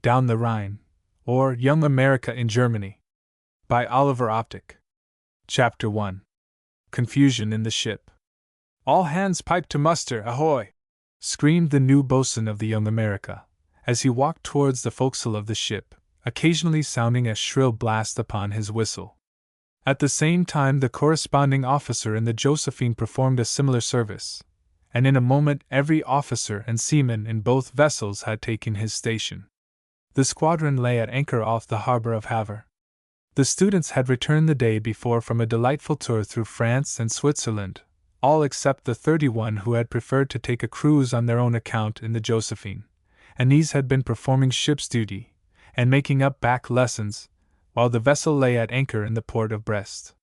Down the Rhine, or Young America in Germany. By Optic. Chapter 1. Confusion in the Ship. "All hands pipe to muster, ahoy!" screamed the new boatswain of the Young America, as he walked towards the forecastle of the ship, occasionally sounding a shrill blast upon his whistle. At the same time the corresponding officer in the Josephine performed a similar service, and in a moment every officer and seaman in both vessels had taken his station. The squadron lay at anchor off the harbor of Havre. The students had returned the day before from a delightful tour through France and Switzerland, all except the 31 who had preferred to take a cruise on their own account in the Josephine, and these had been performing ship's duty and making up back lessons, while the vessel lay at anchor in the port of Brest.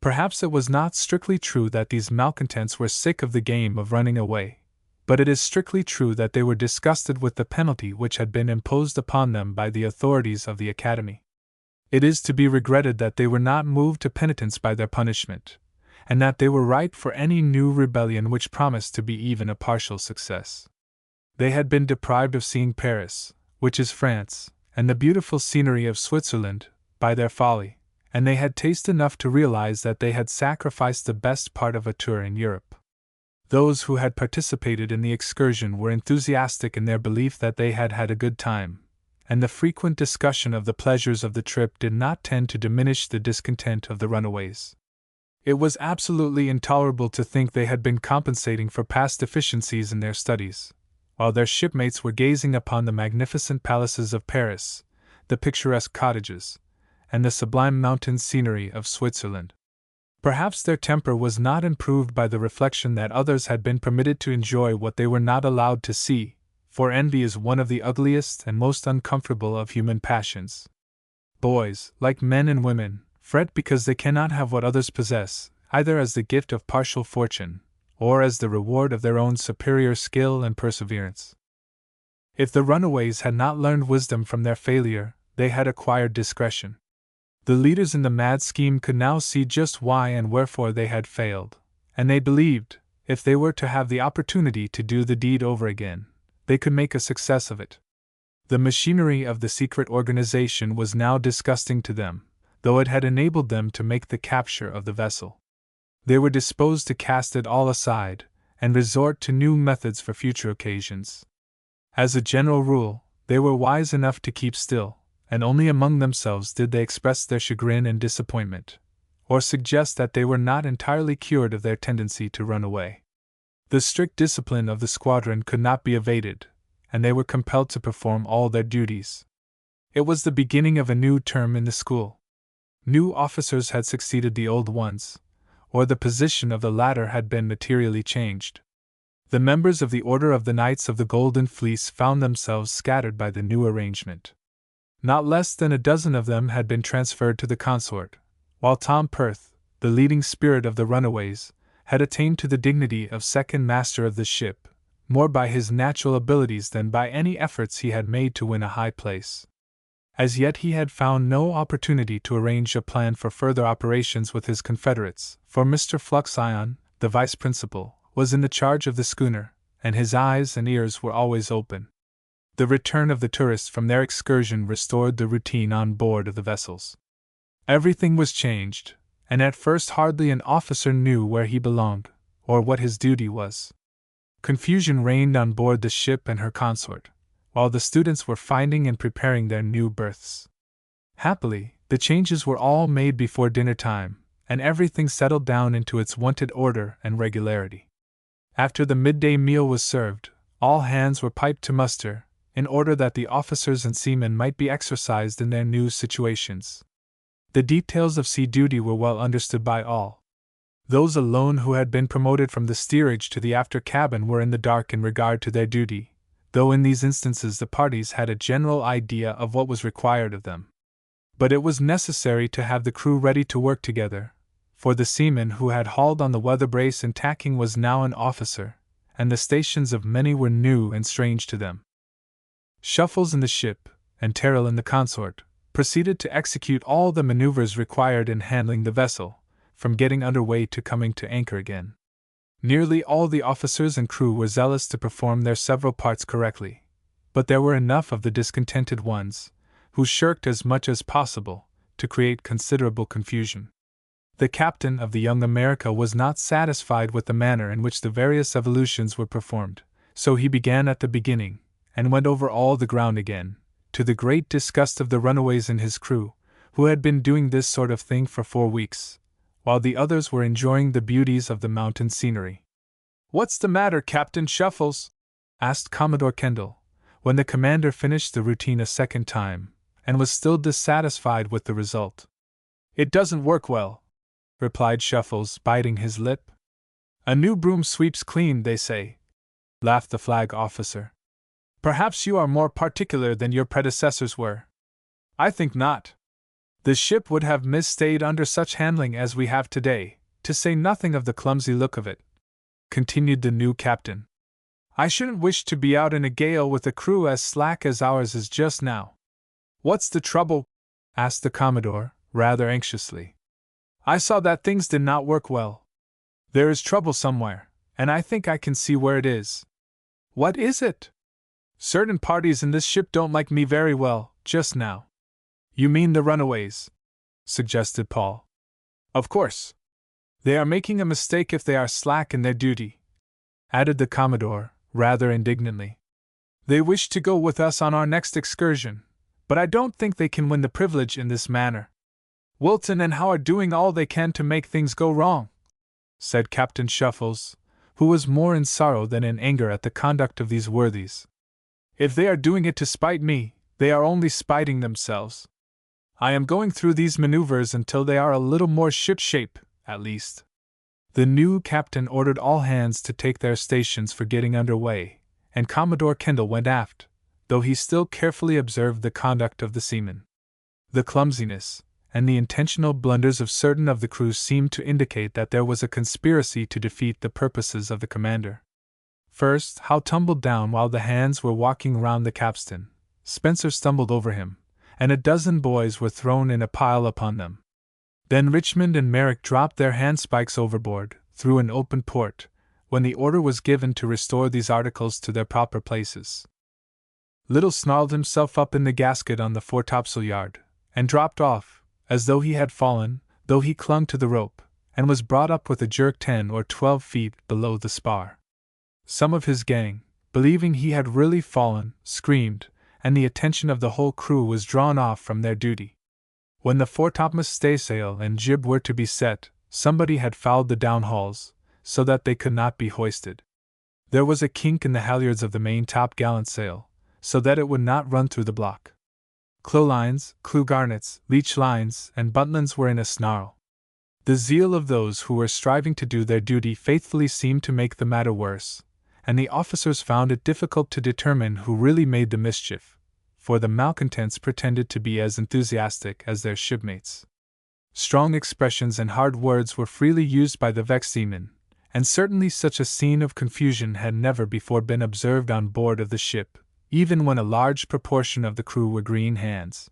Perhaps it was not strictly true that these malcontents were sick of the game of running away, but it is strictly true that they were disgusted with the penalty which had been imposed upon them by the authorities of the Academy. It is to be regretted that they were not moved to penitence by their punishment, and that they were ripe for any new rebellion which promised to be even a partial success. They had been deprived of seeing Paris, which is France, and the beautiful scenery of Switzerland, by their folly, and they had taste enough to realize that they had sacrificed the best part of a tour in Europe. Those who had participated in the excursion were enthusiastic in their belief that they had had a good time, and the frequent discussion of the pleasures of the trip did not tend to diminish the discontent of the runaways. It was absolutely intolerable to think they had been compensating for past deficiencies in their studies, while their shipmates were gazing upon the magnificent palaces of Paris, the picturesque cottages, and the sublime mountain scenery of Switzerland. Perhaps their temper was not improved by the reflection that others had been permitted to enjoy what they were not allowed to see, for envy is one of the ugliest and most uncomfortable of human passions. Boys, like men and women, fret because they cannot have what others possess, either as the gift of partial fortune, or as the reward of their own superior skill and perseverance. If the runaways had not learned wisdom from their failure, they had acquired discretion. The leaders in the mad scheme could now see just why and wherefore they had failed, and they believed, if they were to have the opportunity to do the deed over again, they could make a success of it. The machinery of the secret organization was now disgusting to them, though it had enabled them to make the capture of the vessel. They were disposed to cast it all aside, and resort to new methods for future occasions. As a general rule, they were wise enough to keep still, and only among themselves did they express their chagrin and disappointment, or suggest that they were not entirely cured of their tendency to run away. The strict discipline of the squadron could not be evaded, and they were compelled to perform all their duties. It was the beginning of a new term in the school. New officers had succeeded the old ones, or the position of the latter had been materially changed. The members of the Order of the Knights of the Golden Fleece found themselves scattered by the new arrangement. Not less than a dozen of them had been transferred to the consort, while Tom Perth, the leading spirit of the runaways, had attained to the dignity of second master of the ship, more by his natural abilities than by any efforts he had made to win a high place. As yet he had found no opportunity to arrange a plan for further operations with his confederates, for Mr. Fluxion, the vice principal, was in the charge of the schooner, and his eyes and ears were always open. The return of the tourists from their excursion restored the routine on board of the vessels. Everything was changed, and at first hardly an officer knew where he belonged, or what his duty was. Confusion reigned on board the ship and her consort, while the students were finding and preparing their new berths. Happily, the changes were all made before dinner time, and everything settled down into its wonted order and regularity. After the midday meal was served, all hands were piped to muster, in order that the officers and seamen might be exercised in their new situations. The details of sea duty were well understood by all. Those alone who had been promoted from the steerage to the after cabin were in the dark in regard to their duty, though in these instances the parties had a general idea of what was required of them. But it was necessary to have the crew ready to work together, for the seaman who had hauled on the weather brace and tacking was now an officer, and the stations of many were new and strange to them. Shuffles in the ship, and Terrell in the consort, proceeded to execute all the maneuvers required in handling the vessel, from getting under way to coming to anchor again. Nearly all the officers and crew were zealous to perform their several parts correctly, but there were enough of the discontented ones, who shirked as much as possible, to create considerable confusion. The captain of the Young America was not satisfied with the manner in which the various evolutions were performed, so he began at the beginning, and went over all the ground again, to the great disgust of the runaways in his crew, who had been doing this sort of thing for 4 weeks, while the others were enjoying the beauties of the mountain scenery. "What's the matter, Captain Shuffles?" asked Commodore Kendall, when the commander finished the routine a second time, and was still dissatisfied with the result. "It doesn't work well," replied Shuffles, biting his lip. "A new broom sweeps clean, they say," laughed the flag officer. "Perhaps you are more particular than your predecessors were." "I think not. The ship would have misstayed under such handling as we have today, to say nothing of the clumsy look of it," continued the new captain. "I shouldn't wish to be out in a gale with a crew as slack as ours is just now." "What's the trouble?" asked the Commodore, rather anxiously. "I saw that things did not work well. There is trouble somewhere, and I think I can see where it is." "What is it?" "Certain parties in this ship don't like me very well, just now." "You mean the runaways?" suggested Paul. "Of course. They are making a mistake if they are slack in their duty," added the Commodore, rather indignantly. "They wish to go with us on our next excursion, but I don't think they can win the privilege in this manner. Wilton and Howe are doing all they can to make things go wrong," said Captain Shuffles, who was more in sorrow than in anger at the conduct of these worthies. "If they are doing it to spite me, they are only spiting themselves. I am going through these maneuvers until they are a little more ship-shape, at least." The new captain ordered all hands to take their stations for getting under way, and Commodore Kendall went aft, though he still carefully observed the conduct of the seamen. The clumsiness and the intentional blunders of certain of the crew seemed to indicate that there was a conspiracy to defeat the purposes of the commander. First, Howe tumbled down while the hands were walking round the capstan. Spencer stumbled over him, and a dozen boys were thrown in a pile upon them. Then Richmond and Merrick dropped their handspikes overboard, through an open port, when the order was given to restore these articles to their proper places. Little snarled himself up in the gasket on the foretopsail yard, and dropped off, as though he had fallen, though he clung to the rope, and was brought up with a jerk 10 or 12 feet below the spar. Some of his gang, believing he had really fallen, screamed, and the attention of the whole crew was drawn off from their duty. When the foretopmast staysail and jib were to be set, somebody had fouled the downhauls, so that they could not be hoisted. There was a kink in the halyards of the main topgallant sail, so that it would not run through the block. Clewlines, clew garnets, leech lines, and buntlines were in a snarl. The zeal of those who were striving to do their duty faithfully seemed to make the matter worse, and the officers found it difficult to determine who really made the mischief, for the malcontents pretended to be as enthusiastic as their shipmates. Strong expressions and hard words were freely used by the vexed seamen, and certainly such a scene of confusion had never before been observed on board of the ship, even when a large proportion of the crew were green hands.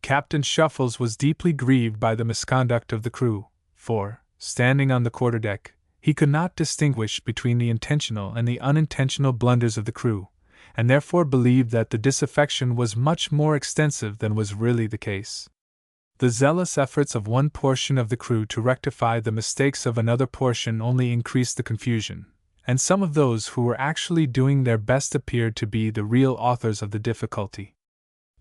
Captain Shuffles was deeply grieved by the misconduct of the crew, for, standing on the quarterdeck, he could not distinguish between the intentional and the unintentional blunders of the crew, and therefore believed that the disaffection was much more extensive than was really the case. The zealous efforts of one portion of the crew to rectify the mistakes of another portion only increased the confusion, and some of those who were actually doing their best appeared to be the real authors of the difficulty.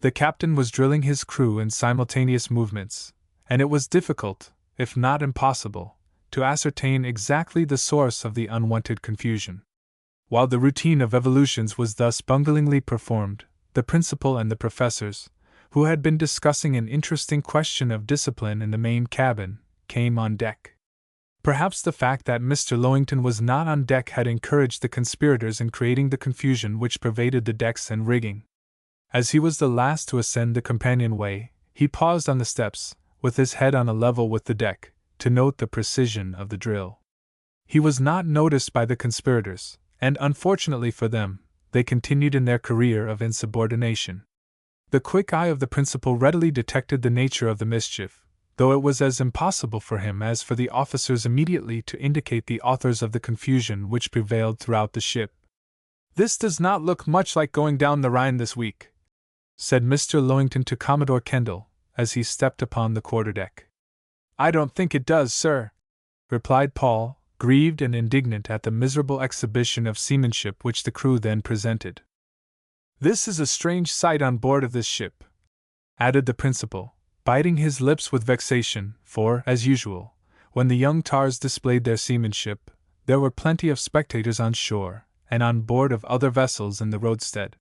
The captain was drilling his crew in simultaneous movements, and it was difficult, if not impossible, to ascertain exactly the source of the unwanted confusion. While the routine of evolutions was thus bunglingly performed, the principal and the professors, who had been discussing an interesting question of discipline in the main cabin, came on deck. Perhaps the fact that Mr. Lowington was not on deck had encouraged the conspirators in creating the confusion which pervaded the decks and rigging. As he was the last to ascend the companionway, he paused on the steps, with his head on a level with the deck, to note the precision of the drill. He was not noticed by the conspirators, and unfortunately for them, they continued in their career of insubordination. The quick eye of the principal readily detected the nature of the mischief, though it was as impossible for him as for the officers immediately to indicate the authors of the confusion which prevailed throughout the ship. "This does not look much like going down the Rhine this week," said Mr. Lowington to Commodore Kendall, as he stepped upon the quarterdeck. "I don't think it does, sir," replied Paul, grieved and indignant at the miserable exhibition of seamanship which the crew then presented. "This is a strange sight on board of this ship," added the principal, biting his lips with vexation, for, as usual, when the young tars displayed their seamanship, there were plenty of spectators on shore, and on board of other vessels in the roadstead.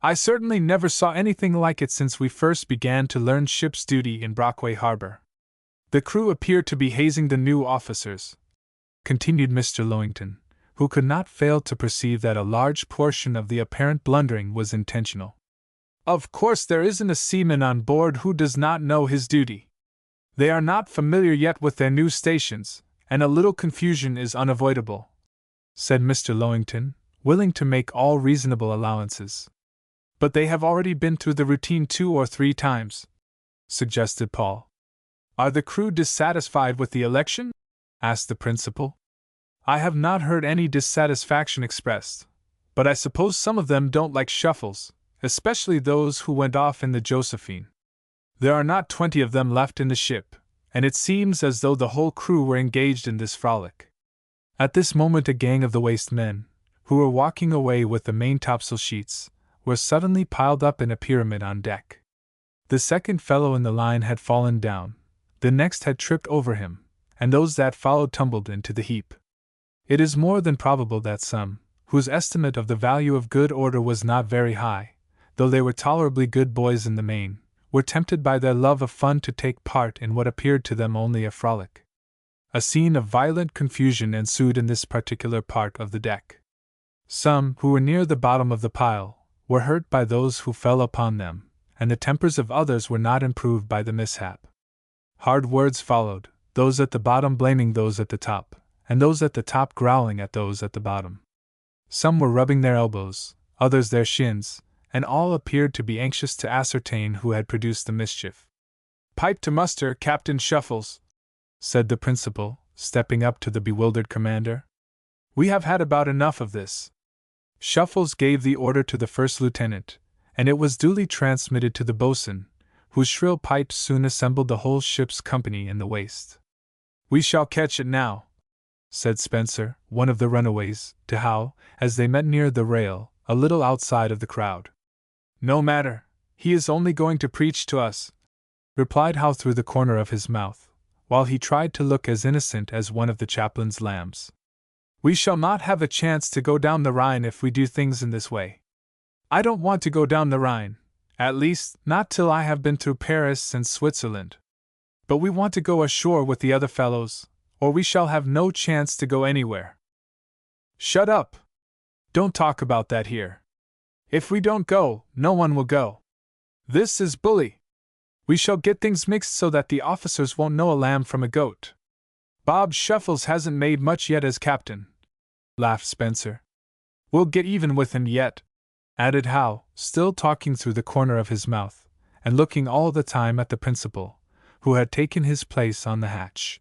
"I certainly never saw anything like it since we first began to learn ship's duty in Brockway Harbor. The crew appear to be hazing the new officers," continued Mr. Lowington, who could not fail to perceive that a large portion of the apparent blundering was intentional. "Of course there isn't a seaman on board who does not know his duty. They are not familiar yet with their new stations, and a little confusion is unavoidable," said Mr. Lowington, willing to make all reasonable allowances. "But they have already been through the routine 2 or 3 times, suggested Paul. "Are the crew dissatisfied with the election?" asked the principal. "I have not heard any dissatisfaction expressed, but I suppose some of them don't like Shuffles, especially those who went off in the Josephine. There are not 20 of them left in the ship, and it seems as though the whole crew were engaged in this frolic." At this moment a gang of the waist men, who were walking away with the main topsail sheets, were suddenly piled up in a pyramid on deck. The second fellow in the line had fallen down, the next had tripped over him, and those that followed tumbled into the heap. It is more than probable that some, whose estimate of the value of good order was not very high, though they were tolerably good boys in the main, were tempted by their love of fun to take part in what appeared to them only a frolic. A scene of violent confusion ensued in this particular part of the deck. Some, who were near the bottom of the pile, were hurt by those who fell upon them, and the tempers of others were not improved by the mishap. Hard words followed, those at the bottom blaming those at the top, and those at the top growling at those at the bottom. Some were rubbing their elbows, others their shins, and all appeared to be anxious to ascertain who had produced the mischief. "Pipe to muster, Captain Shuffles," said the principal, stepping up to the bewildered commander. "We have had about enough of this." Shuffles gave the order to the first lieutenant, and it was duly transmitted to the boatswain, whose shrill pipes soon assembled the whole ship's company in the waist. "We shall catch it now," said Spencer, one of the runaways, to Howe, as they met near the rail, a little outside of the crowd. "No matter, he is only going to preach to us," replied Howe through the corner of his mouth, while he tried to look as innocent as one of the chaplain's lambs. "We shall not have a chance to go down the Rhine if we do things in this way. I don't want to go down the Rhine, at least, not till I have been through Paris and Switzerland. But we want to go ashore with the other fellows, or we shall have no chance to go anywhere." "Shut up! Don't talk about that here. If we don't go, no one will go. This is bully. We shall get things mixed so that the officers won't know a lamb from a goat. Bob Shuffles hasn't made much yet as captain," laughed Spencer. "We'll get even with him yet," added Howe, still talking through the corner of his mouth, and looking all the time at the principal, who had taken his place on the hatch.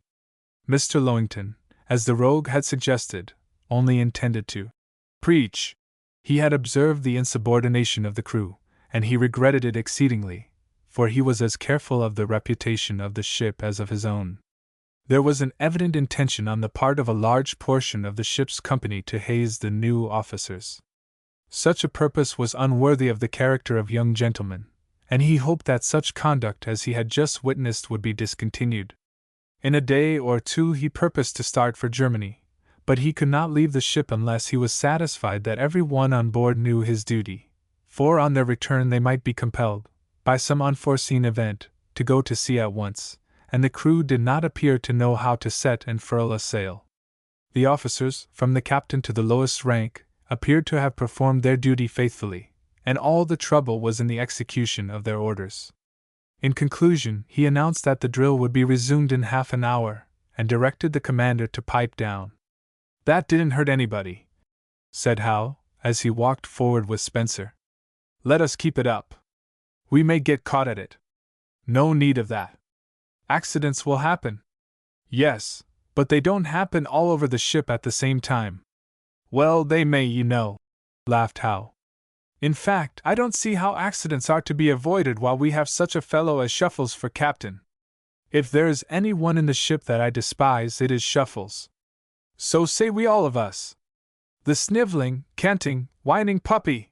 Mr. Lowington, as the rogue had suggested, only intended to preach. He had observed the insubordination of the crew, and he regretted it exceedingly, for he was as careful of the reputation of the ship as of his own. There was an evident intention on the part of a large portion of the ship's company to haze the new officers. Such a purpose was unworthy of the character of young gentlemen, and he hoped that such conduct as he had just witnessed would be discontinued. In a day or 2 he purposed to start for Germany, but he could not leave the ship unless he was satisfied that every one on board knew his duty, for on their return they might be compelled, by some unforeseen event, to go to sea at once, and the crew did not appear to know how to set and furl a sail. The officers, from the captain to the lowest rank, appeared to have performed their duty faithfully, and all the trouble was in the execution of their orders. In conclusion, he announced that the drill would be resumed in half an hour, and directed the commander to pipe down. "That didn't hurt anybody," said Howe, as he walked forward with Spencer. "Let us keep it up. We may get caught at it." "No need of that. Accidents will happen." "Yes, but they don't happen all over the ship at the same time." "Well, they may, you know." laughed Howe. In fact, I don't see how accidents are to be avoided while we have such a fellow as Shuffles for captain. If there is any one in the ship that I despise, it is Shuffles. So say we all of us. The sniveling, canting, whining puppy!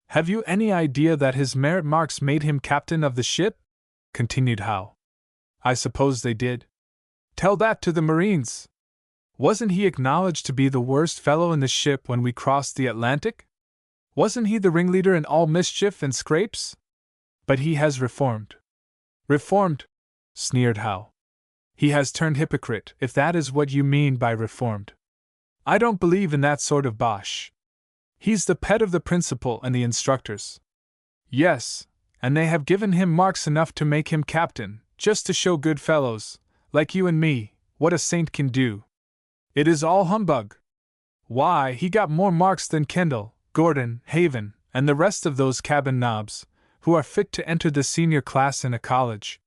Have you any idea that his merit marks made him captain of the ship? Continued Howe. I suppose they did. Tell that to the Marines. Wasn't he acknowledged to be the worst fellow in the ship when we crossed the Atlantic? Wasn't he the ringleader in all mischief and scrapes? But he has reformed. Reformed? Sneered Howe. He has turned hypocrite, if that is what you mean by reformed. I don't believe in that sort of bosh. He's the pet of the principal and the instructors. Yes, and they have given him marks enough to make him captain, just to show good fellows, like you and me, what a saint can do. It is all humbug. Why, he got more marks than Kendall, Gordon, Haven, and the rest of those cabin knobs, who are fit to enter the senior class in a college.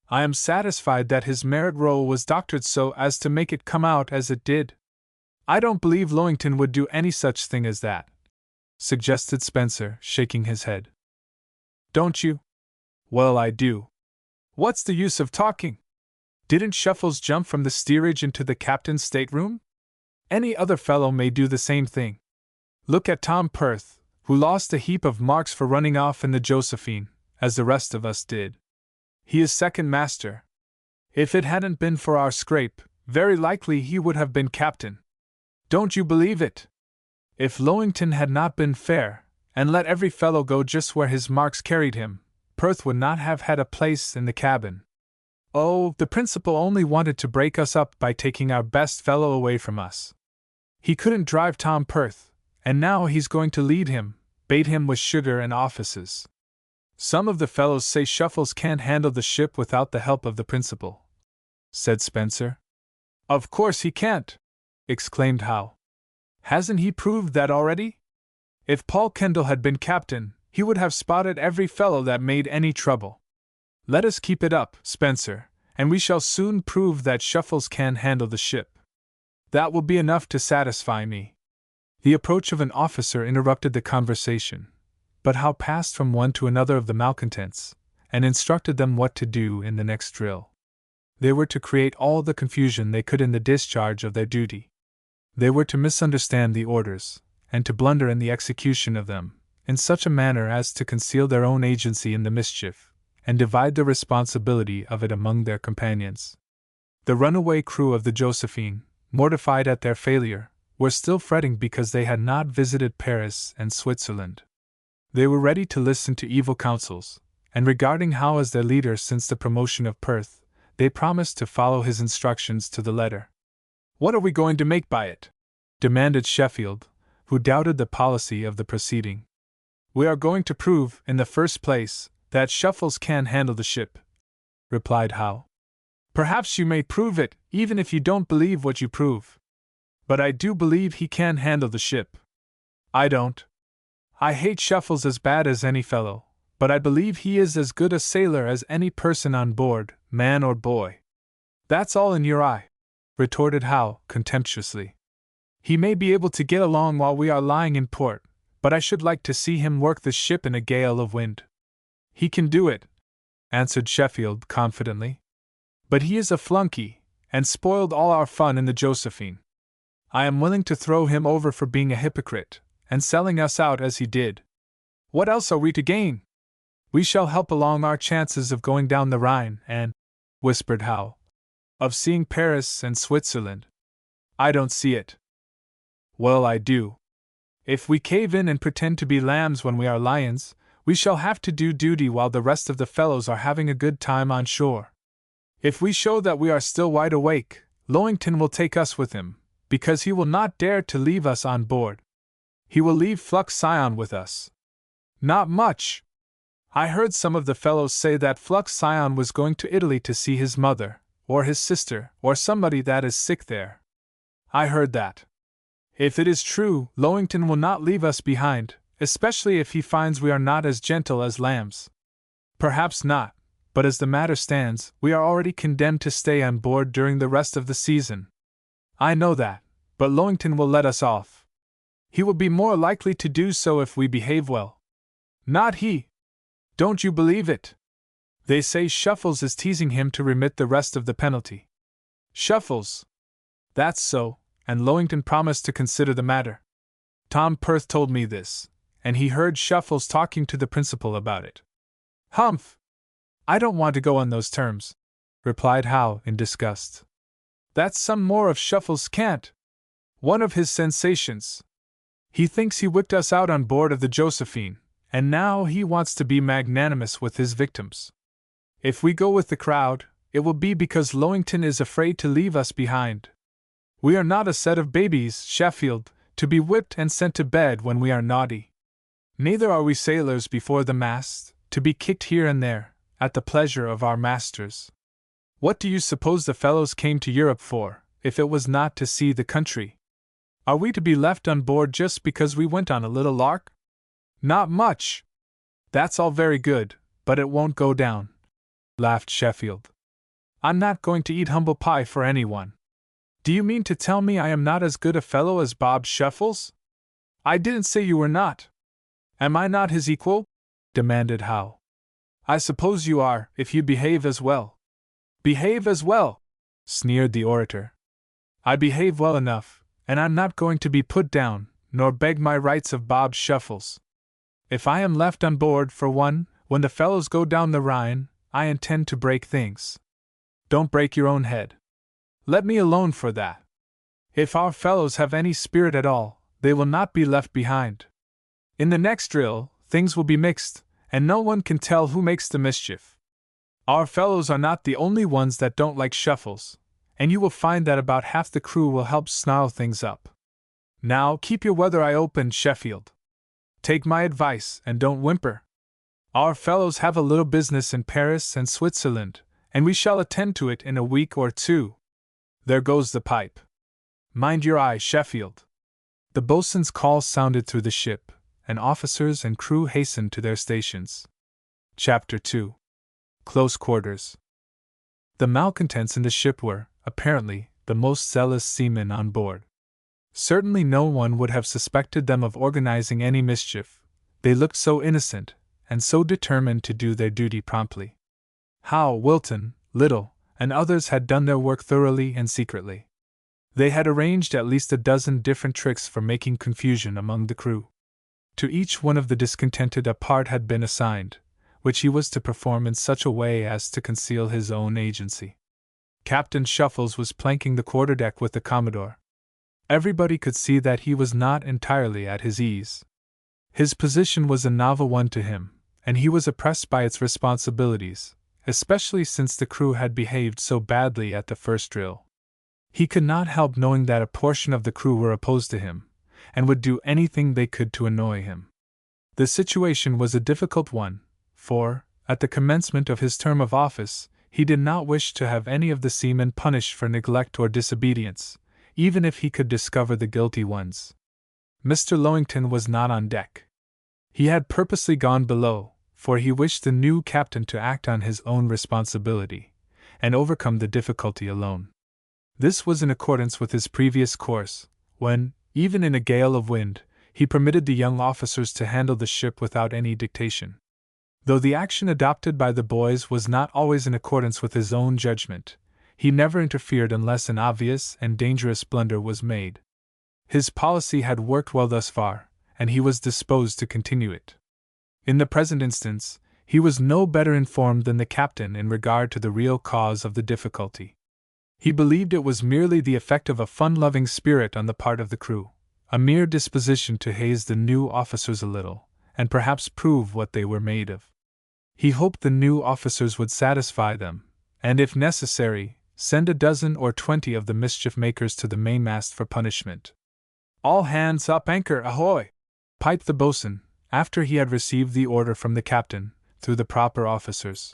I am satisfied that his merit roll was doctored so as to make it come out as it did. I don't believe Lowington would do any such thing as that, suggested Spencer, shaking his head. Don't you? Well, I do. What's the use of talking? Didn't Shuffles jump from the steerage into the captain's stateroom? Any other fellow may do the same thing. Look at Tom Perth, who lost a heap of marks for running off in the Josephine, as the rest of us did. He is second master. If it hadn't been for our scrape, very likely he would have been captain. Don't you believe it? If Lowington had not been fair, and let every fellow go just where his marks carried him, Perth would not have had a place in the cabin. Oh, the principal only wanted to break us up by taking our best fellow away from us. He couldn't drive Tom Perth, and now he's going to lead him, bait him with sugar and offices. Some of the fellows say Shuffles can't handle the ship without the help of the principal, said Spencer. Of course he can't, exclaimed Howe. Hasn't he proved that already? If Paul Kendall had been captain, he would have spotted every fellow that made any trouble. Let us keep it up, Spencer, and we shall soon prove that Shuffles can handle the ship. That will be enough to satisfy me. The approach of an officer interrupted the conversation, but Howe passed from one to another of the malcontents, and instructed them what to do in the next drill. They were to create all the confusion they could in the discharge of their duty. They were to misunderstand the orders, and to blunder in the execution of them, in such a manner as to conceal their own agency in the mischief, and divide the responsibility of it among their companions. The runaway crew of the Josephine, mortified at their failure, were still fretting because they had not visited Paris and Switzerland. They were ready to listen to evil counsels, and regarding Howe as their leader since the promotion of Perth, they promised to follow his instructions to the letter. What are we going to make by it? Demanded Sheffield, who doubted the policy of the proceeding. We are going to prove, in the first place, that Shuffles can handle the ship, replied Howe. Perhaps you may prove it, even if you don't believe what you prove. But I do believe he can handle the ship. I don't. I hate Shuffles as bad as any fellow, but I believe he is as good a sailor as any person on board, man or boy. That's all in your eye, retorted Howe, contemptuously. He may be able to get along while we are lying in port, but I should like to see him work the ship in a gale of wind. He can do it, answered Sheffield confidently. But he is a flunky, and spoiled all our fun in the Josephine. I am willing to throw him over for being a hypocrite, and selling us out as he did. What else are we to gain? We shall help along our chances of going down the Rhine and, whispered Howe, of seeing Paris and Switzerland. I don't see it. Well, I do. If we cave in and pretend to be lambs when we are lions, we shall have to do duty while the rest of the fellows are having a good time on shore. If we show that we are still wide awake, Lowington will take us with him, because he will not dare to leave us on board. He will leave Flux Scion with us. Not much! I heard some of the fellows say that Flux Scion was going to Italy to see his mother, or his sister, or somebody that is sick there. I heard that. If it is true, Lowington will not leave us behind, especially if he finds we are not as gentle as lambs. Perhaps not, but as the matter stands, we are already condemned to stay on board during the rest of the season. I know that, but Lowington will let us off. He will be more likely to do so if we behave well. Not he. Don't you believe it? They say Shuffles is teasing him to remit the rest of the penalty. Shuffles? That's so, and Lowington promised to consider the matter. Tom Perth told me this, and he heard Shuffles talking to the principal about it. Humph! I don't want to go on those terms, replied Howe in disgust. That's some more of Shuffles' cant. One of his sensations. He thinks he whipped us out on board of the Josephine, and now he wants to be magnanimous with his victims. If we go with the crowd, it will be because Lowington is afraid to leave us behind. We are not a set of babies, Sheffield, to be whipped and sent to bed when we are naughty. Neither are we sailors before the mast, to be kicked here and there, at the pleasure of our masters. What do you suppose the fellows came to Europe for, if it was not to see the country? Are we to be left on board just because we went on a little lark? Not much. That's all very good, but it won't go down, laughed Sheffield. I'm not going to eat humble pie for anyone. Do you mean to tell me I am not as good a fellow as Bob Shuffles? I didn't say you were not. Am I not his equal? Demanded Howe. I suppose you are, if you behave as well. Behave as well? Sneered the orator. I behave well enough, and I'm not going to be put down, nor beg my rights of Bob Shuffles. If I am left on board, for one, when the fellows go down the Rhine, I intend to break things. Don't break your own head. Let me alone for that. If our fellows have any spirit at all, they will not be left behind. In the next drill, things will be mixed, and no one can tell who makes the mischief. Our fellows are not the only ones that don't like Shuffles, and you will find that about half the crew will help snarl things up. Now keep your weather eye open, Sheffield. Take my advice and don't whimper. Our fellows have a little business in Paris and Switzerland, and we shall attend to it in a week or two. There goes the pipe. Mind your eye, Sheffield. The boatswain's call sounded through the ship, and officers and crew hastened to their stations. Chapter 2. Close Quarters. The malcontents in the ship were, apparently, the most zealous seamen on board. Certainly no one would have suspected them of organizing any mischief. They looked so innocent, and so determined to do their duty promptly. Howe, Wilton, Little, and others had done their work thoroughly and secretly. They had arranged at least a dozen different tricks for making confusion among the crew. To each one of the discontented a part had been assigned, which he was to perform in such a way as to conceal his own agency. Captain Shuffles was planking the quarterdeck with the Commodore. Everybody could see that he was not entirely at his ease. His position was a novel one to him, and he was oppressed by its responsibilities, especially since the crew had behaved so badly at the first drill. He could not help knowing that a portion of the crew were opposed to him, and would do anything they could to annoy him. The situation was a difficult one, for, at the commencement of his term of office, he did not wish to have any of the seamen punished for neglect or disobedience, even if he could discover the guilty ones. Mr. Lowington was not on deck. He had purposely gone below, for he wished the new captain to act on his own responsibility, and overcome the difficulty alone. This was in accordance with his previous course, when, even in a gale of wind, he permitted the young officers to handle the ship without any dictation. Though the action adopted by the boys was not always in accordance with his own judgment, he never interfered unless an obvious and dangerous blunder was made. His policy had worked well thus far, and he was disposed to continue it. In the present instance, he was no better informed than the captain in regard to the real cause of the difficulty. He believed it was merely the effect of a fun-loving spirit on the part of the crew, a mere disposition to haze the new officers a little, and perhaps prove what they were made of. He hoped the new officers would satisfy them, and if necessary, send a dozen or 20 of the mischief-makers to the mainmast for punishment. All hands up anchor, ahoy! Piped the boatswain, after he had received the order from the captain, through the proper officers.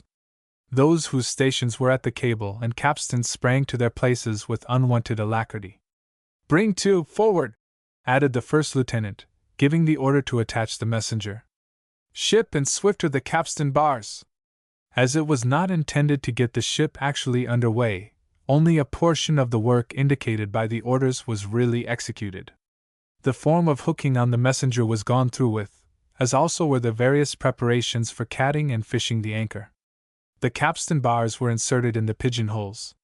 Those whose stations were at the cable and capstan sprang to their places with unwonted alacrity. Bring to, forward! Added the first lieutenant, giving the order to attach the messenger. Ship and swifter the capstan bars! As it was not intended to get the ship actually under way, only a portion of the work indicated by the orders was really executed. The form of hooking on the messenger was gone through with, as also were the various preparations for catting and fishing the anchor. The capstan bars were inserted in the pigeonholes.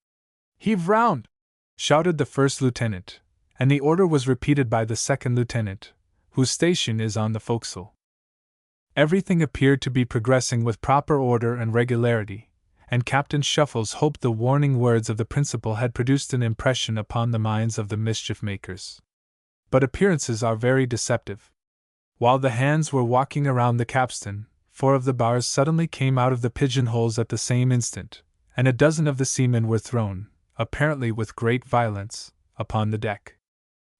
"Heave round!" shouted the first lieutenant, and the order was repeated by the second lieutenant, whose station is on the forecastle. Everything appeared to be progressing with proper order and regularity, and Captain Shuffles hoped the warning words of the principal had produced an impression upon the minds of the mischief makers. But appearances are very deceptive. While the hands were walking around the capstan, 4 of the bars suddenly came out of the pigeonholes at the same instant, and a dozen of the seamen were thrown, apparently with great violence, upon the deck.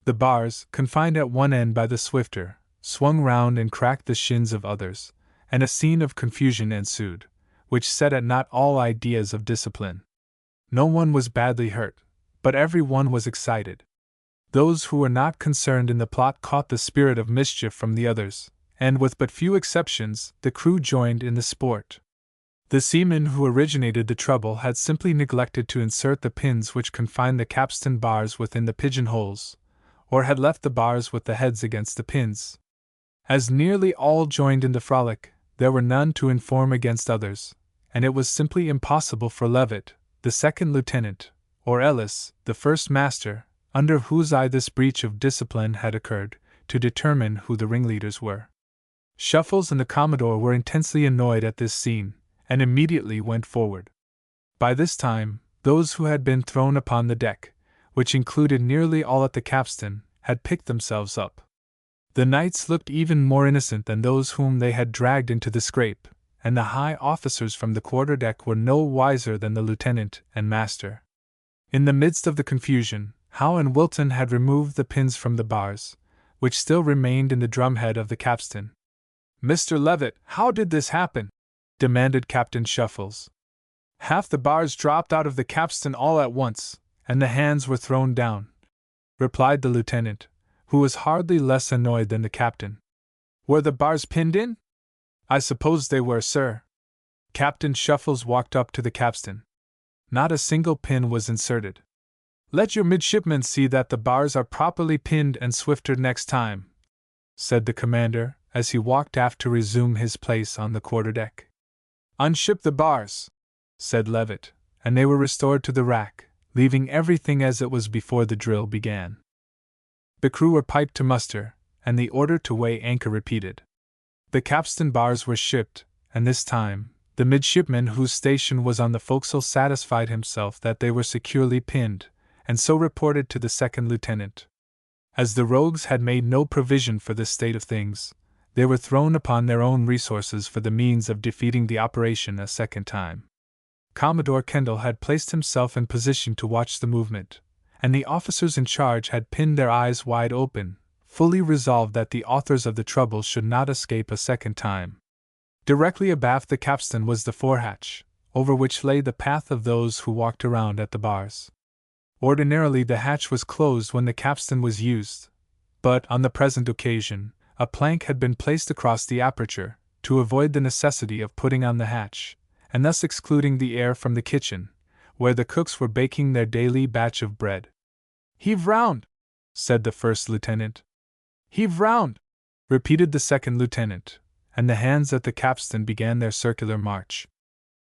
The bars, confined at one end by the swifter, swung round and cracked the shins of others, and a scene of confusion ensued, which set at naught all ideas of discipline. No one was badly hurt, but every one was excited. Those who were not concerned in the plot caught the spirit of mischief from the others, and with but few exceptions, the crew joined in the sport. The seamen who originated the trouble had simply neglected to insert the pins which confined the capstan bars within the pigeonholes, or had left the bars with the heads against the pins. As nearly all joined in the frolic, there were none to inform against others, and it was simply impossible for Levitt, the second lieutenant, or Ellis, the first master, under whose eye this breach of discipline had occurred, to determine who the ringleaders were. Shuffles and the Commodore were intensely annoyed at this scene, and immediately went forward. By this time, those who had been thrown upon the deck, which included nearly all at the capstan, had picked themselves up. The knights looked even more innocent than those whom they had dragged into the scrape, and the high officers from the quarter-deck were no wiser than the lieutenant and master. In the midst of the confusion, Howe and Wilton had removed the pins from the bars, which still remained in the drumhead of the capstan. "Mr. Levitt, how did this happen?" demanded Captain Shuffles. "Half the bars dropped out of the capstan all at once, and the hands were thrown down," replied the lieutenant, who was hardly less annoyed than the captain. "Were the bars pinned in?" "I suppose they were, sir." Captain Shuffles walked up to the capstan. Not a single pin was inserted. "Let your midshipmen see that the bars are properly pinned and swifter next time," said the commander, as he walked aft to resume his place on the quarter-deck. "Unship the bars," said Levitt, and they were restored to the rack, leaving everything as it was before the drill began. The crew were piped to muster, and the order to weigh anchor repeated. The capstan bars were shipped, and this time, the midshipman whose station was on the forecastle satisfied himself that they were securely pinned, and so reported to the second lieutenant. As the rogues had made no provision for this state of things, they were thrown upon their own resources for the means of defeating the operation a second time. Commodore Kendall had placed himself in position to watch the movement, and the officers in charge had pinned their eyes wide open, fully resolved that the authors of the trouble should not escape a second time. Directly abaft the capstan was the forehatch, over which lay the path of those who walked around at the bars. Ordinarily the hatch was closed when the capstan was used, but on the present occasion, a plank had been placed across the aperture, to avoid the necessity of putting on the hatch, and thus excluding the air from the kitchen, where the cooks were baking their daily batch of bread. "Heave round!" said the first lieutenant. "Heave round!" repeated the second lieutenant, and the hands at the capstan began their circular march.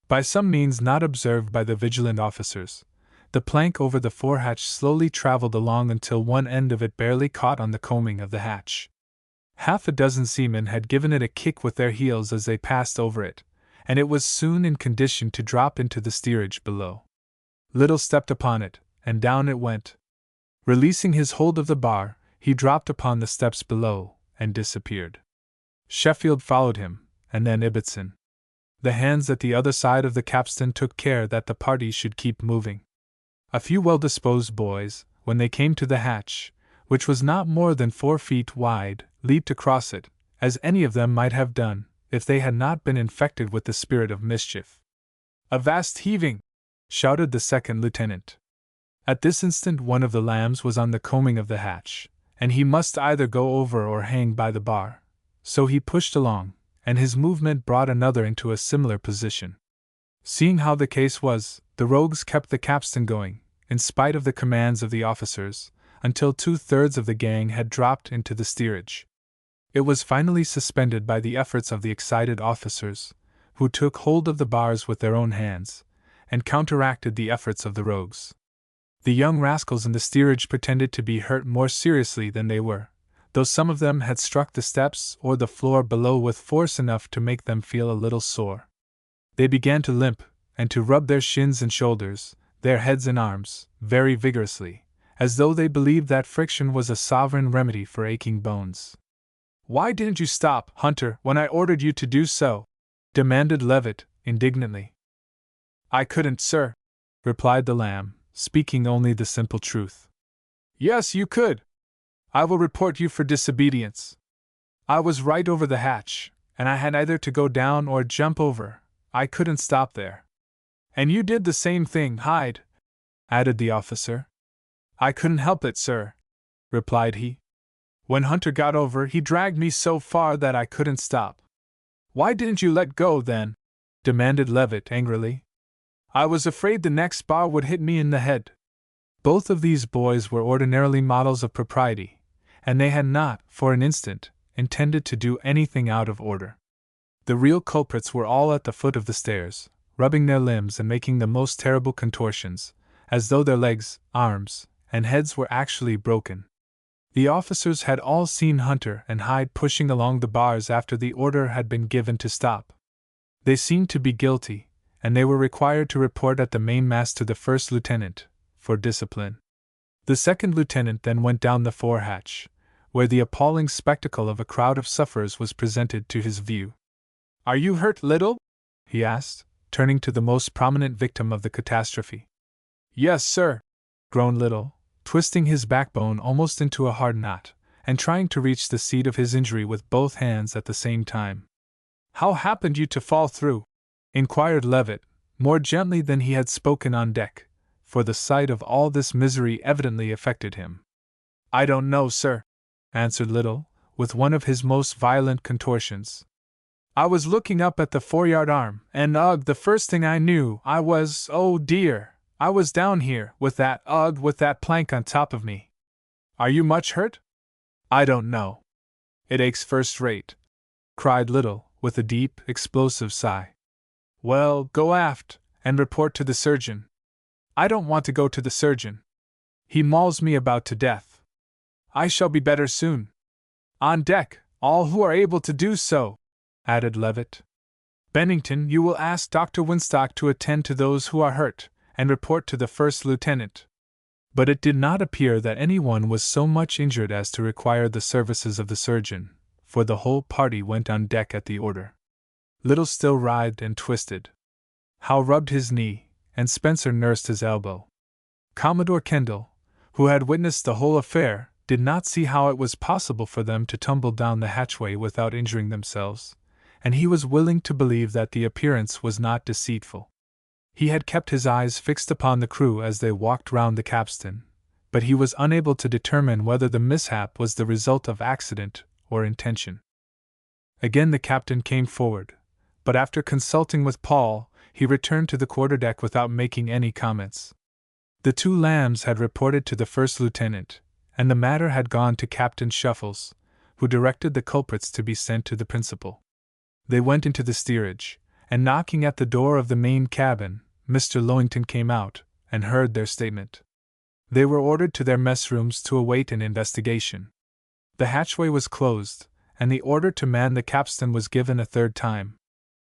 By some means not observed by the vigilant officers, the plank over the forehatch slowly traveled along until one end of it barely caught on the coaming of the hatch. Half a dozen seamen had given it a kick with their heels as they passed over it, and it was soon in condition to drop into the steerage below. Little stepped upon it, and down it went. Releasing his hold of the bar, he dropped upon the steps below, and disappeared. Sheffield followed him, and then Ibbotson. The hands at the other side of the capstan took care that the party should keep moving. A few well-disposed boys, when they came to the hatch, which was not more than 4 feet wide, leaped across it, as any of them might have done, if they had not been infected with the spirit of mischief. "Avast heaving!" shouted the second lieutenant. At this instant one of the lambs was on the coaming of the hatch, and he must either go over or hang by the bar, so he pushed along, and his movement brought another into a similar position. Seeing how the case was, the rogues kept the capstan going, in spite of the commands of the officers, until 2/3 of the gang had dropped into the steerage. It was finally suspended by the efforts of the excited officers, who took hold of the bars with their own hands, and counteracted the efforts of the rogues. The young rascals in the steerage pretended to be hurt more seriously than they were, though some of them had struck the steps or the floor below with force enough to make them feel a little sore. They began to limp, and to rub their shins and shoulders, their heads and arms, very vigorously, as though they believed that friction was a sovereign remedy for aching bones. "Why didn't you stop, Hunter, when I ordered you to do so?" demanded Levitt, indignantly. "I couldn't, sir," replied the Lamb, speaking only the simple truth. "Yes, you could. I will report you for disobedience. I was right over the hatch, and I had either to go down or jump over. I couldn't stop there." "And you did the same thing, Hyde," added the officer. "I couldn't help it, sir," replied he. "When Hunter got over, he dragged me so far that I couldn't stop." "Why didn't you let go, then?" demanded Levitt angrily. "I was afraid the next bar would hit me in the head." Both of these boys were ordinarily models of propriety, and they had not, for an instant, intended to do anything out of order. The real culprits were all at the foot of the stairs, rubbing their limbs and making the most terrible contortions, as though their legs, arms, and heads were actually broken. The officers had all seen Hunter and Hyde pushing along the bars after the order had been given to stop. They seemed to be guilty, and they were required to report at the mainmast to the first lieutenant, for discipline. The second lieutenant then went down the forehatch, where the appalling spectacle of a crowd of sufferers was presented to his view. "Are you hurt, Little?" he asked, turning to the most prominent victim of the catastrophe. "Yes, sir," groaned Little, twisting his backbone almost into a hard knot, and trying to reach the seat of his injury with both hands at the same time. "How happened you to fall through?" inquired Levitt, more gently than he had spoken on deck, for the sight of all this misery evidently affected him. "I don't know, sir," answered Little, with one of his most violent contortions. "I was looking up at the foreyard arm, and the first thing I knew, I was, oh dear, I was down here, with that plank on top of me." "Are you much hurt?" "I don't know. It aches first rate," cried Little, with a deep, explosive sigh. "Well, go aft, and report to the surgeon." "I don't want to go to the surgeon. He mauls me about to death. I shall be better soon." "On deck, all who are able to do so," added Levitt. "Bennington, you will ask Dr. Winstock to attend to those who are hurt, and report to the first lieutenant." But it did not appear that anyone was so much injured as to require the services of the surgeon, for the whole party went on deck at the order. Little still writhed and twisted. Howe rubbed his knee, and Spencer nursed his elbow. Commodore Kendall, who had witnessed the whole affair, did not see how it was possible for them to tumble down the hatchway without injuring themselves, and he was willing to believe that the appearance was not deceitful. He had kept his eyes fixed upon the crew as they walked round the capstan, but he was unable to determine whether the mishap was the result of accident or intention. Again the captain came forward, but after consulting with Paul, he returned to the quarterdeck without making any comments. The two Lambs had reported to the first lieutenant, and the matter had gone to Captain Shuffles, who directed the culprits to be sent to the principal. They went into the steerage, and knocking at the door of the main cabin, Mr. Lowington came out, and heard their statement. They were ordered to their mess rooms to await an investigation. The hatchway was closed, and the order to man the capstan was given a third time.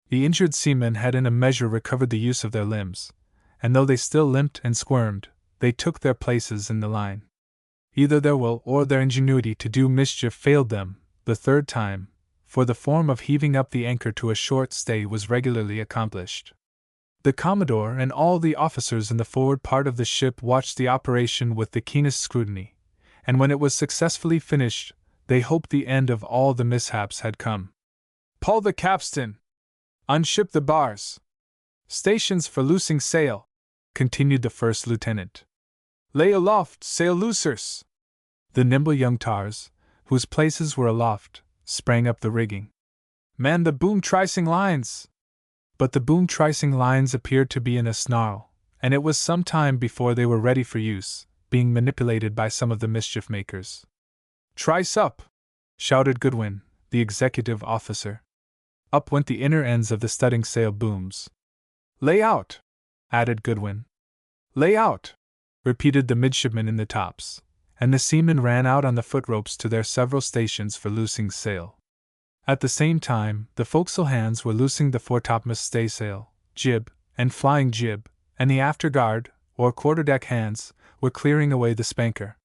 The injured seamen had in a measure recovered the use of their limbs, and though they still limped and squirmed, they took their places in the line. Either their will or their ingenuity to do mischief failed them, the third time, for the form of heaving up the anchor to a short stay was regularly accomplished. The Commodore and all the officers in the forward part of the ship watched the operation with the keenest scrutiny, and when it was successfully finished, they hoped the end of all the mishaps had come. "Pull the capstan! Unship the bars! Stations for loosing sail!" continued the first lieutenant. "Lay aloft, sail loosers!" The nimble young tars, whose places were aloft, sprang up the rigging. "Man the boom tricing lines!" But the boom tricing lines appeared to be in a snarl, and it was some time before they were ready for use, being manipulated by some of the mischief makers. "Trice up!" shouted Goodwin, the executive officer. Up went the inner ends of the studding sail booms. "Lay out!" added Goodwin. "Lay out!" repeated the midshipmen in the tops, and the seamen ran out on the foot ropes to their several stations for loosing sail. At the same time, the forecastle hands were loosing the foretopmast staysail, jib, and flying jib, and the afterguard, or quarterdeck hands, were clearing away the spanker.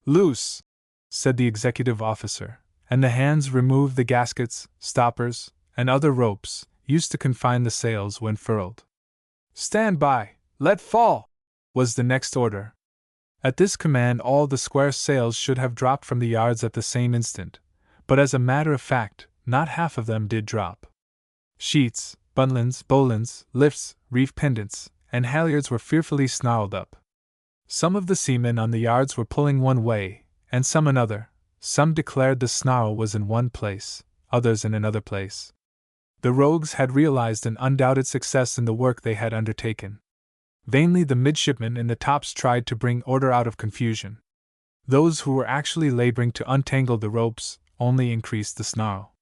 "Loose!" said the executive officer, and the hands removed the gaskets, stoppers, and other ropes used to confine the sails when furled. "Stand by! Let fall!" was the next order. At this command all the square sails should have dropped from the yards at the same instant, but as a matter of fact, not half of them did drop. Sheets, buntlines, bowlines, lifts, reef pendants, and halyards were fearfully snarled up. Some of the seamen on the yards were pulling one way, and some another. Some declared the snarl was in one place, others in another place. The rogues had realized an undoubted success in the work they had undertaken. Vainly the midshipmen in the tops tried to bring order out of confusion. Those who were actually laboring to untangle the ropes only increased the snarl.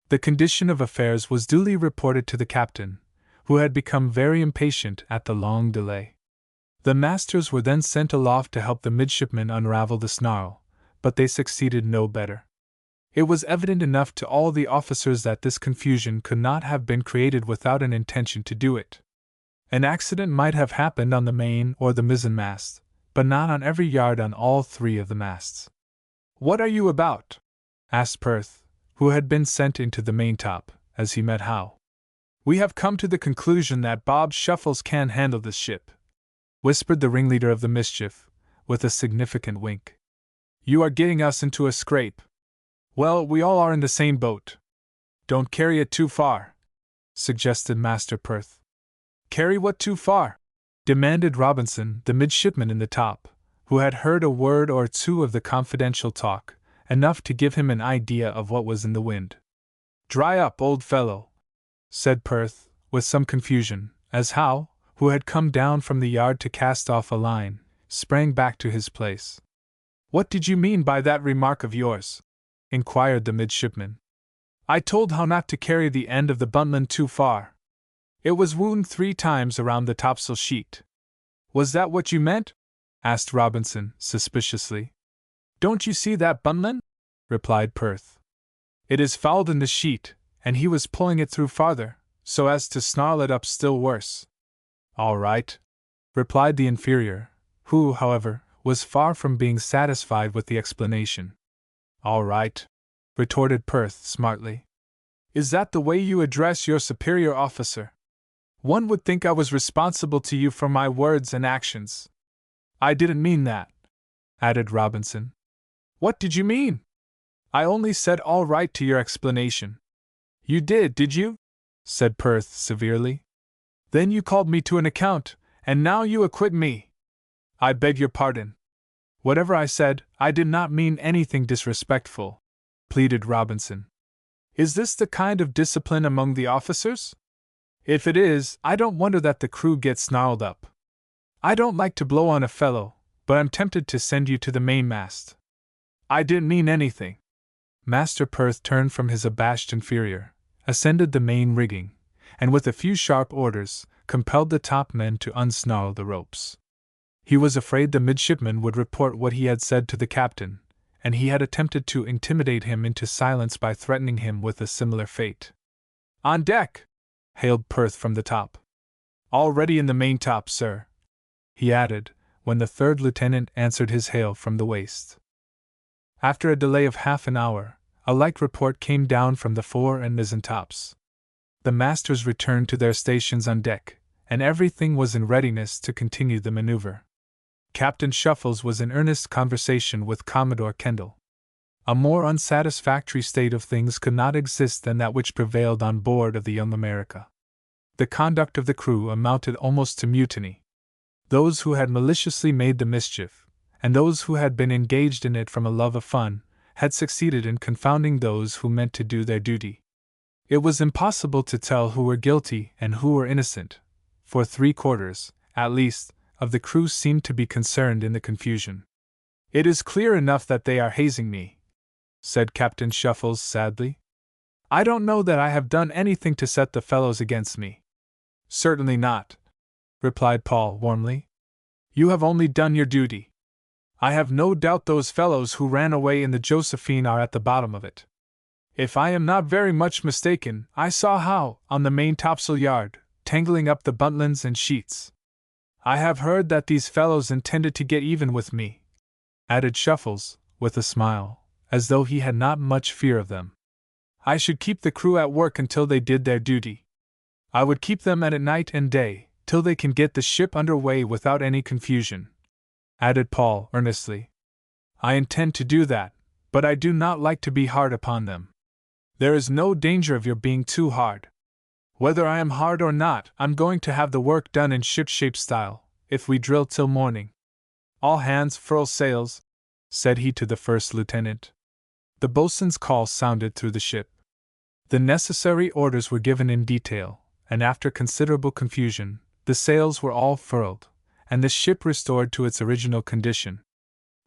The condition of affairs was duly reported to the captain, who had become very impatient at the long delay. The masters were then sent aloft to help the midshipmen unravel the snarl, but they succeeded no better. It was evident enough to all the officers that this confusion could not have been created without an intention to do it. An accident might have happened on the main or the mizzenmast, but not on every yard on all three of the masts. "What are you about?" asked Perth, who had been sent into the maintop, as he met Howe. "We have come to the conclusion that Bob Shuffles can handle this ship," whispered the ringleader of the mischief, with a significant wink. "You are getting us into a scrape." "Well, we all are in the same boat." "Don't carry it too far," suggested Master Perth. "Carry what too far?" demanded Robinson, the midshipman in the top, who had heard a word or two of the confidential talk, enough to give him an idea of what was in the wind. "Dry up, old fellow," said Perth, with some confusion, as Howe, who had come down from the yard to cast off a line, sprang back to his place. "What did you mean by that remark of yours?" inquired the midshipman. "I told Howe not to carry the end of the buntline too far. It was wound 3 times around the topsail sheet." "Was that what you meant?" asked Robinson, suspiciously. "Don't you see that buntline?" replied Perth. "It is fouled in the sheet, and he was pulling it through farther, so as to snarl it up still worse." "All right," replied the inferior, who, however, was far from being satisfied with the explanation. "All right," retorted Perth smartly. "Is that the way you address your superior officer? One would think I was responsible to you for my words and actions." "I didn't mean that," added Robinson. "What did you mean?" "I only said all right to your explanation." "You did you?" said Perth severely. "Then you called me to an account, and now you acquit me." "I beg your pardon. Whatever I said, I did not mean anything disrespectful," pleaded Robinson. "Is this the kind of discipline among the officers? If it is, I don't wonder that the crew gets snarled up. I don't like to blow on a fellow, but I'm tempted to send you to the mainmast." "I didn't mean anything." Master Perth turned from his abashed inferior, ascended the main rigging, and with a few sharp orders, compelled the top men to unsnarl the ropes. He was afraid the midshipman would report what he had said to the captain, and he had attempted to intimidate him into silence by threatening him with a similar fate. "On deck!" hailed Perth from the top. "All ready in the maintop, sir," he added, when the third lieutenant answered his hail from the waist. After a delay of half an hour, a like report came down from the fore and mizzen tops. The masters returned to their stations on deck, and everything was in readiness to continue the maneuver. Captain Shuffles was in earnest conversation with Commodore Kendall. A more unsatisfactory state of things could not exist than that which prevailed on board of the Young America. The conduct of the crew amounted almost to mutiny. Those who had maliciously made the mischief, and those who had been engaged in it from a love of fun, had succeeded in confounding those who meant to do their duty. It was impossible to tell who were guilty and who were innocent. For 3/4, at least, of the crew seemed to be concerned in the confusion. "It is clear enough that they are hazing me," said Captain Shuffles sadly. "I don't know that I have done anything to set the fellows against me." "Certainly not," replied Paul warmly. "You have only done your duty. I have no doubt those fellows who ran away in the Josephine are at the bottom of it. If I am not very much mistaken, I saw Howe, on the main topsail yard, tangling up the buntlines and sheets. I have heard that these fellows intended to get even with me," added Shuffles, with a smile, as though he had not much fear of them. "I should keep the crew at work until they did their duty. I would keep them at it night and day, till they can get the ship under way without any confusion," added Paul earnestly. "I intend to do that, but I do not like to be hard upon them." "There is no danger of your being too hard. Whether I am hard or not, I'm going to have the work done in ship-shape style, if we drill till morning. All hands furl sails," said he to the first lieutenant. The boatswain's call sounded through the ship. The necessary orders were given in detail, and after considerable confusion, the sails were all furled, and the ship restored to its original condition.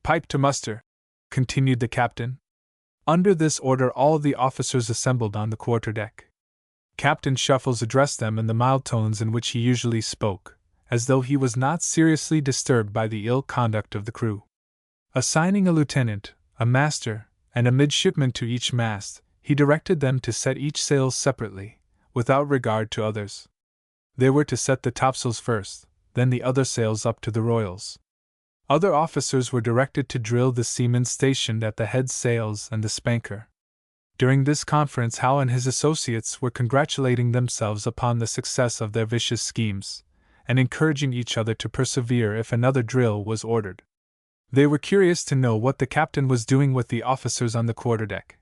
"Pipe to muster," continued the captain. Under this order all the officers assembled on the quarterdeck. Captain Shuffles addressed them in the mild tones in which he usually spoke, as though he was not seriously disturbed by the ill conduct of the crew. Assigning a lieutenant, a master, and a midshipman to each mast, he directed them to set each sail separately, without regard to others. They were to set the topsails first, then the other sails up to the royals. Other officers were directed to drill the seamen stationed at the head sails and the spanker. During this conference Howe and his associates were congratulating themselves upon the success of their vicious schemes, and encouraging each other to persevere if another drill was ordered. They were curious to know what the captain was doing with the officers on the quarterdeck,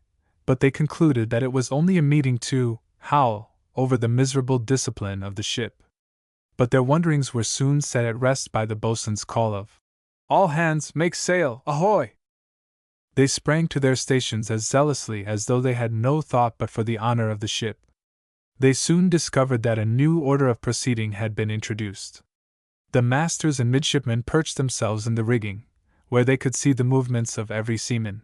but they concluded that it was only a meeting to howl over the miserable discipline of the ship. But their wonderings were soon set at rest by the boatswain's call of "All hands, make sail, ahoy!" They sprang to their stations as zealously as though they had no thought but for the honor of the ship. They soon discovered that a new order of proceeding had been introduced. The masters and midshipmen perched themselves in the rigging, where they could see the movements of every seaman.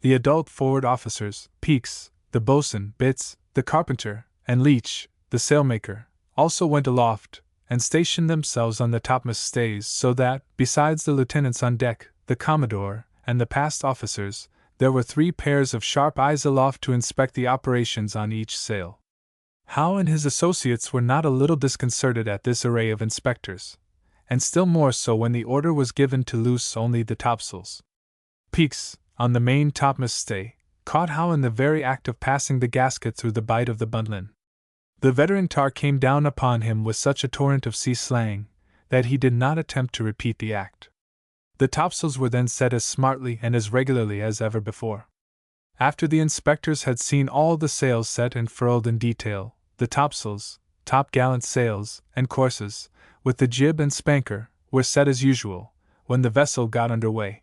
The adult forward officers, Peaks, the boatswain, Bitts, the carpenter, and Leach, the sailmaker, also went aloft, and stationed themselves on the topmast stays so that, besides the lieutenants on deck, the commodore, and the past officers, there were 3 pairs of sharp eyes aloft to inspect the operations on each sail. Howe and his associates were not a little disconcerted at this array of inspectors, and still more so when the order was given to loose only the topsails. Peaks, on the main topmast stay, caught Howe in the very act of passing the gasket through the bight of the buntlin. The veteran tar came down upon him with such a torrent of sea slang that he did not attempt to repeat the act. The topsails were then set as smartly and as regularly as ever before. After the inspectors had seen all the sails set and furled in detail, the topsails, topgallant sails, and courses, with the jib and spanker, were set as usual, when the vessel got under way.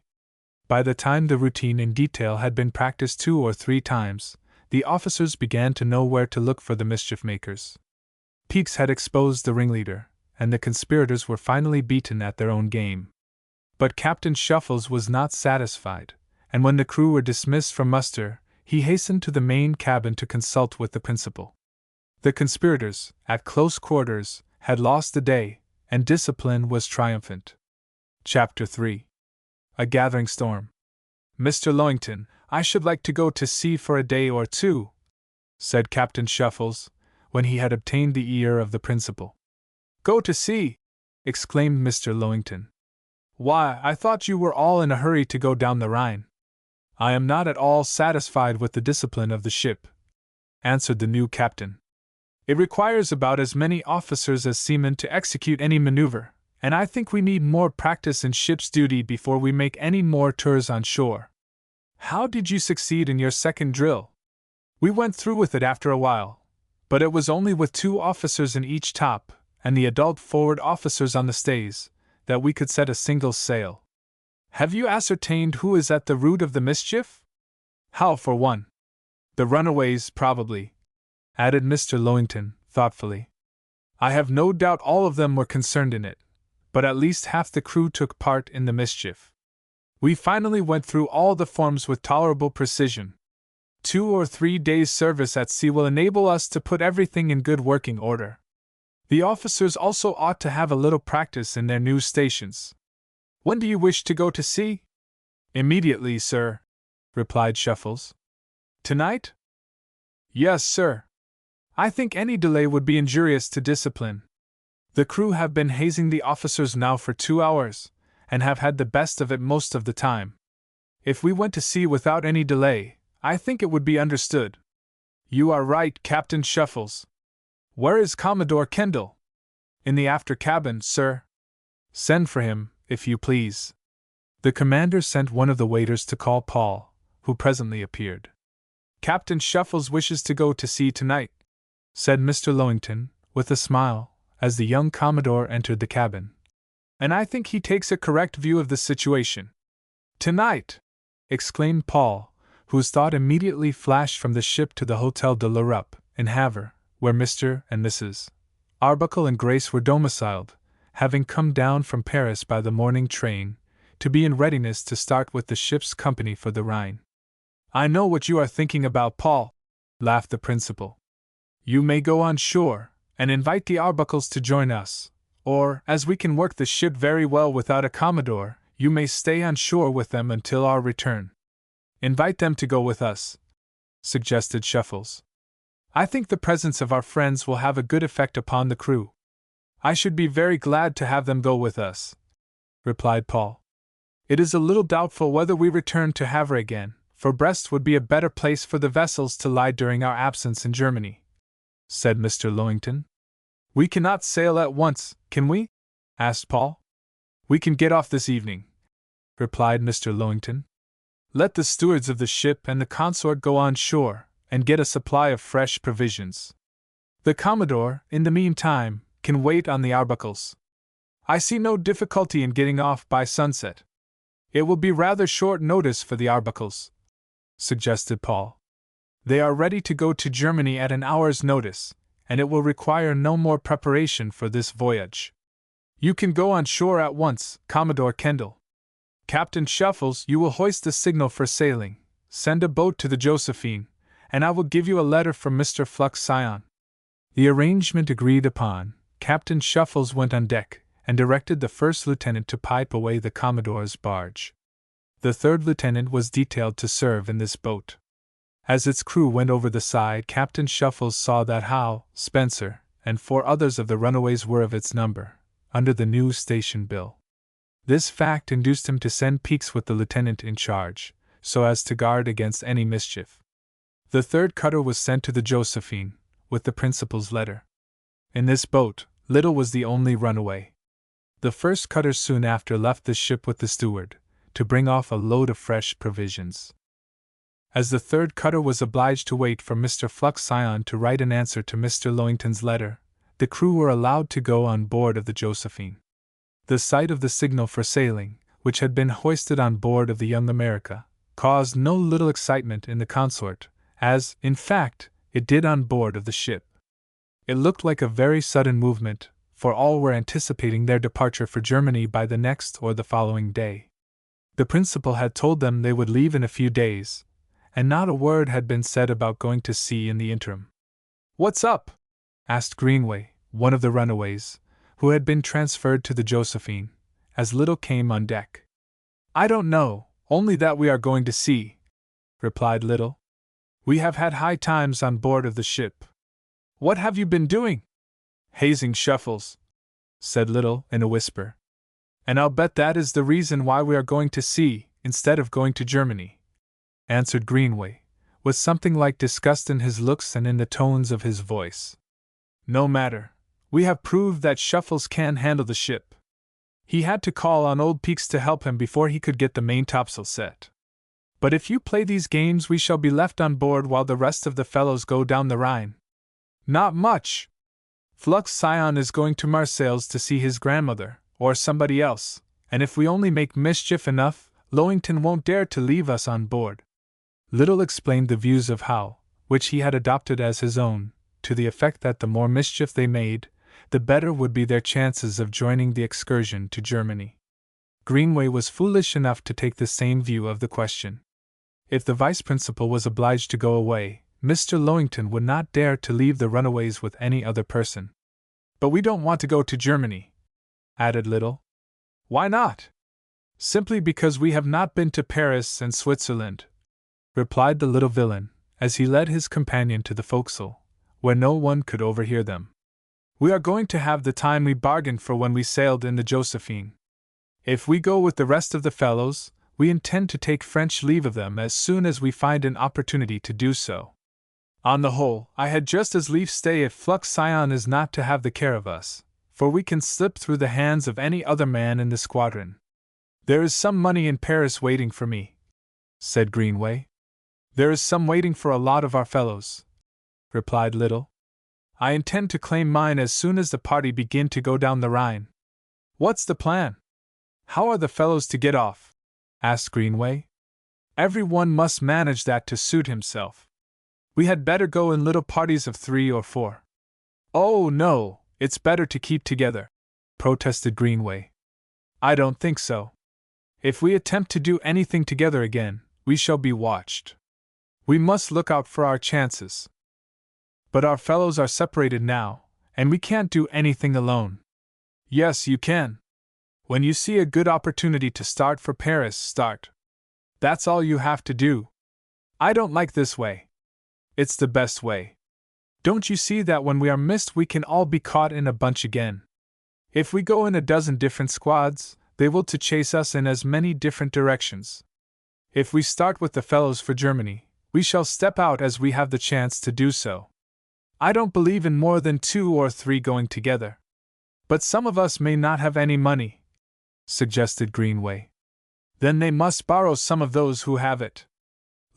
By the time the routine in detail had been practiced 2 or 3 times, the officers began to know where to look for the mischief-makers. Peaks had exposed the ringleader, and the conspirators were finally beaten at their own game. But Captain Shuffles was not satisfied, and when the crew were dismissed from muster, he hastened to the main cabin to consult with the principal. The conspirators, at close quarters, had lost the day, and discipline was triumphant. Chapter 3. A Gathering Storm. "Mr. Loington, I should like to go to sea for a day or 2, said Captain Shuffles, when he had obtained the ear of the principal. "Go to sea!" exclaimed Mr. Loington. "Why, I thought you were all in a hurry to go down the Rhine." "I am not at all satisfied with the discipline of the ship," answered the new captain. "It requires about as many officers as seamen to execute any maneuver, and I think we need more practice in ship's duty before we make any more tours on shore. How did you succeed in your second drill?" "We went through with it after a while, but it was only with 2 officers in each top, and the adult forward officers on the stays, that we could set a single sail." "Have you ascertained who is at the root of the mischief?" "How, for one?" "The runaways, probably," added Mr. Loington, thoughtfully. "I have no doubt all of them were concerned in it, but at least half the crew took part in the mischief. We finally went through all the forms with tolerable precision. 2 or 3 days' service at sea will enable us to put everything in good working order. The officers also ought to have a little practice in their new stations. When do you wish to go to sea? Immediately, sir, replied Shuffles. Tonight? Yes, sir. I think any delay would be injurious to discipline. The crew have been hazing the officers now for 2 hours, and have had the best of it most of the time. If we went to sea without any delay, I think it would be understood. You are right, Captain Shuffles. Where is Commodore Kendall? In the after cabin, sir. Send for him, if you please. The commander sent one of the waiters to call Paul, who presently appeared. Captain Shuffles wishes to go to sea tonight, said Mr. Lowington, with a smile, as the young Commodore entered the cabin. And I think he takes a correct view of the situation. Tonight! Exclaimed Paul, whose thought immediately flashed from the ship to the Hotel de l'Europe, in Havre, where Mr. and Mrs. Arbuckle and Grace were domiciled, having come down from Paris by the morning train, to be in readiness to start with the ship's company for the Rhine. I know what you are thinking about, Paul, laughed the principal. You may go on shore, and invite the Arbuckles to join us, or, as we can work the ship very well without a commodore, you may stay on shore with them until our return. Invite them to go with us, suggested Shuffles. I think the presence of our friends will have a good effect upon the crew. I should be very glad to have them go with us, replied Paul. It is a little doubtful whether we return to Havre again, for Brest would be a better place for the vessels to lie during our absence in Germany, said Mr. Lowington. We cannot sail at once, can we? Asked Paul. We can get off this evening, replied Mr. Lowington. Let the stewards of the ship and the consort go on shore, and get a supply of fresh provisions. The Commodore, in the meantime, can wait on the Arbuckles. I see no difficulty in getting off by sunset. It will be rather short notice for the Arbuckles, suggested Paul. They are ready to go to Germany at an hour's notice, and it will require no more preparation for this voyage. You can go on shore at once, Commodore Kendall. Captain Shuffles, you will hoist the signal for sailing, send a boat to the Josephine, and I will give you a letter from Mr. Flux Scion. The arrangement agreed upon, Captain Shuffles went on deck, and directed the first lieutenant to pipe away the Commodore's barge. The third lieutenant was detailed to serve in this boat. As its crew went over the side, Captain Shuffles saw that Howe, Spencer, and 4 others of the runaways were of its number, under the new station bill. This fact induced him to send Peaks with the lieutenant in charge, so as to guard against any mischief. The third cutter was sent to the Josephine, with the principal's letter. In this boat, Little was the only runaway. The first cutter soon after left the ship with the steward, to bring off a load of fresh provisions. As the third cutter was obliged to wait for Mr. Flux Scion to write an answer to Mr. Lowington's letter, the crew were allowed to go on board of the Josephine. The sight of the signal for sailing, which had been hoisted on board of the Young America, caused no little excitement in the consort, as, in fact, it did on board of the ship. It looked like a very sudden movement, for all were anticipating their departure for Germany by the next or the following day. The principal had told them they would leave in a few days, and not a word had been said about going to sea in the interim. "What's up?" asked Greenway, one of the runaways, who had been transferred to the Josephine, as Little came on deck. "I don't know, only that we are going to sea," replied Little. "We have had high times on board of the ship." "What have you been doing?" "Hazing Shuffles," said Little in a whisper. "And I'll bet that is the reason why we are going to sea, instead of going to Germany," answered Greenway, with something like disgust in his looks and in the tones of his voice. "No matter. We have proved that Shuffles can handle the ship. He had to call on old Peaks to help him before he could get the main topsail set. But if you play these games, we shall be left on board while the rest of the fellows go down the Rhine." "Not much. Flux Scion is going to Marseilles to see his grandmother, or somebody else, and if we only make mischief enough, Lowington won't dare to leave us on board." Little explained the views of Howe, which he had adopted as his own, to the effect that the more mischief they made, the better would be their chances of joining the excursion to Germany. Greenway was foolish enough to take the same view of the question. If the vice principal was obliged to go away, Mr. Lowington would not dare to leave the runaways with any other person. "But we don't want to go to Germany," added Little. "Why not?" "Simply because we have not been to Paris and Switzerland," replied the little villain, as he led his companion to the forecastle, where no one could overhear them. "We are going to have the time we bargained for when we sailed in the Josephine. If we go with the rest of the fellows, we intend to take French leave of them as soon as we find an opportunity to do so. On the whole, I had just as lief stay if Flux Scion is not to have the care of us, for we can slip through the hands of any other man in the squadron. There is some money in Paris waiting for me," said Greenway. "There is some waiting for a lot of our fellows," replied Little. "I intend to claim mine as soon as the party begin to go down the Rhine." "What's the plan? How are the fellows to get off?" asked Greenway. "Every one must manage that to suit himself. We had better go in little parties of 3 or 4. "Oh, no, it's better to keep together," protested Greenway. "I don't think so. If we attempt to do anything together again, we shall be watched. We must look out for our chances. But our fellows are separated now, and we can't do anything alone." "Yes, you can. When you see a good opportunity to start for Paris, start. That's all you have to do. I don't like this way. It's the best way. Don't you see that when we are missed we can all be caught in a bunch again? If we go in a dozen different squads, they will to chase us in as many different directions. If we start with the fellows for Germany, we shall step out as we have the chance to do so. I don't believe in more than 2 or 3 going together. But some of us may not have any money," suggested Greenway. "Then they must borrow some of those who have it."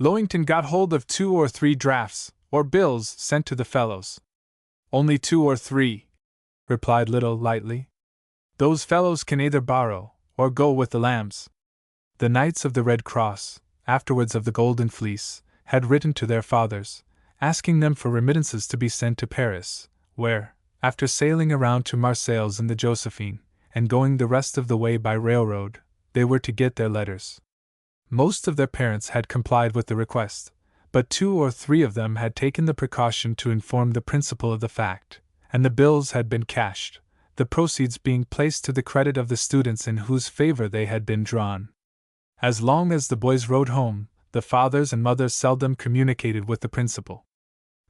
Lowington got hold of 2 or 3 drafts, or bills, sent to the fellows. "Only 2 or 3, replied Little lightly. "Those fellows can either borrow, or go with the lambs." The Knights of the Red Cross, afterwards of the Golden Fleece, had written to their fathers, asking them for remittances to be sent to Paris, where, after sailing around to Marseilles in the Josephine, and going the rest of the way by railroad, they were to get their letters. Most of their parents had complied with the request, but 2 or 3 of them had taken the precaution to inform the principal of the fact, and the bills had been cashed, the proceeds being placed to the credit of the students in whose favor they had been drawn. As long as the boys rode home, the fathers and mothers seldom communicated with the principal.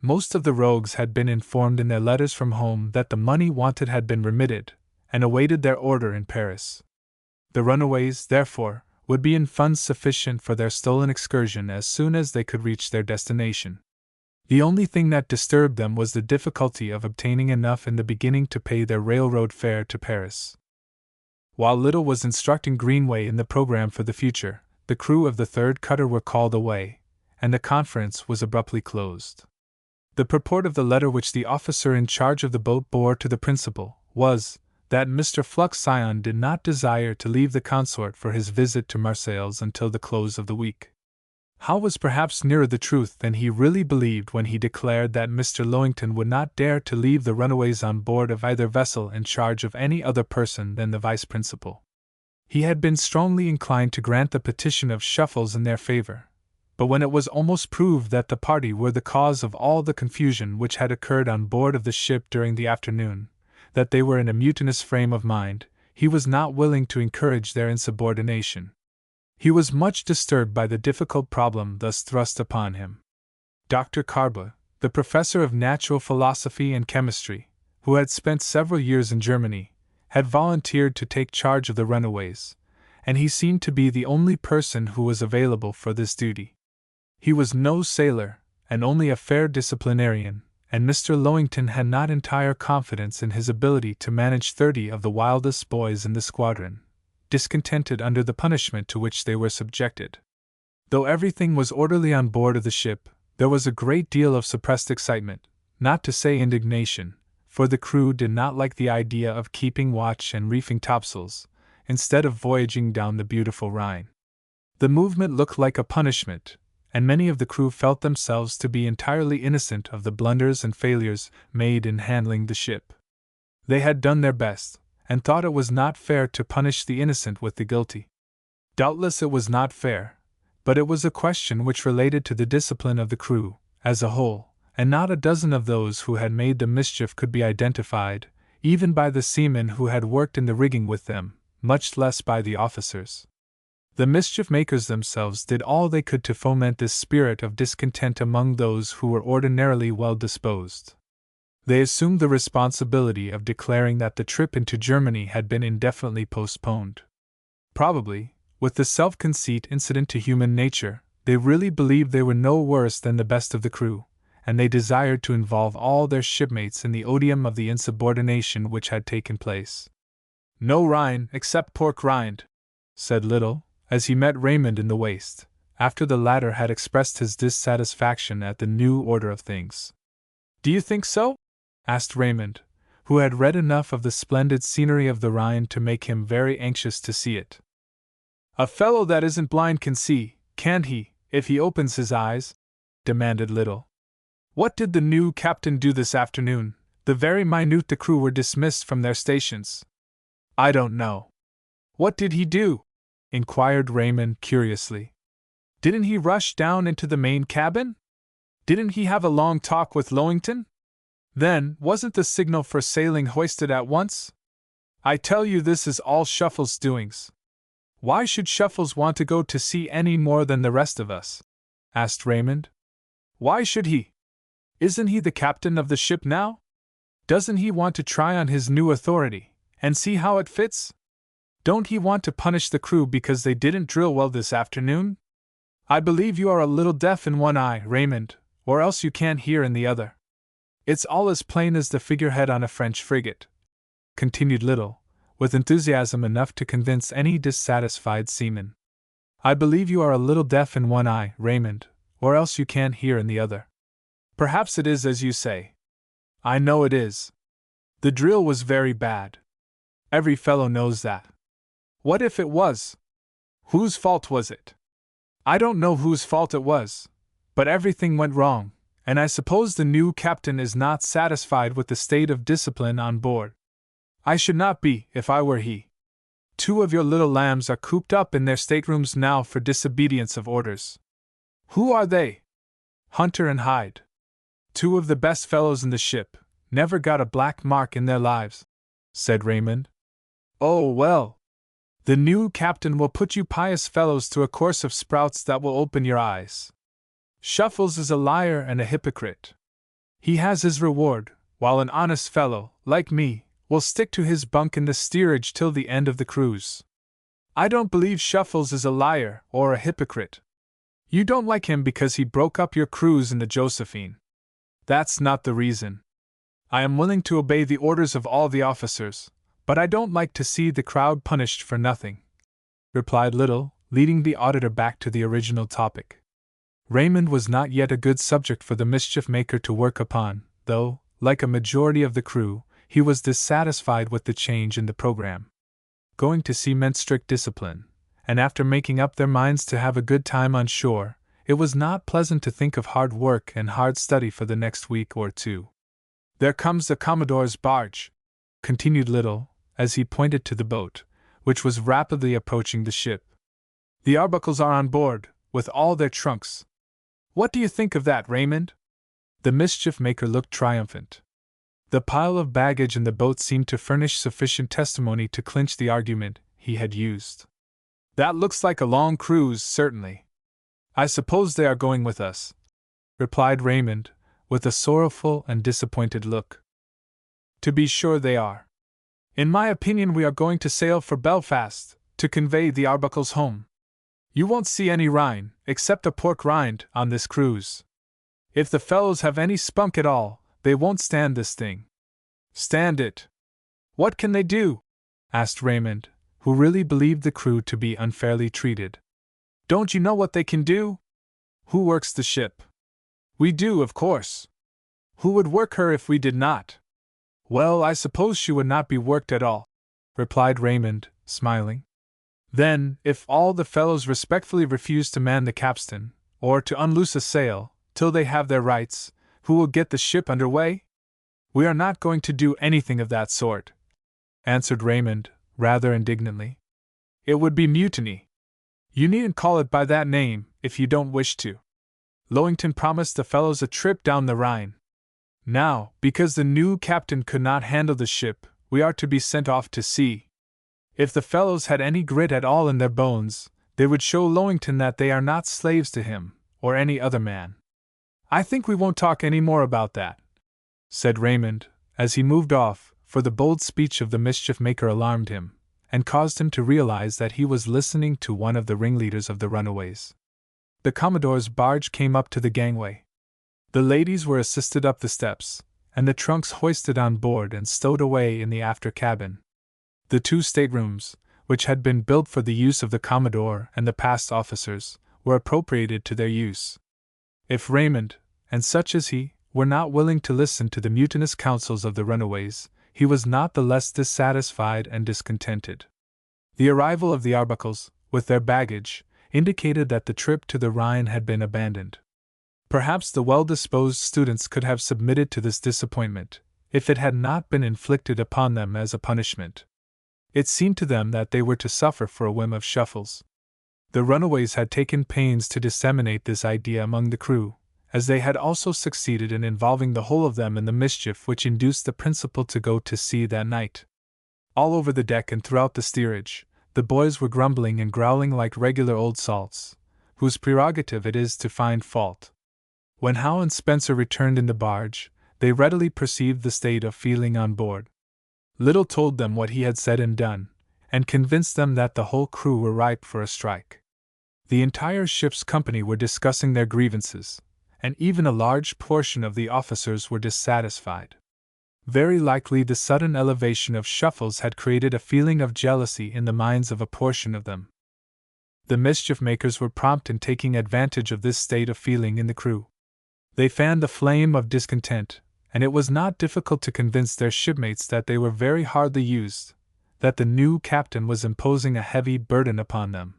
Most of the rogues had been informed in their letters from home that the money wanted had been remitted, and awaited their order in Paris. The runaways, therefore, would be in funds sufficient for their stolen excursion as soon as they could reach their destination. The only thing that disturbed them was the difficulty of obtaining enough in the beginning to pay their railroad fare to Paris. While Little was instructing Greenway in the program for the future, the crew of the 3rd cutter were called away, and the conference was abruptly closed. The purport of the letter which the officer in charge of the boat bore to the principal was that Mr. Flux Scion did not desire to leave the consort for his visit to Marseilles until the close of the week. Howe was perhaps nearer the truth than he really believed when he declared that Mr. Lowington would not dare to leave the runaways on board of either vessel in charge of any other person than the vice principal. He had been strongly inclined to grant the petition of Shuffles in their favor, but when it was almost proved that the party were the cause of all the confusion which had occurred on board of the ship during the afternoon, that they were in a mutinous frame of mind, he was not willing to encourage their insubordination. He was much disturbed by the difficult problem thus thrust upon him. Dr. Carba, the professor of natural philosophy and chemistry, who had spent several years in Germany, had volunteered to take charge of the runaways, and he seemed to be the only person who was available for this duty. He was no sailor, and only a fair disciplinarian, and Mr. Lowington had not entire confidence in his ability to manage 30 of the wildest boys in the squadron, discontented under the punishment to which they were subjected. Though everything was orderly on board of the ship, there was a great deal of suppressed excitement, not to say indignation, for the crew did not like the idea of keeping watch and reefing topsails, instead of voyaging down the beautiful Rhine. The movement looked like a punishment, and many of the crew felt themselves to be entirely innocent of the blunders and failures made in handling the ship. They had done their best, and thought it was not fair to punish the innocent with the guilty. Doubtless it was not fair, but it was a question which related to the discipline of the crew, as a whole, and not a dozen of those who had made the mischief could be identified, even by the seamen who had worked in the rigging with them, much less by the officers. The mischief makers themselves did all they could to foment this spirit of discontent among those who were ordinarily well disposed. They assumed the responsibility of declaring that the trip into Germany had been indefinitely postponed. Probably, with the self-conceit incident to human nature, they really believed they were no worse than the best of the crew, and they desired to involve all their shipmates in the odium of the insubordination which had taken place. "No Rhine, except pork rind," said Little, as he met Raymond in the waist, after the latter had expressed his dissatisfaction at the new order of things. "Do you think so?" asked Raymond, who had read enough of the splendid scenery of the Rhine to make him very anxious to see it. "A fellow that isn't blind can see, can't he, if he opens his eyes?" demanded Little. "What did the new captain do this afternoon, the very minute the crew were dismissed from their stations?" "I don't know." "What did he do?" inquired Raymond curiously. "Didn't he rush down into the main cabin? Didn't he have a long talk with Lowington? Then, wasn't the signal for sailing hoisted at once? I tell you this is all Shuffle's doings." "Why should Shuffles want to go to sea any more than the rest of us?" asked Raymond. "Why should he? Isn't he the captain of the ship now? Doesn't he want to try on his new authority, and see how it fits? Don't he want to punish the crew because they didn't drill well this afternoon? I believe you are a little deaf in one eye, Raymond, or else you can't hear in the other. It's all as plain as the figurehead on a French frigate," continued Little, with enthusiasm enough to convince any dissatisfied seaman. "I believe you are a little deaf in one eye, Raymond, or else you can't hear in the other. Perhaps it is as you say. I know it is. The drill was very bad. Every fellow knows that. What if it was? Whose fault was it? I don't know whose fault it was, but everything went wrong, and I suppose the new captain is not satisfied with the state of discipline on board. I should not be, if I were he. 2 of your little lambs are cooped up in their staterooms now for disobedience of orders." "Who are they?" "Hunter and Hyde. 2 of the best fellows in the ship, never got a black mark in their lives," said Raymond. "Oh, well. The new captain will put you pious fellows to a course of sprouts that will open your eyes. Shuffles is a liar and a hypocrite. He has his reward, while an honest fellow, like me, will stick to his bunk in the steerage till the end of the cruise. I don't believe Shuffles is a liar or a hypocrite. You don't like him because he broke up your cruise in the Josephine. That's not the reason. I am willing to obey the orders of all the officers, but I don't like to see the crowd punished for nothing," replied Little, leading the auditor back to the original topic. Raymond was not yet a good subject for the mischief maker to work upon, though, like a majority of the crew, he was dissatisfied with the change in the program. Going to sea meant strict discipline, and after making up their minds to have a good time on shore, it was not pleasant to think of hard work and hard study for the next week or 2. "There comes the Commodore's barge," continued Little, as he pointed to the boat, which was rapidly approaching the ship. "The Arbuckles are on board, with all their trunks. What do you think of that, Raymond?" The mischief maker looked triumphant. The pile of baggage in the boat seemed to furnish sufficient testimony to clinch the argument he had used. "That looks like a long cruise, certainly. I suppose they are going with us," replied Raymond, with a sorrowful and disappointed look. "To be sure they are. In my opinion we are going to sail for Belfast, to convey the Arbuckles home. You won't see any Rhine, except a pork rind, on this cruise. If the fellows have any spunk at all, they won't stand this thing." "Stand it? What can they do?" asked Raymond, who really believed the crew to be unfairly treated. "Don't you know what they can do? Who works the ship?" "We do, of course. Who would work her if we did not?" "Well, I suppose she would not be worked at all," replied Raymond, smiling. "Then, if all the fellows respectfully refuse to man the capstan, or to unloose a sail, till they have their rights, who will get the ship under way?" We are not going to do anything of that sort, answered Raymond, rather indignantly. It would be mutiny. You needn't call it by that name, if you don't wish to. Lowington promised the fellows a trip down the Rhine. Now, because the new captain could not handle the ship, we are to be sent off to sea. If the fellows had any grit at all in their bones, they would show Lowington that they are not slaves to him, or any other man. I think we won't talk any more about that, said Raymond, as he moved off, for the bold speech of the mischief-maker alarmed him, and caused him to realize that he was listening to one of the ringleaders of the runaways. The Commodore's barge came up to the gangway. The ladies were assisted up the steps, and the trunks hoisted on board and stowed away in the after cabin. The 2 staterooms, which had been built for the use of the Commodore and the past officers, were appropriated to their use. If Raymond, and such as he, were not willing to listen to the mutinous counsels of the runaways, he was not the less dissatisfied and discontented. The arrival of the Arbuckles, with their baggage, indicated that the trip to the Rhine had been abandoned. Perhaps the well-disposed students could have submitted to this disappointment, if it had not been inflicted upon them as a punishment. It seemed to them that they were to suffer for a whim of Shuffles. The runaways had taken pains to disseminate this idea among the crew, as they had also succeeded in involving the whole of them in the mischief which induced the principal to go to sea that night. All over the deck and throughout the steerage, the boys were grumbling and growling like regular old salts, whose prerogative it is to find fault. When Howe and Spencer returned in the barge, they readily perceived the state of feeling on board. Little told them what he had said and done, and convinced them that the whole crew were ripe for a strike. The entire ship's company were discussing their grievances, and even a large portion of the officers were dissatisfied. Very likely the sudden elevation of Shuffles had created a feeling of jealousy in the minds of a portion of them. The mischief-makers were prompt in taking advantage of this state of feeling in the crew. They fanned the flame of discontent, and it was not difficult to convince their shipmates that they were very hardly used, that the new captain was imposing a heavy burden upon them.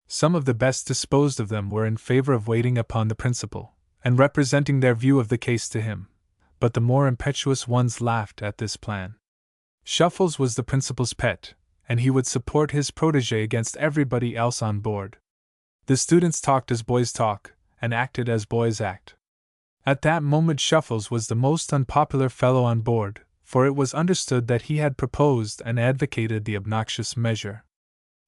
Some of the best disposed of them were in favor of waiting upon the principal, and representing their view of the case to him, but the more impetuous ones laughed at this plan. Shuffles was the principal's pet, and he would support his protégé against everybody else on board. The students talked as boys talk, and acted as boys act. At that moment Shuffles was the most unpopular fellow on board, for it was understood that he had proposed and advocated the obnoxious measure.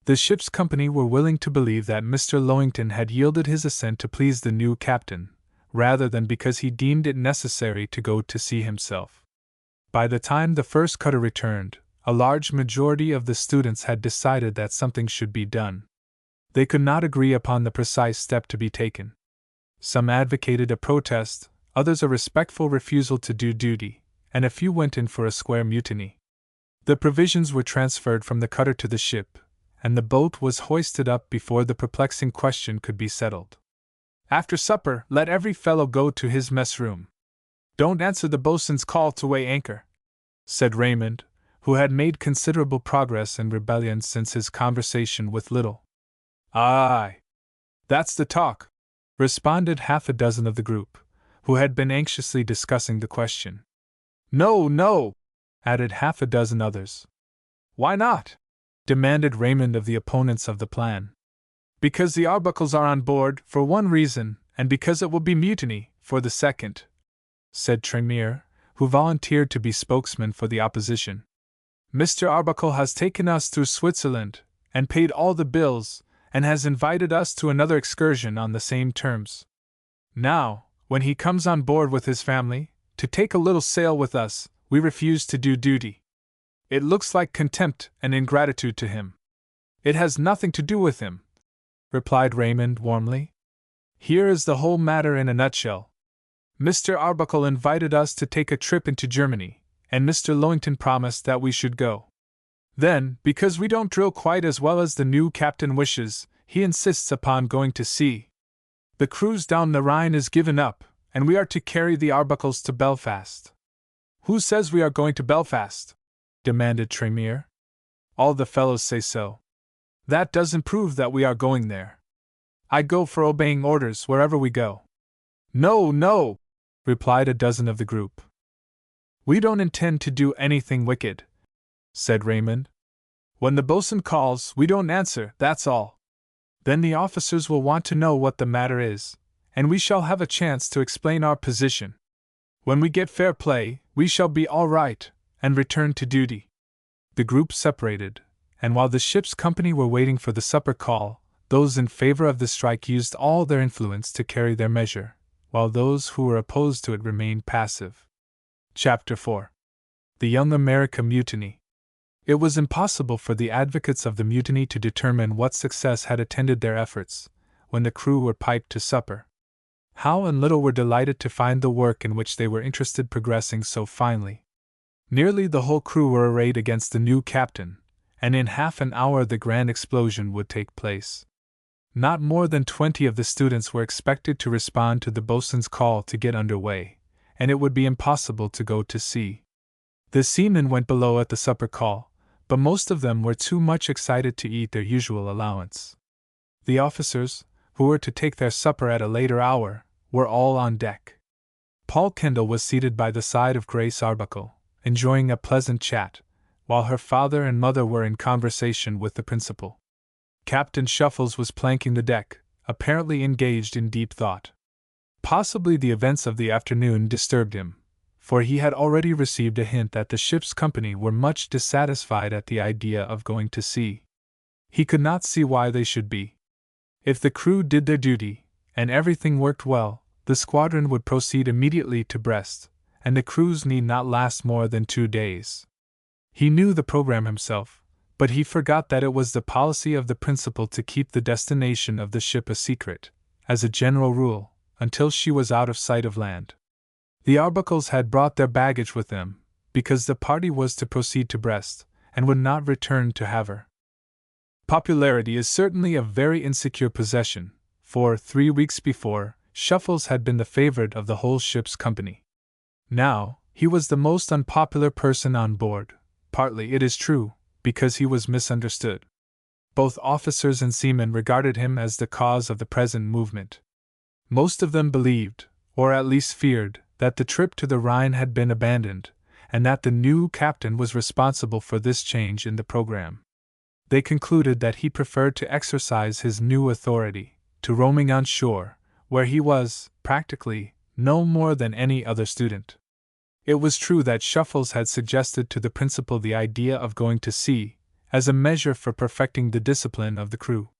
The ship's company were willing to believe that Mr. Lowington had yielded his assent to please the new captain, rather than because he deemed it necessary to go to sea himself. By the time the first cutter returned, a large majority of the students had decided that something should be done. They could not agree upon the precise step to be taken. Some advocated a protest, others a respectful refusal to do duty, and a few went in for a square mutiny. The provisions were transferred from the cutter to the ship, and the boat was hoisted up before the perplexing question could be settled. After supper, let every fellow go to his mess room. Don't answer the boatswain's call to weigh anchor, said Raymond, who had made considerable progress in rebellion since his conversation with Little. Aye, that's the talk, responded half a dozen of the group, who had been anxiously discussing the question. No, no, added half a dozen others. Why not? Demanded Raymond of the opponents of the plan. Because the Arbuckles are on board, for one reason, and because it will be mutiny, for the second, said Tremere, who volunteered to be spokesman for the opposition. Mr. Arbuckle has taken us through Switzerland, and paid all the bills, and has invited us to another excursion on the same terms. Now, when he comes on board with his family, to take a little sail with us, we refuse to do duty. It looks like contempt and ingratitude to him. It has nothing to do with him, replied Raymond warmly. Here is the whole matter in a nutshell. Mr. Arbuckle invited us to take a trip into Germany, and Mr. Lowington promised that we should go. Then, because we don't drill quite as well as the new captain wishes, he insists upon going to sea. The cruise down the Rhine is given up, and we are to carry the Arbuckles to Belfast. Who says we are going to Belfast? Demanded Tremere. All the fellows say so. That doesn't prove that we are going there. I go for obeying orders wherever we go. No, no, replied a dozen of the group. "We don't intend to do anything wicked," said Raymond. "When the bosun calls, we don't answer, that's all. Then the officers will want to know what the matter is, and we shall have a chance to explain our position. When we get fair play, we shall be all right, and return to duty." The group separated, and while the ship's company were waiting for the supper call, those in favor of the strike used all their influence to carry their measure, while those who were opposed to it remained passive. Chapter 4. The Young America Mutiny. It was impossible for the advocates of the mutiny to determine what success had attended their efforts, when the crew were piped to supper. Howe and Little were delighted to find the work in which they were interested progressing so finely. Nearly the whole crew were arrayed against the new captain, and in half an hour the grand explosion would take place. Not more than 20 of the students were expected to respond to the bosun's call to get under way, and it would be impossible to go to sea. The seamen went below at the supper call, but most of them were too much excited to eat their usual allowance. The officers, who were to take their supper at a later hour, were all on deck. Paul Kendall was seated by the side of Grace Arbuckle, enjoying a pleasant chat, while her father and mother were in conversation with the principal. Captain Shuffles was planking the deck, apparently engaged in deep thought. Possibly the events of the afternoon disturbed him, for he had already received a hint that the ship's company were much dissatisfied at the idea of going to sea. He could not see why they should be. If the crew did their duty, and everything worked well, the squadron would proceed immediately to Brest, and the cruise need not last more than 2 days. He knew the program himself, but he forgot that it was the policy of the principal to keep the destination of the ship a secret, as a general rule, until she was out of sight of land. The Arbuckles had brought their baggage with them, because the party was to proceed to Brest, and would not return to Havre. Popularity is certainly a very insecure possession, for 3 weeks before, Shuffles had been the favorite of the whole ship's company. Now, he was the most unpopular person on board, partly, it is true, because he was misunderstood. Both officers and seamen regarded him as the cause of the present movement. Most of them believed, or at least feared, that the trip to the Rhine had been abandoned, and that the new captain was responsible for this change in the program. They concluded that he preferred to exercise his new authority to roaming on shore, where he was, practically, no more than any other student. It was true that Shuffles had suggested to the principal the idea of going to sea, as a measure for perfecting the discipline of the crew.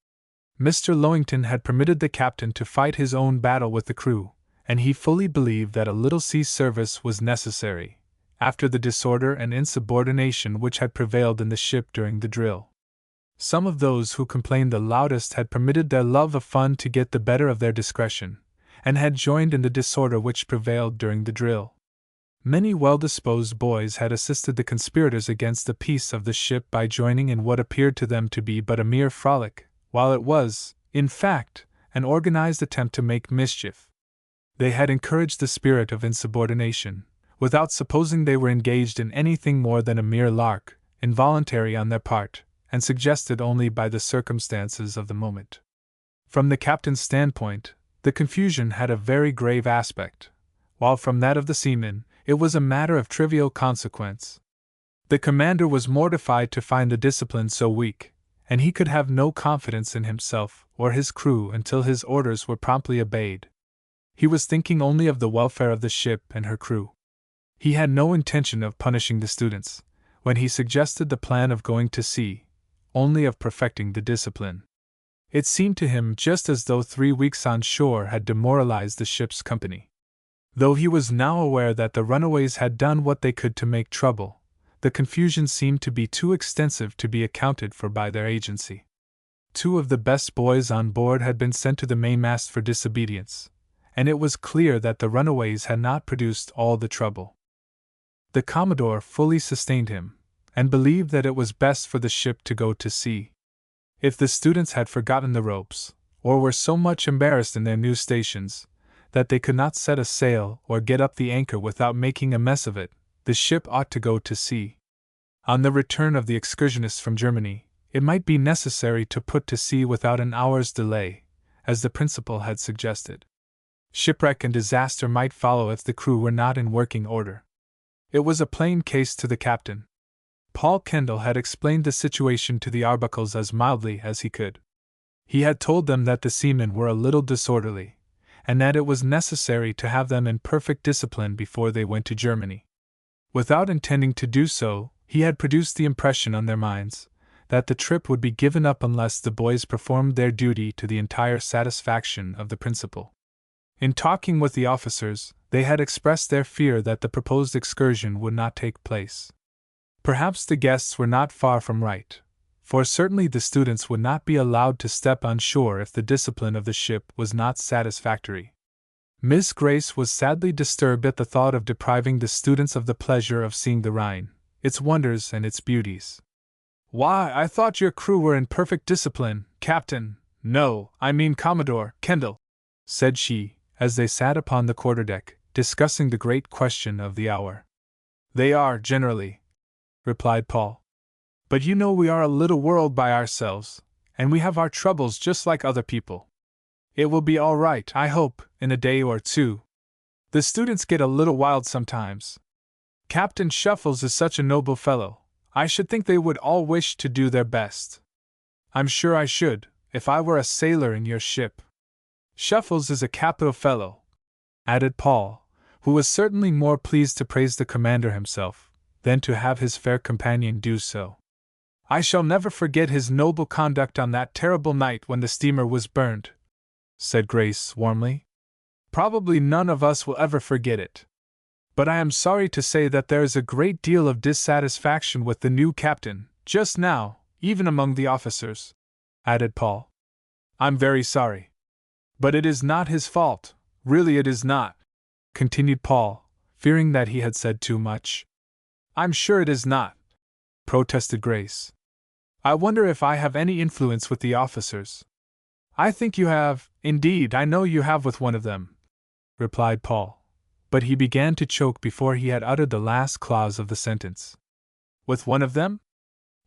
Mr. Lowington had permitted the captain to fight his own battle with the crew, and he fully believed that a little sea service was necessary, after the disorder and insubordination which had prevailed in the ship during the drill. Some of those who complained the loudest had permitted their love of fun to get the better of their discretion, and had joined in the disorder which prevailed during the drill. Many well-disposed boys had assisted the conspirators against the peace of the ship by joining in what appeared to them to be but a mere frolic, while it was, in fact, an organized attempt to make mischief. They had encouraged the spirit of insubordination, without supposing they were engaged in anything more than a mere lark, involuntary on their part, and suggested only by the circumstances of the moment. From the captain's standpoint, the confusion had a very grave aspect, while from that of the seamen, it was a matter of trivial consequence. The commander was mortified to find the discipline so weak, and he could have no confidence in himself or his crew until his orders were promptly obeyed. He was thinking only of the welfare of the ship and her crew. He had no intention of punishing the students, when he suggested the plan of going to sea, only of perfecting the discipline. It seemed to him just as though 3 weeks on shore had demoralized the ship's company. Though he was now aware that the runaways had done what they could to make trouble, the confusion seemed to be too extensive to be accounted for by their agency. 2 of the best boys on board had been sent to the mainmast for disobedience, and it was clear that the runaways had not produced all the trouble. The Commodore fully sustained him, and believed that it was best for the ship to go to sea. If the students had forgotten the ropes, or were so much embarrassed in their new stations, that they could not set a sail or get up the anchor without making a mess of it, the ship ought to go to sea. On the return of the excursionists from Germany, it might be necessary to put to sea without an hour's delay, as the principal had suggested. Shipwreck and disaster might follow if the crew were not in working order. It was a plain case to the captain. Paul Kendall had explained the situation to the Arbuckles as mildly as he could. He had told them that the seamen were a little disorderly, and that it was necessary to have them in perfect discipline before they went to Germany. Without intending to do so, he had produced the impression on their minds that the trip would be given up unless the boys performed their duty to the entire satisfaction of the principal. In talking with the officers, they had expressed their fear that the proposed excursion would not take place. Perhaps the guests were not far from right, for certainly the students would not be allowed to step on shore if the discipline of the ship was not satisfactory. Miss Grace was sadly disturbed at the thought of depriving the students of the pleasure of seeing the Rhine, its wonders and its beauties. "Why, I thought your crew were in perfect discipline, Captain, no, I mean Commodore Kendall," said she, as they sat upon the quarterdeck, discussing the great question of the hour. "They are, generally," replied Paul. "But you know we are a little world by ourselves, and we have our troubles just like other people. It will be all right, I hope, in a day or two. The students get a little wild sometimes. Captain Shuffles is such a noble fellow, I should think they would all wish to do their best. I'm sure I should, if I were a sailor in your ship. Shuffles is a capital fellow," added Paul, who was certainly more pleased to praise the commander himself than to have his fair companion do so. "I shall never forget his noble conduct on that terrible night when the steamer was burned," said Grace warmly. "Probably none of us will ever forget it. But I am sorry to say that there is a great deal of dissatisfaction with the new captain, just now, even among the officers," added Paul. "I'm very sorry. But it is not his fault, really it is not," continued Paul, fearing that he had said too much. "I'm sure it is not," protested Grace. "I wonder if I have any influence with the officers." "I think you have, indeed I know you have with one of them," replied Paul. But he began to choke before he had uttered the last clause of the sentence. "With one of them?"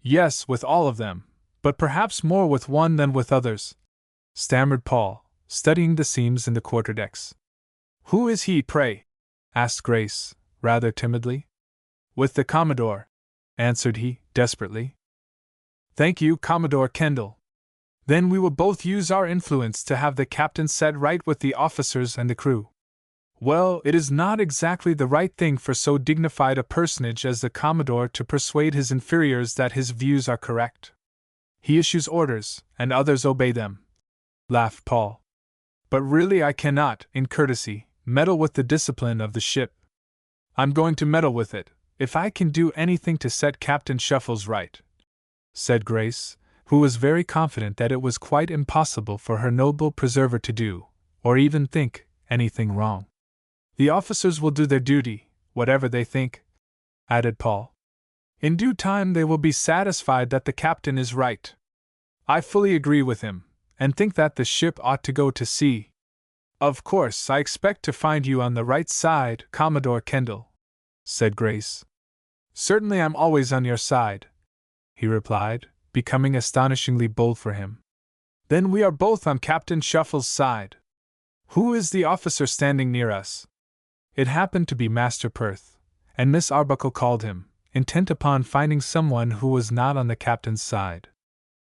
"Yes, with all of them, but perhaps more with one than with others," stammered Paul, studying the seams in the quarterdecks. "Who is he, pray?" asked Grace, rather timidly. "With the Commodore," answered he, desperately. "Thank you, Commodore Kendall. Then we will both use our influence to have the captain set right with the officers and the crew." "Well, it is not exactly the right thing for so dignified a personage as the Commodore to persuade his inferiors that his views are correct. He issues orders, and others obey them," laughed Paul. "But really I cannot, in courtesy, meddle with the discipline of the ship. I'm going to meddle with it, if I can do anything to set Captain Shuffles right," said Grace, who was very confident that it was quite impossible for her noble preserver to do, or even think, anything wrong. "The officers will do their duty, whatever they think," added Paul. "In due time they will be satisfied that the captain is right. I fully agree with him, and think that the ship ought to go to sea. Of course, I expect to find you on the right side, Commodore Kendall," said Grace. "Certainly I'm always on your side," he replied, becoming astonishingly bold for him. "Then we are both on Captain Shuffle's side. Who is the officer standing near us?" It happened to be Master Perth, and Miss Arbuckle called him, intent upon finding someone who was not on the captain's side.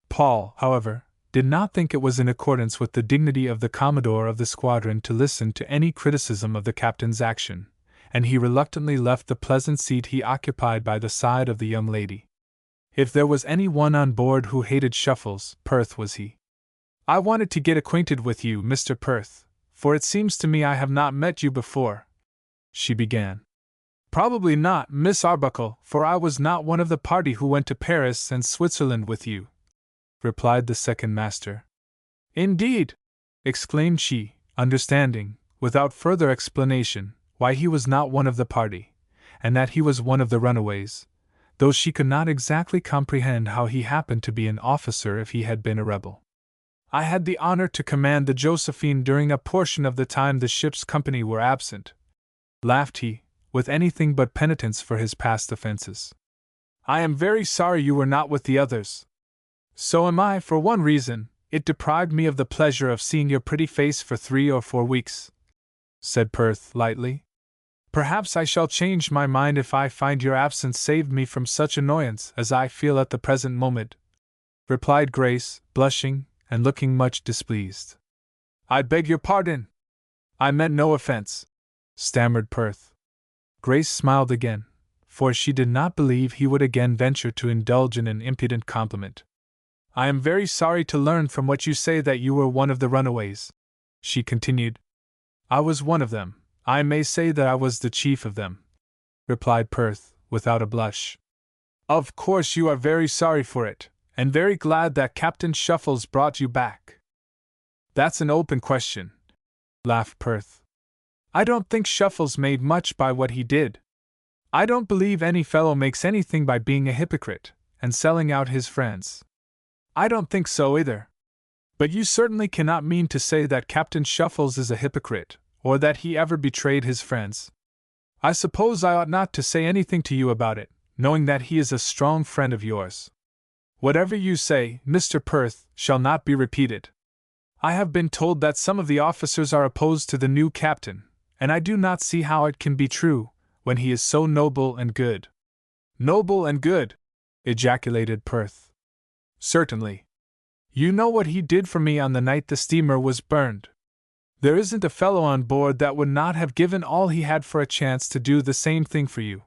Paul, however, did not think it was in accordance with the dignity of the Commodore of the squadron to listen to any criticism of the captain's action, and he reluctantly left the pleasant seat he occupied by the side of the young lady. If there was any one on board who hated Shuffles, Perth was he. "I wanted to get acquainted with you, Mr. Perth, for it seems to me I have not met you before," she began. "Probably not, Miss Arbuckle, for I was not one of the party who went to Paris and Switzerland with you," replied the second master. "Indeed!" exclaimed she, understanding, without further explanation, why he was not one of the party, and that he was one of the runaways, though she could not exactly comprehend how he happened to be an officer if he had been a rebel. "I had the honor to command the Josephine during a portion of the time the ship's company were absent," laughed he, with anything but penitence for his past offenses. "I am very sorry you were not with the others." "So am I, for one reason: it deprived me of the pleasure of seeing your pretty face for 3 or 4 weeks," said Perth lightly. Perhaps I shall change my mind if I find your absence saved me from such annoyance as I feel at the present moment, replied Grace, blushing and looking much displeased. I beg your pardon. I meant no offense, stammered Perth. Grace smiled again, for she did not believe he would again venture to indulge in an impudent compliment. I am very sorry to learn from what you say that you were one of the runaways, she continued. I was one of them. I may say that I was the chief of them, replied Perth, without a blush. Of course you are very sorry for it, and very glad that Captain Shuffles brought you back. That's an open question, laughed Perth. I don't think Shuffles made much by what he did. I don't believe any fellow makes anything by being a hypocrite and selling out his friends. I don't think so either. But you certainly cannot mean to say that Captain Shuffles is a hypocrite, or that he ever betrayed his friends. I suppose I ought not to say anything to you about it, knowing that he is a strong friend of yours. Whatever you say, Mr. Perth, shall not be repeated. I have been told that some of the officers are opposed to the new captain, and I do not see how it can be true, when he is so noble and good. Noble and good! Ejaculated Perth. Certainly. You know what he did for me on the night the steamer was burned. There isn't a fellow on board that would not have given all he had for a chance to do the same thing for you,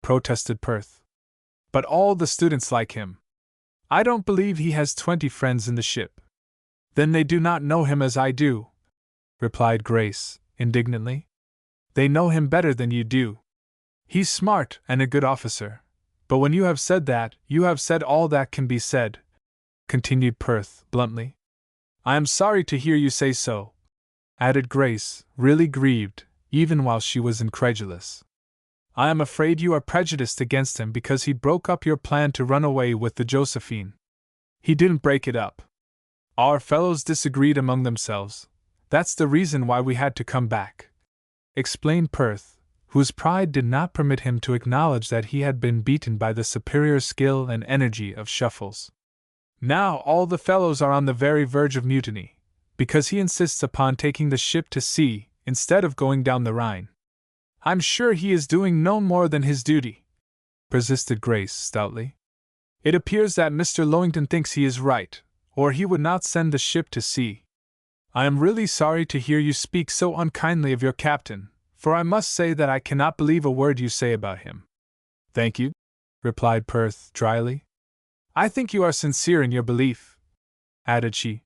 protested Perth. But all the students like him. I don't believe he has 20 friends in the ship. Then they do not know him as I do, replied Grace, indignantly. They know him better than you do. He's smart and a good officer. But when you have said that, you have said all that can be said, continued Perth, bluntly. I am sorry to hear you say so, added Grace, really grieved, even while she was incredulous. I am afraid you are prejudiced against him because he broke up your plan to run away with the Josephine. He didn't break it up. Our fellows disagreed among themselves. That's the reason why we had to come back, explained Perth, whose pride did not permit him to acknowledge that he had been beaten by the superior skill and energy of Shuffles. Now all the fellows are on the very verge of mutiny, because he insists upon taking the ship to sea instead of going down the Rhine. I'm sure he is doing no more than his duty, persisted Grace stoutly. It appears that Mr. Lowington thinks he is right, or he would not send the ship to sea. I am really sorry to hear you speak so unkindly of your captain, for I must say that I cannot believe a word you say about him. Thank you, replied Perth dryly. I think you are sincere in your belief, added she.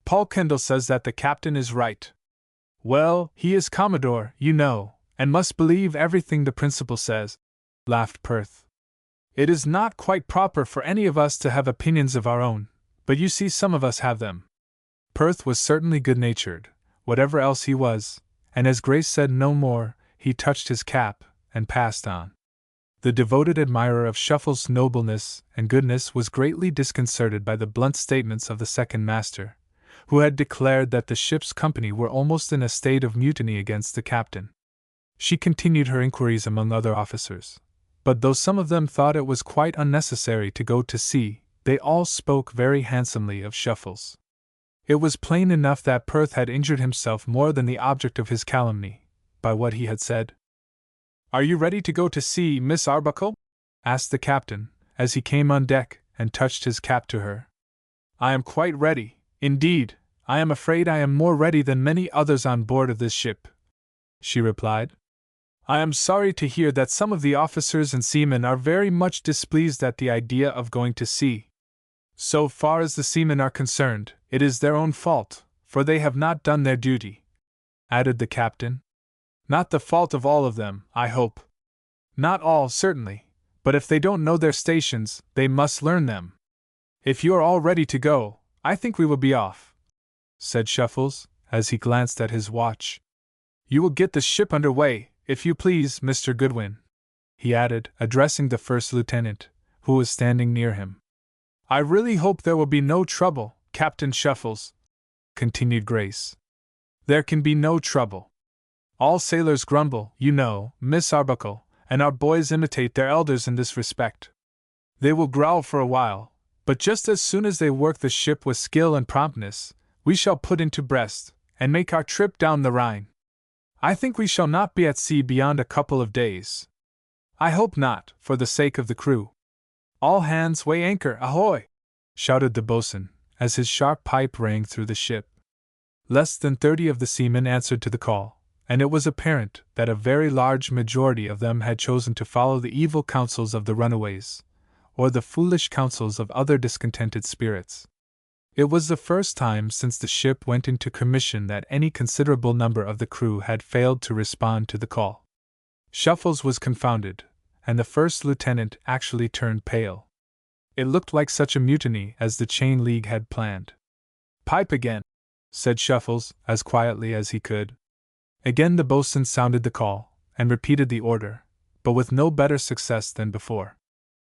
Paul Kendall says that the captain is right. Well, he is Commodore, you know, and must believe everything the principal says, laughed Perth. It is not quite proper for any of us to have opinions of our own, but you see some of us have them. Perth was certainly good-natured, whatever else he was, and as Grace said no more, he touched his cap and passed on. The devoted admirer of Shuffles' nobleness and goodness was greatly disconcerted by the blunt statements of the second master, who had declared that the ship's company were almost in a state of mutiny against the captain. She continued her inquiries among other officers, but though some of them thought it was quite unnecessary to go to sea, they all spoke very handsomely of Shuffles. It was plain enough that Perth had injured himself more than the object of his calumny, by what he had said. Are you ready to go to sea, Miss Arbuckle? Asked the captain, as he came on deck and touched his cap to her. I am quite ready. Indeed, I am afraid I am more ready than many others on board of this ship, she replied. I am sorry to hear that some of the officers and seamen are very much displeased at the idea of going to sea. So far as the seamen are concerned, it is their own fault, for they have not done their duty, added the captain. Not the fault of all of them, I hope. Not all, certainly, but if they don't know their stations, they must learn them. If you are all ready to go, I think we will be off, said Shuffles, as he glanced at his watch. You will get the ship under way, if you please, Mr. Goodwin, he added, addressing the first lieutenant, who was standing near him. I really hope there will be no trouble, Captain Shuffles, continued Grace. There can be no trouble. All sailors grumble, you know, Miss Arbuckle, and our boys imitate their elders in this respect. They will growl for a while, but just as soon as they work the ship with skill and promptness, we shall put into Brest, and make our trip down the Rhine. I think we shall not be at sea beyond a couple of days. I hope not, for the sake of the crew. All hands weigh anchor, ahoy! Shouted the boatswain, as his sharp pipe rang through the ship. Less than 30 of the seamen answered to the call, and it was apparent that a very large majority of them had chosen to follow the evil counsels of the runaways, or the foolish counsels of other discontented spirits. It was the first time since the ship went into commission that any considerable number of the crew had failed to respond to the call. Shuffles was confounded, and the first lieutenant actually turned pale. It looked like such a mutiny as the Chain League had planned. "Pipe again," said Shuffles, as quietly as he could. Again the boatswain sounded the call, and repeated the order, but with no better success than before.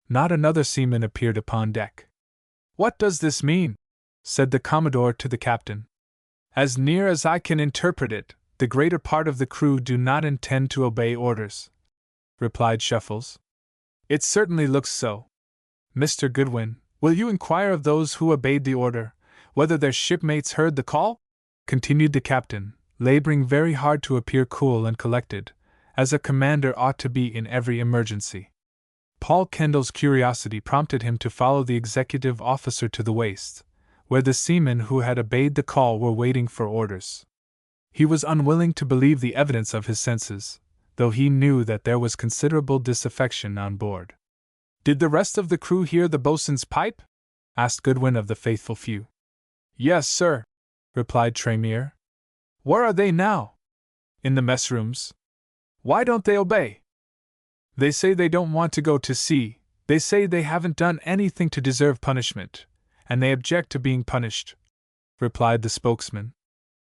Not another seaman appeared upon deck. "What does this mean?" said the Commodore to the captain. "As near as I can interpret it, the greater part of the crew do not intend to obey orders," replied Shuffles. "It certainly looks so. Mr. Goodwin, will you inquire of those who obeyed the order, whether their shipmates heard the call?" continued the captain, laboring very hard to appear cool and collected, as a commander ought to be in every emergency. Paul Kendall's curiosity prompted him to follow the executive officer to the waist, where the seamen who had obeyed the call were waiting for orders. He was unwilling to believe the evidence of his senses, though he knew that there was considerable disaffection on board. "Did the rest of the crew hear the boatswain's pipe?" asked Goodwin of the faithful few. "Yes, sir," replied Tremere. "Where are they now?" "In the mess rooms." "Why don't they obey?" "They say they don't want to go to sea. They say they haven't done anything to deserve punishment, and they object to being punished," replied the spokesman.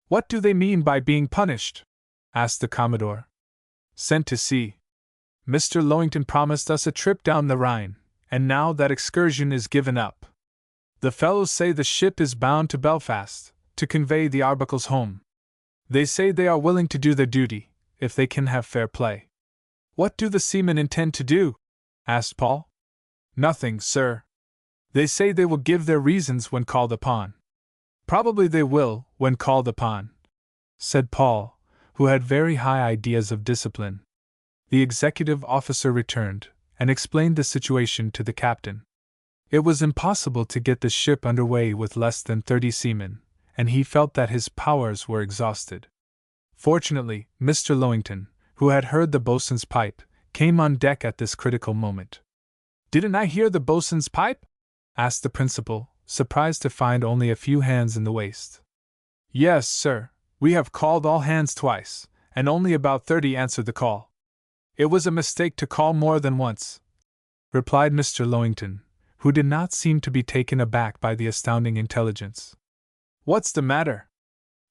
"What do they mean by being punished?" asked the Commodore. "Sent to sea. Mr. Lowington promised us a trip down the Rhine, and now that excursion is given up. The fellows say the ship is bound to Belfast, to convey the articles home. They say they are willing to do their duty, if they can have fair play." "What do the seamen intend to do?" asked Paul. "Nothing, sir. They say they will give their reasons when called upon." "Probably they will, when called upon," said Paul, who had very high ideas of discipline. The executive officer returned, and explained the situation to the captain. It was impossible to get the ship under way with less than 30 seamen, and he felt that his powers were exhausted. Fortunately, Mr. Lowington, who had heard the boatswain's pipe, came on deck at this critical moment. "Didn't I hear the boatswain's pipe?" asked the principal, surprised to find only a few hands in the waist. "Yes, sir, we have called all hands twice, and only about 30 answered the call. It was a mistake to call more than once," replied Mr. Lowington, who did not seem to be taken aback by the astounding intelligence. "What's the matter?"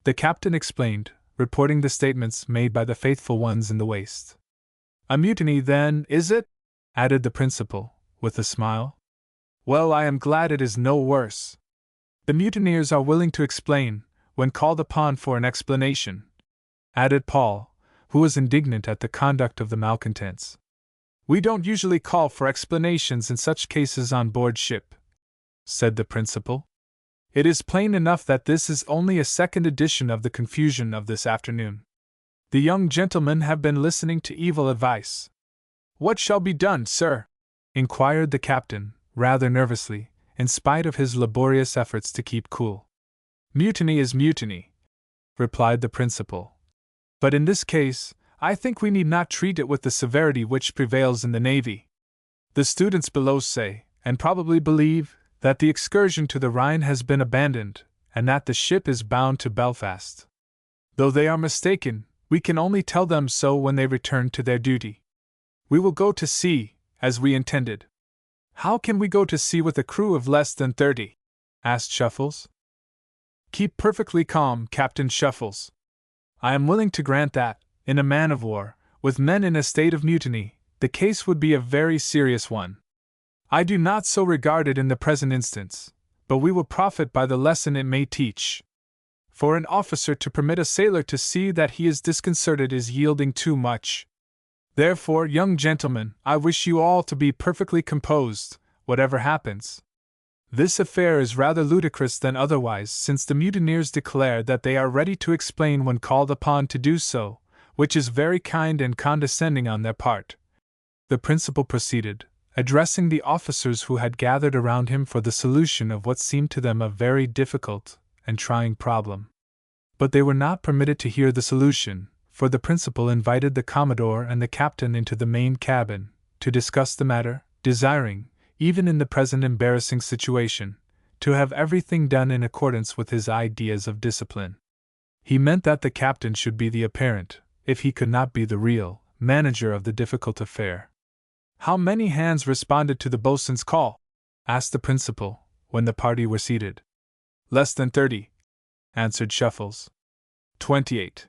the captain explained, reporting the statements made by the faithful ones in the waist. "A mutiny, then, is it?" added the principal, with a smile. "Well, I am glad it is no worse. The mutineers are willing to explain, when called upon for an explanation," added Paul, who was indignant at the conduct of the malcontents. "We don't usually call for explanations in such cases on board ship," said the principal. "It is plain enough that this is only a second edition of the confusion of this afternoon. The young gentlemen have been listening to evil advice." "What shall be done, sir?" inquired the captain, rather nervously, in spite of his laborious efforts to keep cool. "Mutiny is mutiny," replied the principal. "But in this case, I think we need not treat it with the severity which prevails in the Navy. The students below say, and probably believe, that the excursion to the Rhine has been abandoned, and that the ship is bound to Belfast. Though they are mistaken, we can only tell them so when they return to their duty. We will go to sea, as we intended." "How can we go to sea with a crew of less than 30? asked Shuffles. "Keep perfectly calm, Captain Shuffles. I am willing to grant that, in a man-of-war, with men in a state of mutiny, the case would be a very serious one. I do not so regard it in the present instance, but we will profit by the lesson it may teach. For an officer to permit a sailor to see that he is disconcerted is yielding too much. Therefore, young gentlemen, I wish you all to be perfectly composed, whatever happens. This affair is rather ludicrous than otherwise, since the mutineers declare that they are ready to explain when called upon to do so, which is very kind and condescending on their part," the principal proceeded, addressing the officers who had gathered around him for the solution of what seemed to them a very difficult and trying problem. But they were not permitted to hear the solution, for the principal invited the Commodore and the captain into the main cabin to discuss the matter, desiring, even in the present embarrassing situation, to have everything done in accordance with his ideas of discipline. He meant that the captain should be the apparent, if he could not be the real, manager of the difficult affair. "How many hands responded to the boatswain's call?" asked the principal, when the party were seated. "Less than 30, answered Shuffles. 28.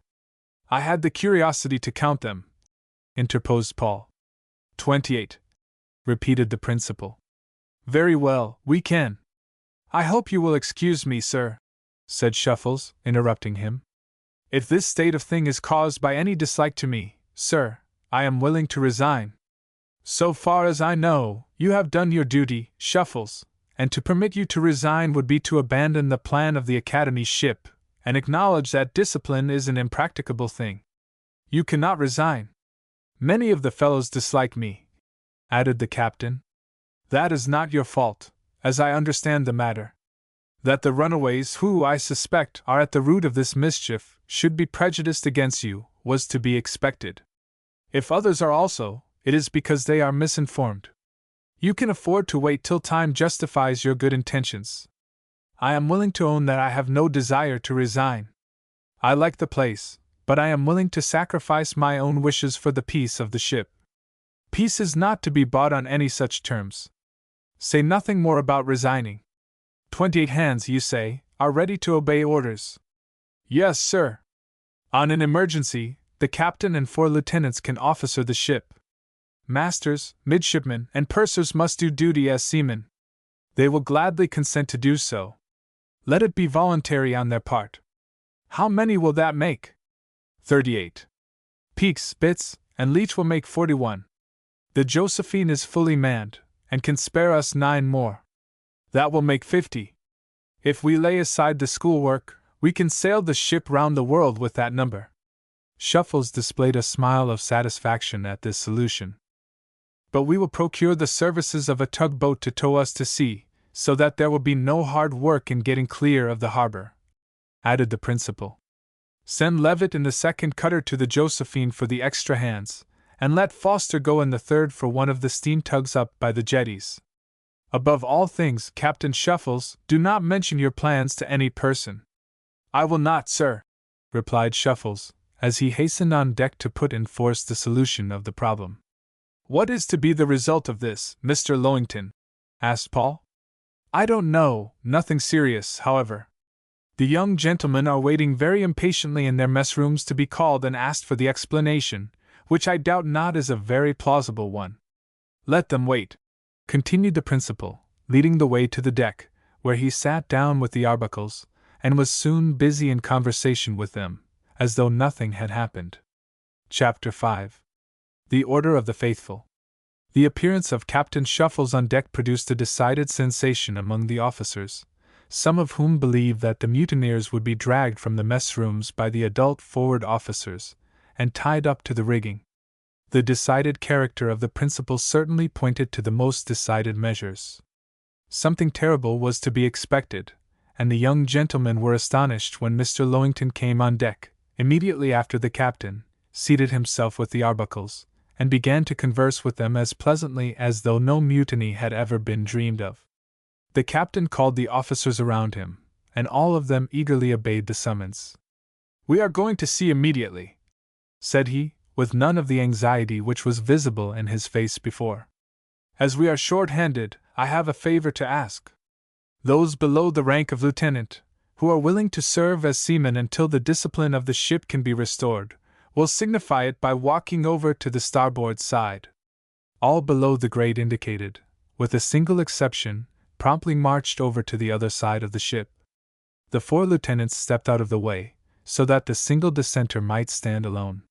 "I had the curiosity to count them," interposed Paul. 28, repeated the principal. "Very well, we can." "I hope you will excuse me, sir," said Shuffles, interrupting him. "If this state of thing is caused by any dislike to me, sir, I am willing to resign. So far as I know, you have done your duty, Shuffles, and to permit you to resign would be to abandon the plan of the Academy ship, and acknowledge that discipline is an impracticable thing. You cannot resign. Many of the fellows dislike me," added the captain. "That is not your fault, as I understand the matter. That the runaways, who, I suspect, are at the root of this mischief, should be prejudiced against you, was to be expected. If others are also, it is because they are misinformed. You can afford to wait till time justifies your good intentions. I am willing to own that I have no desire to resign. I like the place, but I am willing to sacrifice my own wishes for the peace of the ship. Peace is not to be bought on any such terms. Say nothing more about resigning. 28 hands, you say, are ready to obey orders?" "Yes, sir. On an emergency, the captain and 4 lieutenants can officer the ship. Masters, midshipmen, and pursers must do duty as seamen. They will gladly consent to do so. Let it be voluntary on their part. How many will that make?" 38. "Peaks, Bitts, and Leach will make 41. The Josephine is fully manned, and can spare us 9 more. That will make 50. If we lay aside the schoolwork, we can sail the ship round the world with that number." Shuffles displayed a smile of satisfaction at this solution. "But we will procure the services of a tugboat to tow us to sea, so that there will be no hard work in getting clear of the harbor," added the principal. "Send Levitt in the 2nd cutter to the Josephine for the extra hands, and let Foster go in the 3rd for one of the steam tugs up by the jetties. Above all things, Captain Shuffles, do not mention your plans to any person." "I will not, sir," replied Shuffles, as he hastened on deck to put in force the solution of the problem. "What is to be the result of this, Mr. Lowington?" asked Paul. "I don't know, nothing serious, however. The young gentlemen are waiting very impatiently in their mess rooms to be called and asked for the explanation, which I doubt not is a very plausible one. Let them wait," continued the principal, leading the way to the deck, where he sat down with the Arbuckles, and was soon busy in conversation with them, as though nothing had happened. Chapter 5. The Order of the Faithful. The appearance of Captain Shuffles on deck produced a decided sensation among the officers, some of whom believed that the mutineers would be dragged from the mess rooms by the adult forward officers, and tied up to the rigging. The decided character of the principal certainly pointed to the most decided measures. Something terrible was to be expected, and the young gentlemen were astonished when Mr. Lowington came on deck, immediately after the captain, seated himself with the Arbuckles, and began to converse with them as pleasantly as though no mutiny had ever been dreamed of. The captain called the officers around him, and all of them eagerly obeyed the summons. "We are going to sea immediately," said he, with none of the anxiety which was visible in his face before. "As we are short-handed, I have a favor to ask. Those below the rank of lieutenant, who are willing to serve as seamen until the discipline of the ship can be restored, will signify it by walking over to the starboard side." All below the grade indicated, with a single exception, promptly marched over to the other side of the ship. The 4 lieutenants stepped out of the way, so that the single dissenter might stand alone.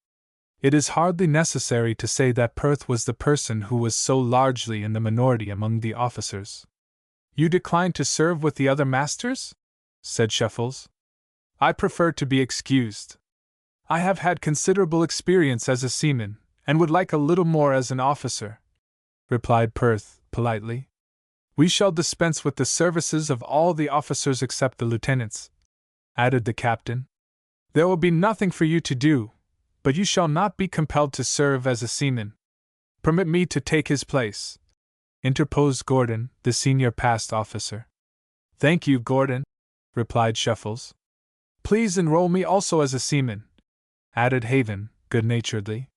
It is hardly necessary to say that Perth was the person who was so largely in the minority among the officers. "You decline to serve with the other masters?" said Shuffles. "I prefer to be excused." I have had considerable experience as a seaman, and would like a little more as an officer, replied Perth, politely. We shall dispense with the services of all the officers except the lieutenants, added the captain. There will be nothing for you to do, but you shall not be compelled to serve as a seaman. Permit me to take his place, interposed Gordon, the senior passed officer. Thank you, Gordon, replied Shuffles. Please enroll me also as a seaman, added Haven, good-naturedly.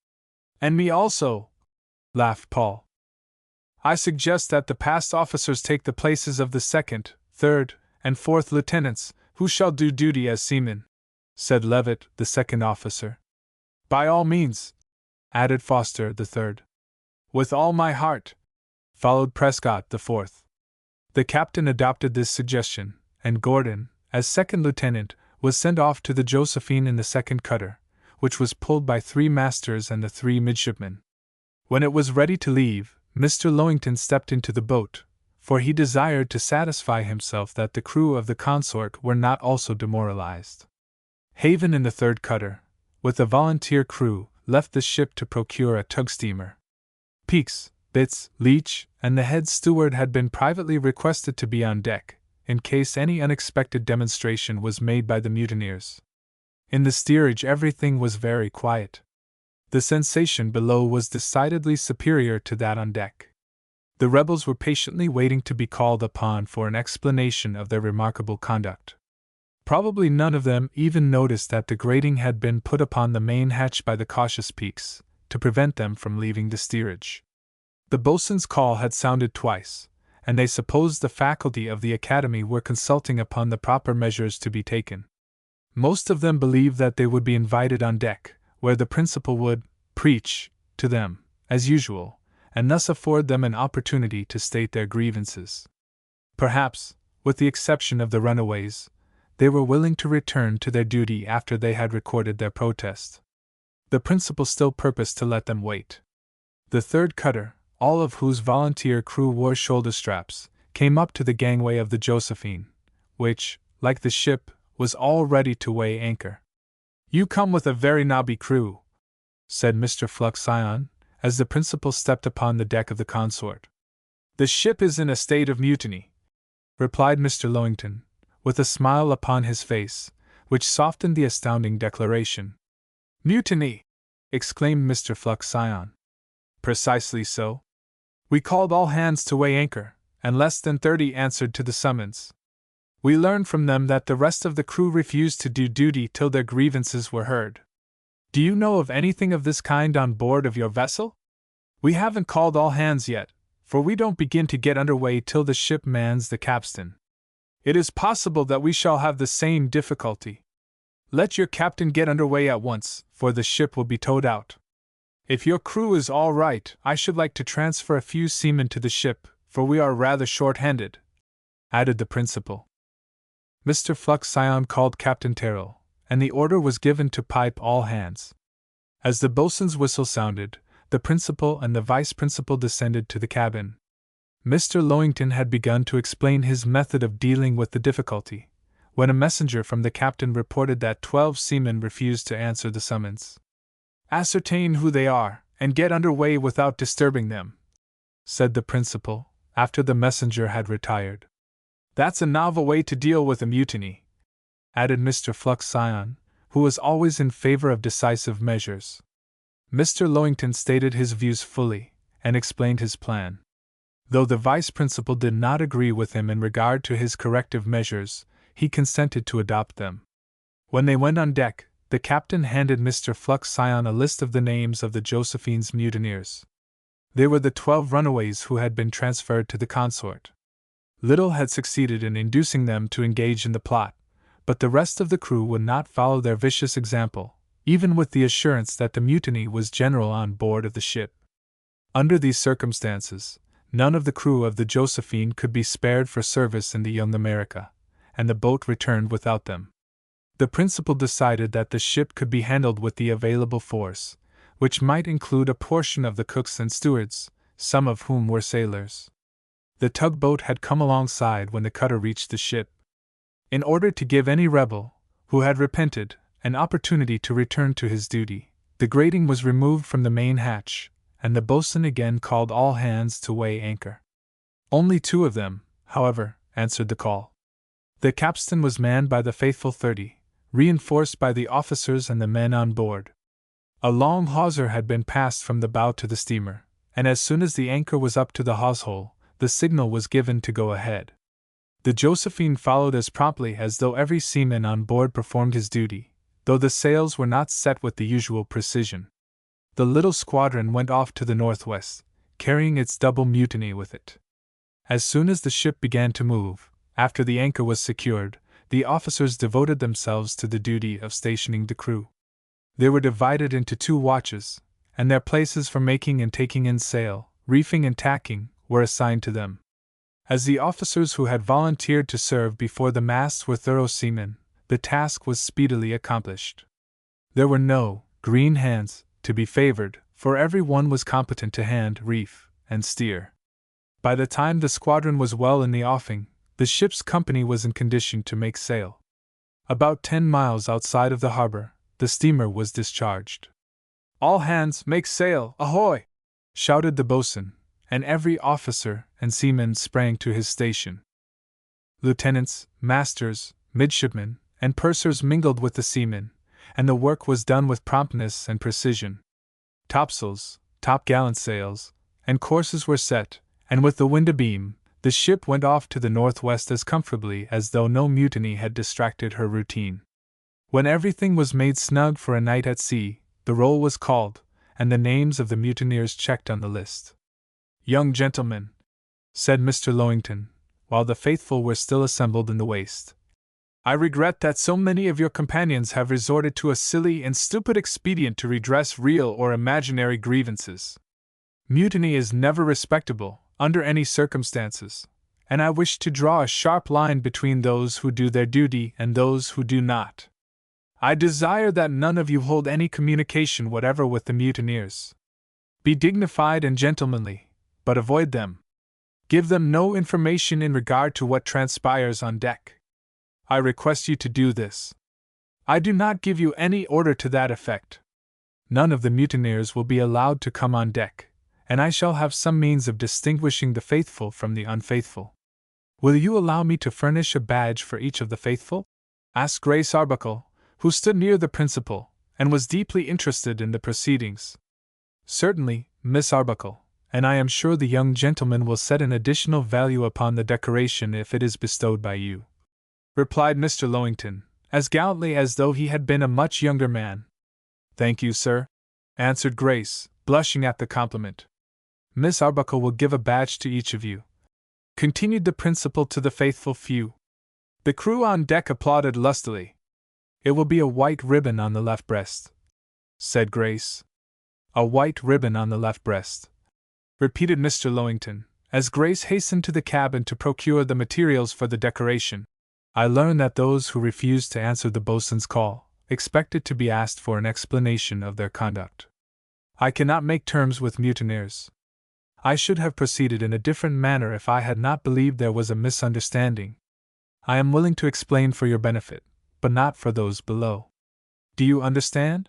And me also, laughed Paul. I suggest that the past officers take the places of the second, third, and fourth lieutenants, who shall do duty as seamen, said Levitt, the second officer. By all means, added Foster, the third. With all my heart, followed Prescott, the fourth. The captain adopted this suggestion, and Gordon, as second lieutenant, was sent off to the Josephine in the second cutter, which was pulled by 3 masters and the 3 midshipmen. When it was ready to leave, Mr. Lowington stepped into the boat, for he desired to satisfy himself that the crew of the Consort were not also demoralized. Haven in the third cutter, with a volunteer crew, left the ship to procure a tug-steamer. Peaks, Bitts, Leach, and the head steward had been privately requested to be on deck, in case any unexpected demonstration was made by the mutineers. In the steerage everything was very quiet. The sensation below was decidedly superior to that on deck. The rebels were patiently waiting to be called upon for an explanation of their remarkable conduct. Probably none of them even noticed that the grating had been put upon the main hatch by the cautious Peaks, to prevent them from leaving the steerage. The boatswain's call had sounded twice, and they supposed the faculty of the academy were consulting upon the proper measures to be taken. Most of them believed that they would be invited on deck, where the principal would preach to them, as usual, and thus afford them an opportunity to state their grievances. Perhaps, with the exception of the runaways, they were willing to return to their duty after they had recorded their protest. The principal still purposed to let them wait. The third cutter, all of whose volunteer crew wore shoulder straps, came up to the gangway of the Josephine, which, like the ship, was all ready to weigh anchor. You come with a very nobby crew, said Mr. Fluxion, as the principal stepped upon the deck of the Consort. The ship is in a state of mutiny, replied Mr. Lowington, with a smile upon his face, which softened the astounding declaration. Mutiny! Exclaimed Mr. Fluxion. Precisely so. We called all hands to weigh anchor, and less than 30 answered to the summons. We learned from them that the rest of the crew refused to do duty till their grievances were heard. Do you know of anything of this kind on board of your vessel? We haven't called all hands yet, for we don't begin to get under way till the ship mans the capstan. It is possible that we shall have the same difficulty. Let your captain get under way at once, for the ship will be towed out. If your crew is all right, I should like to transfer a few seamen to the ship, for we are rather short-handed, added the principal. Mr. Fluxion called Captain Terrell, and the order was given to pipe all hands. As the boatswain's whistle sounded, the principal and the vice-principal descended to the cabin. Mr. Lowington had begun to explain his method of dealing with the difficulty, when a messenger from the captain reported that 12 seamen refused to answer the summons. Ascertain who they are, and get under way without disturbing them, said the principal, after the messenger had retired. That's a novel way to deal with a mutiny, added Mr. Fluxion, who was always in favor of decisive measures. Mr. Lowington stated his views fully, and explained his plan. Though the vice-principal did not agree with him in regard to his corrective measures, he consented to adopt them. When they went on deck, the captain handed Mr. Fluxion a list of the names of the Josephine's mutineers. They were the 12 runaways who had been transferred to the Consort. Little had succeeded in inducing them to engage in the plot, but the rest of the crew would not follow their vicious example, even with the assurance that the mutiny was general on board of the ship. Under these circumstances, none of the crew of the Josephine could be spared for service in the Young America, and the boat returned without them. The principal decided that the ship could be handled with the available force, which might include a portion of the cooks and stewards, some of whom were sailors. The tugboat had come alongside when the cutter reached the ship. In order to give any rebel, who had repented, an opportunity to return to his duty, the grating was removed from the main hatch, and the boatswain again called all hands to weigh anchor. Only 2 of them, however, answered the call. The capstan was manned by the faithful 30, reinforced by the officers and the men on board. A long hawser had been passed from the bow to the steamer, and as soon as the anchor was up to the hawse-hole, the signal was given to go ahead. The Josephine followed as promptly as though every seaman on board performed his duty, though the sails were not set with the usual precision. The little squadron went off to the northwest, carrying its double mutiny with it. As soon as the ship began to move, after the anchor was secured, the officers devoted themselves to the duty of stationing the crew. They were divided into 2 watches, and their places for making and taking in sail, reefing and tacking, were assigned to them. As the officers who had volunteered to serve before the masts were thorough seamen, the task was speedily accomplished. There were no green hands to be favored, for every one was competent to hand, reef, and steer. By the time the squadron was well in the offing, the ship's company was in condition to make sail. About 10 miles outside of the harbor, the steamer was discharged. "All hands, make sail, ahoy!" shouted the boatswain, and every officer and seaman sprang to his station. Lieutenants, masters, midshipmen, and pursers mingled with the seamen, and the work was done with promptness and precision. Topsails, topgallant sails, and courses were set, and with the wind abeam, the ship went off to the northwest as comfortably as though no mutiny had distracted her routine. When everything was made snug for a night at sea, the roll was called, and the names of the mutineers checked on the list. "Young gentlemen," said Mr. Lowington, while the faithful were still assembled in the waist, "I regret that so many of your companions have resorted to a silly and stupid expedient to redress real or imaginary grievances. Mutiny is never respectable, under any circumstances, and I wish to draw a sharp line between those who do their duty and those who do not. I desire that none of you hold any communication whatever with the mutineers. Be dignified and gentlemanly, but avoid them. Give them no information in regard to what transpires on deck. I request you to do this. I do not give you any order to that effect. None of the mutineers will be allowed to come on deck, and I shall have some means of distinguishing the faithful from the unfaithful." "Will you allow me to furnish a badge for each of the faithful?" asked Grace Arbuckle, who stood near the principal, and was deeply interested in the proceedings. "Certainly, Miss Arbuckle, and I am sure the young gentleman will set an additional value upon the decoration if it is bestowed by you," replied Mr. Lowington, as gallantly as though he had been a much younger man. "Thank you, sir," answered Grace, blushing at the compliment. "Miss Arbuckle will give a badge to each of you," continued the principal to the faithful few. The crew on deck applauded lustily. "It will be a white ribbon on the left breast," said Grace. "A white ribbon on the left breast," repeated Mr. Lowington, as Grace hastened to the cabin to procure the materials for the decoration. "I learn that those who refused to answer the boatswain's call expected to be asked for an explanation of their conduct. I cannot make terms with mutineers. I should have proceeded in a different manner if I had not believed there was a misunderstanding. I am willing to explain for your benefit, but not for those below. Do you understand?"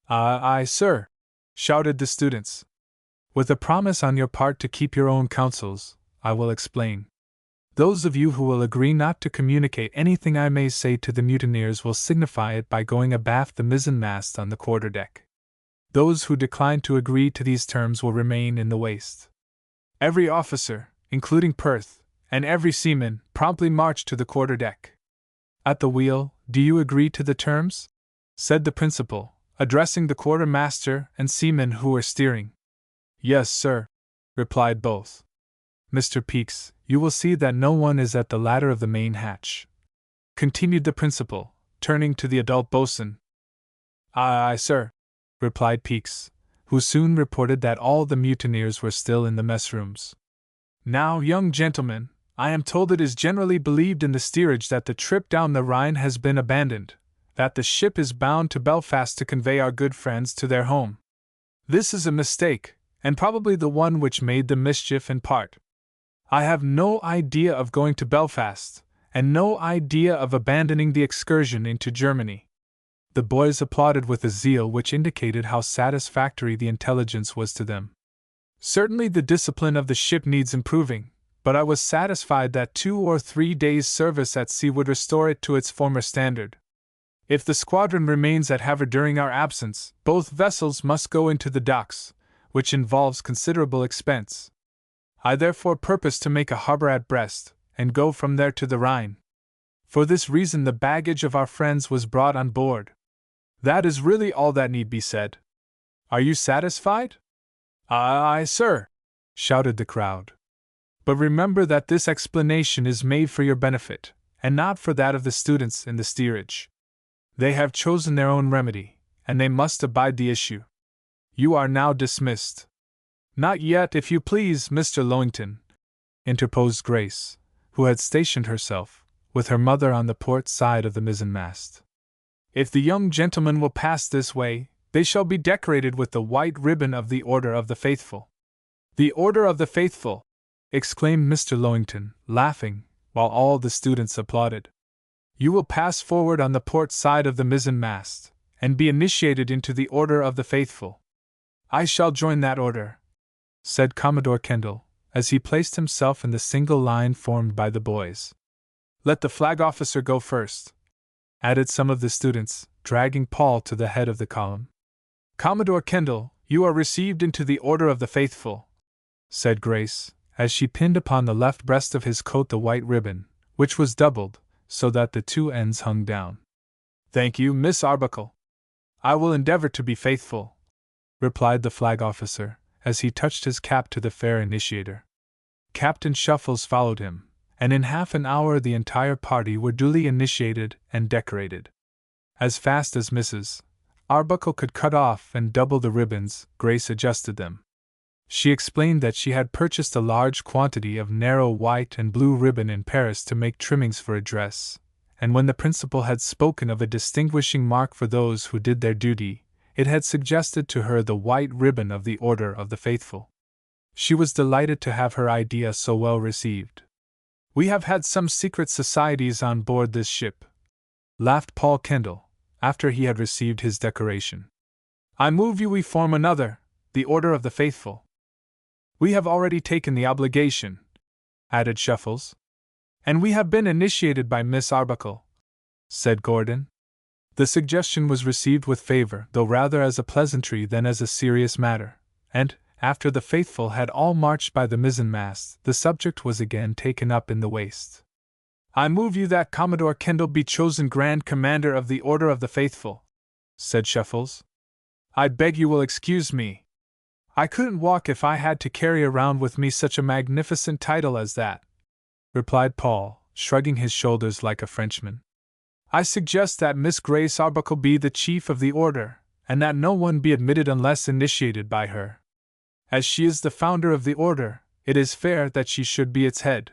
Aye, sir," shouted the students. "With a promise on your part to keep your own counsels, I will explain. Those of you who will agree not to communicate anything I may say to the mutineers will signify it by going abaft the mizzen-mast on the quarter-deck. Those who decline to agree to these terms will remain in the waist. Every officer, including Perth, and every seaman, promptly march to the quarter-deck. At the wheel, do you agree to the terms?" said the principal, addressing the quartermaster and seamen who were steering. "Yes, sir," replied both. "Mr. Peaks, you will see that no one is at the ladder of the main hatch," continued the principal, turning to the adult boatswain. Aye, sir," replied Peaks, who soon reported that all the mutineers were still in the mess rooms. "Now, young gentlemen, I am told it is generally believed in the steerage that the trip down the Rhine has been abandoned, that the ship is bound to Belfast to convey our good friends to their home. This is a mistake, and probably the one which made the mischief in part. I have no idea of going to Belfast, and no idea of abandoning the excursion into Germany. The boys applauded with a zeal which indicated how satisfactory the intelligence was to them. Certainly the discipline of the ship needs improving, but I was satisfied that 2 or 3 days' service at sea would restore it to its former standard. If the squadron remains at Havre during our absence, both vessels must go into the docks, which involves considerable expense. I therefore purpose to make a harbor at Brest, and go from there to the Rhine. For this reason the baggage of our friends was brought on board. That is really all that need be said. Are you satisfied? Aye, sir, shouted the crowd. But remember that this explanation is made for your benefit, and not for that of the students in the steerage. They have chosen their own remedy, and they must abide the issue. You are now dismissed. Not yet, if you please, Mr. Lowington, interposed Grace, who had stationed herself, with her mother on the port side of the mizzenmast. If the young gentlemen will pass this way, they shall be decorated with the white ribbon of the Order of the Faithful. The Order of the Faithful! Exclaimed Mr. Lowington, laughing, while all the students applauded. You will pass forward on the port side of the mizzenmast, and be initiated into the Order of the Faithful. I shall join that order, said Commodore Kendall, as he placed himself in the single line formed by the boys. Let the flag officer go first, added some of the students, dragging Paul to the head of the column. Commodore Kendall, you are received into the Order of the Faithful, said Grace, as she pinned upon the left breast of his coat the white ribbon, which was doubled, so that the 2 ends hung down. Thank you, Miss Arbuckle. I will endeavor to be faithful, replied the flag officer, as he touched his cap to the fair initiator. Captain Shuffles followed him, and in half an hour the entire party were duly initiated and decorated. As fast as Mrs. Arbuckle could cut off and double the ribbons, Grace adjusted them. She explained that she had purchased a large quantity of narrow white and blue ribbon in Paris to make trimmings for a dress, and when the principal had spoken of a distinguishing mark for those who did their duty, it had suggested to her the white ribbon of the Order of the Faithful. She was delighted to have her idea so well received. We have had some secret societies on board this ship, laughed Paul Kendall, after he had received his decoration. I move you we form another, the Order of the Faithful. We have already taken the obligation, added Shuffles. And we have been initiated by Miss Arbuckle, said Gordon. The suggestion was received with favor, though rather as a pleasantry than as a serious matter, and, after the faithful had all marched by the mizzenmast, the subject was again taken up in the waist. I move you that Commodore Kendall be chosen Grand Commander of the Order of the Faithful, said Shuffles. I beg you will excuse me. I couldn't walk if I had to carry around with me such a magnificent title as that, replied Paul, shrugging his shoulders like a Frenchman. I suggest that Miss Grace Arbuckle be the chief of the order, and that no one be admitted unless initiated by her. As she is the founder of the order, it is fair that she should be its head.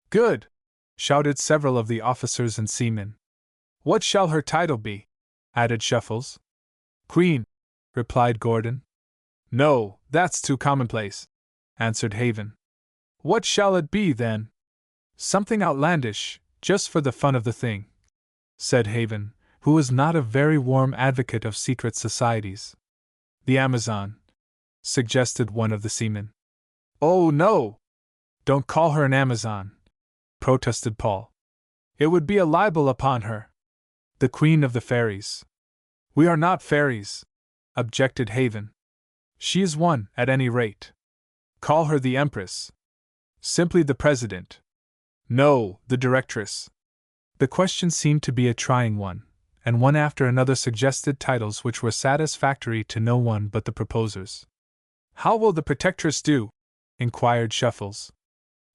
Good! Shouted several of the officers and seamen. What shall her title be? Added Shuffles. Queen, replied Gordon. No, that's too commonplace, answered Haven. What shall it be, then? Something outlandish, just for the fun of the thing, said Haven, who was not a very warm advocate of secret societies. The Amazon, suggested one of the seamen. Oh, no! Don't call her an Amazon, protested Paul. It would be a libel upon her. The Queen of the Fairies. We are not fairies, objected Haven. She is one, at any rate. Call her the Empress. Simply the President. No, the Directress. The question seemed to be a trying one, and one after another suggested titles which were satisfactory to no one but the proposers. How will the Protectress do? Inquired Shuffles.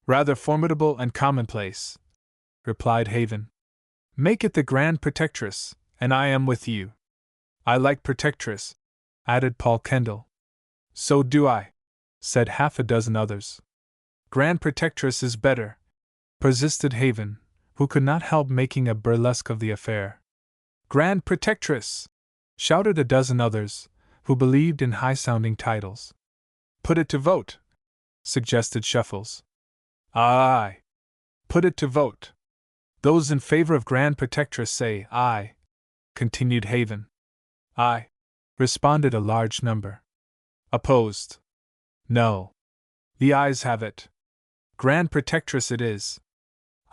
Rather formidable and commonplace, replied Haven. Make it the Grand Protectress, and I am with you. I like Protectress, added Paul Kendall. So do I, said half a dozen others. Grand Protectress is better, persisted Haven, who could not help making a burlesque of the affair. Grand Protectress! Shouted a dozen others, who believed in high-sounding titles. Put it to vote, suggested Shuffles. Aye. Put it to vote. Those in favor of Grand Protectress say aye. continued Haven. Aye, responded a large number. Opposed? No. The ayes have it. Grand Protectress it is.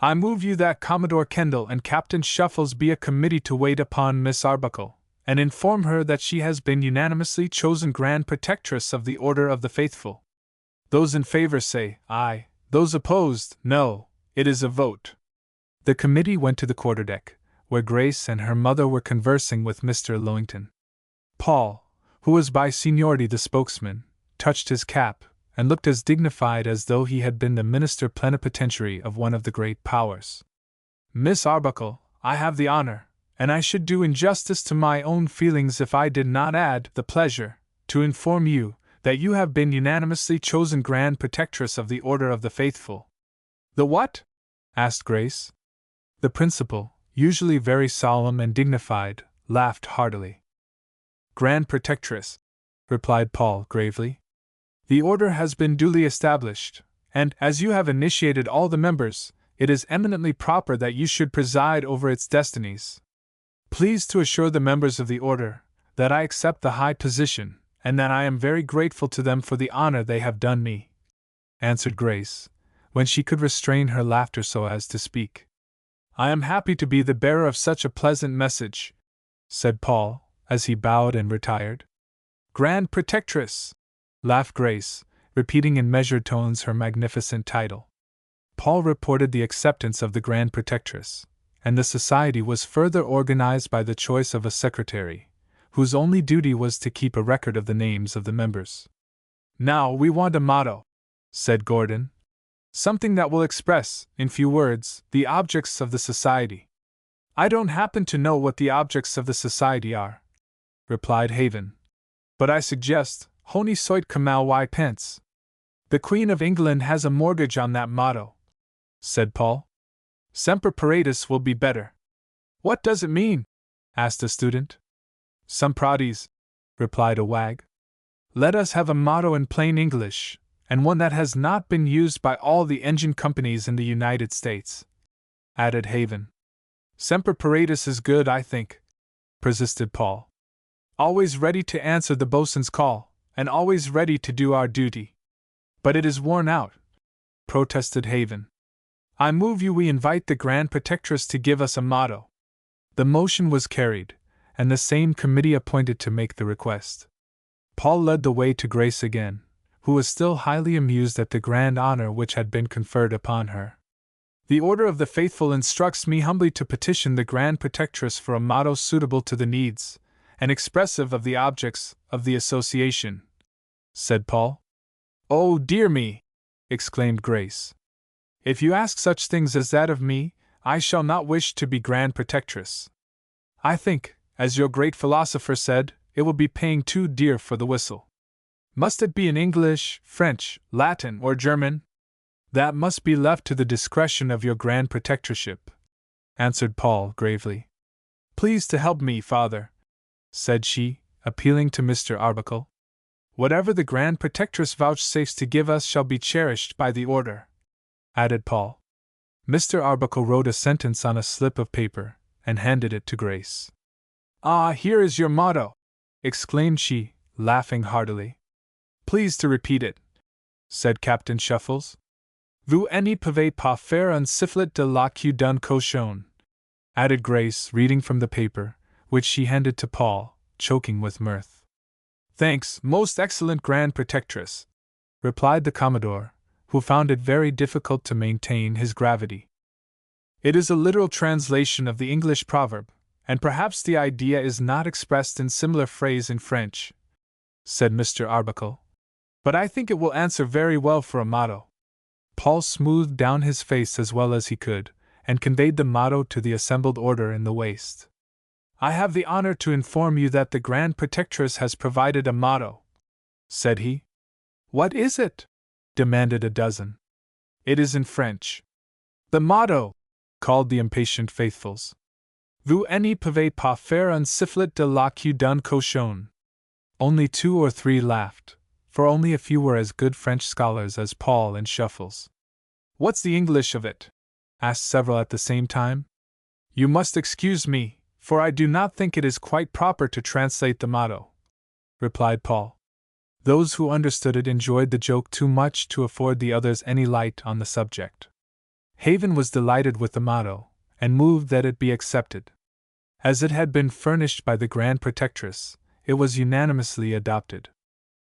I move you that Commodore Kendall and Captain Shuffles be a committee to wait upon Miss Arbuckle, and inform her that she has been unanimously chosen Grand Protectress of the Order of the Faithful. Those in favor say aye, those opposed, no. It is a vote. The committee went to the quarterdeck, where Grace and her mother were conversing with Mr. Lowington. Paul, who was by seniority the spokesman, touched his cap, and looked as dignified as though he had been the minister plenipotentiary of one of the great powers. Miss Arbuckle, I have the honor, and I should do injustice to my own feelings if I did not add the pleasure, to inform you that you have been unanimously chosen Grand Protectress of the Order of the Faithful. The what? Asked Grace. The principal, usually very solemn and dignified, laughed heartily. Grand Protectress, replied Paul gravely. The order has been duly established, and, as you have initiated all the members, it is eminently proper that you should preside over its destinies. Please to assure the members of the order that I accept the high position, and that I am very grateful to them for the honor they have done me, answered Grace, when she could restrain her laughter so as to speak. I am happy to be the bearer of such a pleasant message, said Paul, as he bowed and retired. Grand Protectress! Laughed Grace, repeating in measured tones her magnificent title. Paul reported the acceptance of the Grand Protectress, and the society was further organized by the choice of a secretary, whose only duty was to keep a record of the names of the members. Now we want a motto, said Gordon. Something that will express, in few words, the objects of the society. I don't happen to know what the objects of the society are, replied Haven, but I suggest Honi soit Kamal y pence. The Queen of England has a mortgage on that motto, said Paul. Semper Paratus will be better. What does it mean? Asked a student. Some proddies, replied a wag. Let us have a motto in plain English, and one that has not been used by all the engine companies in the United States, added Haven. Semper Paratus is good, I think, persisted Paul. Always ready to answer the boatswain's call, and always ready to do our duty. But it is worn out, protested Haven. I move you we invite the Grand Protectress to give us a motto. The motion was carried, and the same committee appointed to make the request. Paul led the way to Grace again, who was still highly amused at the grand honor which had been conferred upon her. The Order of the Faithful instructs me humbly to petition the Grand Protectress for a motto suitable to the needs, and expressive of the objects of the association, said Paul. Oh, dear me! Exclaimed Grace. If you ask such things as that of me, I shall not wish to be Grand Protectress. I think, as your great philosopher said, it will be paying too dear for the whistle. Must it be in English, French, Latin, or German? That must be left to the discretion of your Grand Protectorship, answered Paul gravely. Please to help me, Father, said she, appealing to Mr. Arbuckle. Whatever the Grand Protectress vouchsafes to give us shall be cherished by the order, added Paul. Mr. Arbuckle wrote a sentence on a slip of paper, and handed it to Grace. Ah, here is your motto, exclaimed she, laughing heartily. Please to repeat it, said Captain Shuffles. Vous ne pouvez pas faire un sifflet de la queue d'un cochon, added Grace, reading from the paper, which she handed to Paul, choking with mirth. Thanks, most excellent Grand Protectress, replied the Commodore, who found it very difficult to maintain his gravity. It is a literal translation of the English proverb, and perhaps the idea is not expressed in similar phrase in French, said Mr. Arbuckle, but I think it will answer very well for a motto. Paul smoothed down his face as well as he could, and conveyed the motto to the assembled order in the waist. I have the honor to inform you that the Grand Protectress has provided a motto, said he. What is it? Demanded a dozen. It is in French. The motto, called the impatient faithfuls. Vous ne pouvez pas faire un sifflet de la queue d'un cochon. Only 2 or 3 laughed, for only a few were as good French scholars as Paul and Shuffles. What's the English of it? Asked several at the same time. You must excuse me, for I do not think it is quite proper to translate the motto," replied Paul. Those who understood it enjoyed the joke too much to afford the others any light on the subject. Haven was delighted with the motto, and moved that it be accepted. As it had been furnished by the Grand Protectress, it was unanimously adopted.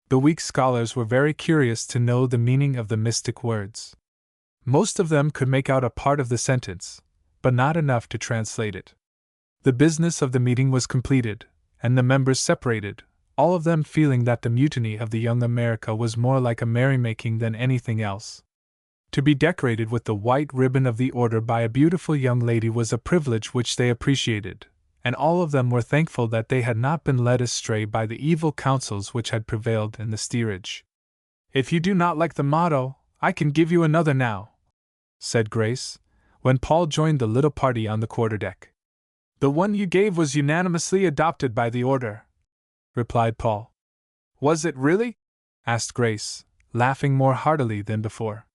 The weak scholars were very curious to know the meaning of the mystic words. Most of them could make out a part of the sentence, but not enough to translate it. The business of the meeting was completed, and the members separated, all of them feeling that the mutiny of the Young America was more like a merrymaking than anything else. To be decorated with the white ribbon of the order by a beautiful young lady was a privilege which they appreciated, and all of them were thankful that they had not been led astray by the evil counsels which had prevailed in the steerage. "If you do not like the motto, I can give you another now," said Grace, when Paul joined the little party on the quarterdeck. "The one you gave was unanimously adopted by the order," replied Paul. "Was it really?" asked Grace, laughing more heartily than before.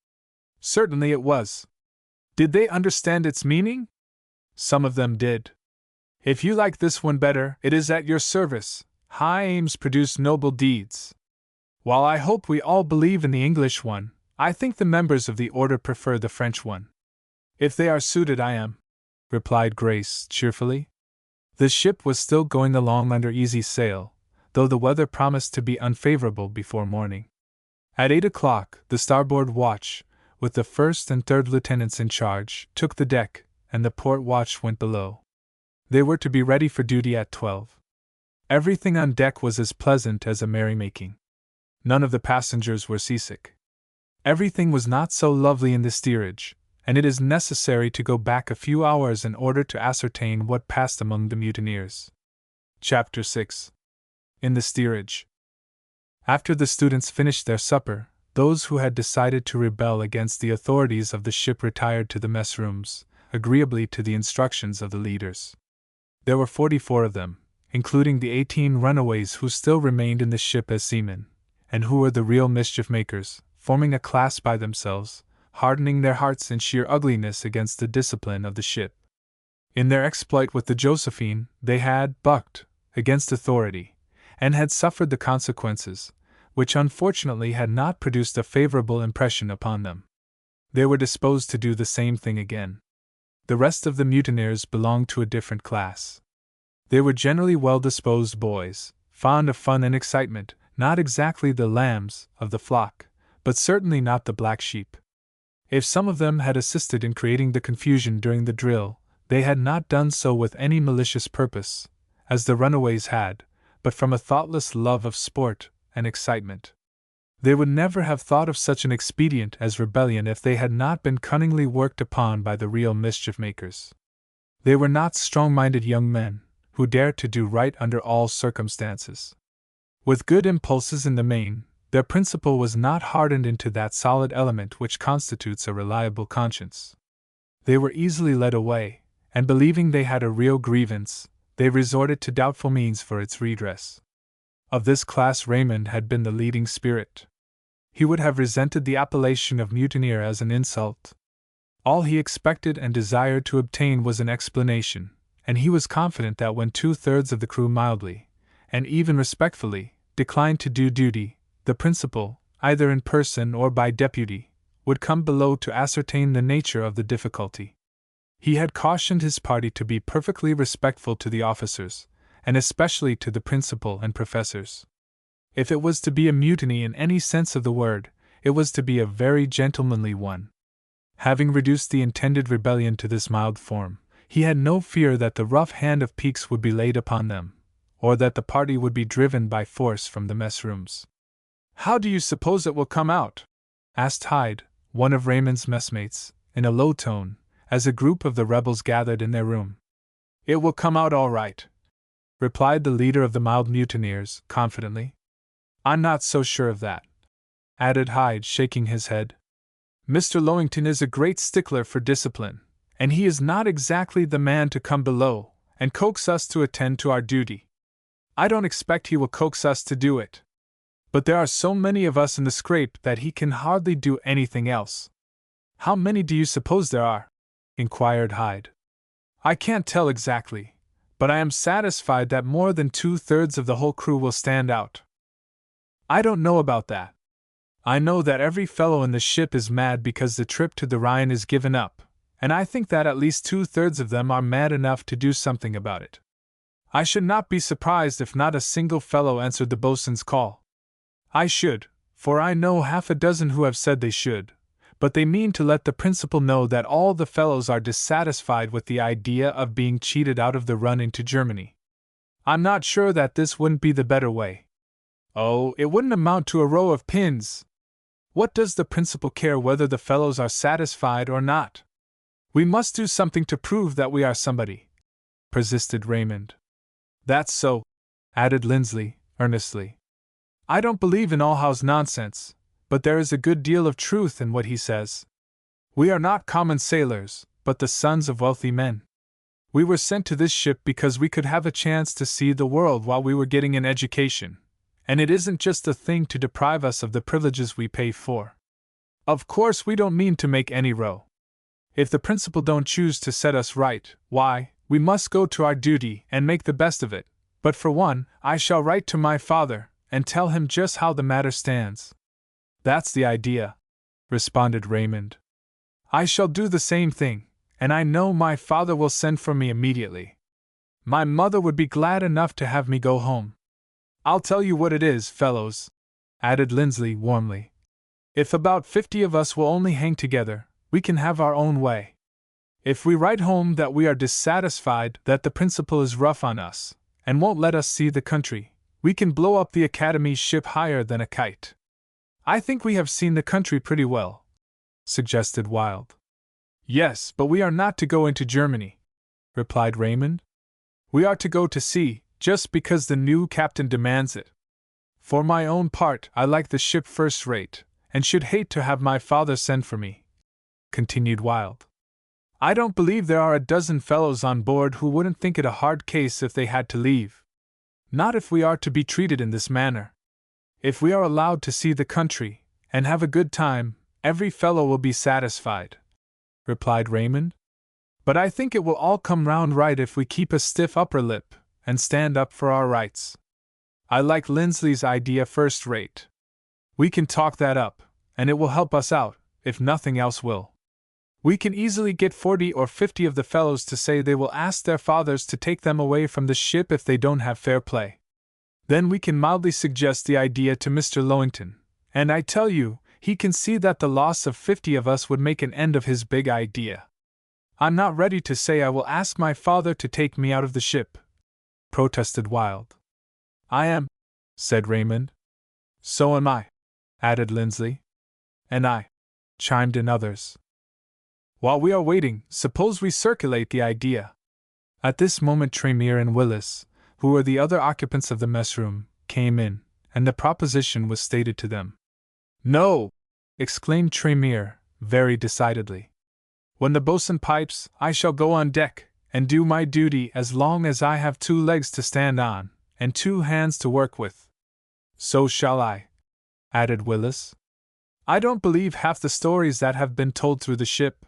"Certainly it was." "Did they understand its meaning?" "Some of them did." "If you like this one better, it is at your service. High aims produce noble deeds. While I hope we all believe in the English one, I think the members of the order prefer the French one." "If they are suited, I am," replied Grace cheerfully. The ship was still going along under easy sail, though the weather promised to be unfavorable before morning. At 8 o'clock, the starboard watch, with the first and third lieutenants in charge, took the deck, and the port watch went below. They were to be ready for duty at 12. Everything on deck was as pleasant as a merrymaking. None of the passengers were seasick. Everything was not so lovely in the steerage, and it is necessary to go back a few hours in order to ascertain what passed among the mutineers. Chapter 6. In the steerage. After the students finished their supper, those who had decided to rebel against the authorities of the ship retired to the mess rooms, agreeably to the instructions of the leaders. There were 44 of them, including the 18 runaways who still remained in the ship as seamen, and who were the real mischief makers, forming a class by themselves, hardening their hearts in sheer ugliness against the discipline of the ship. In their exploit with the Josephine, they had bucked against authority, and had suffered the consequences, which unfortunately had not produced a favorable impression upon them. They were disposed to do the same thing again. The rest of the mutineers belonged to a different class. They were generally well-disposed boys, fond of fun and excitement, not exactly the lambs of the flock, but certainly not the black sheep. If some of them had assisted in creating the confusion during the drill, they had not done so with any malicious purpose, as the runaways had, but from a thoughtless love of sport and excitement. They would never have thought of such an expedient as rebellion if they had not been cunningly worked upon by the real mischief-makers. They were not strong-minded young men, who dared to do right under all circumstances. With good impulses in the main, their principle was not hardened into that solid element which constitutes a reliable conscience. They were easily led away, and believing they had a real grievance, they resorted to doubtful means for its redress. Of this class Raymond had been the leading spirit. He would have resented the appellation of mutineer as an insult. All he expected and desired to obtain was an explanation, and he was confident that when 2/3 of the crew mildly, and even respectfully, declined to do duty, the principal, either in person or by deputy, would come below to ascertain the nature of the difficulty. He had cautioned his party to be perfectly respectful to the officers, and especially to the principal and professors. If it was to be a mutiny in any sense of the word, it was to be a very gentlemanly one. Having reduced the intended rebellion to this mild form, he had no fear that the rough hand of Peaks would be laid upon them, or that the party would be driven by force from the mess rooms. "How do you suppose it will come out?" asked Hyde, one of Raymond's messmates, in a low tone, as a group of the rebels gathered in their room. "It will come out all right," replied the leader of the mild mutineers, confidently. "I'm not so sure of that," added Hyde, shaking his head. "Mr. Lowington is a great stickler for discipline, and he is not exactly the man to come below and coax us to attend to our duty. I don't expect he will coax us to do it. But there are so many of us in the scrape that he can hardly do anything else." "How many do you suppose there are?" inquired Hyde. "I can't tell exactly, but I am satisfied that more than 2/3 of the whole crew will stand out. I don't know about that. I know that every fellow in the ship is mad because the trip to the Rhine is given up, and I think that at least 2/3 of them are mad enough to do something about it. I should not be surprised if not a single fellow answered the boatswain's call. I should, for I know half a dozen who have said they should, but they mean to let the principal know that all the fellows are dissatisfied with the idea of being cheated out of the run into Germany. I'm not sure that this wouldn't be the better way. Oh, it wouldn't amount to a row of pins. What does the principal care whether the fellows are satisfied or not? We must do something to prove that we are somebody, persisted Raymond. That's so, added Lindsley, earnestly. I don't believe in all Howe's nonsense, but there is a good deal of truth in what he says. We are not common sailors, but the sons of wealthy men. We were sent to this ship because we could have a chance to see the world while we were getting an education, and it isn't just a thing to deprive us of the privileges we pay for. Of course, we don't mean to make any row. If the principal don't choose to set us right, why, we must go to our duty and make the best of it, but for one, I shall write to my father and tell him just how the matter stands. That's the idea, responded Raymond. I shall do the same thing, and I know my father will send for me immediately. My mother would be glad enough to have me go home. I'll tell you what it is, fellows, added Lindsley warmly. If about 50 of us will only hang together, we can have our own way. If we write home that we are dissatisfied that the principal is rough on us, and won't let us see the country, we can blow up the Academy's ship higher than a kite. I think we have seen the country pretty well, suggested Wilde. Yes, but we are not to go into Germany, replied Raymond. We are to go to sea, just because the new captain demands it. For my own part, I like the ship first rate, and should hate to have my father send for me, continued Wilde. I don't believe there are a dozen fellows on board who wouldn't think it a hard case if they had to leave. Not if we are to be treated in this manner. If we are allowed to see the country, and have a good time, every fellow will be satisfied, replied Raymond. But I think it will all come round right if we keep a stiff upper lip, and stand up for our rights. I like Lindsley's idea first rate. We can talk that up, and it will help us out, if nothing else will. We can easily get 40 or 50 of the fellows to say they will ask their fathers to take them away from the ship if they don't have fair play. Then we can mildly suggest the idea to Mr. Lowington, and I tell you, he can see that the loss of 50 of us would make an end of his big idea. I'm not ready to say I will ask my father to take me out of the ship, protested Wilde. I am, said Raymond. So am I, added Lindsley. And I, chimed in others. While we are waiting, suppose we circulate the idea. At this moment Tremere and Willis, who were the other occupants of the mess room, came in, and the proposition was stated to them. No! Exclaimed Tremere, very decidedly. When the boatswain pipes, I shall go on deck, and do my duty as long as I have 2 legs to stand on, and 2 hands to work with. So shall I, added Willis. I don't believe half the stories that have been told through the ship.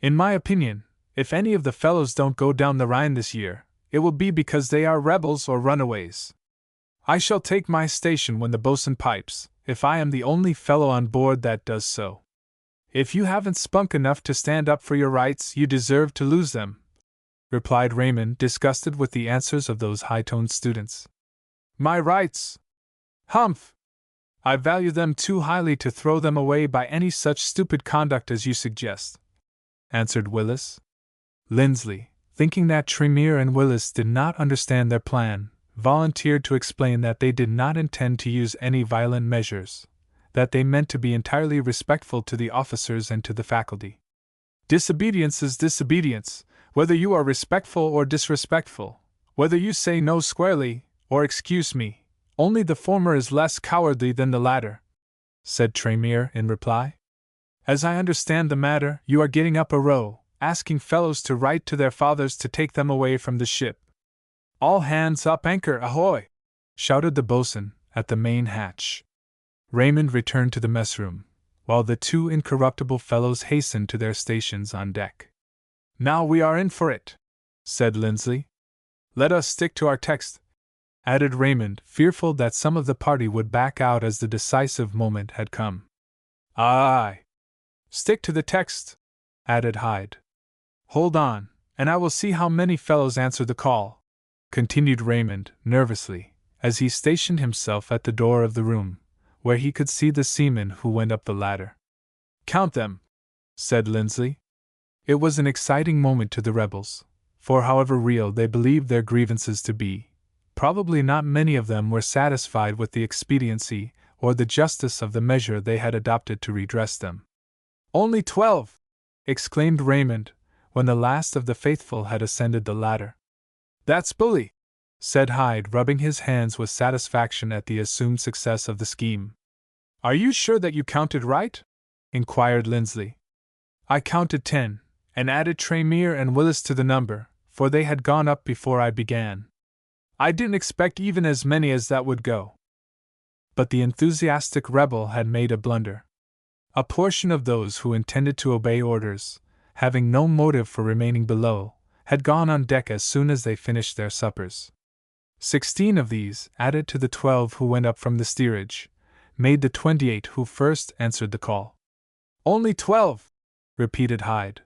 In my opinion, if any of the fellows don't go down the Rhine this year, it will be because they are rebels or runaways. I shall take my station when the boatswain pipes, if I am the only fellow on board that does so. If you haven't spunk enough to stand up for your rights, you deserve to lose them, replied Raymond, disgusted with the answers of those high-toned students. My rights? Humph! I value them too highly to throw them away by any such stupid conduct as you suggest, answered Willis. Lindsley, thinking that Tremere and Willis did not understand their plan, volunteered to explain that they did not intend to use any violent measures, that they meant to be entirely respectful to the officers and to the faculty. Disobedience is disobedience, whether you are respectful or disrespectful, whether you say no squarely, or excuse me, only the former is less cowardly than the latter, said Tremere in reply. As I understand the matter, you are getting up a row, asking fellows to write to their fathers to take them away from the ship. All hands up anchor, ahoy! Shouted the boatswain at the main hatch. Raymond returned to the mess room, while the 2 incorruptible fellows hastened to their stations on deck. Now we are in for it, said Lindsley. Let us stick to our text, added Raymond, fearful that some of the party would back out as the decisive moment had come. Aye. Stick to the text, added Hyde. Hold on, and I will see how many fellows answer the call, continued Raymond, nervously, as he stationed himself at the door of the room, where he could see the seamen who went up the ladder. Count them, said Lindsley. It was an exciting moment to the rebels, for however real they believed their grievances to be, probably not many of them were satisfied with the expediency or the justice of the measure they had adopted to redress them. Only 12! Exclaimed Raymond, when the last of the faithful had ascended the ladder. That's bully, said Hyde, rubbing his hands with satisfaction at the assumed success of the scheme. Are you sure that you counted right? Inquired Lindsley. I counted 10, and added Tremere and Willis to the number, for they had gone up before I began. I didn't expect even as many as that would go. But the enthusiastic rebel had made a blunder. A portion of those who intended to obey orders, having no motive for remaining below, had gone on deck as soon as they finished their suppers. 16 of these, added to the 12 who went up from the steerage, made the 28 who first answered the call. Only 12, repeated Hyde.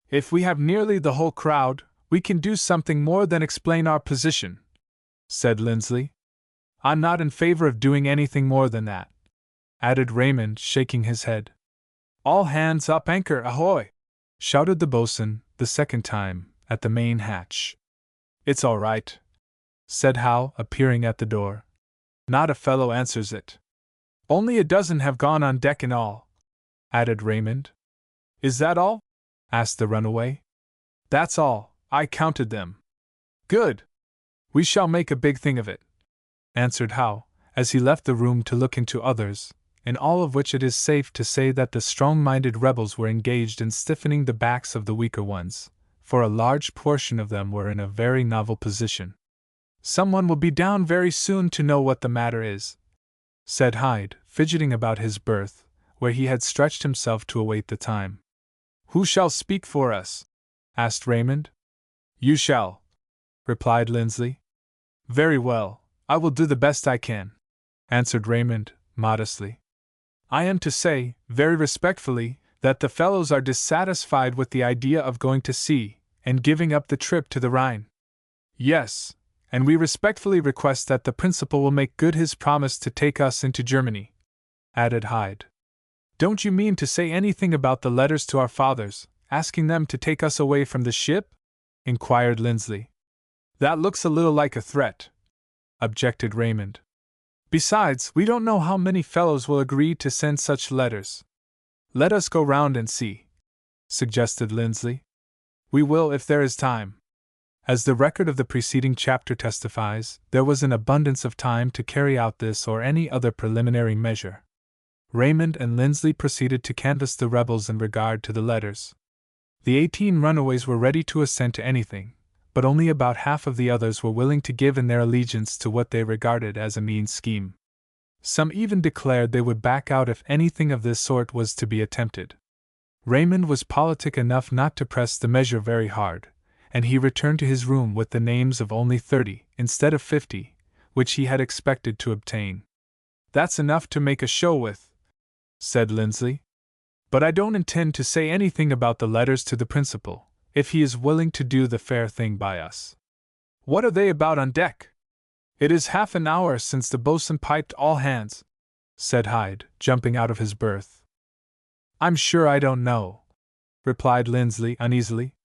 If we have nearly the whole crowd, we can do something more than explain our position, said Lindsley. I'm not in favor of doing anything more than that, added Raymond, shaking his head. All hands up anchor, ahoy! Shouted the boatswain, the second time, at the main hatch. It's all right, said Howe, appearing at the door. Not a fellow answers it. Only a dozen have gone on deck in all, added Raymond. Is that all? Asked the runaway. That's all, I counted them. Good! We shall make a big thing of it, answered Howe, as he left the room to look into others, in all of which it is safe to say that the strong-minded rebels were engaged in stiffening the backs of the weaker ones, for a large portion of them were in a very novel position. Someone will be down very soon to know what the matter is, said Hyde, fidgeting about his berth, where he had stretched himself to await the time. Who shall speak for us? Asked Raymond. You shall, replied Lindsley. Very well, I will do the best I can, answered Raymond, modestly. I am to say, very respectfully, that the fellows are dissatisfied with the idea of going to sea, and giving up the trip to the Rhine. Yes, and we respectfully request that the principal will make good his promise to take us into Germany, added Hyde. Don't you mean to say anything about the letters to our fathers, asking them to take us away from the ship? Inquired Lindsley. That looks a little like a threat, objected Raymond. Besides, we don't know how many fellows will agree to send such letters. Let us go round and see, suggested Lindsley. We will if there is time. As the record of the preceding chapter testifies, there was an abundance of time to carry out this or any other preliminary measure. Raymond and Lindsley proceeded to canvass the rebels in regard to the letters. The 18 runaways were ready to assent to anything, but only about half of the others were willing to give in their allegiance to what they regarded as a mean scheme. Some even declared they would back out if anything of this sort was to be attempted. Raymond was politic enough not to press the measure very hard, and he returned to his room with the names of only 30, instead of 50, which he had expected to obtain. That's enough to make a show with, said Lindsley. But I don't intend to say anything about the letters to the principal, if he is willing to do the fair thing by us. What are they about on deck? It is half an hour since the boatswain piped all hands, said Hyde, jumping out of his berth. I'm sure I don't know, replied Lindsley uneasily.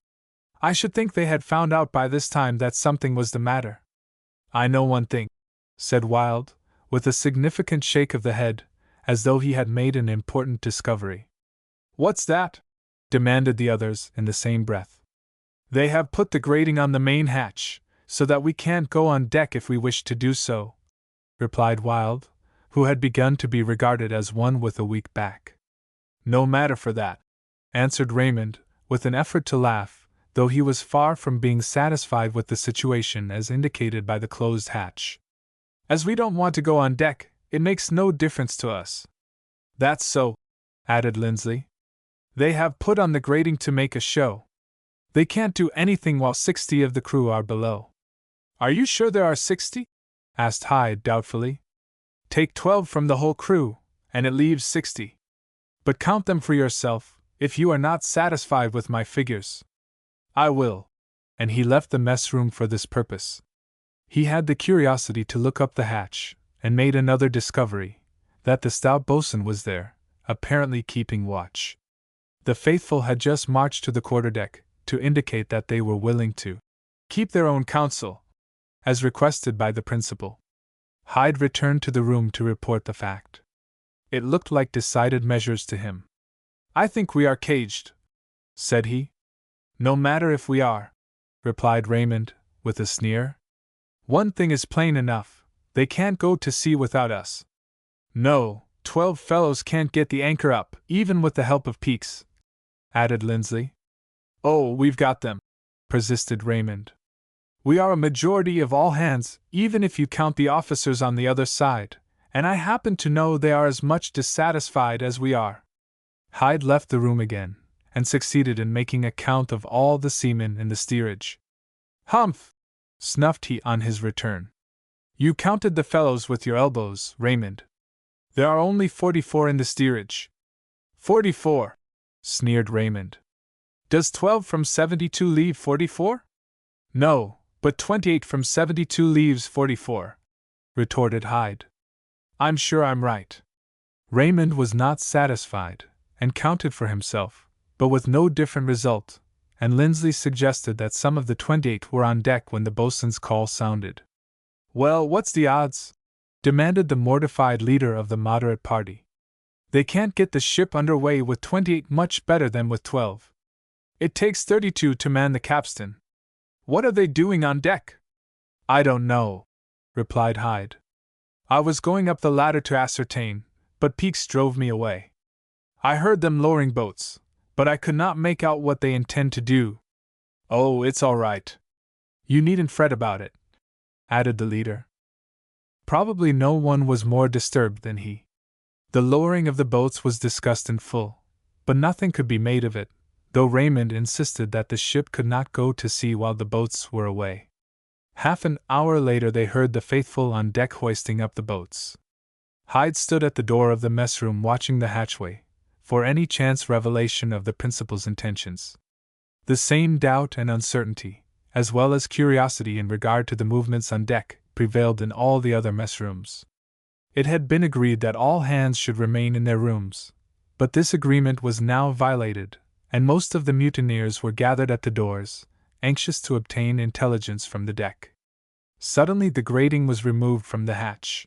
I should think they had found out by this time that something was the matter. I know one thing, said Wilde, with a significant shake of the head, as though he had made an important discovery. What's that? Demanded the others in the same breath. They have put the grating on the main hatch, so that we can't go on deck if we wish to do so, replied Wilde, who had begun to be regarded as one with a weak back. No matter for that, answered Raymond, with an effort to laugh, though he was far from being satisfied with the situation as indicated by the closed hatch. As we don't want to go on deck, it makes no difference to us. That's so, added Lindsley. They have put on the grating to make a show. They can't do anything while 60 of the crew are below. Are you sure there are 60? Asked Hyde doubtfully. Take 12 from the whole crew, and it leaves 60. But count them for yourself, if you are not satisfied with my figures. I will. And he left the mess room for this purpose. He had the curiosity to look up the hatch, and made another discovery, that the stout boatswain was there, apparently keeping watch. The faithful had just marched to the quarterdeck, to indicate that they were willing to keep their own counsel, as requested by the principal. Hyde returned to the room to report the fact. It looked like decided measures to him. I think we are caged, said he. No matter if we are, replied Raymond, with a sneer. One thing is plain enough, they can't go to sea without us. No, 12 fellows can't get the anchor up, even with the help of peaks, added Lindsley. Oh, we've got them, persisted Raymond. We are a majority of all hands, even if you count the officers on the other side, and I happen to know they are as much dissatisfied as we are. Hyde left the room again, and succeeded in making a count of all the seamen in the steerage. Humph! Snuffed he on his return. You counted the fellows with your elbows, Raymond. There are only 44 in the steerage. 44! Sneered Raymond. Does 12 from 72 leave 44? No, but 28 from 72 leaves 44, retorted Hyde. I'm sure I'm right. Raymond was not satisfied, and counted for himself, but with no different result, and Lindsley suggested that some of the 28 were on deck when the boatswain's call sounded. Well, what's the odds? Demanded the mortified leader of the moderate party. They can't get the ship under way with 28 much better than with 12. It takes 32 to man the capstan. What are they doing on deck? I don't know, replied Hyde. I was going up the ladder to ascertain, but Peaks drove me away. I heard them lowering boats, but I could not make out what they intend to do. Oh, it's all right. You needn't fret about it, added the leader. Probably no one was more disturbed than he. The lowering of the boats was discussed in full, but nothing could be made of it, though Raymond insisted that the ship could not go to sea while the boats were away. Half an hour later they heard the faithful on deck hoisting up the boats. Hyde stood at the door of the mess room watching the hatchway, for any chance revelation of the principal's intentions. The same doubt and uncertainty, as well as curiosity in regard to the movements on deck, prevailed in all the other mess rooms. It had been agreed that all hands should remain in their rooms, but this agreement was now violated, and most of the mutineers were gathered at the doors, anxious to obtain intelligence from the deck. Suddenly the grating was removed from the hatch.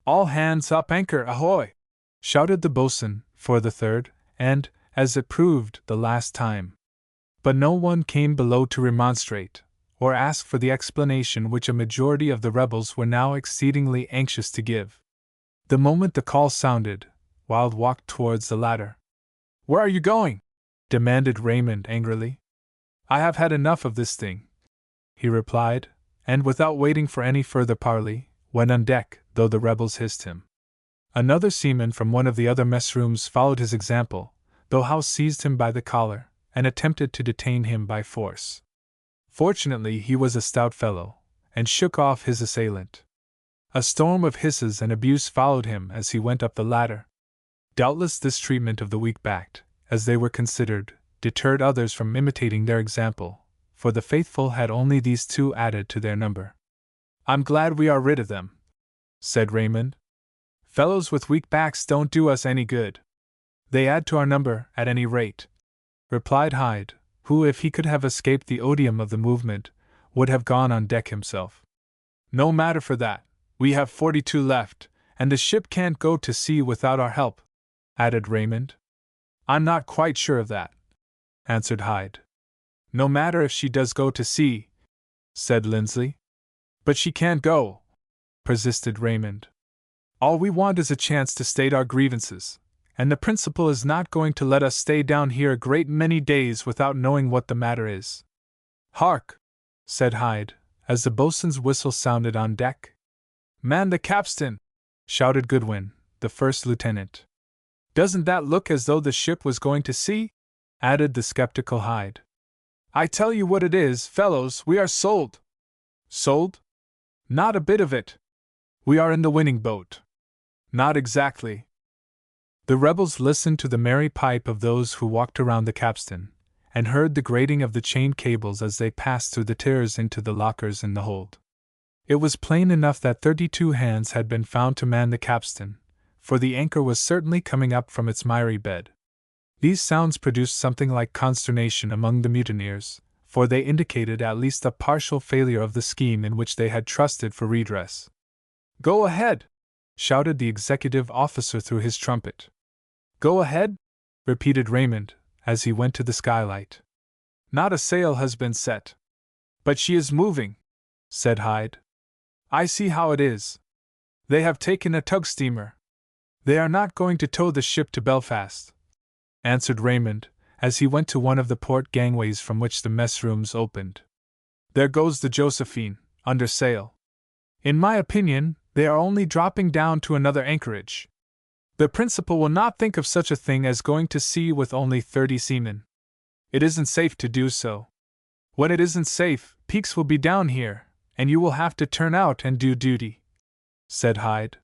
All hands up anchor, ahoy! Shouted the boatswain, for the third, and, as it proved, the last time. But no one came below to remonstrate, or ask for the explanation which a majority of the rebels were now exceedingly anxious to give. The moment the call sounded, Wild walked towards the ladder. Where are you going? Demanded Raymond angrily. I have had enough of this thing, he replied, and without waiting for any further parley, went on deck, though the rebels hissed him. Another seaman from one of the other mess rooms followed his example, though Howe seized him by the collar, and attempted to detain him by force. Fortunately he was a stout fellow, and shook off his assailant. A storm of hisses and abuse followed him as he went up the ladder. Doubtless this treatment of the weak-backed, as they were considered, deterred others from imitating their example, for the faithful had only these two added to their number. I'm glad we are rid of them, said Raymond. Fellows with weak backs don't do us any good. They add to our number, at any rate, replied Hyde, who, if he could have escaped the odium of the movement, would have gone on deck himself. No matter for that, we have 42 left, and the ship can't go to sea without our help, added Raymond. I'm not quite sure of that, answered Hyde. No matter if she does go to sea, said Lindsley. But she can't go, persisted Raymond. All we want is a chance to state our grievances, and the principal is not going to let us stay down here a great many days without knowing what the matter is. Hark! Said Hyde, as the boatswain's whistle sounded on deck. Man the capstan! Shouted Goodwin, the first lieutenant. Doesn't that look as though the ship was going to sea? Added the skeptical Hyde. I tell you what it is, fellows, we are sold. Sold? Not a bit of it. We are in the winning boat. Not exactly. The rebels listened to the merry pipe of those who walked around the capstan, and heard the grating of the chain cables as they passed through the tiers into the lockers in the hold. It was plain enough that 32 hands had been found to man the capstan, for the anchor was certainly coming up from its miry bed. These sounds produced something like consternation among the mutineers, for they indicated at least a partial failure of the scheme in which they had trusted for redress. "Go ahead!" shouted the executive officer through his trumpet. "Go ahead?" repeated Raymond, as he went to the skylight. "Not a sail has been set." "But she is moving," said Hyde. "I see how it is. They have taken a tug steamer. They are not going to tow the ship to Belfast," answered Raymond, as he went to one of the port gangways from which the mess rooms opened. "There goes the Josephine, under sail. In my opinion, they are only dropping down to another anchorage. The principal will not think of such a thing as going to sea with only 30 seamen. It isn't safe to do so. When it isn't safe, Peaks will be down here, and you will have to turn out and do duty," said Hyde.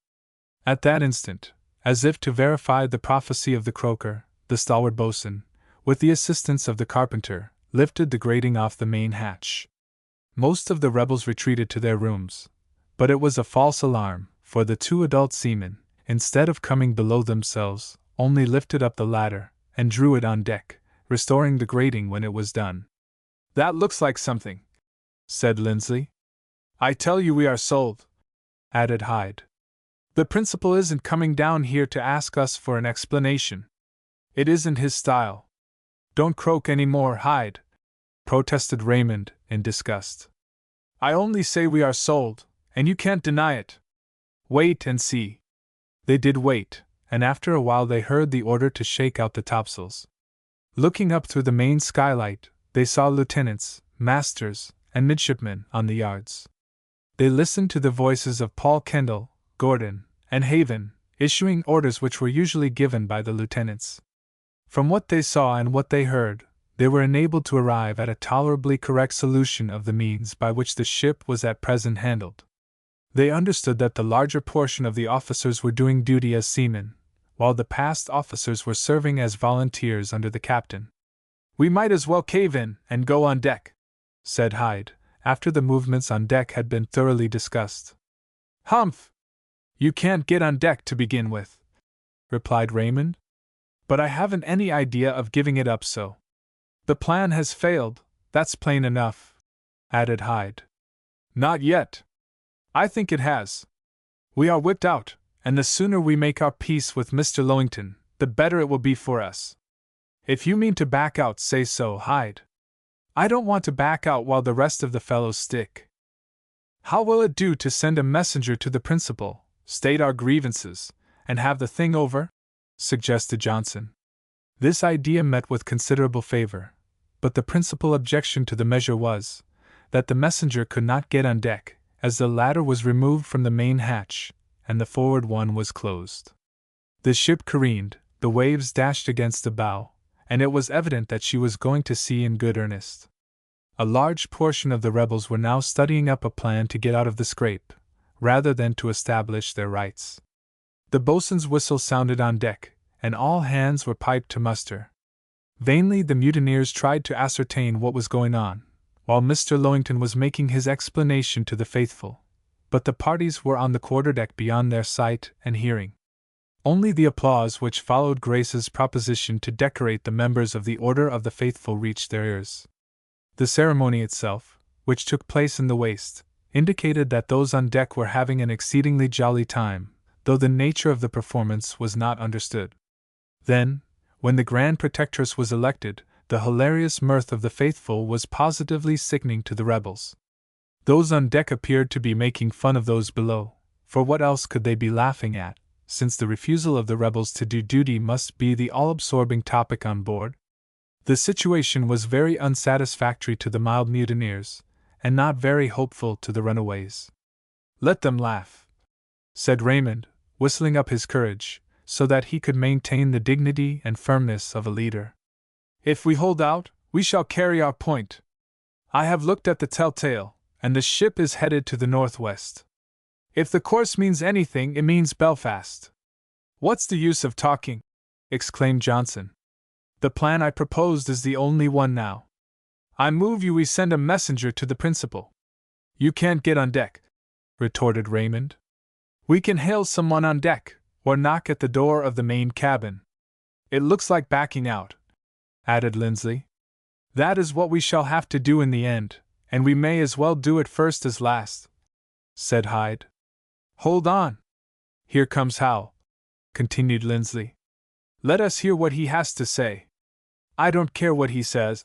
At that instant, as if to verify the prophecy of the croaker, the stalwart boatswain, with the assistance of the carpenter, lifted the grating off the main hatch. Most of the rebels retreated to their rooms, but it was a false alarm, for the 2 adult seamen, instead of coming below themselves, only lifted up the ladder and drew it on deck, restoring the grating when it was done. "That looks like something," said Lindsley. "I tell you we are sold," added Hyde. "The principal isn't coming down here to ask us for an explanation. It isn't his style." "Don't croak any more, Hyde," protested Raymond, in disgust. "I only say we are sold, and you can't deny it. Wait and see." They did wait, and after a while they heard the order to shake out the topsails. Looking up through the main skylight, they saw lieutenants, masters, and midshipmen on the yards. They listened to the voices of Paul Kendall, Gordon, and Haven, issuing orders which were usually given by the lieutenants. From what they saw and what they heard, they were enabled to arrive at a tolerably correct solution of the means by which the ship was at present handled. They understood that the larger portion of the officers were doing duty as seamen, while the past officers were serving as volunteers under the captain. "We might as well cave in and go on deck," said Hyde, after the movements on deck had been thoroughly discussed. "Humph! You can't get on deck to begin with," replied Raymond. "But I haven't any idea of giving it up so. The plan has failed, that's plain enough," added Hyde. "Not yet. I think it has. We are whipped out, and the sooner we make our peace with Mr. Lowington, the better it will be for us. If you mean to back out, say so, Hyde. I don't want to back out while the rest of the fellows stick." "How will it do to send a messenger to the principal, state our grievances, and have the thing over?" suggested Johnson. This idea met with considerable favor, but the principal objection to the measure was that the messenger could not get on deck, as the ladder was removed from the main hatch, and the forward one was closed. The ship careened, the waves dashed against the bow, and it was evident that she was going to sea in good earnest. A large portion of the rebels were now studying up a plan to get out of the scrape, rather than to establish their rights. The boatswain's whistle sounded on deck, and all hands were piped to muster. Vainly the mutineers tried to ascertain what was going on, while Mr. Lowington was making his explanation to the faithful, but the parties were on the quarterdeck beyond their sight and hearing. Only the applause which followed Grace's proposition to decorate the members of the Order of the Faithful reached their ears. The ceremony itself, which took place in the waist, indicated that those on deck were having an exceedingly jolly time, though the nature of the performance was not understood. Then, when the Grand Protectress was elected, the hilarious mirth of the faithful was positively sickening to the rebels. Those on deck appeared to be making fun of those below, for what else could they be laughing at, since the refusal of the rebels to do duty must be the all-absorbing topic on board? The situation was very unsatisfactory to the mild mutineers, and not very hopeful to the runaways. "Let them laugh," said Raymond, whistling up his courage, so that he could maintain the dignity and firmness of a leader. "If we hold out, we shall carry our point. I have looked at the telltale, and the ship is headed to the northwest. If the course means anything, it means Belfast. What's the use of talking? Exclaimed Johnson. The plan I proposed is the only one now. I move we send a messenger to the principal. You can't get on deck, retorted Raymond. We can hail someone on deck, or knock at the door of the main cabin. It looks like backing out, added Lindsley. That is what we shall have to do in the end, and we may as well do it first as last, said Hyde. Hold on. Here comes Howe, continued Lindsley. Let us hear what he has to say. I don't care what he says,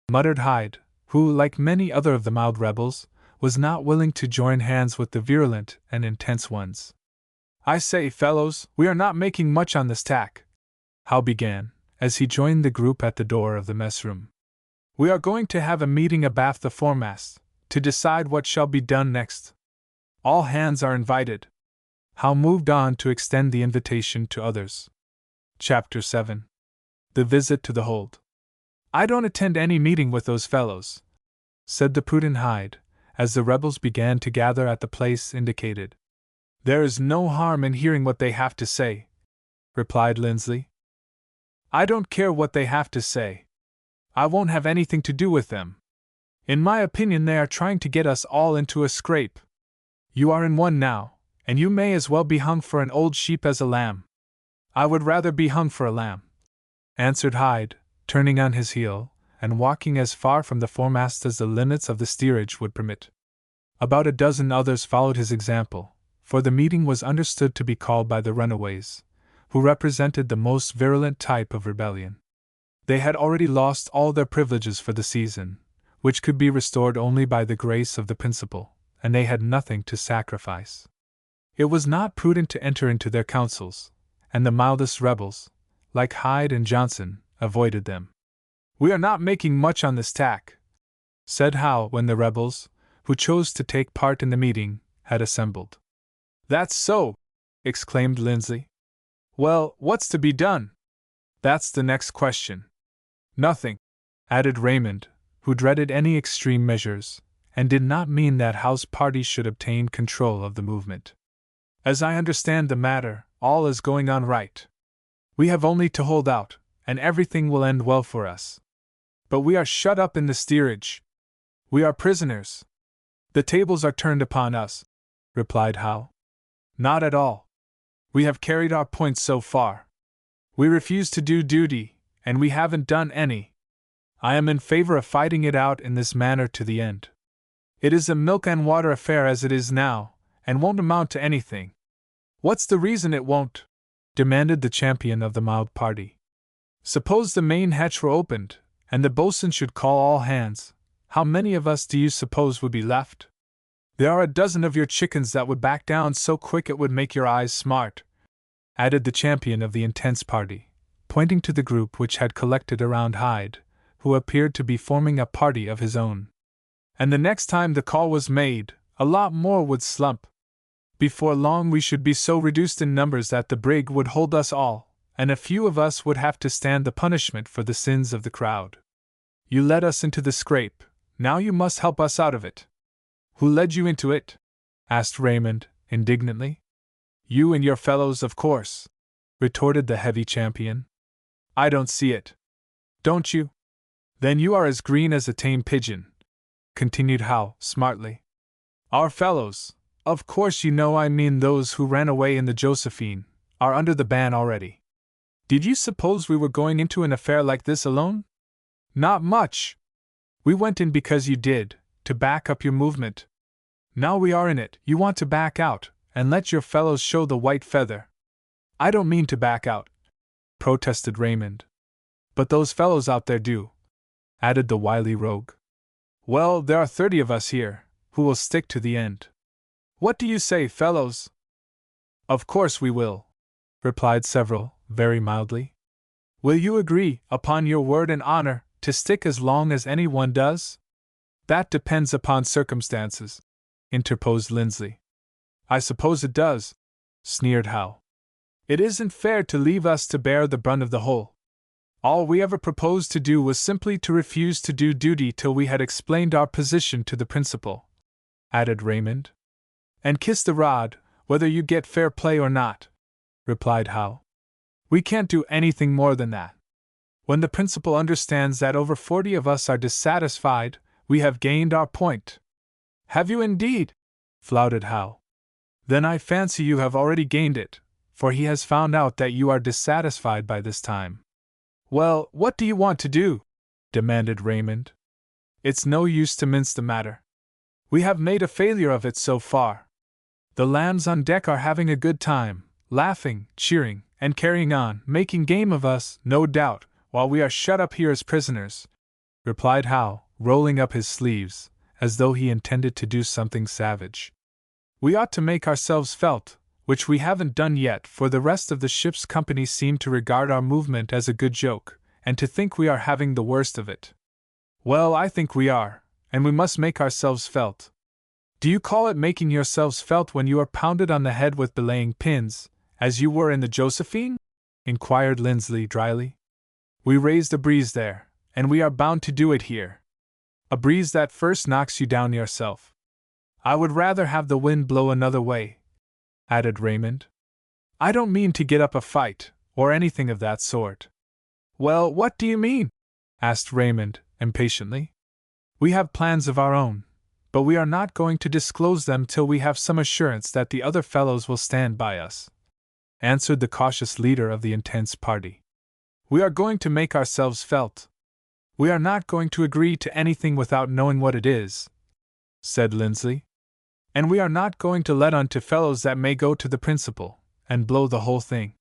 muttered Hyde, who, like many other of the mild rebels, was not willing to join hands with the virulent and intense ones. I say, fellows, we are not making much on this tack, Howe began, as he joined the group at the door of the mess room. We are going to have a meeting abaft the foremast, to decide what shall be done next. All hands are invited. Howe moved on to extend the invitation to others. Chapter 7. The Visit to the Hold. I don't attend any meeting with those fellows, said the prudent Hyde, as the rebels began to gather at the place indicated. There is no harm in hearing what they have to say, replied Lindsley. I don't care what they have to say. I won't have anything to do with them. In my opinion, they are trying to get us all into a scrape. You are in one now, and you may as well be hung for an old sheep as a lamb. I would rather be hung for a lamb, answered Hyde, turning on his heel, and walking as far from the foremast as the limits of the steerage would permit. About a dozen others followed his example, for the meeting was understood to be called by the runaways, who represented the most virulent type of rebellion. They had already lost all their privileges for the season, which could be restored only by the grace of the principal, and they had nothing to sacrifice. It was not prudent to enter into their councils, and the mildest rebels, like Hyde and Johnson, avoided them. We are not making much on this tack, said Howe when the rebels, who chose to take part in the meeting, had assembled. That's so, exclaimed Lindsley. Well, what's to be done? That's the next question. Nothing, added Raymond, who dreaded any extreme measures, and did not mean that Howe's party should obtain control of the movement. As I understand the matter, all is going on right. We have only to hold out, and everything will end well for us. But we are shut up in the steerage. We are prisoners. The tables are turned upon us, replied Howe. Not at all. We have carried our point so far. We refuse to do duty, and we haven't done any. I am in favor of fighting it out in this manner to the end. It is a milk and water affair as it is now, and won't amount to anything. What's the reason it won't? Demanded the champion of the mild party. Suppose the main hatch were opened, and the boatswain should call all hands, how many of us do you suppose would be left? There are a dozen of your chickens that would back down so quick it would make your eyes smart, added the champion of the intense party, pointing to the group which had collected around Hyde, who appeared to be forming a party of his own. And the next time the call was made, a lot more would slump. Before long we should be so reduced in numbers that the brig would hold us all, and a few of us would have to stand the punishment for the sins of the crowd. You led us into the scrape, now you must help us out of it. Who led you into it? Asked Raymond, indignantly. You and your fellows, of course, retorted the heavy champion. I don't see it. Don't you? Then you are as green as a tame pigeon, continued Howe, smartly. Our fellows, of course you know I mean those who ran away in the Josephine, are under the ban already. Did you suppose we were going into an affair like this alone? Not much. We went in because you did, to back up your movement. Now we are in it, you want to back out, and let your fellows show the white feather. I don't mean to back out, protested Raymond. But those fellows out there do, added the wily rogue. Well, there are 30 of us here, who will stick to the end. What do you say, fellows? Of course we will, replied several, very mildly. Will you agree, upon your word and honor, to stick as long as any one does? That depends upon circumstances, interposed Lindsley. I suppose it does, sneered Howe. It isn't fair to leave us to bear the brunt of the whole. All we ever proposed to do was simply to refuse to do duty till we had explained our position to the principal. added Raymond. And kiss the rod, whether you get fair play or not, replied Hal. We can't do anything more than that. When the principal understands that over 40 of us are dissatisfied, we have gained our point. Have you indeed? Flouted Hal. Then I fancy you have already gained it, for he has found out that you are dissatisfied by this time. Well, what do you want to do? Demanded Raymond. It's no use to mince the matter. We have made a failure of it so far. The lambs on deck are having a good time, laughing, cheering, and carrying on, making game of us, no doubt, while we are shut up here as prisoners, replied Hal, rolling up his sleeves, as though he intended to do something savage. We ought to make ourselves felt, which we haven't done yet, for the rest of the ship's company seem to regard our movement as a good joke, and to think we are having the worst of it. Well, I think we are, and we must make ourselves felt. Do you call it making yourselves felt when you are pounded on the head with belaying pins, as you were in the Josephine? Inquired Lindsley dryly. We raised a breeze there, and we are bound to do it here. A breeze that first knocks you down yourself. I would rather have the wind blow another way, added Raymond. I don't mean to get up a fight, or anything of that sort. Well, what do you mean? Asked Raymond, impatiently. We have plans of our own, but we are not going to disclose them till we have some assurance that the other fellows will stand by us, answered the cautious leader of the intense party. We are going to make ourselves felt. We are not going to agree to anything without knowing what it is, said Lindsley. And we are not going to let on to fellows that may go to the principal, and blow the whole thing.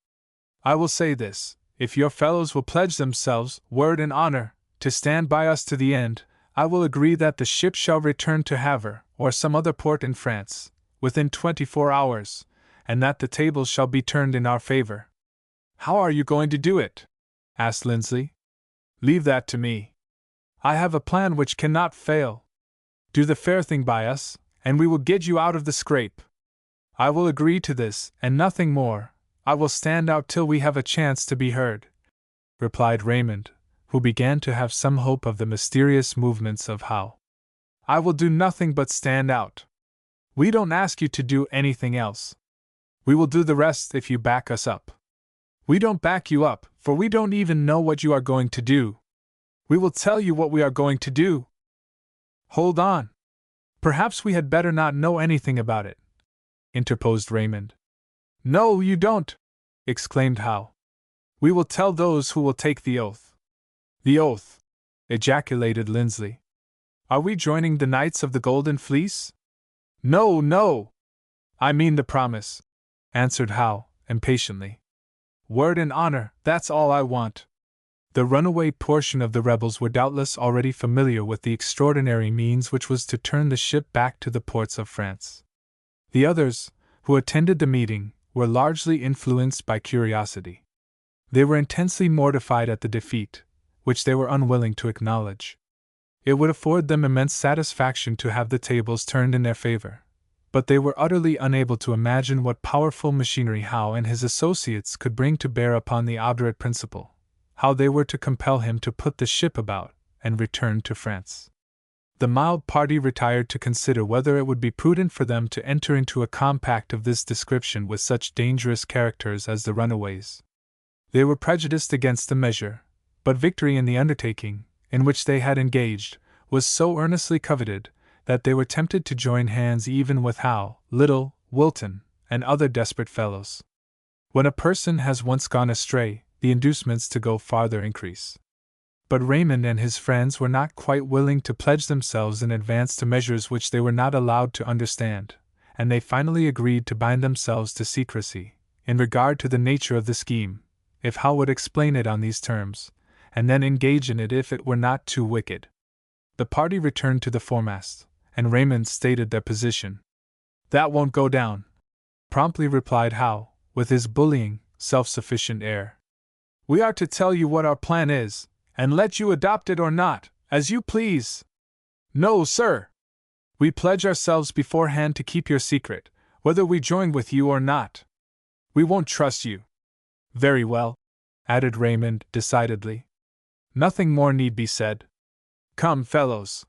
I will say this, if your fellows will pledge themselves, word and honor, to stand by us to the end, I will agree that the ship shall return to Havre, or some other port in France, within 24 hours, and that the tables shall be turned in our favor. How are you going to do it? Asked Lindsley. Leave that to me. I have a plan which cannot fail. Do the fair thing by us, and we will get you out of the scrape. I will agree to this, and nothing more. I will stand out till we have a chance to be heard, replied Raymond, who began to have some hope of the mysterious movements of Hal. I will do nothing but stand out. We don't ask you to do anything else. We will do the rest if you back us up. We don't back you up, for we don't even know what you are going to do. We will tell you what we are going to do. Hold on. Perhaps we had better not know anything about it, interposed Raymond. No, you don't, exclaimed Hal. We will tell those who will take the oath. The oath, ejaculated Lindsley. Are we joining the Knights of the Golden Fleece? No, no! I mean the promise, answered Hal, impatiently. Word and honor, that's all I want. The runaway portion of the rebels were doubtless already familiar with the extraordinary means which was to turn the ship back to the ports of France. The others, who attended the meeting, were largely influenced by curiosity. They were intensely mortified at the defeat, which they were unwilling to acknowledge. It would afford them immense satisfaction to have the tables turned in their favor, but they were utterly unable to imagine what powerful machinery Howe and his associates could bring to bear upon the obdurate principal, how they were to compel him to put the ship about and return to France. The mild party retired to consider whether it would be prudent for them to enter into a compact of this description with such dangerous characters as the runaways. They were prejudiced against the measure, but victory in the undertaking, in which they had engaged, was so earnestly coveted, that they were tempted to join hands even with Howe, Little, Wilton, and other desperate fellows. When a person has once gone astray, the inducements to go farther increase. But Raymond and his friends were not quite willing to pledge themselves in advance to measures which they were not allowed to understand, and they finally agreed to bind themselves to secrecy, in regard to the nature of the scheme, if Howe would explain it on these terms, and then engage in it if it were not too wicked. The party returned to the foremast, and Raymond stated their position. That won't go down, promptly replied Howe, with his bullying, self-sufficient air. We are to tell you what our plan is, and let you adopt it or not, as you please. No, sir. We pledge ourselves beforehand to keep your secret, whether we join with you or not. We won't trust you. Very well, added Raymond decidedly. Nothing more need be said. Come, fellows.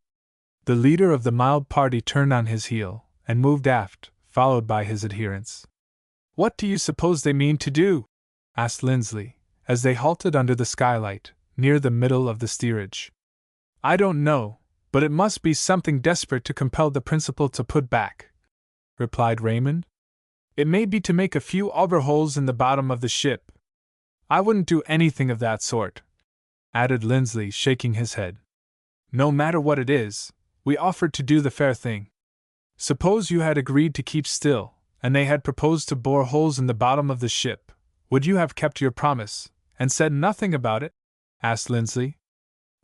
The leader of the mild party turned on his heel and moved aft, followed by his adherents. "What do you suppose they mean to do?" asked Lindsley, as they halted under the skylight, near the middle of the steerage. "I don't know, but it must be something desperate to compel the principal to put back," replied Raymond. "It may be to make a few auger holes in the bottom of the ship." "I wouldn't do anything of that sort," added Lindsley, shaking his head. "No matter what it is, we offered to do the fair thing. Suppose you had agreed to keep still, and they had proposed to bore holes in the bottom of the ship, would you have kept your promise, and said nothing about it?" asked Lindsley.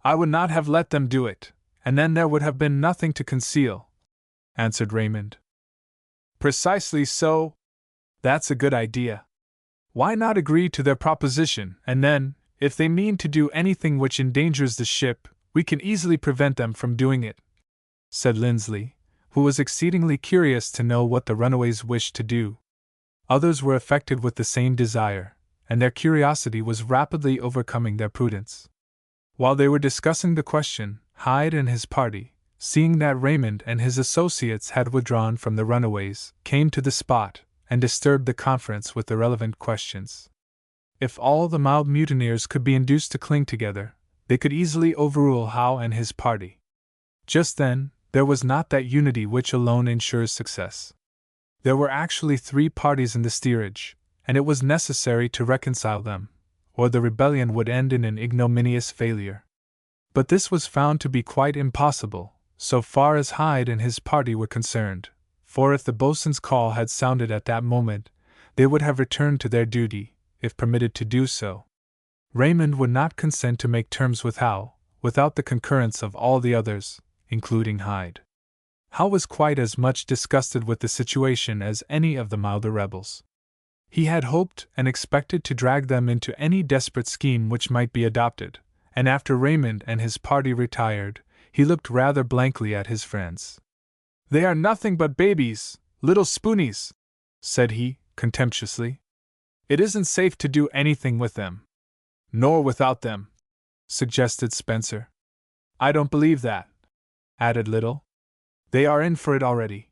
"I would not have let them do it, and then there would have been nothing to conceal," answered Raymond. "Precisely so. That's a good idea. Why not agree to their proposition, and then, if they mean to do anything which endangers the ship, we can easily prevent them from doing it," said Lindsley, who was exceedingly curious to know what the runaways wished to do. Others were affected with the same desire, and their curiosity was rapidly overcoming their prudence. While they were discussing the question, Hyde and his party, seeing that Raymond and his associates had withdrawn from the runaways, came to the spot and disturbed the conference with irrelevant questions. If all the mild mutineers could be induced to cling together, they could easily overrule Howe and his party. Just then, there was not that unity which alone ensures success. There were actually 3 parties in the steerage, and it was necessary to reconcile them, or the rebellion would end in an ignominious failure. But this was found to be quite impossible, so far as Hyde and his party were concerned, for if the boatswain's call had sounded at that moment, they would have returned to their duty, if permitted to do so. Raymond would not consent to make terms with Howe, without the concurrence of all the others, including Hyde. Howe was quite as much disgusted with the situation as any of the milder rebels. He had hoped and expected to drag them into any desperate scheme which might be adopted, and after Raymond and his party retired, he looked rather blankly at his friends. "They are nothing but babies, little spoonies," said he, contemptuously. "It isn't safe to do anything with them." "Nor without them," suggested Spencer. "I don't believe that," added Little. "They are in for it already.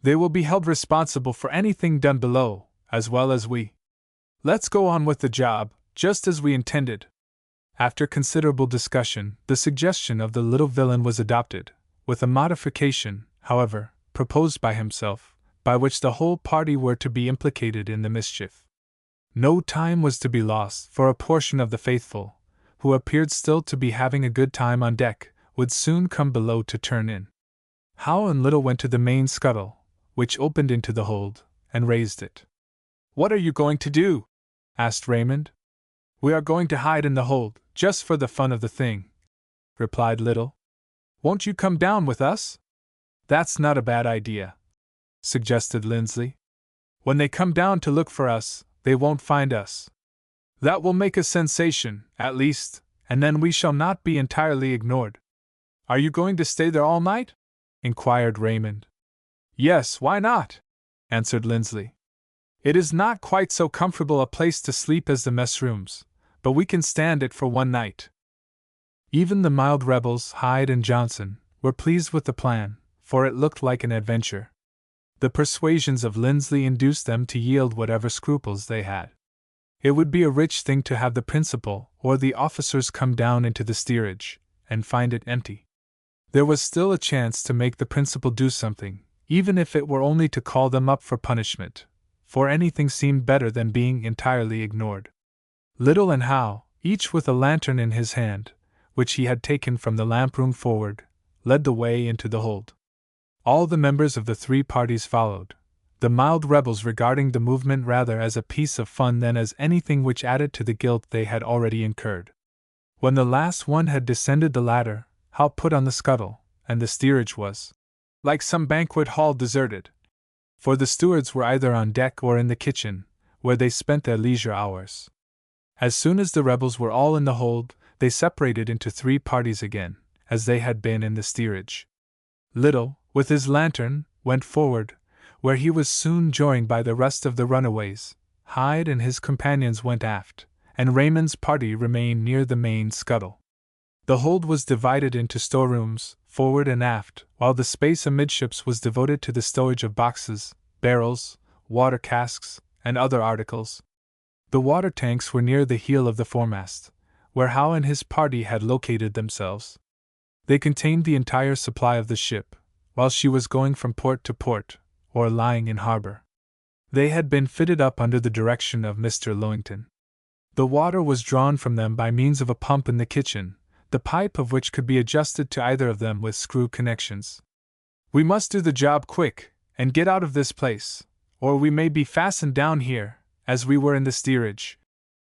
They will be held responsible for anything done below, as well as we. Let's go on with the job, just as we intended." After considerable discussion, the suggestion of the little villain was adopted, with a modification, however, proposed by himself, by which the whole party were to be implicated in the mischief. No time was to be lost, for a portion of the faithful, who appeared still to be having a good time on deck, would soon come below to turn in. Howe and Little went to the main scuttle, which opened into the hold, and raised it. "What are you going to do?" asked Raymond. "We are going to hide in the hold, just for the fun of the thing," replied Little. "Won't you come down with us?" "That's not a bad idea," suggested Lindsley. "When they come down to look for us, they won't find us. That will make a sensation, at least, and then we shall not be entirely ignored." "Are you going to stay there all night?" inquired Raymond. "Yes, why not?" answered Lindsley. "It is not quite so comfortable a place to sleep as the mess rooms, but we can stand it for one night." Even the mild rebels, Hyde and Johnson, were pleased with the plan, for it looked like an adventure. The persuasions of Lindsley induced them to yield whatever scruples they had. It would be a rich thing to have the principal or the officers come down into the steerage, and find it empty. There was still a chance to make the principal do something, even if it were only to call them up for punishment, for anything seemed better than being entirely ignored. Little and Howe, each with a lantern in his hand, which he had taken from the lamp room forward, led the way into the hold. All the members of the 3 parties followed, the mild rebels regarding the movement rather as a piece of fun than as anything which added to the guilt they had already incurred. When the last one had descended the ladder, Howe put on the scuttle, and the steerage was, like some banquet hall, deserted. For the stewards were either on deck or in the kitchen, where they spent their leisure hours. As soon as the rebels were all in the hold, they separated into 3 parties again, as they had been in the steerage. Little, with his lantern, went forward, where he was soon joined by the rest of the runaways. Hyde and his companions went aft, and Raymond's party remained near the main scuttle. The hold was divided into storerooms, forward and aft, while the space amidships was devoted to the stowage of boxes, barrels, water casks, and other articles. The water tanks were near the heel of the foremast, where Howe and his party had located themselves. They contained the entire supply of the ship, while she was going from port to port, or lying in harbor. They had been fitted up under the direction of Mr. Lowington. The water was drawn from them by means of a pump in the kitchen, the pipe of which could be adjusted to either of them with screw connections. "We must do the job quick, and get out of this place, or we may be fastened down here, as we were in the steerage,"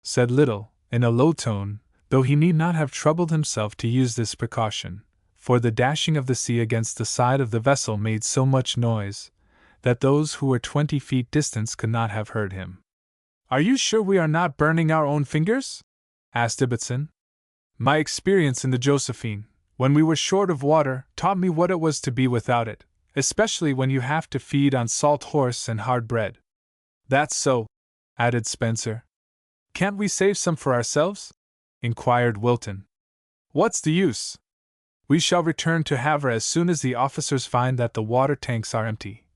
said Little, in a low tone, though he need not have troubled himself to use this precaution, for the dashing of the sea against the side of the vessel made so much noise that those who were 20 feet distant could not have heard him. "Are you sure we are not burning our own fingers?" asked Ibbotson. "My experience in the Josephine, when we were short of water, taught me what it was to be without it, especially when you have to feed on salt horse and hard bread." "That's so," added Spencer. "Can't we save some for ourselves?" inquired Wilton. "What's the use? We shall return to Havre as soon as the officers find that the water tanks are empty,"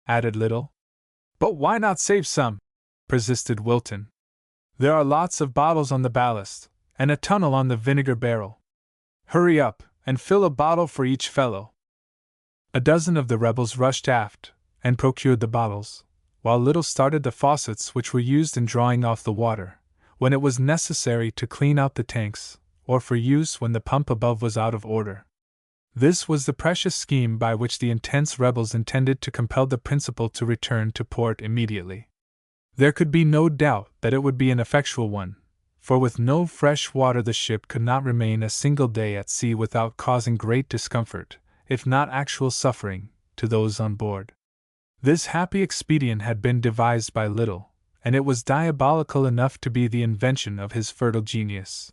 added Little. "But why not save some?" persisted Wilton. "There are lots of bottles on the ballast, and a tunnel on the vinegar barrel. Hurry up, and fill a bottle for each fellow." A dozen of the rebels rushed aft, and procured the bottles, while Little started the faucets which were used in drawing off the water, when it was necessary to clean out the tanks, or for use when the pump above was out of order. This was the precious scheme by which the intense rebels intended to compel the principal to return to port immediately. There could be no doubt that it would be an effectual one, for with no fresh water the ship could not remain a single day at sea without causing great discomfort, if not actual suffering, to those on board. This happy expedient had been devised by Little, and it was diabolical enough to be the invention of his fertile genius.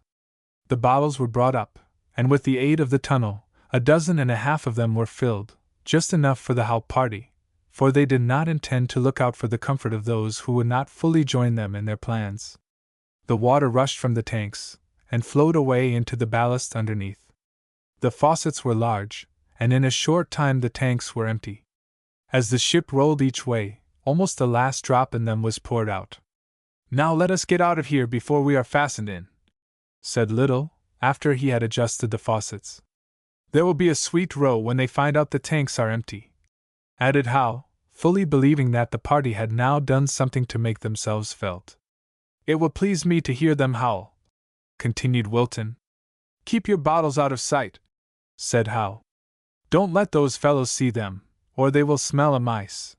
The bottles were brought up, and with the aid of the tunnel, 12 of them were filled, just enough for the Howe party, for they did not intend to look out for the comfort of those who would not fully join them in their plans. The water rushed from the tanks, and flowed away into the ballast underneath. The faucets were large, and in a short time the tanks were empty. As the ship rolled each way, almost the last drop in them was poured out. "Now let us get out of here before we are fastened in," said Little, after he had adjusted the faucets. "There will be a sweet row when they find out the tanks are empty," added Howe, fully believing that the party had now done something to make themselves felt. "It will please me to hear them howl," continued Wilton. "Keep your bottles out of sight," said Howe. "Don't let those fellows see them, or they will smell a mice."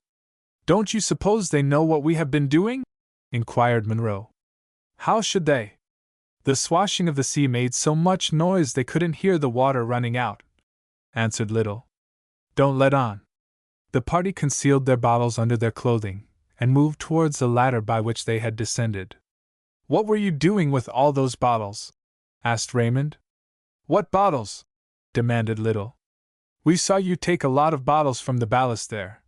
"Don't you suppose they know what we have been doing?" inquired Monroe. "How should they? The swashing of the sea made so much noise they couldn't hear the water running out," answered Little. "Don't let on." The party concealed their bottles under their clothing, and moved towards the ladder by which they had descended. "What were you doing with all those bottles?" asked Raymond. "What bottles?" demanded Little. "We saw you take a lot of bottles from the ballast there,"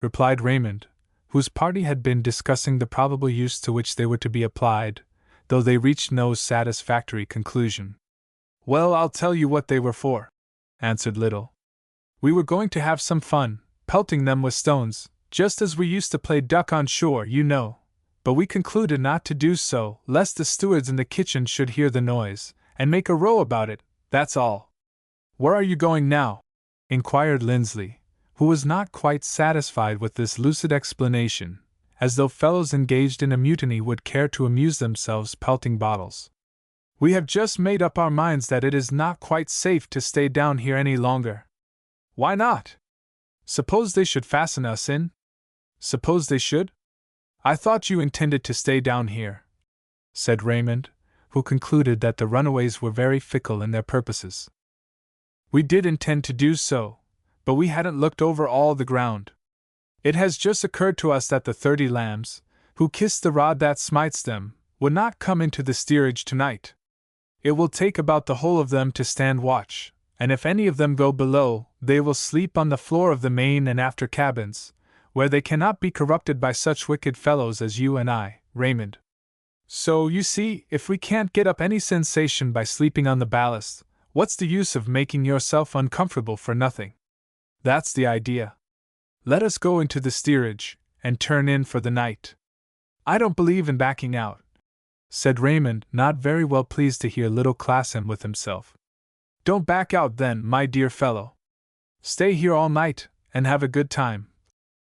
replied Raymond, whose party had been discussing the probable use to which they were to be applied, though they reached no satisfactory conclusion. "Well, I'll tell you what they were for," answered Little. "We were going to have some fun, pelting them with stones, just as we used to play duck on shore, you know, but we concluded not to do so, lest the stewards in the kitchen should hear the noise, and make a row about it, that's all." "Where are you going now?" inquired Lindsley, who was not quite satisfied with this lucid explanation, as though fellows engaged in a mutiny would care to amuse themselves pelting bottles. "We have just made up our minds that it is not quite safe to stay down here any longer." "Why not? Suppose they should fasten us in?" "Suppose they should? I thought you intended to stay down here," said Raymond, who concluded that the runaways were very fickle in their purposes. "We did intend to do so, but we hadn't looked over all the ground. It has just occurred to us that the 30 lambs, who kiss the rod that smites them, would not come into the steerage tonight. It will take about the whole of them to stand watch, and if any of them go below, they will sleep on the floor of the main and after cabins, where they cannot be corrupted by such wicked fellows as you and I, Raymond. So, you see, if we can't get up any sensation by sleeping on the ballast, What's the use of making yourself uncomfortable for nothing? That's the idea. Let us go into the steerage, and turn in for the night. I don't believe in backing out, said Raymond, not very well pleased to hear little Classen with himself. Don't back out then, my dear fellow. Stay here all night, and have a good time,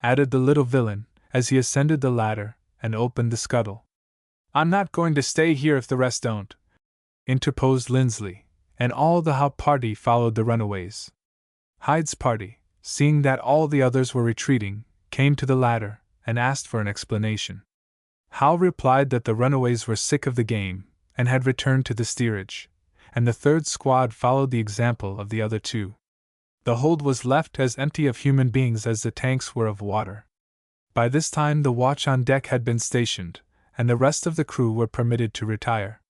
added the little villain, as he ascended the ladder and opened the scuttle. I'm not going to stay here if the rest don't, interposed Lindsley, and all the hop party followed the runaways. Hyde's party, seeing that all the others were retreating, came to the ladder and asked for an explanation. Hal replied that the runaways were sick of the game and had returned to the steerage, and the third squad followed the example of the other two. The hold was left as empty of human beings as the tanks were of water. By this time the watch on deck had been stationed, and the rest of the crew were permitted to retire.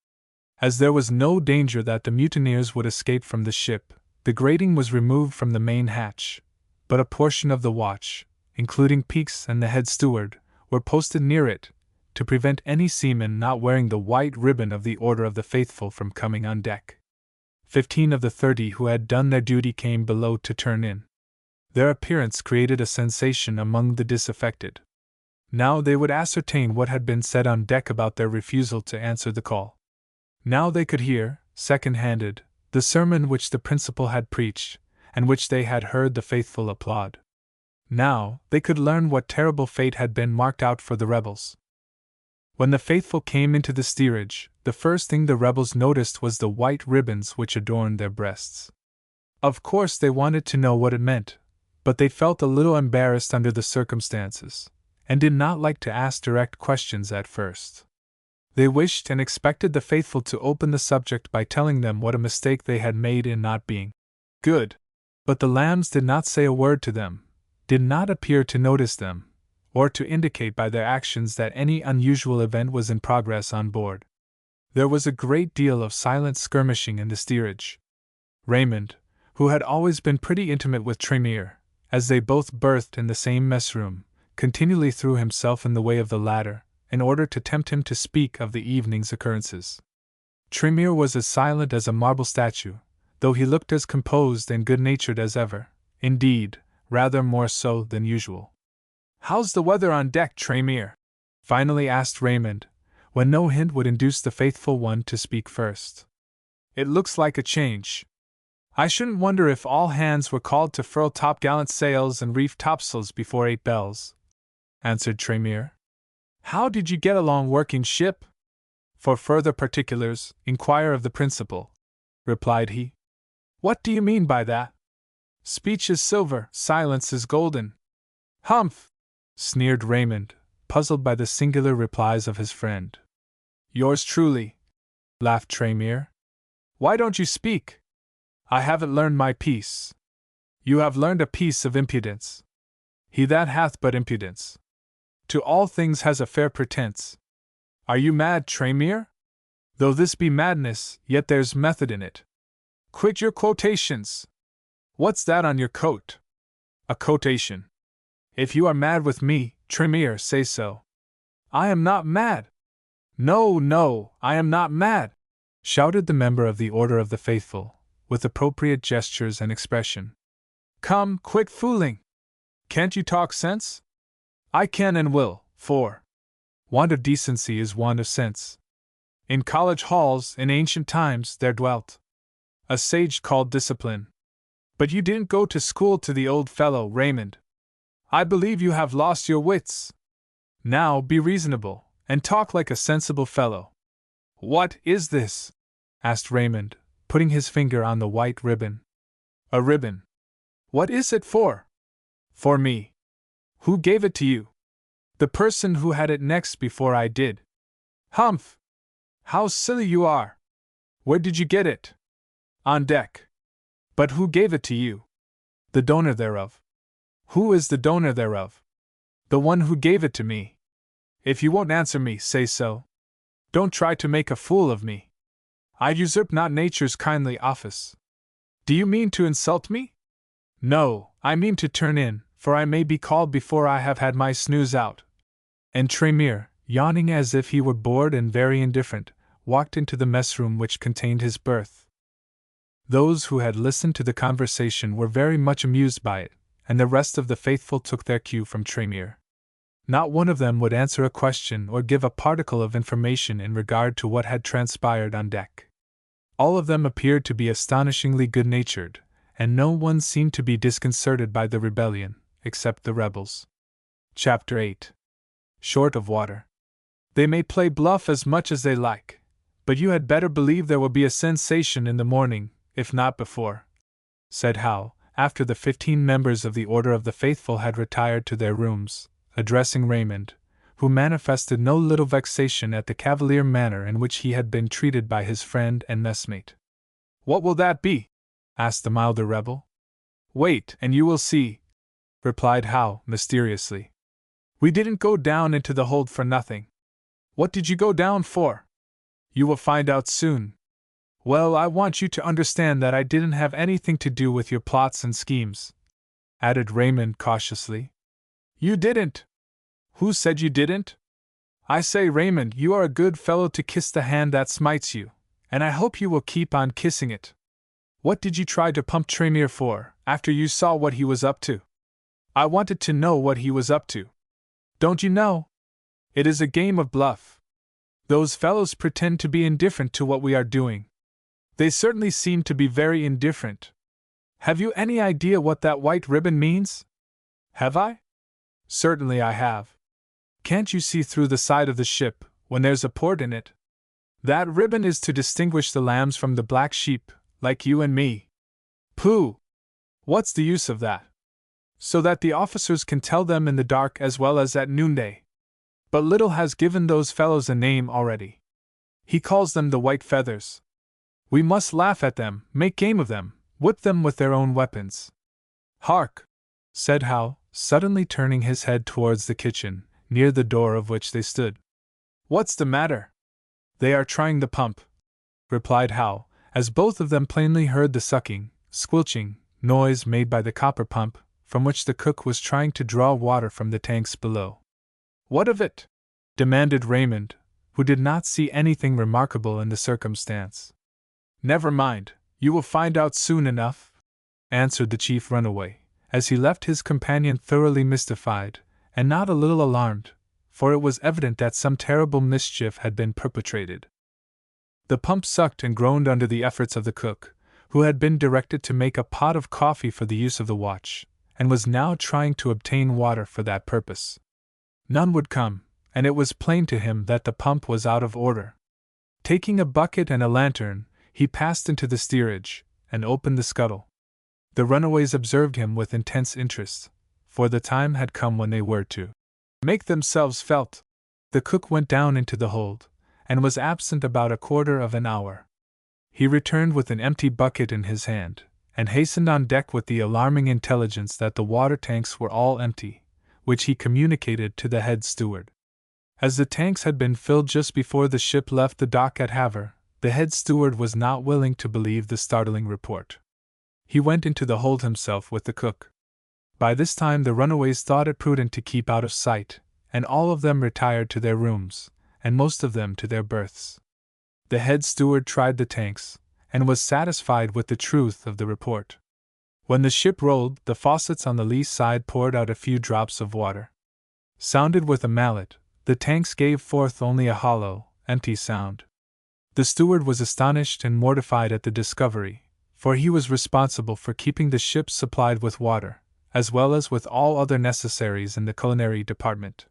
As there was no danger that the mutineers would escape from the ship, the grating was removed from the main hatch, but a portion of the watch, including Peaks and the head steward, were posted near it, to prevent any seaman not wearing the white ribbon of the Order of the Faithful from coming on deck. 15 of the 30 who had done their duty came below to turn in. Their appearance created a sensation among the disaffected. Now they would ascertain what had been said on deck about their refusal to answer the call. Now they could hear, second-handed, the sermon which the principal had preached, and which they had heard the faithful applaud. Now they could learn what terrible fate had been marked out for the rebels. When the faithful came into the steerage, the first thing the rebels noticed was the white ribbons which adorned their breasts. Of course they wanted to know what it meant, but they felt a little embarrassed under the circumstances, and did not like to ask direct questions at first. They wished and expected the faithful to open the subject by telling them what a mistake they had made in not being good. But the lambs did not say a word to them, did not appear to notice them, or to indicate by their actions that any unusual event was in progress on board. There was a great deal of silent skirmishing in the steerage. Raymond, who had always been pretty intimate with Tremere, as they both berthed in the same mess room, continually threw himself in the way of the latter, in order to tempt him to speak of the evening's occurrences. Tremere was as silent as a marble statue, though he looked as composed and good-natured as ever, indeed, rather more so than usual. "How's the weather on deck, Tremere?" finally asked Raymond, when no hint would induce the faithful one to speak first. "It looks like a change. I shouldn't wonder if all hands were called to furl topgallant sails and reef topsails before 8 bells, answered Tremere. "How did you get along working ship?" "For further particulars, inquire of the principal," replied he. "What do you mean by that?" "Speech is silver, silence is golden." "Humph!" sneered Raymond, puzzled by the singular replies of his friend. "Yours truly," laughed Tremere. "Why don't you speak?" "I haven't learned my piece." "You have learned a piece of impudence." "He that hath but impudence to all things has a fair pretense." "Are you mad, Tremere?" "Though this be madness, yet there's method in it." "Quit your quotations." "What's that on your coat?" "A quotation." "If you are mad with me, Tremere, say so." "I am not mad." "No, no, I am not mad," shouted the member of the Order of the Faithful, with appropriate gestures and expression. "Come, quit fooling. Can't you talk sense?" "I can and will, for want of decency is want of sense. In college halls, in ancient times, there dwelt a sage called Discipline. But you didn't go to school to the old fellow, Raymond. I believe you have lost your wits. Now be reasonable, and talk like a sensible fellow." "What is this?" asked Raymond, putting his finger on the white ribbon. "A ribbon. What is it for?" "For me." "Who gave it to you?" "The person who had it next before I did." "Humph! How silly you are! Where did you get it?" "On deck." "But who gave it to you?" "The donor thereof." "Who is the donor thereof?" "The one who gave it to me." "If you won't answer me, say so. Don't try to make a fool of me. I usurp not nature's kindly office." "Do you mean to insult me?" "No, I mean to turn in, for I may be called before I have had my snooze out." And Tremere, yawning as if he were bored and very indifferent, walked into the mess room which contained his berth. Those who had listened to the conversation were very much amused by it, and the rest of the faithful took their cue from Tremere. Not one of them would answer a question or give a particle of information in regard to what had transpired on deck. All of them appeared to be astonishingly good-natured, and no one seemed to be disconcerted by the rebellion, except the rebels. Chapter 8. Short of water. They may play bluff as much as they like, but you had better believe there will be a sensation in the morning, if not before, said Howe, after the 15 members of the Order of the Faithful had retired to their rooms, addressing Raymond, who manifested no little vexation at the cavalier manner in which he had been treated by his friend and messmate. What will that be? Asked the milder rebel. Wait, and you will see, replied Howe, mysteriously. We didn't go down into the hold for nothing. What did you go down for? You will find out soon. Well, I want you to understand that I didn't have anything to do with your plots and schemes, added Raymond cautiously. You didn't? Who said you didn't? I say, Raymond, you are a good fellow to kiss the hand that smites you, and I hope you will keep on kissing it. What did you try to pump Tremere for, after you saw what he was up to? I wanted to know what he was up to. Don't you know? It is a game of bluff. Those fellows pretend to be indifferent to what we are doing. They certainly seem to be very indifferent. Have you any idea what that white ribbon means? Have I? Certainly I have. Can't you see through the side of the ship, when there's a port in it? That ribbon is to distinguish the lambs from the black sheep, like you and me. Pooh! What's the use of that? So that the officers can tell them in the dark as well as at noonday. But Little has given those fellows a name already. He calls them the White Feathers. We must laugh at them, make game of them, whip them with their own weapons. Hark! Said Howe, suddenly turning his head towards the kitchen, near the door of which they stood. What's the matter? They are trying the pump, replied Howe, as both of them plainly heard the sucking, squelching noise made by the copper pump, from which the cook was trying to draw water from the tanks below. What of it? Demanded Raymond, who did not see anything remarkable in the circumstance. Never mind, you will find out soon enough, answered the chief runaway, as he left his companion thoroughly mystified, and not a little alarmed, for it was evident that some terrible mischief had been perpetrated. The pump sucked and groaned under the efforts of the cook, who had been directed to make a pot of coffee for the use of the watch, and was now trying to obtain water for that purpose. None would come, and it was plain to him that the pump was out of order. Taking a bucket and a lantern, he passed into the steerage, and opened the scuttle. The runaways observed him with intense interest, for the time had come when they were to make themselves felt. The cook went down into the hold, and was absent about a quarter of an hour. He returned with an empty bucket in his hand, and hastened on deck with the alarming intelligence that the water tanks were all empty, which he communicated to the head steward. As the tanks had been filled just before the ship left the dock at Havre, the head steward was not willing to believe the startling report. He went into the hold himself with the cook. By this time the runaways thought it prudent to keep out of sight, and all of them retired to their rooms, and most of them to their berths. The head steward tried the tanks, and was satisfied with the truth of the report. When the ship rolled, the faucets on the lee side poured out a few drops of water. Sounded with a mallet, the tanks gave forth only a hollow, empty sound. The steward was astonished and mortified at the discovery, for he was responsible for keeping the ship supplied with water, as well as with all other necessaries in the culinary department.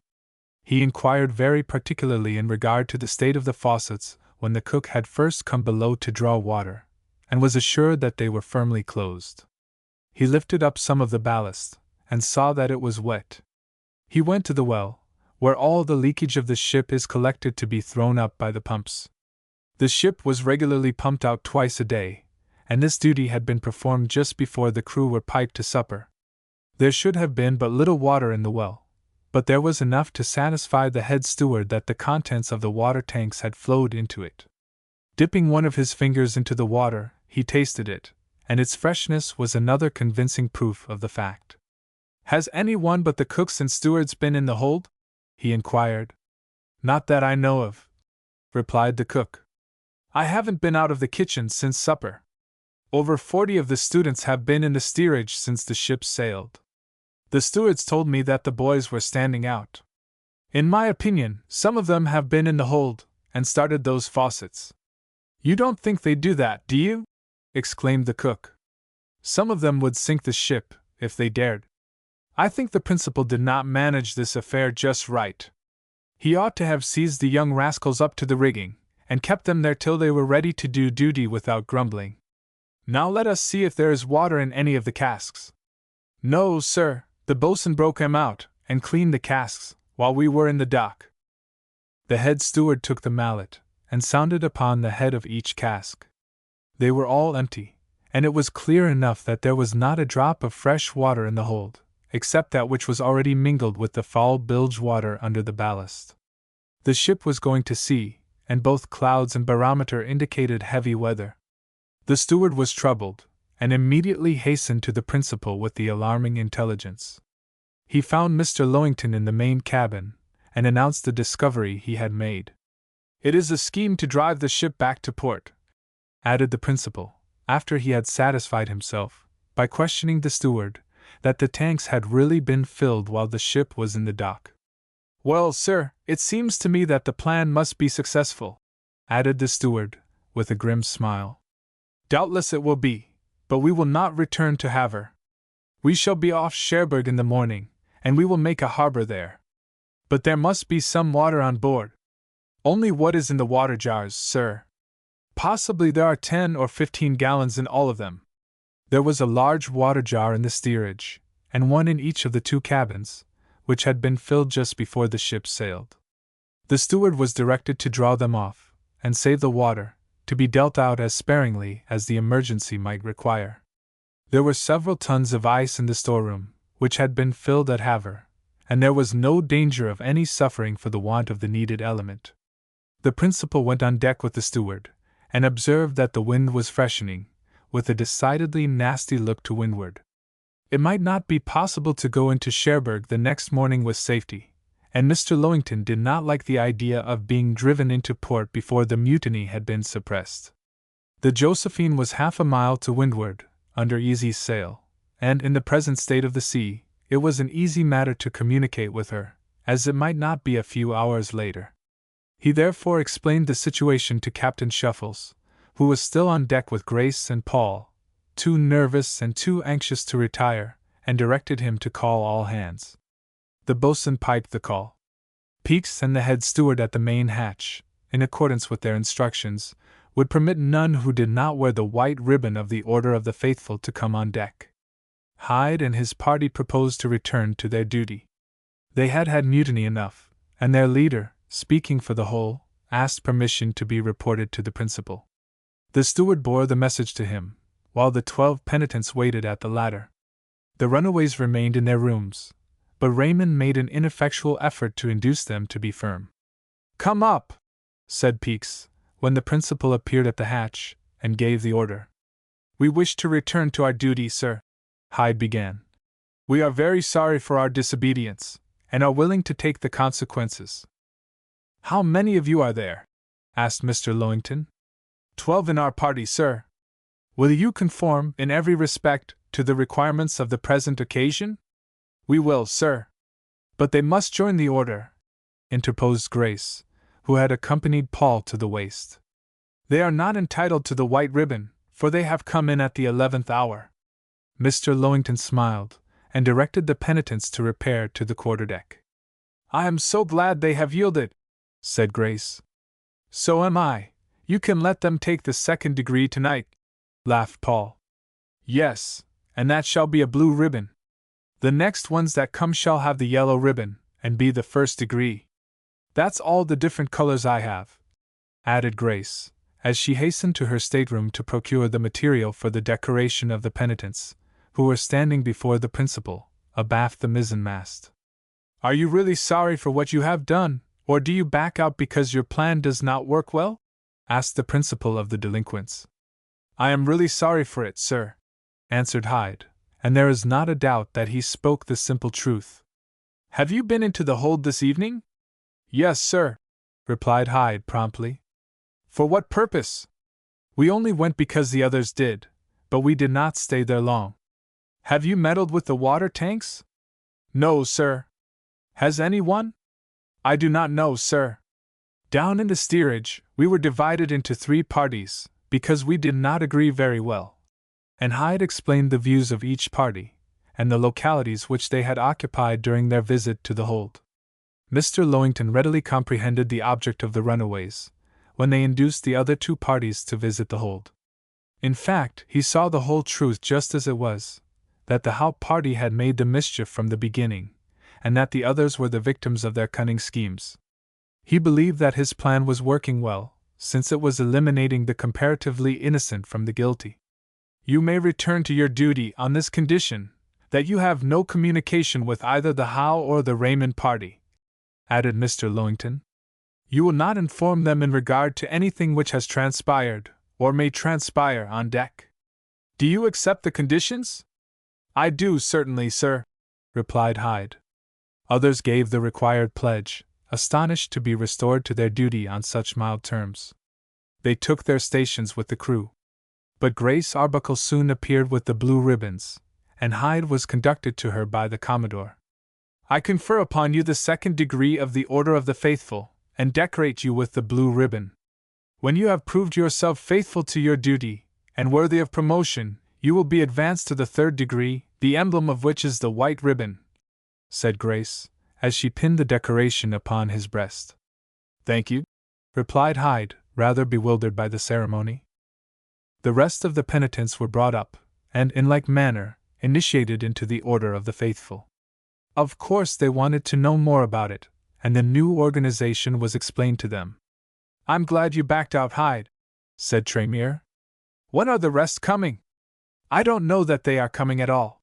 He inquired very particularly in regard to the state of the faucets when the cook had first come below to draw water, and was assured that they were firmly closed. He lifted up some of the ballast, and saw that it was wet. He went to the well, where all the leakage of the ship is collected to be thrown up by the pumps. The ship was regularly pumped out twice a day, and this duty had been performed just before the crew were piped to supper. There should have been but little water in the well, but there was enough to satisfy the head steward that the contents of the water tanks had flowed into it. Dipping one of his fingers into the water, he tasted it, and its freshness was another convincing proof of the fact. Has any one but the cooks and stewards been in the hold? He inquired. Not that I know of, replied the cook. I haven't been out of the kitchen since supper. Over 40 of the students have been in the steerage since the ship sailed. The stewards told me that the boys were standing out. In my opinion, some of them have been in the hold and started those faucets. You don't think they'd do that, do you? Exclaimed the cook. Some of them would sink the ship, if they dared. I think the principal did not manage this affair just right. He ought to have seized the young rascals up to the rigging, and kept them there till they were ready to do duty without grumbling. Now let us see if there is water in any of the casks. No, sir, the boatswain broke them out, and cleaned the casks, while we were in the dock. The head steward took the mallet, and sounded upon the head of each cask. They were all empty, and it was clear enough that there was not a drop of fresh water in the hold, except that which was already mingled with the foul bilge water under the ballast. The ship was going to sea, and both clouds and barometer indicated heavy weather. The steward was troubled, and immediately hastened to the principal with the alarming intelligence. He found Mr. Lowington in the main cabin, and announced the discovery he had made. "It is a scheme to drive the ship back to port," added the principal, after he had satisfied himself, by questioning the steward, that the tanks had really been filled while the ship was in the dock. "Well, sir, it seems to me that the plan must be successful," added the steward, with a grim smile. "Doubtless it will be, but we will not return to Havre. We shall be off Cherbourg in the morning, and we will make a harbor there. But there must be some water on board. Only what is in the water jars, sir? Possibly there are 10 or 15 gallons in all of them." There was a large water jar in the steerage, and one in each of the 2 cabins, which had been filled just before the ship sailed. The steward was directed to draw them off, and save the water, to be dealt out as sparingly as the emergency might require. There were several tons of ice in the storeroom, which had been filled at Havre, and there was no danger of any suffering for the want of the needed element. The principal went on deck with the steward, and observed that the wind was freshening, with a decidedly nasty look to windward. It might not be possible to go into Cherbourg the next morning with safety, and Mr. Lowington did not like the idea of being driven into port before the mutiny had been suppressed. The Josephine was half a mile to windward, under easy sail, and in the present state of the sea, it was an easy matter to communicate with her, as it might not be a few hours later. He therefore explained the situation to Captain Shuffles, who was still on deck with Grace and Paul, too nervous and too anxious to retire, and directed him to call all hands. The boatswain piped the call. Peaks and the head steward at the main hatch, in accordance with their instructions, would permit none who did not wear the white ribbon of the Order of the Faithful to come on deck. Hyde and his party proposed to return to their duty. They had had mutiny enough, and their leader, speaking for the whole, asked permission to be reported to the principal. The steward bore the message to him, while the 12 penitents waited at the ladder. The runaways remained in their rooms, but Raymond made an ineffectual effort to induce them to be firm. "Come up," said Peaks, when the principal appeared at the hatch, and gave the order. "We wish to return to our duty, sir," Hyde began. "We are very sorry for our disobedience, and are willing to take the consequences." "How many of you are there?" asked Mr. Lowington. 12 in our party, sir." "Will you conform, in every respect, to the requirements of the present occasion?" "We will, sir." "But they must join the order," interposed Grace, who had accompanied Paul to the waist. "They are not entitled to the white ribbon, for they have come in at the 11th hour." Mr. Lowington smiled, and directed the penitents to repair to the quarterdeck. "I am so glad they have yielded," said Grace. "So am I. You can let them take the 2nd degree tonight," laughed Paul. "Yes, and that shall be a blue ribbon. The next ones that come shall have the yellow ribbon, and be the 1st degree. That's all the different colors I have," added Grace, as she hastened to her stateroom to procure the material for the decoration of the penitents, who were standing before the principal, abaft the mizzenmast. "Are you really sorry for what you have done, or do you back out because your plan does not work well?" asked the principal of the delinquents. "I am really sorry for it, sir," answered Hyde, and there is not a doubt that he spoke the simple truth. "Have you been into the hold this evening?" "Yes, sir," replied Hyde promptly. "For what purpose?" "We only went because the others did, but we did not stay there long. Have you meddled with the water tanks? No, sir. Has anyone? I do not know, sir. Down in the steerage, we were divided into 3 parties, because we did not agree very well. And Hyde explained the views of each party, and the localities which they had occupied during their visit to the hold. Mr. Lowington readily comprehended the object of the runaways, when they induced the other 2 parties to visit the hold. In fact, he saw the whole truth just as it was, that the Howe party had made the mischief from the beginning, and that the others were the victims of their cunning schemes. He believed that his plan was working well, since it was eliminating the comparatively innocent from the guilty. You may return to your duty on this condition, that you have no communication with either the Howe or the Raymond party, added Mr. Lowington. You will not inform them in regard to anything which has transpired, or may transpire on deck. Do you accept the conditions? I do, certainly, sir, replied Hyde. Others gave the required pledge, astonished to be restored to their duty on such mild terms. They took their stations with the crew. But Grace Arbuckle soon appeared with the blue ribbons, and Hyde was conducted to her by the Commodore. I confer upon you the 2nd degree of the Order of the Faithful, and decorate you with the blue ribbon. When you have proved yourself faithful to your duty, and worthy of promotion, you will be advanced to the 3rd degree, the emblem of which is the white ribbon, said Grace, as she pinned the decoration upon his breast. Thank you, replied Hyde, rather bewildered by the ceremony. The rest of the penitents were brought up, and, in like manner, initiated into the Order of the Faithful. Of course they wanted to know more about it, and the new organization was explained to them. I'm glad you backed out, Hyde, said Tremere. When are the rest coming? I don't know that they are coming at all.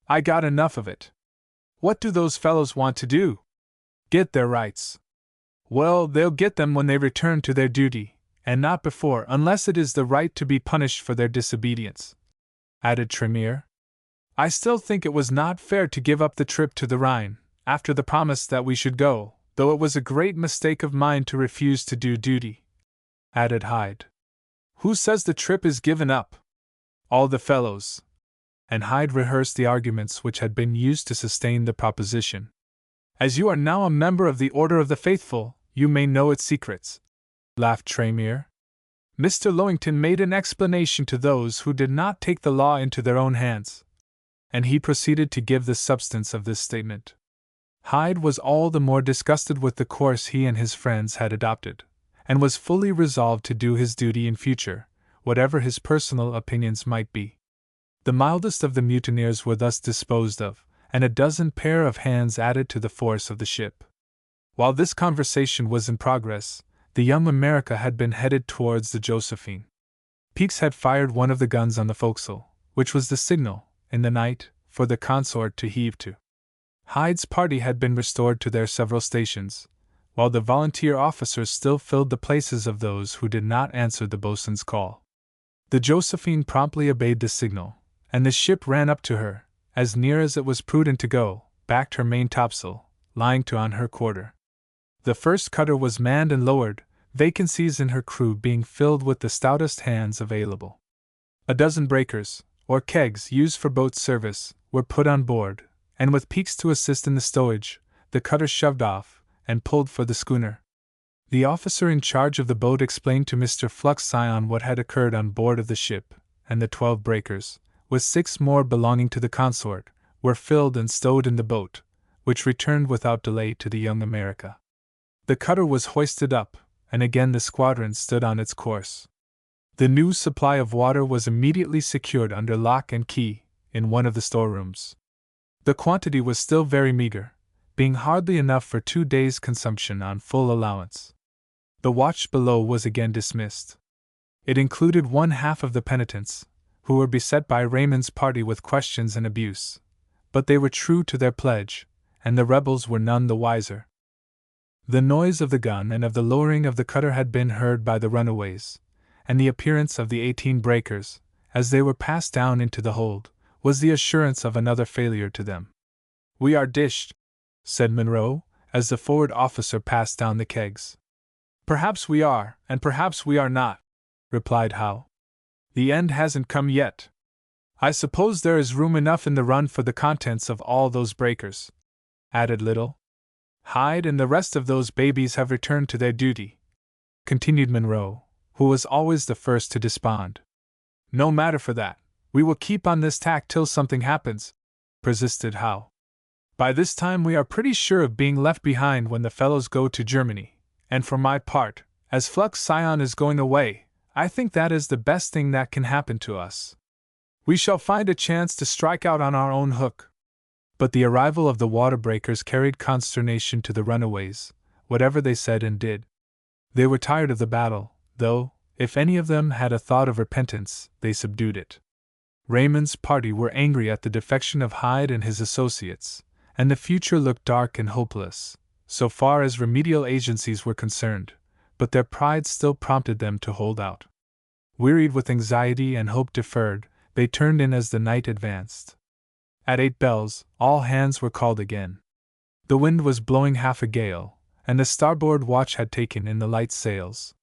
I got enough of it. What do those fellows want to do? Get their rights. Well, they'll get them when they return to their duty, and not before, unless it is the right to be punished for their disobedience, added Tremere. I still think it was not fair to give up the trip to the Rhine, after the promise that we should go, though it was a great mistake of mine to refuse to do duty, added Hyde. Who says the trip is given up? All the fellows. And Hyde rehearsed the arguments which had been used to sustain the proposition. As you are now a member of the Order of the Faithful, you may know its secrets, laughed Tremere. Mr. Lowington made an explanation to those who did not take the law into their own hands, and he proceeded to give the substance of this statement. Hyde was all the more disgusted with the course he and his friends had adopted, and was fully resolved to do his duty in future, whatever his personal opinions might be. The mildest of the mutineers were thus disposed of, and a dozen pair of hands added to the force of the ship. While this conversation was in progress, the Young America had been headed towards the Josephine. Peaks had fired one of the guns on the forecastle, which was the signal, in the night, for the consort to heave to. Hyde's party had been restored to their several stations, while the volunteer officers still filled the places of those who did not answer the boatswain's call. The Josephine promptly obeyed the signal, and the ship ran up to her, as near as it was prudent to go, backed her main topsail, lying to on her quarter. The first cutter was manned and lowered, vacancies in her crew being filled with the stoutest hands available. A dozen breakers, or kegs used for boat service, were put on board, and with Peaks to assist in the stowage, the cutter shoved off, and pulled for the schooner. The officer in charge of the boat explained to Mr. Flux Scion what had occurred on board of the ship, and the 12 breakers, with 6 more belonging to the consort, were filled and stowed in the boat, which returned without delay to the Young America. The cutter was hoisted up, and again the squadron stood on its course. The new supply of water was immediately secured under lock and key, in one of the storerooms. The quantity was still very meager, being hardly enough for 2 days' consumption on full allowance. The watch below was again dismissed. It included 1/2 of the penitents, who were beset by Raymond's party with questions and abuse, but they were true to their pledge, and the rebels were none the wiser. The noise of the gun and of the lowering of the cutter had been heard by the runaways, and the appearance of the 18 breakers, as they were passed down into the hold, was the assurance of another failure to them. "We are dished," said Monroe, as the forward officer passed down the kegs. "Perhaps we are, and perhaps we are not," replied Howe. "The end hasn't come yet," I suppose there is room enough in the run for the contents of all those breakers, added Little. Hyde and the rest of those babies have returned to their duty, continued Monroe, who was always the first to despond. No matter for that, we will keep on this tack till something happens, persisted Howe. By this time we are pretty sure of being left behind when the fellows go to Germany, and for my part, as Flux Scion is going away, I think that is the best thing that can happen to us. We shall find a chance to strike out on our own hook. But the arrival of the water breakers carried consternation to the runaways, whatever they said and did. They were tired of the battle, though, if any of them had a thought of repentance, they subdued it. Raymond's party were angry at the defection of Hyde and his associates, and the future looked dark and hopeless, so far as remedial agencies were concerned, but their pride still prompted them to hold out. Wearied with anxiety and hope deferred, they turned in as the night advanced. At 8 bells, all hands were called again. The wind was blowing half a gale, and the starboard watch had taken in the light sails.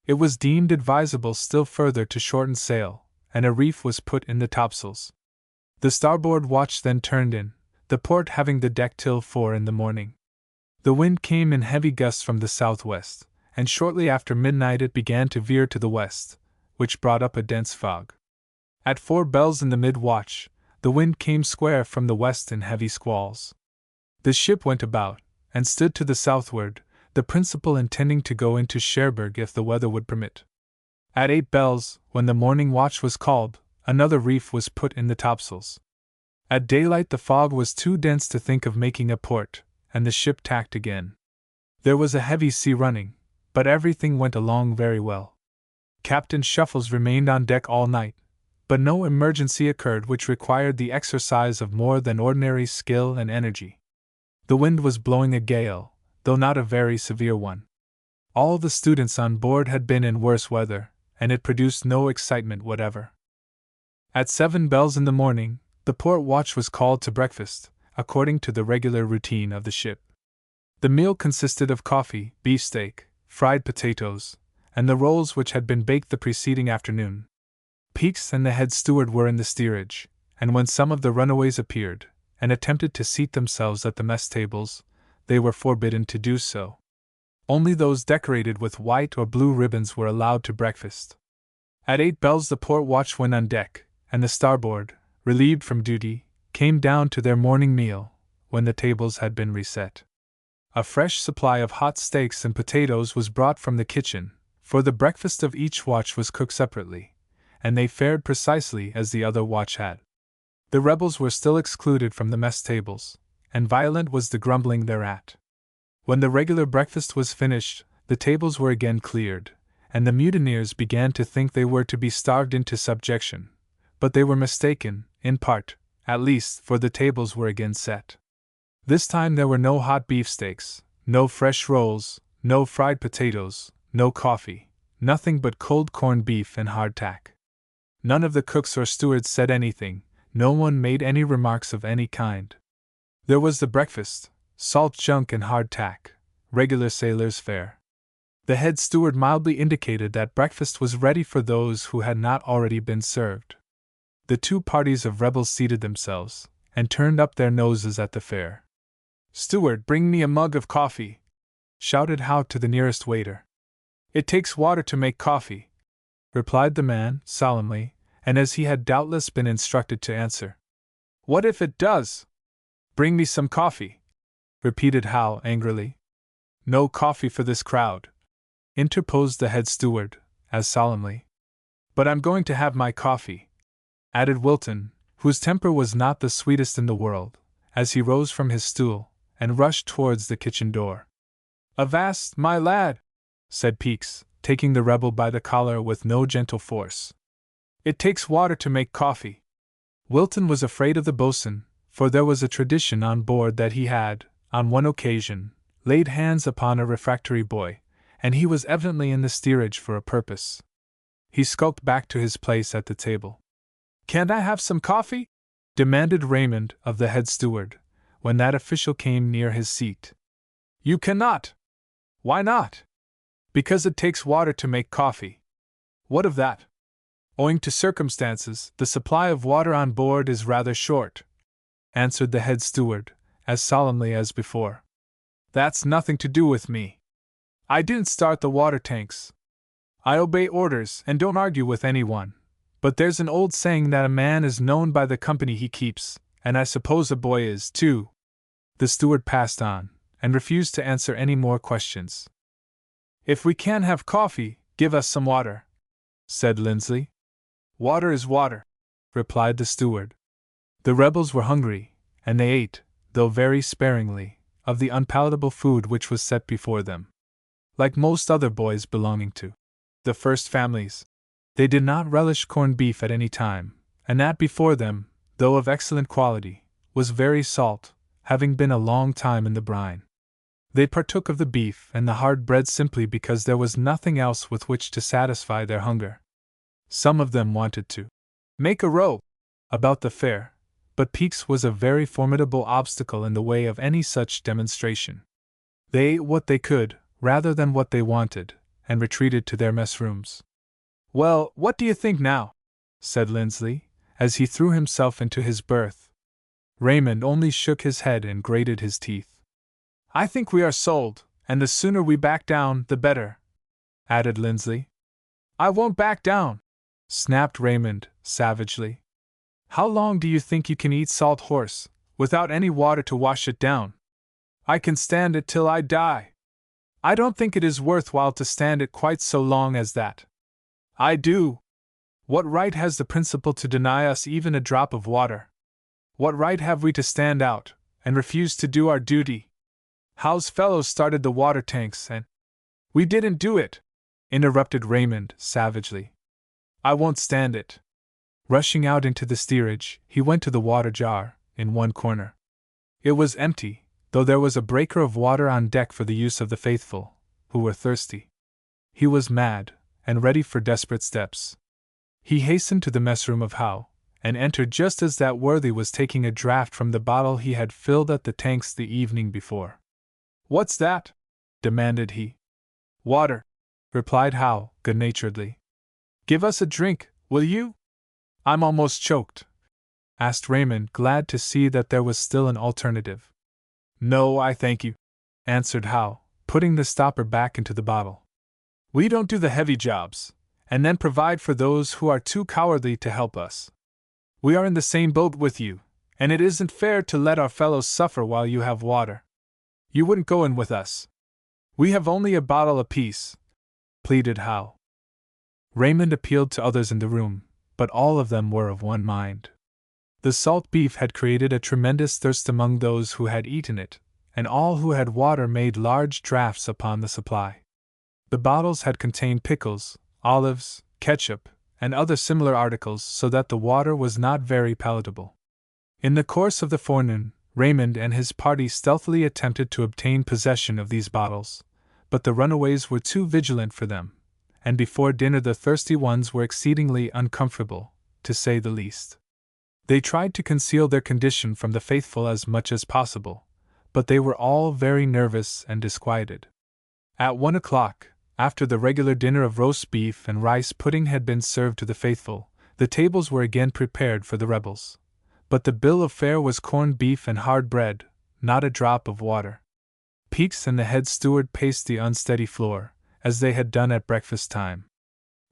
It was deemed advisable still further to shorten sail, and a reef was put in the topsails. The starboard watch then turned in, the port having the deck till 4 in the morning. The wind came in heavy gusts from the southwest, and shortly after midnight it began to veer to the west, which brought up a dense fog. At 4 bells in the mid-watch, the wind came square from the west in heavy squalls. The ship went about, and stood to the southward, the principal intending to go into Cherbourg if the weather would permit. At 8 bells, when the morning watch was called, another reef was put in the topsails. At daylight the fog was too dense to think of making a port, and the ship tacked again. There was a heavy sea running, but everything went along very well. Captain Shuffles remained on deck all night, but no emergency occurred which required the exercise of more than ordinary skill and energy. The wind was blowing a gale, though not a very severe one. All the students on board had been in worse weather, and it produced no excitement whatever. At 7 bells in the morning, the port watch was called to breakfast, according to the regular routine of the ship. The meal consisted of coffee, beefsteak, fried potatoes, and the rolls which had been baked the preceding afternoon. Peaks and the head steward were in the steerage, and when some of the runaways appeared, and attempted to seat themselves at the mess tables, they were forbidden to do so. Only those decorated with white or blue ribbons were allowed to breakfast. At 8 bells the port watch went on deck, and the starboard, relieved from duty, came down to their morning meal, when the tables had been reset. A fresh supply of hot steaks and potatoes was brought from the kitchen, for the breakfast of each watch was cooked separately, and they fared precisely as the other watch had. The rebels were still excluded from the mess tables, and violent was the grumbling thereat. When the regular breakfast was finished, the tables were again cleared, and the mutineers began to think they were to be starved into subjection, but they were mistaken, in part, at least, for the tables were again set. This time there were no hot beefsteaks, no fresh rolls, no fried potatoes, no coffee, nothing but cold corned beef and hardtack. None of the cooks or stewards said anything, no one made any remarks of any kind. There was the breakfast, salt junk and hardtack, regular sailor's fare. The head steward mildly indicated that breakfast was ready for those who had not already been served. The two parties of rebels seated themselves, and turned up their noses at the fare. "Steward, bring me a mug of coffee," shouted Howe to the nearest waiter. "It takes water to make coffee," replied the man, solemnly, and as he had doubtless been instructed to answer. "What if it does? Bring me some coffee," repeated Howe angrily. "No coffee for this crowd," interposed the head steward, as solemnly. "But I'm going to have my coffee," added Wilton, whose temper was not the sweetest in the world, as he rose from his stool, and rushed towards the kitchen door. "Avast, my lad!" said Peaks, taking the rebel by the collar with no gentle force. "It takes water to make coffee." Wilton was afraid of the boatswain, for there was a tradition on board that he had, on one occasion, laid hands upon a refractory boy, and he was evidently in the steerage for a purpose. He skulked back to his place at the table. "Can't I have some coffee?" demanded Raymond of the head steward, when that official came near his seat. "You cannot." "Why not?" "Because it takes water to make coffee." "What of that?" Owing to circumstances, the supply of water on board is rather short, answered the head steward, as solemnly as before. That's nothing to do with me. I didn't start the water tanks. I obey orders and don't argue with anyone. But there's an old saying that a man is known by the company he keeps, and I suppose a boy is, too. The steward passed on, and refused to answer any more questions. If we can't have coffee, give us some water, said Lindsley. Water is water, replied the steward. The rebels were hungry, and they ate, though very sparingly, of the unpalatable food which was set before them. Like most other boys belonging to the first families, they did not relish corned beef at any time, and that before them, though of excellent quality, was very salt, having been a long time in the brine. They partook of the beef and the hard bread simply because there was nothing else with which to satisfy their hunger. Some of them wanted to make a row about the fare, but Peaks was a very formidable obstacle in the way of any such demonstration. They ate what they could, rather than what they wanted, and retreated to their mess rooms. Well, what do you think now? Said Lindsley, as he threw himself into his berth. Raymond only shook his head and grated his teeth. I think we are sold, and the sooner we back down, the better, added Lindsley. I won't back down, snapped Raymond, savagely. How long do you think you can eat salt horse, without any water to wash it down? I can stand it till I die. I don't think it is worthwhile to stand it quite so long as that. I do. What right has the principal to deny us even a drop of water? What right have we to stand out, and refuse to do our duty? Howe's fellows started the water tanks and— We didn't do it, interrupted Raymond, savagely. I won't stand it. Rushing out into the steerage, he went to the water jar, in one corner. It was empty, though there was a breaker of water on deck for the use of the faithful, who were thirsty. He was mad, and ready for desperate steps. He hastened to the mess room of Howe, and entered just as that worthy was taking a draught from the bottle he had filled at the tanks the evening before. What's that? Demanded he. Water, replied Howe, good-naturedly. Give us a drink, will you? I'm almost choked, asked Raymond, glad to see that there was still an alternative. No, I thank you, answered Howe, putting the stopper back into the bottle. We don't do the heavy jobs, and then provide for those who are too cowardly to help us. We are in the same boat with you, and it isn't fair to let our fellows suffer while you have water. You wouldn't go in with us. We have only a bottle apiece, pleaded Howe. Raymond appealed to others in the room, but all of them were of one mind. The salt beef had created a tremendous thirst among those who had eaten it, and all who had water made large draughts upon the supply. The bottles had contained pickles, olives, ketchup, and other similar articles, so that the water was not very palatable. In the course of the forenoon, Raymond and his party stealthily attempted to obtain possession of these bottles, but the runaways were too vigilant for them, and before dinner the thirsty ones were exceedingly uncomfortable, to say the least. They tried to conceal their condition from the faithful as much as possible, but they were all very nervous and disquieted. At 1 o'clock, after the regular dinner of roast beef and rice pudding had been served to the faithful, the tables were again prepared for the rebels. But the bill of fare was corned beef and hard bread, not a drop of water. Peaks and the head steward paced the unsteady floor, as they had done at breakfast time.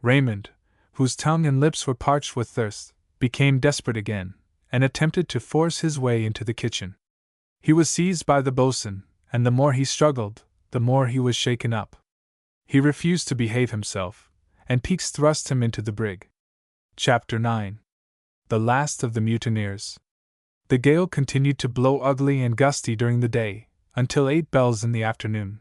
Raymond, whose tongue and lips were parched with thirst, became desperate again, and attempted to force his way into the kitchen. He was seized by the boatswain, and the more he struggled, the more he was shaken up. He refused to behave himself, and Peaks thrust him into the brig. Chapter 9. The Last of the Mutineers. The gale continued to blow ugly and gusty during the day, until 8 bells in the afternoon.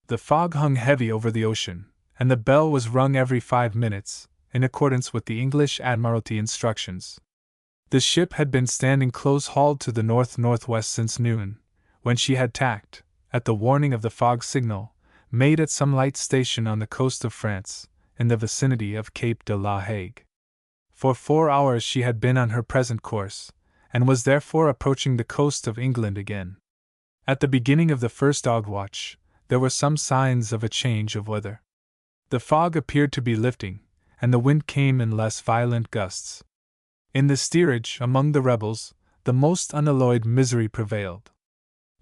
The fog hung heavy over the ocean, and the bell was rung every 5 minutes, in accordance with the English Admiralty instructions. The ship had been standing close-hauled to the north-northwest since noon, when she had tacked, at the warning of the fog signal, made at some light station on the coast of France, in the vicinity of Cape de la Hague. For 4 hours she had been on her present course, and was therefore approaching the coast of England again. At the beginning of the first dog watch, there were some signs of a change of weather. The fog appeared to be lifting, and the wind came in less violent gusts. In the steerage, among the rebels, the most unalloyed misery prevailed.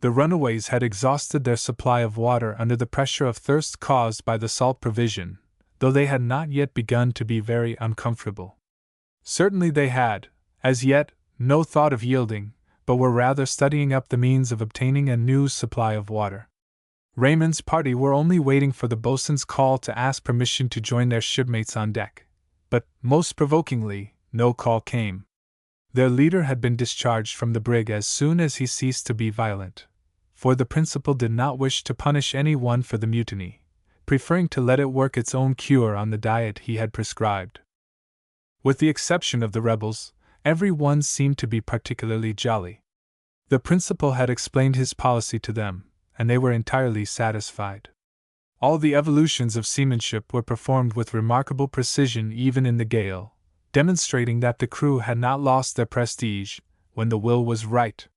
The runaways had exhausted their supply of water under the pressure of thirst caused by the salt provision, though they had not yet begun to be very uncomfortable. Certainly they had, as yet, no thought of yielding, but were rather studying up the means of obtaining a new supply of water. Raymond's party were only waiting for the boatswain's call to ask permission to join their shipmates on deck, but, most provokingly, no call came. Their leader had been discharged from the brig as soon as he ceased to be violent, for the principal did not wish to punish any one for the mutiny, preferring to let it work its own cure on the diet he had prescribed. With the exception of the rebels, every one seemed to be particularly jolly. The principal had explained his policy to them, and they were entirely satisfied. All the evolutions of seamanship were performed with remarkable precision even in the gale, demonstrating that the crew had not lost their prestige when the will was right.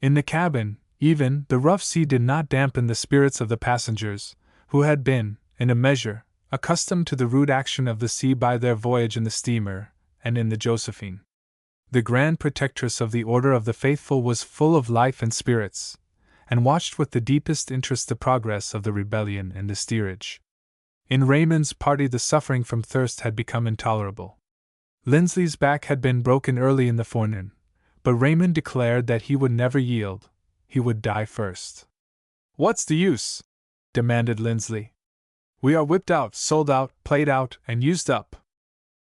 In the cabin, even, the rough sea did not dampen the spirits of the passengers, who had been, in a measure, accustomed to the rude action of the sea by their voyage in the steamer and in the Josephine. The Grand Protectress of the Order of the Faithful was full of life and spirits, and watched with the deepest interest the progress of the rebellion in the steerage. In Raymond's party the suffering from thirst had become intolerable. Lindsley's back had been broken early in the forenoon, but Raymond declared that he would never yield, he would die first. "What's the use?" demanded Lindsley. "We are whipped out, sold out, played out, and used up.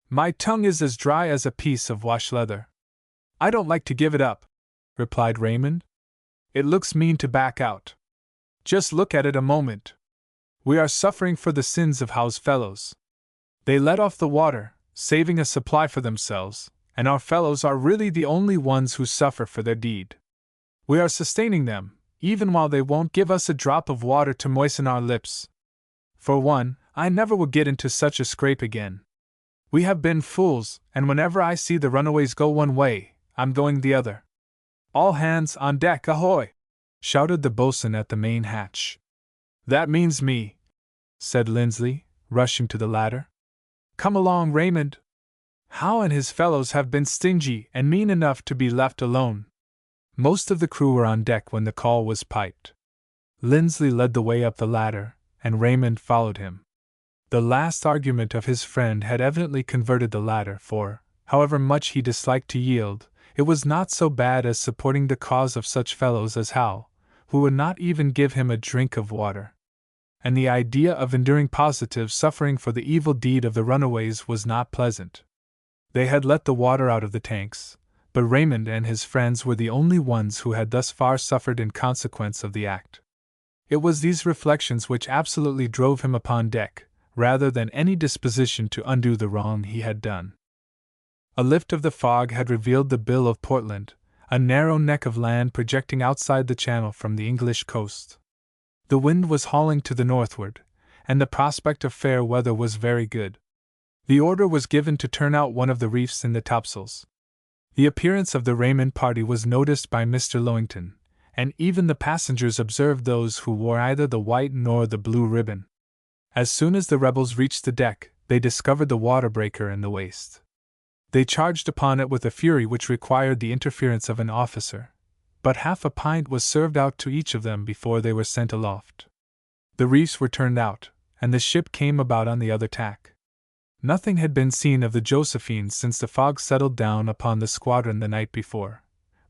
My tongue is as dry as a piece of wash leather." "I don't like to give it up," replied Raymond. "It looks mean to back out. Just look at it a moment. We are suffering for the sins of Howe's fellows. They let off the water, saving a supply for themselves, and our fellows are really the only ones who suffer for their deed. We are sustaining them, even while they won't give us a drop of water to moisten our lips. For one, I never will get into such a scrape again. We have been fools, and whenever I see the runaways go one way, I'm going the other. All hands on deck, ahoy!" shouted the boatswain at the main hatch. "That means me," said Lindsley, rushing to the ladder. "Come along, Raymond. Howe and his fellows have been stingy and mean enough to be left alone." Most of the crew were on deck when the call was piped. Lindsley led the way up the ladder, and Raymond followed him. The last argument of his friend had evidently converted the latter, for, however much he disliked to yield, it was not so bad as supporting the cause of such fellows as Howe, who would not even give him a drink of water. And the idea of enduring positive suffering for the evil deed of the runaways was not pleasant. They had let the water out of the tanks, but Raymond and his friends were the only ones who had thus far suffered in consequence of the act. It was these reflections which absolutely drove him upon deck, rather than any disposition to undo the wrong he had done. A lift of the fog had revealed the Bill of Portland, a narrow neck of land projecting outside the channel from the English coast. The wind was hauling to the northward, and the prospect of fair weather was very good. The order was given to turn out one of the reefs in the topsails. The appearance of the Raymond party was noticed by Mr. Lowington, and even the passengers observed those who wore either the white nor the blue ribbon. As soon as the rebels reached the deck, they discovered the water breaker in the waist. They charged upon it with a fury which required the interference of an officer, but half a pint was served out to each of them before they were sent aloft. The reefs were turned out, and the ship came about on the other tack. Nothing had been seen of the Josephine since the fog settled down upon the squadron the night before,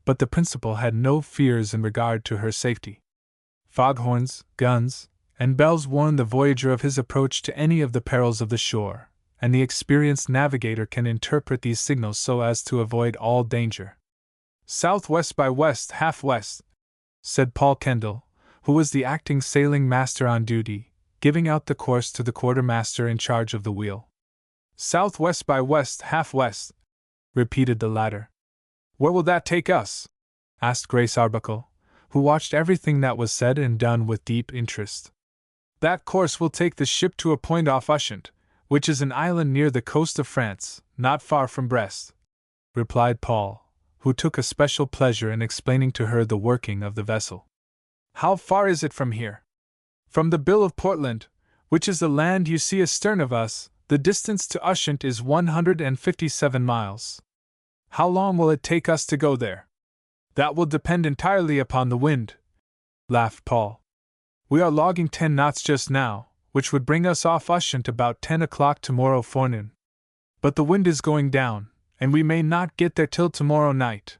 but the principal had no fears in regard to her safety. Foghorns, guns, and bells warned the voyager of his approach to any of the perils of the shore, and the experienced navigator can interpret these signals so as to avoid all danger. "Southwest by west, half west," said Paul Kendall, who was the acting sailing master on duty, giving out the course to the quartermaster in charge of the wheel. "Southwest by west, half west," repeated the latter. "Where will that take us?" asked Grace Arbuckle, who watched everything that was said and done with deep interest. "That course will take the ship to a point off Ushant, which is an island near the coast of France, not far from Brest," replied Paul, who took a special pleasure in explaining to her the working of the vessel. "How far is it from here?" "From the Bill of Portland, which is the land you see astern of us, The distance to Ushant is 157 miles. How long will it take us to go there? That will depend entirely upon the wind, laughed Paul. We are logging 10 knots just now, which would bring us off Ushant about 10 o'clock tomorrow forenoon. But the wind is going down, and we may not get there till tomorrow night.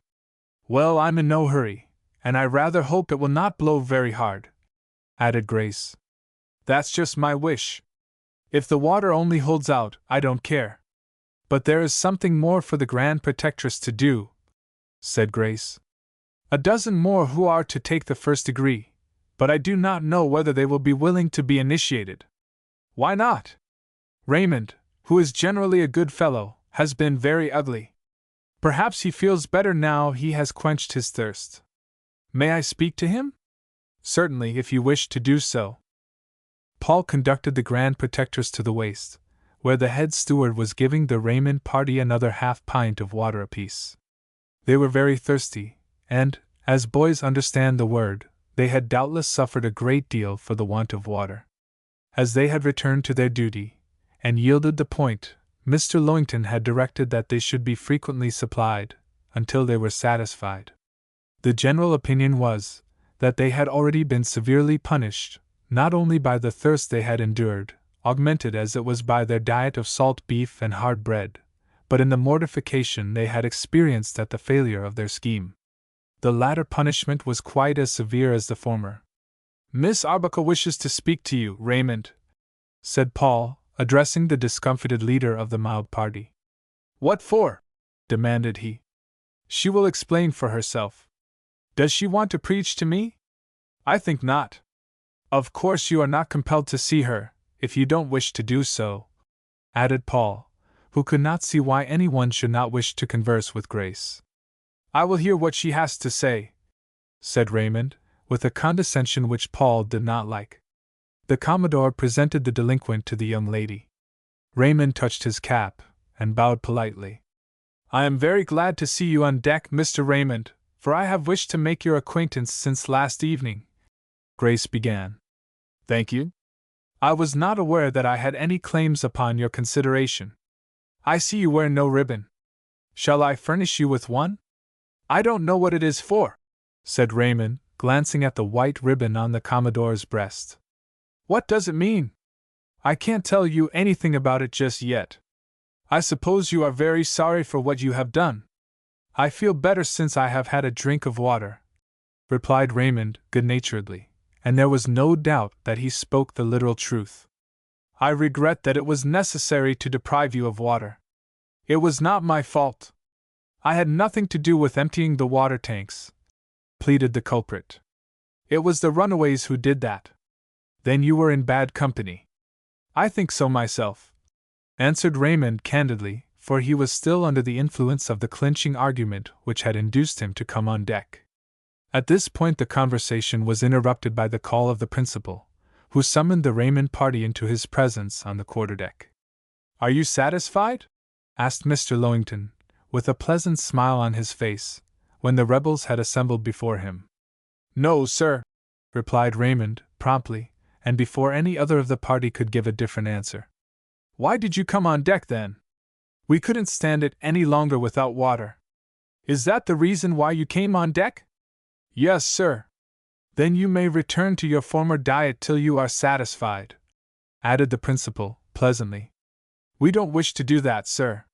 Well, I'm in no hurry, and I rather hope it will not blow very hard, added Grace. That's just my wish. If the water only holds out, I don't care. But there is something more for the Grand Protectress to do, said Grace. A dozen more who are to take the first degree, but I do not know whether they will be willing to be initiated. Why not? Raymond, who is generally a good fellow, has been very ugly. Perhaps he feels better now he has quenched his thirst. May I speak to him? Certainly, if you wish to do so. Paul conducted the Grand Protectress to the waist, where the head steward was giving the Raymond party another half-pint of water apiece. They were very thirsty, and, as boys understand the word, they had doubtless suffered a great deal for the want of water. As they had returned to their duty, and yielded the point, Mr. Lowington had directed that they should be frequently supplied, until they were satisfied. The general opinion was, that they had already been severely punished, not only by the thirst they had endured, augmented as it was by their diet of salt beef and hard bread, but in the mortification they had experienced at the failure of their scheme. The latter punishment was quite as severe as the former. Miss Arbuckle wishes to speak to you, Raymond, said Paul, addressing the discomfited leader of the mild party. What for? Demanded he. She will explain for herself. Does she want to preach to me? I think not. Of course you are not compelled to see her, if you don't wish to do so, added Paul, who could not see why anyone should not wish to converse with Grace. I will hear what she has to say, said Raymond, with a condescension which Paul did not like. The Commodore presented the delinquent to the young lady. Raymond touched his cap, and bowed politely. I am very glad to see you on deck, Mr. Raymond, for I have wished to make your acquaintance since last evening, Grace began. Thank you. I was not aware that I had any claims upon your consideration. I see you wear no ribbon. Shall I furnish you with one? I don't know what it is for, said Raymond, glancing at the white ribbon on the Commodore's breast. What does it mean? I can't tell you anything about it just yet. I suppose you are very sorry for what you have done. I feel better since I have had a drink of water, replied Raymond good-naturedly, and there was no doubt that he spoke the literal truth. I regret that it was necessary to deprive you of water. It was not my fault. I had nothing to do with emptying the water tanks, pleaded the culprit. It was the runaways who did that. Then you were in bad company. I think so myself, answered Raymond candidly, for he was still under the influence of the clinching argument which had induced him to come on deck. At this point the conversation was interrupted by the call of the principal, who summoned the Raymond party into his presence on the quarterdeck. Are you satisfied? Asked Mr. Lowington, with a pleasant smile on his face, when the rebels had assembled before him. No, sir, replied Raymond, promptly, and before any other of the party could give a different answer. Why did you come on deck, then? We couldn't stand it any longer without water. Is that the reason why you came on deck? Yes, sir. Then you may return to your former diet till you are satisfied, added the principal, pleasantly. We don't wish to do that, sir.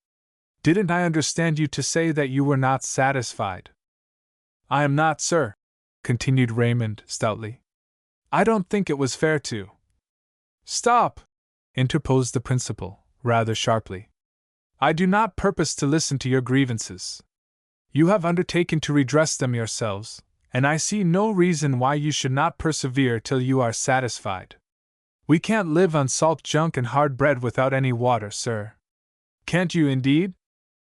Didn't I understand you to say that you were not satisfied? I am not, sir, continued Raymond stoutly. I don't think it was fair to. Stop, interposed the principal, rather sharply. I do not purpose to listen to your grievances. You have undertaken to redress them yourselves, and I see no reason why you should not persevere till you are satisfied. We can't live on salt junk and hard bread without any water, sir. Can't you, indeed?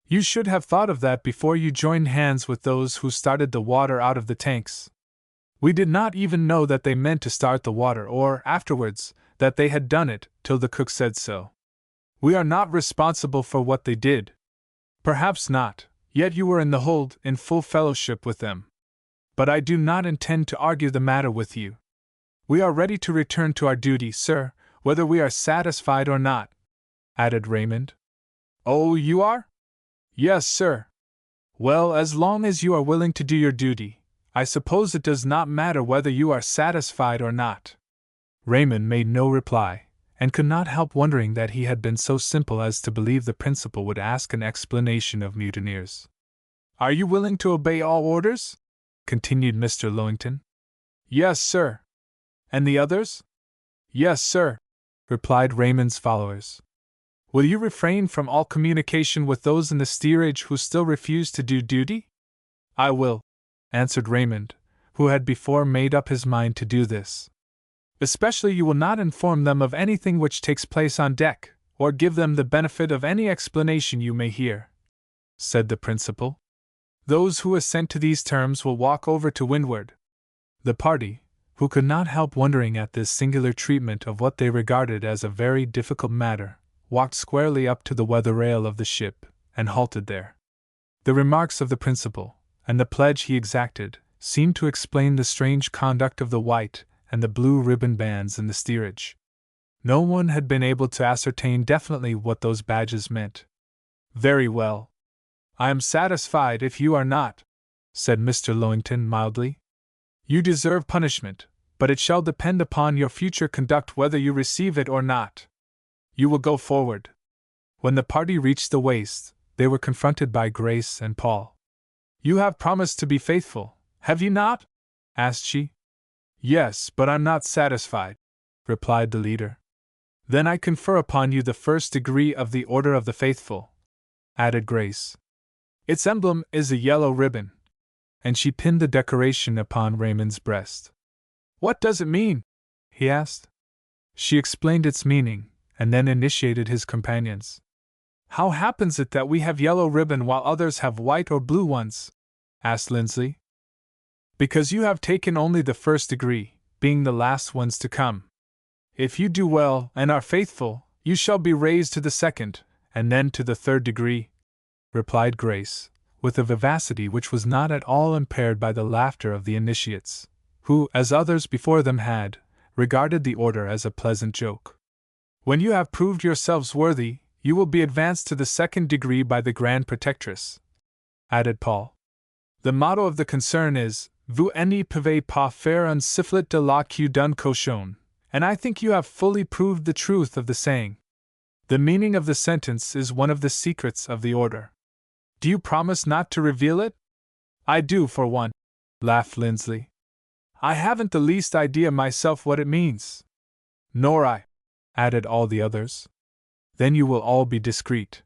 You should have thought of that before you joined hands with those who started the water out of the tanks. We did not even know that they meant to start the water or, afterwards, that they had done it, till the cook said so. We are not responsible for what they did. Perhaps not, yet you were in the hold, in full fellowship with them. But I do not intend to argue the matter with you. We are ready to return to our duty, sir, whether we are satisfied or not. added Raymond. Oh, you are? Yes, sir. Well, as long as you are willing to do your duty, I suppose it does not matter whether you are satisfied or not. Raymond made no reply, and could not help wondering that he had been so simple as to believe the principal would ask an explanation of mutineers. Are you willing to obey all orders? Continued Mr. Lowington. Yes, sir. And the others? Yes, sir, replied Raymond's followers. Will you refrain from all communication with those in the steerage who still refuse to do duty? I will, answered Raymond, who had before made up his mind to do this. Especially you will not inform them of anything which takes place on deck, or give them the benefit of any explanation you may hear, said the principal. Those who assent to these terms will walk over to windward. The party, who could not help wondering at this singular treatment of what they regarded as a very difficult matter, walked squarely up to the weather rail of the ship, and halted there. The remarks of the principal, and the pledge he exacted, seemed to explain the strange conduct of the white and the blue ribbon bands in the steerage. No one had been able to ascertain definitely what those badges meant. Very well. I am satisfied if you are not, said Mr. Lowington mildly. You deserve punishment, but it shall depend upon your future conduct whether you receive it or not. You will go forward. When the party reached the waist, they were confronted by Grace and Paul. You have promised to be faithful, have you not? Asked she. Yes, but I'm not satisfied, replied the leader. Then I confer upon you the first degree of the Order of the Faithful, added Grace. Its emblem is a yellow ribbon, and she pinned the decoration upon Raymond's breast. What does it mean? He asked. She explained its meaning, and then initiated his companions. How happens it that we have yellow ribbon while others have white or blue ones? Asked Lindsley. Because you have taken only the first degree, being the last ones to come. If you do well and are faithful, you shall be raised to the second, and then to the third degree, replied Grace, with a vivacity which was not at all impaired by the laughter of the initiates, who, as others before them had, regarded the order as a pleasant joke. When you have proved yourselves worthy, you will be advanced to the second degree by the Grand Protectress, added Paul. The motto of the concern is, Vous ne pouvez pas faire un sifflet de la queue d'un cochon, and I think you have fully proved the truth of the saying. The meaning of the sentence is one of the secrets of the order. Do you promise not to reveal it? I do, for one, laughed Lindsley. I haven't the least idea myself what it means. Nor I, added all the others. Then you will all be discreet.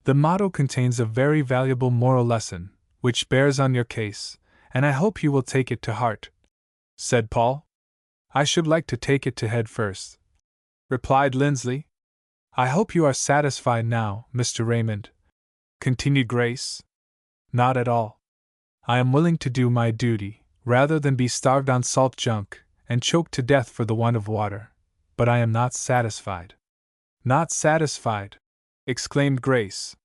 The motto contains a very valuable moral lesson, which bears on your case, and I hope you will take it to heart, said Paul. I should like to take it to head first, replied Lindsley. I hope you are satisfied now, Mr. Raymond, continued Grace. Not at all. I am willing to do my duty, rather than be starved on salt junk, and choked to death for the want of water, but I am not satisfied. Not satisfied, exclaimed Grace.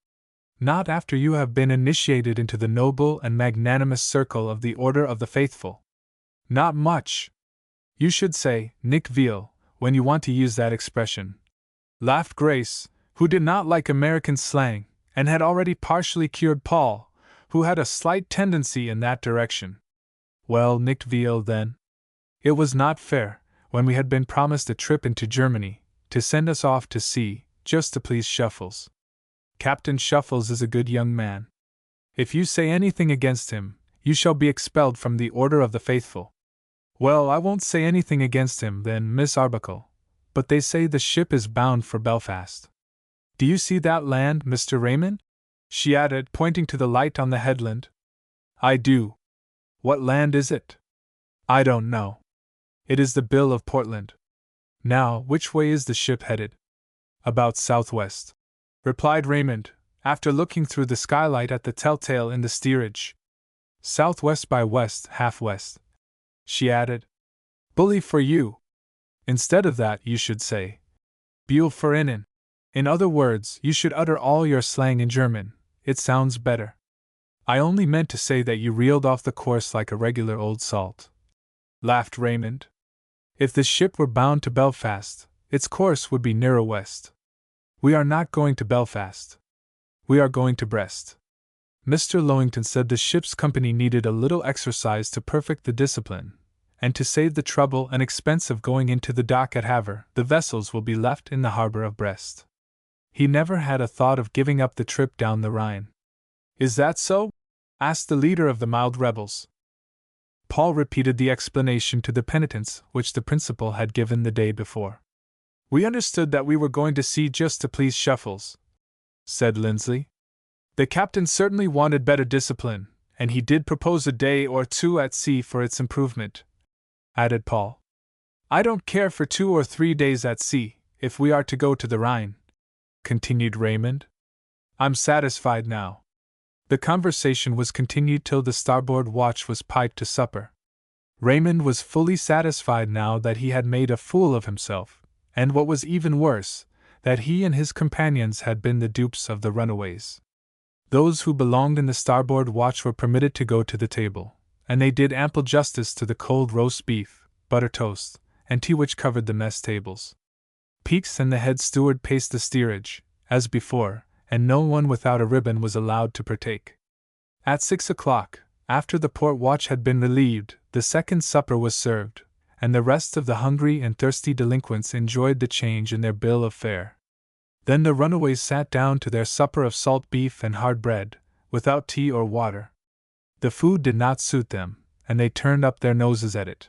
Not after you have been initiated into the noble and magnanimous circle of the Order of the Faithful. Not much. You should say, Nick Veal, when you want to use that expression, laughed Grace, who did not like American slang, and had already partially cured Paul, who had a slight tendency in that direction. Well, Nick Veal, then. It was not fair, when we had been promised a trip into Germany, to send us off to sea, just to please Shuffles. Captain Shuffles is a good young man. If you say anything against him, you shall be expelled from the Order of the Faithful. Well, I won't say anything against him, then, Miss Arbuckle, but they say the ship is bound for Belfast. Do you see that land, Mr. Raymond? She added, pointing to the light on the headland. I do. What land is it? I don't know. It is the Bill of Portland. Now, which way is the ship headed? About southwest, replied Raymond, after looking through the skylight at the telltale in the steerage. Southwest by west, half west, she added. Bully for you. Instead of that, you should say, Buell for innen. In other words, you should utter all your slang in German. It sounds better. I only meant to say that you reeled off the course like a regular old salt, laughed Raymond. If the ship were bound to Belfast, its course would be nearer west. We are not going to Belfast. We are going to Brest. Mr. Lowington said the ship's company needed a little exercise to perfect the discipline, and to save the trouble and expense of going into the dock at Havre, the vessels will be left in the harbor of Brest. He never had a thought of giving up the trip down the Rhine. Is that so? Asked the leader of the mild rebels. Paul repeated the explanation to the penitents which the principal had given the day before. We understood that we were going to sea just to please Shuffles, said Lindsley. The captain certainly wanted better discipline, and he did propose a day or two at sea for its improvement, added Paul. I don't care for 2 or 3 days at sea, if we are to go to the Rhine, continued Raymond. I'm satisfied now. The conversation was continued till the starboard watch was piped to supper. Raymond was fully satisfied now that he had made a fool of himself, and what was even worse, that he and his companions had been the dupes of the runaways. Those who belonged in the starboard watch were permitted to go to the table, and they did ample justice to the cold roast beef, butter toast, and tea which covered the mess tables. Peaks and the head steward paced the steerage, as before, and no one without a ribbon was allowed to partake. At 6 o'clock, after the port watch had been relieved, the second supper was served, and the rest of the hungry and thirsty delinquents enjoyed the change in their bill of fare. Then the runaways sat down to their supper of salt beef and hard bread, without tea or water. The food did not suit them, and they turned up their noses at it.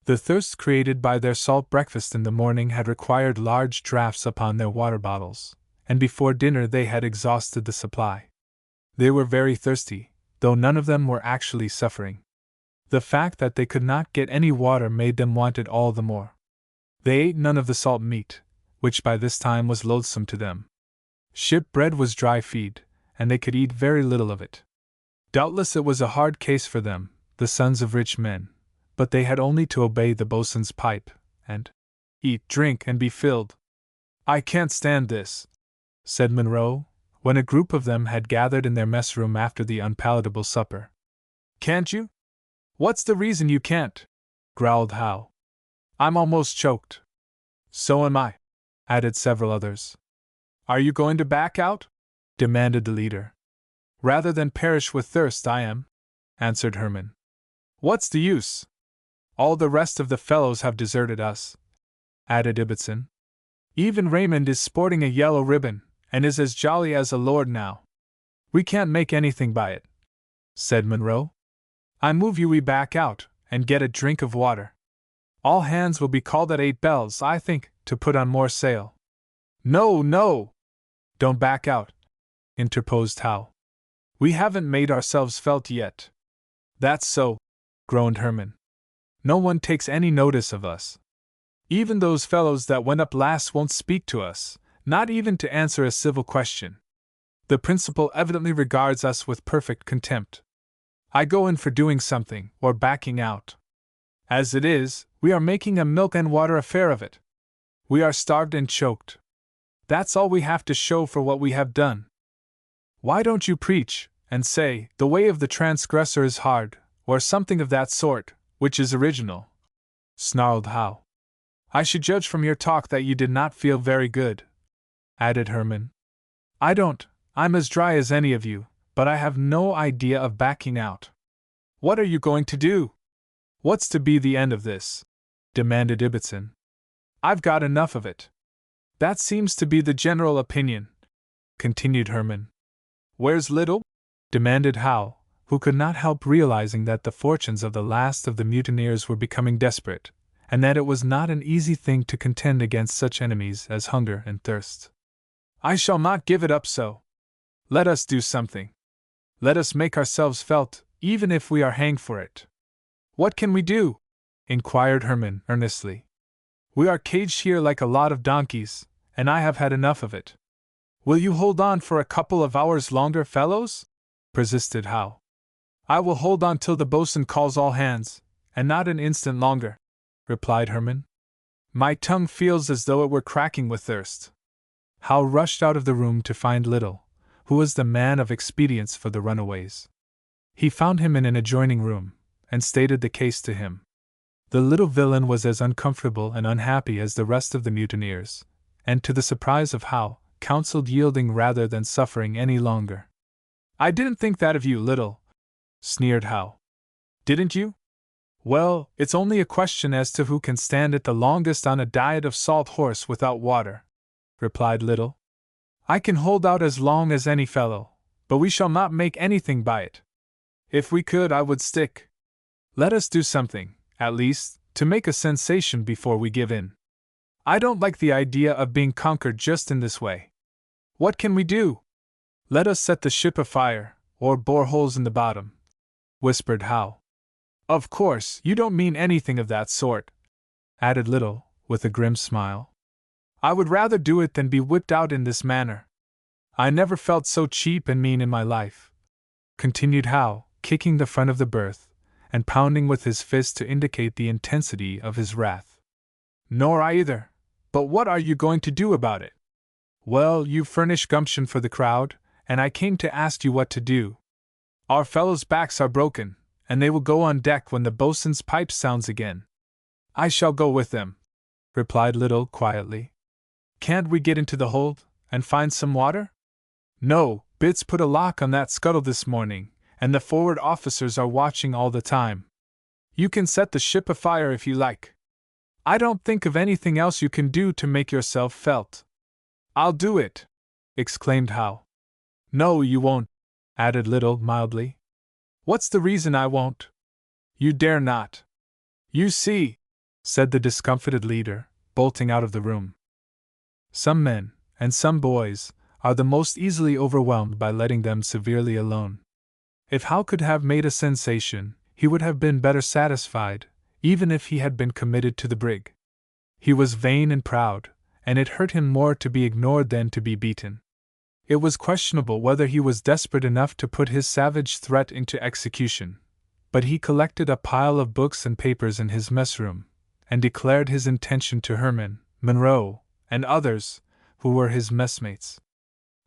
The thirst created by their salt breakfast in the morning had required large draughts upon their water bottles, and before dinner they had exhausted the supply. They were very thirsty, though none of them were actually suffering. The fact that they could not get any water made them want it all the more. They ate none of the salt meat, which by this time was loathsome to them. Ship bread was dry feed, and they could eat very little of it. Doubtless it was a hard case for them, the sons of rich men, but they had only to obey the boatswain's pipe, and eat, drink, and be filled. I can't stand this, said Monroe, when a group of them had gathered in their mess room after the unpalatable supper. Can't you? What's the reason you can't? Growled Howe. I'm almost choked. So am I, added several others. Are you going to back out? Demanded the leader. Rather than perish with thirst, I am, answered Herman. What's the use? All the rest of the fellows have deserted us, added Ibbotson. Even Raymond is sporting a yellow ribbon, and is as jolly as a lord now. We can't make anything by it, said Monroe. I move you we back out, and get a drink of water. All hands will be called at 8 bells, I think, to put on more sail. No, no! Don't back out, interposed Howe. We haven't made ourselves felt yet. That's so, groaned Herman. No one takes any notice of us. Even those fellows that went up last won't speak to us, not even to answer a civil question. The principal evidently regards us with perfect contempt. I go in for doing something, or backing out. As it is, we are making a milk and water affair of it. We are starved and choked. That's all we have to show for what we have done. Why don't you preach, and say, the way of the transgressor is hard, or something of that sort, which is original? Snarled Howe. I should judge from your talk that you did not feel very good, added Herman. I don't, I'm as dry as any of you, but I have no idea of backing out. What are you going to do? What's to be the end of this? Demanded Ibbotson. I've got enough of it. That seems to be the general opinion, continued Herman. Where's Little? Demanded Howe, who could not help realizing that the fortunes of the last of the mutineers were becoming desperate, and that it was not an easy thing to contend against such enemies as hunger and thirst. I shall not give it up so. Let us do something. Let us make ourselves felt, even if we are hanged for it. What can we do? Inquired Herman earnestly. We are caged here like a lot of donkeys, and I have had enough of it. Will you hold on for a couple of hours longer, fellows? Persisted Howe. I will hold on till the boatswain calls all hands, and not an instant longer, replied Herman. My tongue feels as though it were cracking with thirst. Howe rushed out of the room to find Little, who was the man of expedients for the runaways. He found him in an adjoining room, and stated the case to him. The little villain was as uncomfortable and unhappy as the rest of the mutineers, and to the surprise of Howe, counseled, yielding rather than suffering any longer. I didn't think that of you, Little, sneered Hal. Didn't you? Well, it's only a question as to who can stand it the longest on a diet of salt horse without water, replied Little. I can hold out as long as any fellow, but we shall not make anything by it. If we could, I would stick. Let us do something, at least, to make a sensation before we give in. I don't like the idea of being conquered just in this way. What can we do? Let us set the ship afire, or bore holes in the bottom, whispered Hal. Of course, you don't mean anything of that sort, added Little, with a grim smile. I would rather do it than be whipped out in this manner. I never felt so cheap and mean in my life, continued Hal, kicking the front of the berth, and pounding with his fist to indicate the intensity of his wrath. Nor I either, but what are you going to do about it? Well, you furnish gumption for the crowd, and I came to ask you what to do. Our fellows' backs are broken, and they will go on deck when the boatswain's pipe sounds again. I shall go with them, replied Little quietly. Can't we get into the hold, and find some water? No, Bitts put a lock on that scuttle this morning, and the forward officers are watching all the time. You can set the ship afire if you like. I don't think of anything else you can do to make yourself felt. I'll do it, exclaimed Hal. No, you won't, added Little mildly. What's the reason I won't? You dare not. You see, said the discomfited leader, bolting out of the room. Some men, and some boys, are the most easily overwhelmed by letting them severely alone. If Hal could have made a sensation, he would have been better satisfied, even if he had been committed to the brig. He was vain and proud, and it hurt him more to be ignored than to be beaten. It was questionable whether he was desperate enough to put his savage threat into execution, but he collected a pile of books and papers in his mess room, and declared his intention to Herman, Monroe, and others, who were his messmates.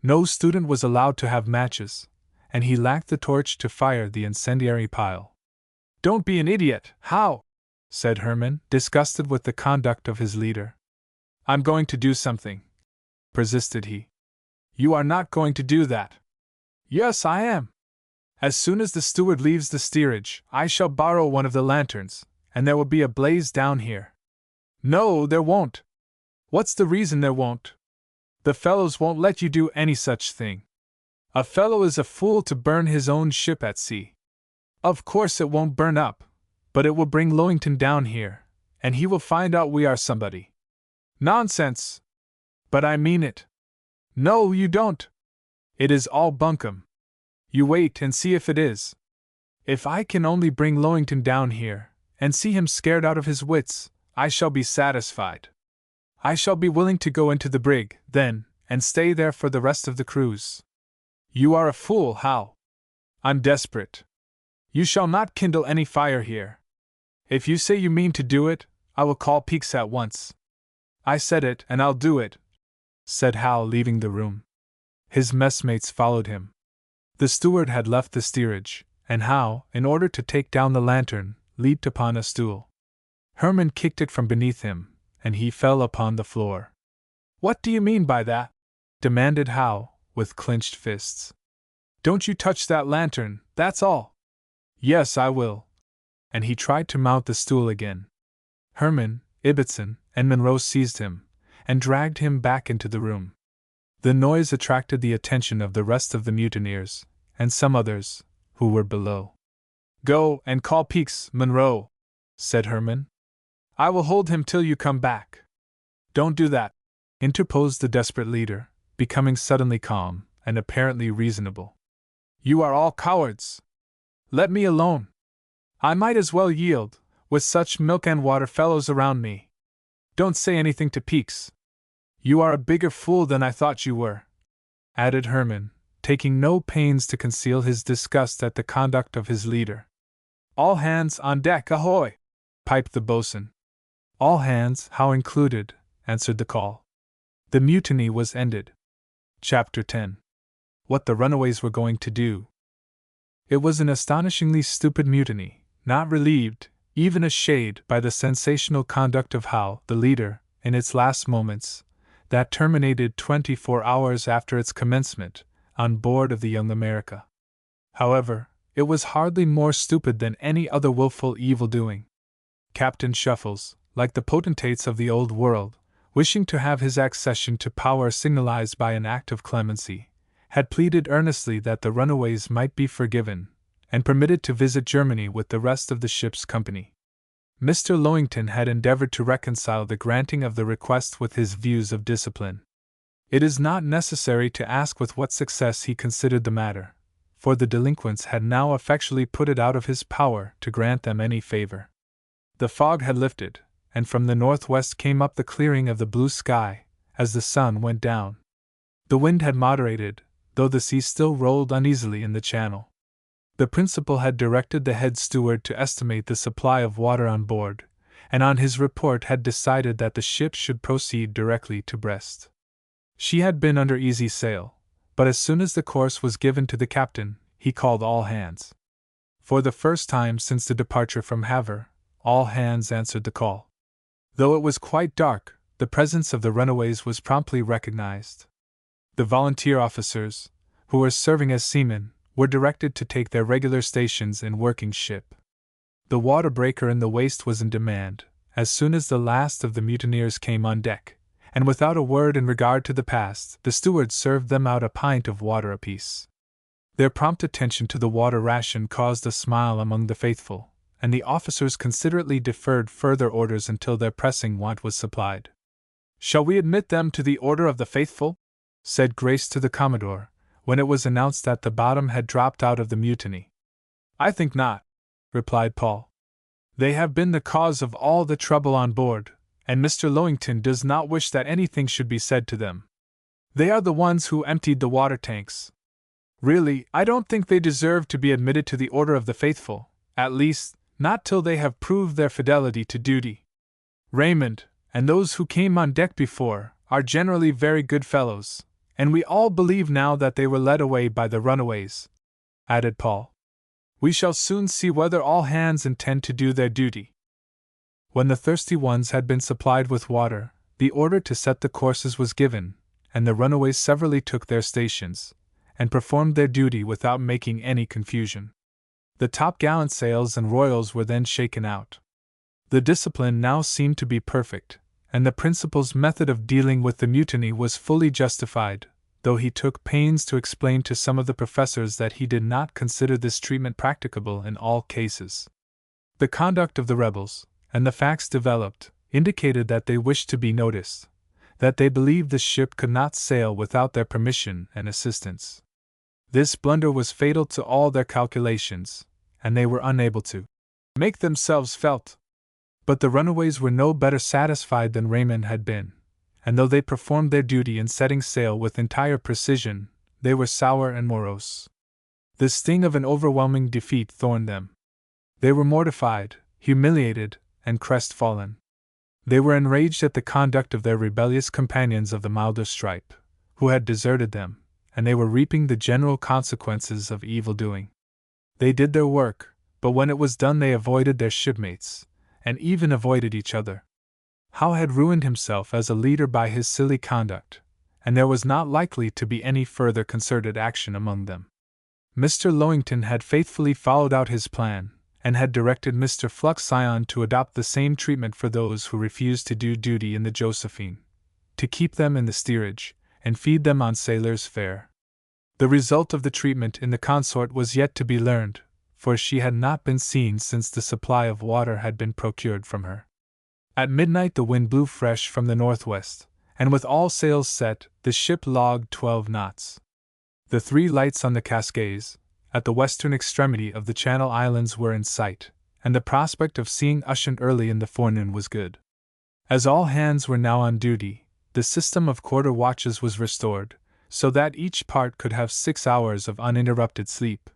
No student was allowed to have matches, and he lacked the torch to fire the incendiary pile. Don't be an idiot, Hal, said Herman, disgusted with the conduct of his leader. I'm going to do something, persisted he. You are not going to do that. Yes, I am. As soon as the steward leaves the steerage, I shall borrow one of the lanterns, and there will be a blaze down here. No, there won't. What's the reason there won't? The fellows won't let you do any such thing. A fellow is a fool to burn his own ship at sea. Of course it won't burn up, but it will bring Lowington down here, and he will find out we are somebody. Nonsense! But I mean it. No, you don't. It is all bunkum. You wait and see if it is. If I can only bring Lowington down here, and see him scared out of his wits, I shall be satisfied. I shall be willing to go into the brig, then, and stay there for the rest of the cruise. You are a fool, Hal. I'm desperate. You shall not kindle any fire here. If you say you mean to do it, I will call Peaks at once. I said it, and I'll do it, said Hal, leaving the room. His messmates followed him. The steward had left the steerage, and Hal, in order to take down the lantern, leaped upon a stool. Herman kicked it from beneath him, and he fell upon the floor. What do you mean by that? Demanded Hal, with clenched fists. Don't you touch that lantern, that's all. Yes, I will. And he tried to mount the stool again. Herman, Ibbotson, and Monroe seized him, and dragged him back into the room. The noise attracted the attention of the rest of the mutineers, and some others, who were below. Go and call Peaks, Monroe, said Herman. I will hold him till you come back. Don't do that, interposed the desperate leader, becoming suddenly calm, and apparently reasonable. You are all cowards. Let me alone. I might as well yield, with such milk and water fellows around me. Don't say anything to Peaks. You are a bigger fool than I thought you were, added Herman, taking no pains to conceal his disgust at the conduct of his leader. All hands on deck, ahoy! Piped the boatswain. All hands, Hal included, answered the call. The mutiny was ended. Chapter 10. What the runaways were going to do. It was an astonishingly stupid mutiny, not relieved, even a shade, by the sensational conduct of Hal, the leader, in its last moments, that terminated 24 hours after its commencement, on board of the Young America. However, it was hardly more stupid than any other willful evil-doing. Captain Shuffles, like the potentates of the old world, wishing to have his accession to power signalized by an act of clemency, had pleaded earnestly that the runaways might be forgiven, and permitted to visit Germany with the rest of the ship's company. Mr. Lowington had endeavored to reconcile the granting of the request with his views of discipline. It is not necessary to ask with what success he considered the matter, for the delinquents had now effectually put it out of his power to grant them any favor. The fog had lifted, and from the northwest came up the clearing of the blue sky, as the sun went down. The wind had moderated, though the sea still rolled uneasily in the channel. The principal had directed the head steward to estimate the supply of water on board, and on his report had decided that the ship should proceed directly to Brest. She had been under easy sail, but as soon as the course was given to the captain, he called all hands. For the first time since the departure from Havre, all hands answered the call. Though it was quite dark, the presence of the runaways was promptly recognized. The volunteer officers, who were serving as seamen, were directed to take their regular stations in working ship. The water breaker in the waist was in demand, as soon as the last of the mutineers came on deck, and without a word in regard to the past, the steward served them out a pint of water apiece. Their prompt attention to the water ration caused a smile among the faithful, and the officers considerately deferred further orders until their pressing want was supplied. "Shall we admit them to the order of the faithful?" said Grace to the Commodore, when it was announced that the bottom had dropped out of the mutiny. "I think not," replied Paul. "They have been the cause of all the trouble on board, and Mr. Lowington does not wish that anything should be said to them. They are the ones who emptied the water tanks. Really, I don't think they deserve to be admitted to the order of the faithful, at least, not till they have proved their fidelity to duty. Raymond, and those who came on deck before, are generally very good fellows, and we all believe now that they were led away by the runaways," added Paul. "We shall soon see whether all hands intend to do their duty." When the thirsty ones had been supplied with water, the order to set the courses was given, and the runaways severally took their stations, and performed their duty without making any confusion. The topgallant sails and royals were then shaken out. The discipline now seemed to be perfect, and the principal's method of dealing with the mutiny was fully justified, though he took pains to explain to some of the professors that he did not consider this treatment practicable in all cases. The conduct of the rebels, and the facts developed, indicated that they wished to be noticed, that they believed the ship could not sail without their permission and assistance. This blunder was fatal to all their calculations, and they were unable to make themselves felt. But the runaways were no better satisfied than Raymond had been, and though they performed their duty in setting sail with entire precision, they were sour and morose. The sting of an overwhelming defeat thorned them. They were mortified, humiliated, and crestfallen. They were enraged at the conduct of their rebellious companions of the milder stripe, who had deserted them, and they were reaping the general consequences of evil-doing. They did their work, but when it was done they avoided their shipmates, and even avoided each other. Howe had ruined himself as a leader by his silly conduct, and there was not likely to be any further concerted action among them. Mr. Lowington had faithfully followed out his plan, and had directed Mr. Fluxion to adopt the same treatment for those who refused to do duty in the Josephine, to keep them in the steerage, and feed them on sailors' fare. The result of the treatment in the Consort was yet to be learned, for she had not been seen since the supply of water had been procured from her. At midnight the wind blew fresh from the northwest, and with all sails set, the ship logged 12 knots. The 3 lights on the Cascades, at the western extremity of the Channel Islands, were in sight, and the prospect of seeing Ushant early in the forenoon was good. As all hands were now on duty, the system of quarter watches was restored, so that each part could have 6 hours of uninterrupted sleep.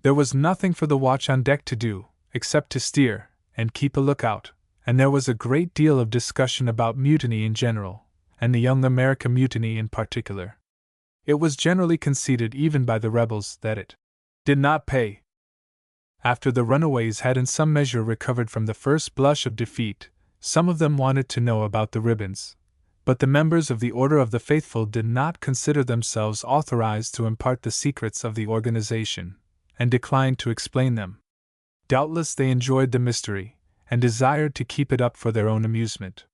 There was nothing for the watch on deck to do, except to steer, and keep a lookout, and there was a great deal of discussion about mutiny in general, and the Young America mutiny in particular. It was generally conceded even by the rebels that it did not pay. After the runaways had in some measure recovered from the first blush of defeat, some of them wanted to know about the ribbons, but the members of the Order of the Faithful did not consider themselves authorized to impart the secrets of the organization, and declined to explain them. Doubtless they enjoyed the mystery, and desired to keep it up for their own amusement.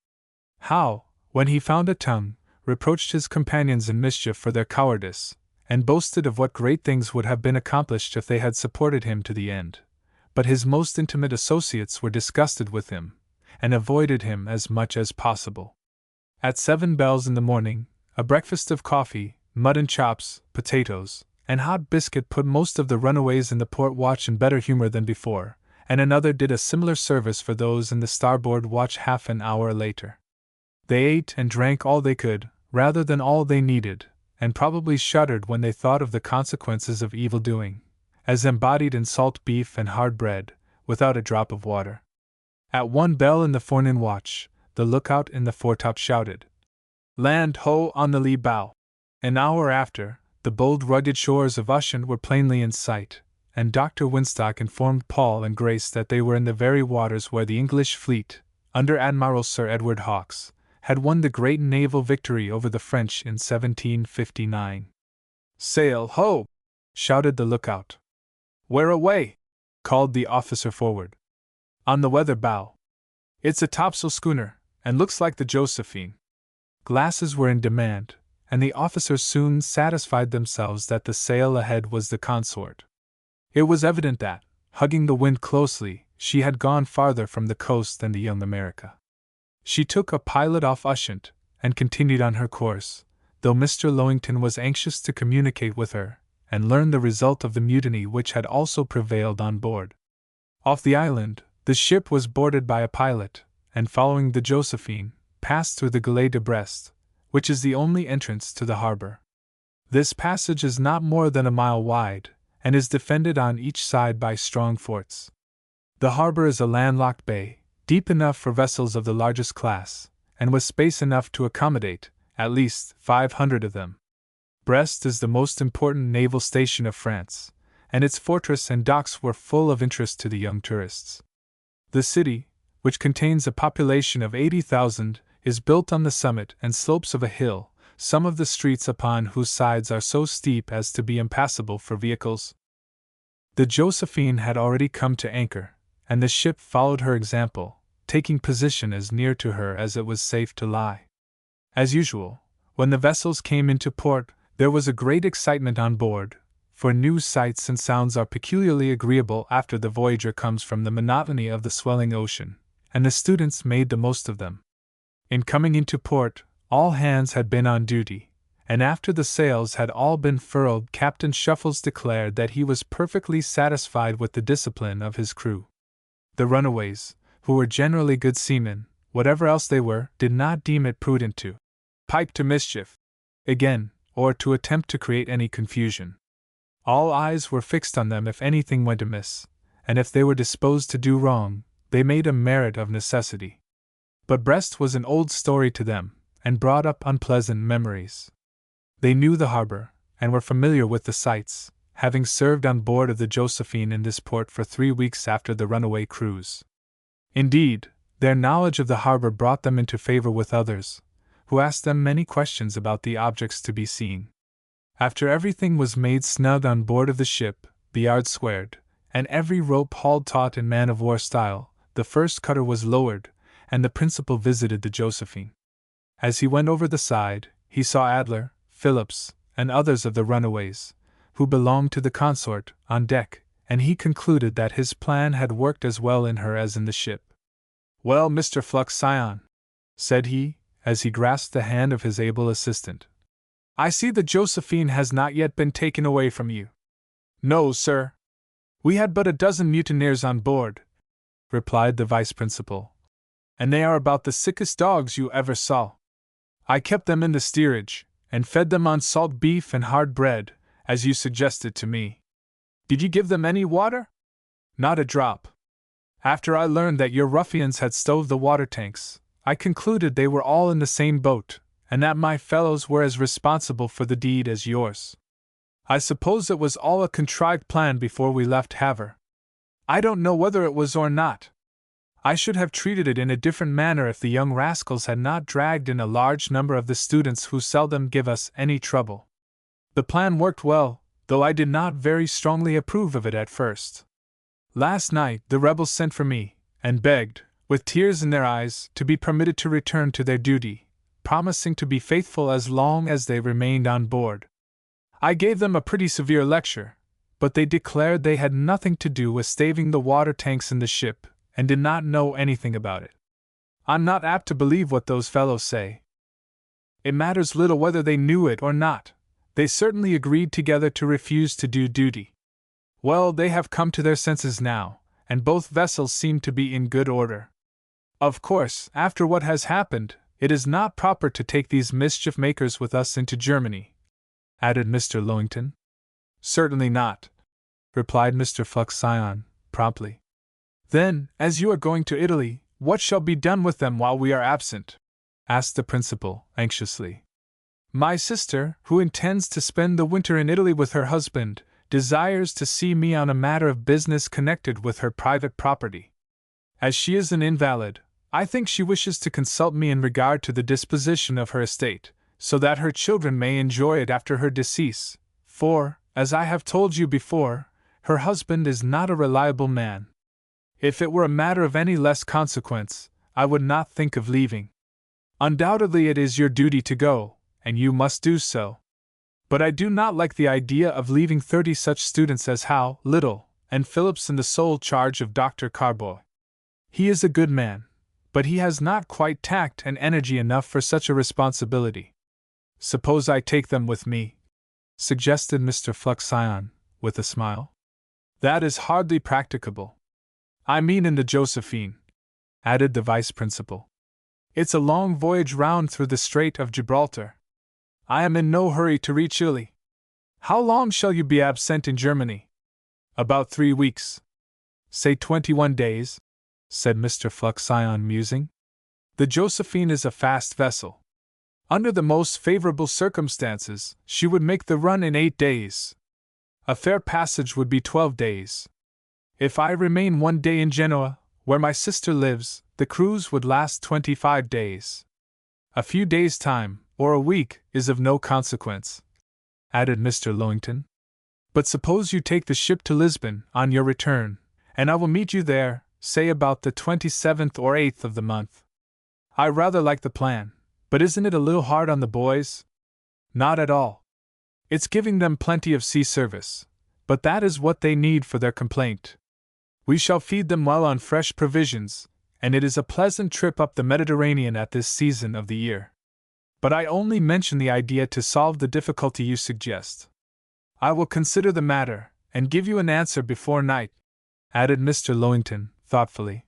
Howe, when he found a tongue, reproached his companions in mischief for their cowardice, and boasted of what great things would have been accomplished if they had supported him to the end. But his most intimate associates were disgusted with him, and avoided him as much as possible. At 7 bells in the morning, a breakfast of coffee, mutton chops, potatoes, and hot biscuit put most of the runaways in the port watch in better humor than before, and another did a similar service for those in the starboard watch half an hour later. They ate and drank all they could, rather than all they needed, and probably shuddered when they thought of the consequences of evil doing, as embodied in salt beef and hard bread, without a drop of water. At 1 bell in the forenoon watch, the lookout in the foretop shouted, "Land ho on the lee bow!" An hour after, the bold rugged shores of Ushant were plainly in sight, and Dr. Winstock informed Paul and Grace that they were in the very waters where the English fleet, under Admiral Sir Edward Hawkes, had won the great naval victory over the French in 1759. "Sail ho!" shouted the lookout. "Where away?" called the officer forward. "On the weather bow. It's a topsail schooner, and looks like the Josephine." Glasses were in demand, and the officers soon satisfied themselves that the sail ahead was the Consort. It was evident that, hugging the wind closely, she had gone farther from the coast than the Young America. She took a pilot off Ushant, and continued on her course, though Mr. Lowington was anxious to communicate with her, and learn the result of the mutiny which had also prevailed on board. Off the island, the ship was boarded by a pilot, and following the Josephine, passed through the Galets de Brest, which is the only entrance to the harbor. This passage is not more than a mile wide, and is defended on each side by strong forts. The harbor is a landlocked bay, deep enough for vessels of the largest class, and with space enough to accommodate, at least, 500 of them. Brest is the most important naval station of France, and its fortress and docks were full of interest to the young tourists. The city, which contains a population of 80,000, is built on the summit and slopes of a hill, some of the streets upon whose sides are so steep as to be impassable for vehicles. The Josephine had already come to anchor, and the ship followed her example, taking position as near to her as it was safe to lie. As usual, when the vessels came into port, there was a great excitement on board, for new sights and sounds are peculiarly agreeable after the voyager comes from the monotony of the swelling ocean, and the students made the most of them. In coming into port, all hands had been on duty, and after the sails had all been furled, Captain Shuffles declared that he was perfectly satisfied with the discipline of his crew. The runaways, who were generally good seamen, whatever else they were, did not deem it prudent to pipe to mischief again, or to attempt to create any confusion. All eyes were fixed on them if anything went amiss, and if they were disposed to do wrong, they made a merit of necessity. But Brest was an old story to them, and brought up unpleasant memories. They knew the harbor, and were familiar with the sights, having served on board of the Josephine in this port for 3 weeks after the runaway cruise. Indeed, their knowledge of the harbor brought them into favor with others, who asked them many questions about the objects to be seen. After everything was made snug on board of the ship, the yards squared, and every rope hauled taut in man-of-war style, the first cutter was lowered, and the principal visited the Josephine. As he went over the side, he saw Adler, Phillips, and others of the runaways, who belonged to the Consort, on deck, and he concluded that his plan had worked as well in her as in the ship. "Well, Mr. Fluxion," said he, as he grasped the hand of his able assistant, "I see the Josephine has not yet been taken away from you." "No, sir. We had but a dozen mutineers on board," replied the vice principal, "and they are about the sickest dogs you ever saw. I kept them in the steerage, and fed them on salt beef and hard bread, as you suggested to me. Did you give them any water?" "Not a drop. After I learned that your ruffians had stove the water tanks, I concluded they were all in the same boat, and that my fellows were as responsible for the deed as yours. I suppose it was all a contrived plan before we left Havre. I don't know whether it was or not. I should have treated it in a different manner if the young rascals had not dragged in a large number of the students who seldom give us any trouble. The plan worked well, though I did not very strongly approve of it at first. Last night the rebels sent for me, and begged, with tears in their eyes, to be permitted to return to their duty, promising to be faithful as long as they remained on board. I gave them a pretty severe lecture, but they declared they had nothing to do with staving the water tanks in the ship, and did not know anything about it. I'm not apt to believe what those fellows say. It matters little whether they knew it or not. They certainly agreed together to refuse to do duty. Well, they have come to their senses now, and both vessels seem to be in good order. Of course, after what has happened, it is not proper to take these mischief-makers with us into Germany," added Mr. Lowington. "Certainly not," replied Mr. Fluxion, promptly. "Then, as you are going to Italy, what shall be done with them while we are absent?" asked the principal, anxiously. "My sister, who intends to spend the winter in Italy with her husband, desires to see me on a matter of business connected with her private property. As she is an invalid, I think she wishes to consult me in regard to the disposition of her estate, so that her children may enjoy it after her decease, for, as I have told you before, her husband is not a reliable man. If it were a matter of any less consequence, I would not think of leaving. Undoubtedly it is your duty to go, and you must do so. But I do not like the idea of leaving 30 such students as Howe, Little, and Phillips in the sole charge of Dr. Carboy. He is a good man, but he has not quite tact and energy enough for such a responsibility. Suppose I take them with me?" suggested Mr. Fluxion, with a smile. "That is hardly practicable. I mean in the Josephine," added the vice principal. "It's a long voyage round through the Strait of Gibraltar. I am in no hurry to reach Italy. How long shall you be absent in Germany?" "About 3 weeks. Say 21 days, said Mr. Fluxion, musing. "The Josephine is a fast vessel. Under the most favorable circumstances, she would make the run in 8 days. A fair passage would be 12 days. If I remain 1 day in Genoa, where my sister lives, the cruise would last 25 days. A few days' time, or a week, is of no consequence," added Mr. Lowington. "But suppose you take the ship to Lisbon on your return, and I will meet you there, say about the 27th or 8th of the month. I rather like the plan, but isn't it a little hard on the boys?" "Not at all. It's giving them plenty of sea service, but that is what they need for their complaint. We shall feed them well on fresh provisions, and it is a pleasant trip up the Mediterranean at this season of the year. But I only mention the idea to solve the difficulty you suggest. I will consider the matter, and give you an answer before night," added Mr. Lowington, thoughtfully.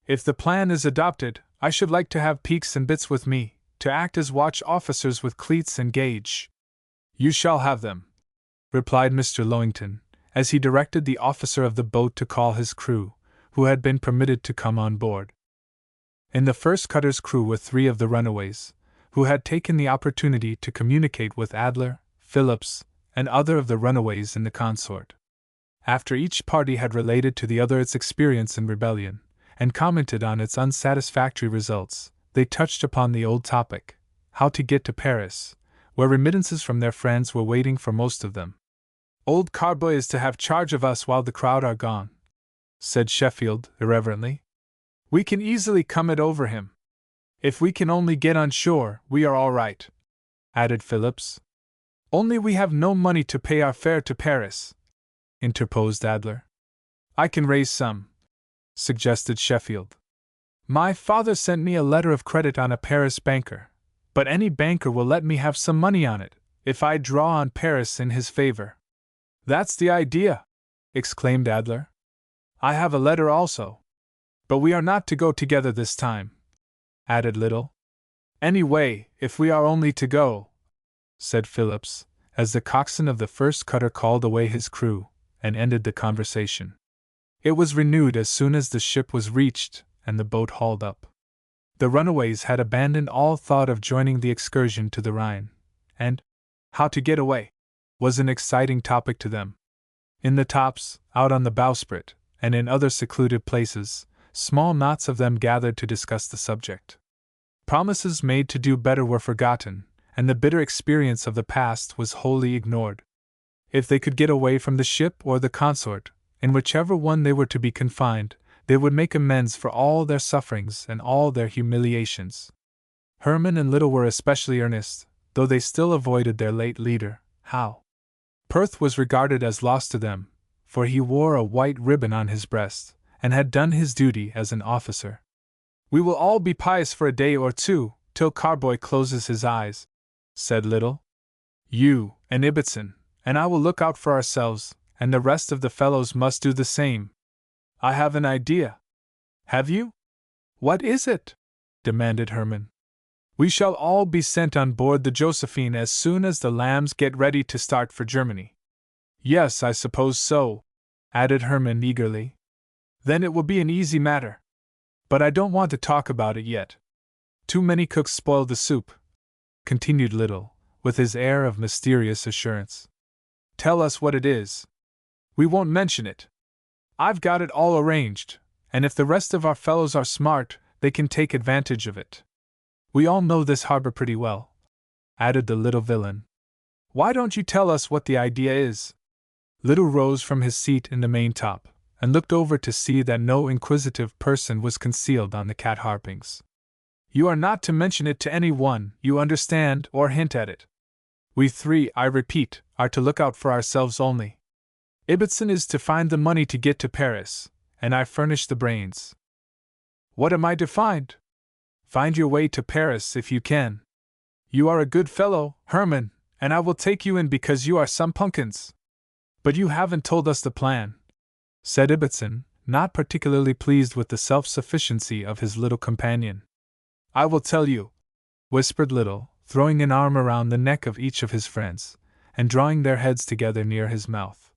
"If the plan is adopted, I should like to have Peaks and Bits with me, to act as watch officers with cleats and gauge." "You shall have them," replied Mr. Lowington, as he directed the officer of the boat to call his crew, who had been permitted to come on board. In the first cutter's crew were 3 of the runaways, who had taken the opportunity to communicate with Adler, Phillips, and other of the runaways in the consort. After each party had related to the other its experience in rebellion, and commented on its unsatisfactory results, they touched upon the old topic, how to get to Paris, where remittances from their friends were waiting for most of them. "Old Carboy is to have charge of us while the crowd are gone," said Sheffield, irreverently. "We can easily come it over him. If we can only get on shore, we are all right," added Phillips. "Only we have no money to pay our fare to Paris," interposed Adler. "I can raise some," suggested Sheffield. "My father sent me a letter of credit on a Paris banker, but any banker will let me have some money on it, if I draw on Paris in his favor." "That's the idea!" exclaimed Adler. "I have a letter also. But we are not to go together this time," added Little. "Anyway, if we are only to go," said Phillips, as the coxswain of the first cutter called away his crew, and ended the conversation. It was renewed as soon as the ship was reached, and the boat hauled up. The runaways had abandoned all thought of joining the excursion to the Rhine, and how to get away was an exciting topic to them. In the tops, out on the bowsprit, and in other secluded places, Small knots of them gathered to discuss the subject. Promises made to do better were forgotten, and the bitter experience of the past was wholly ignored. If they could get away from the ship or the consort, in whichever one they were to be confined, they would make amends for all their sufferings and all their humiliations. Herman and Little were especially earnest, though they still avoided their late leader, Howe. Perth was regarded as lost to them, for he wore a white ribbon on his breast, and had done his duty as an officer. "We will all be pious for a day or two, till Carboy closes his eyes," said Little. "You, and Ibbotson, and I will look out for ourselves, and the rest of the fellows must do the same. I have an idea." "Have you? What is it?" demanded Herman. "We shall all be sent on board the Josephine as soon as the Lambs get ready to start for Germany." "Yes, I suppose so," added Herman eagerly. "Then it will be an easy matter. But I don't want to talk about it yet. Too many cooks spoil the soup," continued Little, with his air of mysterious assurance. "Tell us what it is. We won't mention it. I've got it all arranged, and if the rest of our fellows are smart, they can take advantage of it. We all know this harbor pretty well," added the little villain. "Why don't you tell us what the idea is?" Little rose from his seat in the maintop, and looked over to see that no inquisitive person was concealed on the cat harpings. "You are not to mention it to any one, you understand, or hint at it. We three, I repeat, are to look out for ourselves only. Ibbotson is to find the money to get to Paris, and I furnish the brains." "What am I to find?" "Find your way to Paris if you can. You are a good fellow, Herman, and I will take you in because you are some punkins. But you haven't told us the plan," said Ibbotson, not particularly pleased with the self-sufficiency of his little companion. "I will tell you," whispered Little, throwing an arm around the neck of each of his friends, and drawing their heads together near his mouth.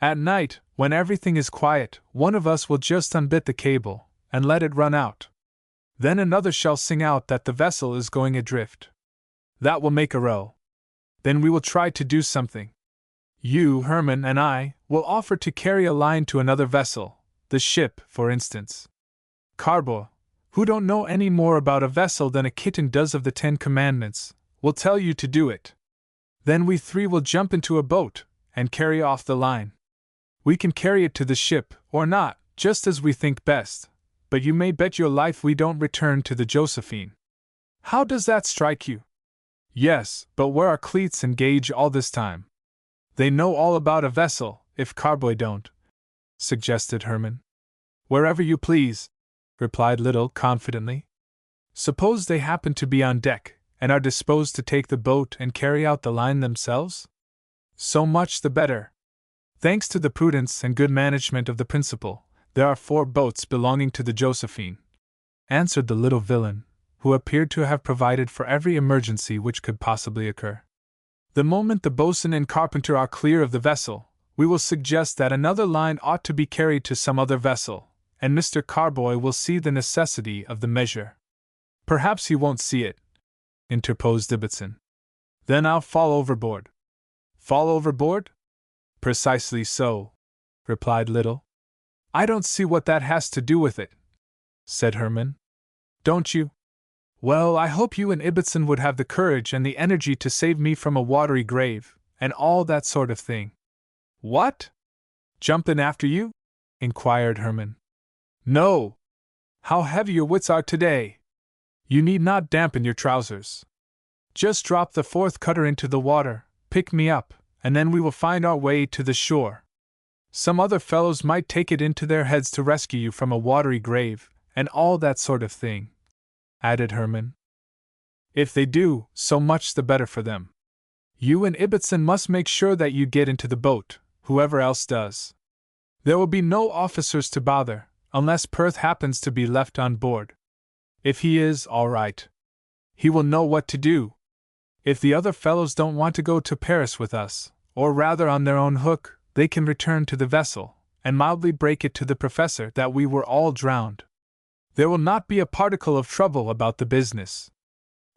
"At night, when everything is quiet, one of us will just unbit the cable, and let it run out. Then another shall sing out that the vessel is going adrift. That will make a row. Then we will try to do something. You, Herman, and I will offer to carry a line to another vessel, the ship, for instance. Carboy, who don't know any more about a vessel than a kitten does of the 10 Commandments, will tell you to do it. Then we three will jump into a boat and carry off the line. We can carry it to the ship, or not, just as we think best, but you may bet your life we don't return to the Josephine. How does that strike you?" "Yes, but where are Cleats and Gage all this time? They know all about a vessel, if Carboy don't," suggested Herman. "Wherever you please," replied Little confidently. "Suppose they happen to be on deck, and are disposed to take the boat and carry out the line themselves? So much the better. Thanks to the prudence and good management of the principal, there are 4 boats belonging to the Josephine," answered the little villain, who appeared to have provided for every emergency which could possibly occur. "The moment the boatswain and carpenter are clear of the vessel, we will suggest that another line ought to be carried to some other vessel, and Mr. Carboy will see the necessity of the measure." "Perhaps he won't see it," interposed Ibbotson. "Then I'll fall overboard." "Fall overboard?" "Precisely so," replied Little. "I don't see what that has to do with it," said Herman. "Don't you? Well, I hope you and Ibbotson would have the courage and the energy to save me from a watery grave, and all that sort of thing." "What? Jump in after you?" inquired Herman. "No. How heavy your wits are today! You need not dampen your trousers. Just drop the 4th cutter into the water, pick me up, and then we will find our way to the shore. Some other fellows might take it into their heads to rescue you from a watery grave, and all that sort of thing," added Herman. "If they do, so much the better for them. You and Ibbotson must make sure that you get into the boat, whoever else does. There will be no officers to bother, unless Perth happens to be left on board. If he is, all right. He will know what to do. If the other fellows don't want to go to Paris with us, or rather on their own hook, they can return to the vessel, and mildly break it to the professor that we were all drowned. There will not be a particle of trouble about the business.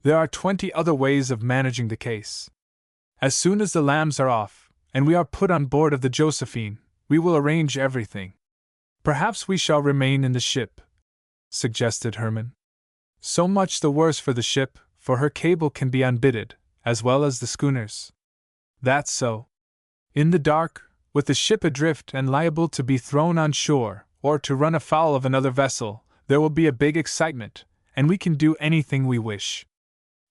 There are 20 other ways of managing the case. As soon as the Lambs are off, and we are put on board of the Josephine, we will arrange everything. Perhaps we shall remain in the ship, suggested Herman. So much the worse for the ship, for her cable can be unbitted, as well as the schooners. That's so. In the dark, with the ship adrift and liable to be thrown on shore, or to run afoul of another vessel, there will be a big excitement, and we can do anything we wish.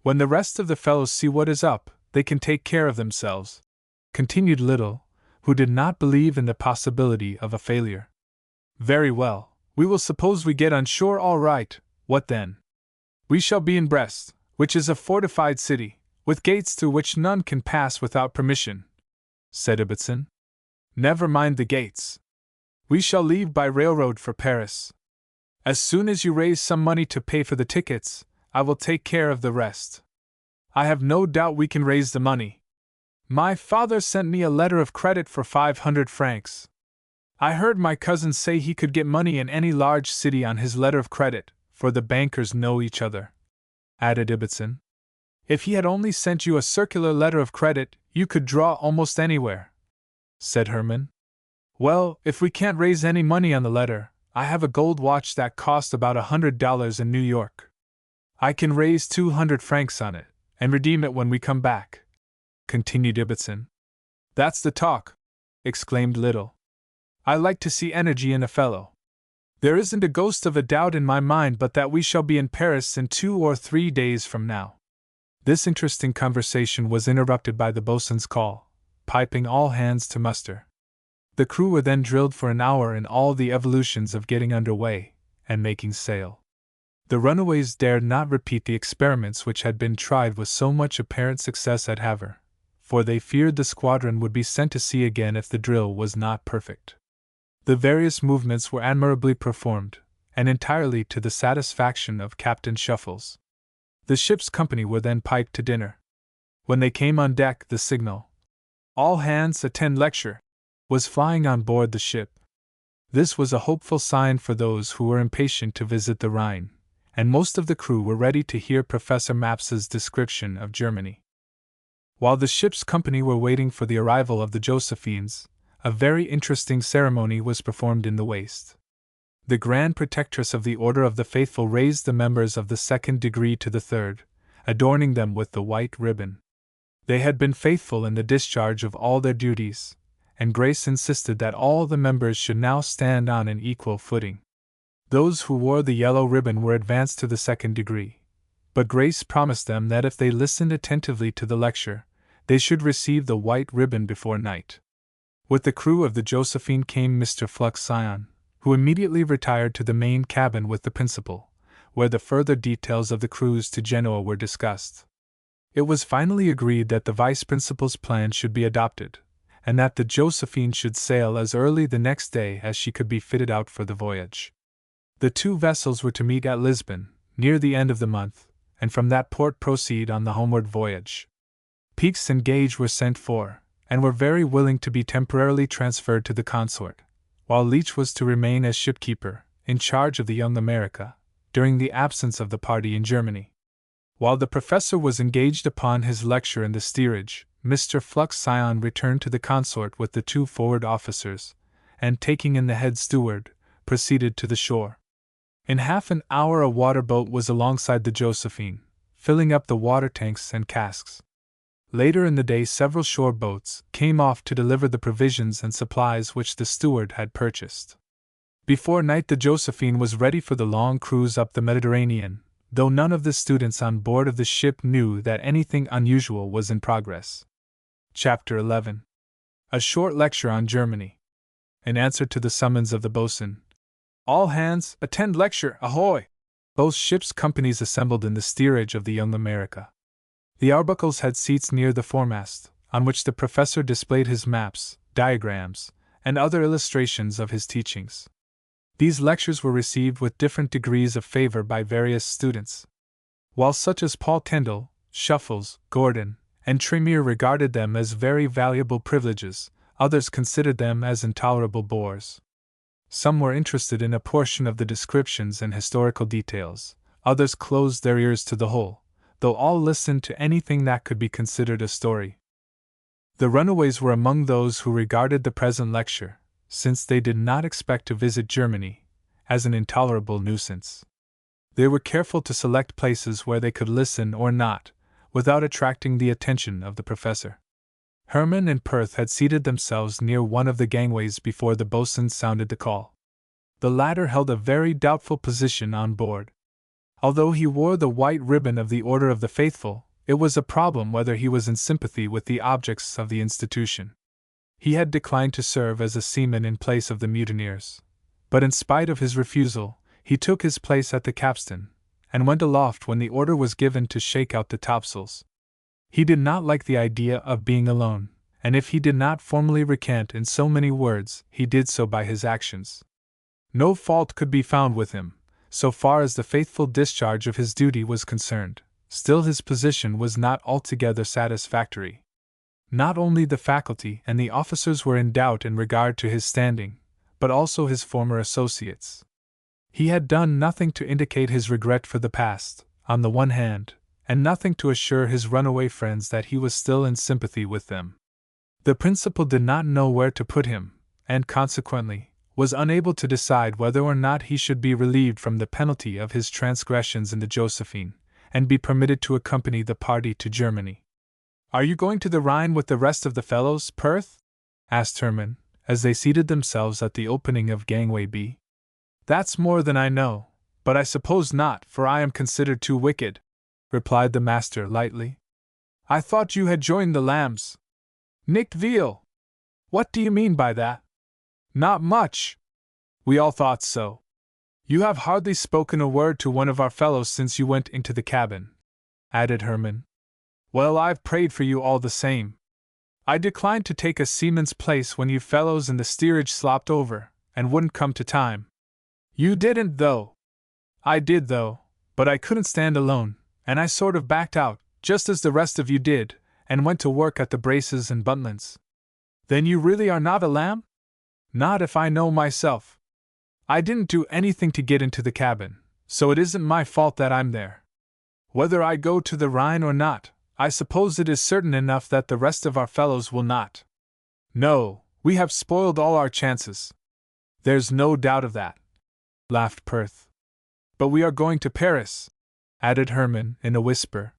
When the rest of the fellows see what is up, they can take care of themselves, continued Little, who did not believe in the possibility of a failure. Very well, we will suppose we get on shore all right, what then? We shall be in Brest, which is a fortified city, with gates through which none can pass without permission, said Ibbotson. Never mind the gates. We shall leave by railroad for Paris. As soon as you raise some money to pay for the tickets, I will take care of the rest. I have no doubt we can raise the money. My father sent me a letter of credit for 500 francs. I heard my cousin say he could get money in any large city on his letter of credit, for the bankers know each other, added Ibbotson. If he had only sent you a circular letter of credit, you could draw almost anywhere, said Herman. Well, if we can't raise any money on the letter, I have a gold watch that cost about $100 in New York. I can raise 200 francs on it, and redeem it when we come back, continued Ibbotson. That's the talk, exclaimed Little. I like to see energy in a fellow. There isn't a ghost of a doubt in my mind but that we shall be in Paris in 2 or 3 days from now. This interesting conversation was interrupted by the boatswain's call, piping all hands to muster. The crew were then drilled for an hour in all the evolutions of getting under way and making sail. The runaways dared not repeat the experiments which had been tried with so much apparent success at Havre, for they feared the squadron would be sent to sea again if the drill was not perfect. The various movements were admirably performed, and entirely to the satisfaction of Captain Shuffles. The ship's company were then piped to dinner. When they came on deck, the signal, "All hands attend lecture," was flying on board the ship. This was a hopeful sign for those who were impatient to visit the Rhine, and most of the crew were ready to hear Professor Maps's description of Germany. While the ship's company were waiting for the arrival of the Josephines, a very interesting ceremony was performed in the waist. The Grand Protectress of the Order of the Faithful raised the members of the second degree to the third, adorning them with the white ribbon. They had been faithful in the discharge of all their duties, and Grace insisted that all the members should now stand on an equal footing. Those who wore the yellow ribbon were advanced to the second degree, but Grace promised them that if they listened attentively to the lecture, they should receive the white ribbon before night. With the crew of the Josephine came Mr. Flux Scion, who immediately retired to the main cabin with the principal, where the further details of the cruise to Genoa were discussed. It was finally agreed that the vice-principal's plan should be adopted, and that the Josephine should sail as early the next day as she could be fitted out for the voyage. The two vessels were to meet at Lisbon, near the end of the month, and from that port proceed on the homeward voyage. Peaks and Gage were sent for, and were very willing to be temporarily transferred to the consort, while Leach was to remain as shipkeeper, in charge of the Young America, during the absence of the party in Germany. While the professor was engaged upon his lecture in the steerage, Mr. Flux Scion returned to the consort with the two forward officers, and taking in the head steward, proceeded to the shore. In half an hour a water boat was alongside the Josephine, filling up the water tanks and casks. Later in the day several shore boats came off to deliver the provisions and supplies which the steward had purchased. Before night the Josephine was ready for the long cruise up the Mediterranean, though none of the students on board of the ship knew that anything unusual was in progress. Chapter 11. A short lecture on Germany. In answer to the summons of the boatswain, "All hands, attend lecture, ahoy!" both ships' companies assembled in the steerage of the Young America. The Arbuckles had seats near the foremast, on which the professor displayed his maps, diagrams, and other illustrations of his teachings. These lectures were received with different degrees of favor by various students. While such as Paul Kendall, Shuffles, Gordon, and Tremere regarded them as very valuable privileges, others considered them as intolerable bores. Some were interested in a portion of the descriptions and historical details, others closed their ears to the whole, though all listened to anything that could be considered a story. The runaways were among those who regarded the present lecture, since they did not expect to visit Germany, as an intolerable nuisance. They were careful to select places where they could listen or not, without attracting the attention of the professor. Herman and Perth had seated themselves near one of the gangways before the boatswain sounded the call. The latter held a very doubtful position on board. Although he wore the white ribbon of the Order of the Faithful, it was a problem whether he was in sympathy with the objects of the institution. He had declined to serve as a seaman in place of the mutineers, but in spite of his refusal, he took his place at the capstan, and went aloft when the order was given to shake out the topsails. He did not like the idea of being alone, and if he did not formally recant in so many words, he did so by his actions. No fault could be found with him, so far as the faithful discharge of his duty was concerned. Still, his position was not altogether satisfactory. Not only the faculty and the officers were in doubt in regard to his standing, but also his former associates. He had done nothing to indicate his regret for the past, on the one hand, and nothing to assure his runaway friends that he was still in sympathy with them. The principal did not know where to put him, and consequently was unable to decide whether or not he should be relieved from the penalty of his transgressions in the Josephine, and be permitted to accompany the party to Germany. "Are you going to the Rhine with the rest of the fellows, Perth?" asked Herman, as they seated themselves at the opening of gangway B. "That's more than I know, but I suppose not, for I am considered too wicked," replied the master lightly. "I thought you had joined the lambs." "Nicked veal? What do you mean by that?" "Not much. We all thought so. You have hardly spoken a word to one of our fellows since you went into the cabin," added Herman. "Well, I've prayed for you all the same. I declined to take a seaman's place when you fellows in the steerage slopped over, and wouldn't come to time. You didn't, though." "I did, though, but I couldn't stand alone, and I sort of backed out, just as the rest of you did, and went to work at the braces and buntlines." "Then you really are not a lamb?" "Not if I know myself. I didn't do anything to get into the cabin, so it isn't my fault that I'm there. Whether I go to the Rhine or not, I suppose it is certain enough that the rest of our fellows will not." "No, we have spoiled all our chances." "There's no doubt of that," laughed Perth. "But we are going to Paris," added Herman in a whisper.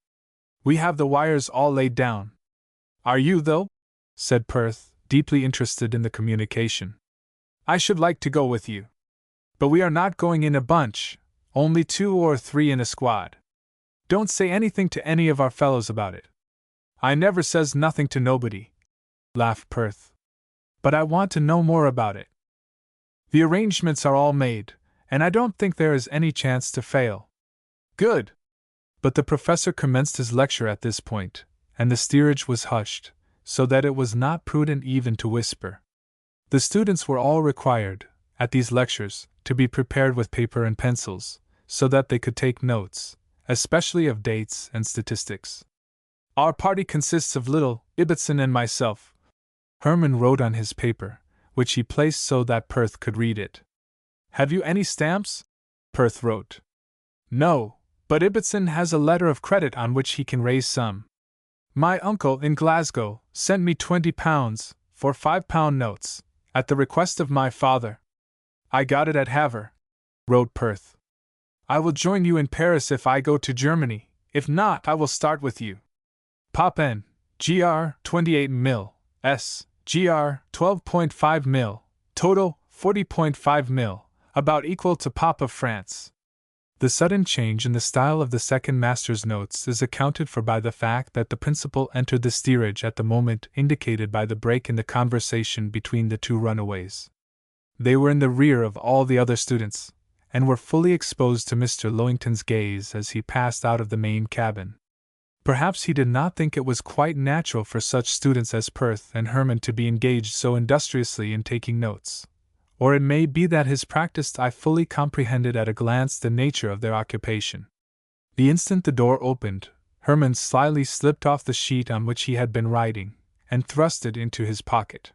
"We have the wires all laid down." "Are you, though?" said Perth, deeply interested in the communication. "I should like to go with you. But we are not going in a bunch, only 2 or 3 in a squad. Don't say anything to any of our fellows about it." "I never says nothing to nobody," laughed Perth. "But I want to know more about it. The arrangements are all made, and I don't think there is any chance to fail." "Good." But the professor commenced his lecture at this point, and the steerage was hushed, so that it was not prudent even to whisper. The students were all required, at these lectures, to be prepared with paper and pencils, so that they could take notes, especially of dates and statistics. "Our party consists of little Ibbotson and myself," Herman wrote on his paper, which he placed so that Perth could read it. "Have you any stamps?" Perth wrote. "No, but Ibbotson has a letter of credit on which he can raise some. My uncle in Glasgow sent me £20 for £5 notes, at the request of my father. I got it at Havre," wrote Perth. "I will join you in Paris if I go to Germany, if not I will start with you. Pop N, GR 28 mil, S, GR 12.5 mil, total 40.5 mil, about equal to Pop of France." The sudden change in the style of the second master's notes is accounted for by the fact that the principal entered the steerage at the moment indicated by the break in the conversation between the two runaways. They were in the rear of all the other students, and were fully exposed to Mr. Lowington's gaze as he passed out of the main cabin. Perhaps he did not think it was quite natural for such students as Perth and Herman to be engaged so industriously in taking notes. Or it may be that his practiced eye fully comprehended at a glance the nature of their occupation. The instant the door opened, Herman slyly slipped off the sheet on which he had been writing, and thrust it into his pocket.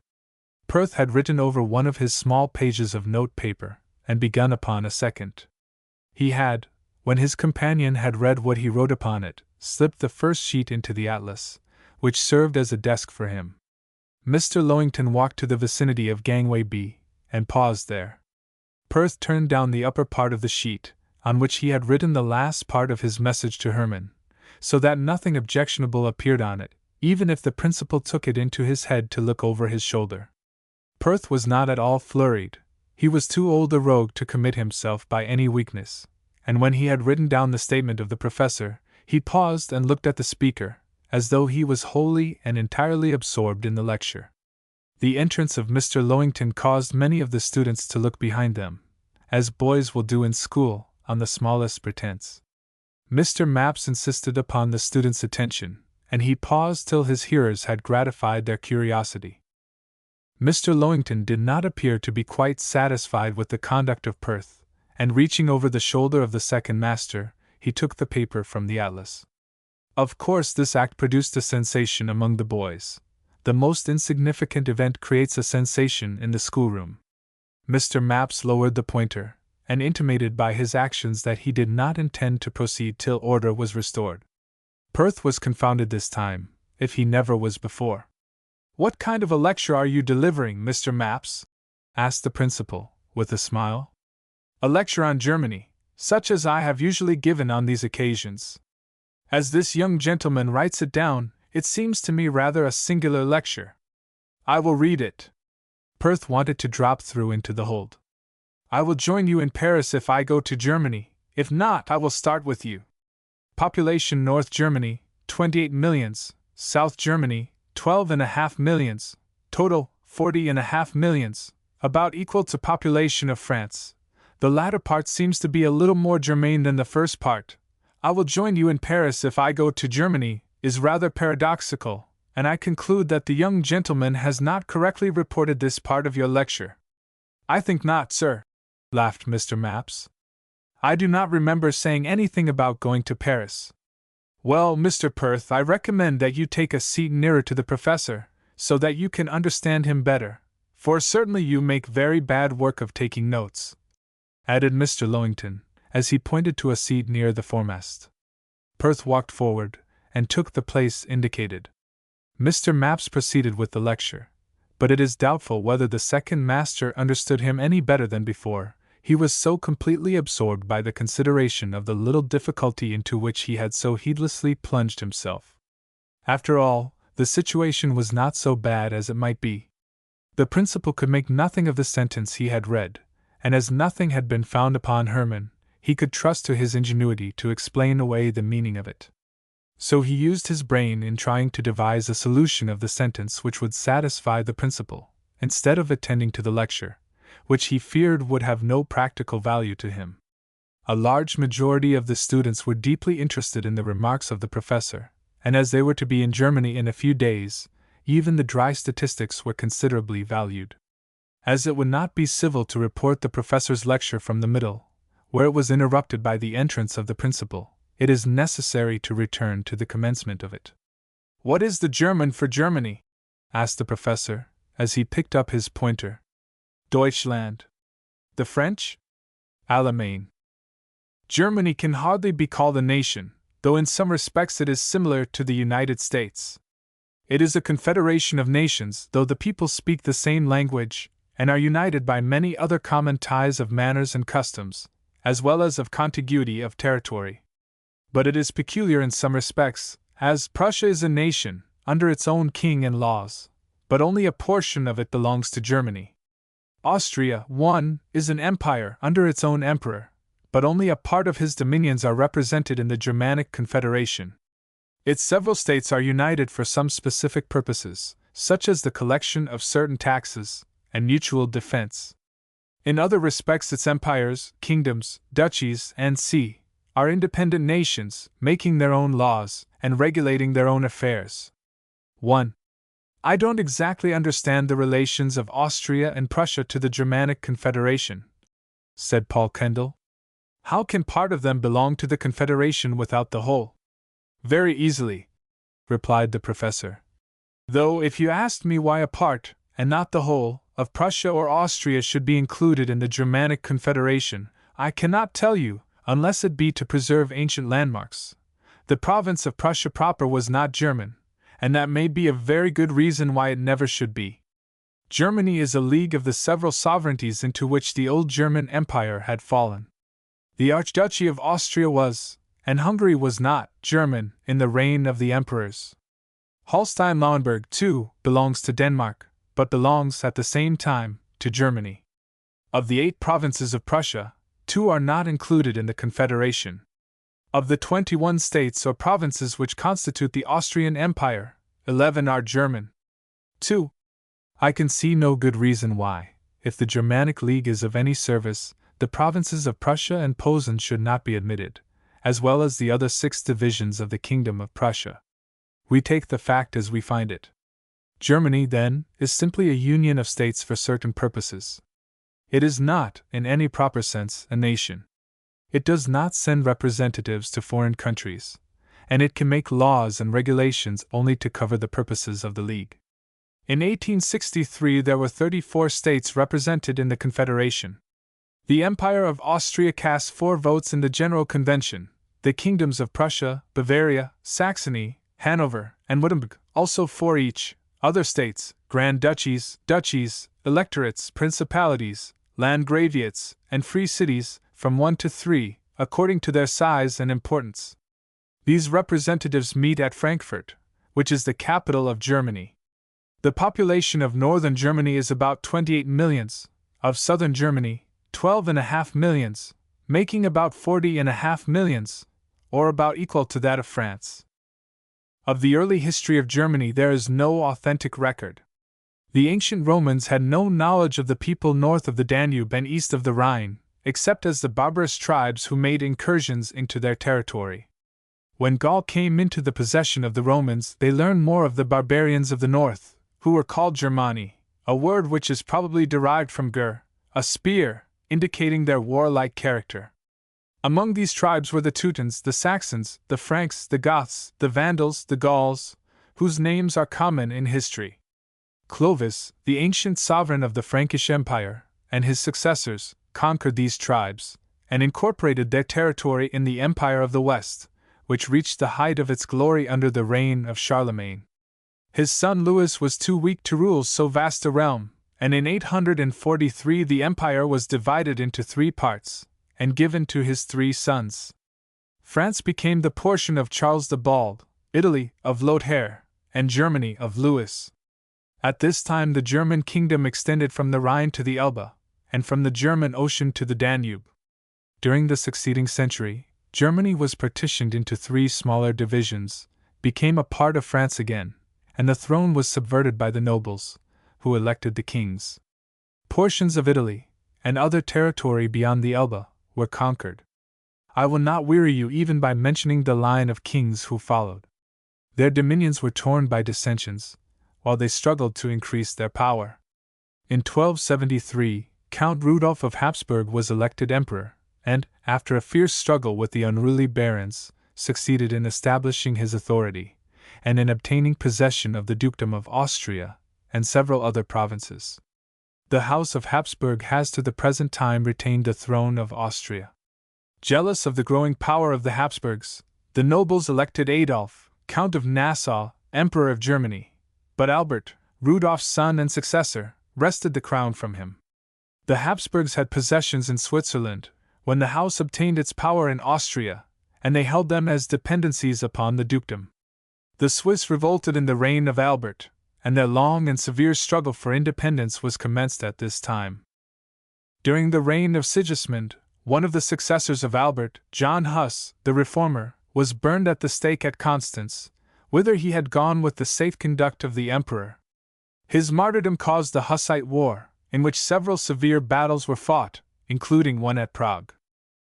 Perth had written over one of his small pages of note paper, and begun upon a second. He had, when his companion had read what he wrote upon it, slipped the first sheet into the atlas, which served as a desk for him. Mr. Lowington walked to the vicinity of gangway B, and paused there. Perth turned down the upper part of the sheet, on which he had written the last part of his message to Herman, so that nothing objectionable appeared on it, even if the principal took it into his head to look over his shoulder. Perth was not at all flurried. He was too old a rogue to commit himself by any weakness, and when he had written down the statement of the professor, he paused and looked at the speaker, as though he was wholly and entirely absorbed in the lecture. The entrance of Mr. Lowington caused many of the students to look behind them, as boys will do in school, on the smallest pretense. Mr. Mapps insisted upon the students' attention, and he paused till his hearers had gratified their curiosity. Mr. Lowington did not appear to be quite satisfied with the conduct of Perth, and reaching over the shoulder of the second master, he took the paper from the atlas. Of course, this act produced a sensation among the boys. The most insignificant event creates a sensation in the schoolroom. Mr. Mapps lowered the pointer, and intimated by his actions that he did not intend to proceed till order was restored. Perth was confounded this time, if he never was before. "What kind of a lecture are you delivering, Mr. Mapps?" asked the principal, with a smile. "A lecture on Germany, such as I have usually given on these occasions. As this young gentleman writes it down, it seems to me rather a singular lecture. I will read it." Perth wanted to drop through into the hold. "I will join you in Paris if I go to Germany, if not, I will start with you. Population North Germany, 28 millions, South Germany, 12.5 millions, total, 40.5 millions, about equal to population of France. The latter part seems to be a little more germane than the first part. I will join you in Paris if I go to Germany, is rather paradoxical, and I conclude that the young gentleman has not correctly reported this part of your lecture." "I think not, sir," laughed Mr. Mapps. "I do not remember saying anything about going to Paris." "Well, Mr. Perth, I recommend that you take a seat nearer to the professor, so that you can understand him better, for certainly you make very bad work of taking notes," added Mr. Lowington, as he pointed to a seat near the foremast. Perth walked forward, and took the place indicated. Mr. Mapps proceeded with the lecture, but it is doubtful whether the second master understood him any better than before. He was so completely absorbed by the consideration of the little difficulty into which he had so heedlessly plunged himself. After all, the situation was not so bad as it might be. The principal could make nothing of the sentence he had read, and as nothing had been found upon Herman, he could trust to his ingenuity to explain away the meaning of it. So he used his brain in trying to devise a solution of the sentence which would satisfy the principal, instead of attending to the lecture, which he feared would have no practical value to him. A large majority of the students were deeply interested in the remarks of the professor, and as they were to be in Germany in a few days, even the dry statistics were considerably valued. As it would not be civil to report the professor's lecture from the middle, where it was interrupted by the entrance of the principal, it is necessary to return to the commencement of it. "What is the German for Germany?" asked the professor, as he picked up his pointer. "Deutschland." "The French?" "Allemagne." "Germany can hardly be called a nation, though in some respects it is similar to the United States. It is a confederation of nations, though the people speak the same language, and are united by many other common ties of manners and customs, as well as of contiguity of territory. But it is peculiar in some respects, as Prussia is a nation, under its own king and laws, but only a portion of it belongs to Germany. Austria, is an empire under its own emperor, but only a part of his dominions are represented in the Germanic Confederation. Its several states are united for some specific purposes, such as the collection of certain taxes and mutual defense. In other respects its empires, kingdoms, duchies, and see are independent nations, making their own laws and regulating their own affairs. 1. I don't exactly understand the relations of Austria and Prussia to the Germanic Confederation," said Paul Kendall. "How can part of them belong to the Confederation without the whole?" "Very easily," replied the professor. "Though if you asked me why a part, and not the whole, of Prussia or Austria should be included in the Germanic Confederation, I cannot tell you, unless it be to preserve ancient landmarks. The province of Prussia proper was not German, and that may be a very good reason why it never should be. Germany is a league of the several sovereignties into which the old German Empire had fallen. The Archduchy of Austria was, and Hungary was not, German in the reign of the emperors. Holstein-Lauenburg, too, belongs to Denmark, but belongs, at the same time, to Germany. Of the 8 provinces of Prussia, 2 are not included in the Confederation. Of the 21 states or provinces which constitute the Austrian Empire, 11 are German. 2. I can see no good reason why, if the Germanic League is of any service, the provinces of Prussia and Posen should not be admitted, as well as the other 6 divisions of the Kingdom of Prussia. We take the fact as we find it. Germany, then, is simply a union of states for certain purposes. It is not, in any proper sense, a nation. It does not send representatives to foreign countries, and it can make laws and regulations only to cover the purposes of the League. In 1863 there were 34 states represented in the Confederation. The Empire of Austria cast 4 votes in the General Convention, the kingdoms of Prussia, Bavaria, Saxony, Hanover, and Württemberg, also 4 each. Other states, Grand Duchies, Duchies, Electorates, Principalities, Landgraviates, and free cities, from 1 to 3, according to their size and importance. These representatives meet at Frankfurt, which is the capital of Germany. The population of northern Germany is about 28 millions, of southern Germany, 12.5 millions, making about 40.5 millions, or about equal to that of France. Of the early history of Germany there is no authentic record. The ancient Romans had no knowledge of the people north of the Danube and east of the Rhine, except as the barbarous tribes who made incursions into their territory. When Gaul came into the possession of the Romans, they learned more of the barbarians of the north, who were called Germani, a word which is probably derived from ger, a spear, indicating their warlike character. Among these tribes were the Teutons, the Saxons, the Franks, the Goths, the Vandals, the Gauls, whose names are common in history. Clovis, the ancient sovereign of the Frankish Empire, and his successors, conquered these tribes, and incorporated their territory in the Empire of the West, which reached the height of its glory under the reign of Charlemagne. His son Louis was too weak to rule so vast a realm, and in 843 the empire was divided into 3 parts, and given to his 3 sons. France became the portion of Charles the Bald, Italy of Lothair, and Germany of Louis. At this time the German kingdom extended from the Rhine to the Elbe, and from the German Ocean to the Danube. During the succeeding century, Germany was partitioned into 3 smaller divisions, became a part of France again, and the throne was subverted by the nobles, who elected the kings. Portions of Italy, and other territory beyond the Elbe, were conquered. I will not weary you even by mentioning the line of kings who followed. Their dominions were torn by dissensions, while they struggled to increase their power. In 1273, Count Rudolf of Habsburg was elected emperor, and, after a fierce struggle with the unruly barons, succeeded in establishing his authority, and in obtaining possession of the Dukedom of Austria and several other provinces. The House of Habsburg has to the present time retained the throne of Austria. Jealous of the growing power of the Habsburgs, the nobles elected Adolf, Count of Nassau, Emperor of Germany, but Albert, Rudolf's son and successor, wrested the crown from him. The Habsburgs had possessions in Switzerland, when the house obtained its power in Austria, and they held them as dependencies upon the dukedom. The Swiss revolted in the reign of Albert, and their long and severe struggle for independence was commenced at this time. During the reign of Sigismund, one of the successors of Albert, John Huss, the reformer, was burned at the stake at Constance, whither he had gone with the safe conduct of the emperor. His martyrdom caused the Hussite War, in which several severe battles were fought, including one at Prague.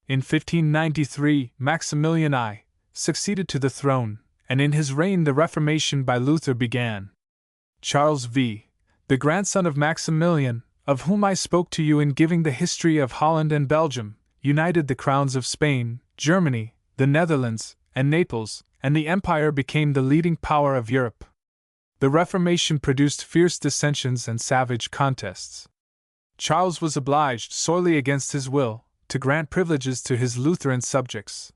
In 1593, Maximilian I succeeded to the throne, and in his reign the Reformation by Luther began. Charles V, the grandson of Maximilian, of whom I spoke to you in giving the history of Holland and Belgium, united the crowns of Spain, Germany, the Netherlands, and Naples, and the empire became the leading power of Europe. The Reformation produced fierce dissensions and savage contests. Charles was obliged, sorely against his will, to grant privileges to his Lutheran subjects.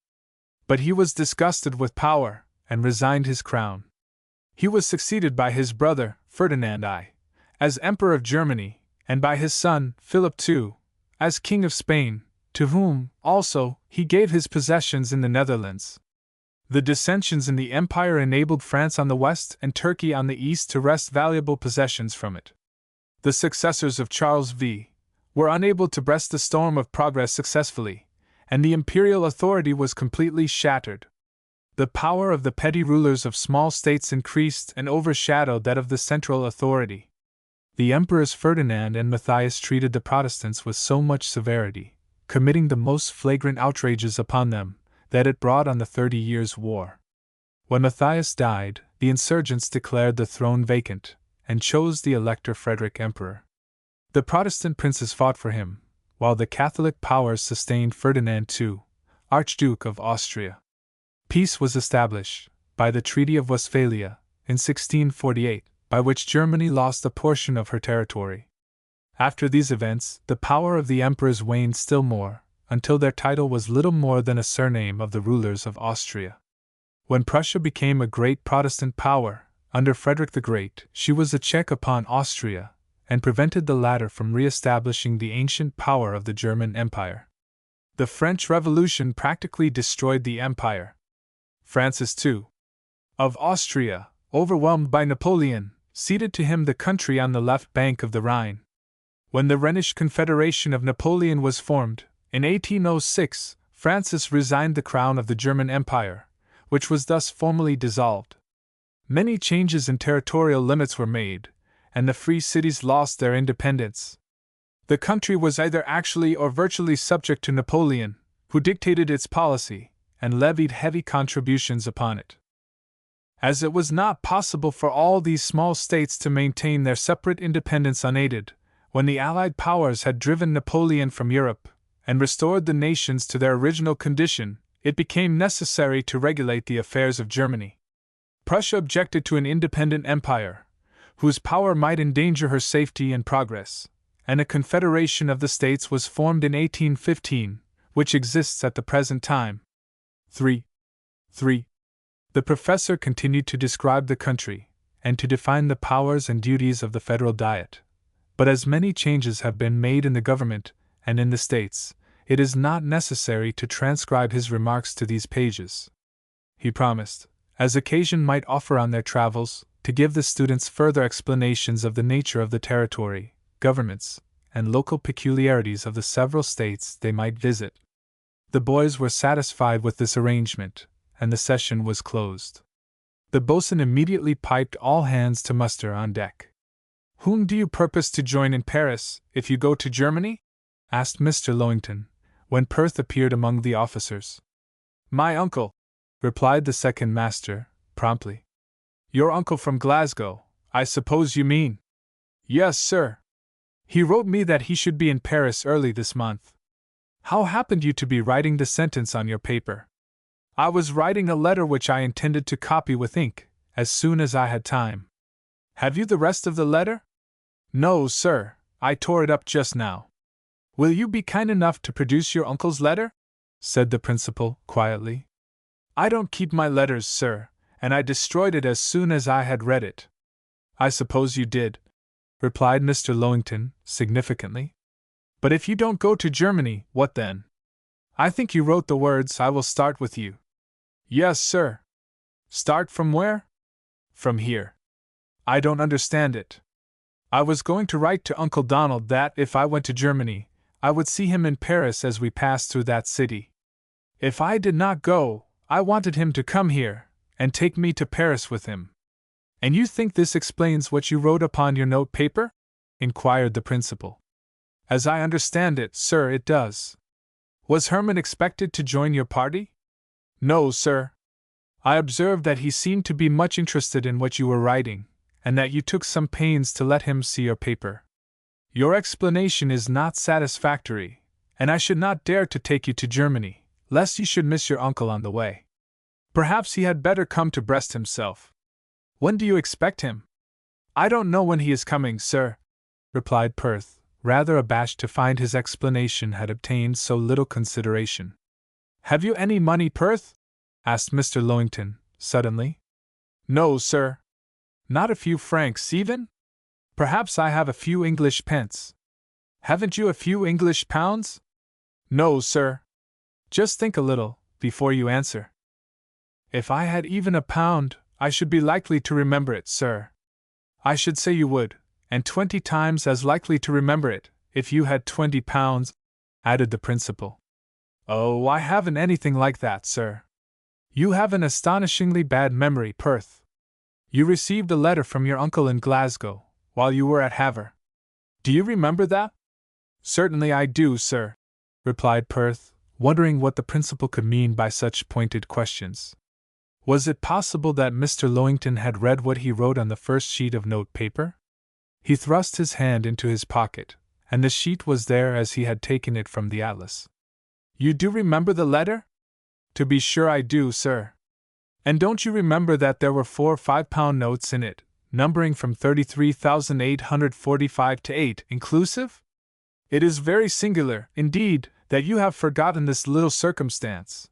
But he was disgusted with power, and resigned his crown. He was succeeded by his brother, Ferdinand I, as Emperor of Germany, and by his son, Philip II, as King of Spain, to whom, also, he gave his possessions in the Netherlands. The dissensions in the empire enabled France on the west and Turkey on the east to wrest valuable possessions from it. The successors of Charles V were unable to breast the storm of progress successfully, and the imperial authority was completely shattered. The power of the petty rulers of small states increased and overshadowed that of the central authority. The emperors Ferdinand and Matthias treated the Protestants with so much severity, committing the most flagrant outrages upon them, that it brought on the 30 Years' War. When Matthias died, the insurgents declared the throne vacant, and chose the Elector Frederick emperor. The Protestant princes fought for him, while the Catholic powers sustained Ferdinand II, Archduke of Austria. Peace was established, by the Treaty of Westphalia, in 1648, by which Germany lost a portion of her territory. After these events, the power of the emperors waned still more, until their title was little more than a surname of the rulers of Austria. When Prussia became a great Protestant power, under Frederick the Great, she was a check upon Austria, and prevented the latter from re-establishing the ancient power of the German Empire. The French Revolution practically destroyed the empire. Francis II of Austria, overwhelmed by Napoleon, ceded to him the country on the left bank of the Rhine. When the Rhenish Confederation of Napoleon was formed, in 1806, Francis resigned the crown of the German Empire, which was thus formally dissolved. Many changes in territorial limits were made, and the free cities lost their independence. The country was either actually or virtually subject to Napoleon, who dictated its policy, and levied heavy contributions upon it. As it was not possible for all these small states to maintain their separate independence unaided, when the Allied powers had driven Napoleon from Europe, and restored the nations to their original condition, it became necessary to regulate the affairs of Germany. Prussia objected to an independent empire, whose power might endanger her safety and progress, and a confederation of the states was formed in 1815, which exists at the present time. 3. The professor continued to describe the country, and to define the powers and duties of the federal diet. But as many changes have been made in the government and in the states, it is not necessary to transcribe his remarks to these pages. He promised, as occasion might offer on their travels, to give the students further explanations of the nature of the territory, governments, and local peculiarities of the several states they might visit. The boys were satisfied with this arrangement, and the session was closed. The boatswain immediately piped all hands to muster on deck. "Whom do you purpose to join in Paris, if you go to Germany?" asked Mr. Lowington, when Perth appeared among the officers. "My uncle," replied the second master, promptly. "Your uncle from Glasgow, I suppose you mean?" "Yes, sir. He wrote me that he should be in Paris early this month." "How happened you to be writing the sentence on your paper?" "I was writing a letter which I intended to copy with ink, as soon as I had time." "Have you the rest of the letter?" "No, sir, I tore it up just now." "Will you be kind enough to produce your uncle's letter?" said the principal, quietly. "I don't keep my letters, sir, and I destroyed it as soon as I had read it." "I suppose you did," replied Mr. Lowington, significantly. "But if you don't go to Germany, what then?" "I think you wrote the words, 'I will start with you.'" "Yes, sir." "Start from where?" "From here." "I don't understand it." "I was going to write to Uncle Donald that, if I went to Germany, I would see him in Paris as we passed through that city. If I did not go, I wanted him to come here, and take me to Paris with him." "And you think this explains what you wrote upon your note paper?" inquired the principal. "As I understand it, sir, it does." "Was Herman expected to join your party?" "No, sir. I observed that he seemed to be much interested in what you were writing, and that you took some pains to let him see your paper. Your explanation is not satisfactory, and I should not dare to take you to Germany, lest you should miss your uncle on the way. Perhaps he had better come to Brest himself." "When do you expect him?" "I don't know when he is coming, sir," replied Perth, rather abashed to find his explanation had obtained so little consideration. "Have you any money, Perth?" asked Mr. Lowington, suddenly. "No, sir." "Not a few francs even?" Perhaps I have a few English pence. Haven't you a few English pounds? No, sir. Just think a little, before you answer. If I had even a pound, I should be likely to remember it, sir. I should say you would, and 20 times as likely to remember it, if you had 20 pounds, added the principal. Oh, I haven't anything like that, sir. You have an astonishingly bad memory, Perth. You received a letter from your uncle in Glasgow, while you were at Havre. Do you remember that? Certainly I do, sir, replied Perth, wondering what the principal could mean by such pointed questions. Was it possible that Mr. Lowington had read what he wrote on the first sheet of note paper? He thrust his hand into his pocket, and the sheet was there as he had taken it from the atlas. You do remember the letter? To be sure I do, sir. And don't you remember that there were 4 5-pound notes in it, numbering from 33,845 to 8 inclusive? It is very singular, indeed, that you have forgotten this little circumstance.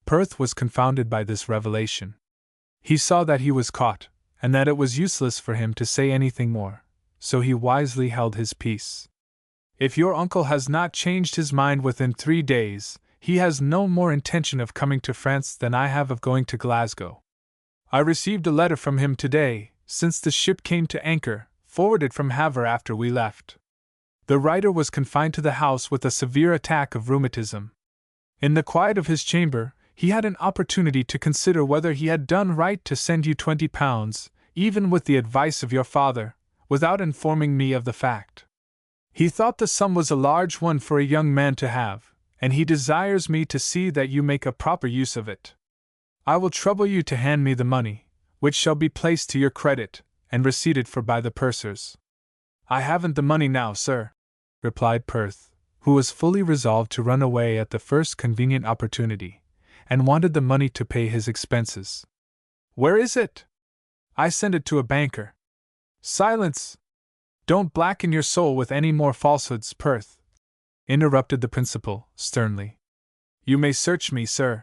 Perth was confounded by this revelation. He saw that he was caught, and that it was useless for him to say anything more, so he wisely held his peace. If your uncle has not changed his mind within 3 days, he has no more intention of coming to France than I have of going to Glasgow. I received a letter from him today, since the ship came to anchor, forwarded from Havre after we left. The writer was confined to the house with a severe attack of rheumatism. In the quiet of his chamber, he had an opportunity to consider whether he had done right to send you 20 pounds, even with the advice of your father, without informing me of the fact. He thought the sum was a large one for a young man to have, and he desires me to see that you make a proper use of it. I will trouble you to hand me the money, which shall be placed to your credit, and receipted for by the pursers. I haven't the money now, sir, replied Perth, who was fully resolved to run away at the first convenient opportunity, and wanted the money to pay his expenses. Where is it? I sent it to a banker. Silence! Don't blacken your soul with any more falsehoods, Perth, interrupted the principal, sternly. You may search me, sir,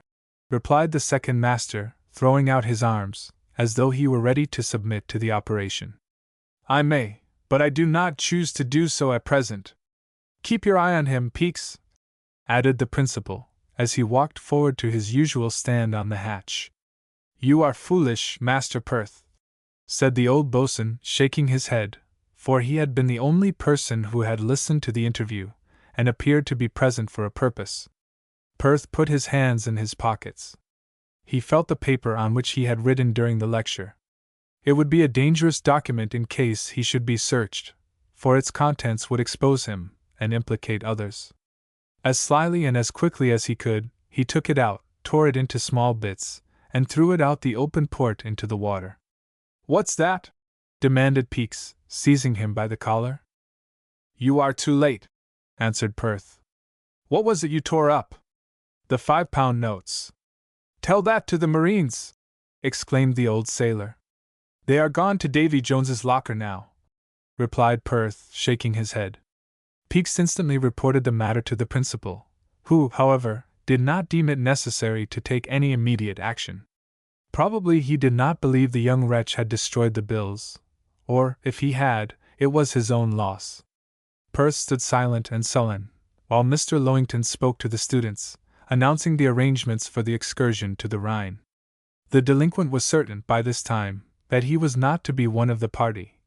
replied the second master, throwing out his arms, as though he were ready to submit to the operation. I may, but I do not choose to do so at present. Keep your eye on him, Peaks, added the principal, as he walked forward to his usual stand on the hatch. You are foolish, Master Perth, said the old boatswain, shaking his head, for he had been the only person who had listened to the interview, and appeared to be present for a purpose. Perth put his hands in his pockets. He felt the paper on which he had written during the lecture. It would be a dangerous document in case he should be searched, for its contents would expose him, and implicate others. As slyly and as quickly as he could, he took it out, tore it into small bits, and threw it out the open port into the water. What's that? Demanded Peaks, seizing him by the collar. You are too late, answered Perth. What was it you tore up? The 5-pound notes. Tell that to the Marines, exclaimed the old sailor. They are gone to Davy Jones's locker now, replied Perth, shaking his head. Peaks instantly reported the matter to the principal, who, however, did not deem it necessary to take any immediate action. Probably he did not believe the young wretch had destroyed the bills, or, if he had, it was his own loss. Perth stood silent and sullen, while Mr. Lowington spoke to the students, announcing the arrangements for the excursion to the Rhine. The delinquent was certain, by this time, that he was not to be one of the party,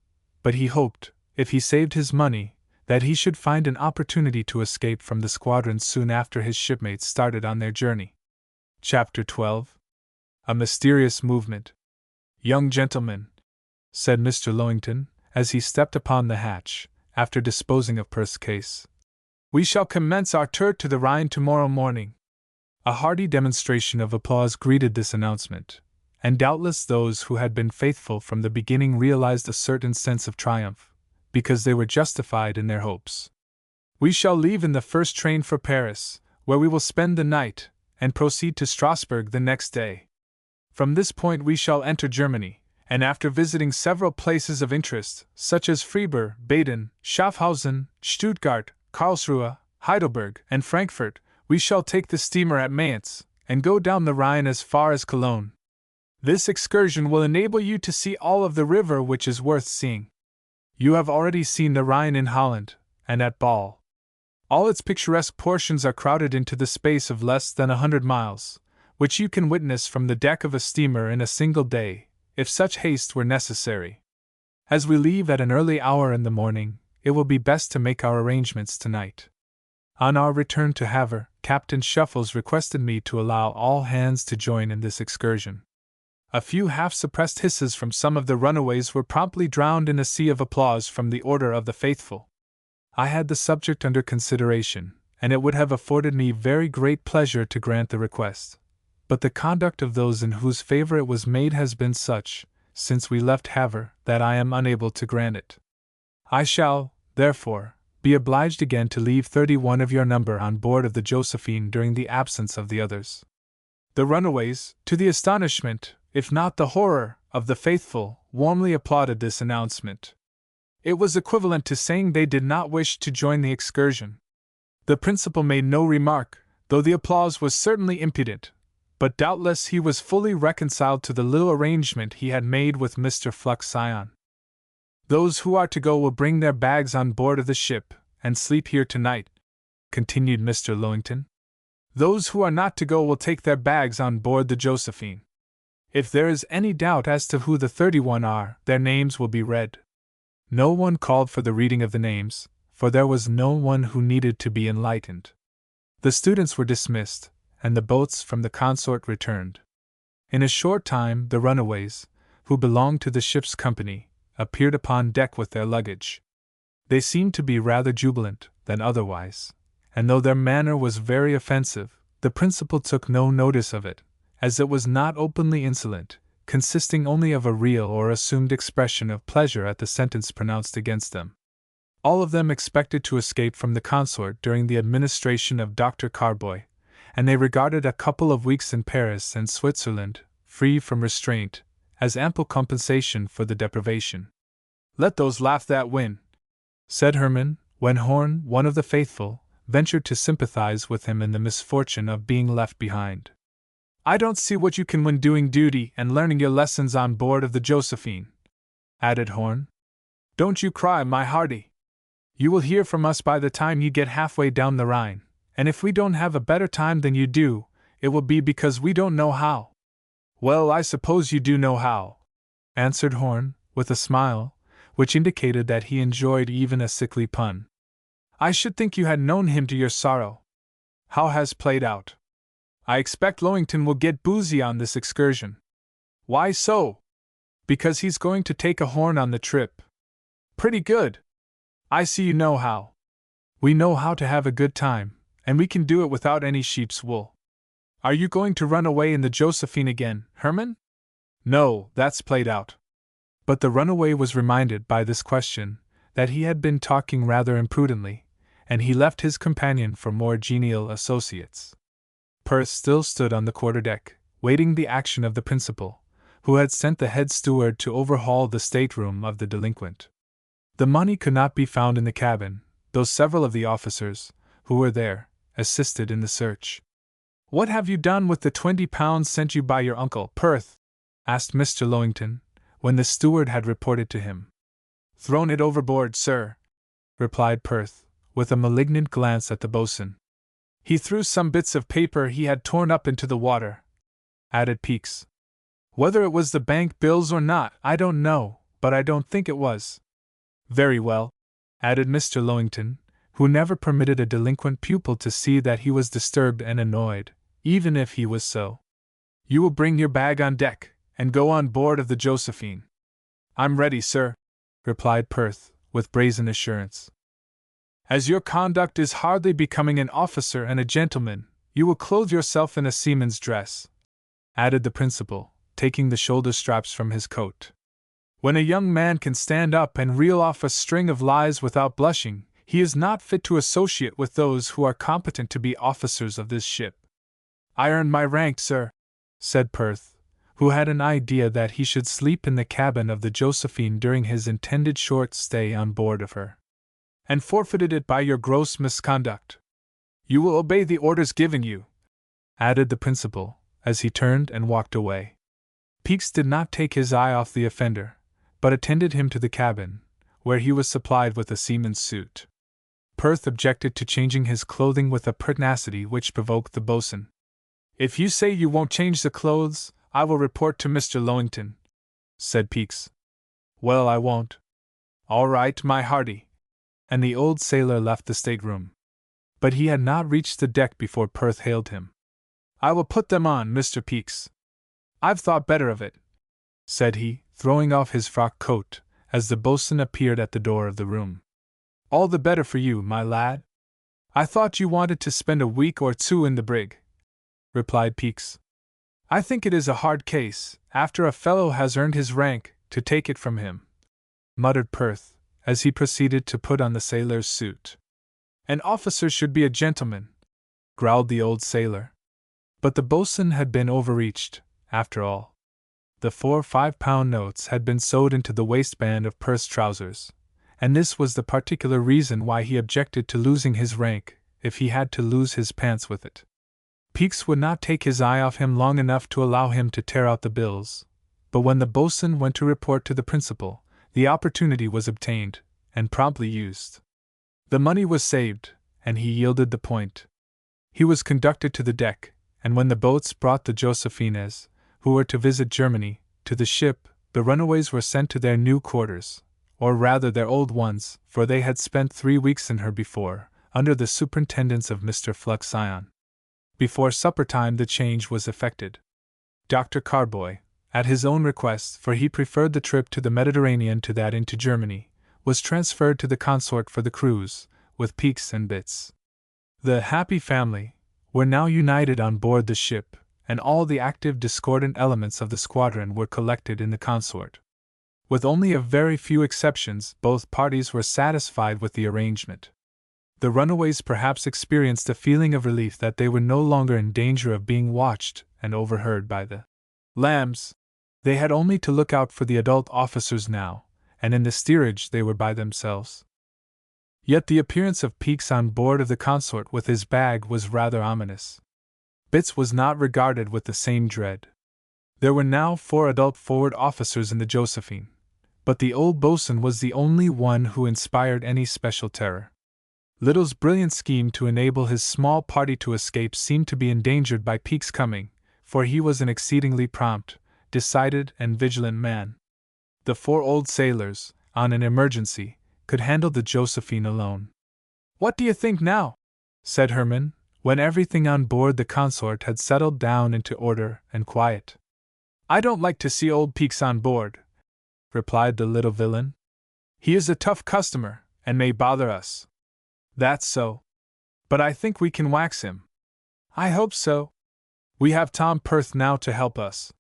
but he hoped, if he saved his money, that he should find an opportunity to escape from the squadron soon after his shipmates started on their journey. Chapter 12. A Mysterious Movement. Young gentlemen, said Mr. Lowington, as he stepped upon the hatch, after disposing of Perth's case, we shall commence our tour to the Rhine tomorrow morning. A hearty demonstration of applause greeted this announcement, and doubtless those who had been faithful from the beginning realized a certain sense of triumph, because they were justified in their hopes. We shall leave in the first train for Paris, where we will spend the night, and proceed to Strasbourg the next day. From this point we shall enter Germany, and after visiting several places of interest, such as Freiburg, Baden, Schaffhausen, Stuttgart, Karlsruhe, Heidelberg, and Frankfurt, we shall take the steamer at Mayence, and go down the Rhine as far as Cologne. This excursion will enable you to see all of the river which is worth seeing. You have already seen the Rhine in Holland, and at Ball. All its picturesque portions are crowded into the space of less than 100 miles, which you can witness from the deck of a steamer in a single day, if such haste were necessary. As we leave at an early hour in the morning, it will be best to make our arrangements tonight. On our return to Havre, Captain Shuffles requested me to allow all hands to join in this excursion. A few half-suppressed hisses from some of the runaways were promptly drowned in a sea of applause from the Order of the Faithful. I had the subject under consideration, and it would have afforded me very great pleasure to grant the request. But the conduct of those in whose favor it was made has been such, since we left Havre, that I am unable to grant it. I shall, therefore, be obliged again to leave 31 of your number on board of the Josephine during the absence of the others. The runaways, to the astonishment, if not the horror, of the faithful, warmly applauded this announcement. It was equivalent to saying they did not wish to join the excursion. The principal made no remark, though the applause was certainly impudent, but doubtless he was fully reconciled to the little arrangement he had made with Mr. Fluxion. Those who are to go will bring their bags on board of the ship, and sleep here tonight, continued Mr. Lowington. Those who are not to go will take their bags on board the Josephine. If there is any doubt as to who the 31 are, their names will be read. No one called for the reading of the names, for there was no one who needed to be enlightened. The students were dismissed, and the boats from the consort returned. In a short time the runaways, who belonged to the ship's company, appeared upon deck with their luggage. They seemed to be rather jubilant than otherwise, and though their manner was very offensive, the principal took no notice of it, as it was not openly insolent, consisting only of a real or assumed expression of pleasure at the sentence pronounced against them. All of them expected to escape from the consort during the administration of Dr. Carboy, and they regarded a couple of weeks in Paris and Switzerland, free from restraint, as ample compensation for the deprivation. Let those laugh that win, said Hermann, when Horn, one of the faithful, ventured to sympathize with him in the misfortune of being left behind. I don't see what you can win doing duty and learning your lessons on board of the Josephine, added Horn. Don't you cry, my hearty. You will hear from us by the time you get halfway down the Rhine, and if we don't have a better time than you do, it will be because we don't know how. Well, I suppose you do know how, answered Horn, with a smile, which indicated that he enjoyed even a sickly pun. I should think you had known him to your sorrow. How has played out? I expect Lowington will get boozy on this excursion. Why so? Because he's going to take a horn on the trip. Pretty good. I see you know how. We know how to have a good time, and we can do it without any sheep's wool. Are you going to run away in the Josephine again, Hermann? No, that's played out. But the runaway was reminded by this question that he had been talking rather imprudently, and he left his companion for more genial associates. Perth still stood on the quarterdeck, waiting the action of the principal, who had sent the head steward to overhaul the stateroom of the delinquent. The money could not be found in the cabin, though several of the officers, who were there, assisted in the search. What have you done with the £20 sent you by your uncle, Perth? Asked Mr. Lowington, when the steward had reported to him. Thrown it overboard, sir, replied Perth, with a malignant glance at the boatswain. He threw some bits of paper he had torn up into the water, added Peaks. Whether it was the bank bills or not, I don't know, but I don't think it was. Very well, added Mr. Lowington, who never permitted a delinquent pupil to see that he was disturbed and annoyed, even if he was so. You will bring your bag on deck, and go on board of the Josephine. I'm ready, sir, replied Perth, with brazen assurance. As your conduct is hardly becoming an officer and a gentleman, you will clothe yourself in a seaman's dress, added the principal, taking the shoulder straps from his coat. When a young man can stand up and reel off a string of lies without blushing, he is not fit to associate with those who are competent to be officers of this ship. I earned my rank, sir, said Perth, who had an idea that he should sleep in the cabin of the Josephine during his intended short stay on board of her. And forfeited it by your gross misconduct. You will obey the orders given you, added the principal, as he turned and walked away. Peaks did not take his eye off the offender, but attended him to the cabin, where he was supplied with a seaman's suit. Perth objected to changing his clothing with a pertinacity which provoked the boatswain. "If you say you won't change the clothes, I will report to Mr. Lowington," said Peaks. "Well, I won't." "All right, my hearty." And the old sailor left the stateroom. But he had not reached the deck before Perth hailed him. "I will put them on, Mr. Peaks. I've thought better of it," said he, throwing off his frock coat, as the boatswain appeared at the door of the room. "All the better for you, my lad. I thought you wanted to spend a week or two in the brig," replied Peaks. "I think it is a hard case, after a fellow has earned his rank, to take it from him," muttered Perth, as he proceeded to put on the sailor's suit. "An officer should be a gentleman," growled the old sailor. But the boatswain had been overreached, after all. The 4 5-pound notes had been sewed into the waistband of Perth's trousers, and this was the particular reason why he objected to losing his rank, if he had to lose his pants with it. Peaks would not take his eye off him long enough to allow him to tear out the bills, but when the boatswain went to report to the principal, the opportunity was obtained, and promptly used. The money was saved, and he yielded the point. He was conducted to the deck, and when the boats brought the Josephines, who were to visit Germany, to the ship, the runaways were sent to their new quarters, or rather their old ones, for they had spent 3 weeks in her before, under the superintendence of Mr. Fluxion. Before supper time the change was effected. Dr. Carboy, at his own request, for he preferred the trip to the Mediterranean to that into Germany, was transferred to the consort for the cruise, with Peaks and Bits. The happy family were now united on board the ship, and all the active discordant elements of the squadron were collected in the consort. With only a very few exceptions, both parties were satisfied with the arrangement. The runaways perhaps experienced a feeling of relief that they were no longer in danger of being watched and overheard by the lambs. They had only to look out for the adult officers now, and in the steerage they were by themselves. Yet the appearance of Peaks on board of the consort with his bag was rather ominous. Bits was not regarded with the same dread. There were now 4 adult forward officers in the Josephine, but the old boatswain was the only one who inspired any special terror. Little's brilliant scheme to enable his small party to escape seemed to be endangered by Peaks' coming, for he was an exceedingly prompt, decided, and vigilant man. The 4 old sailors, on an emergency, could handle the Josephine alone. "What do you think now?" said Herman, when everything on board the consort had settled down into order and quiet. "I don't like to see old Peaks on board," replied the little villain. "He is a tough customer, and may bother us." "That's so. But I think we can wax him." "I hope so. We have Tom Perth now to help us.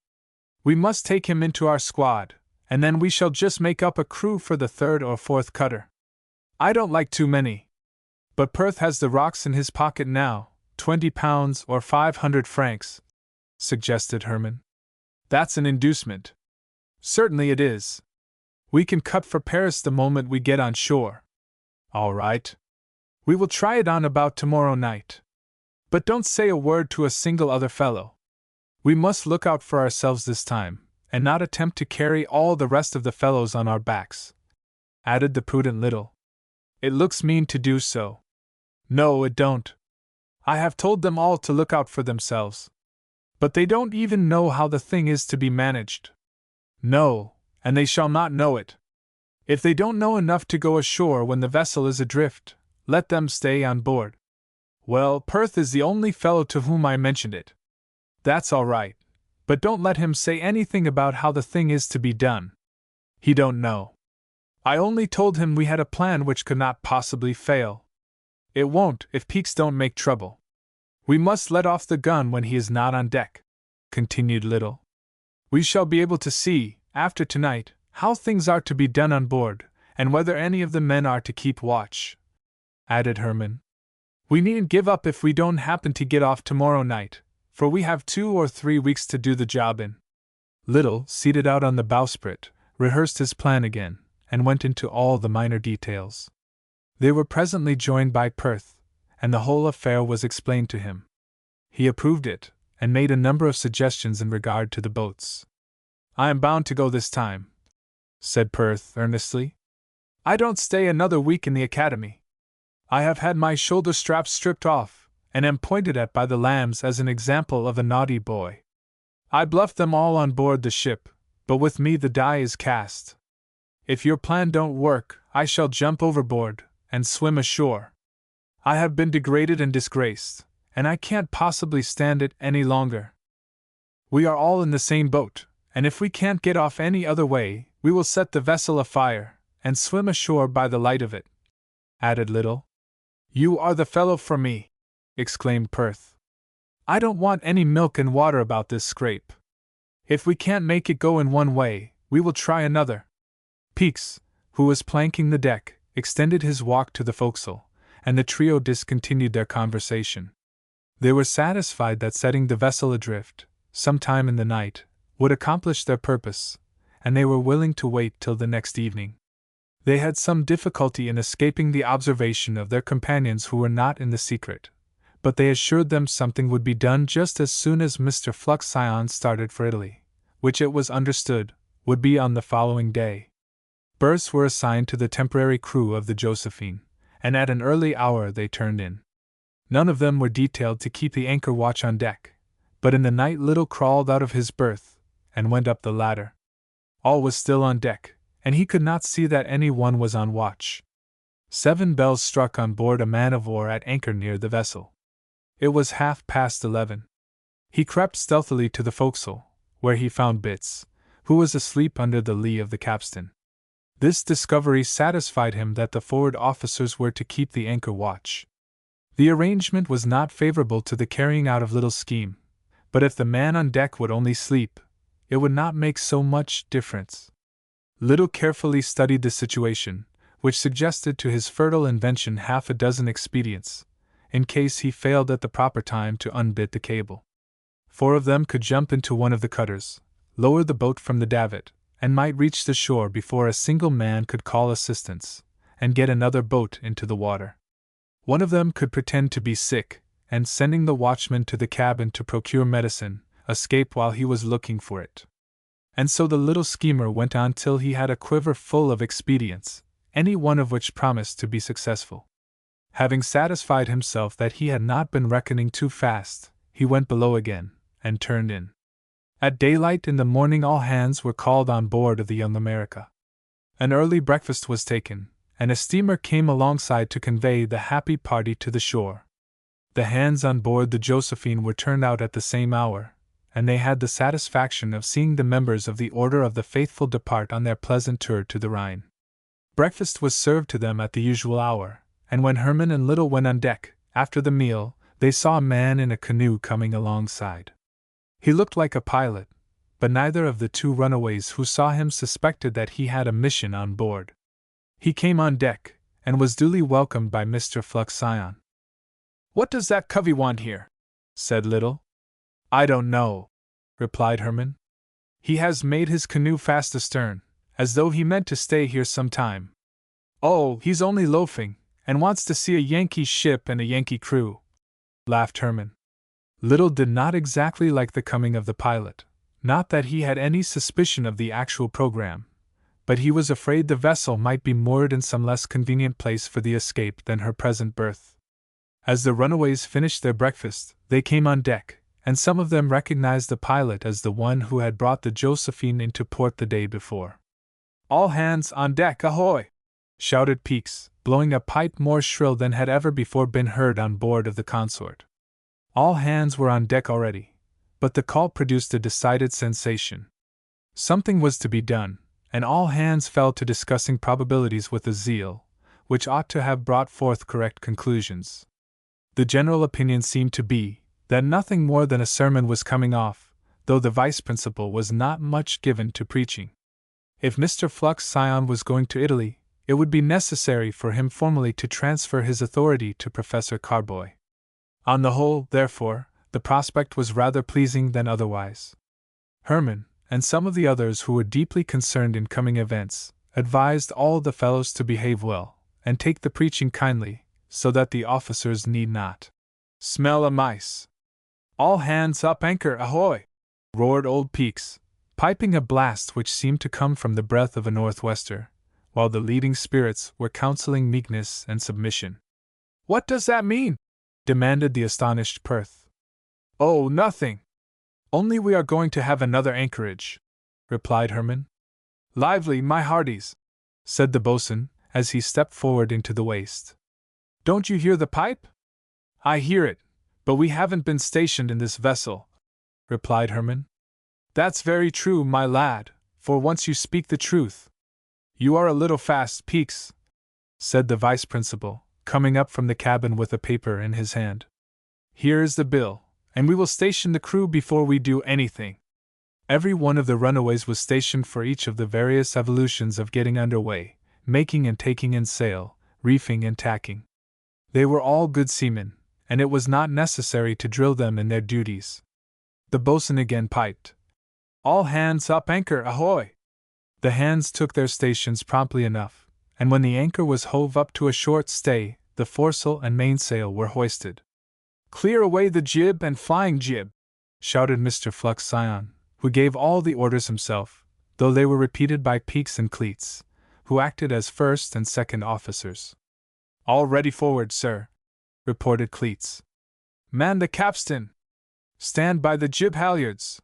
We must take him into our squad, and then we shall just make up a crew for the 3rd or 4th cutter. I don't like too many. But Perth has the rocks in his pocket now, £20 or 500 francs, suggested Herman. That's an inducement. Certainly it is. We can cut for Paris the moment we get on shore. All right. We will try it on about tomorrow night. But don't say a word to a single other fellow. We must look out for ourselves this time, and not attempt to carry all the rest of the fellows on our backs, added the prudent Little. It looks mean to do so. No, it don't. I have told them all to look out for themselves. But they don't even know how the thing is to be managed. No, and they shall not know it. If they don't know enough to go ashore when the vessel is adrift, let them stay on board. Well, Perth is the only fellow to whom I mentioned it. That's all right, but don't let him say anything about how the thing is to be done. He don't know. I only told him we had a plan which could not possibly fail. It won't if Peaks don't make trouble. We must let off the gun when he is not on deck, continued Little. We shall be able to see, after tonight, how things are to be done on board, and whether any of the men are to keep watch, added Herman. We needn't give up if we don't happen to get off tomorrow night, for we have 2 or 3 weeks to do the job in. Little, seated out on the bowsprit, rehearsed his plan again, and went into all the minor details. They were presently joined by Perth, and the whole affair was explained to him. He approved it, and made a number of suggestions in regard to the boats. I am bound to go this time, said Perth earnestly. I don't stay another week in the academy. I have had my shoulder straps stripped off, and am pointed at by the lambs as an example of a naughty boy. I bluffed them all on board the ship, but with me the die is cast. If your plan don't work, I shall jump overboard and swim ashore. I have been degraded and disgraced, and I can't possibly stand it any longer. We are all in the same boat, and if we can't get off any other way, we will set the vessel afire and swim ashore by the light of it," added Little. "You are the fellow for me," exclaimed Perth. "I don't want any milk and water about this scrape. If we can't make it go in one way, we will try another." Peaks, who was planking the deck, extended his walk to the forecastle, and the trio discontinued their conversation. They were satisfied that setting the vessel adrift, sometime in the night, would accomplish their purpose, and they were willing to wait till the next evening. They had some difficulty in escaping the observation of their companions who were not in the secret, but they assured them something would be done just as soon as Mr. Fluxion started for Italy, which it was understood would be on the following day. Berths were assigned to the temporary crew of the Josephine, and at an early hour they turned in. None of them were detailed to keep the anchor watch on deck, but in the night Little crawled out of his berth and went up the ladder. All was still on deck, and he could not see that any one was on watch. 7 bells struck on board a man-of-war at anchor near the vessel. It was 11:30. He crept stealthily to the forecastle, where he found Bitts, who was asleep under the lee of the capstan. This discovery satisfied him that the forward officers were to keep the anchor watch. The arrangement was not favorable to the carrying out of Little's scheme, but if the man on deck would only sleep, it would not make so much difference. Little carefully studied the situation, which suggested to his fertile invention half a dozen expedients, in case he failed at the proper time to unbit the cable. 4 of them could jump into one of the cutters, lower the boat from the davit, and might reach the shore before a single man could call assistance, and get another boat into the water. One of them could pretend to be sick, and sending the watchman to the cabin to procure medicine, escape while he was looking for it. And so the little schemer went on till he had a quiver full of expedients, any one of which promised to be successful. Having satisfied himself that he had not been reckoning too fast, he went below again, and turned in. At daylight in the morning all hands were called on board of the Young America. An early breakfast was taken, and a steamer came alongside to convey the happy party to the shore. The hands on board the Josephine were turned out at the same hour, and they had the satisfaction of seeing the members of the Order of the Faithful depart on their pleasant tour to the Rhine. Breakfast was served to them at the usual hour, and when Herman and Little went on deck, after the meal, they saw a man in a canoe coming alongside. He looked like a pilot, but neither of the 2 runaways who saw him suspected that he had a mission on board. He came on deck, and was duly welcomed by Mr. Fluxion. "What does that covey want here?" said Little. "I don't know," replied Herman. "He has made his canoe fast astern, as though he meant to stay here some time." "Oh, he's only loafing, and wants to see a Yankee ship and a Yankee crew," laughed Herman. Little did not exactly like the coming of the pilot, not that he had any suspicion of the actual program, but he was afraid the vessel might be moored in some less convenient place for the escape than her present berth. As the runaways finished their breakfast, they came on deck, and some of them recognized the pilot as the one who had brought the Josephine into port the day before. "All hands on deck, ahoy!" shouted Peaks, blowing a pipe more shrill than had ever before been heard on board of the Consort. All hands were on deck already, but the call produced a decided sensation. Something was to be done, and all hands fell to discussing probabilities with a zeal which ought to have brought forth correct conclusions. The general opinion seemed to be that nothing more than a sermon was coming off, though the vice principal was not much given to preaching. If Mr. Fluxion was going to Italy, it would be necessary for him formally to transfer his authority to Professor Carboy. On the whole, therefore, the prospect was rather pleasing than otherwise. Herman, and some of the others who were deeply concerned in coming events, advised all the fellows to behave well, and take the preaching kindly, so that the officers need not smell a mice. "All hands up anchor, ahoy!" roared old Peaks, piping a blast which seemed to come from the breath of a northwester, while the leading spirits were counseling meekness and submission. "What does that mean?" demanded the astonished Perth. "Oh, nothing. Only we are going to have another anchorage," replied Herman. "Lively, my hearties," said the boatswain, as he stepped forward into the waist. "Don't you hear the pipe?" "I hear it, but we haven't been stationed in this vessel," replied Herman. "That's very true, my lad, for once you speak the truth. You are a little fast, Peaks," said the vice principal, coming up from the cabin with a paper in his hand. "Here is the bill, and we will station the crew before we do anything." Every one of the runaways was stationed for each of the various evolutions of getting under way, making and taking in sail, reefing and tacking. They were all good seamen, and it was not necessary to drill them in their duties. The boatswain again piped, "All hands up anchor, ahoy!" The hands took their stations promptly enough, and when the anchor was hove up to a short stay, the foresail and mainsail were hoisted. "Clear away the jib and flying jib!" shouted Mr. Flux Scion, who gave all the orders himself, though they were repeated by Peaks and Cleats, who acted as first and second officers. "All ready forward, sir," reported Cleats. "Man the capstan! Stand by the jib halyards!"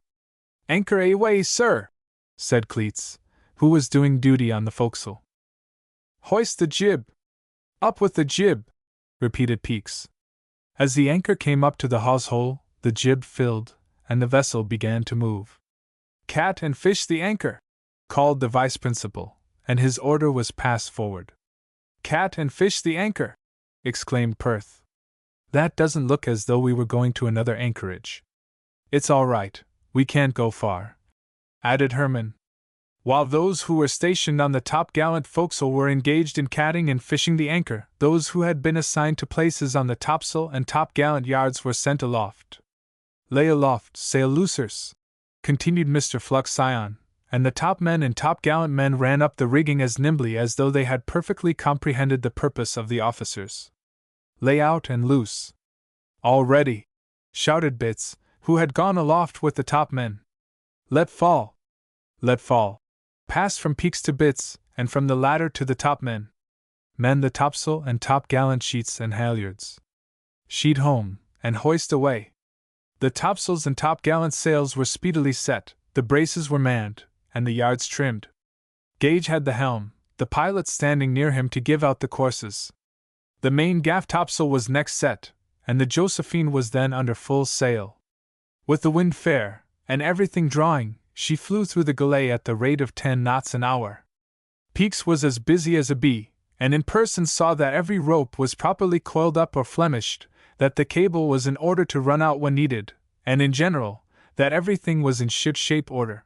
"Anchor away, sir," said Cleats, who was doing duty on the forecastle. "Hoist the jib! Up with the jib!" repeated Peaks. As the anchor came up to the hawse hole, the jib filled, and the vessel began to move. "Cat and fish the anchor!" called the vice principal, and his order was passed forward. "Cat and fish the anchor!" exclaimed Perth. "That doesn't look as though we were going to another anchorage." "It's all right, we can't go far," added Herman. While those who were stationed on the topgallant forecastle were engaged in catting and fishing the anchor, those who had been assigned to places on the topsail and topgallant yards were sent aloft. "Lay aloft, sail loosers," continued Mr. Flux Scion, and the topmen and topgallant men ran up the rigging as nimbly as though they had perfectly comprehended the purpose of the officers. "Lay out and loose." "All ready," shouted Bits, who had gone aloft with the topmen. "Let fall." "Let fall." Passed from Peaks to Bits, and from the latter to the topmen. "Mend the topsail and topgallant sheets and halyards." "Sheet home, and hoist away." The topsails and topgallant sails were speedily set, the braces were manned, and the yards trimmed. Gage had the helm, the pilot standing near him to give out the courses. The main gaff topsail was next set, and the Josephine was then under full sail. With the wind fair, and everything drawing, she flew through the galley at the rate of 10 knots an hour. Peaks was as busy as a bee, and in person saw that every rope was properly coiled up or flemished, that the cable was in order to run out when needed, and in general, that everything was in ship-shape order.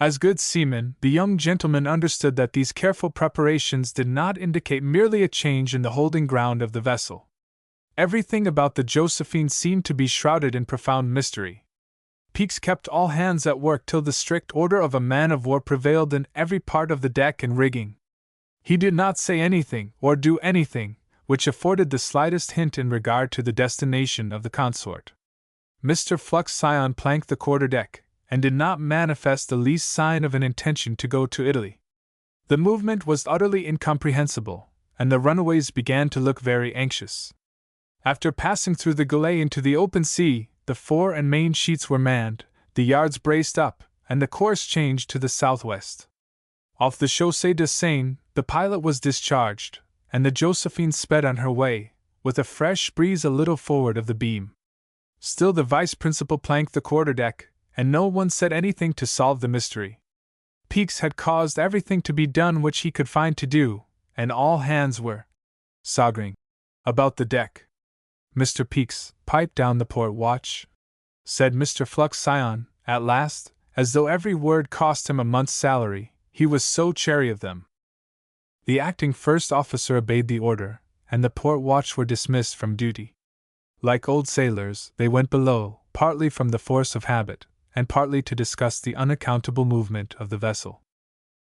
As good seamen, the young gentleman understood that these careful preparations did not indicate merely a change in the holding ground of the vessel. Everything about the Josephine seemed to be shrouded in profound mystery. Peaks kept all hands at work till the strict order of a man-of-war prevailed in every part of the deck and rigging. He did not say anything, or do anything, which afforded the slightest hint in regard to the destination of the consort. Mr. Flux Scion planked the quarter-deck, and did not manifest the least sign of an intention to go to Italy. The movement was utterly incomprehensible, and the runaways began to look very anxious. After passing through the galley into the open sea, the fore and main sheets were manned, the yards braced up, and the course changed to the southwest. Off the Chaussée de Seine, the pilot was discharged, and the Josephine sped on her way, with a fresh breeze a little forward of the beam. Still the vice principal planked the quarterdeck, and no one said anything to solve the mystery. Peaks had caused everything to be done which he could find to do, and all hands were "sogging" about the deck. "Mr. Peaks, pipe down the port watch," said Mr. Flux Scion, at last, as though every word cost him a month's salary, he was so chary of them. The acting first officer obeyed the order, and the port watch were dismissed from duty. Like old sailors, they went below, partly from the force of habit, and partly to discuss the unaccountable movement of the vessel.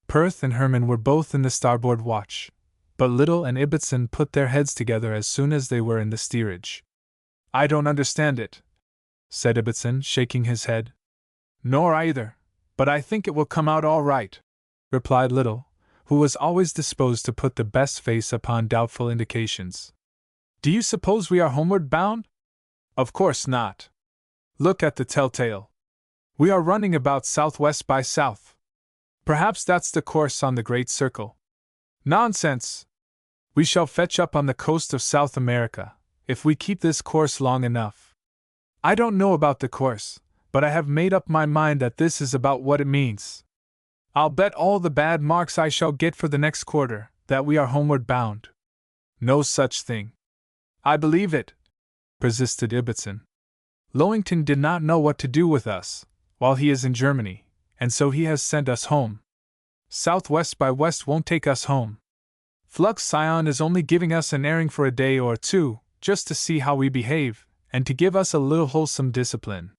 Perth and Herman were both in the starboard watch, but Little and Ibbotson put their heads together as soon as they were in the steerage. "I don't understand it," said Ibbotson, shaking his head. "Nor I either, but I think it will come out all right," replied Little, who was always disposed to put the best face upon doubtful indications. "Do you suppose we are homeward bound?" "Of course not. Look at the telltale. We are running about southwest by south. Perhaps that's the course on the Great Circle." "Nonsense! We shall fetch up on the coast of South America, if we keep this course long enough." "I don't know about the course, but I have made up my mind that this is about what it means. I'll bet all the bad marks I shall get for the next quarter that we are homeward bound." "No such thing." "I believe it," persisted Ibbotson. "Lowington did not know what to do with us, while he is in Germany, and so he has sent us home. Southwest by west won't take us home. Flux Scion is only giving us an airing for a day or two, just to see how we behave, and to give us a little wholesome discipline.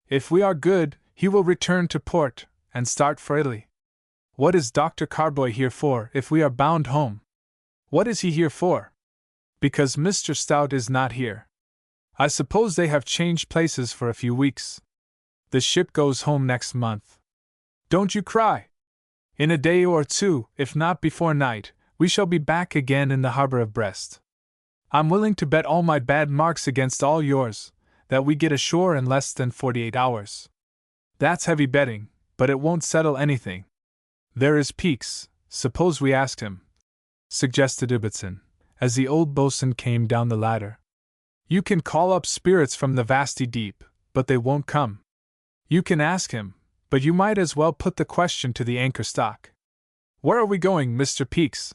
If we are good, he will return to port, and start for Italy. What is Dr. Carboy here for if we are bound home?" "What is he here for?" "Because Mr. Stout is not here. I suppose they have changed places for a few weeks. The ship goes home next month." "Don't you cry! In a day or two, if not before night, we shall be back again in the harbor of Brest. I'm willing to bet all my bad marks against all yours, that we get ashore in less than 48 hours. That's heavy betting, but it won't settle anything. There is Peaks, suppose we ask him," suggested Ibbotson, as the old boatswain came down the ladder. "You can call up spirits from the vasty deep, but they won't come. You can ask him, but you might as well put the question to the anchor stock." "Where are we going, Mr. Peaks?"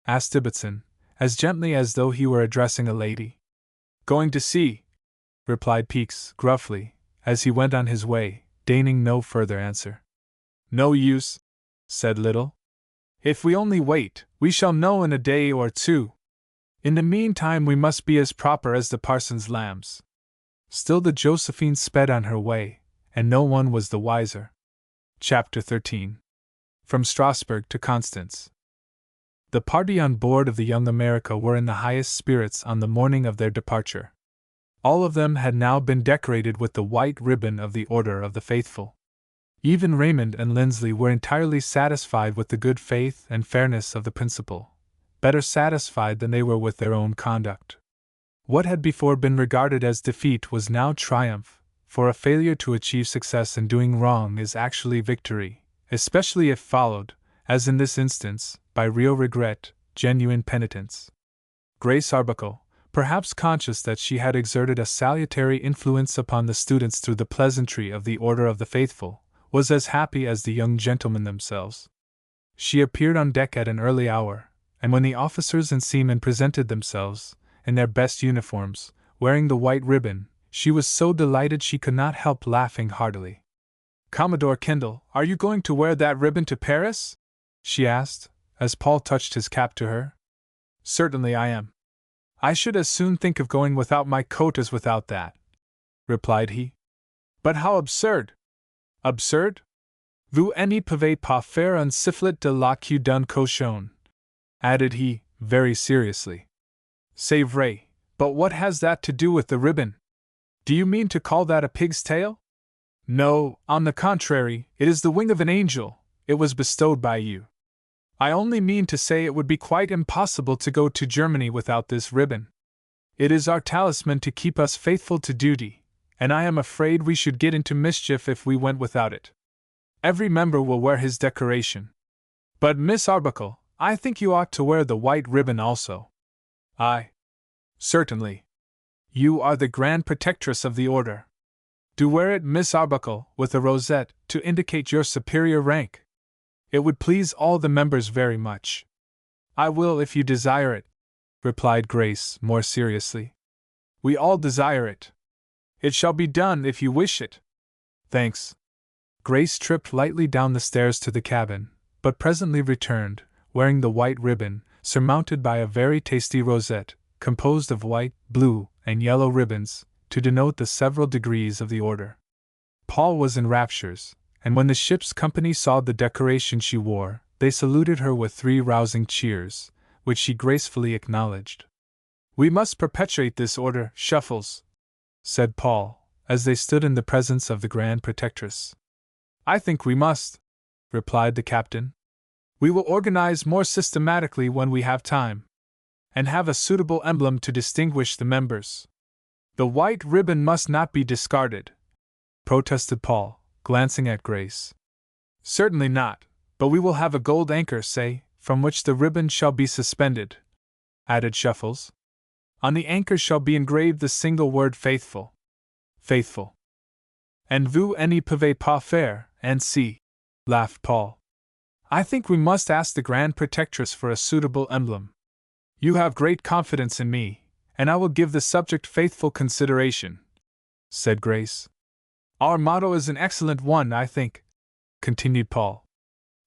asked Ibbotson, as gently as though he were addressing a lady. "Going to sea," replied Peaks gruffly, as he went on his way, deigning no further answer. "No use," said Little. "If we only wait, we shall know in a day or two. In the meantime we must be as proper as the parson's lambs." Still the Josephine sped on her way, and no one was the wiser. Chapter 13. From Strasbourg to Constance. The party on board of the Young America were in the highest spirits on the morning of their departure. All of them had now been decorated with the white ribbon of the Order of the Faithful. Even Raymond and Lindsley were entirely satisfied with the good faith and fairness of the principal, better satisfied than they were with their own conduct. What had before been regarded as defeat was now triumph, for a failure to achieve success in doing wrong is actually victory, especially if followed, as in this instance, by real regret, genuine penitence. Grace Arbuckle, perhaps conscious that she had exerted a salutary influence upon the students through the pleasantry of the Order of the Faithful, was as happy as the young gentlemen themselves. She appeared on deck at an early hour, and when the officers and seamen presented themselves, in their best uniforms, wearing the white ribbon, she was so delighted she could not help laughing heartily. "Commodore Kendall, are you going to wear that ribbon to Paris?" she asked, as Paul touched his cap to her. "Certainly I am. I should as soon think of going without my coat as without that," replied he. "But how absurd!" "Absurd? Vous ne pouvez pas faire un sifflet de la queue d'un cochon," added he, very seriously. "C'est vrai, but what has that to do with the ribbon? Do you mean to call that a pig's tail?" "No, on the contrary, it is the wing of an angel. It was bestowed by you. I only mean to say it would be quite impossible to go to Germany without this ribbon. It is our talisman to keep us faithful to duty, and I am afraid we should get into mischief if we went without it. Every member will wear his decoration. But, Miss Arbuckle, I think you ought to wear the white ribbon also." "I? Certainly. You are the Grand Protectress of the Order. Do wear it, Miss Arbuckle, with a rosette, to indicate your superior rank. It would please all the members very much." "I will if you desire it," replied Grace more seriously. "We all desire it. It shall be done if you wish it." "Thanks." Grace tripped lightly down the stairs to the cabin, but presently returned, wearing the white ribbon, surmounted by a very tasty rosette, composed of white, blue, and yellow ribbons, to denote the several degrees of the order. Paul was in raptures, and when the ship's company saw the decoration she wore, they saluted her with 3 rousing cheers, which she gracefully acknowledged. "We must perpetuate this order, Shuffles," said Paul, as they stood in the presence of the Grand Protectress. "I think we must," replied the captain. We will organize more systematically when we have time, and have a suitable emblem to distinguish the members. The white ribbon must not be discarded, protested Paul, glancing at Grace. Certainly not, but we will have a gold anchor, say, from which the ribbon shall be suspended, added Shuffles. On the anchor shall be engraved the single word faithful. Faithful. And vous n'y pouvez pas faire, ainsi, laughed Paul. I think we must ask the Grand Protectress for a suitable emblem. You have great confidence in me, and I will give the subject faithful consideration, said Grace. Our motto is an excellent one, I think, continued Paul.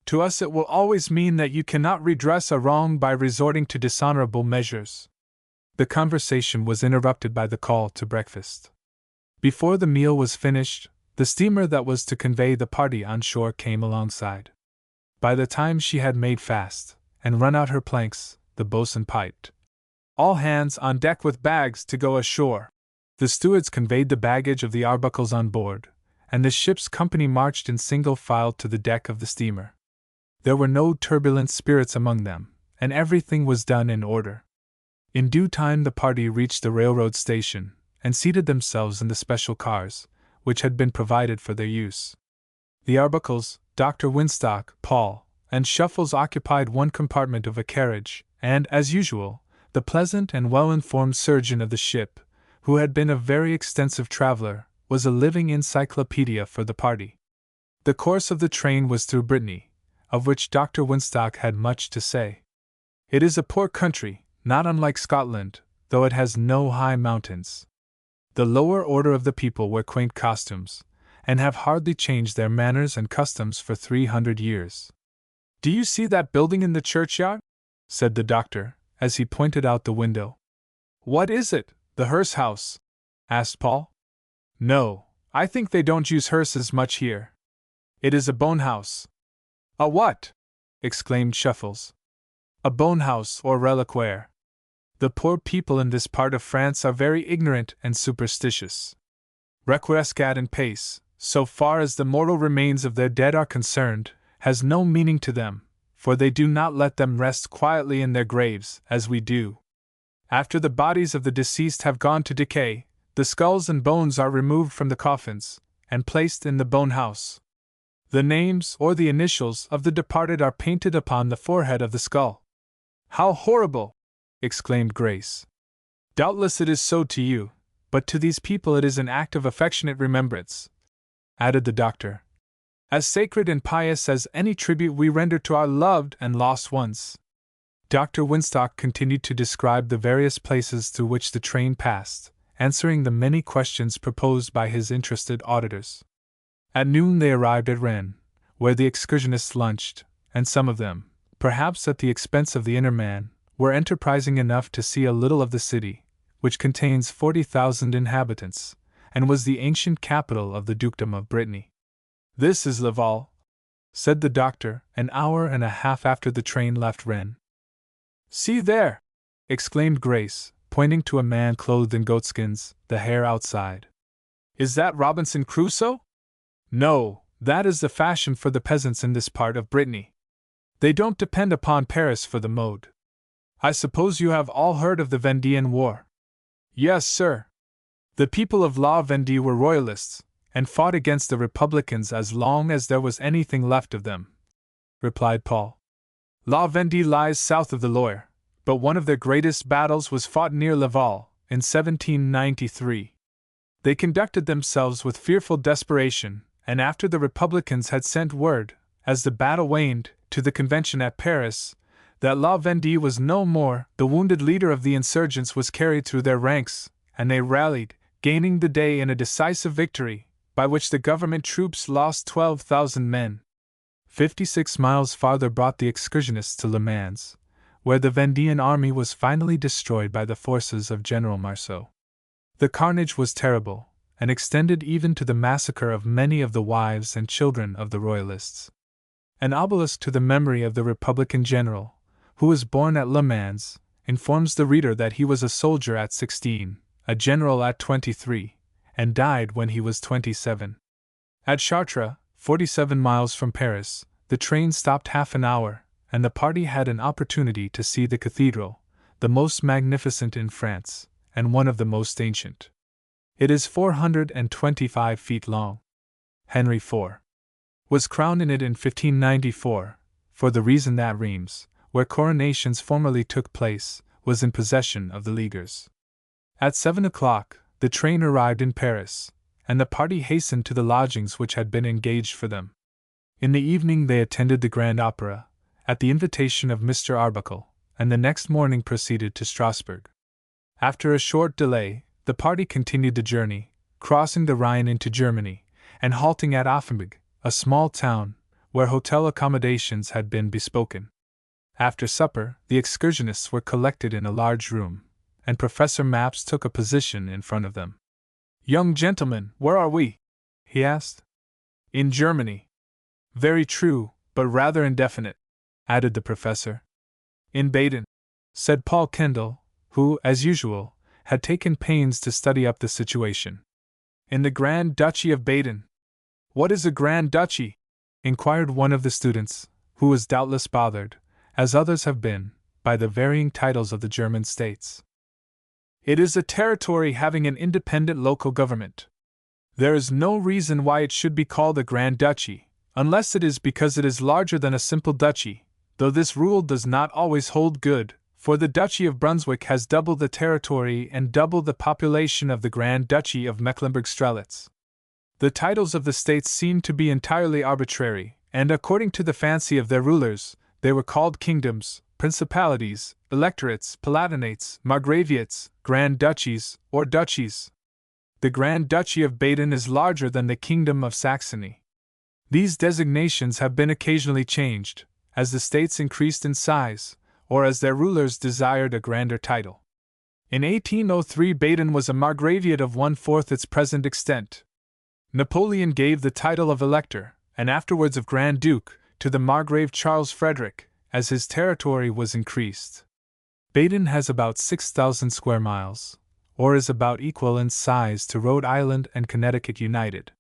To us it will always mean that you cannot redress a wrong by resorting to dishonorable measures. The conversation was interrupted by the call to breakfast. Before the meal was finished, the steamer that was to convey the party on shore came alongside. By the time she had made fast, and run out her planks, the boatswain piped, "All hands on deck with bags to go ashore." The stewards conveyed the baggage of the arbuckles on board, and the ship's company marched in single file to the deck of the steamer. There were no turbulent spirits among them, and everything was done in order. In due time the party reached the railroad station, and seated themselves in the special cars, which had been provided for their use. The arbuckles, Dr. Winstock, Paul, and Shuffles occupied one compartment of a carriage, and, as usual, the pleasant and well-informed surgeon of the ship, who had been a very extensive traveler, was a living encyclopedia for the party. The course of the train was through Brittany, of which Dr. Winstock had much to say. It is a poor country, not unlike Scotland, though it has no high mountains. The lower order of the people wear quaint costumes, and have hardly changed their manners and customs for 300 years. "Do you see that building in the churchyard?" said the doctor, as he pointed out the window. "What is it, the hearse house?" asked Paul. "No, I think they don't use hearses much here. It is a bone house." "A what?" exclaimed Shuffles. "A bone house or reliquaire. The poor people in this part of France are very ignorant and superstitious. Requiescat in pace, so far as the mortal remains of their dead are concerned, has no meaning to them, for they do not let them rest quietly in their graves, as we do. After the bodies of the deceased have gone to decay, the skulls and bones are removed from the coffins, and placed in the bone house. The names or the initials of the departed are painted upon the forehead of the skull." "How horrible!" exclaimed Grace. "Doubtless it is so to you, but to these people it is an act of affectionate remembrance," added the doctor. "As sacred and pious as any tribute we render to our loved and lost ones." Dr. Winstock continued to describe the various places through which the train passed, answering the many questions proposed by his interested auditors. At noon they arrived at Rhine, where the excursionists lunched, and some of them, perhaps at the expense of the inner man, were enterprising enough to see a little of the city, which contains 40,000 inhabitants, and was the ancient capital of the dukedom of Brittany. "This is Laval," said the doctor, an hour and a half after the train left Rennes. "See there!" exclaimed Grace, pointing to a man clothed in goatskins, the hair outside. "Is that Robinson Crusoe?" "No, that is the fashion for the peasants in this part of Brittany. They don't depend upon Paris for the mode. I suppose you have all heard of the Vendéan War?" "Yes, sir. The people of La Vendée were royalists, and fought against the Republicans as long as there was anything left of them," replied Paul. "La Vendée lies south of the Loire, but one of their greatest battles was fought near Laval, in 1793. They conducted themselves with fearful desperation, and after the Republicans had sent word, as the battle waned, to the convention at Paris, that La Vendée was no more, the wounded leader of the insurgents was carried through their ranks, and they rallied, gaining the day in a decisive victory, by which the government troops lost 12,000 men. 56 miles farther brought the excursionists to Le Mans, where the Vendéan army was finally destroyed by the forces of General Marceau. The carnage was terrible, and extended even to the massacre of many of the wives and children of the Royalists. An obelisk to the memory of the Republican general, who was born at Le Mans, informs the reader that he was a soldier at 16, a general at 23, and died when he was 27. At Chartres, 47 miles from Paris, the train stopped half an hour, and the party had an opportunity to see the cathedral, the most magnificent in France, and one of the most ancient. It is 425 feet long. Henry IV was crowned in it in 1594, for the reason that Rheims, where coronations formerly took place, was in possession of the Leaguers. At 7 o'clock, the train arrived in Paris, and the party hastened to the lodgings which had been engaged for them. In the evening they attended the Grand Opera, at the invitation of Mr. Arbuckle, and the next morning proceeded to Strasbourg. After a short delay, the party continued the journey, crossing the Rhine into Germany, and halting at Offenburg, a small town, where hotel accommodations had been bespoken. After supper, the excursionists were collected in a large room, and Professor Maps took a position in front of them. "Young gentlemen, where are we?" he asked. "In Germany." "Very true, but rather indefinite," added the professor. "In Baden," said Paul Kendall, who, as usual, had taken pains to study up the situation. "In the Grand Duchy of Baden." "What is a Grand Duchy?" inquired one of the students, who was doubtless bothered, as others have been, by the varying titles of the German states. "It is a territory having an independent local government. There is no reason why it should be called a Grand Duchy, unless it is because it is larger than a simple duchy, though this rule does not always hold good, for the Duchy of Brunswick has double the territory and double the population of the Grand Duchy of Mecklenburg-Strelitz. The titles of the states seem to be entirely arbitrary, and according to the fancy of their rulers, they were called kingdoms, principalities, electorates, palatinates, margraviates, grand duchies, or duchies. The Grand Duchy of Baden is larger than the Kingdom of Saxony. These designations have been occasionally changed, as the states increased in size, or as their rulers desired a grander title. In 1803 Baden was a margraviate of 1/4 its present extent. Napoleon gave the title of Elector, and afterwards of Grand Duke, to the Margrave Charles Frederick, as his territory was increased. Baden has about 6,000 square miles, or is about equal in size to Rhode Island and Connecticut united.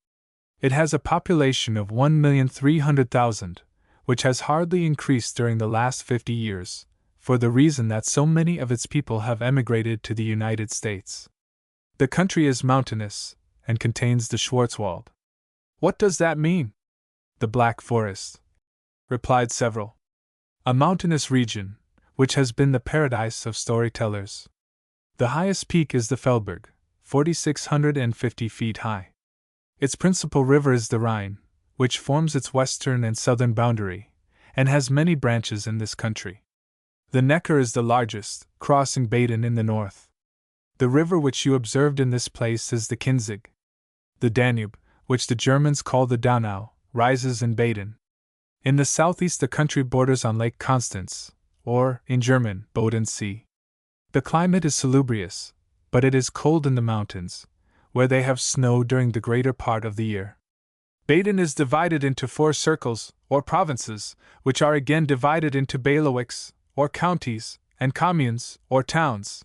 It has a population of 1,300,000, which has hardly increased during the last 50 years, for the reason that so many of its people have emigrated to the United States. The country is mountainous, and contains the Schwarzwald. "What does that mean?" "The Black Forest," replied several. "A mountainous region, which has been the paradise of storytellers. The highest peak is the Feldberg, 4,650 feet high. Its principal river is the Rhine, which forms its western and southern boundary, and has many branches in this country. The Neckar is the largest, crossing Baden in the north. The river which you observed in this place is the Kinzig. The Danube, which the Germans call the Donau, rises in Baden. In the southeast the country borders on Lake Constance, or, in German, Bodensee. The climate is salubrious, but it is cold in the mountains, where they have snow during the greater part of the year. Baden is divided into 4 circles, or provinces, which are again divided into bailiwicks, or counties, and communes, or towns.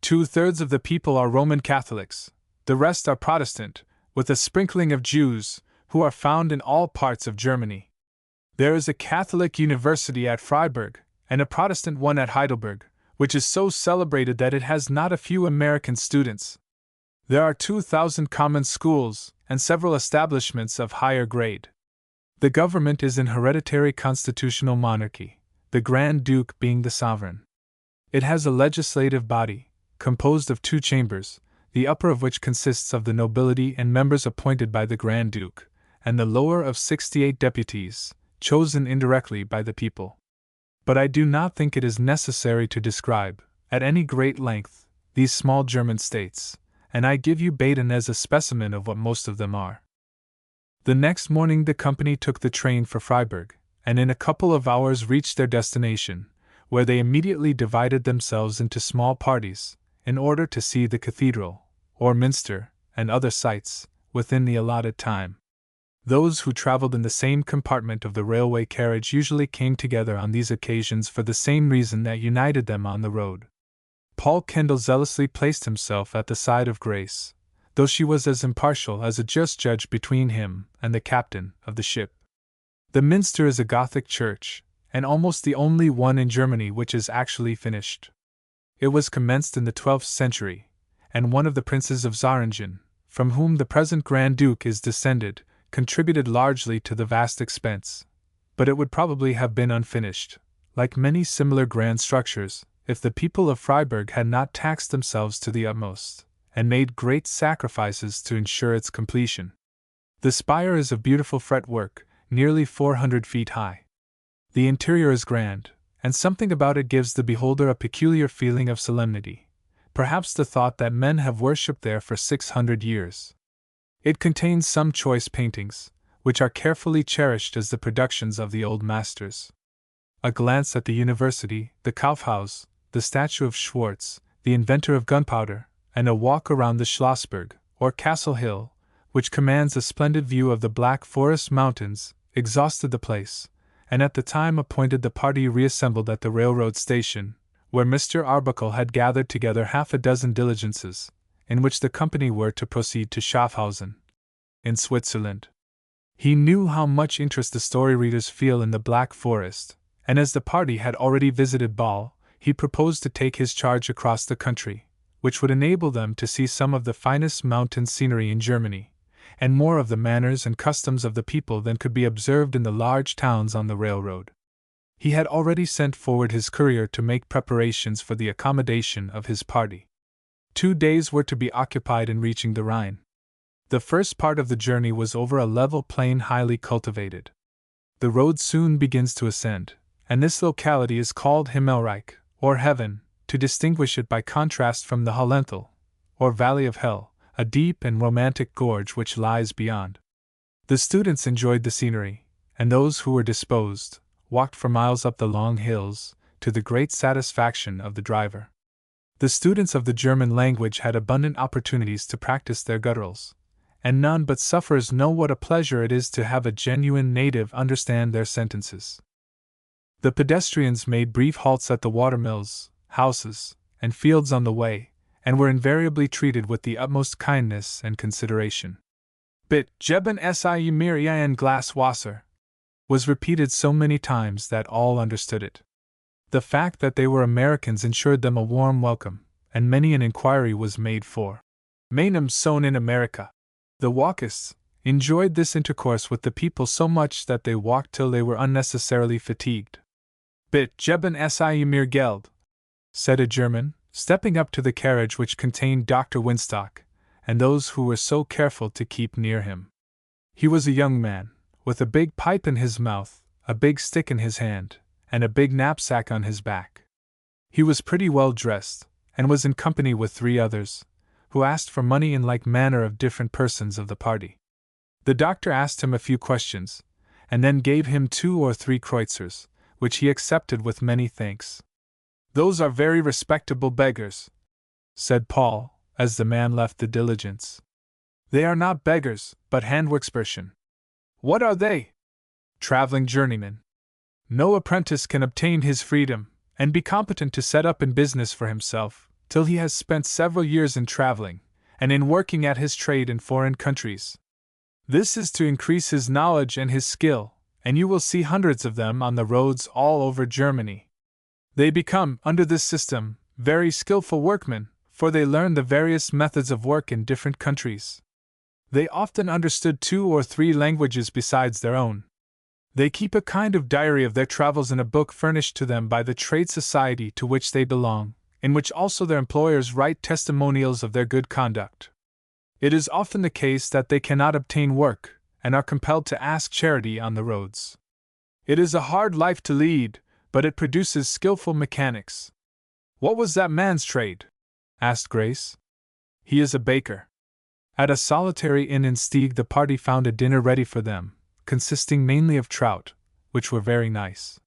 2/3 of the people are Roman Catholics, the rest are Protestant, with a sprinkling of Jews, who are found in all parts of Germany. There is a Catholic university at Freiburg, and a Protestant one at Heidelberg, which is so celebrated that it has not a few American students. There are 2,000 common schools, and several establishments of higher grade. The government is an hereditary constitutional monarchy, the Grand Duke being the sovereign. It has a legislative body, composed of 2 chambers, the upper of which consists of the nobility and members appointed by the Grand Duke, and the lower of 68 deputies, chosen indirectly by the people. But I do not think it is necessary to describe, at any great length, these small German states, and I give you Baden as a specimen of what most of them are. The next morning the company took the train for Freiburg, and in a couple of hours reached their destination, where they immediately divided themselves into small parties, in order to see the cathedral, or minster, and other sights, within the allotted time. Those who traveled in the same compartment of the railway carriage usually came together on these occasions for the same reason that united them on the road. Paul Kendall zealously placed himself at the side of Grace, though she was as impartial as a just judge between him and the captain of the ship. The minster is a Gothic church, and almost the only one in Germany which is actually finished. It was commenced in the 12th century, and one of the princes of Zähringen, from whom the present Grand Duke is descended, contributed largely to the vast expense. But it would probably have been unfinished, like many similar grand structures, if the people of Freiburg had not taxed themselves to the utmost, and made great sacrifices to ensure its completion. The spire is of beautiful fretwork, nearly 400 feet high. The interior is grand, and something about it gives the beholder a peculiar feeling of solemnity, perhaps the thought that men have worshipped there for 600 years. It contains some choice paintings, which are carefully cherished as the productions of the old masters. A glance at the university, the Kaufhaus, the statue of Schwartz, the inventor of gunpowder, and a walk around the Schlossberg, or Castle Hill, which commands a splendid view of the Black Forest Mountains, exhausted the place, and at the time appointed the party reassembled at the railroad station, where Mr. Arbuckle had gathered together half a dozen diligences, in which the company were to proceed to Schaffhausen, in Switzerland. He knew how much interest the story readers feel in the Black Forest, and as the party had already visited Bâle, he proposed to take his charge across the country, which would enable them to see some of the finest mountain scenery in Germany, and more of the manners and customs of the people than could be observed in the large towns on the railroad. He had already sent forward his courier to make preparations for the accommodation of his party. 2 days were to be occupied in reaching the Rhine. The first part of the journey was over a level plain highly cultivated. The road soon begins to ascend, and this locality is called Himmelreich, or Heaven, to distinguish it by contrast from the Hallenthal, or Valley of Hell, a deep and romantic gorge which lies beyond. The students enjoyed the scenery, and those who were disposed, walked for miles up the long hills, to the great satisfaction of the driver. The students of the German language had abundant opportunities to practice their gutturals, and none but sufferers know what a pleasure it is to have a genuine native understand their sentences. The pedestrians made brief halts at the watermills, houses, and fields on the way, and were invariably treated with the utmost kindness and consideration. Bit Geben Sie mir ein Glas Wasser was repeated so many times that all understood it. The fact that they were Americans ensured them a warm welcome, and many an inquiry was made for Meinem Sohn in America. The walkists enjoyed this intercourse with the people so much that they walked till they were unnecessarily fatigued. Bit Geben Sie mir Geld, said a German, stepping up to the carriage which contained Dr. Winstock, and those who were so careful to keep near him. He was a young man, with a big pipe in his mouth, a big stick in his hand, and a big knapsack on his back. He was pretty well dressed, and was in company with 3 others, who asked for money in like manner of different persons of the party. The doctor asked him a few questions, and then gave him 2 or 3 kreutzers, which he accepted with many thanks. "Those are very respectable beggars," said Paul, as the man left the diligence. "They are not beggars, but Handwerksburschen." "What are they?" "Traveling journeymen. No apprentice can obtain his freedom, and be competent to set up in business for himself, till he has spent several years in traveling, and in working at his trade in foreign countries. This is to increase his knowledge and his skill, and you will see hundreds of them on the roads all over Germany. They become, under this system, very skillful workmen, for they learn the various methods of work in different countries. They often understood 2 or 3 languages besides their own. They keep a kind of diary of their travels in a book furnished to them by the trade society to which they belong, in which also their employers write testimonials of their good conduct. It is often the case that they cannot obtain work, and are compelled to ask charity on the roads. It is a hard life to lead, but it produces skillful mechanics." "What was that man's trade?" asked Grace. "He is a baker." At a solitary inn in Stieg the party found a dinner ready for them, consisting mainly of trout, which were very nice.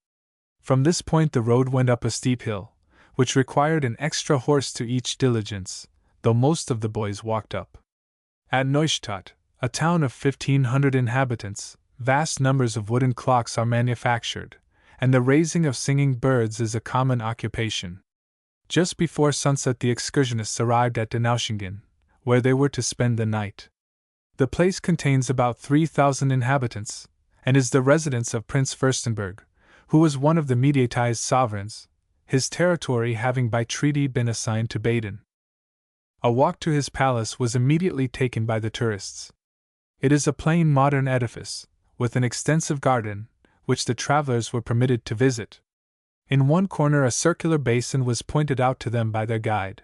From this point the road went up a steep hill, which required an extra horse to each diligence, though most of the boys walked up. At Neustadt, a town of 1,500 inhabitants, vast numbers of wooden clocks are manufactured, and the raising of singing birds is a common occupation. Just before sunset the excursionists arrived at Denauschingen, where they were to spend the night. The place contains about 3,000 inhabitants, and is the residence of Prince Fürstenberg, who was one of the mediatized sovereigns, his territory having by treaty been assigned to Baden. A walk to his palace was immediately taken by the tourists. It is a plain modern edifice, with an extensive garden, which the travelers were permitted to visit. In one corner a circular basin was pointed out to them by their guide.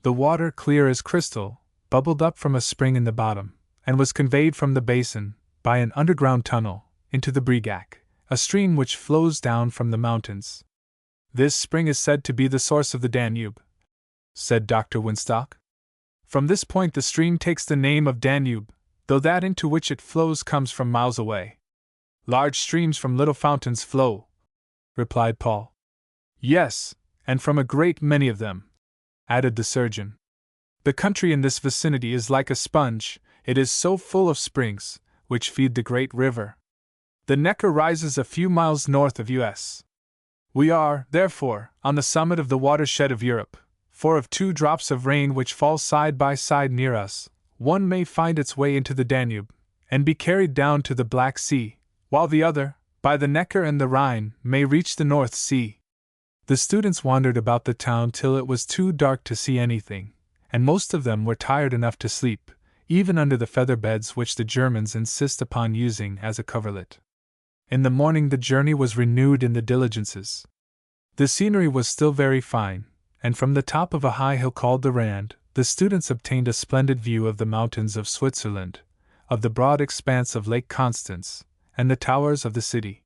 The water, clear as crystal, bubbled up from a spring in the bottom, and was conveyed from the basin, by an underground tunnel, into the Brigac, a stream which flows down from the mountains. This spring is said to be the source of the Danube, said Dr. Winstock. From this point the stream takes the name of Danube, though that into which it flows comes from miles away. Large streams from little fountains flow, replied Paul. Yes, and from a great many of them, added the surgeon. The country in this vicinity is like a sponge, it is so full of springs, which feed the great river. The Neckar rises a few miles north of us. We are, therefore, on the summit of the watershed of Europe, for of 2 drops of rain which fall side by side near us, one may find its way into the Danube, and be carried down to the Black Sea, while the other, by the Neckar and the Rhine, may reach the North Sea. The students wandered about the town till it was too dark to see anything, and most of them were tired enough to sleep, even under the feather beds which the Germans insist upon using as a coverlet. In the morning the journey was renewed in the diligences. The scenery was still very fine, and from the top of a high hill called the Rand, the students obtained a splendid view of the mountains of Switzerland, of the broad expanse of Lake Constance, and the towers of the city.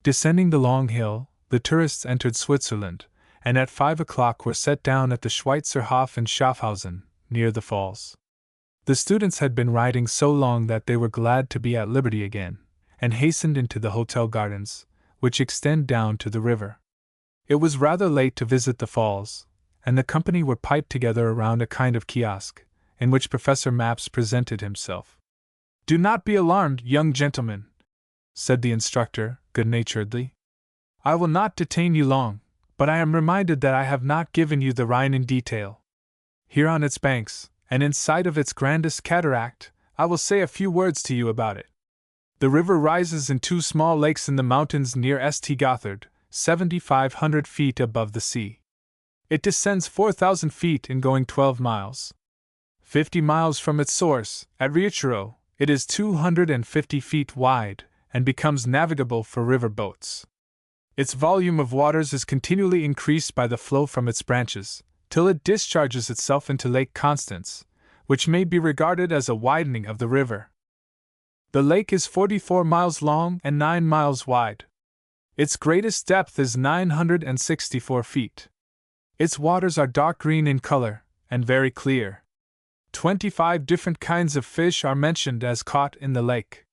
Descending the long hill, the tourists entered Switzerland, and at 5 o'clock were set down at the Schweizerhof in Schaffhausen, near the falls. The students had been riding so long that they were glad to be at liberty again, and hastened into the hotel gardens, which extend down to the river. It was rather late to visit the falls, and the company were piped together around a kind of kiosk, in which Professor Maps presented himself. "Do not be alarmed, young gentlemen," said the instructor, good-naturedly. "I will not detain you long, but I am reminded that I have not given you the Rhine in detail. Here on its banks, and in sight of its grandest cataract, I will say a few words to you about it. The river rises in 2 small lakes in the mountains near St. Gothard, 7,500 feet above the sea. It descends 4,000 feet in going 12 miles. 50 miles from its source, at Riachuelo, it is 250 feet wide, and becomes navigable for river boats. Its volume of waters is continually increased by the flow from its branches, till it discharges itself into Lake Constance, which may be regarded as a widening of the river. The lake is 44 miles long and 9 miles wide. Its greatest depth is 964 feet. Its waters are dark green in color, and very clear. 25 different kinds of fish are mentioned as caught in the lake.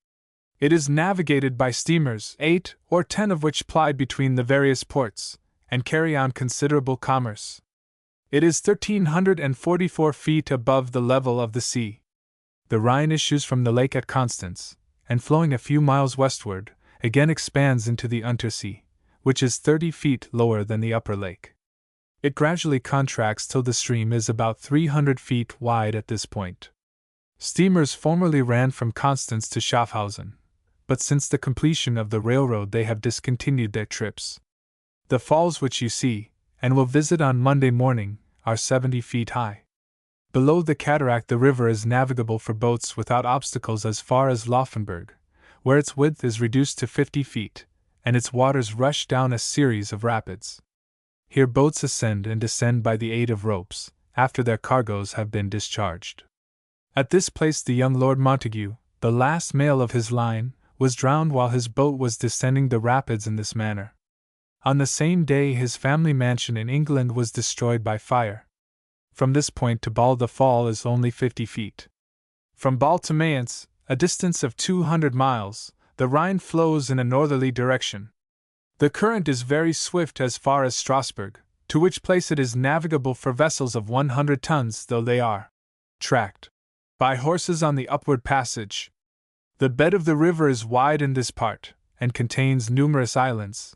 It is navigated by steamers, 8 or 10 of which ply between the various ports, and carry on considerable commerce. It is 1,344 feet above the level of the sea. The Rhine issues from the lake at Constance, and flowing a few miles westward, again expands into the Untersee, which is 30 feet lower than the upper lake. It gradually contracts till the stream is about 300 feet wide at this point. Steamers formerly ran from Constance to Schaffhausen, but since the completion of the railroad they have discontinued their trips. The falls which you see, and will visit on Monday morning, are 70 feet high. Below the cataract the river is navigable for boats without obstacles as far as Laufenburg, where its width is reduced to 50 feet, and its waters rush down a series of rapids. Here boats ascend and descend by the aid of ropes, after their cargoes have been discharged. At this place the young Lord Montague, the last male of his line, was drowned while his boat was descending the rapids in this manner. On the same day his family mansion in England was destroyed by fire. From this point to Ball the fall is only 50 feet. From Ball to Mayence, a distance of 200 miles, the Rhine flows in a northerly direction. The current is very swift as far as Strasbourg, to which place it is navigable for vessels of 100 tons, though they are tracked by horses on the upward passage. The bed of the river is wide in this part, and contains numerous islands.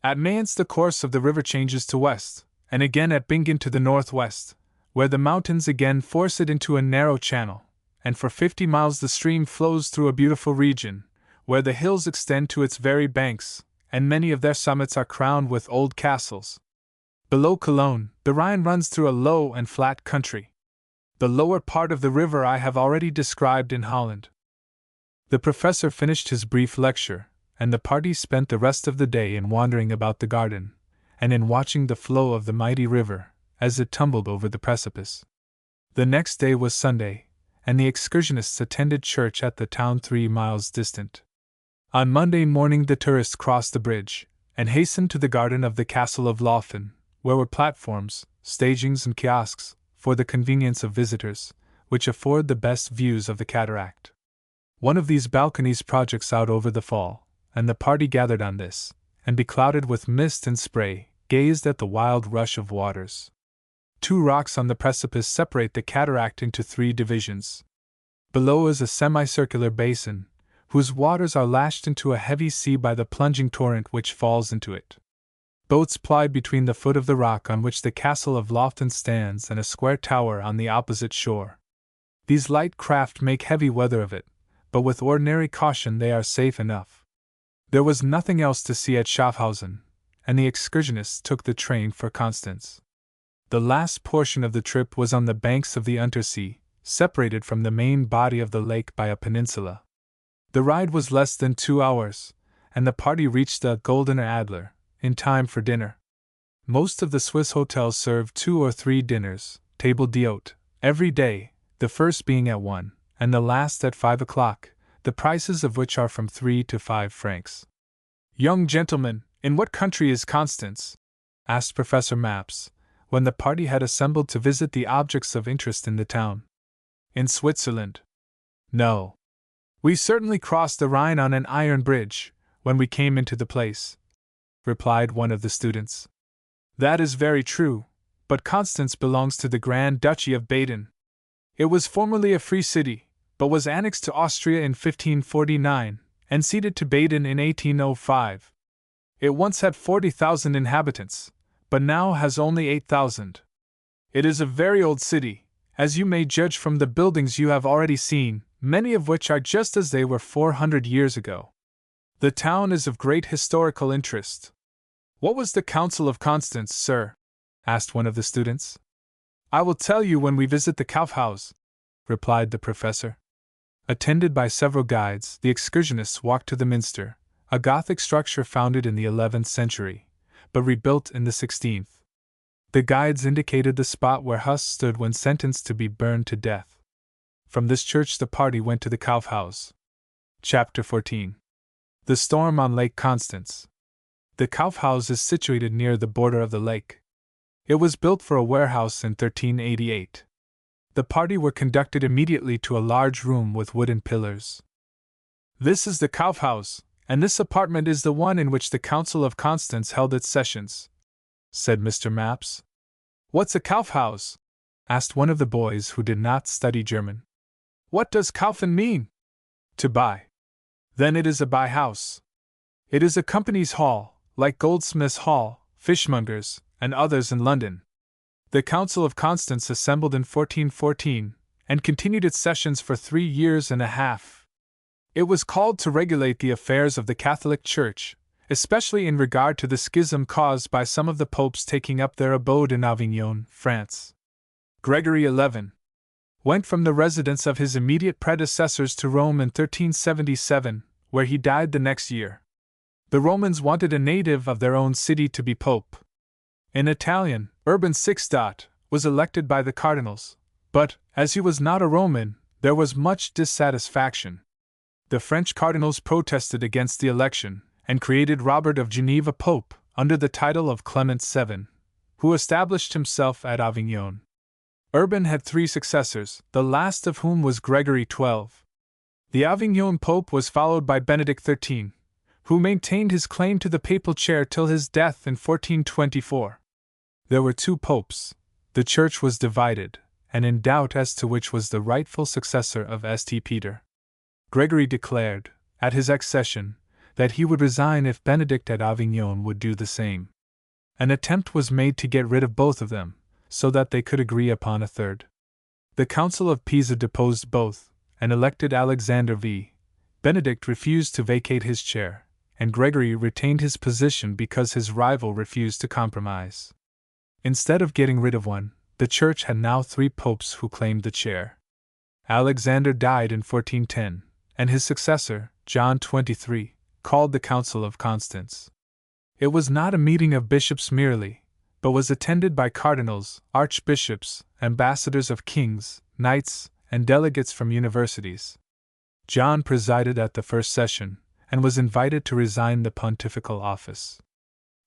At Mayence the course of the river changes to west, and again at Bingen to the northwest, where the mountains again force it into a narrow channel, and for 50 miles the stream flows through a beautiful region, where the hills extend to its very banks, and many of their summits are crowned with old castles. Below Cologne, the Rhine runs through a low and flat country. The lower part of the river I have already described in Holland. The professor finished his brief lecture, and the party spent the rest of the day in wandering about the garden, and in watching the flow of the mighty river as it tumbled over the precipice. The next day was Sunday, and the excursionists attended church at the town 3 miles distant. On Monday morning the tourists crossed the bridge, and hastened to the garden of the Castle of Laufen, where were platforms, stagings and kiosks, for the convenience of visitors, which afford the best views of the cataract. One of these balconies projects out over the fall, and the party gathered on this, and beclouded with mist and spray, gazed at the wild rush of waters. 2 rocks on the precipice separate the cataract into 3 divisions. Below is a semicircular basin, whose waters are lashed into a heavy sea by the plunging torrent which falls into it. Boats plied between the foot of the rock on which the castle of Laufen stands and a square tower on the opposite shore. These light craft make heavy weather of it, but with ordinary caution they are safe enough. There was nothing else to see at Schaffhausen, and the excursionists took the train for Constance. The last portion of the trip was on the banks of the Untersee, separated from the main body of the lake by a peninsula. The ride was less than 2 hours, and the party reached the Goldener Adler in time for dinner. Most of the Swiss hotels serve 2 or 3 dinners, table d'hôte, every day, the first being at 1, and the last at 5 o'clock, the prices of which are from 3 to 5 francs. "Young gentlemen, in what country is Constance?" asked Professor Maps, when the party had assembled to visit the objects of interest in the town. "In Switzerland." "No. We certainly crossed the Rhine on an iron bridge, when we came into the place," replied one of the students. "That is very true, but Constance belongs to the Grand Duchy of Baden. It was formerly a free city, but was annexed to Austria in 1549, and ceded to Baden in 1805. It once had 40,000 inhabitants, but now has only 8,000. It is a very old city, as you may judge from the buildings you have already seen, many of which are just as they were 400 years ago. The town is of great historical interest." "What was the Council of Constance, sir?" asked one of the students. "I will tell you when we visit the Kaufhaus," replied the professor. Attended by several guides, the excursionists walked to the Minster, a Gothic structure founded in the 11th century, but rebuilt in the 16th. The guides indicated the spot where Huss stood when sentenced to be burned to death. From this church the party went to the Kaufhaus. Chapter 14. The Storm on Lake Constance. The Kaufhaus is situated near the border of the lake. It was built for a warehouse in 1388. The party were conducted immediately to a large room with wooden pillars. "This is the Kaufhaus, and this apartment is the one in which the Council of Constance held its sessions," said Mr. Maps. "What's a Kaufhaus?" asked one of the boys who did not study German. "What does kaufen mean?" "To buy." "Then it is a buy house. It is a company's hall, like Goldsmiths' Hall, Fishmongers', and others in London. The Council of Constance assembled in 1414, and continued its sessions for 3 years and a half. It was called to regulate the affairs of the Catholic Church, especially in regard to the schism caused by some of the popes taking up their abode in Avignon, France. Gregory XI went from the residence of his immediate predecessors to Rome in 1377, where he died the next year. The Romans wanted a native of their own city to be pope. In Italian, Urban VI. Was elected by the cardinals, but, as he was not a Roman, there was much dissatisfaction. The French cardinals protested against the election, and created Robert of Geneva pope, under the title of Clement VII, who established himself at Avignon. Urban had 3 successors, the last of whom was Gregory XII. The Avignon pope was followed by Benedict XIII, who maintained his claim to the papal chair till his death in 1424. There were 2 popes. The church was divided, and in doubt as to which was the rightful successor of St. Peter. Gregory declared, at his accession, that he would resign if Benedict at Avignon would do the same. An attempt was made to get rid of both of them, so that they could agree upon a third. The Council of Pisa deposed both, and elected Alexander V. Benedict refused to vacate his chair, and Gregory retained his position because his rival refused to compromise. Instead of getting rid of one, the church had now 3 popes who claimed the chair. Alexander died in 1410, and his successor, John XXIII, called the Council of Constance. It was not a meeting of bishops merely, but was attended by cardinals, archbishops, ambassadors of kings, knights, and delegates from universities. John presided at the first session, and was invited to resign the pontifical office.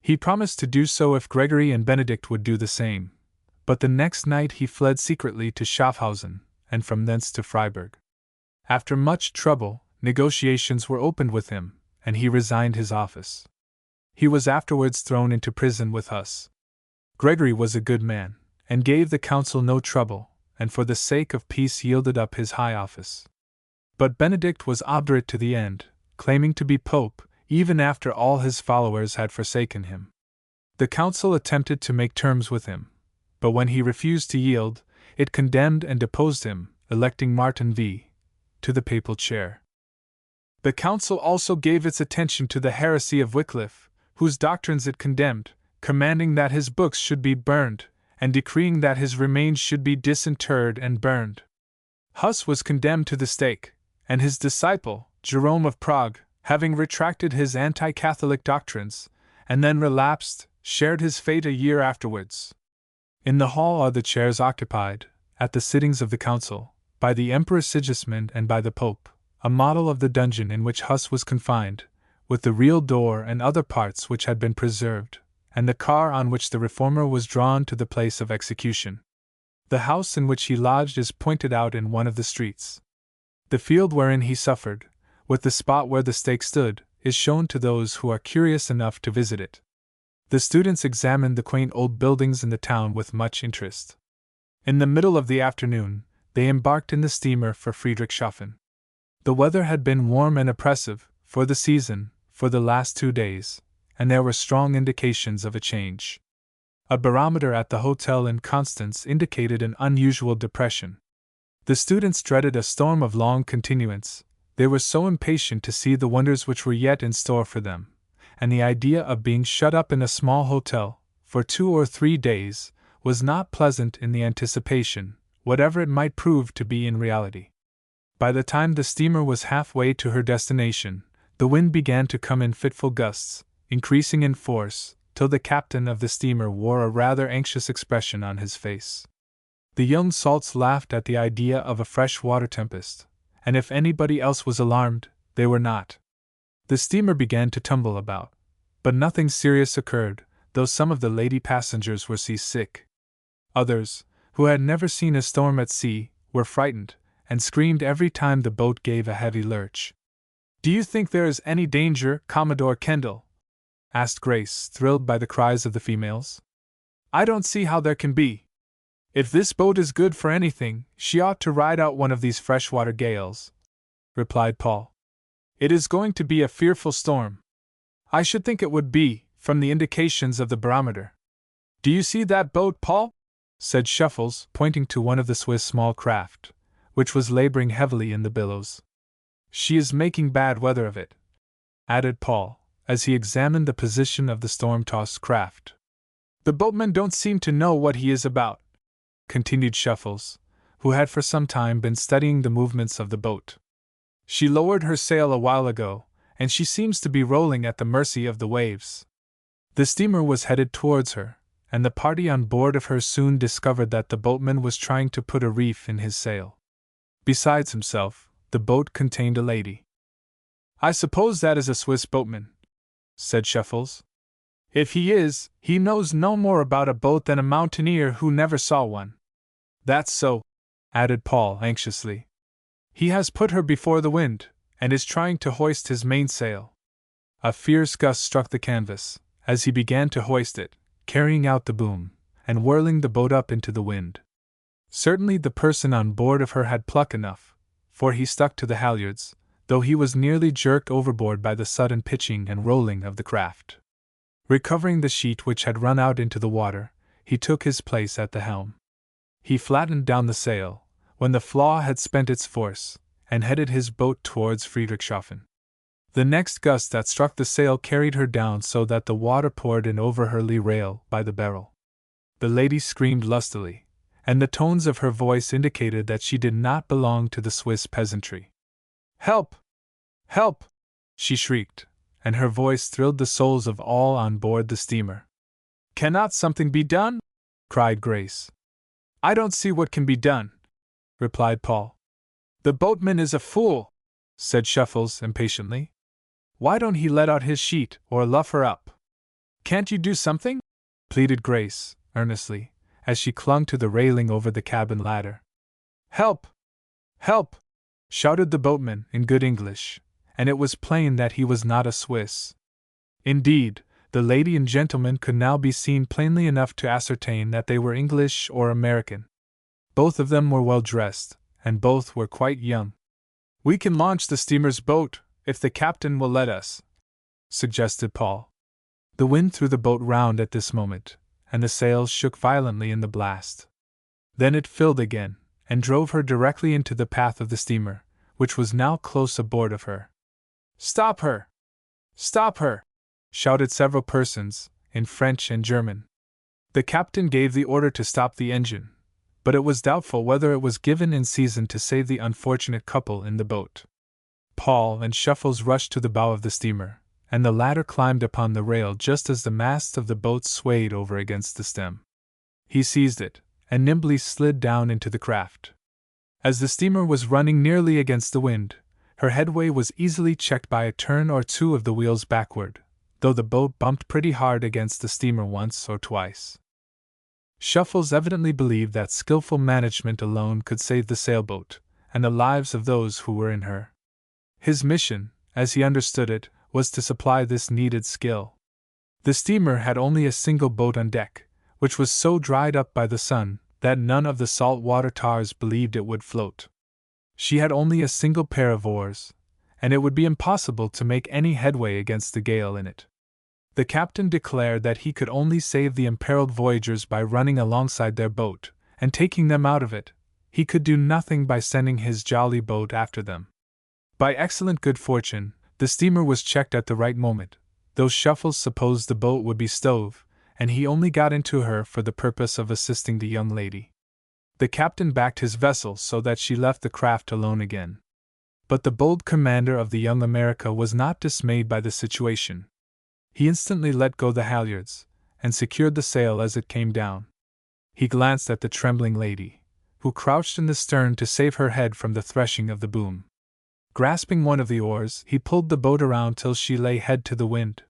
He promised to do so if Gregory and Benedict would do the same, but the next night he fled secretly to Schaffhausen, and from thence to Freiburg. After much trouble, negotiations were opened with him, and he resigned his office. He was afterwards thrown into prison with Huss. Gregory was a good man, and gave the council no trouble, and for the sake of peace yielded up his high office. But Benedict was obdurate to the end, claiming to be pope, even after all his followers had forsaken him. The council attempted to make terms with him, but when he refused to yield, it condemned and deposed him, electing Martin V. to the papal chair. The council also gave its attention to the heresy of Wycliffe, whose doctrines it condemned, commanding that his books should be burned, and decreeing that his remains should be disinterred and burned. Huss was condemned to the stake, and his disciple, Jerome of Prague, having retracted his anti-Catholic doctrines, and then relapsed, shared his fate a year afterwards. In the hall are the chairs occupied, at the sittings of the council, by the Emperor Sigismund and by the Pope, a model of the dungeon in which Huss was confined, with the real door and other parts which had been preserved, and the car on which the reformer was drawn to the place of execution. The house in which he lodged is pointed out in one of the streets. The field wherein he suffered, with the spot where the stake stood, is shown to those who are curious enough to visit it. The students examined the quaint old buildings in the town with much interest. In the middle of the afternoon, they embarked in the steamer for Friedrichshafen. The weather had been warm and oppressive, for the season, for the last 2 days, and there were strong indications of a change. A barometer at the hotel in Constance indicated an unusual depression. The students dreaded a storm of long continuance. They were so impatient to see the wonders which were yet in store for them, and the idea of being shut up in a small hotel, for 2 or 3 days, was not pleasant in the anticipation, whatever it might prove to be in reality. By the time the steamer was halfway to her destination, the wind began to come in fitful gusts, increasing in force, till the captain of the steamer wore a rather anxious expression on his face. The young salts laughed at the idea of a fresh water tempest, and if anybody else was alarmed, they were not. The steamer began to tumble about, but nothing serious occurred, though some of the lady passengers were seasick. Others, who had never seen a storm at sea, were frightened, and screamed every time the boat gave a heavy lurch. "Do you think there is any danger, Commodore Kendall?" asked Grace, thrilled by the cries of the females. "I don't see how there can be. If this boat is good for anything, she ought to ride out one of these freshwater gales," replied Paul. "It is going to be a fearful storm." "I should think it would be, from the indications of the barometer." "Do you see that boat, Paul?" said Shuffles, pointing to one of the Swiss small craft, which was laboring heavily in the billows. "She is making bad weather of it," added Paul, as he examined the position of the storm-tossed craft. "The boatmen don't seem to know what he is about," continued Shuffles, who had for some time been studying the movements of the boat. "She lowered her sail a while ago, and she seems to be rolling at the mercy of the waves." The steamer was headed towards her, and the party on board of her soon discovered that the boatman was trying to put a reef in his sail. Besides himself, the boat contained a lady. "I suppose that is a Swiss boatman," said Shuffles. "If he is, he knows no more about a boat than a mountaineer who never saw one." "That's so," added Paul anxiously. "He has put her before the wind, and is trying to hoist his mainsail." A fierce gust struck the canvas, as he began to hoist it, carrying out the boom, and whirling the boat up into the wind. Certainly the person on board of her had pluck enough, for he stuck to the halyards, though he was nearly jerked overboard by the sudden pitching and rolling of the craft. Recovering the sheet which had run out into the water, he took his place at the helm. He flattened down the sail, when the flaw had spent its force, and headed his boat towards Friedrichshafen. The next gust that struck the sail carried her down so that the water poured in over her lee rail by the barrel. The lady screamed lustily, and the tones of her voice indicated that she did not belong to the Swiss peasantry. "Help! Help!" she shrieked, and her voice thrilled the souls of all on board the steamer. "Cannot something be done?" cried Grace. "I don't see what can be done," replied Paul. "The boatman is a fool," said Shuffles impatiently. "Why don't he let out his sheet or luff her up?" "Can't you do something?" pleaded Grace, earnestly, as she clung to the railing over the cabin ladder. "Help! Help!" shouted the boatman in good English, and it was plain that he was not a Swiss. Indeed, the lady and gentleman could now be seen plainly enough to ascertain that they were English or American. Both of them were well dressed, and both were quite young. "We can launch the steamer's boat, if the captain will let us," suggested Paul. The wind threw the boat round at this moment, and the sails shook violently in the blast. Then it filled again, and drove her directly into the path of the steamer, which was now close aboard of her. "Stop her! Stop her!" shouted several persons, in French and German. The captain gave the order to stop the engine, but it was doubtful whether it was given in season to save the unfortunate couple in the boat. Paul and Shuffles rushed to the bow of the steamer, and the latter climbed upon the rail just as the mast of the boat swayed over against the stem. He seized it, and nimbly slid down into the craft. As the steamer was running nearly against the wind, her headway was easily checked by a turn or two of the wheels backward, though the boat bumped pretty hard against the steamer once or twice. Shuffles evidently believed that skillful management alone could save the sailboat, and the lives of those who were in her. His mission, as he understood it, was to supply this needed skill. The steamer had only a single boat on deck, which was so dried up by the sun that none of the salt water tars believed it would float. She had only a single pair of oars, and it would be impossible to make any headway against the gale in it. The captain declared that he could only save the imperiled voyagers by running alongside their boat, and taking them out of it. He could do nothing by sending his jolly boat after them. By excellent good fortune, the steamer was checked at the right moment, though Shuffles supposed the boat would be stove, and he only got into her for the purpose of assisting the young lady. The captain backed his vessel so that she left the craft alone again. But the bold commander of the Young America was not dismayed by the situation. He instantly let go the halyards, and secured the sail as it came down. He glanced at the trembling lady, who crouched in the stern to save her head from the threshing of the boom. Grasping one of the oars, he pulled the boat around till she lay head to the wind.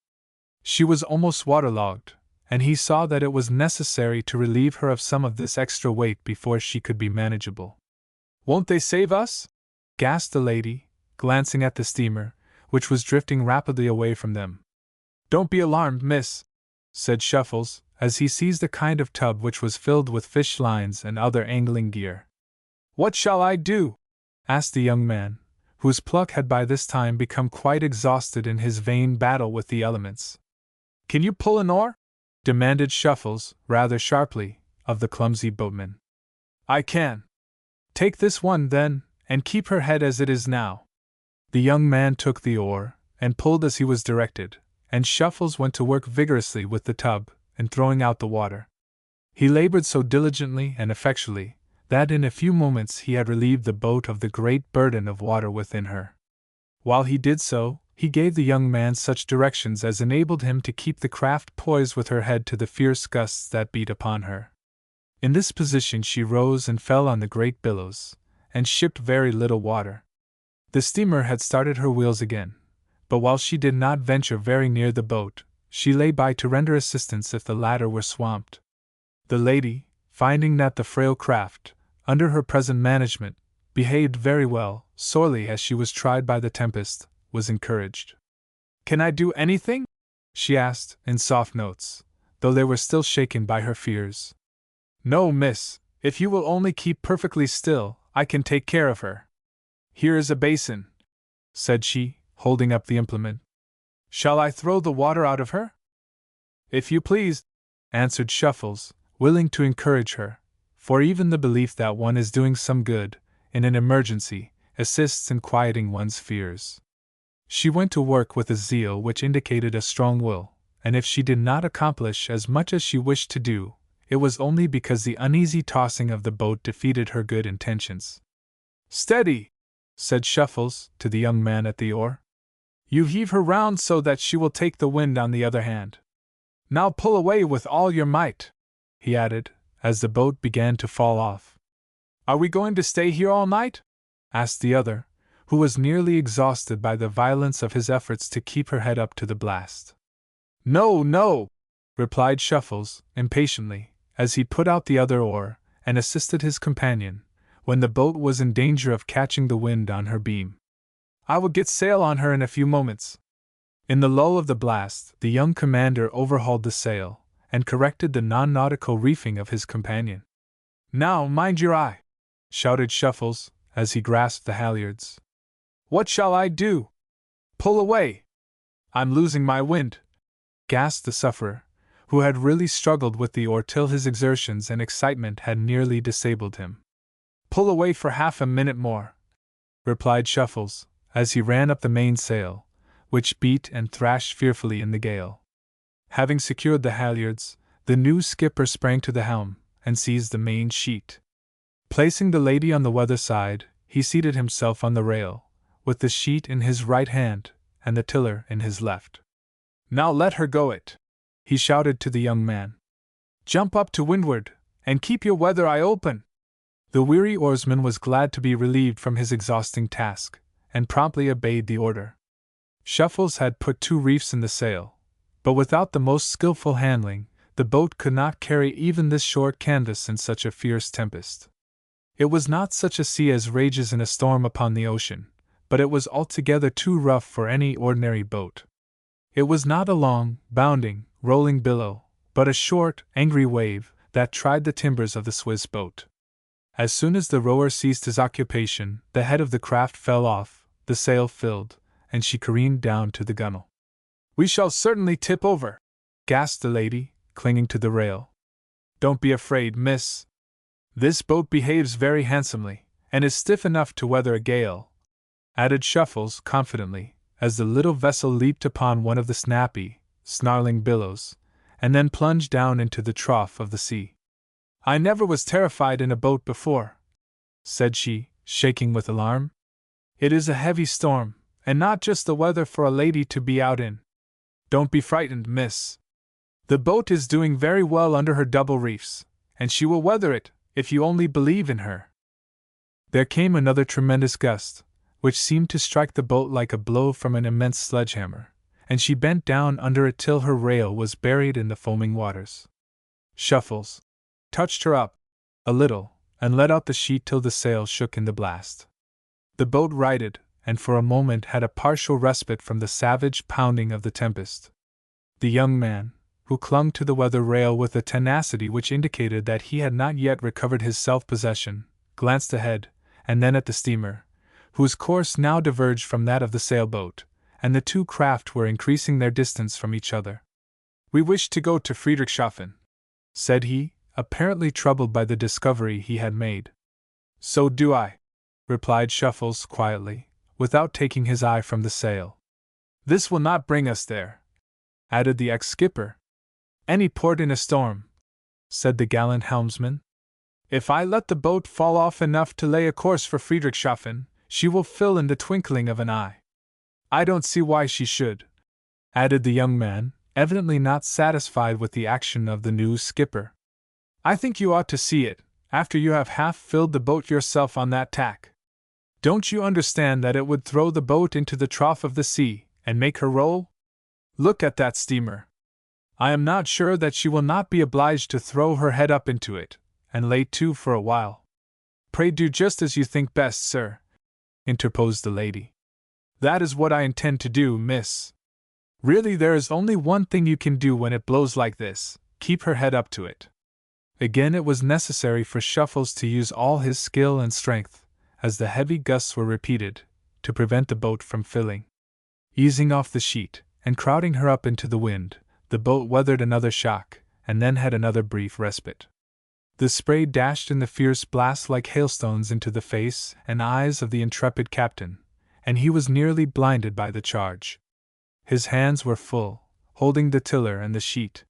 She was almost waterlogged, and he saw that it was necessary to relieve her of some of this extra weight before she could be manageable. "Won't they save us?" gasped the lady, glancing at the steamer, which was drifting rapidly away from them. "Don't be alarmed, miss," said Shuffles, as he seized a kind of tub which was filled with fish lines and other angling gear. "What shall I do?" asked the young man, whose pluck had by this time become quite exhausted in his vain battle with the elements. "Can you pull an oar?" demanded Shuffles, rather sharply, of the clumsy boatman. "I can." "Take this one, then, and keep her head as it is now." The young man took the oar, and pulled as he was directed, and Shuffles went to work vigorously with the tub, in throwing out the water. He labored so diligently and effectually, that in a few moments he had relieved the boat of the great burden of water within her. While he did so, he gave the young man such directions as enabled him to keep the craft poised with her head to the fierce gusts that beat upon her. In this position she rose and fell on the great billows, and shipped very little water. The steamer had started her wheels again, but while she did not venture very near the boat, she lay by to render assistance if the latter were swamped. The lady, finding that the frail craft, under her present management, behaved very well, sorely as she was tried by the tempest, was encouraged. "Can I do anything?" she asked, in soft notes, though they were still shaken by her fears. "No, miss, if you will only keep perfectly still, I can take care of her. Here is a basin," said she, holding up the implement. "Shall I throw the water out of her?" "If you please," answered Shuffles, willing to encourage her, for even the belief that one is doing some good, in an emergency, assists in quieting one's fears. She went to work with a zeal which indicated a strong will, and if she did not accomplish as much as she wished to do, it was only because the uneasy tossing of the boat defeated her good intentions. "Steady!" said Shuffles to the young man at the oar. "You heave her round so that she will take the wind on the other hand. Now pull away with all your might," he added, as the boat began to fall off. "Are we going to stay here all night?" asked the other, who was nearly exhausted by the violence of his efforts to keep her head up to the blast. "No, no!" replied Shuffles, impatiently, as he put out the other oar and assisted his companion, when the boat was in danger of catching the wind on her beam. "I will get sail on her in a few moments." In the lull of the blast, the young commander overhauled the sail, and corrected the non-nautical reefing of his companion. "Now mind your eye!" shouted Shuffles, as he grasped the halyards. "What shall I do?" "Pull away!" "I'm losing my wind!" gasped the sufferer, who had really struggled with the oar till his exertions and excitement had nearly disabled him. "Pull away for half a minute more," replied Shuffles, as he ran up the mainsail, which beat and thrashed fearfully in the gale. Having secured the halyards, the new skipper sprang to the helm and seized the main sheet. Placing the lady on the weather side, he seated himself on the rail, with the sheet in his right hand and the tiller in his left. "Now let her go it!" he shouted to the young man. "Jump up to windward, and keep your weather eye open!" The weary oarsman was glad to be relieved from his exhausting task, and promptly obeyed the order. Shuffles had put 2 reefs in the sail, but without the most skillful handling, the boat could not carry even this short canvas in such a fierce tempest. It was not such a sea as rages in a storm upon the ocean, but it was altogether too rough for any ordinary boat. It was not a long, bounding, rolling billow, but a short, angry wave that tried the timbers of the Swiss boat. As soon as the rower ceased his occupation, the head of the craft fell off, the sail filled, and she careened down to the gunwale. "We shall certainly tip over," gasped the lady, clinging to the rail. "Don't be afraid, miss. This boat behaves very handsomely, and is stiff enough to weather a gale," added Shuffles confidently, as the little vessel leaped upon one of the snappy, snarling billows, and then plunged down into the trough of the sea. "I never was terrified in a boat before," said she, shaking with alarm. "It is a heavy storm, and not just the weather for a lady to be out in. Don't be frightened, miss. The boat is doing very well under her double reefs, and she will weather it, if you only believe in her." There came another tremendous gust, which seemed to strike the boat like a blow from an immense sledgehammer, and she bent down under it till her rail was buried in the foaming waters. Shuffles touched her up a little, and let out the sheet till the sail shook in the blast. The boat righted, and for a moment had a partial respite from the savage pounding of the tempest. The young man, who clung to the weather rail with a tenacity which indicated that he had not yet recovered his self-possession, glanced ahead, and then at the steamer, whose course now diverged from that of the sailboat, and the 2 craft were increasing their distance from each other. "We wish to go to Friedrichshafen," said he, apparently troubled by the discovery he had made. "So do I," replied Shuffles quietly, without taking his eye from the sail. "This will not bring us there," added the ex-skipper. "Any port in a storm," said the gallant helmsman. "If I let the boat fall off enough to lay a course for Friedrichshafen, she will fill in the twinkling of an eye. I don't see why she should," added the young man, evidently not satisfied with the action of the new skipper. "I think you ought to see it, after you have half filled the boat yourself on that tack. Don't you understand that it would throw the boat into the trough of the sea, and make her roll? Look at that steamer. I am not sure that she will not be obliged to throw her head up into it, and lay to for a while." "Pray do just as you think best, sir," interposed the lady. "That is what I intend to do, miss. Really, there is only one thing you can do when it blows like this: keep her head up to it." Again it was necessary for Shuffles to use all his skill and strength, as the heavy gusts were repeated, to prevent the boat from filling. Easing off the sheet, and crowding her up into the wind, the boat weathered another shock, and then had another brief respite. The spray dashed in the fierce blast like hailstones into the face and eyes of the intrepid captain, and he was nearly blinded by the charge. His hands were full, holding the tiller and the sheet.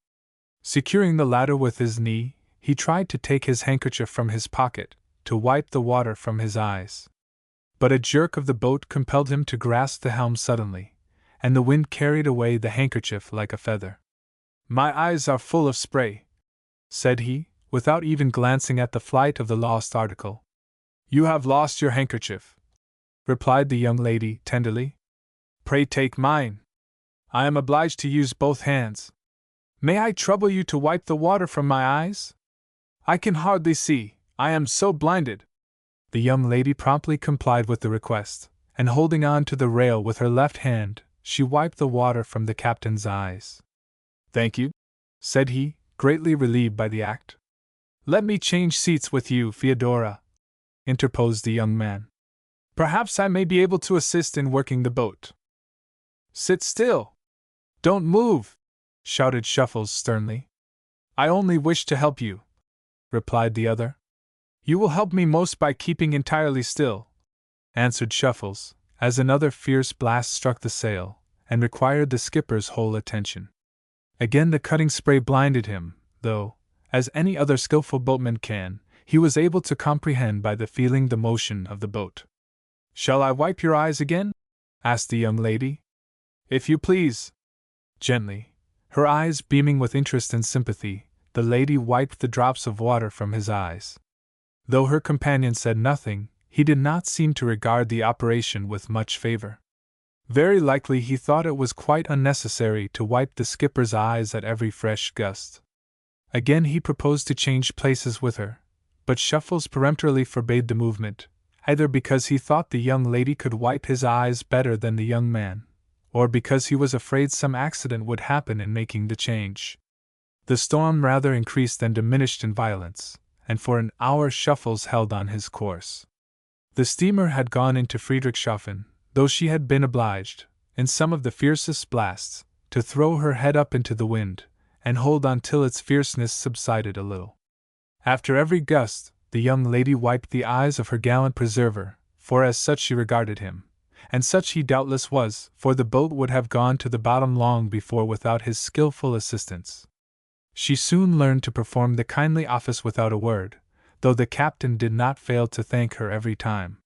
Securing the latter with his knee, he tried to take his handkerchief from his pocket, to wipe the water from his eyes. But a jerk of the boat compelled him to grasp the helm suddenly, and the wind carried away the handkerchief like a feather. "My eyes are full of spray," said he, without even glancing at the flight of the lost article. "You have lost your handkerchief," replied the young lady tenderly. "Pray take mine. I am obliged to use both hands. May I trouble you to wipe the water from my eyes? I can hardly see, I am so blinded." The young lady promptly complied with the request, and holding on to the rail with her left hand, she wiped the water from the captain's eyes. "Thank you," said he, greatly relieved by the act. "Let me change seats with you, Theodora," interposed the young man. "Perhaps I may be able to assist in working the boat." "Sit still! Don't move!" shouted Shuffles sternly. "I only wish to help you," replied the other. "You will help me most by keeping entirely still," answered Shuffles, as another fierce blast struck the sail, and required the skipper's whole attention. Again the cutting spray blinded him, though, as any other skillful boatman can, he was able to comprehend by the feeling the motion of the boat. "Shall I wipe your eyes again?" asked the young lady. "If you please." Gently, her eyes beaming with interest and sympathy, the lady wiped the drops of water from his eyes. Though her companion said nothing, he did not seem to regard the operation with much favor. Very likely he thought it was quite unnecessary to wipe the skipper's eyes at every fresh gust. Again he proposed to change places with her, but Shuffles peremptorily forbade the movement, either because he thought the young lady could wipe his eyes better than the young man, or because he was afraid some accident would happen in making the change. The storm rather increased than diminished in violence, and for an hour Shuffles held on his course. The steamer had gone into Friedrichshafen, though she had been obliged, in some of the fiercest blasts, to throw her head up into the wind, and hold on till its fierceness subsided a little. After every gust, the young lady wiped the eyes of her gallant preserver, for as such she regarded him, and such he doubtless was, for the boat would have gone to the bottom long before without his skillful assistance. She soon learned to perform the kindly office without a word, though the captain did not fail to thank her every time.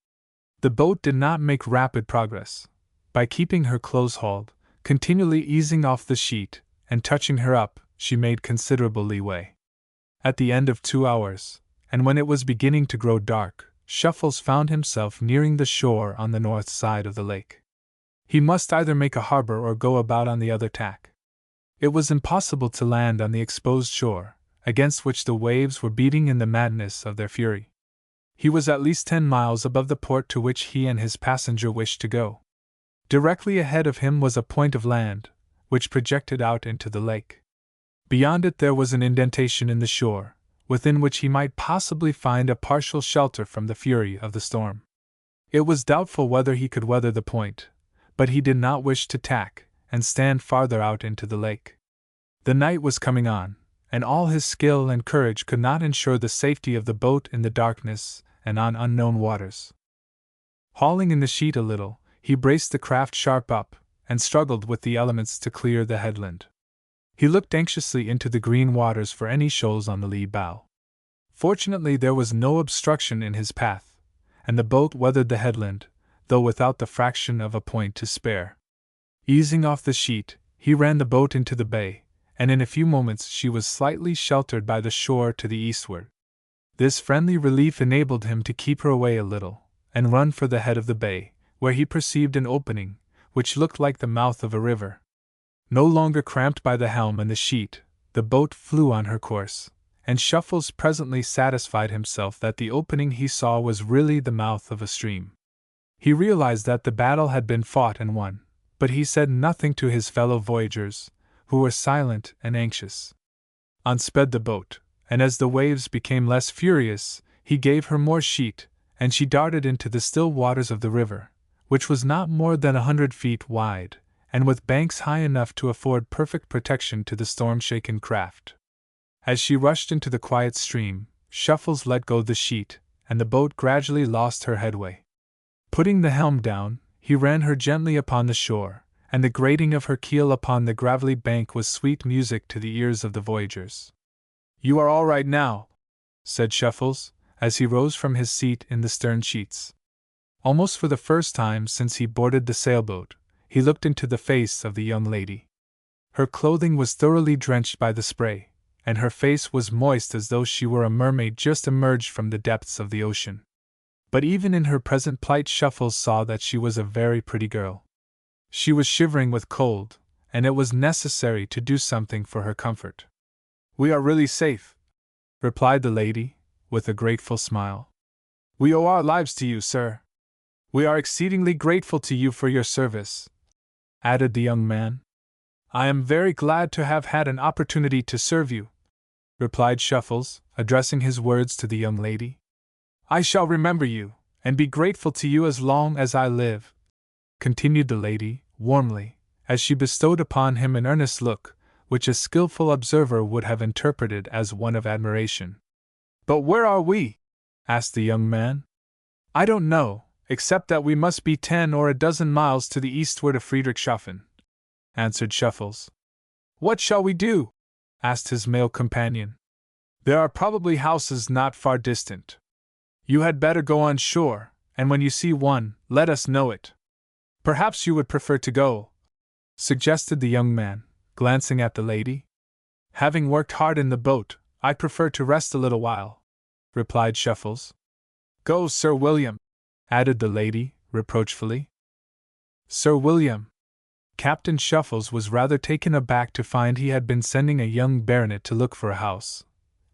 The boat did not make rapid progress. By keeping her close hauled, continually easing off the sheet, and touching her up, she made considerable leeway. At the end of 2 hours, and when it was beginning to grow dark, Shuffles found himself nearing the shore on the north side of the lake. He must either make a harbor or go about on the other tack. It was impossible to land on the exposed shore, against which the waves were beating in the madness of their fury. He was at least 10 miles above the port to which he and his passenger wished to go. Directly ahead of him was a point of land, which projected out into the lake. Beyond it there was an indentation in the shore, within which he might possibly find a partial shelter from the fury of the storm. It was doubtful whether he could weather the point, but he did not wish to tack and stand farther out into the lake. The night was coming on, and all his skill and courage could not ensure the safety of the boat in the darkness and on unknown waters. Hauling in the sheet a little, he braced the craft sharp up, and struggled with the elements to clear the headland. He looked anxiously into the green waters for any shoals on the lee bow. Fortunately there was no obstruction in his path, and the boat weathered the headland, though without the fraction of a point to spare. Easing off the sheet, he ran the boat into the bay, and in a few moments she was slightly sheltered by the shore to the eastward. This friendly relief enabled him to keep her away a little, and run for the head of the bay, where he perceived an opening, which looked like the mouth of a river. No longer cramped by the helm and the sheet, the boat flew on her course, and Shuffles presently satisfied himself that the opening he saw was really the mouth of a stream. He realized that the battle had been fought and won, but he said nothing to his fellow voyagers, who were silent and anxious. On sped the boat, and as the waves became less furious, he gave her more sheet, and she darted into the still waters of the river, which was not more than 100 feet wide, and with banks high enough to afford perfect protection to the storm-shaken craft. As she rushed into the quiet stream, Shuffles let go the sheet, and the boat gradually lost her headway. Putting the helm down, he ran her gently upon the shore, and the grating of her keel upon the gravelly bank was sweet music to the ears of the voyagers. "You are all right now," said Shuffles, as he rose from his seat in the stern sheets. Almost for the first time since he boarded the sailboat, he looked into the face of the young lady. Her clothing was thoroughly drenched by the spray, and her face was moist as though she were a mermaid just emerged from the depths of the ocean. But even in her present plight Shuffles saw that she was a very pretty girl. She was shivering with cold, and it was necessary to do something for her comfort. "We are really safe," replied the lady, with a grateful smile. "We owe our lives to you, sir." "We are exceedingly grateful to you for your service," added the young man. "I am very glad to have had an opportunity to serve you," replied Shuffles, addressing his words to the young lady. "I shall remember you, and be grateful to you as long as I live," continued the lady, warmly, as she bestowed upon him an earnest look, which a skillful observer would have interpreted as one of admiration. "But where are we?" asked the young man. "I don't know, except that we must be 10 or a dozen miles to the eastward of Friedrichshafen," answered Shuffles. "What shall we do?" asked his male companion. "There are probably houses not far distant. You had better go on shore, and when you see one, let us know it. Perhaps you would prefer to go," suggested the young man, glancing at the lady. "Having worked hard in the boat, I prefer to rest a little while," replied Shuffles. "Go, Sir William," added the lady, reproachfully. Sir William. Captain Shuffles was rather taken aback to find he had been sending a young baronet to look for a house.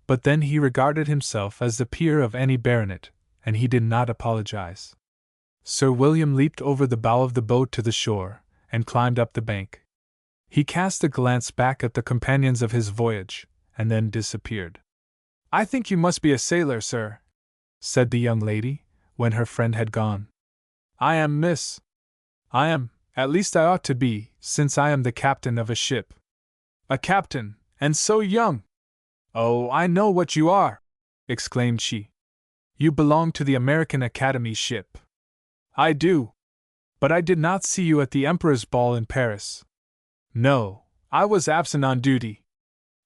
But then he regarded himself as the peer of any baronet, and he did not apologize. Sir William leaped over the bow of the boat to the shore, and climbed up the bank. He cast a glance back at the companions of his voyage, and then disappeared. "I think you must be a sailor, sir," said the young lady, when her friend had gone. "I am, miss. I am, at least I ought to be, since I am the captain of a ship." "A captain, and so young!" "Oh, I know what you are!" exclaimed she. "You belong to the American Academy ship." "I do. But I did not see you at the Emperor's ball in Paris." "No, I was absent on duty.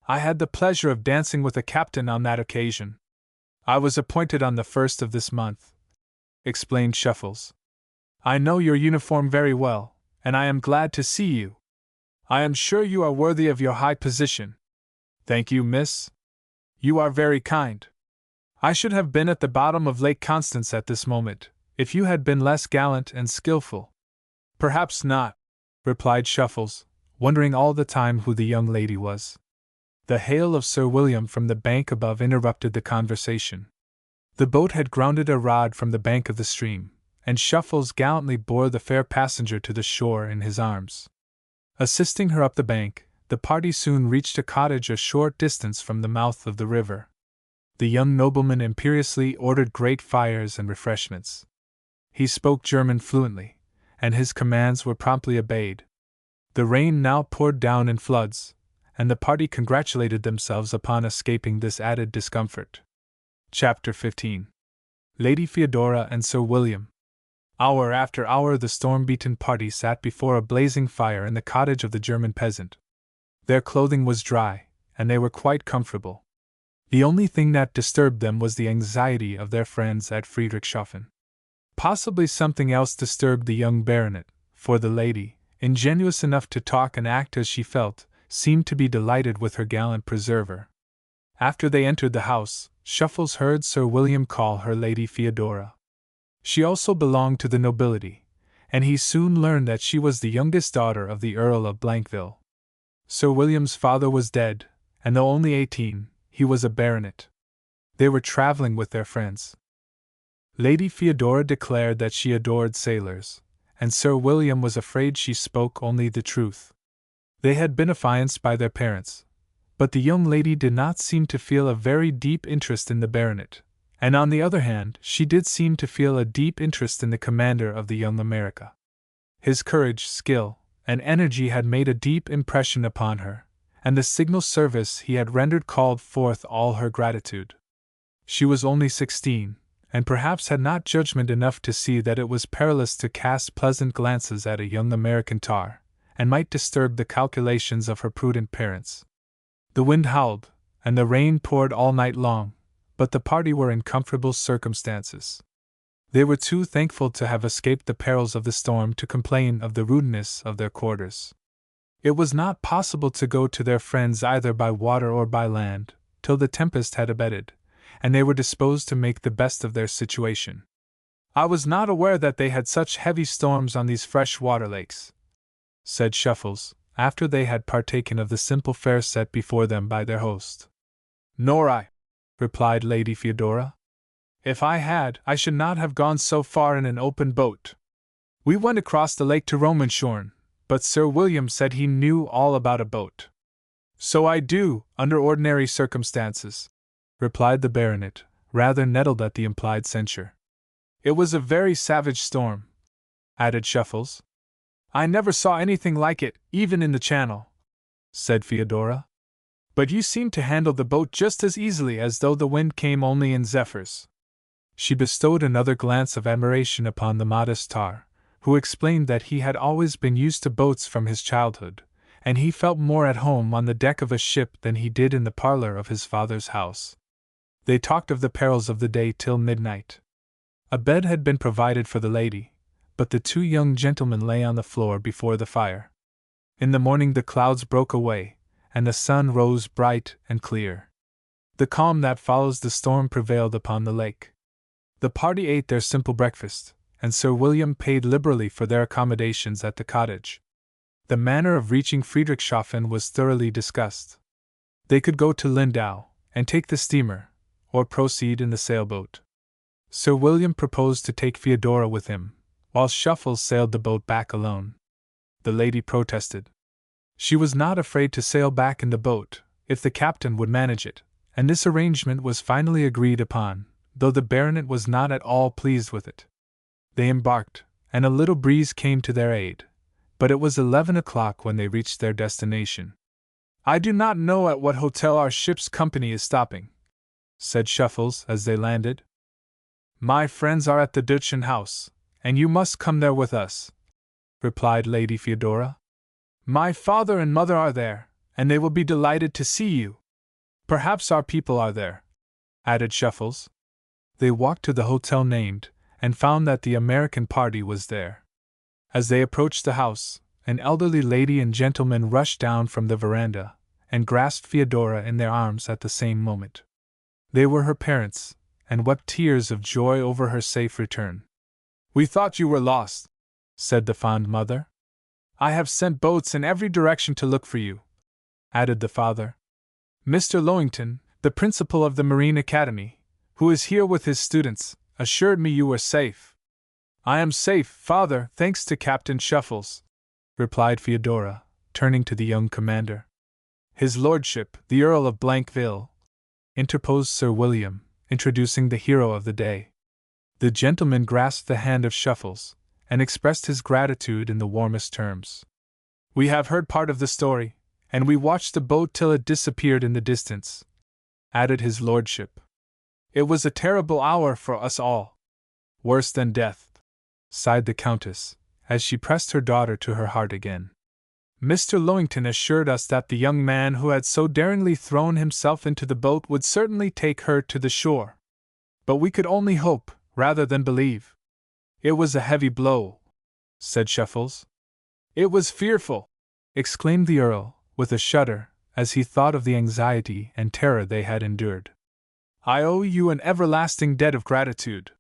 I had the pleasure of dancing with the captain on that occasion. I was appointed on the 1st of this month," explained Shuffles. "I know your uniform very well, and I am glad to see you. I am sure you are worthy of your high position." "Thank you, miss. You are very kind. I should have been at the bottom of Lake Constance at this moment, if you had been less gallant and skillful." "Perhaps not," replied Shuffles, wondering all the time who the young lady was. The hail of Sir William from the bank above interrupted the conversation. The boat had grounded a rod from the bank of the stream, and Shuffles gallantly bore the fair passenger to the shore in his arms. Assisting her up the bank, the party soon reached a cottage a short distance from the mouth of the river. The young nobleman imperiously ordered great fires and refreshments. He spoke German fluently, and his commands were promptly obeyed. The rain now poured down in floods, and the party congratulated themselves upon escaping this added discomfort. Chapter 15. Lady Theodora and Sir William. Hour after hour the storm-beaten party sat before a blazing fire in the cottage of the German peasant. Their clothing was dry, and they were quite comfortable. The only thing that disturbed them was the anxiety of their friends at Friedrichshafen. Possibly something else disturbed the young baronet, for the lady, ingenuous enough to talk and act as she felt, seemed to be delighted with her gallant preserver. After they entered the house, Shuffles heard Sir William call her Lady Theodora. She also belonged to the nobility, and he soon learned that she was the youngest daughter of the Earl of Blankville. Sir William's father was dead, and though only 18, he was a baronet. They were traveling with their friends. Lady Theodora declared that she adored sailors, and Sir William was afraid she spoke only the truth. They had been affianced by their parents, but the young lady did not seem to feel a very deep interest in the baronet, and on the other hand she did seem to feel a deep interest in the commander of the Young America. His courage, skill, and energy had made a deep impression upon her, and the signal service he had rendered called forth all her gratitude. She was only 16, and perhaps had not judgment enough to see that it was perilous to cast pleasant glances at a young American tar, and might disturb the calculations of her prudent parents. The wind howled, and the rain poured all night long, but the party were in comfortable circumstances. They were too thankful to have escaped the perils of the storm to complain of the rudeness of their quarters. It was not possible to go to their friends either by water or by land, till the tempest had abated, and they were disposed to make the best of their situation. "I was not aware that they had such heavy storms on these fresh water lakes," said Shuffles, after they had partaken of the simple fare set before them by their host. "Nor I," replied Lady Theodora. "If I had, I should not have gone so far in an open boat. We went across the lake to Romanshorn, but Sir William said he knew all about a boat." "So I do, under ordinary circumstances," replied the baronet, rather nettled at the implied censure. "It was a very savage storm," added Shuffles. "I never saw anything like it, even in the Channel," said Theodora. "But you seemed to handle the boat just as easily as though the wind came only in zephyrs." She bestowed another glance of admiration upon the modest tar, who explained that he had always been used to boats from his childhood, and he felt more at home on the deck of a ship than he did in the parlor of his father's house. They talked of the perils of the day till midnight. A bed had been provided for the lady, but the two young gentlemen lay on the floor before the fire. In the morning the clouds broke away, and the sun rose bright and clear. The calm that follows the storm prevailed upon the lake. The party ate their simple breakfast, and Sir William paid liberally for their accommodations at the cottage. The manner of reaching Friedrichshafen was thoroughly discussed. They could go to Lindau, and take the steamer, or proceed in the sailboat. Sir William proposed to take Theodora with him, while Shuffles sailed the boat back alone. The lady protested. She was not afraid to sail back in the boat, if the captain would manage it, and this arrangement was finally agreed upon, though the baronet was not at all pleased with it. They embarked, and a little breeze came to their aid, but it was 11 o'clock when they reached their destination. "I do not know at what hotel our ship's company is stopping," said Shuffles as they landed. "My friends are at the Dutchen House, and you must come there with us," replied Lady Theodora. "My father and mother are there, and they will be delighted to see you. Perhaps our people are there," added Shuffles. They walked to the hotel named, and found that the American party was there. As they approached the house, an elderly lady and gentleman rushed down from the veranda, and grasped Theodora in their arms at the same moment. They were her parents, and wept tears of joy over her safe return. "We thought you were lost," said the fond mother. "I have sent boats in every direction to look for you," added the father. "Mr. Lowington, the principal of the Marine Academy, who is here with his students, assured me you were safe." "I am safe, father, thanks to Captain Shuffles," replied Theodora, turning to the young commander. "His lordship, the Earl of Blankville," interposed Sir William, introducing the hero of the day. The gentleman grasped the hand of Shuffles, and expressed his gratitude in the warmest terms. "We have heard part of the story, and we watched the boat till it disappeared in the distance," added his lordship. "It was a terrible hour for us all." "Worse than death," sighed the Countess, as she pressed her daughter to her heart again. "Mr. Lowington assured us that the young man who had so daringly thrown himself into the boat would certainly take her to the shore. But we could only hope, rather than believe." "It was a heavy blow," said Shuffles. "It was fearful," exclaimed the Earl, with a shudder, as he thought of the anxiety and terror they had endured. "I owe you an everlasting debt of gratitude.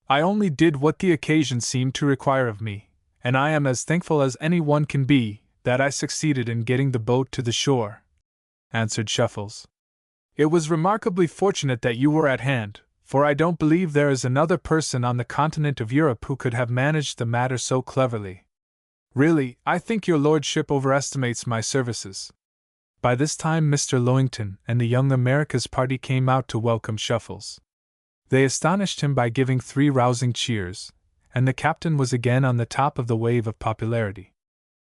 I only did what the occasion seemed to require of me, and I am as thankful as any one can be that I succeeded in getting the boat to the shore," answered Shuffles. "It was remarkably fortunate that you were at hand, for I don't believe there is another person on the continent of Europe who could have managed the matter so cleverly. Really, I think your lordship overestimates my services." By this time Mr. Lowington and the Young America's party came out to welcome Shuffles. They astonished him by giving 3 rousing cheers, and the captain was again on the top of the wave of popularity.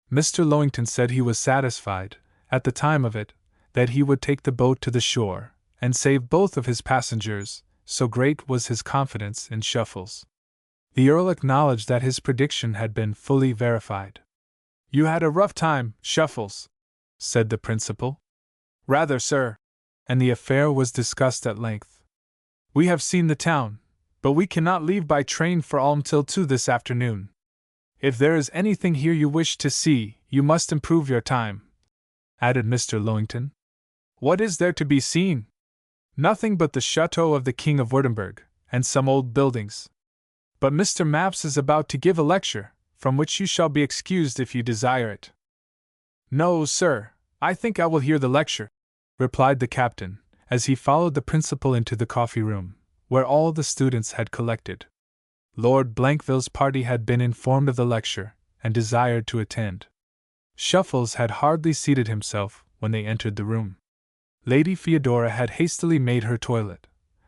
Mr. Lowington said he was satisfied, at the time of it, that he would take the boat to the shore, and save both of his passengers, so great was his confidence in Shuffles. The Earl acknowledged that his prediction had been fully verified. "You had a rough time, Shuffles," said the principal. "Rather, sir." And the affair was discussed at length. "We have seen the town, but we cannot leave by train for Ulm till 2 this afternoon. If there is anything here you wish to see, you must improve your time," added Mr. Lowington. "What is there to be seen?" "Nothing but the chateau of the King of Württemberg, and some old buildings. But Mr. Maps is about to give a lecture, from which you shall be excused if you desire it." "No, sir, I think I will hear the lecture," replied the captain, as he followed the principal into the coffee room, where all the students had collected. Lord Blankville's party had been informed of the lecture, and desired to attend. Shuffles had hardly seated himself when they entered the room. Lady Theodora had hastily made her toilet,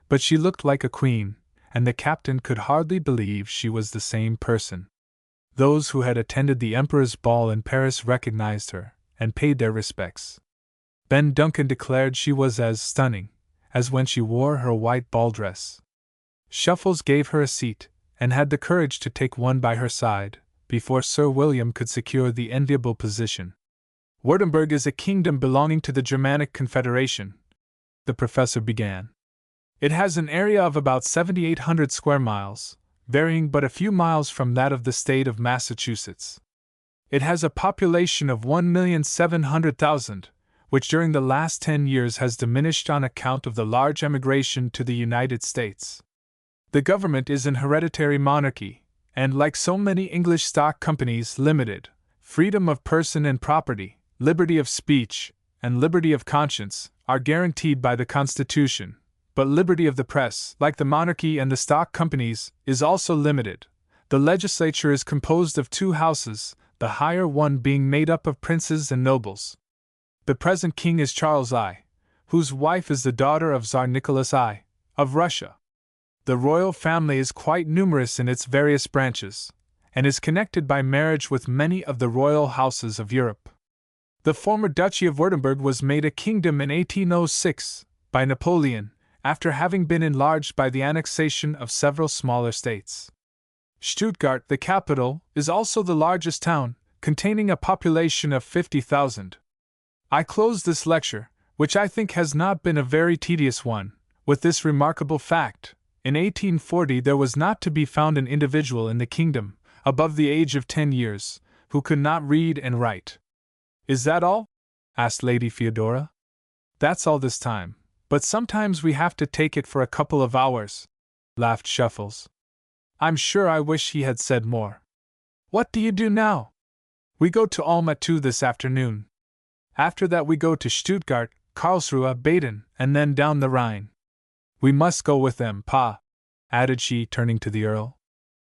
but she looked like a queen, and the captain could hardly believe she was the same person. Those who had attended the Emperor's ball in Paris recognized her, and paid their respects. Ben Duncan declared she was as stunning as when she wore her white ball dress. Shuffles gave her a seat, and had the courage to take one by her side, before Sir William could secure the enviable position. "Württemberg is a kingdom belonging to the Germanic Confederation," the professor began. "It has an area of about 7,800 square miles, varying but a few miles from that of the state of Massachusetts. It has a population of 1,700,000, which during the last 10 years has diminished on account of the large emigration to the United States. The government is an hereditary monarchy, and like so many English stock companies limited, freedom of person and property, liberty of speech, and liberty of conscience are guaranteed by the Constitution, but liberty of the press, like the monarchy and the stock companies, is also limited. The legislature is composed of 2 houses, the higher one being made up of princes and nobles. The present king is Charles I, whose wife is the daughter of Tsar Nicholas I, of Russia. The royal family is quite numerous in its various branches, and is connected by marriage with many of the royal houses of Europe. The former Duchy of Württemberg was made a kingdom in 1806 by Napoleon, after having been enlarged by the annexation of several smaller states. Stuttgart, the capital, is also the largest town, containing a population of 50,000. I close this lecture, which I think has not been a very tedious one, with this remarkable fact. In 1840 there was not to be found an individual in the kingdom, above the age of 10 years, who could not read and write. "Is that all?" asked Lady Theodora. "That's all this time, but sometimes we have to take it for a couple of hours," laughed Shuffles. "I'm sure I wish he had said more. What do you do now?" "We go to Ulm at 2 this afternoon. After that we go to Stuttgart, Karlsruhe, Baden, and then down the Rhine. We must go with them, Pa," added she, turning to the Earl.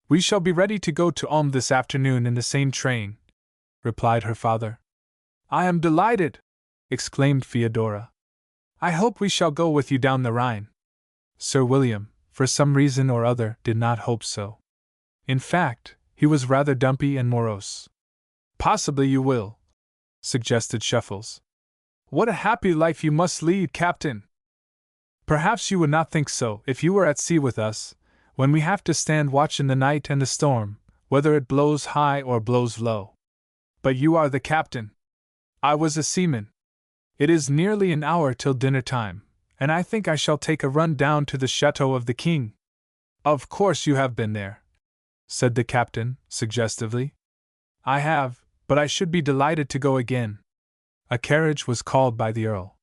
"We shall be ready to go to Ulm this afternoon in the same train," replied her father. "I am delighted!" exclaimed Theodora. "I hope we shall go with you down the Rhine." Sir William, for some reason or other, did not hope so. In fact, he was rather dumpy and morose. "Possibly you will," suggested Shuffles. "What a happy life you must lead, Captain! Perhaps you would not think so if you were at sea with us, when we have to stand watch in the night and the storm, whether it blows high or blows low. But you are the captain. I was a seaman. It is nearly an hour till dinner time, and I think I shall take a run down to the chateau of the king." "Of course you have been there," said the captain, suggestively. "I have, but I should be delighted to go again." A carriage was called by the Earl.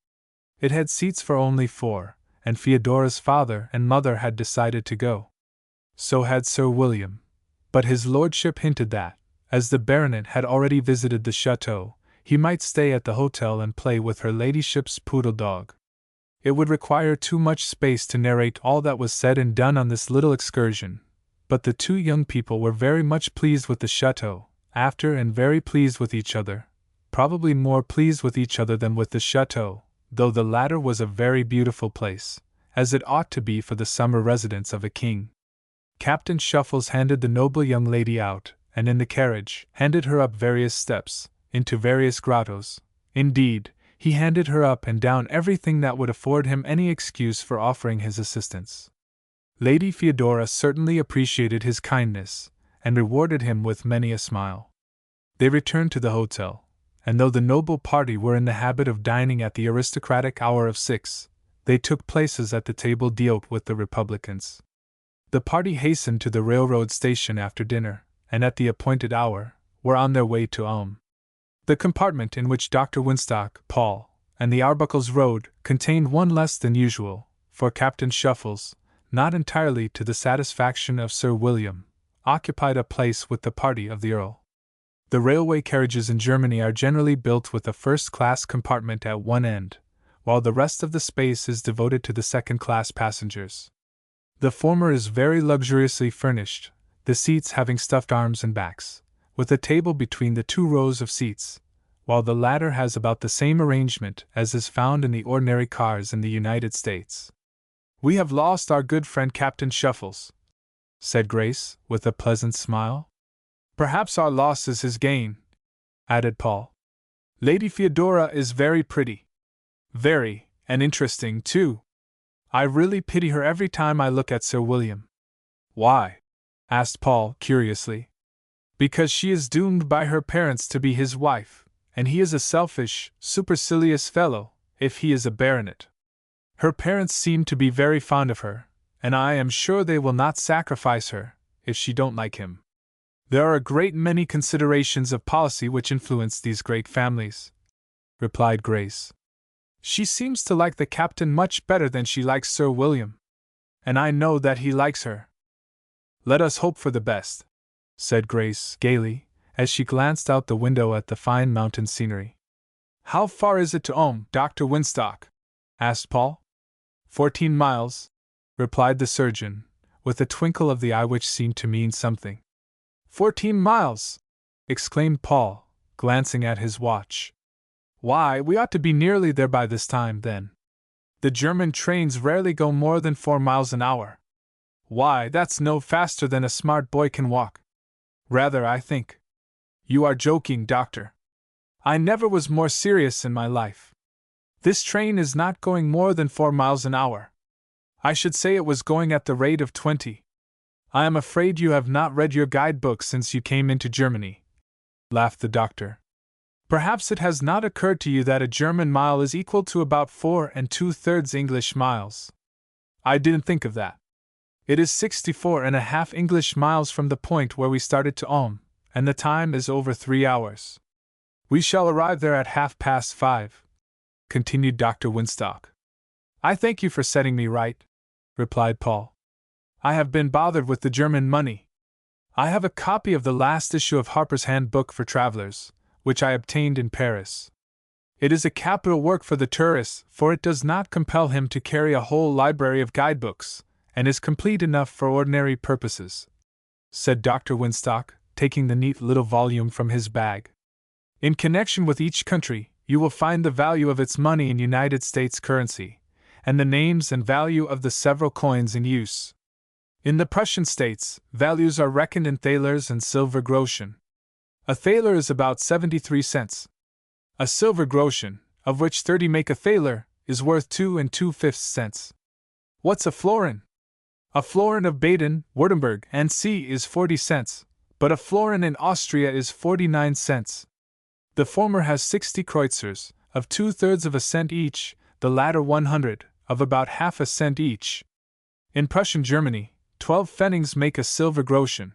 It had seats for only 4, and Theodora's father and mother had decided to go. So had Sir William, but his lordship hinted that, as the baronet had already visited the chateau, he might stay at the hotel and play with her ladyship's poodle dog. It would require too much space to narrate all that was said and done on this little excursion, but the 2 young people were very much pleased with the chateau, and very pleased with each other, probably more pleased with each other than with the chateau, though the latter was a very beautiful place, as it ought to be for the summer residence of a king. Captain Shuffles handed the noble young lady out, and in the carriage, handed her up various steps, into various grottos. Indeed, he handed her up and down everything that would afford him any excuse for offering his assistance. Lady Feodora certainly appreciated his kindness, and rewarded him with many a smile. They returned to the hotel, and though the noble party were in the habit of dining at the aristocratic hour of 6, they took places at the table d'hôte with the republicans. The party hastened to the railroad station after dinner, and at the appointed hour, were on their way to Ulm. The compartment in which Dr. Winstock, Paul, and the Arbuckles rode contained one less than usual, for Captain Shuffles, not entirely to the satisfaction of Sir William, occupied a place with the party of the Earl. The railway carriages in Germany are generally built with a first-class compartment at one end, while the rest of the space is devoted to the second-class passengers. The former is very luxuriously furnished, the seats having stuffed arms and backs, with a table between the 2 rows of seats, while the latter has about the same arrangement as is found in the ordinary cars in the United States. "We have lost our good friend Captain Shuffles," said Grace, with a pleasant smile. "Perhaps our loss is his gain," added Paul. "Lady Feodora is very pretty. Very, and interesting, too. I really pity her every time I look at Sir William." "Why?" asked Paul, curiously. "Because she is doomed by her parents to be his wife, and he is a selfish, supercilious fellow, if he is a baronet. Her parents seem to be very fond of her, and I am sure they will not sacrifice her, if she don't like him. There are a great many considerations of policy which influence these great families," replied Grace. "She seems to like the captain much better than she likes Sir William, and I know that he likes her." "Let us hope for the best," said Grace, gaily, as she glanced out the window at the fine mountain scenery. "How far is it to Ulm, Dr. Winstock?" asked Paul. 14 miles, replied the surgeon, with a twinkle of the eye which seemed to mean something. 14 miles! Exclaimed Paul, glancing at his watch. Why, we ought to be nearly there by this time, then. The German trains rarely go more than 4 miles an hour. Why, that's no faster than a smart boy can walk. Rather, I think. You are joking, Doctor. I never was more serious in my life. This train is not going more than 4 miles an hour. I should say it was going at the rate of 20. I am afraid you have not read your guidebook since you came into Germany, laughed the doctor. Perhaps it has not occurred to you that a German mile is equal to about 4 2/3 English miles. I didn't think of that. It is 64.5 English miles from the point where we started to Ulm, and the time is over 3 hours. We shall arrive there at 5:30, continued Dr. Winstock. I thank you for setting me right, replied Paul. I have been bothered with the German money. I have a copy of the last issue of Harper's Handbook for Travelers, which I obtained in Paris. It is a capital work for the tourist, for it does not compel him to carry a whole library of guidebooks, and is complete enough for ordinary purposes, said Dr. Winstock, taking the neat little volume from his bag. In connection with each country, you will find the value of its money in United States currency, and the names and value of the several coins in use. In the Prussian states, values are reckoned in thalers and silver groschen. A thaler is about 73 cents. A silver groschen, of which 30 make a thaler, is worth 2 2/5 cents. What's a florin? A florin of Baden, Württemberg, and C is 40 cents, but a florin in Austria is 49 cents. The former has 60 kreutzers, of 2/3 of a cent each, the latter 100, of about half a cent each. In Prussian Germany, 12 pfennigs make a silver groschen.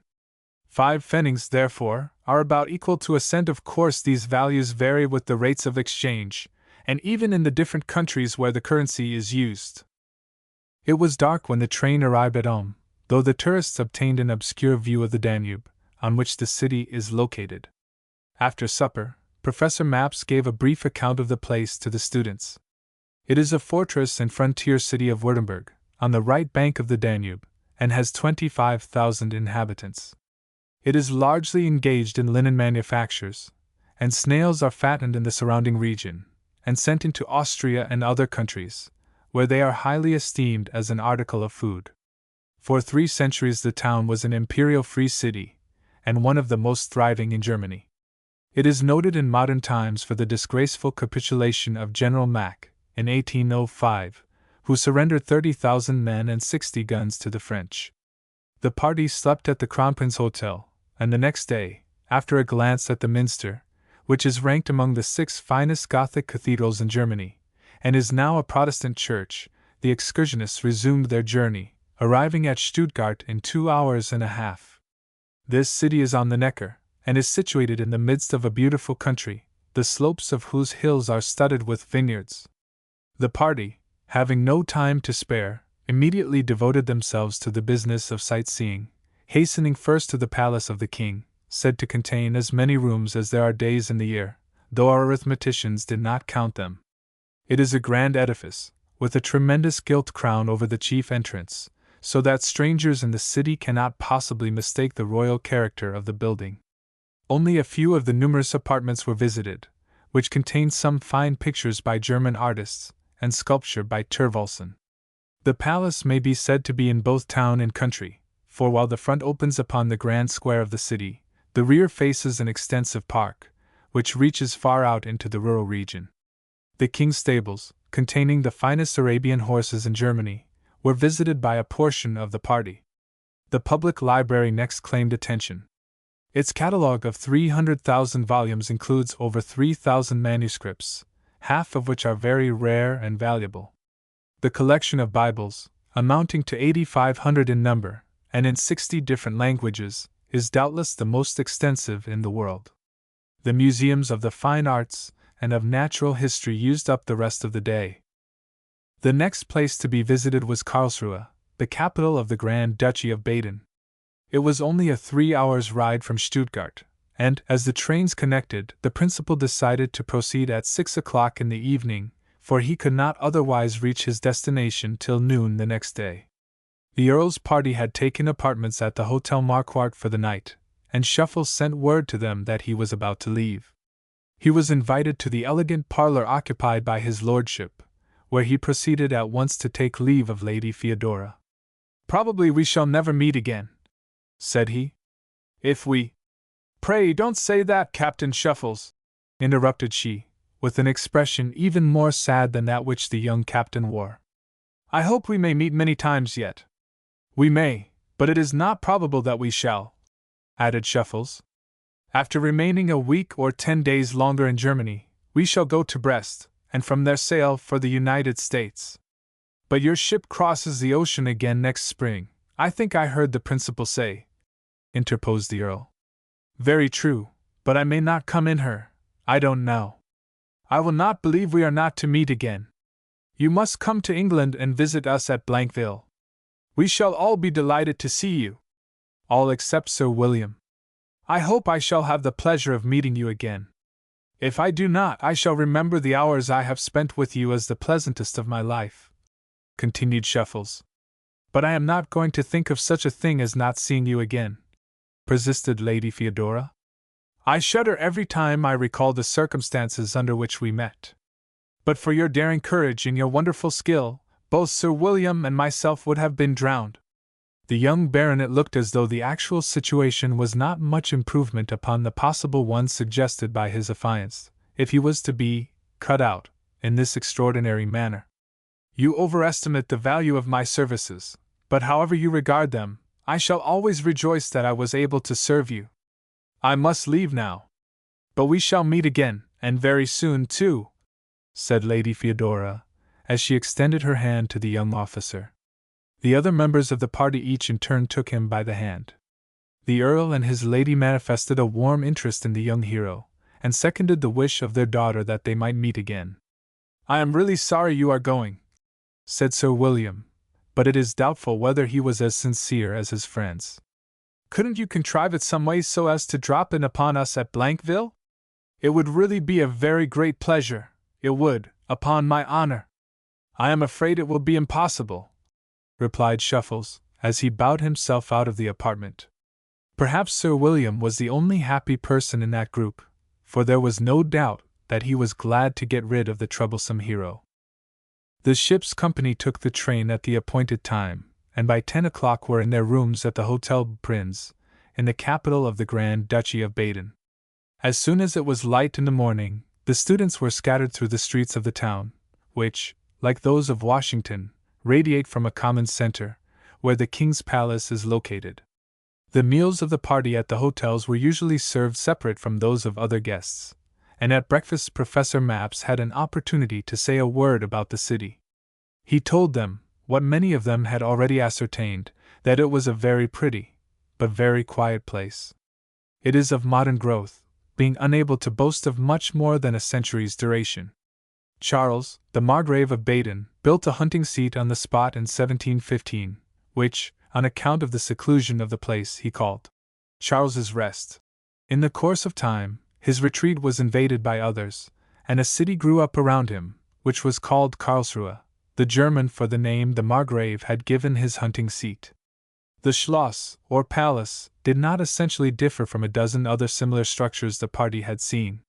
5 pfennigs, therefore, are about equal to a cent. Of course, these values vary with the rates of exchange, and even in the different countries where the currency is used. It was dark when the train arrived at Ulm, though the tourists obtained an obscure view of the Danube, on which the city is located. After supper, Professor Maps gave a brief account of the place to the students. It is a fortress and frontier city of Württemberg, on the right bank of the Danube, and has 25,000 inhabitants. It is largely engaged in linen manufactures, and snails are fattened in the surrounding region, and sent into Austria and other countries, where they are highly esteemed as an article of food. For 3 centuries the town was an imperial free city, and one of the most thriving in Germany. It is noted in modern times for the disgraceful capitulation of General Mack, in 1805, who surrendered 30,000 men and 60 guns to the French. The party slept at the Kronprinz Hotel, and the next day, after a glance at the Minster, which is ranked among the 6 finest Gothic cathedrals in Germany, and is now a Protestant church, the excursionists resumed their journey, arriving at Stuttgart in 2 hours and a half. This city is on the Neckar, and is situated in the midst of a beautiful country, the slopes of whose hills are studded with vineyards. The party, having no time to spare, immediately devoted themselves to the business of sightseeing, hastening first to the palace of the king, said to contain as many rooms as there are days in the year, though our arithmeticians did not count them. It is a grand edifice, with a tremendous gilt crown over the chief entrance, so that strangers in the city cannot possibly mistake the royal character of the building. Only a few of the numerous apartments were visited, which contained some fine pictures by German artists, and sculpture by Thorvaldsen. The palace may be said to be in both town and country, for while the front opens upon the grand square of the city, the rear faces an extensive park, which reaches far out into the rural region. The king's stables, containing the finest Arabian horses in Germany, were visited by a portion of the party. The public library next claimed attention. Its catalogue of 300,000 volumes includes over 3,000 manuscripts, half of which are very rare and valuable. The collection of Bibles, amounting to 8,500 in number, and in 60 different languages, is doubtless the most extensive in the world. The museums of the fine arts and of natural history used up the rest of the day. The next place to be visited was Karlsruhe, the capital of the Grand Duchy of Baden. It was only a 3 hours' ride from Stuttgart, and, as the trains connected, the principal decided to proceed at 6 o'clock in the evening, for he could not otherwise reach his destination till noon the next day. The Earl's party had taken apartments at the Hotel Marquardt for the night, and Shuffles sent word to them that he was about to leave. He was invited to the elegant parlor occupied by his lordship, where he proceeded at once to take leave of Lady Theodora. "Probably we shall never meet again," said he. "If we—" "Pray don't say that, Captain Shuffles," interrupted she, with an expression even more sad than that which the young captain wore. "I hope we may meet many times yet." "We may, but it is not probable that we shall," added Shuffles. "After remaining a week or 10 days longer in Germany, we shall go to Brest, and from there sail for the United States." "But your ship crosses the ocean again next spring, I think I heard the principal say," interposed the Earl. "Very true, but I may not come in her, I don't know. I will not believe we are not to meet again. You must come to England and visit us at Blankville. We shall all be delighted to see you. All except Sir William. I hope I shall have the pleasure of meeting you again. If I do not, I shall remember the hours I have spent with you as the pleasantest of my life," continued Shuffles. "But I am not going to think of such a thing as not seeing you again," persisted Lady Theodora. "I shudder every time I recall the circumstances under which we met. But for your daring courage and your wonderful skill, both Sir William and myself would have been drowned." The young baronet looked as though the actual situation was not much improvement upon the possible one suggested by his affianced, if he was to be cut out in this extraordinary manner. "You overestimate the value of my services, but however you regard them, I shall always rejoice that I was able to serve you. I must leave now. But we shall meet again, and very soon, too," said Lady Theodora, as she extended her hand to the young officer. The other members of the party each in turn took him by the hand. The Earl and his lady manifested a warm interest in the young hero, and seconded the wish of their daughter that they might meet again. "I am really sorry you are going," said Sir William, but it is doubtful whether he was as sincere as his friends. "Couldn't you contrive it some way so as to drop in upon us at Blankville? It would really be a very great pleasure, it would, upon my honor." "I am afraid it will be impossible," replied Shuffles, as he bowed himself out of the apartment. Perhaps Sir William was the only happy person in that group, for there was no doubt that he was glad to get rid of the troublesome hero. The ship's company took the train at the appointed time, and by 10 o'clock were in their rooms at the Hotel Prinz, in the capital of the Grand Duchy of Baden. As soon as it was light in the morning, the students were scattered through the streets of the town, which, like those of Washington, radiate from a common center, where the King's Palace is located. The meals of the party at the hotels were usually served separate from those of other guests, and at breakfast Professor Mapps had an opportunity to say a word about the city. He told them, what many of them had already ascertained, that it was a very pretty, but very quiet place. It is of modern growth, being unable to boast of much more than a century's duration. Charles, the Margrave of Baden, built a hunting seat on the spot in 1715, which, on account of the seclusion of the place, he called Charles's Rest. In the course of time, his retreat was invaded by others, and a city grew up around him, which was called Karlsruhe, the German for the name the Margrave had given his hunting seat. The Schloss, or palace, did not essentially differ from a dozen other similar structures the party had seen.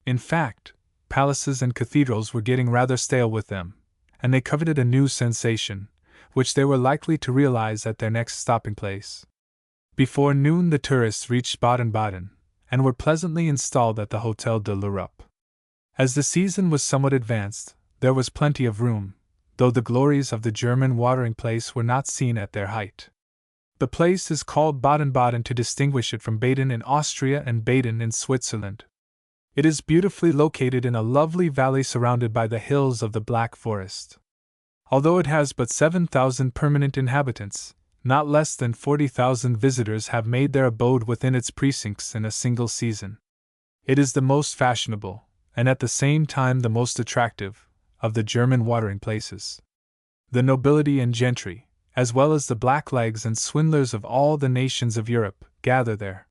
In fact, palaces and cathedrals were getting rather stale with them, and they coveted a new sensation, which they were likely to realize at their next stopping place. Before noon the tourists reached Baden-Baden, and were pleasantly installed at the Hotel de l'Europe. As the season was somewhat advanced, there was plenty of room, though the glories of the German watering place were not seen at their height. The place is called Baden-Baden to distinguish it from Baden in Austria and Baden in Switzerland. It is beautifully located in a lovely valley surrounded by the hills of the Black Forest. Although it has but 7,000 permanent inhabitants, not less than 40,000 visitors have made their abode within its precincts in a single season. It is the most fashionable, and at the same time the most attractive, of the German watering places. The nobility and gentry, as well as the blacklegs and swindlers of all the nations of Europe, gather there.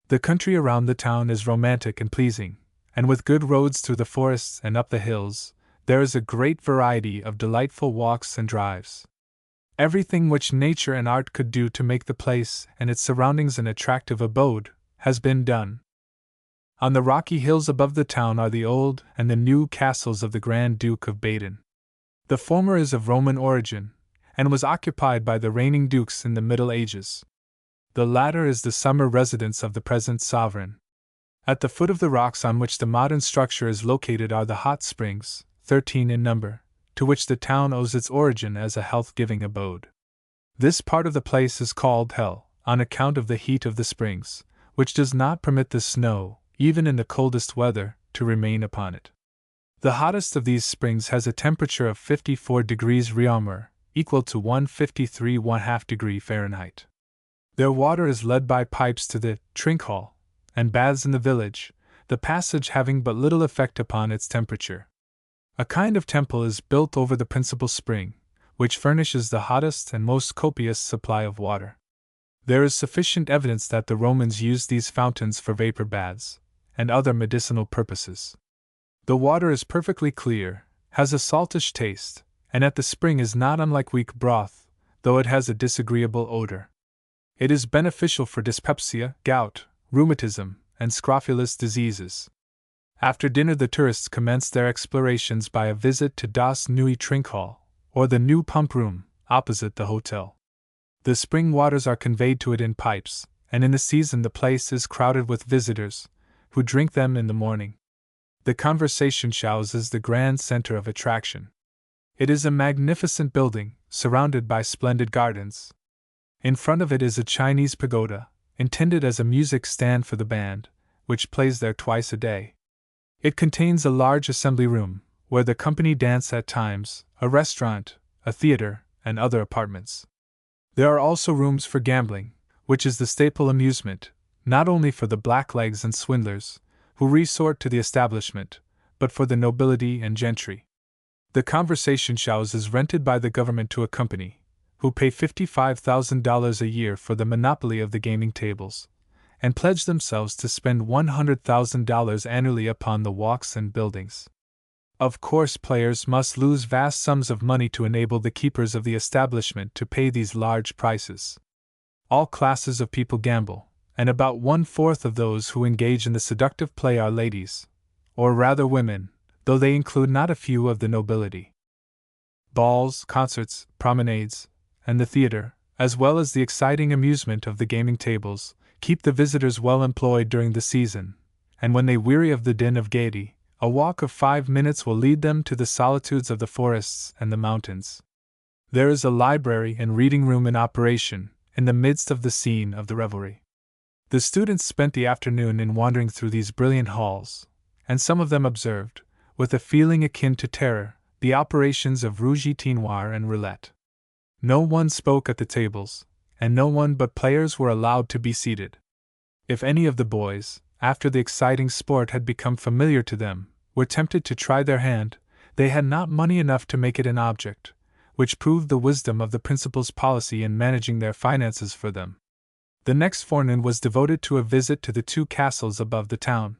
The country around the town is romantic and pleasing, and with good roads through the forests and up the hills, there is a great variety of delightful walks and drives. Everything which nature and art could do to make the place and its surroundings an attractive abode has been done. On the rocky hills above the town are the old and the new castles of the Grand Duke of Baden. The former is of Roman origin, and was occupied by the reigning dukes in the Middle Ages. The latter is the summer residence of the present sovereign. At the foot of the rocks on which the modern structure is located are the hot springs, 13 in number, to which the town owes its origin as a health-giving abode. This part of the place is called Hell, on account of the heat of the springs, which does not permit the snow, even in the coldest weather, to remain upon it. The hottest of these springs has a temperature of 54 degrees Réaumur, equal to 153½ degree Fahrenheit. Their water is led by pipes to the Trinkhall, and baths in the village, the passage having but little effect upon its temperature. A kind of temple is built over the principal spring, which furnishes the hottest and most copious supply of water. There is sufficient evidence that the Romans used these fountains for vapor baths, and other medicinal purposes. The water is perfectly clear, has a saltish taste, and at the spring is not unlike weak broth, though it has a disagreeable odor. It is beneficial for dyspepsia, gout, rheumatism, and scrofulous diseases. After dinner the tourists commenced their explorations by a visit to Das Neue Trinkhall, or the new pump room, opposite the hotel. The spring waters are conveyed to it in pipes, and in the season the place is crowded with visitors, who drink them in the morning. The Conversationshaus is the grand center of attraction. It is a magnificent building, surrounded by splendid gardens. In front of it is a Chinese pagoda, intended as a music stand for the band, which plays there twice a day. It contains a large assembly room, where the company dance at times, a restaurant, a theater, and other apartments. There are also rooms for gambling, which is the staple amusement, not only for the blacklegs and swindlers, who resort to the establishment, but for the nobility and gentry. The Conversationshaus is rented by the government to a company, who pay $55,000 a year for the monopoly of the gaming tables, and pledge themselves to spend $100,000 annually upon the walks and buildings. Of course, players must lose vast sums of money to enable the keepers of the establishment to pay these large prices. All classes of people gamble, and about 1/4 of those who engage in the seductive play are ladies, or rather women, though they include not a few of the nobility. Balls, concerts, promenades, and the theater, as well as the exciting amusement of the gaming tables, keep the visitors well employed during the season, and when they weary of the din of gaiety, A walk of 5 minutes will lead them to the solitudes of the forests and the mountains. There is a library and reading room in operation, in the midst of the scene of the revelry. The students spent the afternoon in wandering through these brilliant halls, and some of them observed, with a feeling akin to terror, the operations of rouge-et-noir and roulette. No one spoke at the tables, and no one but players were allowed to be seated. If any of the boys, after the exciting sport had become familiar to them, were tempted to try their hand, they had not money enough to make it an object, which proved the wisdom of the principal's policy in managing their finances for them. The next forenoon was devoted to a visit to the 2 castles above the town.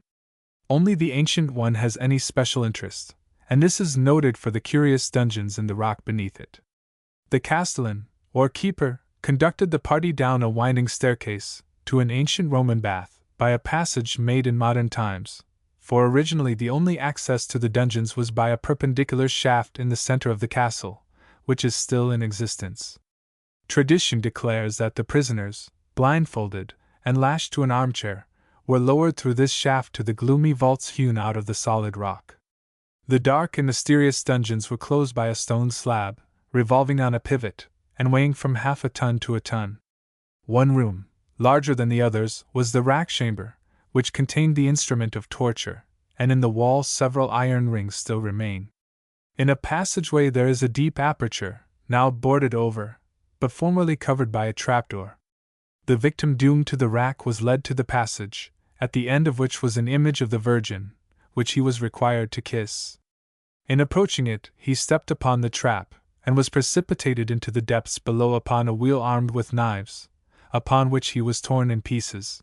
Only the ancient one has any special interest, and this is noted for the curious dungeons in the rock beneath it. The castellan, or keeper, conducted the party down a winding staircase, to an ancient Roman bath, by a passage made in modern times, for originally the only access to the dungeons was by a perpendicular shaft in the center of the castle, which is still in existence. Tradition declares that the prisoners, blindfolded, and lashed to an armchair, were lowered through this shaft to the gloomy vaults hewn out of the solid rock. The dark and mysterious dungeons were closed by a stone slab, revolving on a pivot, and weighing from half a ton to a ton. One room, larger than the others, was the rack chamber, which contained the instrument of torture, and in the wall several iron rings still remain. In a passageway there is a deep aperture, now boarded over, but formerly covered by a trapdoor. The victim doomed to the rack was led to the passage, at the end of which was an image of the Virgin, which he was required to kiss. In approaching it, he stepped upon the trap, and was precipitated into the depths below upon a wheel armed with knives, upon which he was torn in pieces.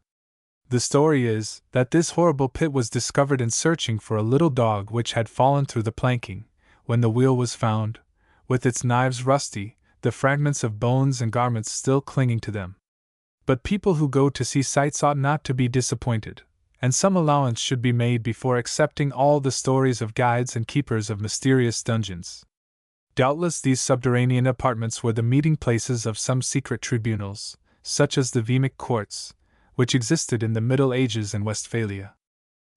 The story is that this horrible pit was discovered in searching for a little dog which had fallen through the planking, when the wheel was found, with its knives rusty, the fragments of bones and garments still clinging to them. But people who go to see sights ought not to be disappointed, and some allowance should be made before accepting all the stories of guides and keepers of mysterious dungeons. Doubtless these subterranean apartments were the meeting places of some secret tribunals, such as the Vemic courts, which existed in the Middle Ages in Westphalia.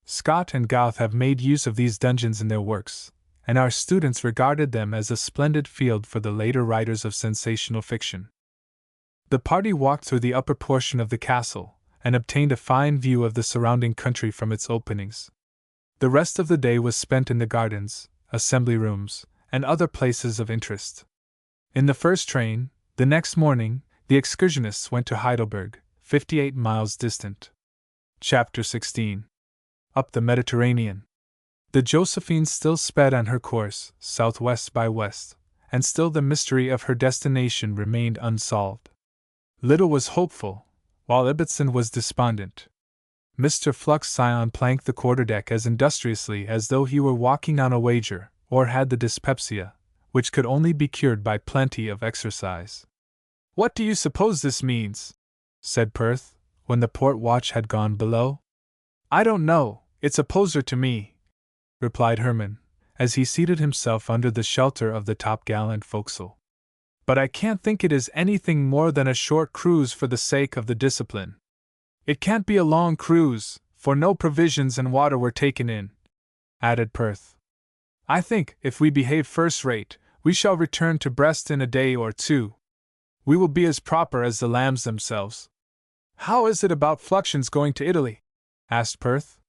Scott and Goethe have made use of these dungeons in their works, and our students regarded them as a splendid field for the later writers of sensational fiction. The party walked through the upper portion of the castle, and obtained a fine view of the surrounding country from its openings. The rest of the day was spent in the gardens, assembly rooms, and other places of interest. In the first train, the next morning, the excursionists went to Heidelberg, 58 miles distant. Chapter 16. Up the Mediterranean. The Josephine still sped on her course, southwest by west, and still the mystery of her destination remained unsolved. Little was hopeful, while Ibbotson was despondent. Mr. Flux Scion planked the quarterdeck as industriously as though he were walking on a wager, or had the dyspepsia, which could only be cured by plenty of exercise. "What do you suppose this means?" said Perth, when the port watch had gone below. "I don't know, it's a poser to me," replied Herman, as he seated himself under the shelter of the topgallant forecastle. "But I can't think it is anything more than a short cruise for the sake of the discipline. It can't be a long cruise, for no provisions and water were taken in," added Perth. "I think, if we behave first-rate, we shall return to Brest in a day or 2. We will be as proper as the lambs themselves." "How is it about Fluxions going to Italy?" asked Perth.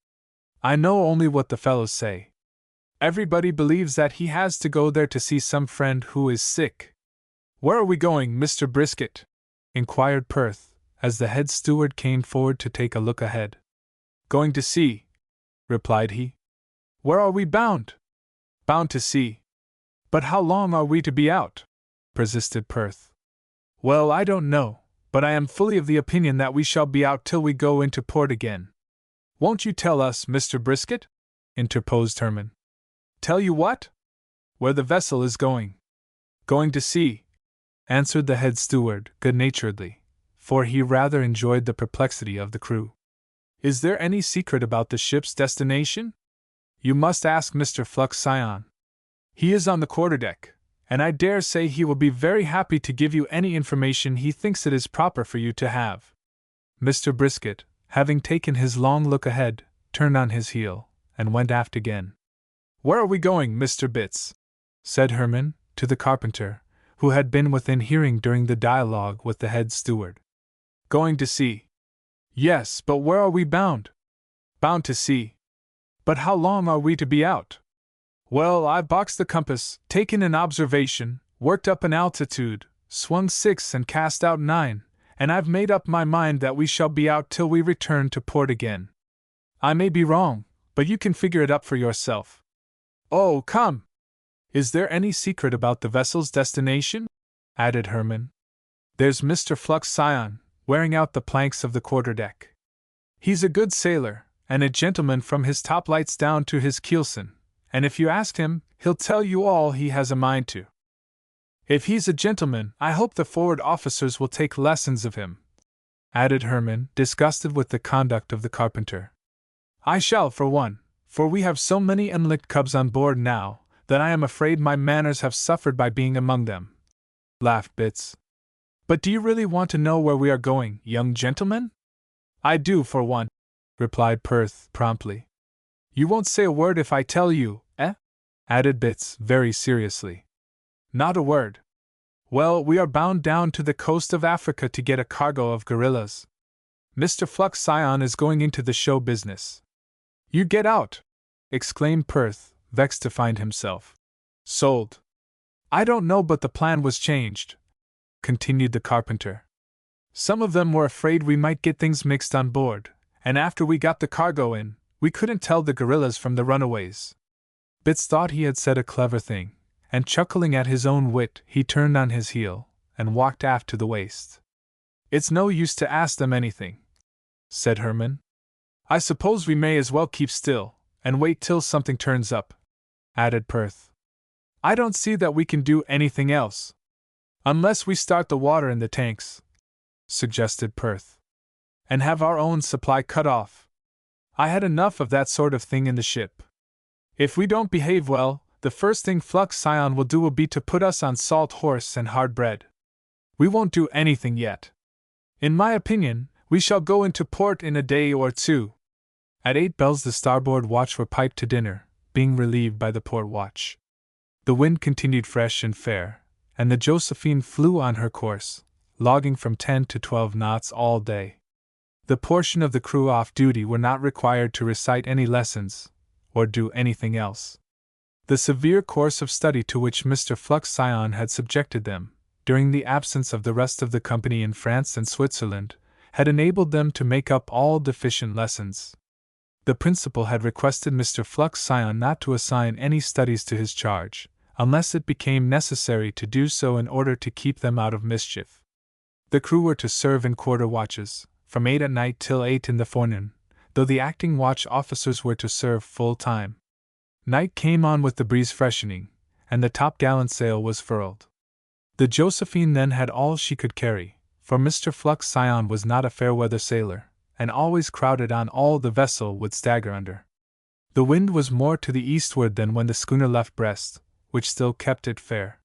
"I know only what the fellows say. Everybody believes that he has to go there to see some friend who is sick." "Where are we going, Mr. Brisket?" inquired Perth, as the head steward came forward to take a look ahead. "Going to sea," replied he. "Where are we bound?" "Bound to sea." "But how long are we to be out?" persisted Perth. "Well, I don't know, but I am fully of the opinion that we shall be out till we go into port again." "Won't you tell us, Mr. Brisket?" interposed Herman. "Tell you what?" "Where the vessel is going." "Going to sea," answered the head steward good-naturedly, for he rather enjoyed the perplexity of the crew. "Is there any secret about the ship's destination?" "You must ask Mr. Flux Scion. He is on the quarterdeck, and I dare say he will be very happy to give you any information he thinks it is proper for you to have." Mr. Brisket, having taken his long look ahead, turned on his heel, and went aft again. Where are we going, Mr. Bitts? Said Herman, to the carpenter, who had been within hearing during the dialogue with the head steward. Going to sea. Yes, but where are we bound? Bound to sea. But how long are we to be out? Well, I've boxed the compass, taken an observation, worked up an altitude, swung 6 and cast out 9, and I've made up my mind that we shall be out till we return to port again. I may be wrong, but you can figure it up for yourself. Oh, come! Is there any secret about the vessel's destination? Added Herman. There's Mr. Flux Scion, wearing out the planks of the quarterdeck. He's a good sailor, and a gentleman from his toplights down to his keelson, and if you ask him, he'll tell you all he has a mind to. If he's a gentleman, I hope the forward officers will take lessons of him, added Herman, disgusted with the conduct of the carpenter. I shall, for one, for we have so many unlicked cubs on board now, that I am afraid my manners have suffered by being among them, laughed Bitts. But do you really want to know where we are going, young gentleman? I do, for one, replied Perth promptly. You won't say a word if I tell you, eh? Added Bitts very seriously. Not a word. Well, we are bound down to the coast of Africa to get a cargo of gorillas. Mr. Flux Scion is going into the show business. You get out! Exclaimed Perth, vexed to find himself sold. I don't know, but the plan was changed, continued the carpenter. Some of them were afraid we might get things mixed on board, and after we got the cargo in, we couldn't tell the gorillas from the runaways. Bitts thought he had said a clever thing, and chuckling at his own wit, he turned on his heel and walked aft to the waist. It's no use to ask them anything, said Herman. I suppose we may as well keep still and wait till something turns up, added Perth. I don't see that we can do anything else. Unless we start the water in the tanks, suggested Perth, and have our own supply cut off. I had enough of that sort of thing in the ship. If we don't behave well, the first thing Flux Scion will do will be to put us on salt horse and hard bread. We won't do anything yet. In my opinion, we shall go into port in a day or two. At 8 bells the starboard watch were piped to dinner, being relieved by the port watch. The wind continued fresh and fair, and the Josephine flew on her course, logging from 10 to 12 knots all day. The portion of the crew off duty were not required to recite any lessons, or do anything else. The severe course of study to which Mr. Flux Scion had subjected them, during the absence of the rest of the company in France and Switzerland, had enabled them to make up all deficient lessons. The principal had requested Mr. Flux Scion not to assign any studies to his charge, unless it became necessary to do so in order to keep them out of mischief. The crew were to serve in quarter watches, from 8 at night till 8 in the forenoon, though the acting watch officers were to serve full time. Night came on with the breeze freshening, and the topgallant sail was furled. The Josephine then had all she could carry, for Mr. Flux Scion was not a fair-weather sailor, and always crowded on all the vessel would stagger under. The wind was more to the eastward than when the schooner left Brest, which still kept it fair.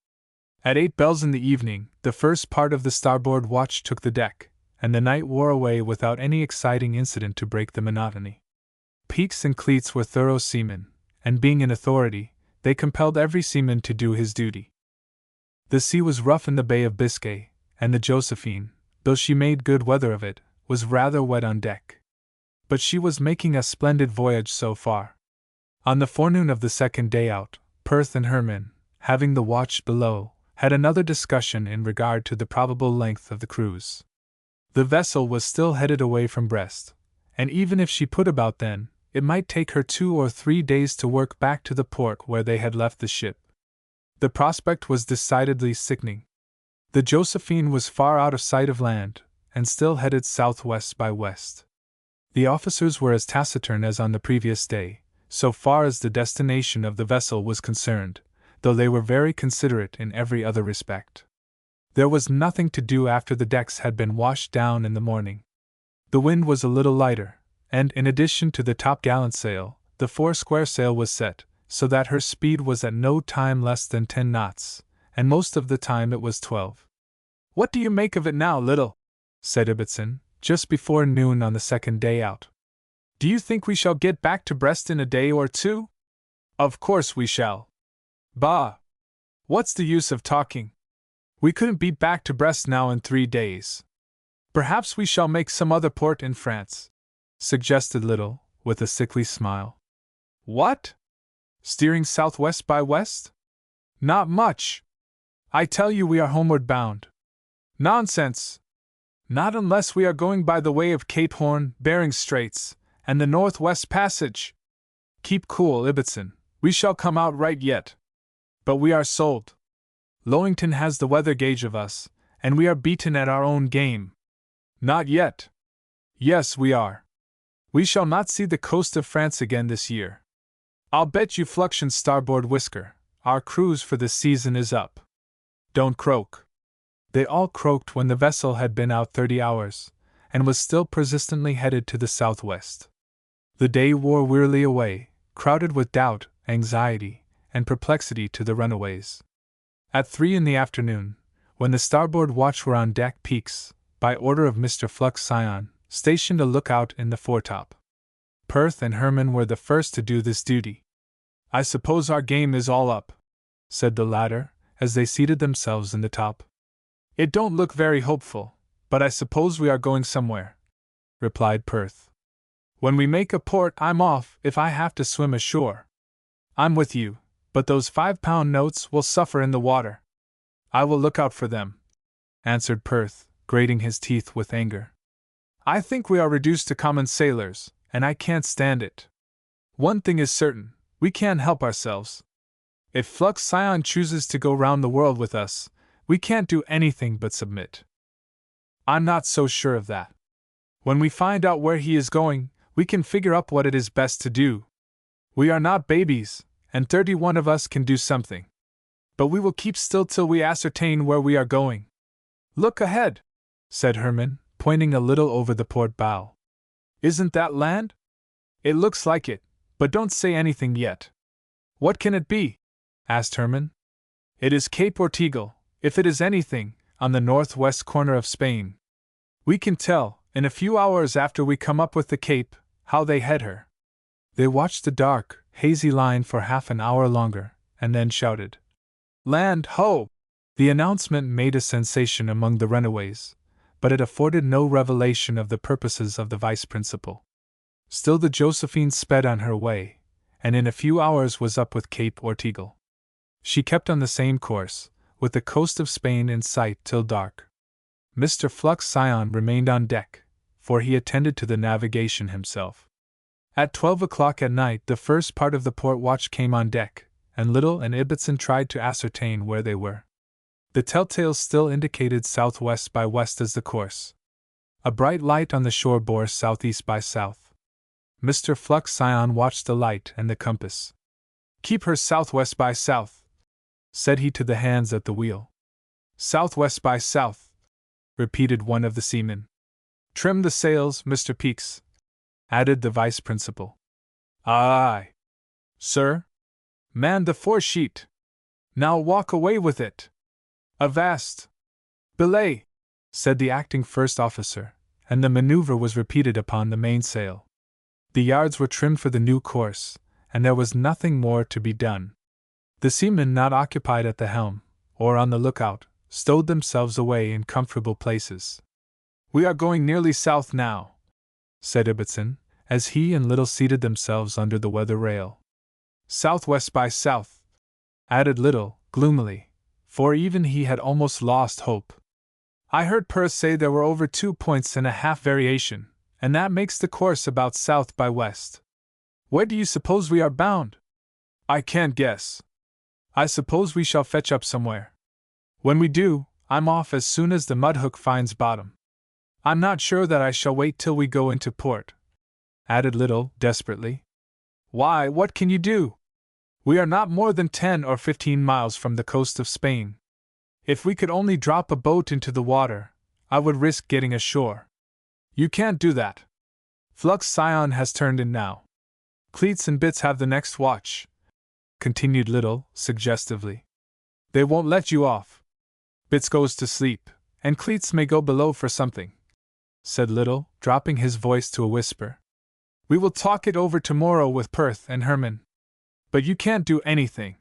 At 8 bells in the evening, the first part of the starboard watch took the deck, and the night wore away without any exciting incident to break the monotony. Peaks and Cleats were thorough seamen, and being in authority, they compelled every seaman to do his duty. The sea was rough in the Bay of Biscay, and the Josephine, though she made good weather of it, was rather wet on deck. But she was making a splendid voyage so far. On the forenoon of the second day out, Perth and Herman, having the watch below, had another discussion in regard to the probable length of the cruise. The vessel was still headed away from Brest, and even if she put about then, it might take her 2 or 3 days to work back to the port where they had left the ship. The prospect was decidedly sickening. The Josephine was far out of sight of land, and still headed southwest by west. The officers were as taciturn as on the previous day, so far as the destination of the vessel was concerned, though they were very considerate in every other respect. There was nothing to do after the decks had been washed down in the morning. The wind was a little lighter, and in addition to the topgallant sail, the fore-square sail was set, so that her speed was at no time less than 10 knots, and most of the time it was 12. "What do you make of it now, Little?" said Ibbotson, just before noon on the second day out. "Do you think we shall get back to Brest in a day or two?" Of course we shall. Bah! What's the use of talking? We couldn't be back to Brest now in 3 days. Perhaps we shall make some other port in France, suggested Little, with a sickly smile. What? Steering southwest by west? Not much! I tell you we are homeward bound. Nonsense! Not unless we are going by the way of Cape Horn, Bering Straits, and the Northwest Passage. Keep cool, Ibbotson, we shall come out right yet. But we are sold. Lowington has the weather gauge of us, and we are beaten at our own game. Not yet. Yes, we are. We shall not see the coast of France again this year. I'll bet you Fluxion starboard whisker, our cruise for this season is up. Don't croak. They all croaked when the vessel had been out 30 hours, and was still persistently headed to the southwest. The day wore wearily away, crowded with doubt, anxiety, and perplexity to the runaways. At 3 in the afternoon, when the starboard watch were on deck, Peaks, by order of Mr. Flux Scion, stationed a lookout in the foretop. Perth and Herman were the first to do this duty. I suppose our game is all up, said the latter, as they seated themselves in the top. It don't look very hopeful, but I suppose we are going somewhere, replied Perth. When we make a port, I'm off if I have to swim ashore. I'm with you, but those £5 notes will suffer in the water. I will look out for them, answered Perth, grating his teeth with anger. I think we are reduced to common sailors, and I can't stand it. One thing is certain, we can't help ourselves. If Flux Scion chooses to go round the world with us, we can't do anything but submit. I'm not so sure of that. When we find out where he is going, we can figure up what it is best to do. We are not babies, and 31 of us can do something. But we will keep still till we ascertain where we are going. Look ahead, said Herman, pointing a little over the port bow. Isn't that land? It looks like it, but don't say anything yet. What can it be? Asked Herman. It is Cape Ortegal, if it is anything, on the northwest corner of Spain. We can tell, in a few hours after we come up with the cape, how they head her. They watched the dark, hazy line for half an hour longer, and then shouted, Land ho! The announcement made a sensation among the runaways, but it afforded no revelation of the purposes of the vice-principal. Still the Josephine sped on her way, and in a few hours was up with Cape Ortegal. She kept on the same course, with the coast of Spain in sight till dark. Mr. Flux Scion remained on deck, for he attended to the navigation himself. At 12 o'clock at night the first part of the port watch came on deck, and Little and Ibbotson tried to ascertain where they were. The telltales still indicated southwest by west as the course. A bright light on the shore bore southeast by south. Mr. Flux Scion watched the light and the compass. Keep her southwest by south, said he to the hands at the wheel. Southwest by south, repeated one of the seamen. Trim the sails, Mr. Peaks, added the vice-principal. Aye, sir. Man the foresheet. Now walk away with it. Avast! Belay! Said the acting first officer, and the maneuver was repeated upon the mainsail. The yards were trimmed for the new course, and there was nothing more to be done. The seamen not occupied at the helm, or on the lookout, stowed themselves away in comfortable places. We are going nearly south now, said Ibbotson, as he and Little seated themselves under the weather rail. Southwest by south, added Little, gloomily, for even he had almost lost hope. I heard Perth say there were over 2.5 variation, and that makes the course about south by west. Where do you suppose we are bound? I can't guess. I suppose we shall fetch up somewhere. When we do, I'm off as soon as the mudhook finds bottom. I'm not sure that I shall wait till we go into port, added Little, desperately. Why, what can you do? We are not more than 10 or 15 miles from the coast of Spain. If we could only drop a boat into the water, I would risk getting ashore. You can't do that. Flux Scion has turned in now. Cleats and Bits have the next watch, continued Little, suggestively. They won't let you off. Bits goes to sleep, and Cleats may go below for something, said Little, dropping his voice to a whisper. We will talk it over tomorrow with Perth and Herman. But you can't do anything.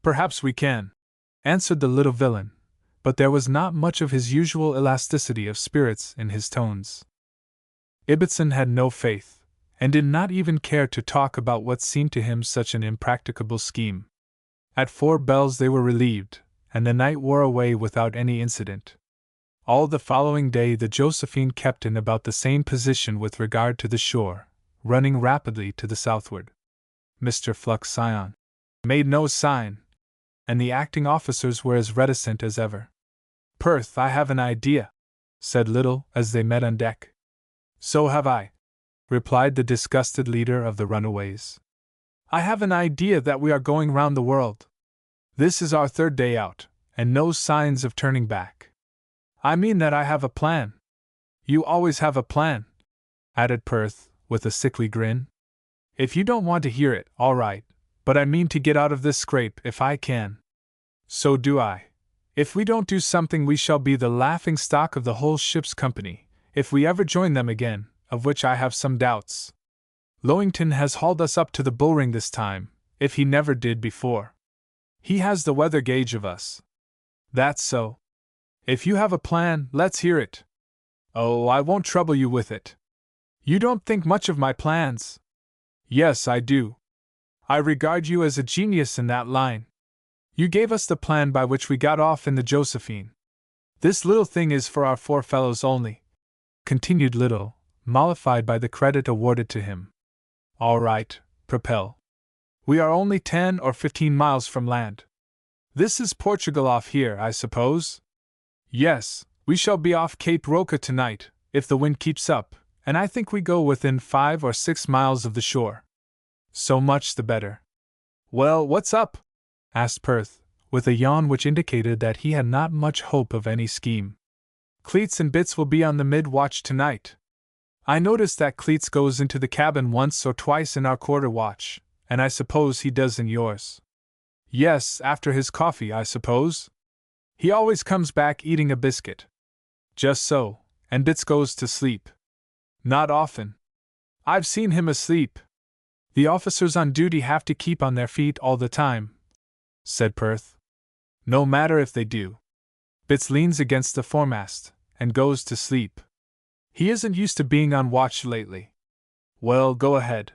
Perhaps we can, answered the little villain, but there was not much of his usual elasticity of spirits in his tones. Ibbotson had no faith, and did not even care to talk about what seemed to him such an impracticable scheme. At 4 bells they were relieved, and the night wore away without any incident. All the following day the Josephine kept in about the same position with regard to the shore, running rapidly to the southward. Mr. Flux Scion made no sign, and the acting officers were as reticent as ever. "Perth, I have an idea," said Little as they met on deck. "So have I," replied the disgusted leader of the runaways. "I have an idea that we are going round the world. This is our 3rd day out, and no signs of turning back. I mean that I have a plan." "You always have a plan," added Perth, with a sickly grin. "If you don't want to hear it, all right, but I mean to get out of this scrape if I can." "So do I. If we don't do something, we shall be the laughing stock of the whole ship's company, if we ever join them again, of which I have some doubts. Lowington has hauled us up to the bullring this time, if he never did before. He has the weather gauge of us." "That's so. If you have a plan, let's hear it." "Oh, I won't trouble you with it. You don't think much of my plans." "Yes, I do. I regard you as a genius in that line. You gave us the plan by which we got off in the Josephine. This little thing is for our 4 fellows only," continued Little, mollified by the credit awarded to him. "All right, propel. We are only 10 or 15 miles from land. This is Portugal off here, I suppose?" "Yes, we shall be off Cape Roca tonight, if the wind keeps up, and I think we go within 5 or 6 miles of the shore." "So much the better." "Well, what's up?" asked Perth, with a yawn which indicated that he had not much hope of any scheme. "Cleats and Bits will be on the mid-watch tonight. I noticed that Cleats goes into the cabin once or twice in our quarter watch, and I suppose he does in yours." "Yes, after his coffee, I suppose. He always comes back eating a biscuit." "Just so, and Bits goes to sleep." "Not often. I've seen him asleep. The officers on duty have to keep on their feet all the time," said Perth. "No matter if they do. Bits leans against the foremast, and goes to sleep. He isn't used to being on watch lately." "Well, go ahead.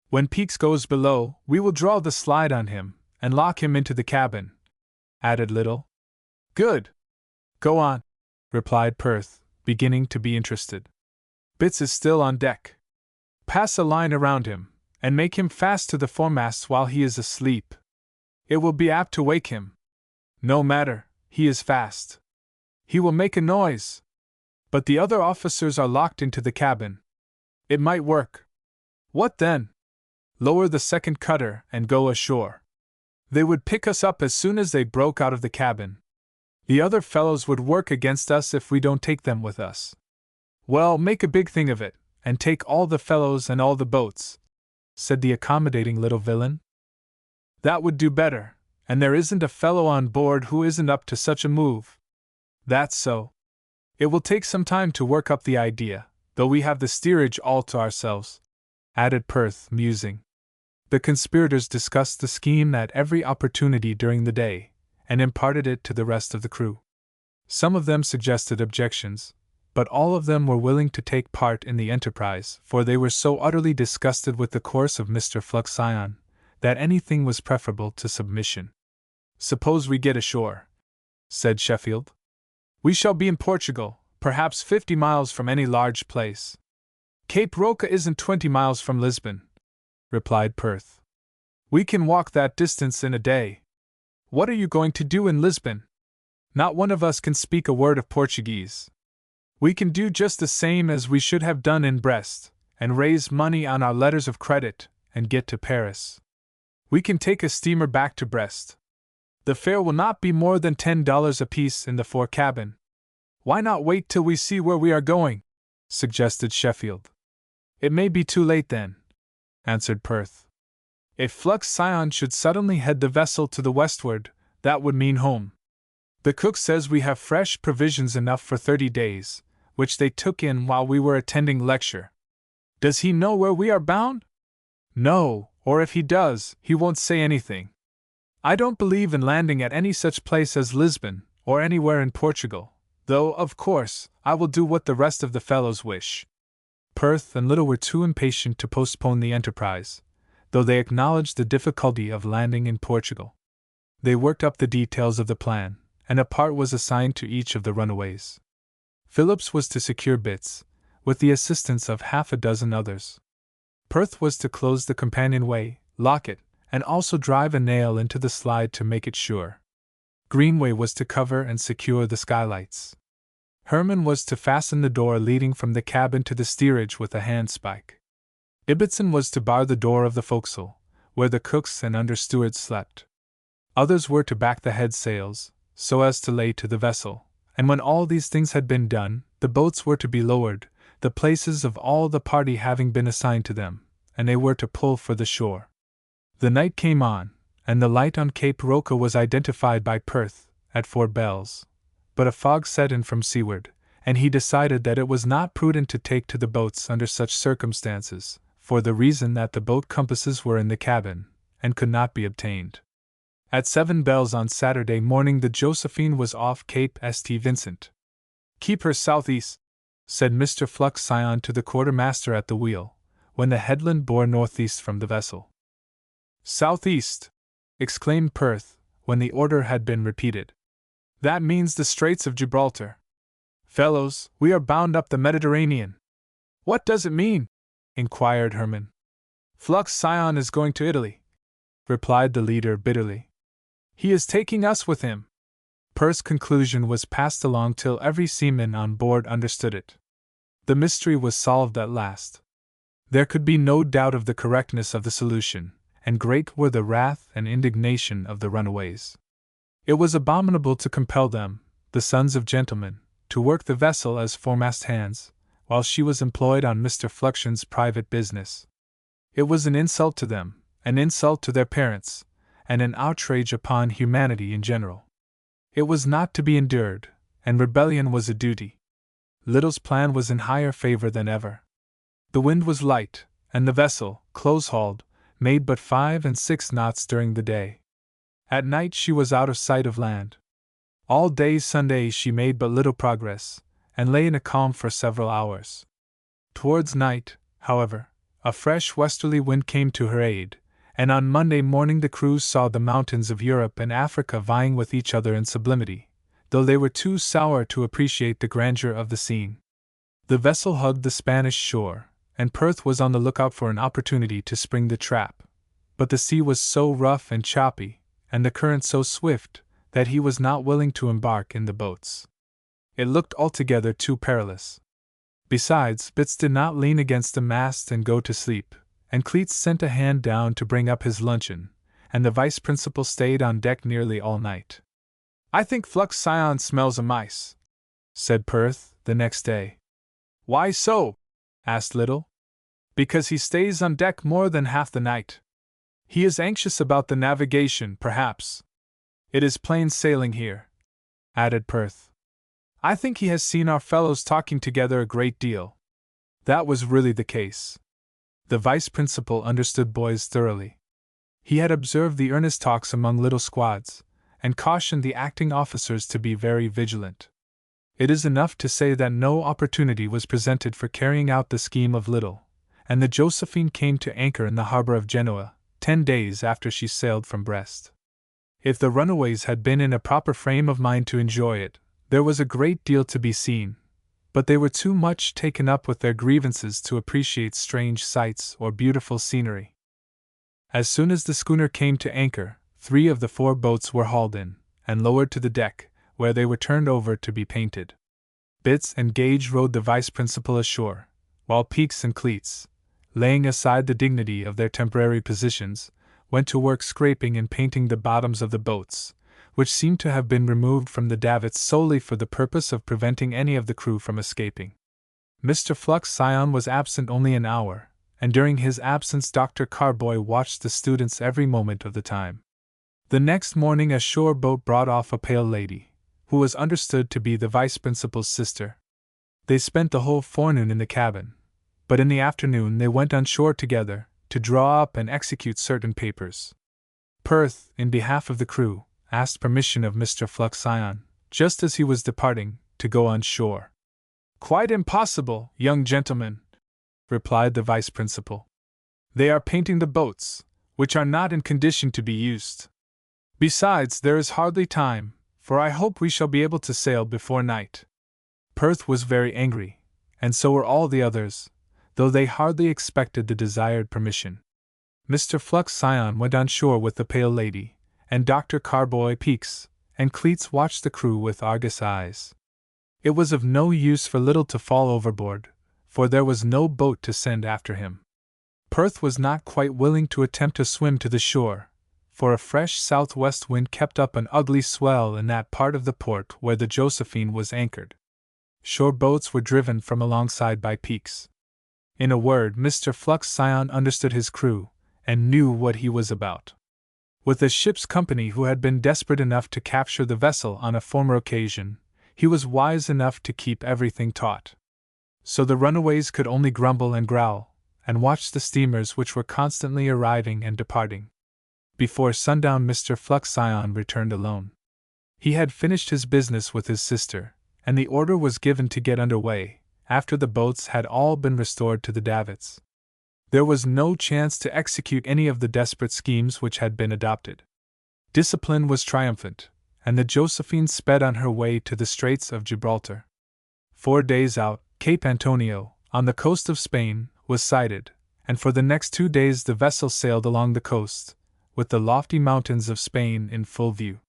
When Peaks goes below, we will draw the slide on him, and lock him into the cabin," added Little. "Good. Go on," replied Perth, beginning to be interested. "Bits is still on deck. Pass a line around him, and make him fast to the foremast while he is asleep. It will be apt to wake him." "No matter, he is fast. He will make a noise." "But the other officers are locked into the cabin." "It might work." "What then?" "Lower the second cutter and go ashore. They would pick us up as soon as they broke out of the cabin. The other fellows would work against us if we don't take them with us." "Well, make a big thing of it, and take all the fellows and all the boats," said the accommodating little villain. "That would do better, and there isn't a fellow on board who isn't up to such a move." "That's so. It will take some time to work up the idea, though we have the steerage all to ourselves," added Perth, musing. The conspirators discussed the scheme at every opportunity during the day, and imparted it to the rest of the crew. Some of them suggested objections, but all of them were willing to take part in the enterprise, for they were so utterly disgusted with the course of Mr. Flux Scion that anything was preferable to submission. "Suppose we get ashore," said Sheffield. "We shall be in Portugal, perhaps 50 miles from any large place." "Cape Roca isn't 20 miles from Lisbon," replied Perth. "We can walk that distance in a day." "What are you going to do in Lisbon? Not one of us can speak a word of Portuguese." "We can do just the same as we should have done in Brest, and raise money on our letters of credit, and get to Paris. We can take a steamer back to Brest. The fare will not be more than $10 apiece in the fore cabin." "Why not wait till we see where we are going?" suggested Sheffield. "It may be too late then," answered Perth. "If Flux Scion should suddenly head the vessel to the westward, that would mean home. The cook says we have fresh provisions enough for 30 days, which they took in while we were attending lecture." "Does he know where we are bound?" "No, Or if he does, he won't say anything. I don't believe in landing at any such place as Lisbon, or anywhere in Portugal, though, of course, I will do what the rest of the fellows wish. Perth and Little were too impatient to postpone the enterprise, though they acknowledged the difficulty of landing in Portugal. They worked up the details of the plan, and a part was assigned to each of the runaways. Phillips was to secure Bits, with the assistance of half a dozen others. Perth was to close the companionway, lock it, and also drive a nail into the slide to make it sure. Greenway was to cover and secure the skylights. Herman was to fasten the door leading from the cabin to the steerage with a handspike. Ibbotson was to bar the door of the forecastle, where the cooks and under-stewards slept. Others were to back the head sails, so as to lay to the vessel, and when all these things had been done, the boats were to be lowered, the places of all the party having been assigned to them, and they were to pull for the shore. The night came on, and the light on Cape Roca was identified by Perth, at 4 bells. But a fog set in from seaward, and he decided that it was not prudent to take to the boats under such circumstances, for the reason that the boat compasses were in the cabin, and could not be obtained. At 7 bells on Saturday morning the Josephine was off Cape St. Vincent. "Keep her southeast," said Mr. Flux Scion to the quartermaster at the wheel, when the headland bore northeast from the vessel. "Southeast!" exclaimed Perth, when the order had been repeated. "That means the Straits of Gibraltar. Fellows, we are bound up the Mediterranean." "What does it mean?" inquired Herman. "Flux Scion is going to Italy," replied the leader bitterly. "He is taking us with him." Perth's conclusion was passed along till every seaman on board understood it. The mystery was solved at last. There could be no doubt of the correctness of the solution, and great were the wrath and indignation of the runaways. It was abominable to compel them, the sons of gentlemen, to work the vessel as foremast hands, while she was employed on Mr. Fluxion's private business. It was an insult to them, an insult to their parents, and an outrage upon humanity in general. It was not to be endured, and rebellion was a duty. Little's plan was in higher favor than ever. The wind was light, and the vessel, close-hauled, made but 5 and 6 knots during the day. At night she was out of sight of land. All day Sunday she made but little progress, and lay in a calm for several hours. Towards night, however, a fresh westerly wind came to her aid, and on Monday morning the crews saw the mountains of Europe and Africa vying with each other in sublimity, though they were too sour to appreciate the grandeur of the scene. The vessel hugged the Spanish shore, and Perth was on the lookout for an opportunity to spring the trap, but the sea was so rough and choppy, and the current so swift, that he was not willing to embark in the boats. It looked altogether too perilous. Besides, Bits did not lean against the mast and go to sleep, and Cleats sent a hand down to bring up his luncheon, and the vice principal stayed on deck nearly all night. "I think Flux Scion smells a mice," said Perth, the next day. "Why so?" asked Little. "Because he stays on deck more than half the night. He is anxious about the navigation, perhaps. It is plain sailing here," added Perth. "I think he has seen our fellows talking together a great deal." That was really the case. The vice principal understood boys thoroughly. He had observed the earnest talks among little squads, and cautioned the acting officers to be very vigilant. It is enough to say that no opportunity was presented for carrying out the scheme of Little, and the Josephine came to anchor in the harbor of Genoa, 10 days after she sailed from Brest. If the runaways had been in a proper frame of mind to enjoy it, there was a great deal to be seen, but they were too much taken up with their grievances to appreciate strange sights or beautiful scenery. As soon as the schooner came to anchor, 3 of the 4 boats were hauled in, and lowered to the deck, where they were turned over to be painted. Bits and Gage rowed the vice principal ashore, while Peaks and Cleats, laying aside the dignity of their temporary positions, went to work scraping and painting the bottoms of the boats, which seemed to have been removed from the davits solely for the purpose of preventing any of the crew from escaping. Mr. Flux Scion was absent only an hour, and during his absence Dr. Carboy watched the students every moment of the time. The next morning a shore boat brought off a pale lady, who was understood to be the vice principal's sister. They spent the whole forenoon in the cabin, but in the afternoon they went on shore together, to draw up and execute certain papers. Perth, in behalf of the crew, asked permission of Mr. Fluxion, just as he was departing, to go on shore. "Quite impossible, young gentleman," replied the vice principal. "They are painting the boats, which are not in condition to be used. Besides, there is hardly time, for I hope we shall be able to sail before night." Perth was very angry, and so were all the others, though they hardly expected the desired permission. Mr. Fluxion went on shore with the Pale Lady, and Dr. Carboy Peaks, and Cleats watched the crew with Argus eyes. It was of no use for Little to fall overboard, for there was no boat to send after him. Perth was not quite willing to attempt to swim to the shore, for a fresh southwest wind kept up an ugly swell in that part of the port where the Josephine was anchored. Shore boats were driven from alongside by Peaks. In a word, Mr. Fluxion understood his crew, and knew what he was about. With a ship's company who had been desperate enough to capture the vessel on a former occasion, he was wise enough to keep everything taut. So the runaways could only grumble and growl, and watch the steamers which were constantly arriving and departing. Before sundown Mr. Fluxion returned alone. He had finished his business with his sister, and the order was given to get under way, after the boats had all been restored to the davits. There was no chance to execute any of the desperate schemes which had been adopted. Discipline was triumphant, and the Josephine sped on her way to the Straits of Gibraltar. 4 days out, Cape Antonio, on the coast of Spain, was sighted, and for the next 2 days the vessel sailed along the coast, with the lofty mountains of Spain in full view.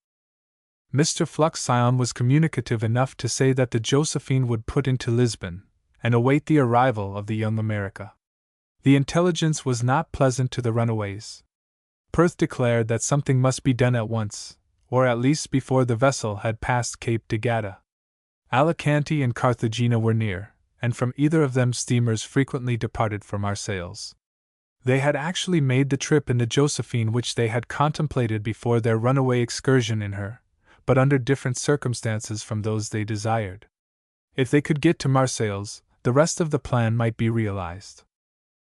Mr. Fluxion was communicative enough to say that the Josephine would put into Lisbon, and await the arrival of the Young America. The intelligence was not pleasant to the runaways. Perth declared that something must be done at once, or at least before the vessel had passed Cape de Gata. Alicante and Carthagena were near, and from either of them steamers frequently departed for Marseilles. They had actually made the trip in the Josephine which they had contemplated before their runaway excursion in her, but under different circumstances from those they desired. If they could get to Marseilles, the rest of the plan might be realized.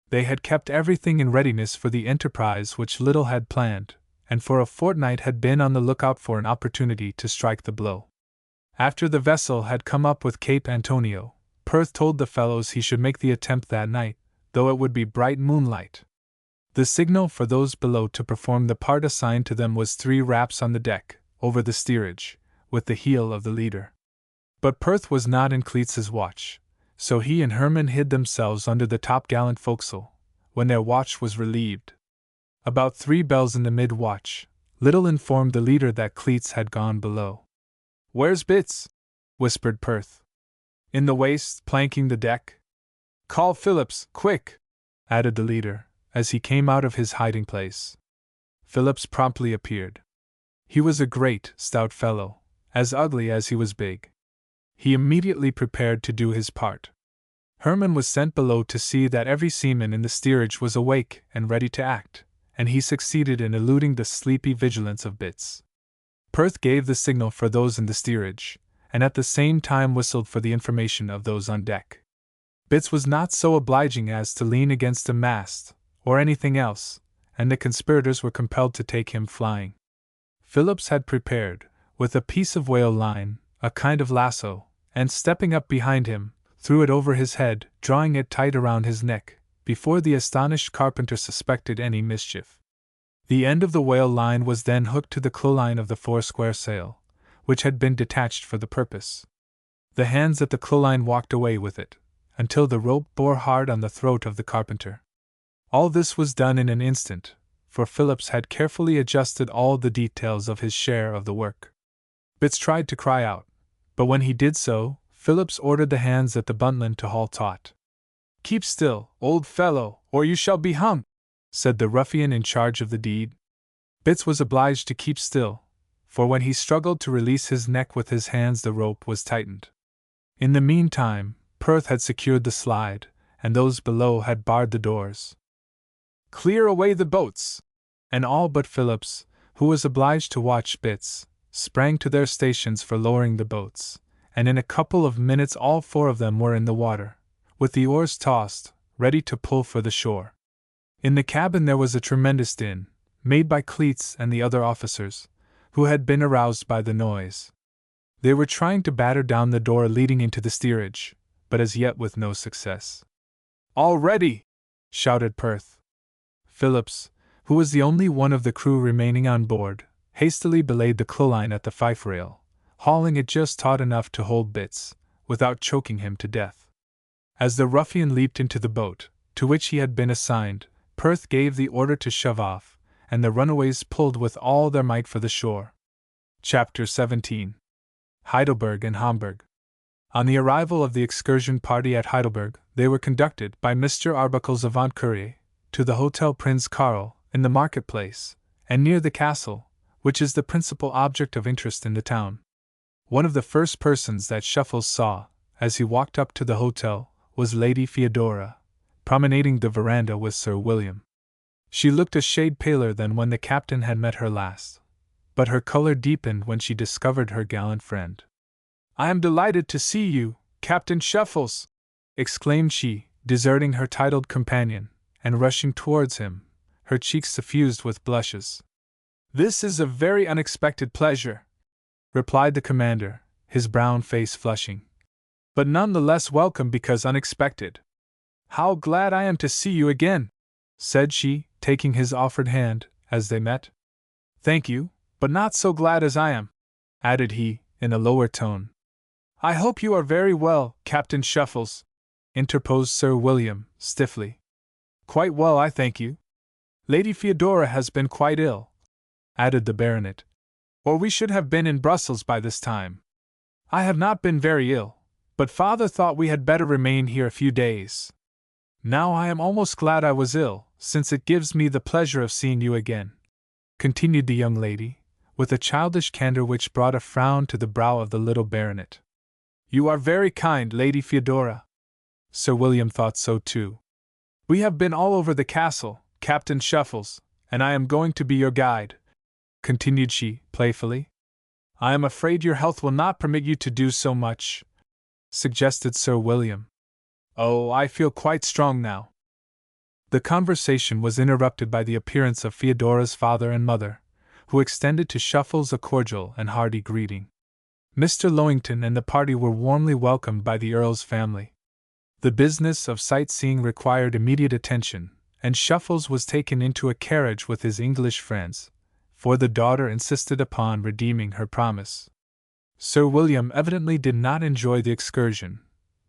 They had kept everything in readiness for the enterprise which Little had planned, and for a fortnight had been on the lookout for an opportunity to strike the blow. After the vessel had come up with Cape Antonio, Perth told the fellows he should make the attempt that night, though it would be bright moonlight. The signal for those below to perform the part assigned to them was 3 raps on the deck, over the steerage, with the heel of the leader. But Perth was not in Cleats's watch, so he and Herman hid themselves under the topgallant forecastle, when their watch was relieved. About 3 bells in the mid-watch, Little informed the leader that Cleats had gone below. "Where's Bitts?" whispered Perth. "In the waist, planking the deck." "Call Phillips, quick!" added the leader, as he came out of his hiding place. Phillips promptly appeared. He was a great, stout fellow, as ugly as he was big. He immediately prepared to do his part. Herman was sent below to see that every seaman in the steerage was awake and ready to act, and he succeeded in eluding the sleepy vigilance of Bitts. Perth gave the signal for those in the steerage, and at the same time whistled for the information of those on deck. Bitts was not so obliging as to lean against a mast, or anything else, and the conspirators were compelled to take him flying. Phillips had prepared, with a piece of whale line, a kind of lasso, and stepping up behind him, threw it over his head, drawing it tight around his neck, before the astonished carpenter suspected any mischief. The end of the whale line was then hooked to the clewline of the foursquare sail, which had been detached for the purpose. The hands at the clewline walked away with it, until the rope bore hard on the throat of the carpenter. All this was done in an instant, for Phillips had carefully adjusted all the details of his share of the work. Bitts tried to cry out, but when he did so, Phillips ordered the hands at the buntline to haul taut. "Keep still, old fellow, or you shall be hung," said the ruffian in charge of the deed. Bitts was obliged to keep still, for when he struggled to release his neck with his hands the rope was tightened. In the meantime, Perth had secured the slide, and those below had barred the doors. "Clear away the boats!" And all but Phillips, who was obliged to watch Bitts, sprang to their stations for lowering the boats, and in a couple of minutes all 4 of them were in the water, with the oars tossed, ready to pull for the shore. In the cabin there was a tremendous din, made by Cleats and the other officers, who had been aroused by the noise. They were trying to batter down the door leading into the steerage, but as yet with no success. "All ready!" shouted Perth. Phillips, who was the only one of the crew remaining on board, hastily belayed the clewline at the fife rail, hauling it just taut enough to hold Bitts, without choking him to death. As the ruffian leaped into the boat, to which he had been assigned, Perth gave the order to shove off, and the runaways pulled with all their might for the shore. Chapter 17. Heidelberg and Hamburg. On the arrival of the excursion party at Heidelberg, they were conducted by Mr. Arbuthnot's avant-courier to the Hotel Prinz Karl in the marketplace, and near the castle, which is the principal object of interest in the town. One of the first persons that Shuffles saw, as he walked up to the hotel, was Lady Theodora, promenading the veranda with Sir William. She looked a shade paler than when the captain had met her last, but her color deepened when she discovered her gallant friend. "I am delighted to see you, Captain Shuffles!" exclaimed she, deserting her titled companion, and rushing towards him, her cheeks suffused with blushes. "This is a very unexpected pleasure," replied the commander, his brown face flushing, "but none the less welcome because unexpected. How glad I am to see you again," said she, taking his offered hand, as they met. "Thank you, but not so glad as I am," added he, in a lower tone. "I hope you are very well, Captain Shuffles," interposed Sir William, stiffly. "Quite well, I thank you. Lady Theodora has been quite ill," added the baronet, "or we should have been in Brussels by this time. I have not been very ill, but father thought we had better remain here a few days. Now I am almost glad I was ill, since it gives me the pleasure of seeing you again," continued the young lady, with a childish candor which brought a frown to the brow of the little baronet. "You are very kind, Lady Theodora." Sir William thought so too. "We have been all over the castle, Captain Shuffles, and I am going to be your guide," continued she, playfully. "I am afraid your health will not permit you to do so much," suggested Sir William. "Oh, I feel quite strong now." The conversation was interrupted by the appearance of Theodora's father and mother, who extended to Shuffles a cordial and hearty greeting. Mr. Lowington and the party were warmly welcomed by the Earl's family. The business of sightseeing required immediate attention, and Shuffles was taken into a carriage with his English friends, for the daughter insisted upon redeeming her promise. Sir William evidently did not enjoy the excursion,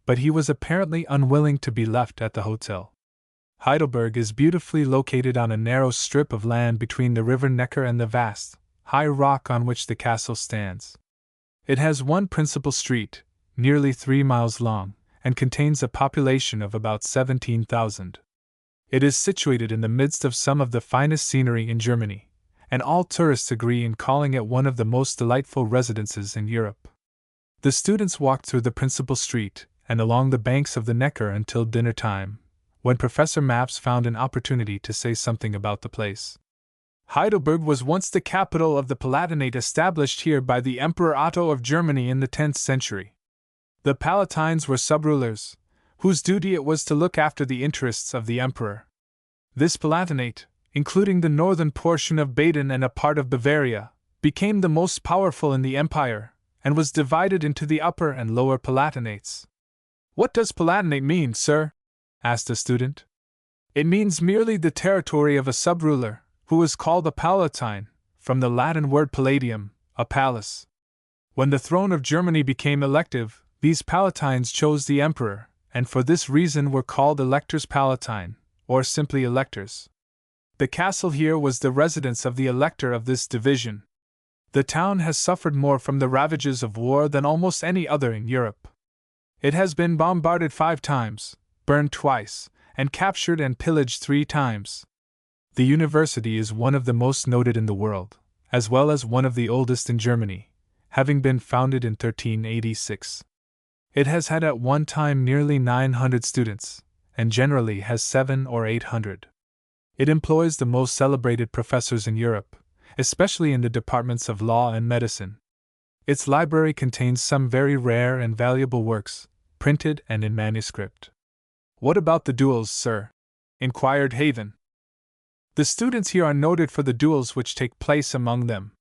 but he was apparently unwilling to be left at the hotel. Heidelberg is beautifully located on a narrow strip of land between the river Neckar and the vast, high rock on which the castle stands. It has one principal street, nearly 3 miles long, and contains a population of about 17,000. It is situated in the midst of some of the finest scenery in Germany, and all tourists agree in calling it one of the most delightful residences in Europe. The students walked through the principal street, and along the banks of the Neckar until dinner time, when Professor Maps found an opportunity to say something about the place. "Heidelberg was once the capital of the Palatinate established here by the Emperor Otto of Germany in the 10th century. The Palatines were subrulers, whose duty it was to look after the interests of the Emperor. This Palatinate, including the northern portion of Baden and a part of Bavaria, became the most powerful in the empire, and was divided into the Upper and Lower Palatinates." "What does Palatinate mean, sir?" asked a student. "It means merely the territory of a subruler, who was called a Palatine, from the Latin word palladium, a palace. When the throne of Germany became elective, these Palatines chose the emperor, and for this reason were called Electors Palatine, or simply electors. The castle here was the residence of the elector of this division. The town has suffered more from the ravages of war than almost any other in Europe. It has been bombarded 5 times, burned twice, and captured and pillaged 3 times. The university is one of the most noted in the world, as well as one of the oldest in Germany, having been founded in 1386. It has had at one time nearly 900 students, and generally has 700 or 800. It employs the most celebrated professors in Europe, especially in the departments of law and medicine. Its library contains some very rare and valuable works, printed and in manuscript." "What about the duels, sir?" inquired Haven. The students here are noted for the duels which take place among them.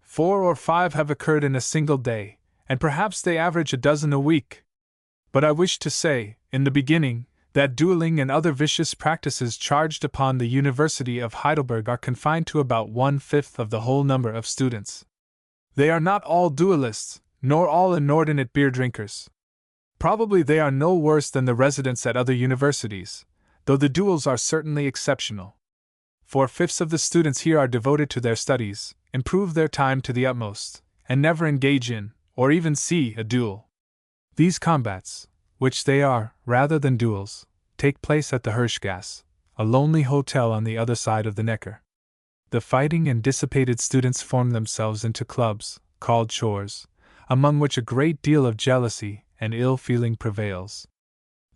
4 or 5 have occurred in a single day, and perhaps they average a dozen a week. But I wish to say, in the beginning, that dueling and other vicious practices charged upon the University of Heidelberg are confined to about 1/5 of the whole number of students. They are not all duelists, nor all inordinate beer drinkers. Probably they are no worse than the residents at other universities, though the duels are certainly exceptional. 4/5 of the students here are devoted to their studies, improve their time to the utmost, and never engage in, or even see, a duel. These combats, which they are, rather than duels, take place at the Hirschgasse, a lonely hotel on the other side of the Neckar. The fighting and dissipated students form themselves into clubs, called chores, among which a great deal of jealousy and ill-feeling prevails.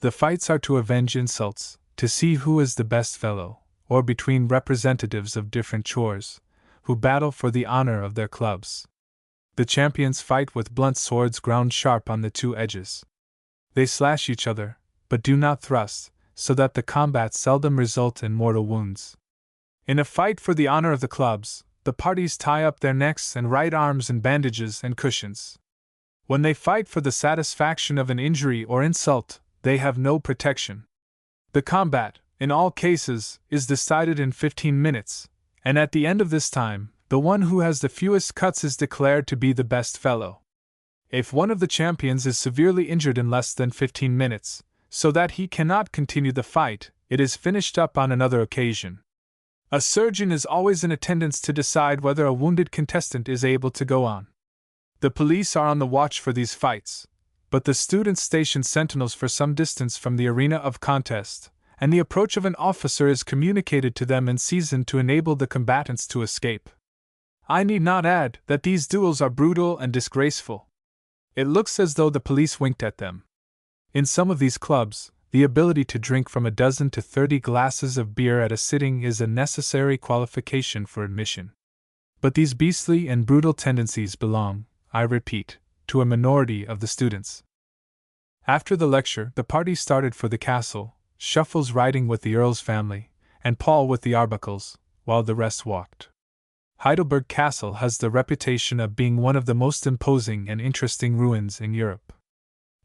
The fights are to avenge insults, to see who is the best fellow, or between representatives of different chores, who battle for the honor of their clubs. The champions fight with blunt swords ground sharp on the two edges. They slash each other, but do not thrust, so that the combats seldom result in mortal wounds. In a fight for the honor of the clubs, the parties tie up their necks and right arms in bandages and cushions. When they fight for the satisfaction of an injury or insult, they have no protection. The combat, in all cases, is decided in 15 minutes, and at the end of this time, the one who has the fewest cuts is declared to be the best fellow. If one of the champions is severely injured in less than 15 minutes, so that he cannot continue the fight, it is finished up on another occasion. A surgeon is always in attendance to decide whether a wounded contestant is able to go on. The police are on the watch for these fights, but the students station sentinels for some distance from the arena of contest, and the approach of an officer is communicated to them in season to enable the combatants to escape. I need not add that these duels are brutal and disgraceful. It looks as though the police winked at them. In some of these clubs, the ability to drink from a dozen to 30 glasses of beer at a sitting is a necessary qualification for admission. But these beastly and brutal tendencies belong, I repeat, to a minority of the students. After the lecture, the party started for the castle, Shuffles riding with the Earl's family, and Paul with the Arbuckles, while the rest walked. Heidelberg Castle has the reputation of being one of the most imposing and interesting ruins in Europe.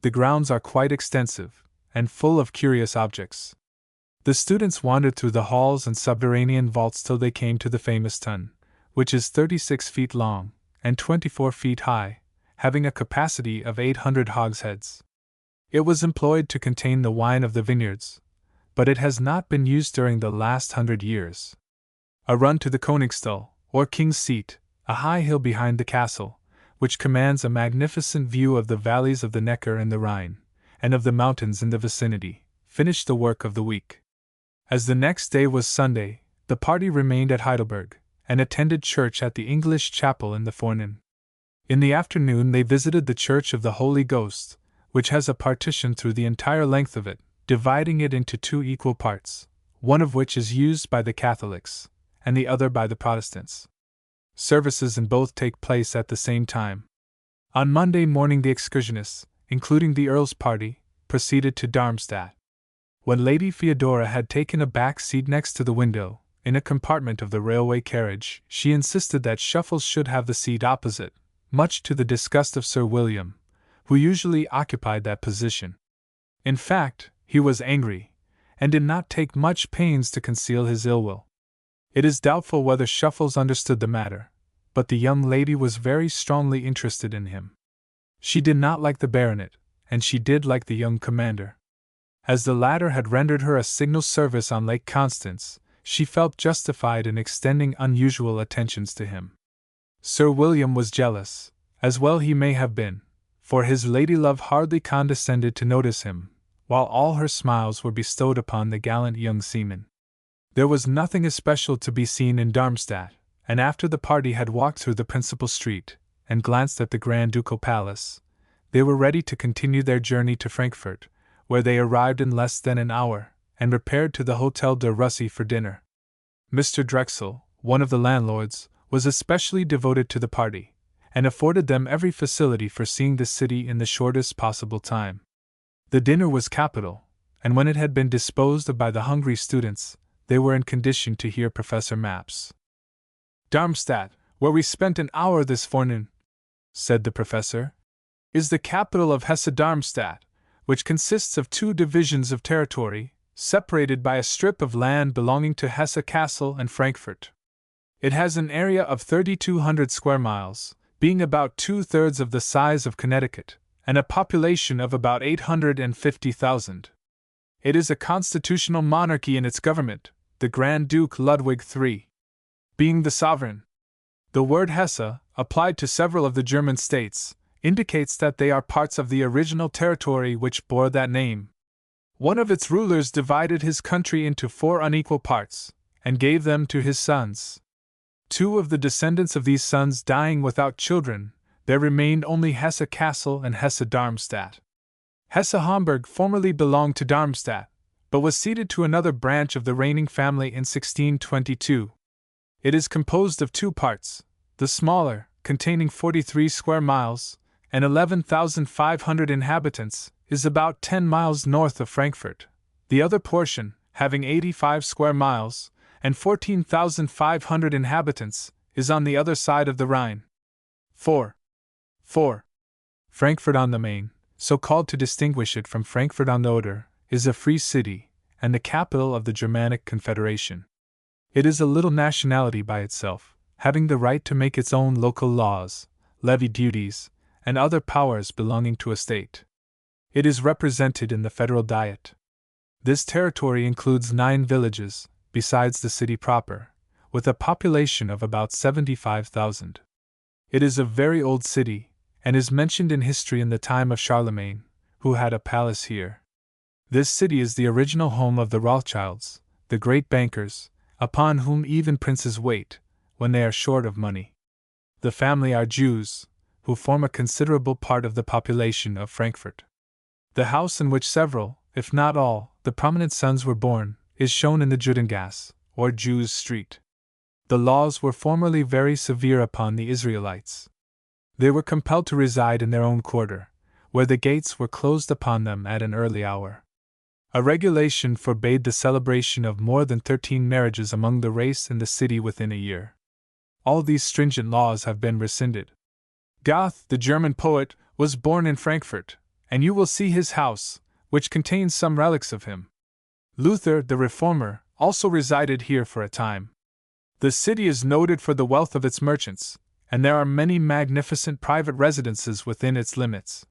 The grounds are quite extensive, and full of curious objects. The students wandered through the halls and subterranean vaults till they came to the famous tun, which is 36 feet long, and 24 feet high, having a capacity of 800 hogsheads. It was employed to contain the wine of the vineyards, but it has not been used during the last 100 years. A run to the Königstuhl, or King's Seat, a high hill behind the castle, which commands a magnificent view of the valleys of the Neckar and the Rhine, and of the mountains in the vicinity, finished the work of the week. As the next day was Sunday, the party remained at Heidelberg, and attended church at the English chapel in the forenoon. In the afternoon they visited the Church of the Holy Ghost, which has a partition through the entire length of it, dividing it into 2 equal parts, one of which is used by the Catholics, and the other by the Protestants. Services in both take place at the same time. On Monday morning the excursionists, including the Earl's party, proceeded to Darmstadt. When Lady Theodora had taken a back seat next to the window, in a compartment of the railway carriage, she insisted that Shuffles should have the seat opposite, much to the disgust of Sir William, who usually occupied that position. In fact, he was angry, and did not take much pains to conceal his ill will. It is doubtful whether Shuffles understood the matter, but the young lady was very strongly interested in him. She did not like the baronet, and she did like the young commander. As the latter had rendered her a signal service on Lake Constance, she felt justified in extending unusual attentions to him. Sir William was jealous, as well he may have been, for his ladylove hardly condescended to notice him, while all her smiles were bestowed upon the gallant young seaman. There was nothing especial to be seen in Darmstadt, and after the party had walked through the principal street, and glanced at the Grand Ducal Palace, they were ready to continue their journey to Frankfurt, where they arrived in less than an hour, and repaired to the Hotel de Russie for dinner. Mr. Drexel, one of the landlords, was especially devoted to the party, and afforded them every facility for seeing the city in the shortest possible time. The dinner was capital, and when it had been disposed of by the hungry students, they were in condition to hear Professor Maps. Darmstadt, where we spent an hour this forenoon, said the professor, is the capital of Hesse-Darmstadt, which consists of 2 divisions of territory, separated by a strip of land belonging to Hesse Castle and Frankfurt. It has an area of 3,200 square miles, being about 2/3 of the size of Connecticut, and a population of about 850,000. It is a constitutional monarchy in its government, the Grand Duke Ludwig III being the sovereign. The word Hesse, applied to several of the German states, indicates that they are parts of the original territory which bore that name. One of its rulers divided his country into 4 unequal parts, and gave them to his sons. 2 of the descendants of these sons dying without children, there remained only Hesse Castle and Hesse-Darmstadt. Hesse-Homburg formerly belonged to Darmstadt, but was ceded to another branch of the reigning family in 1622. It is composed of 2 parts, the smaller, containing 43 square miles, and 11,500 inhabitants, is about 10 miles north of Frankfurt. The other portion, having 85 square miles, and 14,500 inhabitants, is on the other side of the Rhine. 4. Frankfurt on the Main, so called to distinguish it from Frankfurt on the Oder, is a free city, and the capital of the Germanic Confederation. It is a little nationality by itself, having the right to make its own local laws, levy duties, and other powers belonging to a state. It is represented in the Federal Diet. This territory includes 9 villages, besides the city proper, with a population of about 75,000. It is a very old city, and is mentioned in history in the time of Charlemagne, who had a palace here. This city is the original home of the Rothschilds, the great bankers, upon whom even princes wait, when they are short of money. The family are Jews, who form a considerable part of the population of Frankfurt. The house in which several, if not all, the prominent sons were born, is shown in the Judengasse, or Jews' Street. The laws were formerly very severe upon the Israelites. They were compelled to reside in their own quarter, where the gates were closed upon them at an early hour. A regulation forbade the celebration of more than 13 marriages among the race in the city within a year. All these stringent laws have been rescinded. Goethe, the German poet, was born in Frankfurt, and you will see his house, which contains some relics of him. Luther, the reformer, also resided here for a time. The city is noted for the wealth of its merchants, and there are many magnificent private residences within its limits.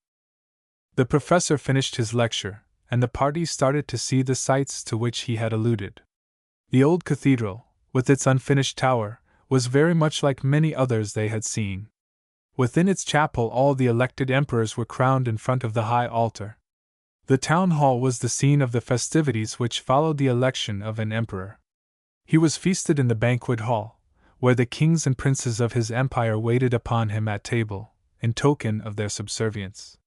The professor finished his lecture, and the party started to see the sights to which he had alluded. The old cathedral, with its unfinished tower, was very much like many others they had seen. Within its chapel all the elected emperors were crowned in front of the high altar. The town hall was the scene of the festivities which followed the election of an emperor. He was feasted in the banquet hall, where the kings and princes of his empire waited upon him at table, in token of their subservience.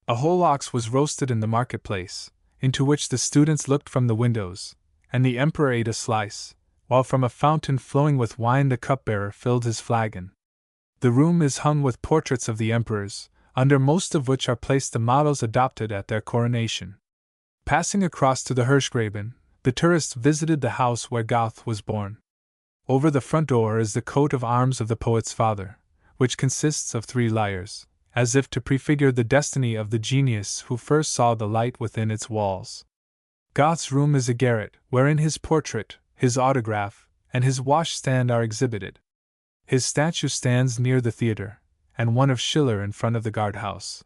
A whole ox was roasted in the marketplace, into which the students looked from the windows, and the emperor ate a slice, while from a fountain flowing with wine the cupbearer filled his flagon. The room is hung with portraits of the emperors, under most of which are placed the models adopted at their coronation. Passing across to the Hirschgraben, the tourists visited the house where Goethe was born. Over the front door is the coat of arms of the poet's father, which consists of 3 lyres, as if to prefigure the destiny of the genius who first saw the light within its walls. Goethe's room is a garret, wherein his portrait, his autograph, and his washstand are exhibited. His statue stands near the theatre, and one of Schiller in front of the guardhouse.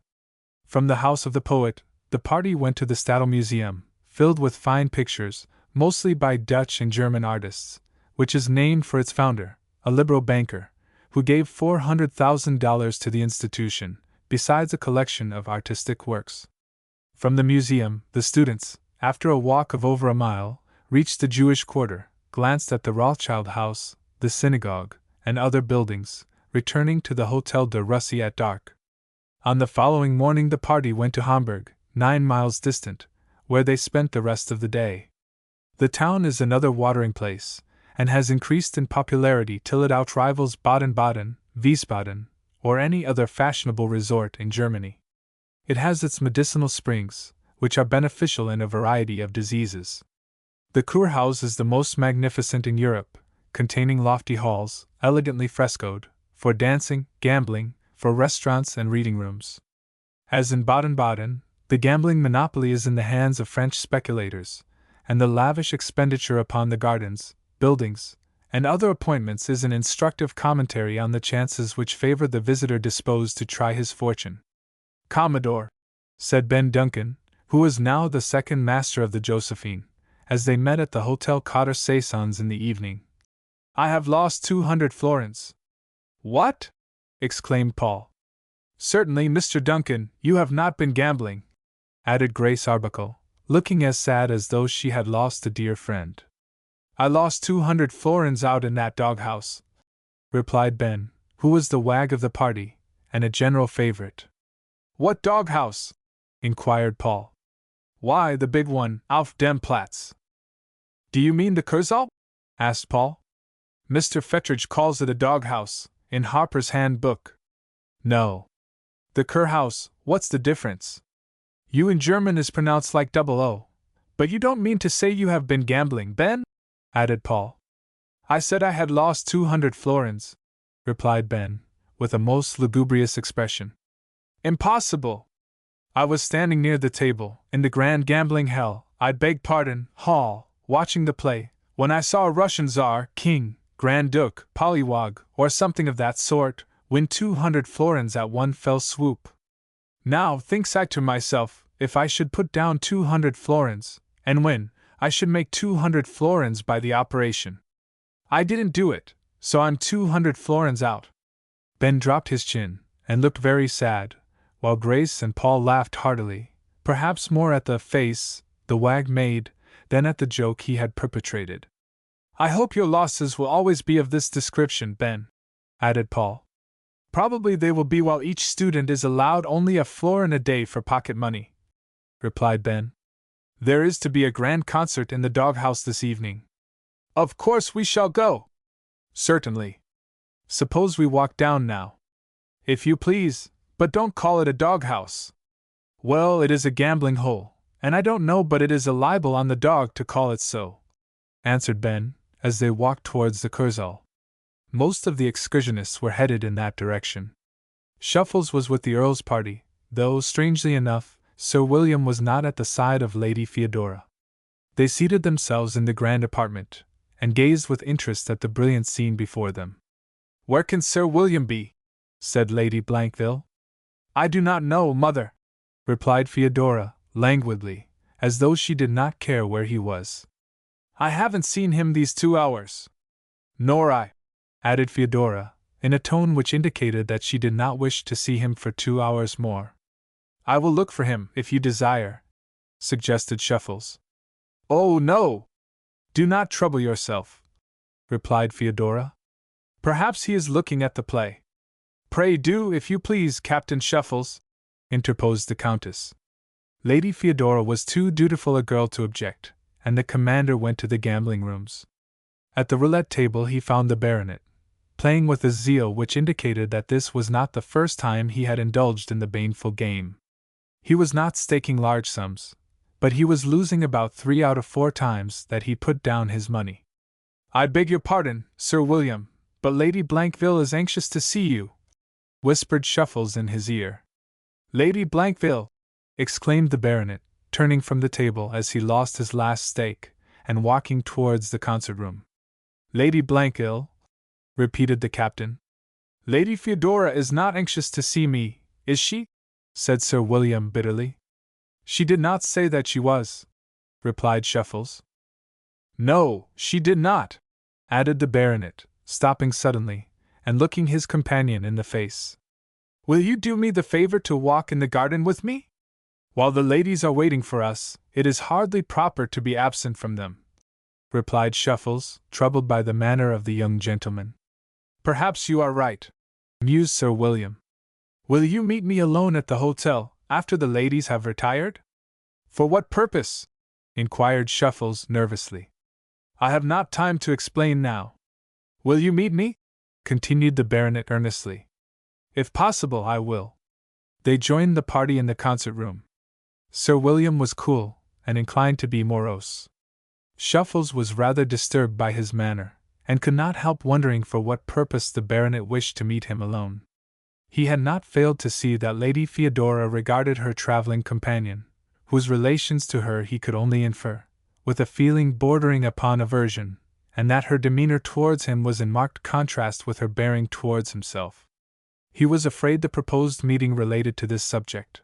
From the house of the poet, the party went to the Stadel Museum, filled with fine pictures, mostly by Dutch and German artists, which is named for its founder, a liberal banker, who gave $400,000 to the institution, besides a collection of artistic works. From the museum, the students, after a walk of over a mile, reached the Jewish quarter, glanced at the Rothschild house, the synagogue, and other buildings, returning to the Hotel de Russie at dark. On the following morning the party went to Hamburg, 9 miles distant, where they spent the rest of the day. The town is another watering place, and has increased in popularity till it outrivals Baden-Baden, Wiesbaden, or any other fashionable resort in Germany. It has its medicinal springs, which are beneficial in a variety of diseases. The Kurhaus is the most magnificent in Europe, containing lofty halls, elegantly frescoed, for dancing, gambling, for restaurants and reading rooms. As in Baden-Baden, the gambling monopoly is in the hands of French speculators, and the lavish expenditure upon the gardens, buildings, and other appointments is an instructive commentary on the chances which favor the visitor disposed to try his fortune. "Commodore," said Ben Duncan, who was now the second master of the Josephine, as they met at the Hotel Cotter Saisons in the evening, "I have lost 200 florins." "What?" exclaimed Paul. "Certainly, Mr. Duncan, you have not been gambling," added Grace Arbuckle, looking as sad as though she had lost a dear friend. "I lost 200 florins out in that doghouse," replied Ben, who was the wag of the party, and a general favorite. "What doghouse?" inquired Paul. "Why, the big one, auf dem Platz." "Do you mean the Kursaal?" asked Paul. "Mr. Fettridge calls it a doghouse, in Harper's Handbook." "No. The Kurhaus, what's the difference? You in German is pronounced like double O. But you don't mean to say you have been gambling, Ben?" added Paul. "I said I had lost 200 florins," replied Ben, with a most lugubrious expression. "Impossible! I was standing near the table, in the grand gambling hell, I beg pardon, hall, watching the play, when I saw a Russian Tsar, King, Grand Duke, Pollywog, or something of that sort, win 200 florins at one fell swoop. Now, thinks I to myself, if I should put down 200 florins, and win, I should make 200 florins by the operation. I didn't do it, so I'm 200 florins out." Ben dropped his chin, and looked very sad, while Grace and Paul laughed heartily, perhaps more at the face the wag made than at the joke he had perpetrated. "I hope your losses will always be of this description, Ben," added Paul. "Probably they will be while each student is allowed only a florin a day for pocket money," replied Ben. "There is to be a grand concert in the doghouse this evening." "Of course we shall go." "Certainly. Suppose we walk down now?" "If you please, but don't call it a doghouse." "Well, it is a gambling hole, and I don't know but it is a libel on the dog to call it so," answered Ben, as they walked towards the Kursaal. Most of the excursionists were headed in that direction. Shuffles was with the Earl's party, though, strangely enough, Sir William was not at the side of Lady Theodora. They seated themselves in the grand apartment, and gazed with interest at the brilliant scene before them. "Where can Sir William be?" said Lady Blankville. "I do not know, mother," replied Theodora, languidly, as though she did not care where he was. "I haven't seen him these 2 hours." "Nor I," added Theodora, in a tone which indicated that she did not wish to see him for 2 hours more. "I will look for him, if you desire," suggested Shuffles. "Oh, no! Do not trouble yourself," replied Theodora. "Perhaps he is looking at the play." "Pray do, if you please, Captain Shuffles," interposed the Countess. Lady Theodora was too dutiful a girl to object, and the commander went to the gambling rooms. At the roulette table he found the baronet, playing with a zeal which indicated that this was not the first time he had indulged in the baneful game. He was not staking large sums, but he was losing about 3 out of 4 times that he put down his money. "I beg your pardon, Sir William, but Lady Blankville is anxious to see you," whispered Shuffles in his ear. "Lady Blankville!" exclaimed the baronet, turning from the table as he lost his last stake, and walking towards the concert room. "Lady Blankville?" repeated the captain. "Lady Theodora is not anxious to see me, is she?" said Sir William bitterly. "She did not say that she was," replied Shuffles. "No, she did not," added the baronet, stopping suddenly, and looking his companion in the face. "Will you do me the favor to walk in the garden with me? While the ladies are waiting for us, it is hardly proper to be absent from them," replied Shuffles, troubled by the manner of the young gentleman. "Perhaps you are right," mused Sir William. "Will you meet me alone at the hotel, after the ladies have retired?" "For what purpose?" inquired Shuffles nervously. "I have not time to explain now." "Will you meet me?" continued the baronet earnestly. "If possible, I will." They joined the party in the concert room. Sir William was cool, and inclined to be morose. Shuffles was rather disturbed by his manner, and could not help wondering for what purpose the baronet wished to meet him alone. He had not failed to see that Lady Theodora regarded her traveling companion, whose relations to her he could only infer, with a feeling bordering upon aversion, and that her demeanor towards him was in marked contrast with her bearing towards himself. He was afraid the proposed meeting related to this subject.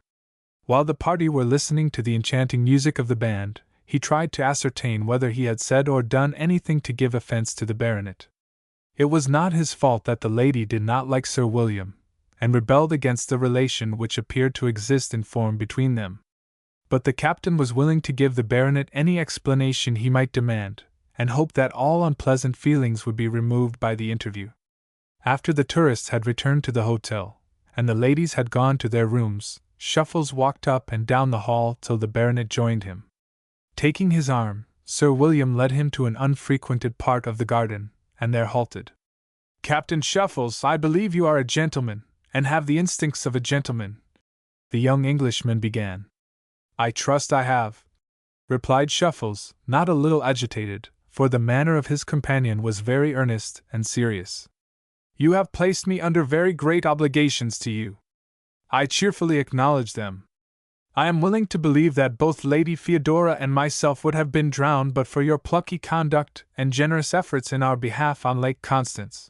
While the party were listening to the enchanting music of the band, he tried to ascertain whether he had said or done anything to give offense to the baronet. It was not his fault that the lady did not like Sir William, and rebelled against the relation which appeared to exist in form between them. But the captain was willing to give the baronet any explanation he might demand, and hoped that all unpleasant feelings would be removed by the interview. After the tourists had returned to the hotel, and the ladies had gone to their rooms, Shuffles walked up and down the hall till the baronet joined him. Taking his arm, Sir William led him to an unfrequented part of the garden, and there halted. "Captain Shuffles, I believe you are a gentleman, and have the instincts of a gentleman," the young Englishman began. "I trust I have," replied Shuffles, not a little agitated, for the manner of his companion was very earnest and serious. "You have placed me under very great obligations to you. I cheerfully acknowledge them. I am willing to believe that both Lady Theodora and myself would have been drowned but for your plucky conduct and generous efforts in our behalf on Lake Constance.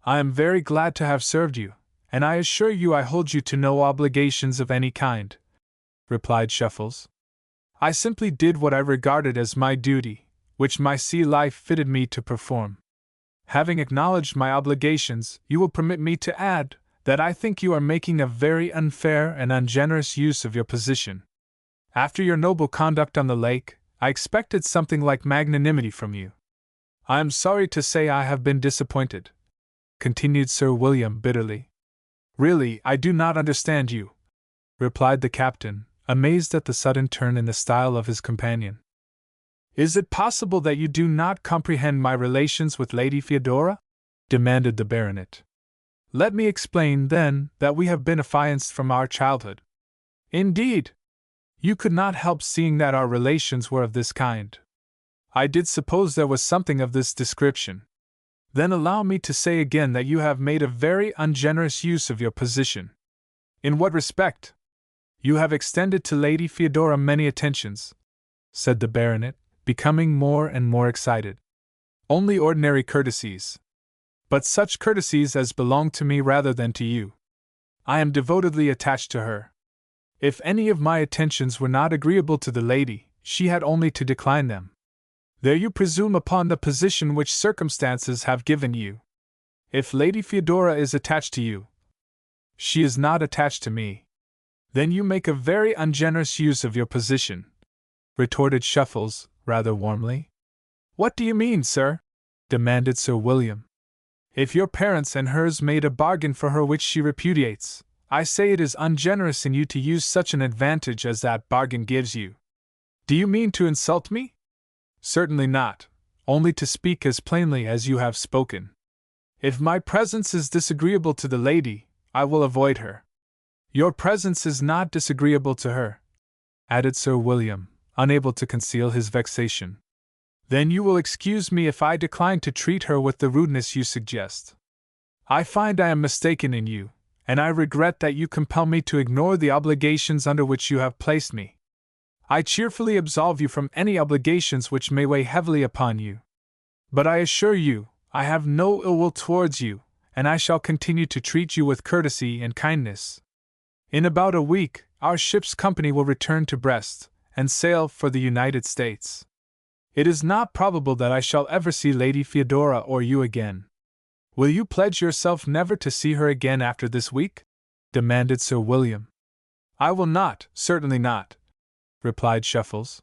I am very glad to have served you, and I assure you I hold you to no obligations of any kind," replied Shuffles. "I simply did what I regarded as my duty, which my sea life fitted me to perform. Having acknowledged my obligations, you will permit me to add that I think you are making a very unfair and ungenerous use of your position. After your noble conduct on the lake, I expected something like magnanimity from you. I am sorry to say I have been disappointed," continued Sir William bitterly. "Really, I do not understand you," replied the captain, amazed at the sudden turn in the style of his companion. "Is it possible that you do not comprehend my relations with Lady Theodora?" demanded the baronet. "Let me explain, then, that we have been affianced from our childhood." "Indeed! You could not help seeing that our relations were of this kind." "I did suppose there was something of this description." "Then allow me to say again that you have made a very ungenerous use of your position." "In what respect?" "You have extended to Lady Theodora many attentions," said the baronet, becoming more and more excited. "Only ordinary courtesies. But such courtesies as belong to me rather than to you. I am devotedly attached to her. If any of my attentions were not agreeable to the lady, she had only to decline them. There you presume upon the position which circumstances have given you. If Lady Theodora is attached to you, she is not attached to me." "Then you make a very ungenerous use of your position," retorted Shuffles, rather warmly. "What do you mean, sir?" demanded Sir William. "If your parents and hers made a bargain for her which she repudiates, I say it is ungenerous in you to use such an advantage as that bargain gives you." "Do you mean to insult me?" "Certainly not, only to speak as plainly as you have spoken. If my presence is disagreeable to the lady, I will avoid her." "Your presence is not disagreeable to her," added Sir William, unable to conceal his vexation. "Then you will excuse me if I decline to treat her with the rudeness you suggest. I find I am mistaken in you, and I regret that you compel me to ignore the obligations under which you have placed me. I cheerfully absolve you from any obligations which may weigh heavily upon you. But I assure you, I have no ill will towards you, and I shall continue to treat you with courtesy and kindness. In about a week, our ship's company will return to Brest, and sail for the United States. It is not probable that I shall ever see Lady Theodora or you again. Will you pledge yourself never to see her again after this week?" demanded Sir William. "I will not, certainly not," replied Shuffles.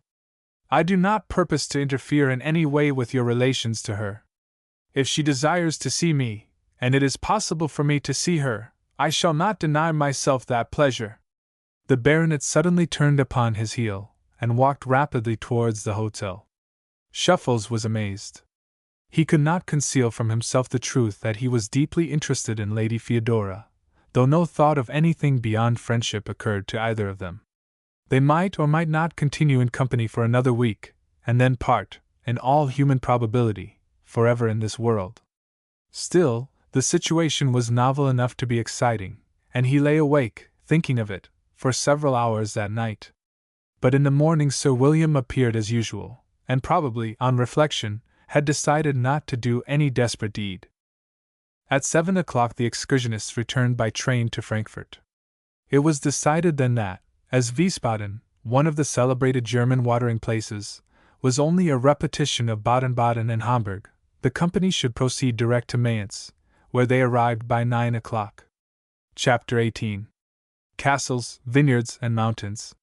"I do not purpose to interfere in any way with your relations to her. If she desires to see me, and it is possible for me to see her, I shall not deny myself that pleasure." The baronet suddenly turned upon his heel, and walked rapidly towards the hotel. Shuffles was amazed. He could not conceal from himself the truth that he was deeply interested in Lady Theodora, though no thought of anything beyond friendship occurred to either of them. They might or might not continue in company for another week, and then part, in all human probability, forever in this world. Still, the situation was novel enough to be exciting, and he lay awake, thinking of it, for several hours that night. But in the morning Sir William appeared as usual, and probably, on reflection, had decided not to do any desperate deed. At 7 o'clock the excursionists returned by train to Frankfurt. It was decided then that, as Wiesbaden, one of the celebrated German watering places, was only a repetition of Baden-Baden and Hamburg, the company should proceed direct to Mayence, where they arrived by 9 o'clock. Chapter 18. Castles, Vineyards, and Mountains.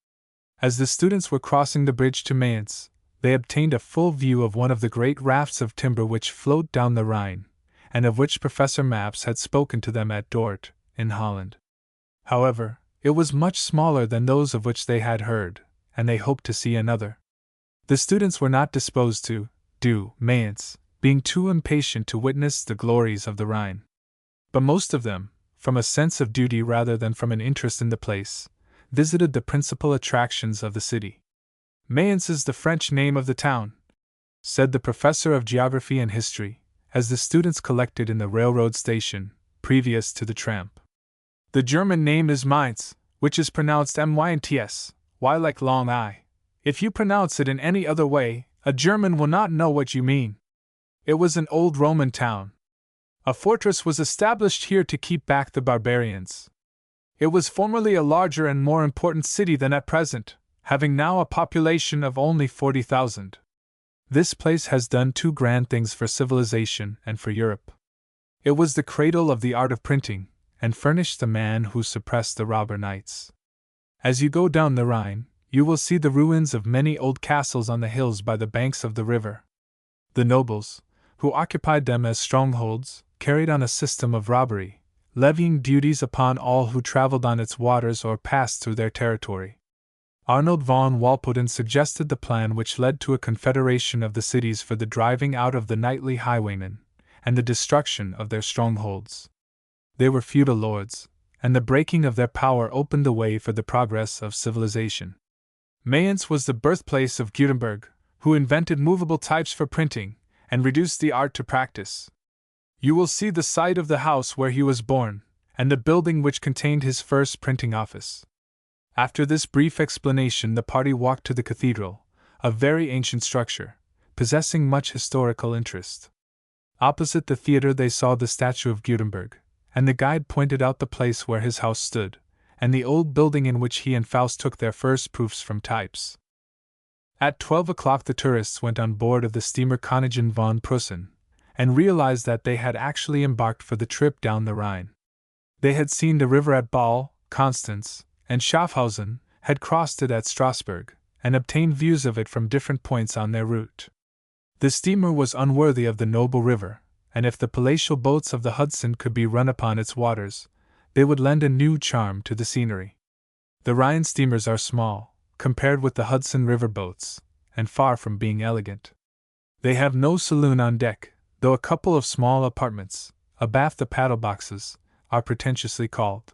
As the students were crossing the bridge to Mayence, they obtained a full view of one of the great rafts of timber which float down the Rhine, and of which Professor Maps had spoken to them at Dort, in Holland. However, it was much smaller than those of which they had heard, and they hoped to see another. The students were not disposed to do Mayence, being too impatient to witness the glories of the Rhine. But most of them, from a sense of duty rather than from an interest in the place, visited the principal attractions of the city. Mayence is the French name of the town, said the professor of geography and history, as the students collected in the railroad station, previous to the tramp. The German name is Mainz, which is pronounced Mynts, Y like long I. If you pronounce it in any other way, a German will not know what you mean. It was an old Roman town. A fortress was established here to keep back the barbarians. It was formerly a larger and more important city than at present, having now a population of only 40,000. This place has done two grand things for civilization and for Europe. It was the cradle of the art of printing, and furnished the man who suppressed the robber knights. As you go down the Rhine, you will see the ruins of many old castles on the hills by the banks of the river. The nobles, who occupied them as strongholds, carried on a system of robbery, levying duties upon all who traveled on its waters or passed through their territory. Arnold von Walpoden suggested the plan which led to a confederation of the cities for the driving out of the nightly highwaymen, and the destruction of their strongholds. They were feudal lords, and the breaking of their power opened the way for the progress of civilization. Mayence was the birthplace of Gutenberg, who invented movable types for printing, and reduced the art to practice. You will see the site of the house where he was born, and the building which contained his first printing office. After this brief explanation the party walked to the cathedral, a very ancient structure, possessing much historical interest. Opposite the theatre they saw the statue of Gutenberg, and the guide pointed out the place where his house stood, and the old building in which he and Faust took their first proofs from types. At 12 o'clock the tourists went on board of the steamer Königin von Preußen, and realized that they had actually embarked for the trip down the Rhine. They had seen the river at Bâle, Constance, and Schaffhausen, had crossed it at Strasbourg, and obtained views of it from different points on their route. The steamer was unworthy of the noble river, and if the palatial boats of the Hudson could be run upon its waters, they would lend a new charm to the scenery. The Rhine steamers are small, compared with the Hudson River boats, and far from being elegant. They have no saloon on deck, though a couple of small apartments, abaft the paddle boxes, are pretentiously called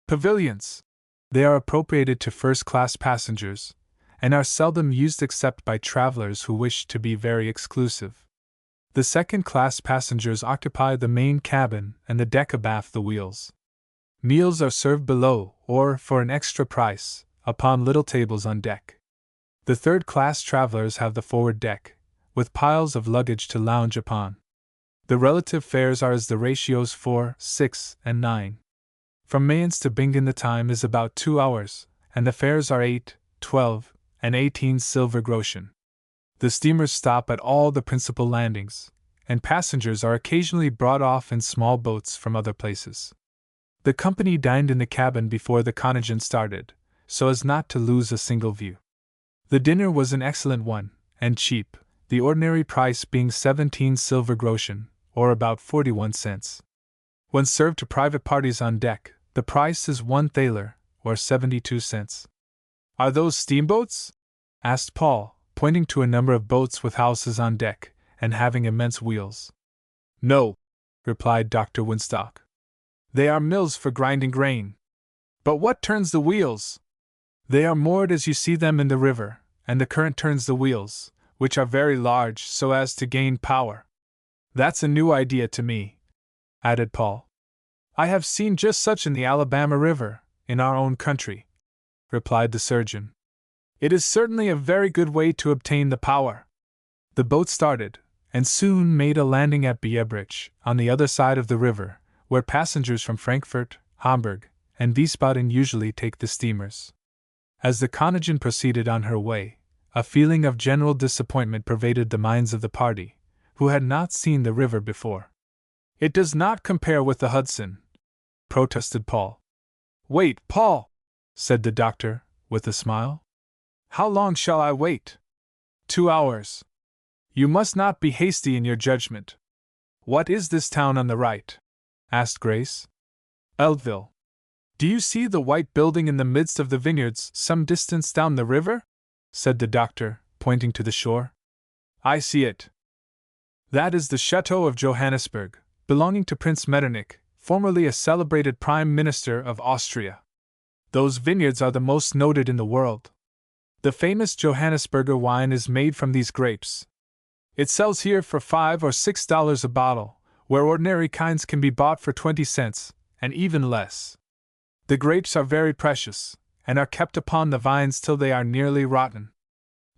pavilions. They are appropriated to first-class passengers, and are seldom used except by travelers who wish to be very exclusive. The second-class passengers occupy the main cabin and the deck abaft the wheels. Meals are served below, or, for an extra price, upon little tables on deck. The third-class travelers have the forward deck, with piles of luggage to lounge upon. The relative fares are as the ratios 4, 6, and 9. From Mayence to Bingen the time is about 2 hours, and the fares are 8, 12, and 18 silver groschen. The steamers stop at all the principal landings, and passengers are occasionally brought off in small boats from other places. The company dined in the cabin before the Königin started, so as not to lose a single view. The dinner was an excellent one, and cheap, the ordinary price being 17 silver groschen, or about 41 cents. When served to private parties on deck, the price is 1 thaler, or 72 cents. Are those steamboats? Asked Paul, pointing to a number of boats with houses on deck, and having immense wheels. No, replied Dr. Winstock. They are mills for grinding grain. But what turns the wheels? They are moored as you see them in the river, and the current turns the wheels, which are very large so as to gain power. That's a new idea to me, added Paul. I have seen just such in the Alabama River, in our own country, replied the surgeon. It is certainly a very good way to obtain the power. The boat started, and soon made a landing at Unabridged, on the other side of the river, where passengers from Frankfurt, Hamburg, and Wiesbaden usually take the steamers. As the Königin proceeded on her way, a feeling of general disappointment pervaded the minds of the party, who had not seen the river before. It does not compare with the Hudson, protested Paul. Wait, Paul, said the doctor, with a smile. How long shall I wait? 2 hours. You must not be hasty in your judgment. What is this town on the right? Asked Grace. Eltville. Do you see the white building in the midst of the vineyards some distance down the river? Said the doctor, pointing to the shore. I see it. That is the Chateau of Johannesburg, belonging to Prince Metternich, formerly a celebrated Prime Minister of Austria. Those vineyards are the most noted in the world. The famous Johannesburger wine is made from these grapes. It sells here for $5 or $6 a bottle, where ordinary kinds can be bought for 20 cents, and even less. The grapes are very precious, and are kept upon the vines till they are nearly rotten.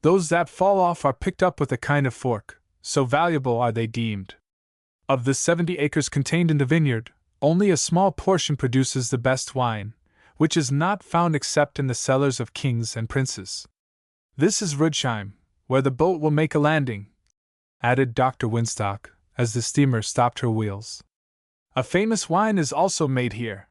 Those that fall off are picked up with a kind of fork, so valuable are they deemed. Of the 70 acres contained in the vineyard, only a small portion produces the best wine, which is not found except in the cellars of kings and princes. This is Rudesheim, where the boat will make a landing, added Dr. Winstock, as the steamer stopped her wheels. A famous wine is also made here.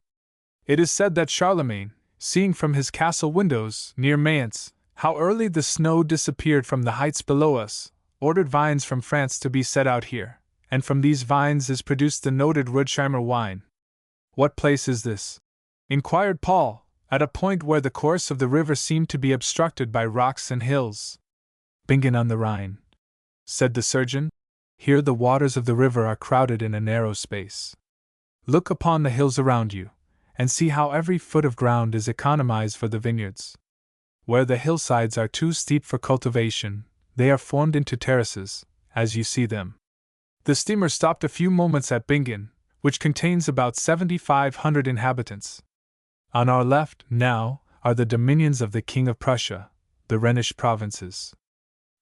It is said that Charlemagne, seeing from his castle windows near Mayence how early the snow disappeared from the heights below us, ordered vines from France to be set out here, and from these vines is produced the noted Rudesheimer wine. What place is this? Inquired Paul, at a point where the course of the river seemed to be obstructed by rocks and hills. Bingen on the Rhine, said the surgeon. Here the waters of the river are crowded in a narrow space. Look upon the hills around you, and see how every foot of ground is economized for the vineyards. Where the hillsides are too steep for cultivation, they are formed into terraces, as you see them. The steamer stopped a few moments at Bingen, which contains about 7,500 inhabitants. On our left, now, are the dominions of the King of Prussia, the Rhenish provinces.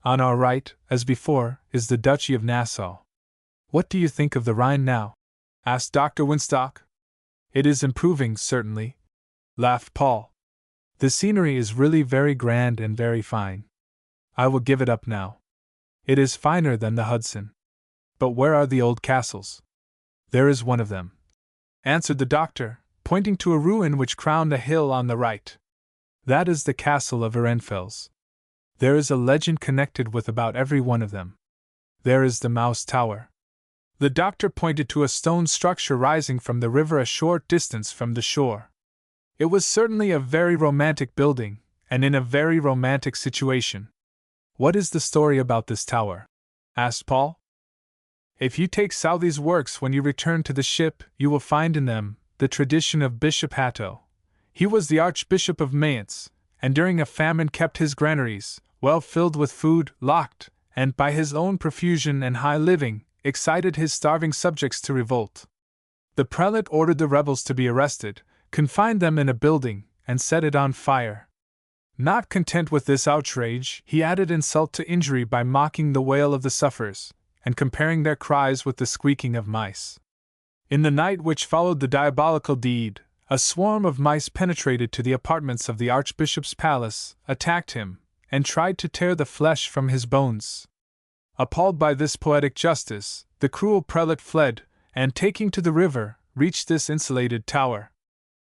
On our right, as before, is the Duchy of Nassau. What do you think of the Rhine now? Asked Dr. Winstock. It is improving, certainly, laughed Paul. The scenery is really very grand and very fine. I will give it up now. It is finer than the Hudson. But where are the old castles? There is one of them, answered the doctor, pointing to a ruin which crowned a hill on the right. That is the castle of Ehrenfels. There is a legend connected with about every one of them. There is the Mouse Tower. The doctor pointed to a stone structure rising from the river a short distance from the shore. It was certainly a very romantic building, and in a very romantic situation. What is the story about this tower? Asked Paul. If you take Southey's works when you return to the ship, you will find in them the tradition of Bishop Hatto. He was the Archbishop of Mayence, and during a famine kept his granaries, well filled with food, locked, and by his own profusion and high living, excited his starving subjects to revolt. The prelate ordered the rebels to be arrested, confined them in a building, and set it on fire. Not content with this outrage, he added insult to injury by mocking the wail of the sufferers, and comparing their cries with the squeaking of mice. In the night which followed the diabolical deed, a swarm of mice penetrated to the apartments of the Archbishop's palace, attacked him, and tried to tear the flesh from his bones. Appalled by this poetic justice, the cruel prelate fled, and taking to the river, reached this insulated tower.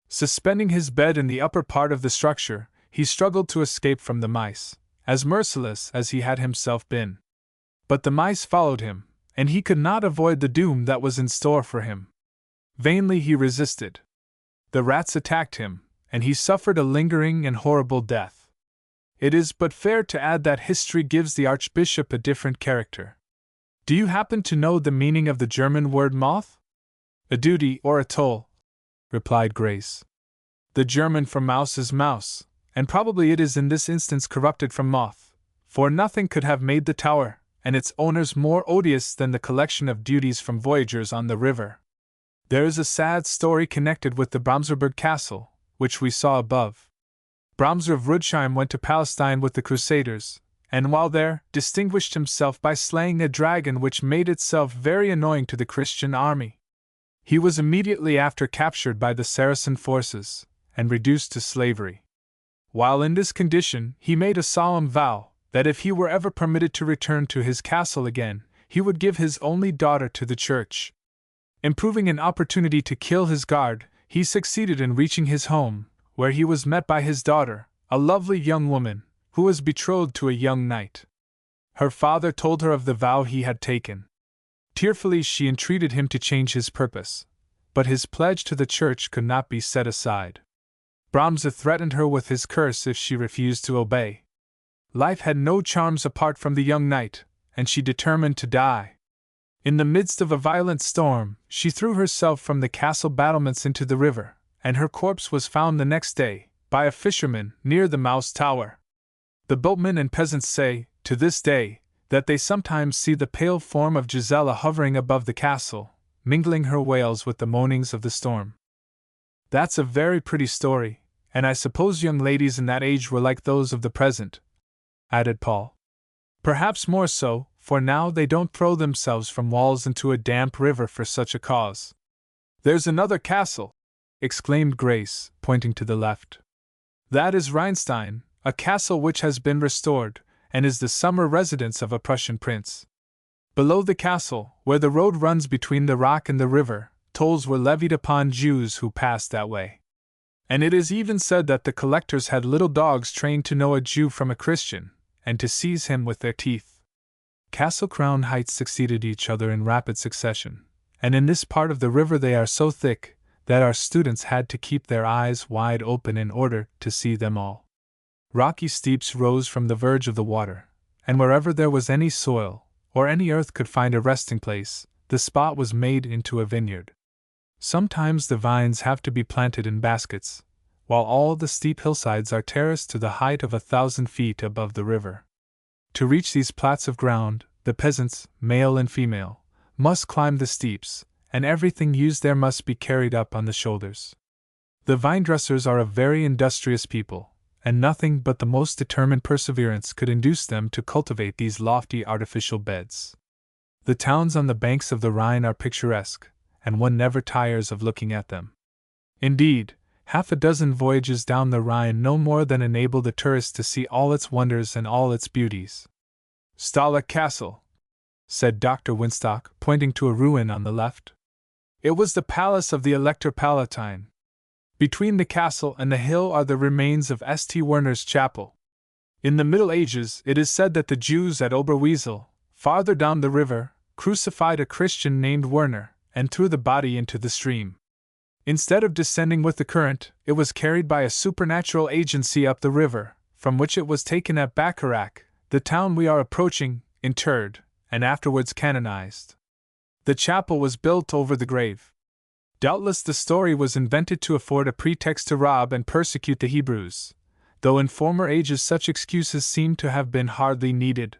Suspending his bed in the upper part of the structure, he struggled to escape from the mice, as merciless as he had himself been. But the mice followed him, and he could not avoid the doom that was in store for him. Vainly he resisted. The rats attacked him, and he suffered a lingering and horrible death. It is but fair to add that history gives the Archbishop a different character. Do you happen to know the meaning of the German word moth? A duty or a toll, replied Grace. The German for mouse is mouse, and probably it is in this instance corrupted from moth, for nothing could have made the tower and its owners more odious than the collection of duties from voyagers on the river. There is a sad story connected with the Bromsberg castle, which we saw above. Bromser of Rudesheim went to Palestine with the Crusaders, and while there, distinguished himself by slaying a dragon which made itself very annoying to the Christian army. He was immediately after captured by the Saracen forces, and reduced to slavery. While in this condition, he made a solemn vow that if he were ever permitted to return to his castle again, he would give his only daughter to the church. Improving an opportunity to kill his guard, he succeeded in reaching his home, where he was met by his daughter, a lovely young woman, who was betrothed to a young knight. Her father told her of the vow he had taken. Tearfully she entreated him to change his purpose, but his pledge to the church could not be set aside. Bromser threatened her with his curse if she refused to obey. Life had no charms apart from the young knight, and she determined to die. In the midst of a violent storm, she threw herself from the castle battlements into the river, and her corpse was found the next day, by a fisherman, near the Mouse Tower. The boatmen and peasants say, to this day, that they sometimes see the pale form of Gisela hovering above the castle, mingling her wails with the moanings of the storm. That's a very pretty story, and I suppose young ladies in that age were like those of the present, added Paul. Perhaps more so, for now they don't throw themselves from walls into a damp river for such a cause. There's another castle, exclaimed Grace, pointing to the left. That is Rheinstein, a castle which has been restored, and is the summer residence of a Prussian prince. Below the castle, where the road runs between the rock and the river, tolls were levied upon Jews who passed that way. And it is even said that the collectors had little dogs trained to know a Jew from a Christian, and to seize him with their teeth. Castle-crowned heights succeeded each other in rapid succession, and in this part of the river they are so thick that our students had to keep their eyes wide open in order to see them all. Rocky steeps rose from the verge of the water, and wherever there was any soil, or any earth could find a resting place, the spot was made into a vineyard. Sometimes the vines have to be planted in baskets, while all the steep hillsides are terraced to the height of 1,000 feet above the river. To reach these plats of ground, the peasants, male and female, must climb the steeps, and everything used there must be carried up on the shoulders. The vine-dressers are a very industrious people, and nothing but the most determined perseverance could induce them to cultivate these lofty artificial beds. The towns on the banks of the Rhine are picturesque, and one never tires of looking at them. Indeed, half a dozen voyages down the Rhine no more than enable the tourist to see all its wonders and all its beauties. Stahler Castle, said Dr. Winstock, pointing to a ruin on the left. It was the palace of the Elector Palatine. Between the castle and the hill are the remains of St. Werner's chapel. In the Middle Ages, it is said that the Jews at Oberwiesel, farther down the river, crucified a Christian named Werner, and threw the body into the stream. Instead of descending with the current, it was carried by a supernatural agency up the river, from which it was taken at Bacharach, the town we are approaching, interred, and afterwards canonized. The chapel was built over the grave. Doubtless the story was invented to afford a pretext to rob and persecute the Hebrews, though in former ages such excuses seem to have been hardly needed.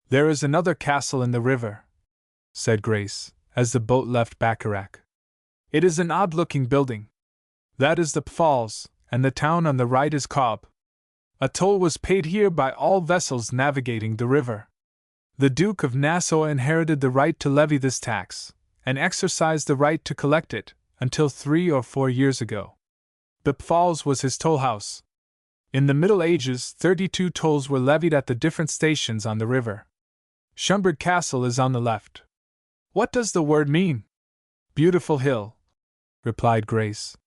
There is another castle in the river, said Grace, as the boat left Bacharach. It is an odd-looking building. That is the Pfalz, and the town on the right is Cobb. A toll was paid here by all vessels navigating the river. The Duke of Nassau inherited the right to levy this tax, and exercised the right to collect it, until 3 or 4 years ago. The Pfalz was his toll house. In the Middle Ages, 32 tolls were levied at the different stations on the river. Schomberg Castle is on the left. What does the word mean? Beautiful hill, replied Grace.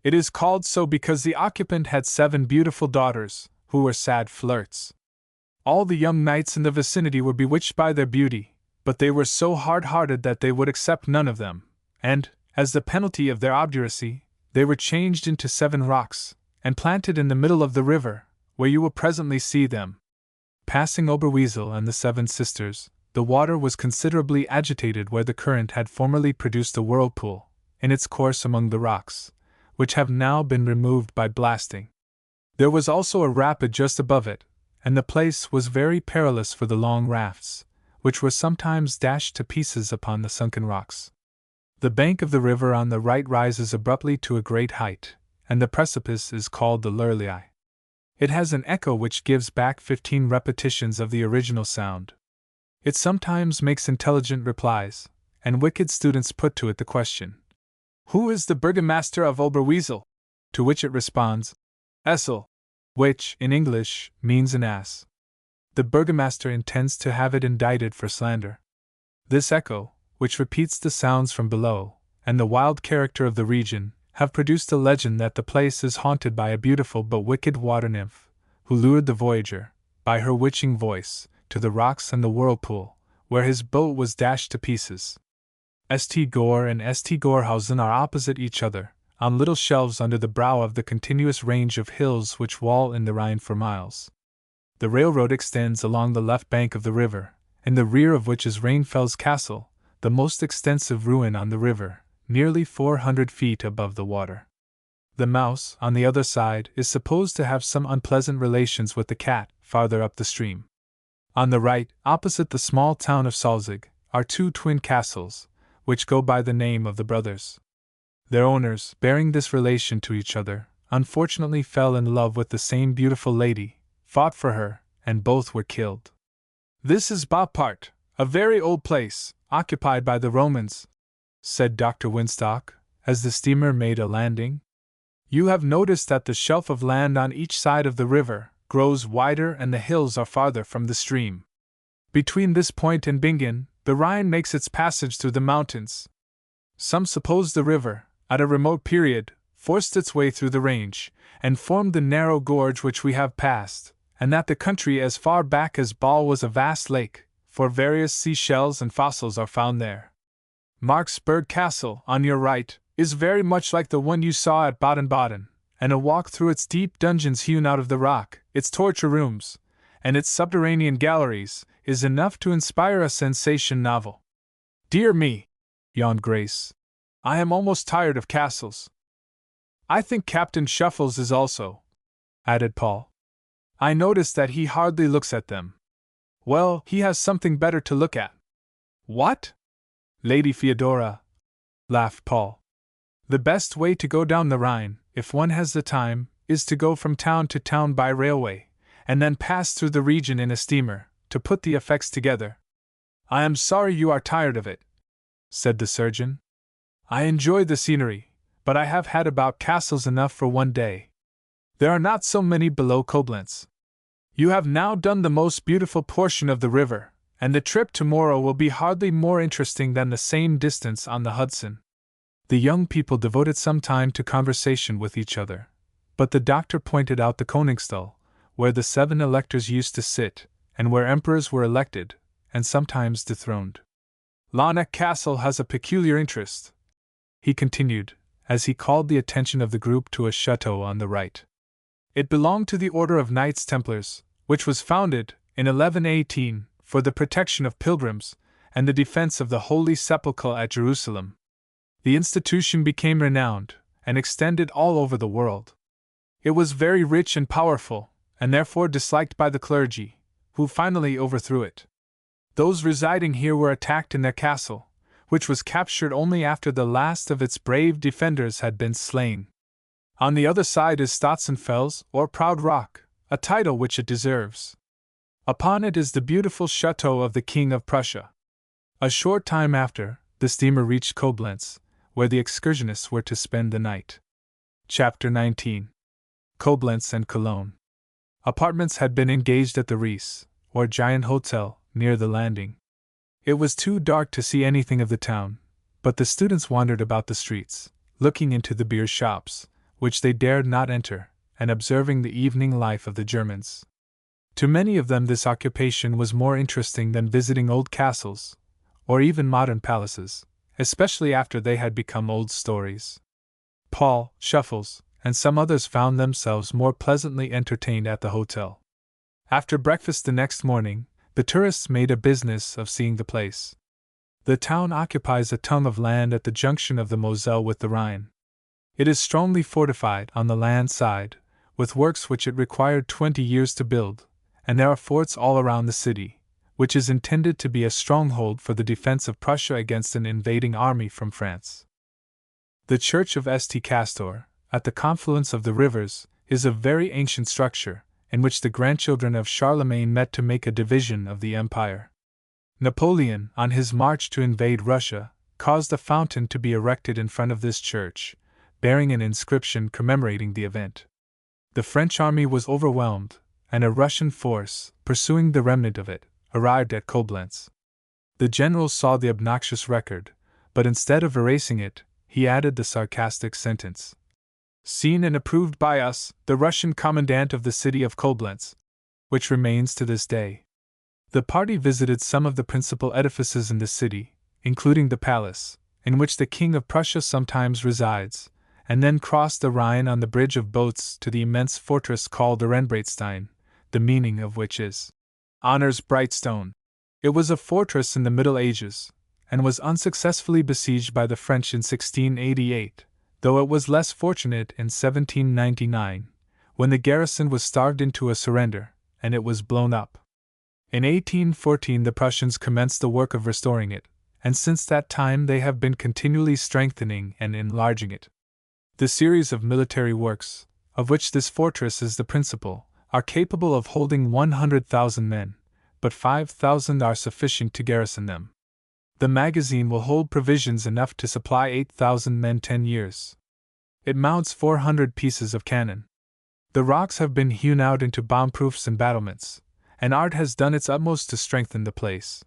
It is called so because the occupant had 7 beautiful daughters, who were sad flirts. All the young knights in the vicinity were bewitched by their beauty, but they were so hard-hearted that they would accept none of them, and, as the penalty of their obduracy, they were changed into 7 rocks, and planted in the middle of the river, where you will presently see them. Passing Oberwiesel and the 7 Sisters, the water was considerably agitated where the current had formerly produced a whirlpool, in its course among the rocks, which have now been removed by blasting. There was also a rapid just above it, and the place was very perilous for the long rafts, which were sometimes dashed to pieces upon the sunken rocks. The bank of the river on the right rises abruptly to a great height, and the precipice is called the Lurlei. It has an echo which gives back 15 repetitions of the original sound. It sometimes makes intelligent replies, and wicked students put to it the question, "Who is the burgomaster of Oberweasel?" To which it responds, "Essel," which, in English, means an ass. The burgomaster intends to have it indicted for slander. This echo, which repeats the sounds from below, and the wild character of the region, have produced a legend that the place is haunted by a beautiful but wicked water nymph, who lured the voyager, by her witching voice, to the rocks and the whirlpool, where his boat was dashed to pieces. St. Gore and St. Gorhausen are opposite each other, on little shelves under the brow of the continuous range of hills which wall in the Rhine for miles. The railroad extends along the left bank of the river, in the rear of which is Rheinfels Castle, the most extensive ruin on the river, nearly 400 feet above the water. The mouse, on the other side, is supposed to have some unpleasant relations with the cat, farther up the stream. On the right, opposite the small town of Salzig, are two twin castles, which go by the name of the brothers. Their owners, bearing this relation to each other, unfortunately fell in love with the same beautiful lady, fought for her, and both were killed. "This is Boppart, a very old place, occupied by the Romans," said Dr. Winstock, as the steamer made a landing. "You have noticed that the shelf of land on each side of the river grows wider and the hills are farther from the stream. Between this point and Bingen, the Rhine makes its passage through the mountains. Some suppose the river, at a remote period, forced its way through the range, and formed the narrow gorge which we have passed, and that the country as far back as Ball was a vast lake, for various seashells and fossils are found there. Marksburg Castle, on your right, is very much like the one you saw at Baden-Baden, and a walk through its deep dungeons hewn out of the rock, its torture rooms, and its subterranean galleries, is enough to inspire a sensation novel." "Dear me," yawned Grace, "I am almost tired of castles." "I think Captain Shuffles is also," added Paul. "I notice that he hardly looks at them." "Well, he has something better to look at." "What?" "Lady Theodora," laughed Paul. "The best way to go down the Rhine, if one has the time, is to go from town to town by railway, and then pass through the region in a steamer, to put the effects together." "I am sorry you are tired of it," said the surgeon. "I enjoy the scenery, but I have had about castles enough for one day. There are not so many below Koblenz. You have now done the most beautiful portion of the river, and the trip tomorrow will be hardly more interesting than the same distance on the Hudson." The young people devoted some time to conversation with each other, but the doctor pointed out the Königsthal, where the 7 electors used to sit, and where emperors were elected, and sometimes dethroned. "Lahnach Castle has a peculiar interest," he continued, as he called the attention of the group to a chateau on the right. "It belonged to the Order of Knights Templars, which was founded, in 1118, for the protection of pilgrims, and the defense of the Holy Sepulchre at Jerusalem. The institution became renowned, and extended all over the world. It was very rich and powerful, and therefore disliked by the clergy, who finally overthrew it. Those residing here were attacked in their castle, which was captured only after the last of its brave defenders had been slain. On the other side is Stotzenfels, or Proud Rock, a title which it deserves. Upon it is the beautiful chateau of the King of Prussia." A short time after, the steamer reached Koblenz, where the excursionists were to spend the night. Chapter 19. Koblenz and Cologne. Apartments had been engaged at the Ries, or Giant Hotel, near the landing. It was too dark to see anything of the town, but the students wandered about the streets, looking into the beer shops, which they dared not enter, and observing the evening life of the Germans. To many of them this occupation was more interesting than visiting old castles, or even modern palaces, especially after they had become old stories. Paul, Shuffles, and some others found themselves more pleasantly entertained at the hotel. After breakfast the next morning, the tourists made a business of seeing the place. The town occupies a tongue of land at the junction of the Moselle with the Rhine. It is strongly fortified on the land side, with works which it required 20 years to build, and there are forts all around the city, which is intended to be a stronghold for the defense of Prussia against an invading army from France. The church of St. Castor, at the confluence of the rivers, is a very ancient structure, in which the grandchildren of Charlemagne met to make a division of the empire. Napoleon, on his march to invade Russia, caused a fountain to be erected in front of this church, bearing an inscription commemorating the event. The French army was overwhelmed, and a Russian force, pursuing the remnant of it, arrived at Koblenz. The general saw the obnoxious record, but instead of erasing it, he added the sarcastic sentence, "Seen and approved by us, the Russian commandant of the city of Koblenz," which remains to this day. The party visited some of the principal edifices in the city, including the palace, in which the King of Prussia sometimes resides, and then crossed the Rhine on the bridge of boats to the immense fortress called the Renbreitstein, the meaning of which is Honor's Bright Stone. It was a fortress in the Middle Ages, and was unsuccessfully besieged by the French in 1688, though it was less fortunate in 1799, when the garrison was starved into a surrender, and it was blown up. In 1814 the Prussians commenced the work of restoring it, and since that time they have been continually strengthening and enlarging it. The series of military works, of which this fortress is the principal, are capable of holding 100,000 men, but 5,000 are sufficient to garrison them. The magazine will hold provisions enough to supply 8,000 men 10 years. It mounts 400 pieces of cannon. The rocks have been hewn out into bomb-proofs and battlements, and art has done its utmost to strengthen the place.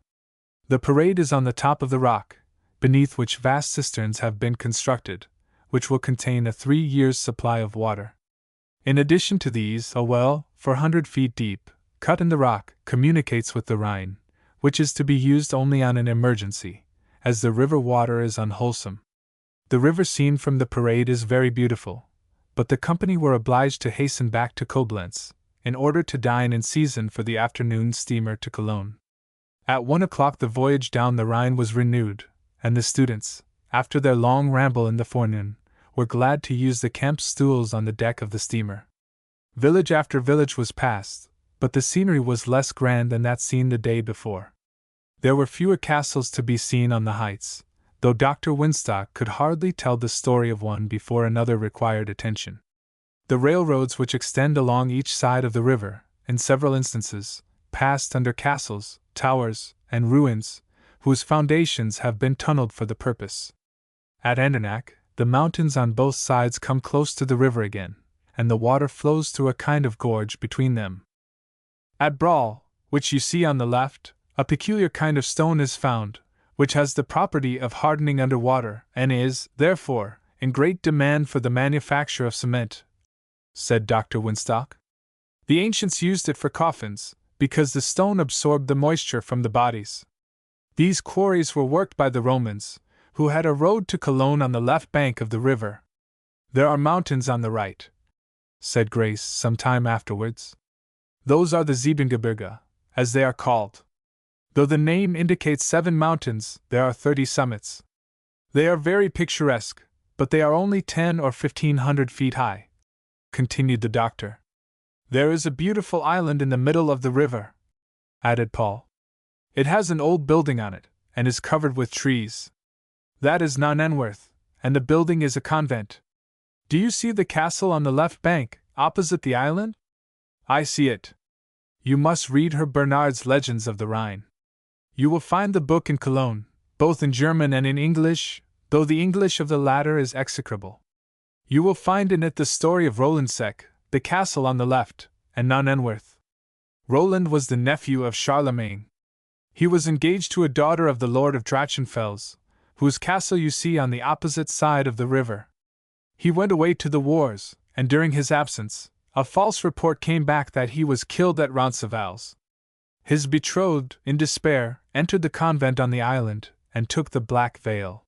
The parade is on the top of the rock, beneath which vast cisterns have been constructed, which will contain a 3 years' supply of water. In addition to these, a well, 400 feet deep, cut in the rock, communicates with the Rhine, which is to be used only on an emergency, as the river water is unwholesome. The river seen from the parade is very beautiful, but the company were obliged to hasten back to Koblenz, in order to dine in season for the afternoon steamer to Cologne. At 1 o'clock the voyage down the Rhine was renewed, and the students, after their long ramble in the forenoon, were glad to use the camp stools on the deck of the steamer. Village after village was passed, but the scenery was less grand than that seen the day before. There were fewer castles to be seen on the heights, though Dr. Winstock could hardly tell the story of one before another required attention. The railroads which extend along each side of the river, in several instances, passed under castles, towers, and ruins, whose foundations have been tunneled for the purpose. At Andernach, the mountains on both sides come close to the river again, and the water flows through a kind of gorge between them. At Brawl, which you see on the left, a peculiar kind of stone is found, which has the property of hardening under water, and is, therefore, in great demand for the manufacture of cement, said Dr. Winstock. The ancients used it for coffins, because the stone absorbed the moisture from the bodies. These quarries were worked by the Romans, who had a road to Cologne on the left bank of the river. There are mountains on the right, said Grace some time afterwards. Those are the Siebengebirge, as they are called. Though the name indicates 7 mountains, there are 30 summits. They are very picturesque, but they are only 10 or 1,500 feet high, continued the doctor. There is a beautiful island in the middle of the river, added Paul. It has an old building on it, and is covered with trees. That is Nonenworth, and the building is a convent. Do you see the castle on the left bank, opposite the island? I see it. You must read her Bernard's Legends of the Rhine. You will find the book in Cologne, both in German and in English, though the English of the latter is execrable. You will find in it the story of Rolandseck, the castle on the left, and Nonenworth. Roland was the nephew of Charlemagne. He was engaged to a daughter of the Lord of Drachenfels, whose castle you see on the opposite side of the river. He went away to the wars, and during his absence, a false report came back that he was killed at Roncesvalles. His betrothed, in despair, entered the convent on the island, and took the black veil.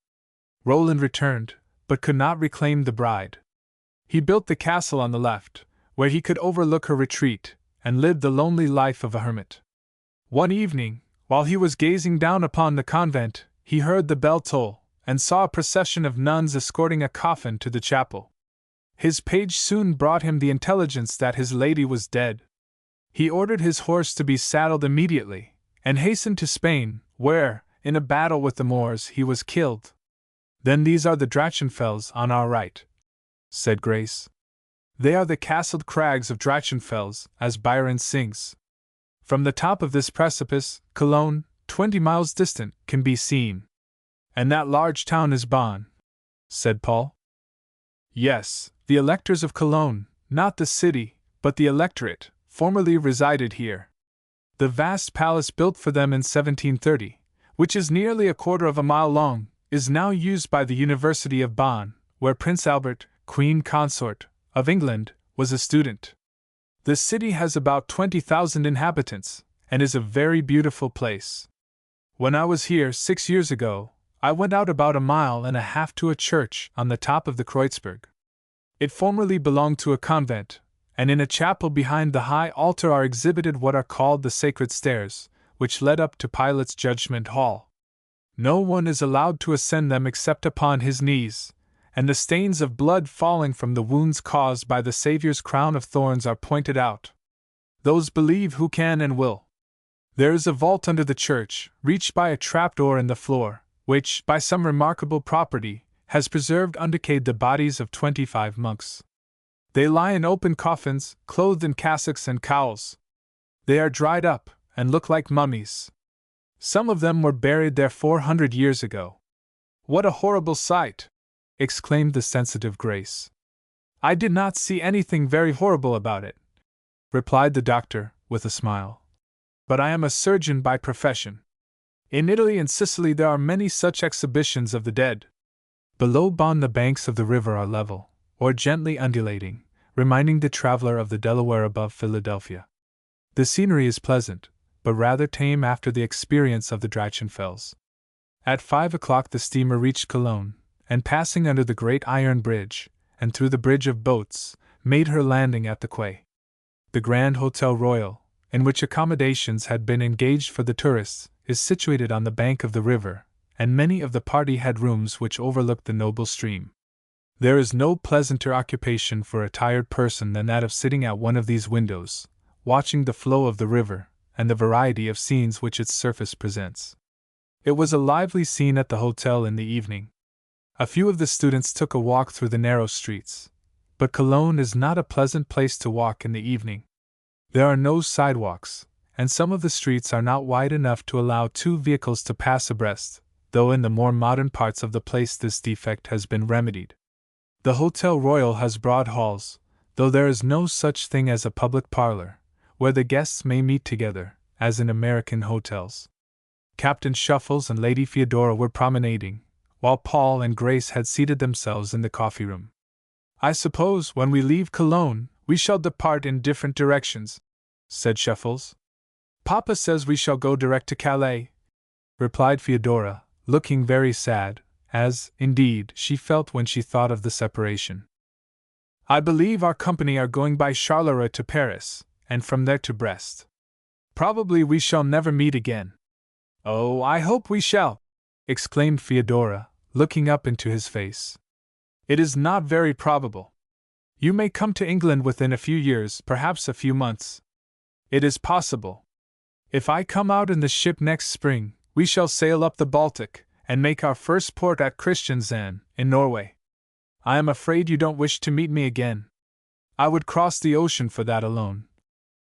Roland returned, but could not reclaim the bride. He built the castle on the left, where he could overlook her retreat, and lived the lonely life of a hermit. One evening, while he was gazing down upon the convent, he heard the bell toll, and saw a procession of nuns escorting a coffin to the chapel. His page soon brought him the intelligence that his lady was dead. He ordered his horse to be saddled immediately, and hastened to Spain, where, in a battle with the Moors, he was killed. Then these are the Drachenfels on our right, said Grace. They are the castled crags of Drachenfels, as Byron sings. From the top of this precipice, Cologne, 20 miles distant, can be seen. And that large town is Bonn, said Paul. Yes, the electors of Cologne, not the city, but the electorate, formerly resided here. The vast palace built for them in 1730, which is nearly a quarter of a mile long, is now used by the University of Bonn, where Prince Albert, Queen Consort, of England, was a student. The city has about 20,000 inhabitants, and is a very beautiful place. When I was here 6 years ago, I went out about 1.5 miles to a church on the top of the Kreuzberg. It formerly belonged to a convent, and in a chapel behind the high altar are exhibited what are called the sacred stairs, which led up to Pilate's judgment hall. No one is allowed to ascend them except upon his knees, and the stains of blood falling from the wounds caused by the Saviour's crown of thorns are pointed out. Those believe who can and will. There is a vault under the church, reached by a trapdoor in the floor, which, by some remarkable property, has preserved undecayed the bodies of 25 monks. They lie in open coffins, clothed in cassocks and cowls. They are dried up, and look like mummies. Some of them were buried there 400 years ago. What a horrible sight! Exclaimed the sensitive Grace. I did not see anything very horrible about it, replied the doctor, with a smile. But I am a surgeon by profession. In Italy and Sicily there are many such exhibitions of the dead. Below Bonn the banks of the river are level, or gently undulating, reminding the traveler of the Delaware above Philadelphia. The scenery is pleasant, but rather tame after the experience of the Drachenfels. At 5 o'clock the steamer reached Cologne, and passing under the great iron bridge, and through the bridge of boats, made her landing at the quay. The Grand Hotel Royal, in which accommodations had been engaged for the tourists, is situated on the bank of the river, and many of the party had rooms which overlooked the noble stream. There is no pleasanter occupation for a tired person than that of sitting at one of these windows, watching the flow of the river, and the variety of scenes which its surface presents. It was a lively scene at the hotel in the evening. A few of the students took a walk through the narrow streets, but Cologne is not a pleasant place to walk in the evening. There are no sidewalks, and some of the streets are not wide enough to allow 2 vehicles to pass abreast, though in the more modern parts of the place this defect has been remedied. The Hotel Royal has broad halls, though there is no such thing as a public parlor, where the guests may meet together, as in American hotels. Captain Shuffles and Lady Theodora were promenading, while Paul and Grace had seated themselves in the coffee-room. I suppose when we leave Cologne, we shall depart in different directions, said Shuffles. Papa says we shall go direct to Calais, replied Theodora, looking very sad, as, indeed, she felt when she thought of the separation. I believe our company are going by Charleroi to Paris, and from there to Brest. Probably we shall never meet again. Oh, I hope we shall, exclaimed Theodora, looking up into his face. It is not very probable. You may come to England within a few years, perhaps a few months. It is possible. If I come out in the ship next spring, we shall sail up the Baltic, and make our first port at Kristiansand, in Norway. I am afraid you don't wish to meet me again. I would cross the ocean for that alone,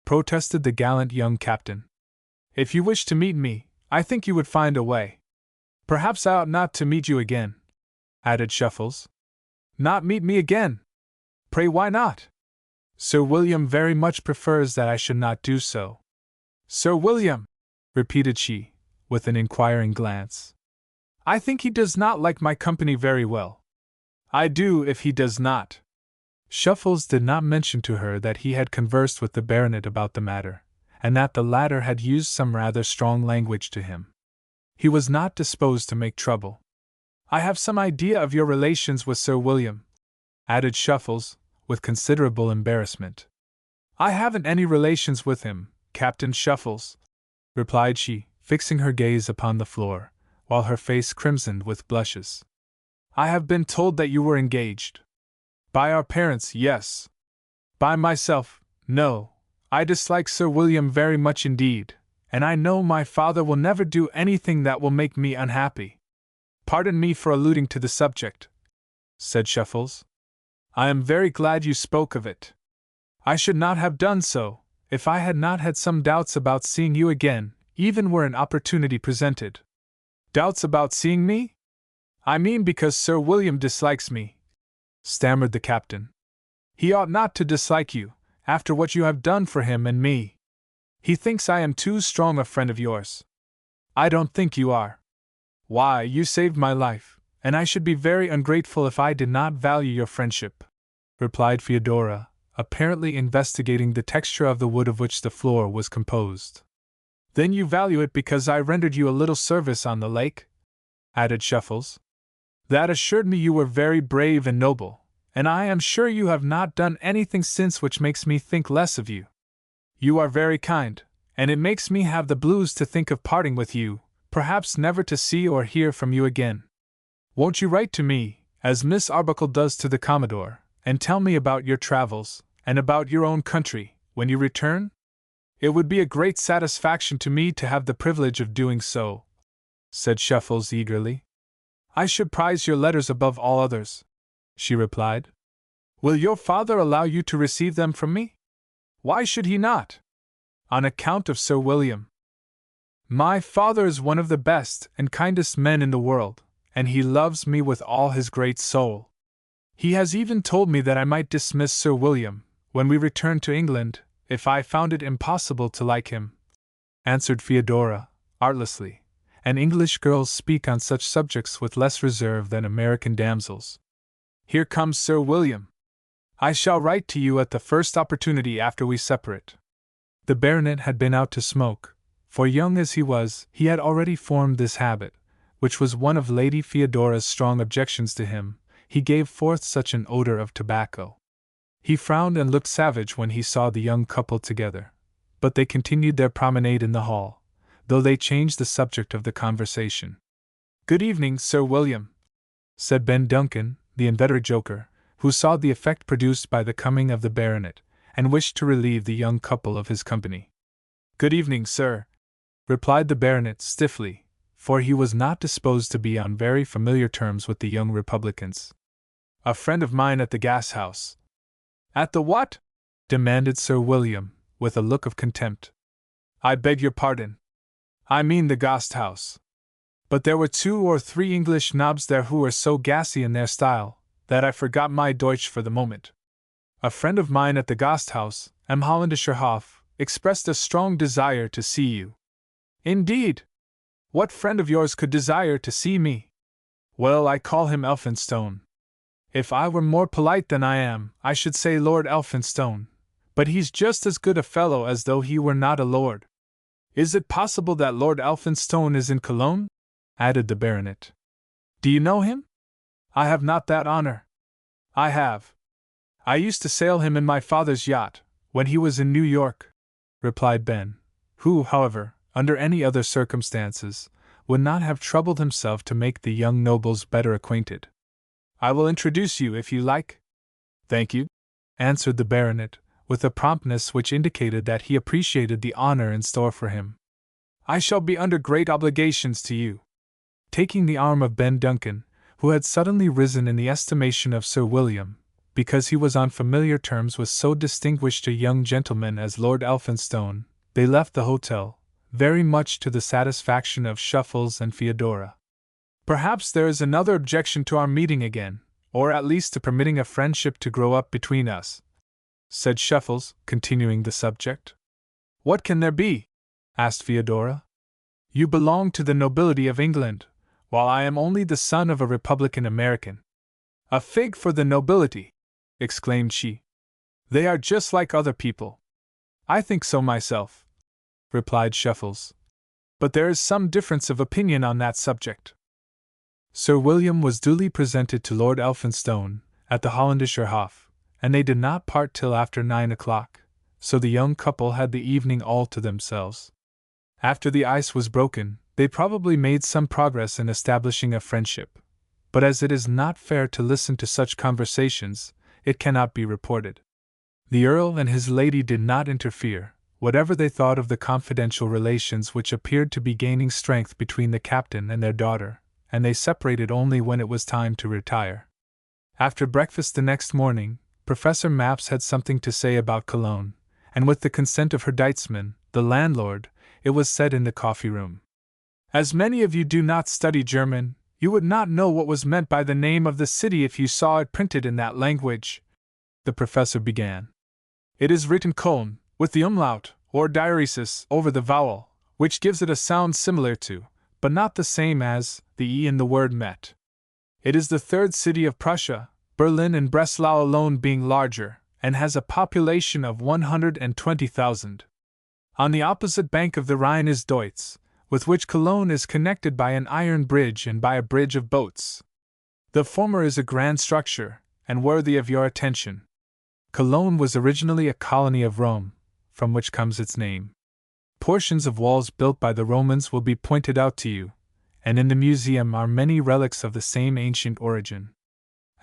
protested the gallant young captain. If you wish to meet me, I think you would find a way. Perhaps I ought not to meet you again, added Shuffles. Not meet me again? Pray why not? Sir William very much prefers that I should not do so. Sir William, repeated she, with an inquiring glance. I think he does not like my company very well. I do if he does not. Shuffles did not mention to her that he had conversed with the baronet about the matter, and that the latter had used some rather strong language to him. He was not disposed to make trouble. I have some idea of your relations with Sir William, added Shuffles, with considerable embarrassment. I haven't any relations with him, Captain Shuffles, replied she, fixing her gaze upon the floor, while her face crimsoned with blushes. I have been told that you were engaged. By our parents, yes. By myself, no. I dislike Sir William very much indeed, and I know my father will never do anything that will make me unhappy. Pardon me for alluding to the subject, said Shuffles. I am very glad you spoke of it. I should not have done so, if I had not had some doubts about seeing you again, even were an opportunity presented. Doubts about seeing me? I mean because Sir William dislikes me, stammered the captain. He ought not to dislike you, after what you have done for him and me. He thinks I am too strong a friend of yours. I don't think you are. Why, you saved my life, and I should be very ungrateful if I did not value your friendship, replied Fyodora, apparently investigating the texture of the wood of which the floor was composed. Then you value it because I rendered you a little service on the lake? Added Shuffles. That assured me you were very brave and noble, and I am sure you have not done anything since which makes me think less of you. You are very kind, and it makes me have the blues to think of parting with you, perhaps never to see or hear from you again. Won't you write to me, as Miss Arbuckle does to the Commodore, and tell me about your travels, and about your own country, when you return? It would be a great satisfaction to me to have the privilege of doing so, said Shuffles eagerly. I should prize your letters above all others, she replied. Will your father allow you to receive them from me? Why should he not? On account of Sir William. My father is one of the best and kindest men in the world, and he loves me with all his great soul. He has even told me that I might dismiss Sir William, when we return to England, if I found it impossible to like him, answered Fyodora, artlessly, and English girls speak on such subjects with less reserve than American damsels. Here comes Sir William. I shall write to you at the first opportunity after we separate. The baronet had been out to smoke, for young as he was, he had already formed this habit, which was one of Lady Feodora's strong objections to him. He gave forth such an odor of tobacco. He frowned and looked savage when he saw the young couple together, but they continued their promenade in the hall, though they changed the subject of the conversation. Good evening, Sir William, said Ben Duncan, the inveterate joker, who saw the effect produced by the coming of the baronet, and wished to relieve the young couple of his company. Good evening, sir, replied the baronet stiffly, for he was not disposed to be on very familiar terms with the young republicans. A friend of mine at the gas-house. At the what? Demanded Sir William, with a look of contempt. I beg your pardon. I mean the Gasthaus. But there were 2 or 3 English knobs there who were so gassy in their style, that I forgot my Deutsch for the moment. A friend of mine at the Gasthaus, am Holländischer Hof, expressed a strong desire to see you. Indeed? What friend of yours could desire to see me? Well, I call him Elphinstone. If I were more polite than I am, I should say Lord Elphinstone, but he's just as good a fellow as though he were not a lord. Is it possible that Lord Elphinstone is in Cologne? Added the baronet. Do you know him? I have not that honor. I have. I used to sail him in my father's yacht, when he was in New York, replied Ben, who, however, under any other circumstances, would not have troubled himself to make the young nobles better acquainted. I will introduce you if you like. Thank you, answered the baronet, with a promptness which indicated that he appreciated the honor in store for him. I shall be under great obligations to you. Taking the arm of Ben Duncan, who had suddenly risen in the estimation of Sir William, because he was on familiar terms with so distinguished a young gentleman as Lord Elphinstone, they left the hotel, very much to the satisfaction of Shuffles and Fyodora. Perhaps there is another objection to our meeting again, or at least to permitting a friendship to grow up between us, said Shuffles, continuing the subject. What can there be? Asked Fyodora. You belong to the nobility of England, while I am only the son of a Republican American. A fig for the nobility, exclaimed she. They are just like other people. I think so myself, replied Shuffles. But there is some difference of opinion on that subject. Sir William was duly presented to Lord Elphinstone, at the Holländischer Hof, and they did not part till after 9 o'clock, so the young couple had the evening all to themselves. After the ice was broken, they probably made some progress in establishing a friendship, but as it is not fair to listen to such conversations, it cannot be reported. The Earl and his lady did not interfere, whatever they thought of the confidential relations which appeared to be gaining strength between the captain and their daughter, and they separated only when it was time to retire. After breakfast the next morning, Professor Maps had something to say about Cologne, and with the consent of her Deitzman, the landlord, it was said in the coffee room. As many of you do not study German, you would not know what was meant by the name of the city if you saw it printed in that language, the professor began. It is written Köln, with the umlaut, or diaresis, over the vowel, which gives it a sound similar to, but not the same as, the E in the word Met. It is the third city of Prussia, Berlin and Breslau alone being larger, and has a population of 120,000. On the opposite bank of the Rhine is Deutz, with which Cologne is connected by an iron bridge and by a bridge of boats. The former is a grand structure, and worthy of your attention. Cologne was originally a colony of Rome, from which comes its name. Portions of walls built by the Romans will be pointed out to you, and in the museum are many relics of the same ancient origin.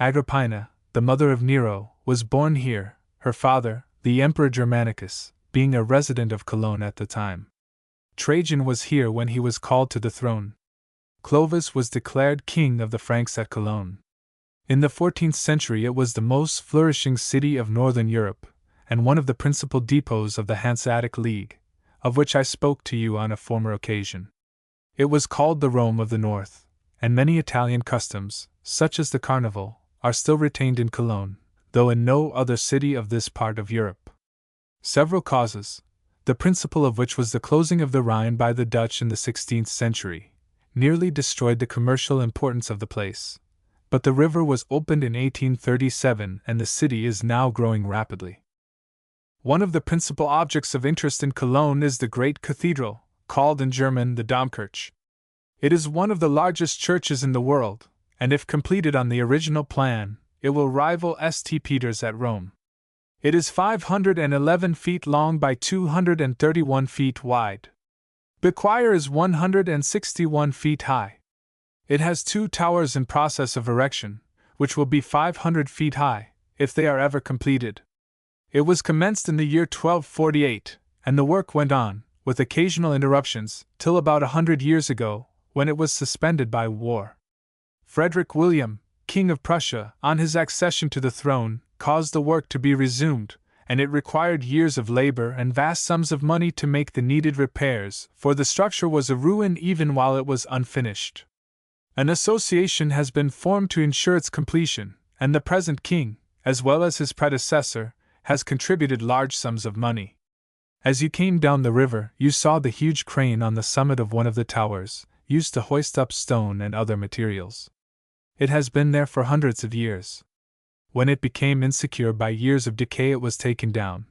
Agrippina, the mother of Nero, was born here, her father, the Emperor Germanicus, being a resident of Cologne at the time. Trajan was here when he was called to the throne. Clovis was declared king of the Franks at Cologne. In the 14th century it was the most flourishing city of northern Europe, and one of the principal depots of the Hanseatic League, of which I spoke to you on a former occasion. It was called the Rome of the North, and many Italian customs, such as the Carnival, are still retained in Cologne, though in no other city of this part of Europe. Several causes, the principal of which was the closing of the Rhine by the Dutch in the 16th century, nearly destroyed the commercial importance of the place. But the river was opened in 1837 and the city is now growing rapidly. One of the principal objects of interest in Cologne is the great cathedral, called in German the Domkirche. It is one of the largest churches in the world, and if completed on the original plan, it will rival St. Peter's at Rome. It is 511 feet long by 231 feet wide. The choir is 161 feet high. It has 2 towers in process of erection, which will be 500 feet high, if they are ever completed. It was commenced in the year 1248, and the work went on, with occasional interruptions, till about 100 years ago, when it was suspended by war. Frederick William, King of Prussia, on his accession to the throne, caused the work to be resumed, and it required years of labor and vast sums of money to make the needed repairs, for the structure was a ruin even while it was unfinished. An association has been formed to ensure its completion, and the present king, as well as his predecessor, has contributed large sums of money. As you came down the river, you saw the huge crane on the summit of one of the towers, used to hoist up stone and other materials. It has been there for hundreds of years. When it became insecure by years of decay, it was taken down,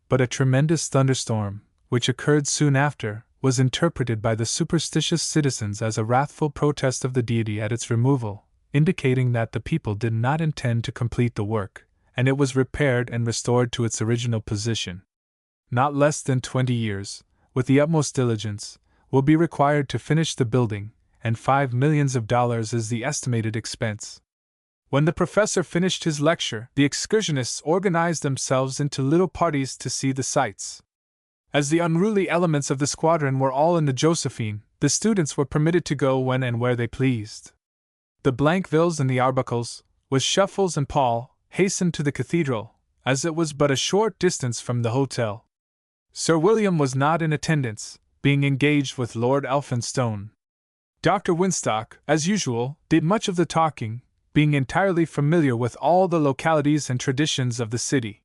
but a tremendous thunderstorm, which occurred soon after, was interpreted by the superstitious citizens as a wrathful protest of the deity at its removal, indicating that the people did not intend to complete the work, and it was repaired and restored to its original position. Not less than 20 years, with the utmost diligence, will be required to finish the building, and $5 millions is the estimated expense. When the professor finished his lecture, the excursionists organized themselves into little parties to see the sights. As the unruly elements of the squadron were all in the Josephine, the students were permitted to go when and where they pleased. The Blankvilles and the Arbuckles, with Shuffles and Paul, hastened to the cathedral, as it was but a short distance from the hotel. Sir William was not in attendance, being engaged with Lord Elphinstone. Dr. Winstock, as usual, did much of the talking, being entirely familiar with all the localities and traditions of the city.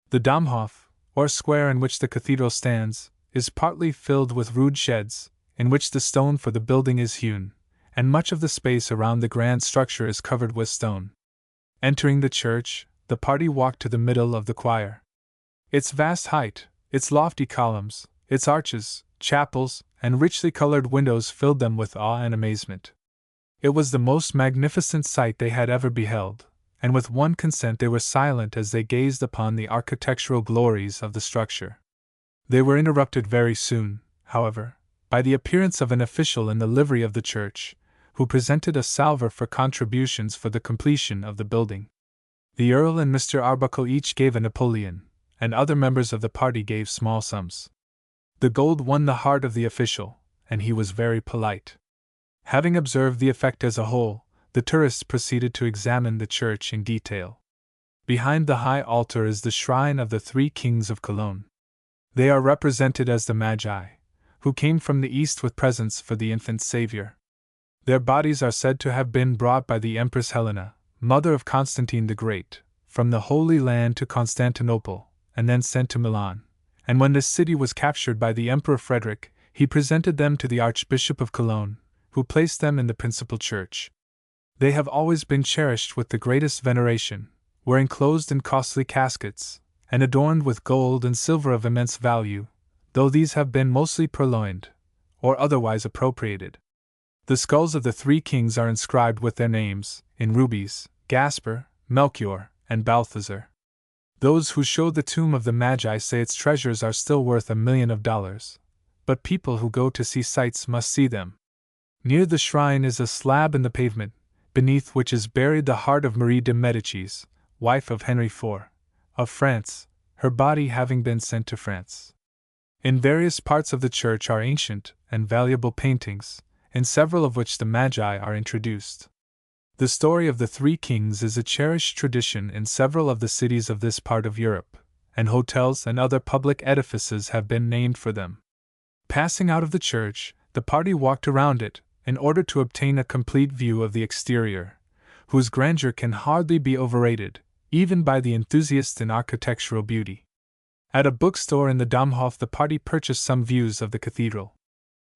The Domhof, or square in which the cathedral stands, is partly filled with rude sheds, in which the stone for the building is hewn, and much of the space around the grand structure is covered with stone. Entering the church, the party walked to the middle of the choir. Its vast height, its lofty columns, its arches, chapels, and richly colored windows filled them with awe and amazement. It was the most magnificent sight they had ever beheld, and with one consent they were silent as they gazed upon the architectural glories of the structure. They were interrupted very soon, however, by the appearance of an official in the livery of the church, who presented a salver for contributions for the completion of the building. The Earl and Mr. Arbuckle each gave a Napoleon, and other members of the party gave small sums. The gold won the heart of the official, and he was very polite. Having observed the effect as a whole, the tourists proceeded to examine the church in detail. Behind the high altar is the shrine of the three kings of Cologne. They are represented as the Magi, who came from the east with presents for the infant Savior. Their bodies are said to have been brought by the Empress Helena, mother of Constantine the Great, from the Holy Land to Constantinople, and then sent to Milan. And when this city was captured by the Emperor Frederick, he presented them to the Archbishop of Cologne, who placed them in the principal church. They have always been cherished with the greatest veneration, were enclosed in costly caskets, and adorned with gold and silver of immense value, though these have been mostly purloined, or otherwise appropriated. The skulls of the three kings are inscribed with their names, in rubies, Gaspar, Melchior, and Balthazar. Those who show the tomb of the Magi say its treasures are still worth $1 million, but people who go to see sights must see them. Near the shrine is a slab in the pavement, beneath which is buried the heart of Marie de Medicis, wife of Henry IV, of France, her body having been sent to France. In various parts of the church are ancient and valuable paintings, in several of which the Magi are introduced. The story of the three kings is a cherished tradition in several of the cities of this part of Europe, and hotels and other public edifices have been named for them. Passing out of the church, the party walked around it, in order to obtain a complete view of the exterior, whose grandeur can hardly be overrated, even by the enthusiast in architectural beauty. At a bookstore in the Domhof the party purchased some views of the cathedral.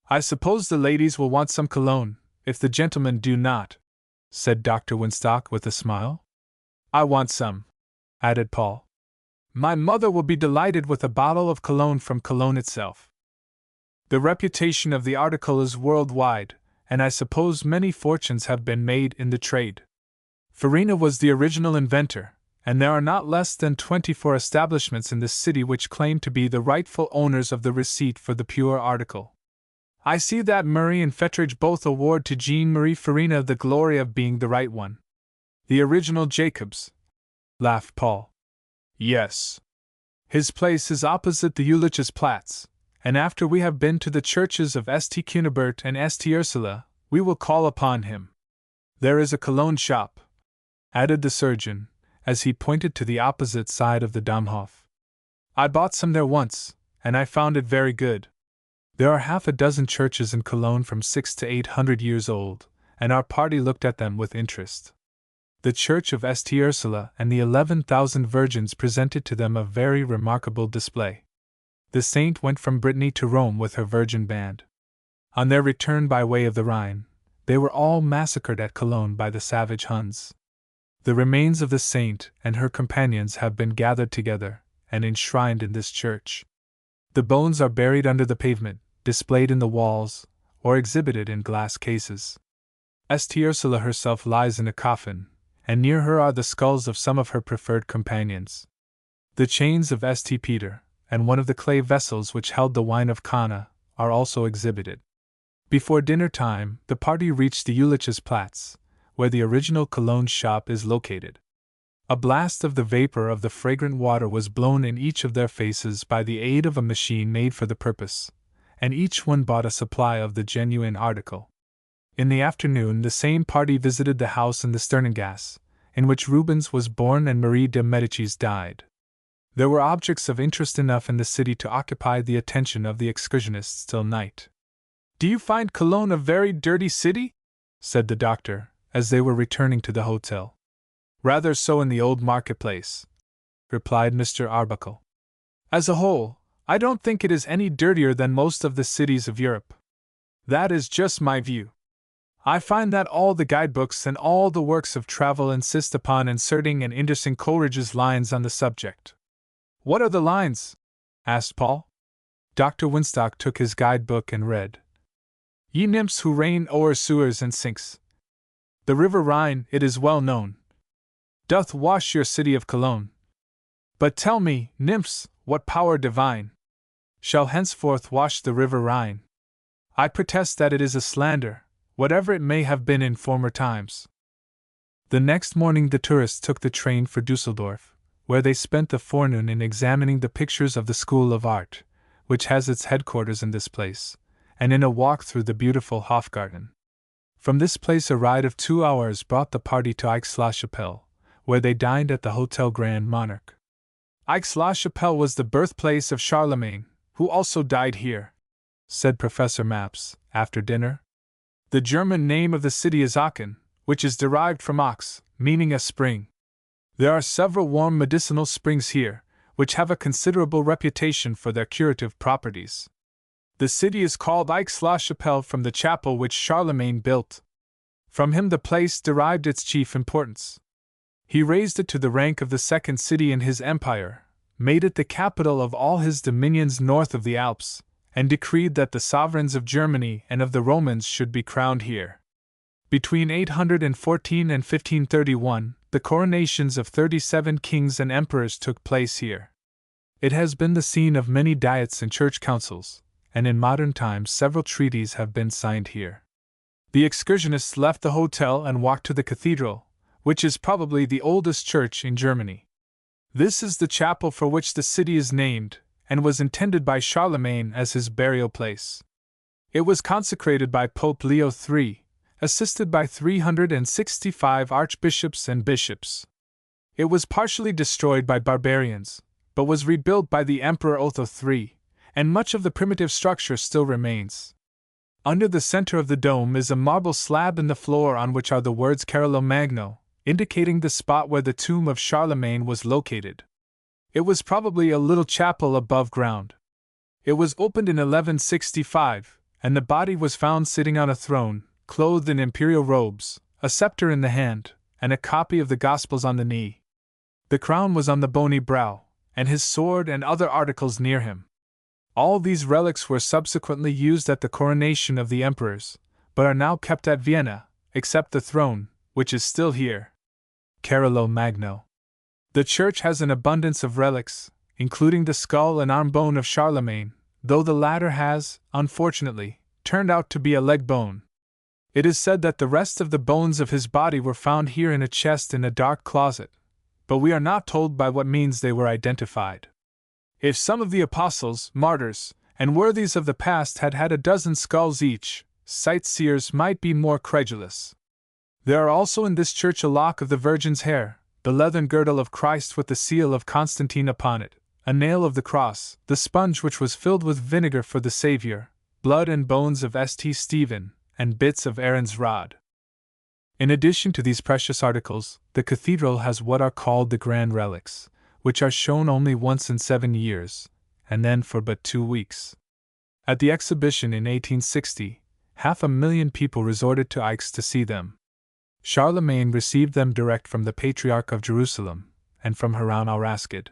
"I suppose the ladies will want some cologne, if the gentlemen do not," said Dr. Winstock with a smile. "I want some," added Paul. "My mother will be delighted with a bottle of cologne from Cologne itself. The reputation of the article is worldwide, and I suppose many fortunes have been made in the trade. Farina was the original inventor, and there are not less than 24 establishments in this city which claim to be the rightful owners of the receipt for the pure article. I see that Murray and Fettridge both award to Jean-Marie Farina the glory of being the right one. The original Jacobs," laughed Paul. "Yes. His place is opposite the Ullich's Platz, and after we have been to the churches of St. Cunibert and St. Ursula, we will call upon him. There is a cologne shop," added the surgeon, as he pointed to the opposite side of the Domhof. "I bought some there once, and I found it very good. There are half a dozen churches in Cologne from 600 to 800 years old, and our party looked at them with interest. The church of St. Ursula and the 11,000 virgins presented to them a very remarkable display. The saint went from Brittany to Rome with her virgin band. On their return by way of the Rhine, they were all massacred at Cologne by the savage Huns. The remains of the saint and her companions have been gathered together and enshrined in this church. The bones are buried under the pavement, displayed in the walls, or exhibited in glass cases. St. Ursula herself lies in a coffin, and near her are the skulls of some of her preferred companions. The chains of St. Peter, and one of the clay vessels which held the wine of Cana, are also exhibited. Before dinner time, the party reached the Ullich's Platz, where the original Cologne shop is located. A blast of the vapor of the fragrant water was blown in each of their faces by the aid of a machine made for the purpose, and each one bought a supply of the genuine article. In the afternoon the same party visited the house in the Sternengasse, in which Rubens was born and Marie de Medicis died. There were objects of interest enough in the city to occupy the attention of the excursionists till night. "Do you find Cologne a very dirty city?" said the doctor, as they were returning to the hotel. "Rather so in the old marketplace," replied Mr. Arbuckle. "As a whole, I don't think it is any dirtier than most of the cities of Europe. That is just my view. I find that all the guidebooks and all the works of travel insist upon inserting and indexing Coleridge's lines on the subject." "What are the lines?" asked Paul. Dr. Winstock took his guidebook and read, "Ye nymphs who reign o'er sewers and sinks. The river Rhine, it is well known, doth wash your city of Cologne. But tell me, nymphs, what power divine shall henceforth wash the river Rhine? I protest that it is a slander, whatever it may have been in former times." The next morning the tourists took the train for Dusseldorf, where they spent the forenoon in examining the pictures of the School of Art, which has its headquarters in this place, and in a walk through the beautiful Hofgarten. From this place a ride of 2 hours brought the party to Aix-la-Chapelle, where they dined at the Hotel Grand Monarch. Aix-la-Chapelle was the birthplace of Charlemagne, who also died here, said Professor Maps, after dinner. The German name of the city is Aachen, which is derived from ox, meaning a spring. There are several warm medicinal springs here, which have a considerable reputation for their curative properties. The city is called Aix-la-Chapelle from the chapel which Charlemagne built. From him the place derived its chief importance. He raised it to the rank of the second city in his empire, made it the capital of all his dominions north of the Alps, and decreed that the sovereigns of Germany and of the Romans should be crowned here. Between 814 and 1531, the coronations of 37 kings and emperors took place here. It has been the scene of many diets and church councils, and in modern times several treaties have been signed here. The excursionists left the hotel and walked to the cathedral, which is probably the oldest church in Germany. This is the chapel for which the city is named, and was intended by Charlemagne as his burial place. It was consecrated by Pope Leo III, assisted by 365 archbishops and bishops. It was partially destroyed by barbarians, but was rebuilt by the Emperor Otho III, and much of the primitive structure still remains. Under the center of the dome is a marble slab in the floor on which are the words Carolo Magno, indicating the spot where the tomb of Charlemagne was located. It was probably a little chapel above ground. It was opened in 1165, and the body was found sitting on a throne, clothed in imperial robes, a scepter in the hand, and a copy of the Gospels on the knee. The crown was on the bony brow, and his sword and other articles near him. All these relics were subsequently used at the coronation of the emperors, but are now kept at Vienna, except the throne, which is still here. Carolo Magno. The church has an abundance of relics, including the skull and arm bone of Charlemagne, though the latter has, unfortunately, turned out to be a leg bone. It is said that the rest of the bones of his body were found here in a chest in a dark closet, but we are not told by what means they were identified. If some of the apostles, martyrs, and worthies of the past had had a dozen skulls each, sightseers might be more credulous. There are also in this church a lock of the Virgin's hair, the leathern girdle of Christ with the seal of Constantine upon it, a nail of the cross, the sponge which was filled with vinegar for the Savior, blood and bones of St. Stephen, and bits of Aaron's rod. In addition to these precious articles, the cathedral has what are called the grand relics, which are shown only once in 7 years, and then for but 2 weeks. At the exhibition in 1860, 500,000 people resorted to Aix to see them. Charlemagne received them direct from the Patriarch of Jerusalem, and from Haran al-Raskid.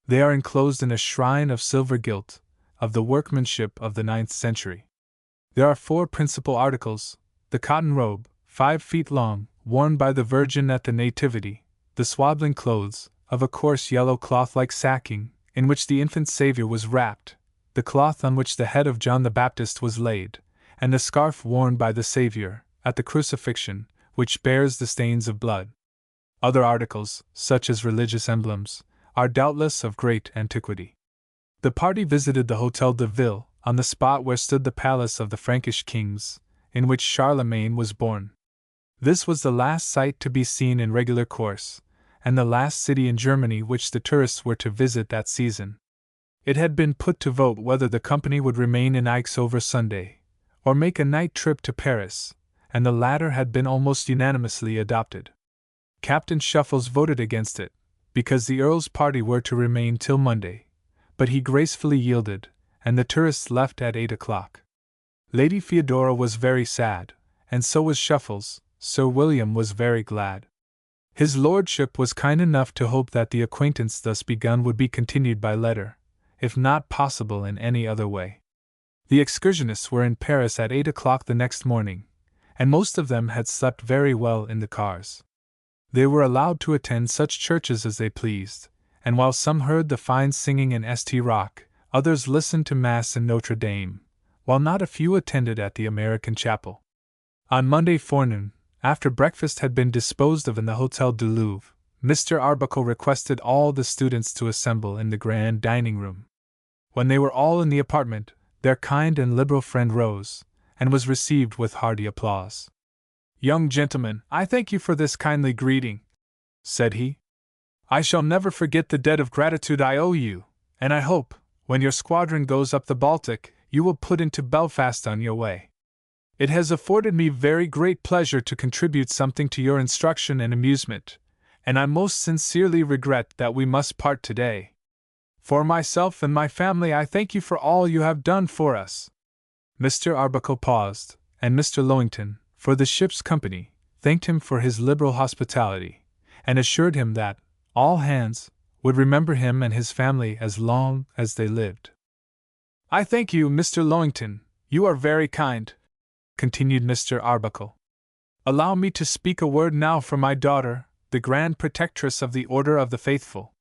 They are enclosed in a shrine of silver gilt, of the workmanship of the 9th century. There are 4 principal articles: the cotton robe, 5 feet long, worn by the Virgin at the Nativity; the swaddling clothes, of a coarse yellow cloth like sacking, in which the infant Savior was wrapped; the cloth on which the head of John the Baptist was laid; and the scarf worn by the Savior, at the crucifixion, which bears the stains of blood. Other articles, such as religious emblems, are doubtless of great antiquity. The party visited the Hotel de Ville, on the spot where stood the palace of the Frankish kings, in which Charlemagne was born. This was the last sight to be seen in regular course, and the last city in Germany which the tourists were to visit that season. It had been put to vote whether the company would remain in Aix over Sunday, or make a night trip to Paris, and the latter had been almost unanimously adopted. Captain Shuffles voted against it, because the Earl's party were to remain till Monday, but he gracefully yielded, and the tourists left at 8 o'clock. Lady Theodora was very sad, and so was Shuffles. Sir William was very glad. His lordship was kind enough to hope that the acquaintance thus begun would be continued by letter, if not possible in any other way. The excursionists were in Paris at 8 o'clock the next morning, and most of them had slept very well in the cars. They were allowed to attend such churches as they pleased, and while some heard the fine singing in St. Roch, others listened to Mass in Notre Dame, while not a few attended at the American chapel. On Monday forenoon, After breakfast had been disposed of in the Hotel du Louvre, Mr. Arbuckle requested all the students to assemble in the grand dining room. When they were all in the apartment, their kind and liberal friend rose, and was received with hearty applause. "Young gentlemen, I thank you for this kindly greeting," said he. "I shall never forget the debt of gratitude I owe you, and I hope, when your squadron goes up the Baltic, you will put into Belfast on your way. It has afforded me very great pleasure to contribute something to your instruction and amusement, and I most sincerely regret that we must part today. For myself and my family, I thank you for all you have done for us." Mr. Arbuckle paused, and Mr. Lowington, for the ship's company, thanked him for his liberal hospitality, and assured him that all hands would remember him and his family as long as they lived. "I thank you, Mr. Lowington, you are very kind," continued Mr. Arbuckle. "Allow me to speak a word now for my daughter, the Grand Protectress of the Order of the Faithful.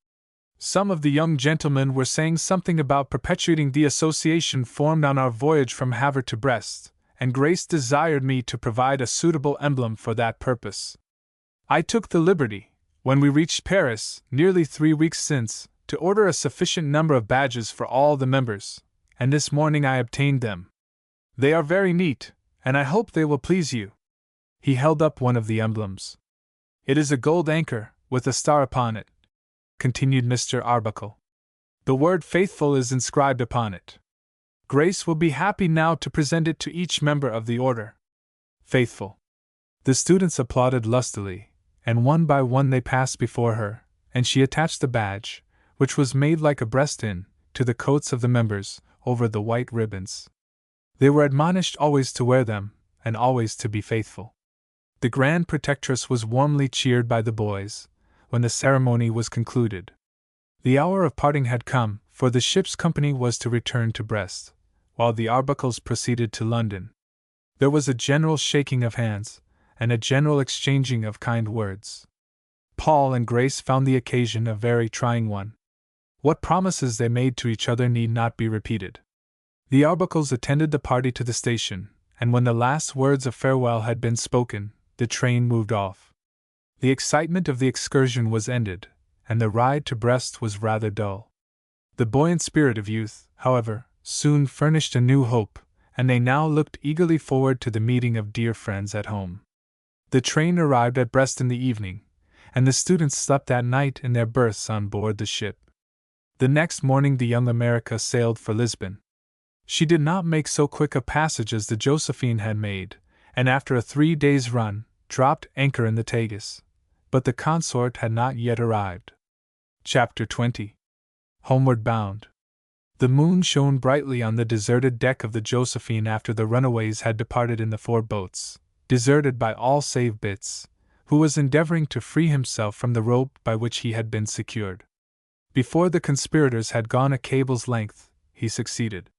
Some of the young gentlemen were saying something about perpetuating the association formed on our voyage from Havre to Brest, and Grace desired me to provide a suitable emblem for that purpose. I took the liberty, when we reached Paris, nearly 3 weeks since, to order a sufficient number of badges for all the members, and this morning I obtained them. They are very neat, and I hope they will please you." He held up one of the emblems. "It is a gold anchor, with a star upon it," continued Mr. Arbuckle. "The word faithful is inscribed upon it. Grace will be happy now to present it to each member of the order. Faithful." The students applauded lustily, and one by one they passed before her, and she attached the badge, which was made like a breast-pin, to the coats of the members, over the white ribbons. They were admonished always to wear them, and always to be faithful. The Grand Protectress was warmly cheered by the boys, when the ceremony was concluded. The hour of parting had come, for the ship's company was to return to Brest, while the Arbuckles proceeded to London. There was a general shaking of hands, and a general exchanging of kind words. Paul and Grace found the occasion a very trying one. What promises they made to each other need not be repeated. The Arbuckles attended the party to the station, and when the last words of farewell had been spoken, the train moved off. The excitement of the excursion was ended, and the ride to Brest was rather dull. The buoyant spirit of youth, however, soon furnished a new hope, and they now looked eagerly forward to the meeting of dear friends at home. The train arrived at Brest in the evening, and the students slept that night in their berths on board the ship. The next morning the young America sailed for Lisbon. She did not make so quick a passage as the Josephine had made, and after a 3 days' run, dropped anchor in the Tagus. But the consort had not yet arrived. Chapter 20. Homeward Bound. The moon shone brightly on the deserted deck of the Josephine after the runaways had departed in the 4 boats, deserted by all save Bitts, who was endeavoring to free himself from the rope by which he had been secured. Before the conspirators had gone a cable's length, he succeeded.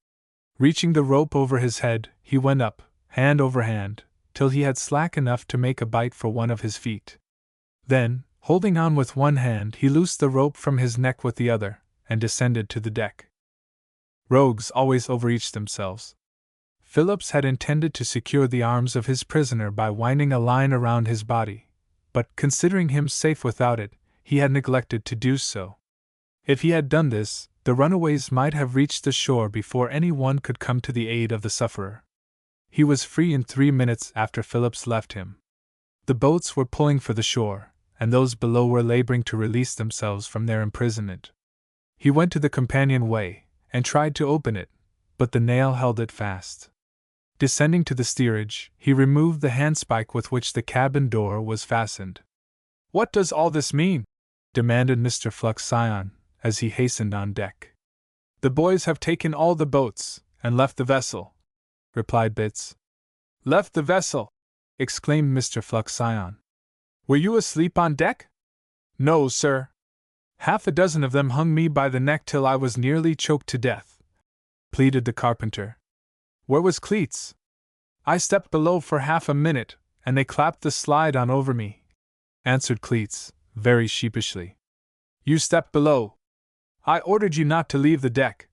Reaching the rope over his head, he went up, hand over hand, till he had slack enough to make a bight for one of his feet. Then, holding on with one hand, he loosed the rope from his neck with the other, and descended to the deck. Rogues always overreach themselves. Phillips had intended to secure the arms of his prisoner by winding a line around his body, but, considering him safe without it, he had neglected to do so. If he had done this, the runaways might have reached the shore before any one could come to the aid of the sufferer. He was free in 3 minutes after Phillips left him. The boats were pulling for the shore, and those below were laboring to release themselves from their imprisonment. He went to the companion-way, and tried to open it, but the nail held it fast. Descending to the steerage, he removed the handspike with which the cabin door was fastened. "What does all this mean?" demanded Mr. Fluxion, as he hastened on deck. "The boys have taken all the boats, and left the vessel," replied Bitts. "Left the vessel!" exclaimed Mr. Fluxion. "Were you asleep on deck?" "No, sir. 6 of them hung me by the neck till I was nearly choked to death," pleaded the carpenter. "Where was Cleats?" "I stepped below for half a minute, and they clapped the slide on over me," answered Cleats, very sheepishly. "You stepped below. I ordered you not to leave the deck,"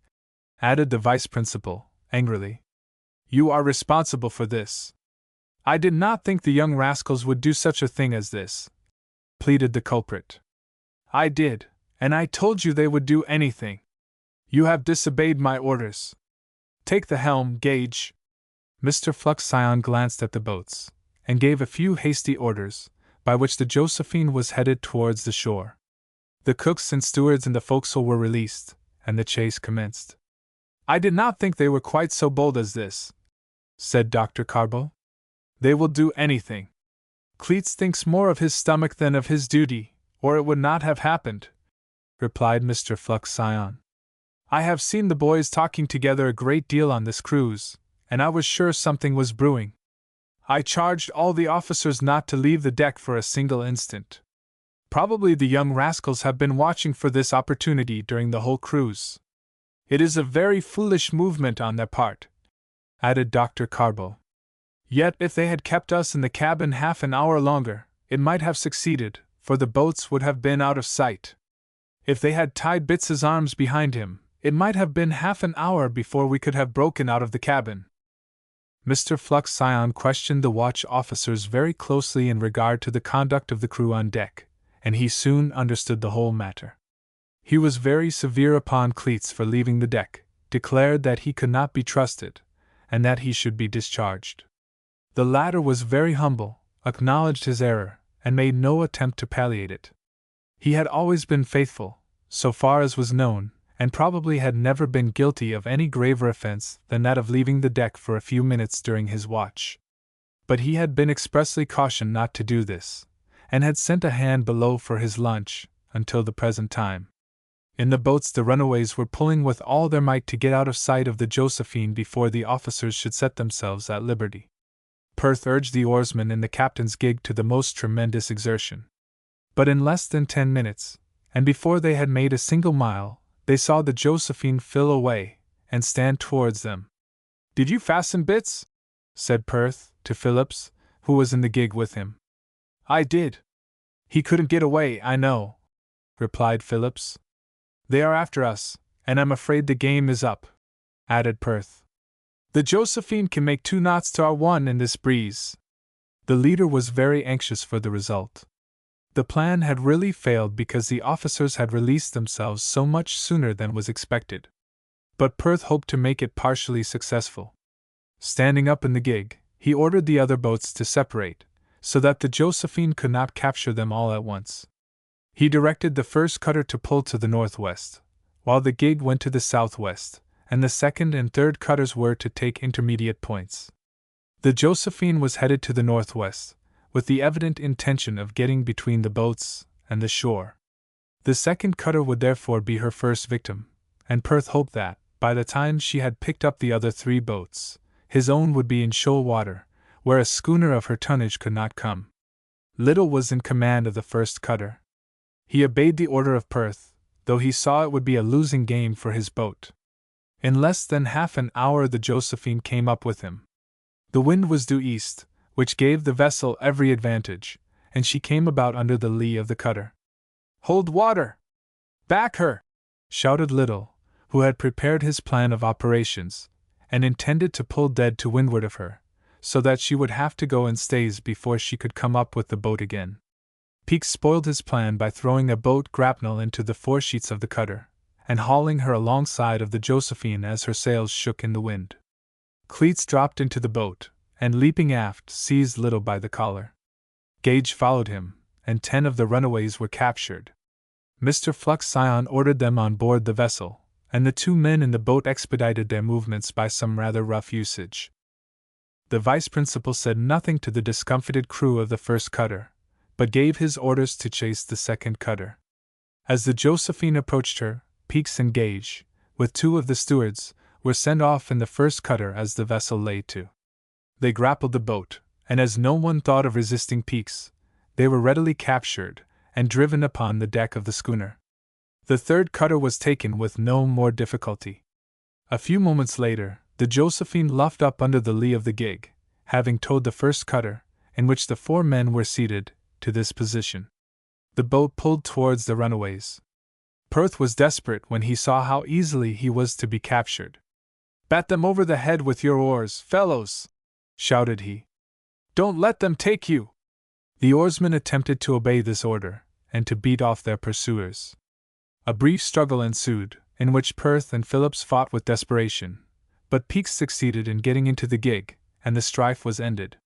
added the vice-principal, angrily. "You are responsible for this." I did not think the young rascals would do such a thing as this, pleaded the culprit. I did, and I told you they would do anything. You have disobeyed my orders. Take the helm, Gage. Mr. Fluxion glanced at the boats, and gave a few hasty orders, by which the Josephine was headed towards the shore. The cooks and stewards in the forecastle were released, and the chase commenced. I did not think they were quite so bold as this, said Dr. Carbo. They will do anything. Cleats thinks more of his stomach than of his duty, or it would not have happened, replied Mr. Fluxion. I have seen the boys talking together a great deal on this cruise, and I was sure something was brewing. I charged all the officers not to leave the deck for a single instant. Probably the young rascals have been watching for this opportunity during the whole cruise. It is a very foolish movement on their part, added Dr. Carbo. Yet if they had kept us in the cabin half an hour longer, it might have succeeded, for the boats would have been out of sight. If they had tied Bitz's arms behind him, it might have been half an hour before we could have broken out of the cabin. Mr. Fluxion questioned the watch officers very closely in regard to the conduct of the crew on deck, and he soon understood the whole matter. He was very severe upon Cleats for leaving the deck, declared that he could not be trusted, and that he should be discharged. The latter was very humble, acknowledged his error, and made no attempt to palliate it. He had always been faithful, so far as was known, and probably had never been guilty of any graver offense than that of leaving the deck for a few minutes during his watch. But he had been expressly cautioned not to do this, and had sent a hand below for his lunch, until the present time. In the boats the runaways were pulling with all their might to get out of sight of the Josephine before the officers should set themselves at liberty. Perth urged the oarsmen in the captain's gig to the most tremendous exertion. But in less than 10 minutes, and before they had made a single mile, they saw the Josephine fill away, and stand towards them. Did you fasten Bitz? Said Perth, to Phillips, who was in the gig with him. I did. He couldn't get away, I know, replied Phillips. They are after us, and I'm afraid the game is up, added Perth. The Josephine can make 2 knots to our 1 in this breeze. The leader was very anxious for the result. The plan had really failed because the officers had released themselves so much sooner than was expected. But Perth hoped to make it partially successful. Standing up in the gig, he ordered the other boats to separate, so that the Josephine could not capture them all at once. He directed the first cutter to pull to the northwest, while the gig went to the southwest, and the second and third cutters were to take intermediate points. The Josephine was headed to the northwest, with the evident intention of getting between the boats and the shore. The second cutter would therefore be her first victim, and Perth hoped that, by the time she had picked up the other 3 boats, his own would be in shoal water, where a schooner of her tonnage could not come. Little was in command of the first cutter. He obeyed the order of Perth, though he saw it would be a losing game for his boat. In less than half an hour the Josephine came up with him. The wind was due east, which gave the vessel every advantage, and she came about under the lee of the cutter. Hold water! Back her! Shouted Little, who had prepared his plan of operations, and intended to pull dead to windward of her, so that she would have to go in stays before she could come up with the boat again. Peaks spoiled his plan by throwing a boat grapnel into the foresheets of the cutter, and hauling her alongside of the Josephine as her sails shook in the wind. Cleats dropped into the boat, and leaping aft seized Little by the collar. Gage followed him, and 10 of the runaways were captured. Mr. Fluxion ordered them on board the vessel, and the 2 men in the boat expedited their movements by some rather rough usage. The vice principal said nothing to the discomfited crew of the first cutter, but gave his orders to chase the second cutter. As the Josephine approached her, Peaks and Gage, with 2 of the stewards, were sent off in the first cutter as the vessel lay to. They grappled the boat, and as no one thought of resisting Peaks, they were readily captured and driven upon the deck of the schooner. The third cutter was taken with no more difficulty. A few moments later, the Josephine luffed up under the lee of the gig, having towed the first cutter, in which the 4 men were seated, to this position. The boat pulled towards the runaways. Perth was desperate when he saw how easily he was to be captured. "Bat them over the head with your oars, fellows!" shouted he. Don't let them take you! The oarsmen attempted to obey this order, and to beat off their pursuers. A brief struggle ensued, in which Perth and Phillips fought with desperation, but Peaks succeeded in getting into the gig, and the strife was ended.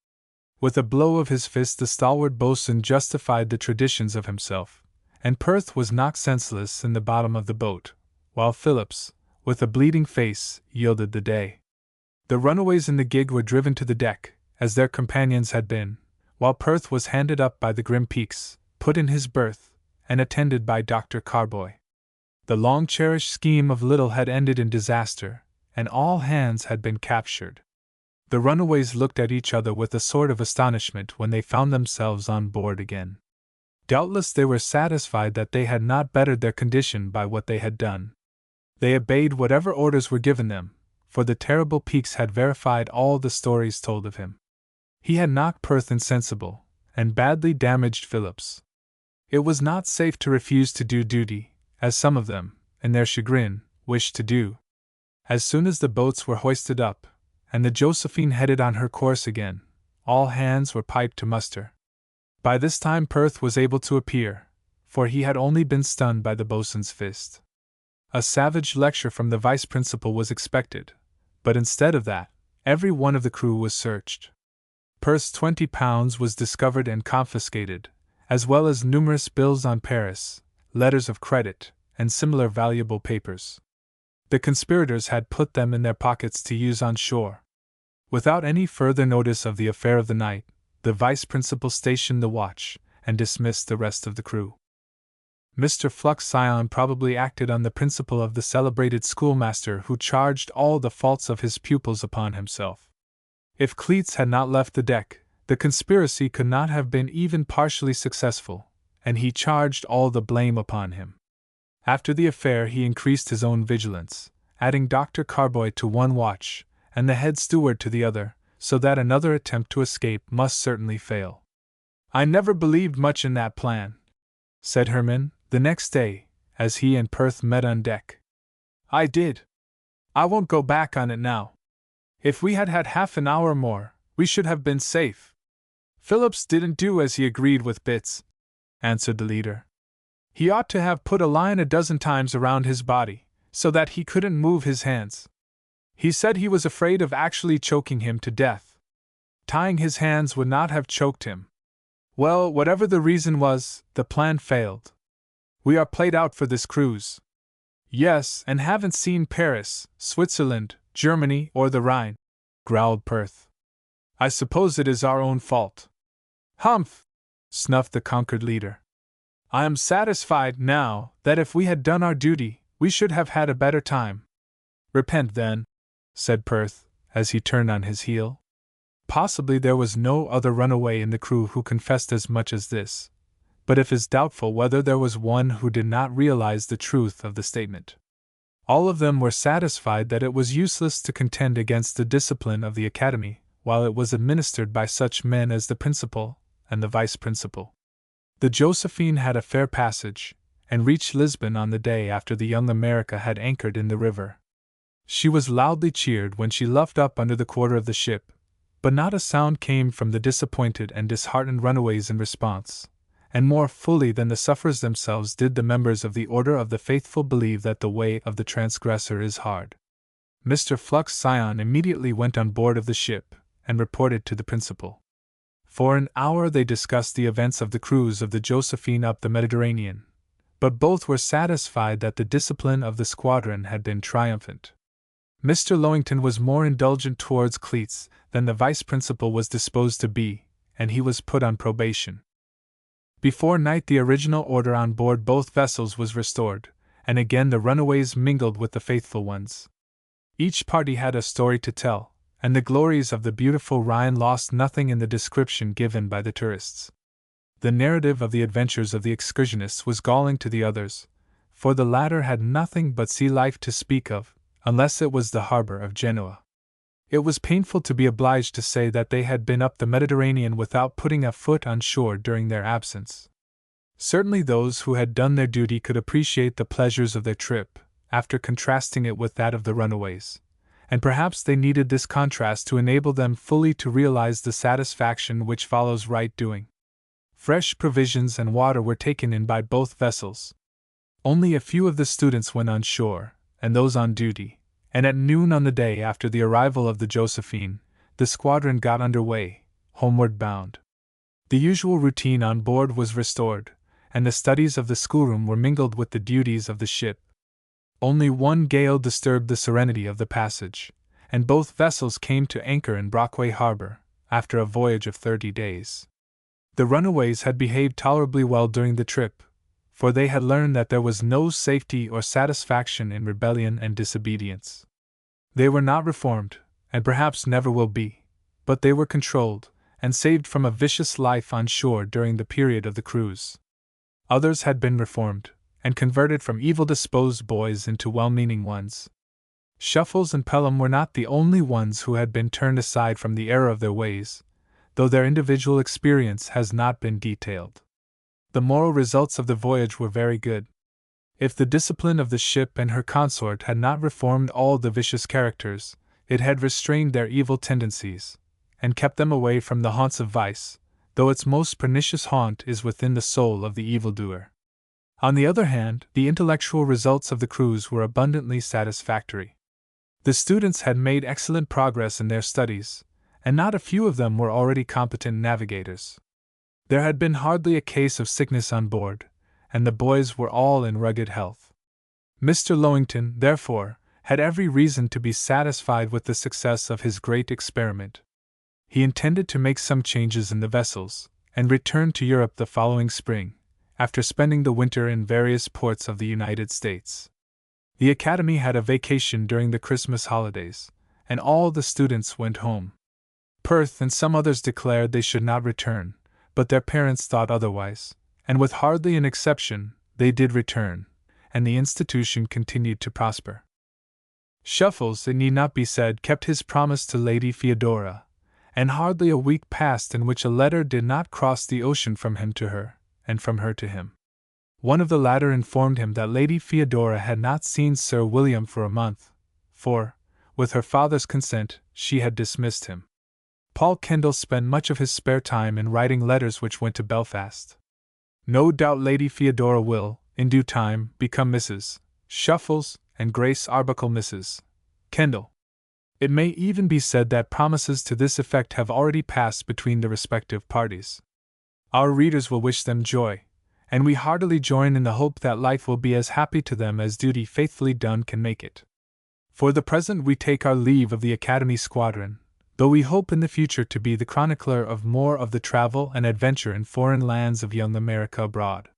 With a blow of his fist the stalwart boatswain justified the traditions of himself, and Perth was knocked senseless in the bottom of the boat, while Phillips, with a bleeding face, yielded the day. The runaways in the gig were driven to the deck, as their companions had been, while Perth was handed up by the grim Peaks, put in his berth, and attended by Dr. Carboy. The long-cherished scheme of Little had ended in disaster, and all hands had been captured. The runaways looked at each other with a sort of astonishment when they found themselves on board again. Doubtless they were satisfied that they had not bettered their condition by what they had done. They obeyed whatever orders were given them, for the terrible Peaks had verified all the stories told of him. He had knocked Perth insensible, and badly damaged Phillips. It was not safe to refuse to do duty, as some of them, in their chagrin, wished to do. As soon as the boats were hoisted up, and the Josephine headed on her course again, all hands were piped to muster. By this time Perth was able to appear, for he had only been stunned by the boatswain's fist. A savage lecture from the vice-principal was expected, but instead of that, every one of the crew was searched. Perth's £20 was discovered and confiscated, as well as numerous bills on Paris, letters of credit, and similar valuable papers. The conspirators had put them in their pockets to use on shore. Without any further notice of the affair of the night, the vice-principal stationed the watch, and dismissed the rest of the crew. Mr. Flux Scion probably acted on the principle of the celebrated schoolmaster who charged all the faults of his pupils upon himself. If Cleats had not left the deck, the conspiracy could not have been even partially successful, and he charged all the blame upon him. After the affair he increased his own vigilance, adding Dr. Carboy to one watch, and the head steward to the other, so that another attempt to escape must certainly fail. "I never believed much in that plan," said Herman, the next day, as he and Perth met on deck. "I did. I won't go back on it now. If we had had half an hour more, we should have been safe." "Phillips didn't do as he agreed with Bits," answered the leader. "He ought to have put a line a dozen times around his body, so that he couldn't move his hands. He said he was afraid of actually choking him to death. Tying his hands would not have choked him. Well, whatever the reason was, the plan failed. We are played out for this cruise." "Yes, and haven't seen Paris, Switzerland, Germany, or the Rhine," growled Perth. "I suppose it is our own fault." "Humph!" snuffed the conquered leader. "I am satisfied, now, that if we had done our duty, we should have had a better time." "Repent, then," said Perth, as he turned on his heel. Possibly there was no other runaway in the crew who confessed as much as this, but it is doubtful whether there was one who did not realize the truth of the statement. All of them were satisfied that it was useless to contend against the discipline of the academy while it was administered by such men as the principal and the vice-principal. The Josephine had a fair passage, and reached Lisbon on the day after the Young America had anchored in the river. She was loudly cheered when she luffed up under the quarter of the ship, but not a sound came from the disappointed and disheartened runaways in response, and more fully than the sufferers themselves did the members of the Order of the Faithful believe that the way of the transgressor is hard. Mr. Flux Scion immediately went on board of the ship, and reported to the principal. For an hour they discussed the events of the cruise of the Josephine up the Mediterranean, but both were satisfied that the discipline of the squadron had been triumphant. Mr. Lowington was more indulgent towards Cleats than the vice-principal was disposed to be, and he was put on probation. Before night the original order on board both vessels was restored, and again the runaways mingled with the faithful ones. Each party had a story to tell, and the glories of the beautiful Rhine lost nothing in the description given by the tourists. The narrative of the adventures of the excursionists was galling to the others, for the latter had nothing but sea life to speak of, unless it was the harbor of Genoa. It was painful to be obliged to say that they had been up the Mediterranean without putting a foot on shore during their absence. Certainly those who had done their duty could appreciate the pleasures of their trip, after contrasting it with that of the runaways, and perhaps they needed this contrast to enable them fully to realize the satisfaction which follows right doing. Fresh provisions and water were taken in by both vessels. Only a few of the students went on shore, and those on duty, and at noon on the day after the arrival of the Josephine, the squadron got under way, homeward bound. The usual routine on board was restored, and the studies of the schoolroom were mingled with the duties of the ship. Only one gale disturbed the serenity of the passage, and both vessels came to anchor in Brockway Harbor, after a voyage of 30 days. The runaways had behaved tolerably well during the trip, for they had learned that there was no safety or satisfaction in rebellion and disobedience. They were not reformed, and perhaps never will be, but they were controlled, and saved from a vicious life on shore during the period of the cruise. Others had been reformed, and converted from evil-disposed boys into well-meaning ones. Shuffles and Pelham were not the only ones who had been turned aside from the error of their ways, though their individual experience has not been detailed. The moral results of the voyage were very good. If the discipline of the ship and her consort had not reformed all the vicious characters, it had restrained their evil tendencies, and kept them away from the haunts of vice, though its most pernicious haunt is within the soul of the evildoer. On the other hand, the intellectual results of the cruise were abundantly satisfactory. The students had made excellent progress in their studies, and not a few of them were already competent navigators. There had been hardly a case of sickness on board, and the boys were all in rugged health. Mr. Lowington, therefore, had every reason to be satisfied with the success of his great experiment. He intended to make some changes in the vessels, and return to Europe the following spring, after spending the winter in various ports of the United States. The Academy had a vacation during the Christmas holidays, and all the students went home. Perth and some others declared they should not return, but their parents thought otherwise, and with hardly an exception, they did return, and the institution continued to prosper. Shuffles, it need not be said, kept his promise to Lady Theodora, and hardly a week passed in which a letter did not cross the ocean from him to her, and from her to him. One of the latter informed him that Lady Theodora had not seen Sir William for a month, for, with her father's consent, she had dismissed him. Paul Kendall spent much of his spare time in writing letters which went to Belfast. No doubt Lady Theodora will, in due time, become Mrs. Shuffles, and Grace Arbuckle Mrs. Kendall. It may even be said that promises to this effect have already passed between the respective parties. Our readers will wish them joy, and we heartily join in the hope that life will be as happy to them as duty faithfully done can make it. For the present we take our leave of the Academy Squadron, though we hope in the future to be the chronicler of more of the travel and adventure in foreign lands of Young America Abroad.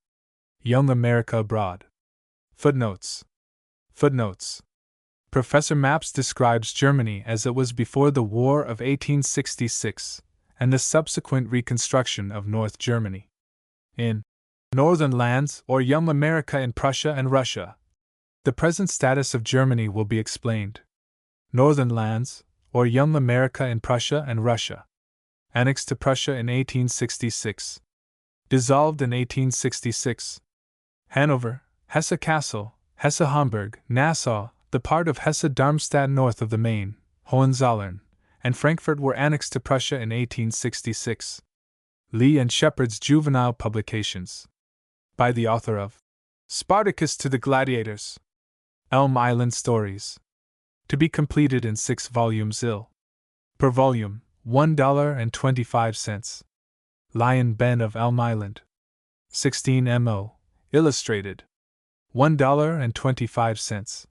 Young America Abroad. Footnotes. Professor Mapps describes Germany as it was before the War of 1866, and the subsequent reconstruction of North Germany. In Northern Lands, or Young America in Prussia and Russia, the present status of Germany will be explained. Northern Lands, or Young America in Prussia and Russia. Annexed to Prussia in 1866. Dissolved in 1866. Hanover, Hesse Castle, Hesse Homburg, Nassau, the part of Hesse-Darmstadt north of the Main, Hohenzollern, and Frankfurt were annexed to Prussia in 1866. Lee and Shepard's Juvenile Publications. By the author of Spartacus to the Gladiators. Elm Island Stories. To be completed in 6 volumes ill. Per volume, $1.25. Lion Ben of Elm Island. 16 mo. Illustrated. $1.25.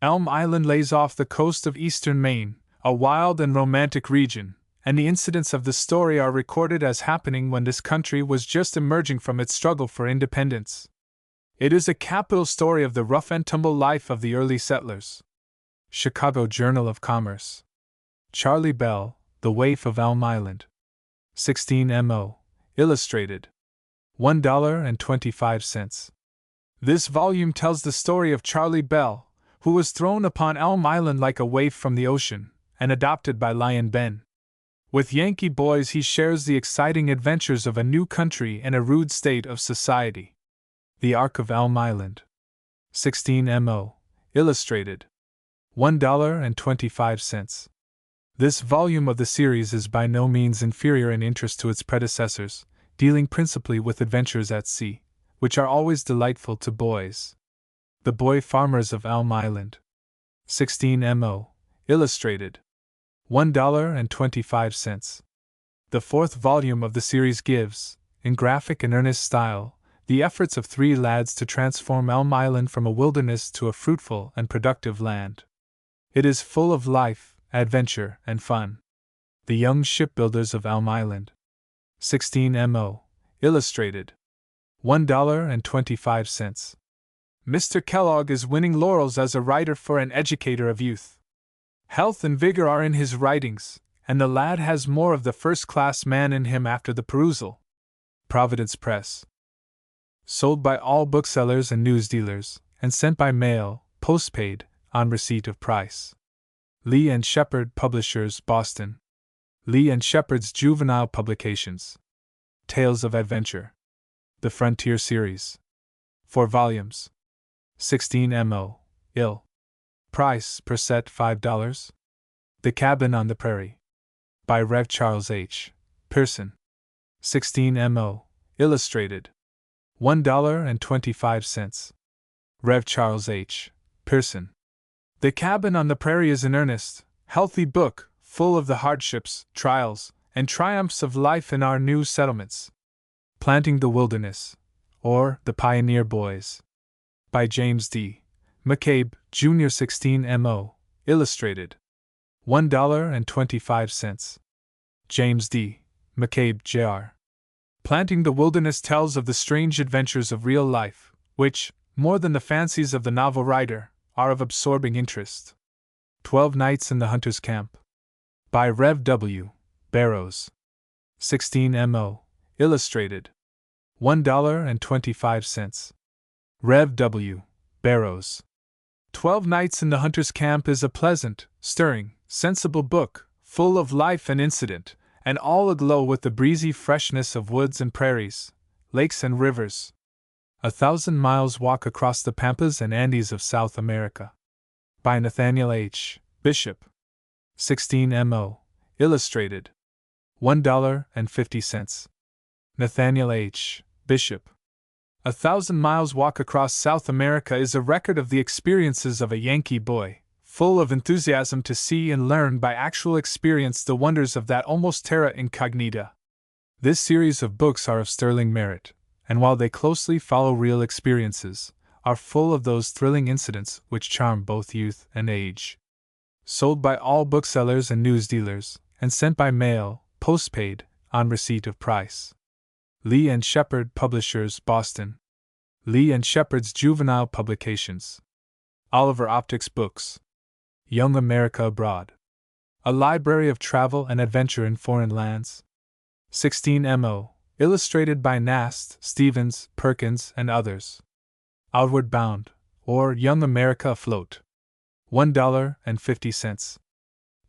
Elm Island lays off the coast of eastern Maine, a wild and romantic region, and the incidents of the story are recorded as happening when this country was just emerging from its struggle for independence. It is a capital story of the rough-and-tumble life of the early settlers. Chicago Journal of Commerce. Charlie Bell, The Waif of Elm Island. 16 mo. Illustrated. $1.25. This volume tells the story of Charlie Bell, who was thrown upon Elm Island like a waif from the ocean, and adopted by Lion Ben. With Yankee boys he shares the exciting adventures of a new country and a rude state of society. The Ark of Elm Island. 16 mo. Illustrated. $1.25. This volume of the series is by no means inferior in interest to its predecessors, dealing principally with adventures at sea, which are always delightful to boys. The Boy Farmers of Elm Island. 16mo. Illustrated. $1.25. The fourth volume of the series gives, in graphic and earnest style, the efforts of three lads to transform Elm Island from a wilderness to a fruitful and productive land. It is full of life, adventure, and fun. The Young Shipbuilders of Elm Island. 16mo. Illustrated. $1.25. Mr. Kellogg is winning laurels as a writer for an educator of youth. Health and vigor are in his writings, and the lad has more of the first-class man in him after the perusal. Providence Press. Sold by all booksellers and newsdealers, and sent by mail, postpaid, on receipt of price. Lee and Shepherd Publishers, Boston. Lee and Shepherd's Juvenile Publications. Tales of Adventure. The Frontier Series. 4 volumes. 16mo. Ill. Price per set $5. The Cabin on the Prairie. By Rev. Charles H. Pearson. 16mo. Illustrated. $1.25. Rev. Charles H. Pearson. The Cabin on the Prairie is an earnest, healthy book, full of the hardships, trials, and triumphs of life in our new settlements. Planting the Wilderness, or The Pioneer Boys. By James D. McCabe, Jr. 16mo. Illustrated. $1.25. James D. McCabe, Jr. Planting the Wilderness tells of the strange adventures of real life, which, more than the fancies of the novel writer, are of absorbing interest. 12 Nights in the Hunter's Camp. By Rev. W. Barrows. 16mo. Illustrated. $1.25. Rev. W. Barrows. 12 Nights in the Hunter's Camp is a pleasant, stirring, sensible book, full of life and incident, and all aglow with the breezy freshness of woods and prairies, lakes and rivers. 1,000 miles walk across the Pampas and Andes of South America. By Nathaniel H. Bishop. 16mo. Illustrated. $1.50. Nathaniel H. Bishop. 1,000 miles walk across South America is a record of the experiences of a Yankee boy, full of enthusiasm to see and learn by actual experience the wonders of that almost terra incognita. This series of books are of sterling merit, and while they closely follow real experiences, are full of those thrilling incidents which charm both youth and age. Sold by all booksellers and newsdealers, and sent by mail, postpaid, on receipt of price. Lee and Shepherd Publishers, Boston. Lee and Shepherd's Juvenile Publications. Oliver Optic's Books. Young America Abroad. A Library of Travel and Adventure in Foreign Lands. 16mo. Illustrated by Nast, Stevens, Perkins, and others. Outward Bound, or Young America Afloat. $1.50.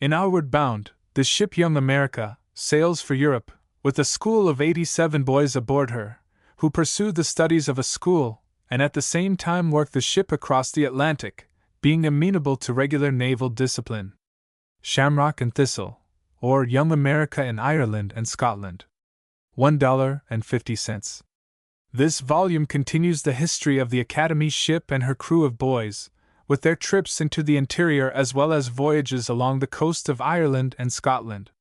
In Outward Bound, the ship Young America sails for Europe, with a school of 87 boys aboard her, who pursue the studies of a school, and at the same time work the ship across the Atlantic, being amenable to regular naval discipline. Shamrock and Thistle, or Young America in Ireland and Scotland. $1.50. This volume continues the history of the Academy ship and her crew of boys, with their trips into the interior as well as voyages along the coast of Ireland and Scotland.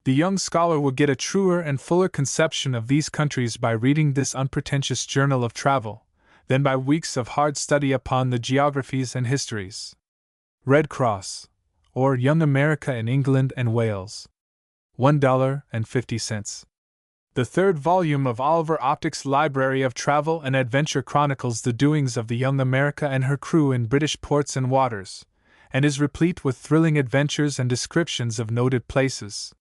The young scholar will get a truer and fuller conception of these countries by reading this unpretentious journal of travel, than by weeks of hard study upon the geographies and histories. Red Cross, or Young America in England and Wales. $1.50. The third volume of Oliver Optic's Library of Travel and Adventure chronicles the doings of the Young America and her crew in British ports and waters, and is replete with thrilling adventures and descriptions of noted places.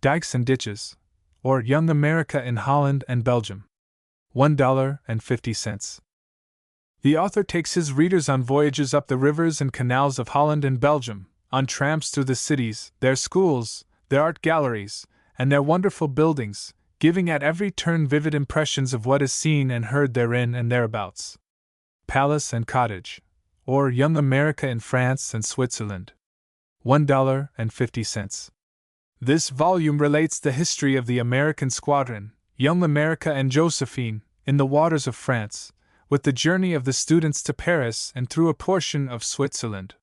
Dikes and Ditches, or Young America in Holland and Belgium. $1.50. The author takes his readers on voyages up the rivers and canals of Holland and Belgium, on tramps through the cities, their schools, their art galleries, and their wonderful buildings, giving at every turn vivid impressions of what is seen and heard therein and thereabouts. Palace and Cottage, or Young America in France and Switzerland. $1.50. This volume relates the history of the American squadron, Young America and Josephine, in the waters of France, with the journey of the students to Paris and through a portion of Switzerland.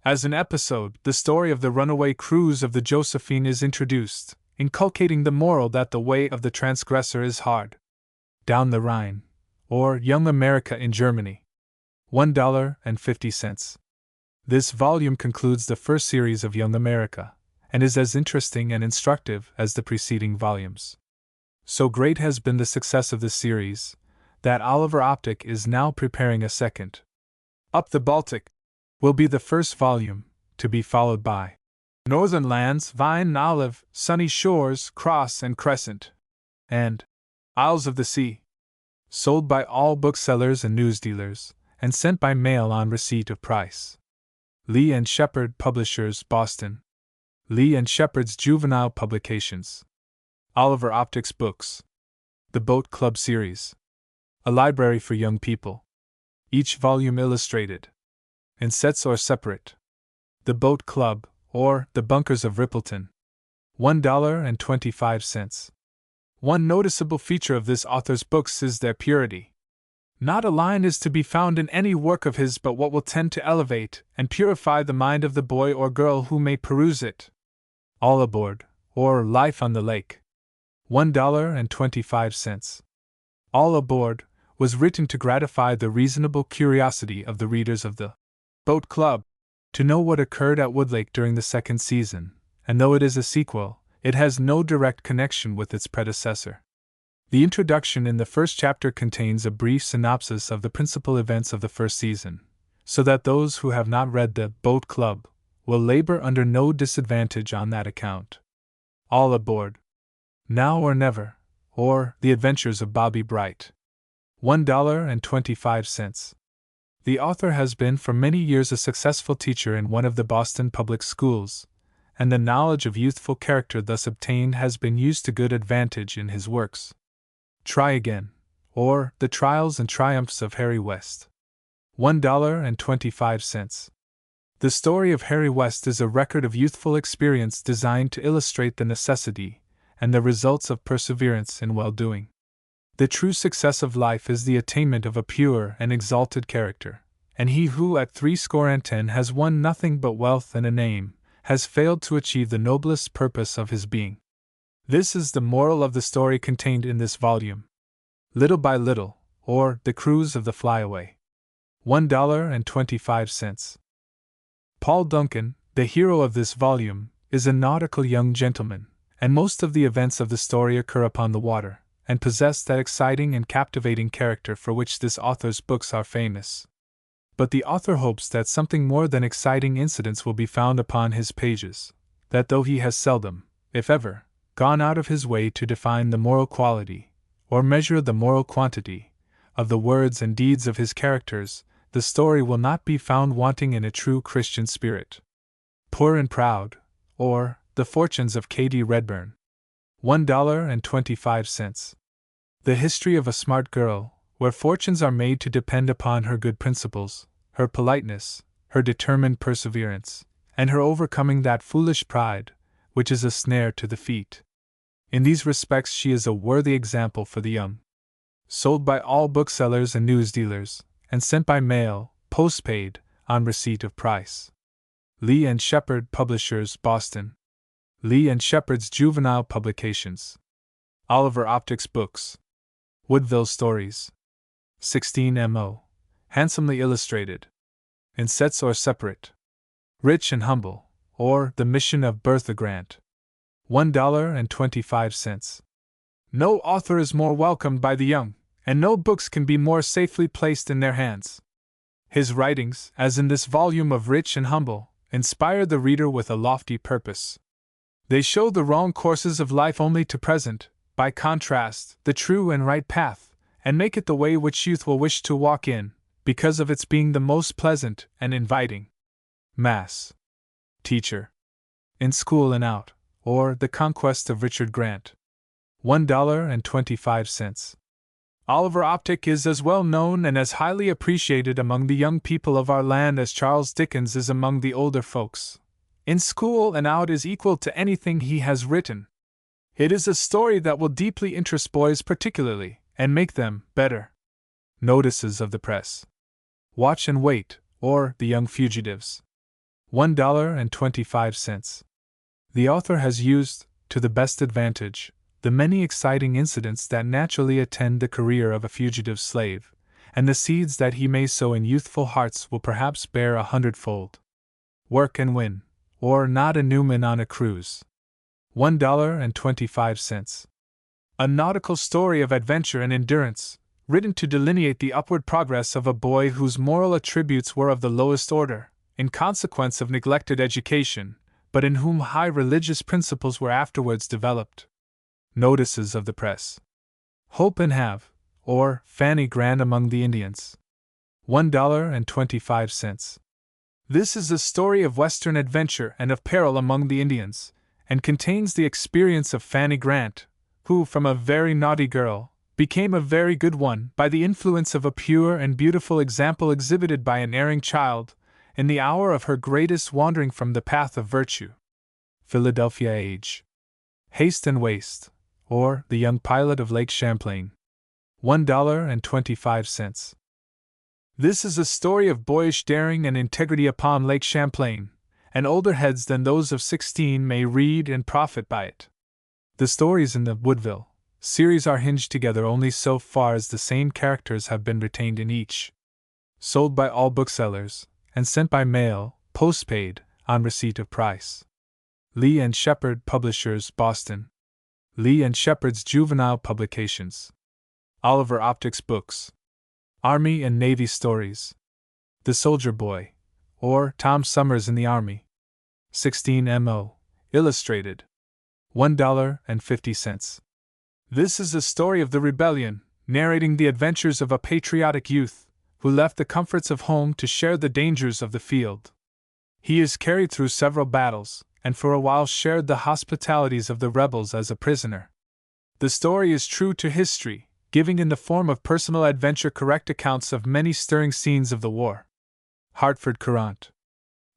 As an episode, the story of the runaway cruise of the Josephine is introduced, inculcating the moral that the way of the transgressor is hard. Down the Rhine, or Young America in Germany. $1.50. This volume concludes the first series of Young America, and is as interesting and instructive as the preceding volumes. So great has been the success of this series, that Oliver Optic is now preparing a second. Up the Baltic will be the first volume, to be followed by Northern Lands, Vine and Olive, Sunny Shores, Cross and Crescent, and Isles of the Sea, sold by all booksellers and newsdealers, and sent by mail on receipt of price. Lee and Shepherd Publishers, Boston. Lee and Shepherd's Juvenile Publications. Oliver Optic's Books. The Boat Club Series. A library for young people. Each volume illustrated. In sets or separate. The Boat Club, or The Bunkers of Rippleton. $1.25. One noticeable feature of this author's books is their purity. Not a line is to be found in any work of his but what will tend to elevate and purify the mind of the boy or girl who may peruse it. All Aboard, or Life on the Lake. $1.25. All Aboard was written to gratify the reasonable curiosity of the readers of the Boat Club, to know what occurred at Woodlake during the second season, and though it is a sequel, it has no direct connection with its predecessor. The introduction in the first chapter contains a brief synopsis of the principal events of the first season, so that those who have not read the Boat Club will labor under no disadvantage on that account. All Aboard. Now or Never, or The Adventures of Bobby Bright. $1.25. The author has been for many years a successful teacher in one of the Boston public schools, and the knowledge of youthful character thus obtained has been used to good advantage in his works. Try Again, or The Trials and Triumphs of Harry West. $1.25. The story of Harry West is a record of youthful experience designed to illustrate the necessity and the results of perseverance in well-doing. The true success of life is the attainment of a pure and exalted character, and he who at 10 has won nothing but wealth and a name, has failed to achieve the noblest purpose of his being. This is the moral of the story contained in this volume. Little by Little, or The Cruise of the Flyaway. $1.25. Paul Duncan, the hero of this volume, is a nautical young gentleman, and most of the events of the story occur upon the water, and possess that exciting and captivating character for which this author's books are famous. But the author hopes that something more than exciting incidents will be found upon his pages, that though he has seldom, if ever, gone out of his way to define the moral quality, or measure the moral quantity, of the words and deeds of his characters, the story will not be found wanting in a true Christian spirit. Poor and Proud, or The Fortunes of Katie Redburn. $1.25. The history of a smart girl, where fortunes are made to depend upon her good principles, her politeness, her determined perseverance, and her overcoming that foolish pride, which is a snare to the feet. In these respects she is a worthy example for the young. Sold by all booksellers and newsdealers, and sent by mail, postpaid, on receipt of price. Lee and Shepherd Publishers, Boston. Lee and Shepherd's Juvenile Publications. Oliver Optic's Books. Woodville Stories. 16mo. Handsomely illustrated. In sets or separate. Rich and Humble, or The Mission of Bertha Grant. $1.25. No author is more welcomed by the young, and no books can be more safely placed in their hands. His writings, as in this volume of Rich and Humble, inspire the reader with a lofty purpose. They show the wrong courses of life only to present, by contrast, the true and right path, and make it the way which youth will wish to walk in, because of its being the most pleasant and inviting. Mass. Teacher. In School and Out, or The Conquest of Richard Grant. $1.25. Oliver Optic is as well known and as highly appreciated among the young people of our land as Charles Dickens is among the older folks. In school and out is equal to anything he has written. It is a story that will deeply interest boys particularly, and make them better. Notices of the press. Watch and Wait, or The Young Fugitives. $1.25. The author has used, to the best advantage, the many exciting incidents that naturally attend the career of a fugitive slave, and the seeds that he may sow in youthful hearts will perhaps bear 100-fold. Work and Win, or Not a Newman on a Cruise. $1.25. A nautical story of adventure and endurance, written to delineate the upward progress of a boy whose moral attributes were of the lowest order, in consequence of neglected education, but in whom high religious principles were afterwards developed. Notices of the press. Hope and Have, or Fanny Grant among the Indians. $1.25. This is a story of Western adventure and of peril among the Indians, and contains the experience of Fanny Grant, who, from a very naughty girl, became a very good one by the influence of a pure and beautiful example exhibited by an erring child, in the hour of her greatest wandering from the path of virtue. Philadelphia Age. Haste and Waste, or The Young Pilot of Lake Champlain. $1.25. This is a story of boyish daring and integrity upon Lake Champlain, and older heads than those of 16 may read and profit by it. The stories in the Woodville series are hinged together only so far as the same characters have been retained in each. Sold by all booksellers, and sent by mail, postpaid, on receipt of price. Lee and Shepard Publishers, Boston. Lee and Shepard's Juvenile Publications. Oliver Optic's Books. Army and Navy Stories. The Soldier Boy, or Tom Summers in the Army. 16 mo. Illustrated. $1.50. This is a story of the rebellion, narrating the adventures of a patriotic youth, who left the comforts of home to share the dangers of the field. He is carried through several battles, and for a while shared the hospitalities of the rebels as a prisoner. The story is true to history, giving in the form of personal adventure correct accounts of many stirring scenes of the war. Hartford Courant.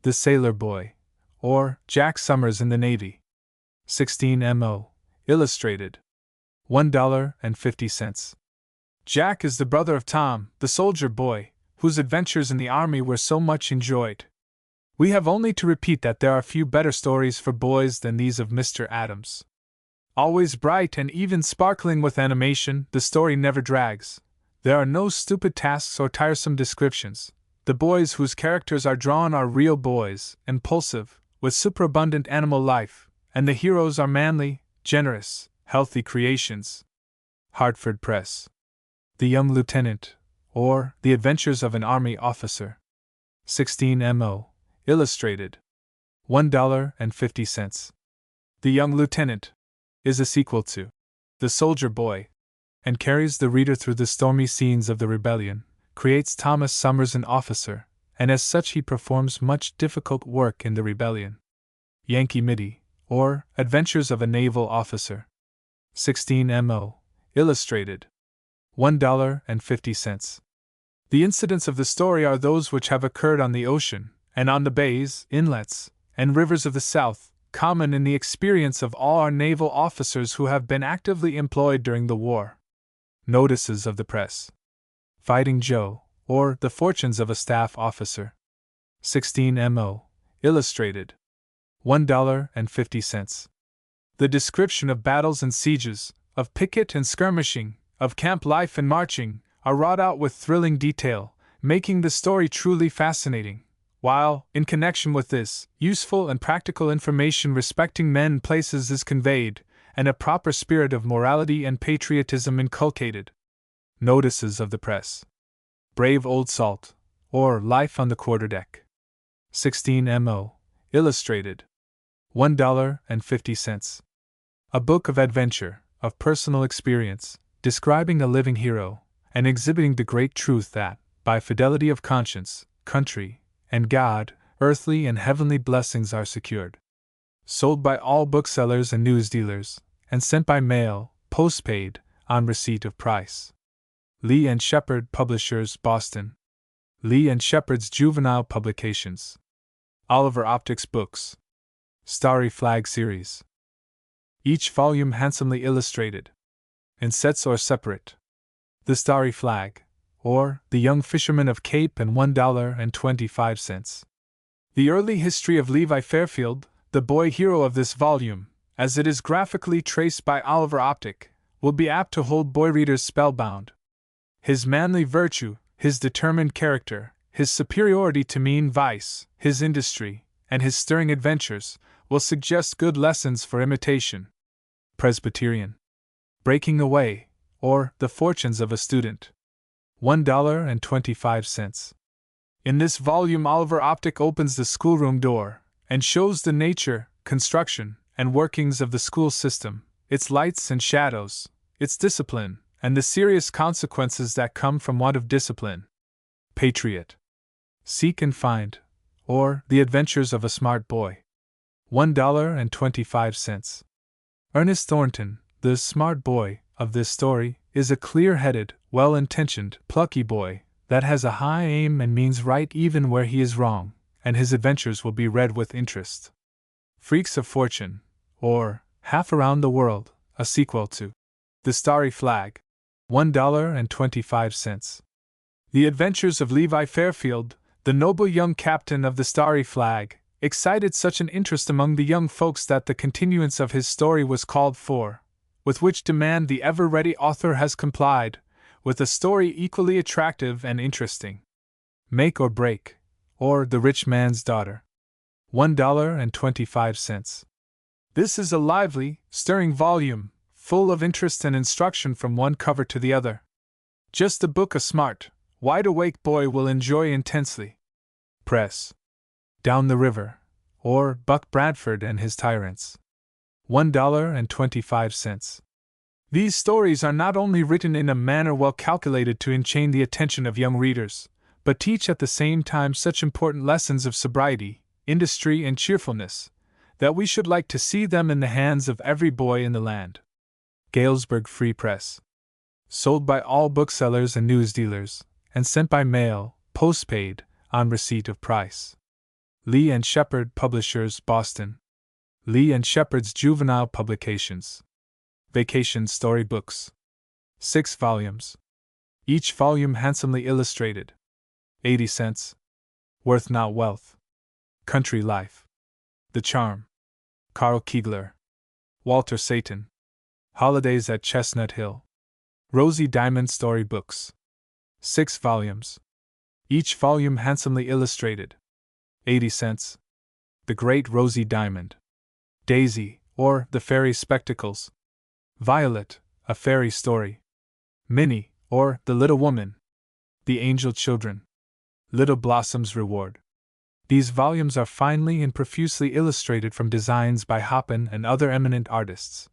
The Sailor Boy, or Jack Summers in the Navy. 16 mo. Illustrated. $1.50. Jack is the brother of Tom, the soldier boy, whose adventures in the army were so much enjoyed. We have only to repeat that there are few better stories for boys than these of Mr. Adams. Always bright and even sparkling with animation, the story never drags. There are no stupid tasks or tiresome descriptions. The boys whose characters are drawn are real boys, impulsive, with superabundant animal life, and the heroes are manly, generous, healthy creations. Hartford Press. The Young Lieutenant, or The Adventures of an Army Officer. 16 mo. Illustrated. $1.50. The Young Lieutenant is a sequel to The Soldier Boy, and carries the reader through the stormy scenes of the rebellion, creates Thomas Summers an officer, and as such he performs much difficult work in the rebellion. Yankee Middy, or Adventures of a Naval Officer. 16 mo. Illustrated. $1.50. The incidents of the story are those which have occurred on the ocean, and on the bays, inlets, and rivers of the South, common in the experience of all our naval officers who have been actively employed during the war. Notices of the press. Fighting Joe, or The Fortunes of a Staff Officer. 16 mo. Illustrated. $1.50. The description of battles and sieges, of picket and skirmishing, of camp life and marching, are wrought out with thrilling detail, making the story truly fascinating, while, in connection with this, useful and practical information respecting men and places is conveyed, and a proper spirit of morality and patriotism inculcated. Notices of the press. Brave Old Salt, or Life on the Quarterdeck. 16 mo. Illustrated. $1.50. A book of adventure, of personal experience, describing a living hero, and exhibiting the great truth that, by fidelity of conscience, country, and God, earthly and heavenly blessings are secured. Sold by all booksellers and newsdealers, and sent by mail, postpaid, on receipt of price. Lee and Shepard Publishers, Boston. Lee and Shepard's Juvenile Publications. Oliver Optic's Books. Starry Flag Series. Each volume handsomely illustrated. In sets or separate. The Starry Flag, or The Young Fisherman of Cape, and $1.25. The early history of Levi Fairfield, the boy hero of this volume, as it is graphically traced by Oliver Optic, will be apt to hold boy readers spellbound. His manly virtue, his determined character, his superiority to mean vice, his industry, and his stirring adventures will suggest good lessons for imitation. Presbyterian. Breaking Away, or The Fortunes of a Student. $1.25. In this volume, Oliver Optic opens the schoolroom door and shows the nature, construction, and workings of the school system, its lights and shadows, its discipline, and the serious consequences that come from want of discipline. Patriot. Seek and Find, or The Adventures of a Smart Boy. $1.25. Ernest Thornton, the smart boy of this story, is a clear-headed, well-intentioned, plucky boy that has a high aim and means right even where he is wrong, and his adventures will be read with interest. Freaks of Fortune, or Half Around the World, a sequel to The Starry Flag. $1.25. The adventures of Levi Fairfield, the noble young captain of the Starry Flag, excited such an interest among the young folks that the continuance of his story was called for, with which demand the ever-ready author has complied, with a story equally attractive and interesting. Make or Break, or The Rich Man's Daughter. $1.25. This is a lively, stirring volume, full of interest and instruction from one cover to the other. Just a book a smart, wide-awake boy will enjoy intensely. Press. Down the River, or Buck Bradford and His Tyrants. $1.25. These stories are not only written in a manner well calculated to enchain the attention of young readers, but teach at the same time such important lessons of sobriety, industry, and cheerfulness, that we should like to see them in the hands of every boy in the land. Galesburg Free Press. Sold by all booksellers and newsdealers, and sent by mail, postpaid, on receipt of price. Lee and Shepard Publishers, Boston. Lee and Shepard's Juvenile Publications. Vacation Story Books. 6 volumes. Each volume handsomely illustrated. 80 cents. Worth Not Wealth. Country Life. The Charm. Carl Kiegler. Walter Satan. Holidays at Chestnut Hill. Rosie Diamond Story Books. 6 volumes. Each volume handsomely illustrated. 80 cents. The Great Rosie Diamond. Daisy, or The Fairy Spectacles. Violet, A Fairy Story. Minnie, or The Little Woman. The Angel Children. Little Blossom's Reward. These volumes are finely and profusely illustrated from designs by Hoppen and other eminent artists.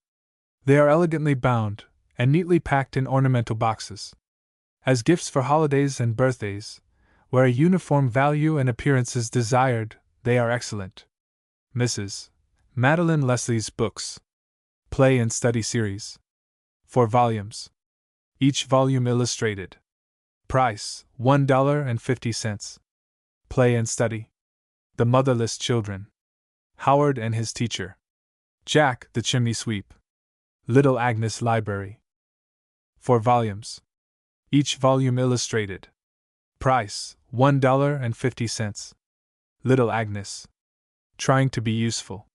They are elegantly bound, and neatly packed in ornamental boxes. As gifts for holidays and birthdays, where a uniform value and appearance is desired, they are excellent. Mrs. Madeline Leslie's Books. Play and Study Series. 4 volumes. Each volume illustrated. Price, $1.50. Play and Study. The Motherless Children. Howard and His Teacher. Jack the Chimney Sweep. Little Agnes Library. 4 volumes. Each volume illustrated. Price, $1.50. Little Agnes. Trying to be useful.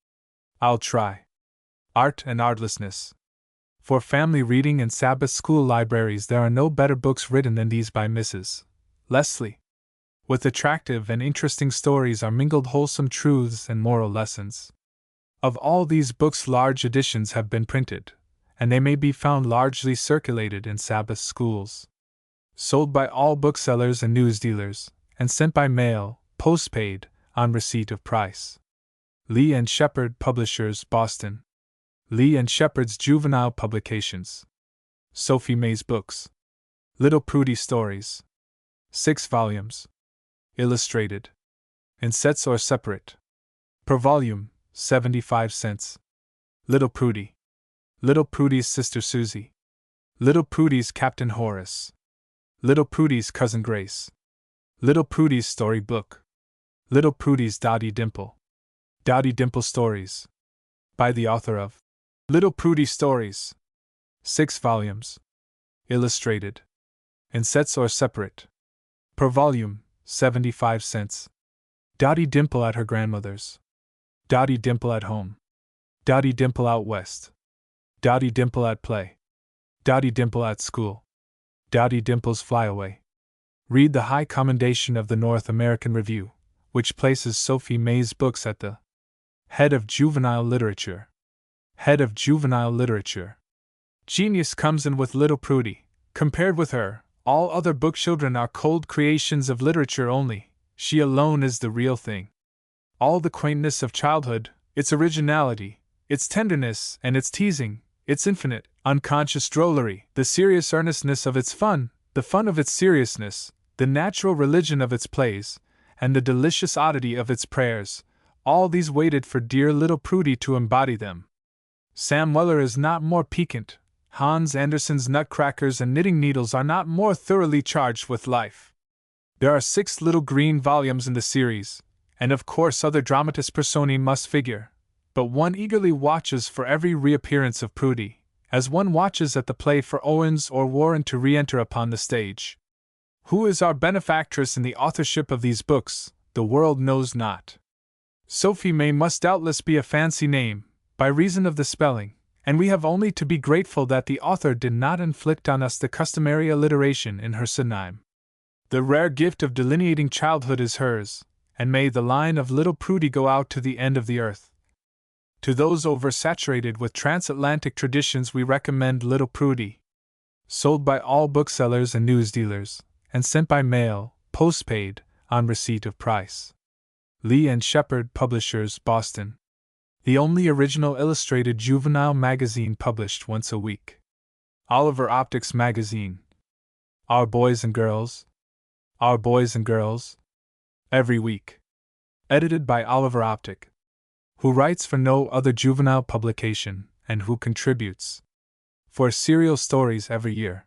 I'll try. Art and Artlessness. For family reading and Sabbath school libraries, there are no better books written than these by Mrs. Leslie. With attractive and interesting stories are mingled wholesome truths and moral lessons. Of all these books, large editions have been printed, and they may be found largely circulated in Sabbath schools. Sold by all booksellers and newsdealers, and sent by mail, postpaid, on receipt of price. Lee and Shepard Publishers, Boston. Lee and Shepard's Juvenile Publications. Sophie May's Books. Little Prudy Stories. 6 volumes. Illustrated. In sets or separate. Per volume, 75 cents. Little Prudy. Little Prudy's Sister Susie. Little Prudy's Captain Horace. Little Prudy's Cousin Grace. Little Prudy's Story Book. Little Prudy's Dotty Dimple. Dotty Dimple Stories. By the author of Little Prudy Stories. 6 volumes. Illustrated. In sets or separate. Per volume, 75 cents. Dotty Dimple at her grandmother's. Dotty Dimple at home. Dotty Dimple out west. Dotty Dimple at play. Dotty Dimple at school. Dotty Dimple's flyaway. Read the high commendation of the North American Review, which places Sophie May's books at the head of juvenile literature. Head of juvenile literature. Genius comes in with Little Prudy. Compared with her, all other book children are cold creations of literature only. She alone is the real thing. All the quaintness of childhood, its originality, its tenderness and its teasing, its infinite, unconscious drollery, the serious earnestness of its fun, the fun of its seriousness, the natural religion of its plays, and the delicious oddity of its prayers, all these waited for dear Little Prudy to embody them. Sam Weller is not more piquant, Hans Andersen's nutcrackers and knitting needles are not more thoroughly charged with life. There are 6 little green volumes in the series, and of course other dramatis personae must figure, but one eagerly watches for every reappearance of Prudy, as one watches at the play for Owens or Warren to re-enter upon the stage. Who is our benefactress in the authorship of these books, the world knows not. Sophie May must doubtless be a fancy name, by reason of the spelling, and we have only to be grateful that the author did not inflict on us the customary alliteration in her synonym. The rare gift of delineating childhood is hers, and may the line of Little Prudy go out to the end of the earth. To those oversaturated with transatlantic traditions we recommend Little Prudy. Sold by all booksellers and newsdealers, and sent by mail, postpaid, on receipt of price. Lee and Shepherd Publishers, Boston. The only original illustrated juvenile magazine published once a week. Oliver Optic's magazine. Our Boys and Girls. Our Boys and Girls. Every week. Edited by Oliver Optic, who writes for no other juvenile publication, and who contributes for serial stories every year.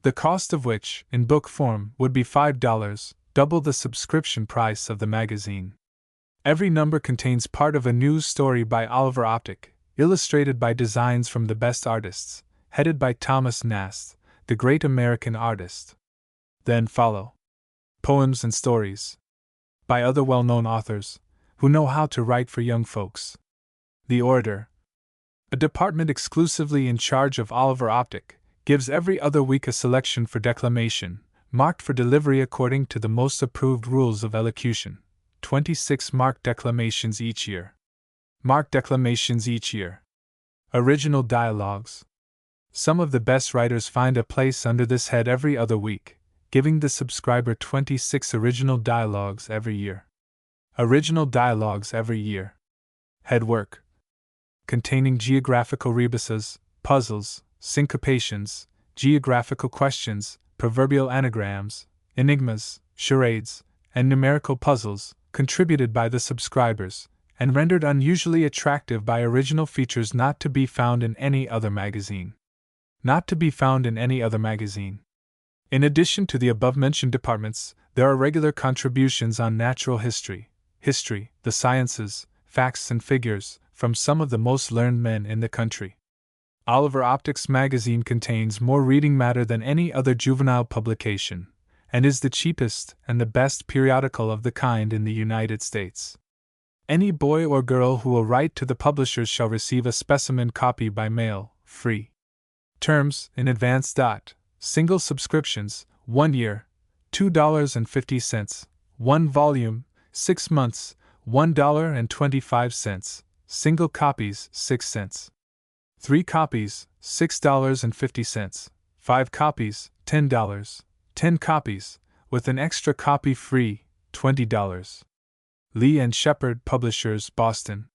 The cost of which, in book form, would be $5, double the subscription price of the magazine. Every number contains part of a news story by Oliver Optic, illustrated by designs from the best artists, headed by Thomas Nast, the great American artist. Then follow poems and stories by other well-known authors who know how to write for young folks. The Orator, a department exclusively in charge of Oliver Optic, gives every other week a selection for declamation, marked for delivery according to the most approved rules of elocution. 26 marked declamations each year. Marked declamations each year. Original dialogues. Some of the best writers find a place under this head every other week, giving the subscriber 26 original dialogues every year. Original dialogues every year. Head work. Containing geographical rebuses, puzzles, syncopations, geographical questions, proverbial anagrams, enigmas, charades, and numerical puzzles, contributed by the subscribers, and rendered unusually attractive by original features not to be found in any other magazine. Not to be found in any other magazine. In addition to the above-mentioned departments, there are regular contributions on natural history, the sciences, facts and figures, from some of the most learned men in the country. Oliver Optic's magazine contains more reading matter than any other juvenile publication, and is the cheapest and the best periodical of the kind in the United States. Any boy or girl who will write to the publishers shall receive a specimen copy by mail, free. Terms, in advance. Single subscriptions, 1 year, $2.50, 1 volume, 6 months, $1.25, single copies, 6 cents. 3 copies, $6.50, 5 copies, $10, 10 copies, with an extra copy free, $20. Lee and Shepherd Publishers, Boston.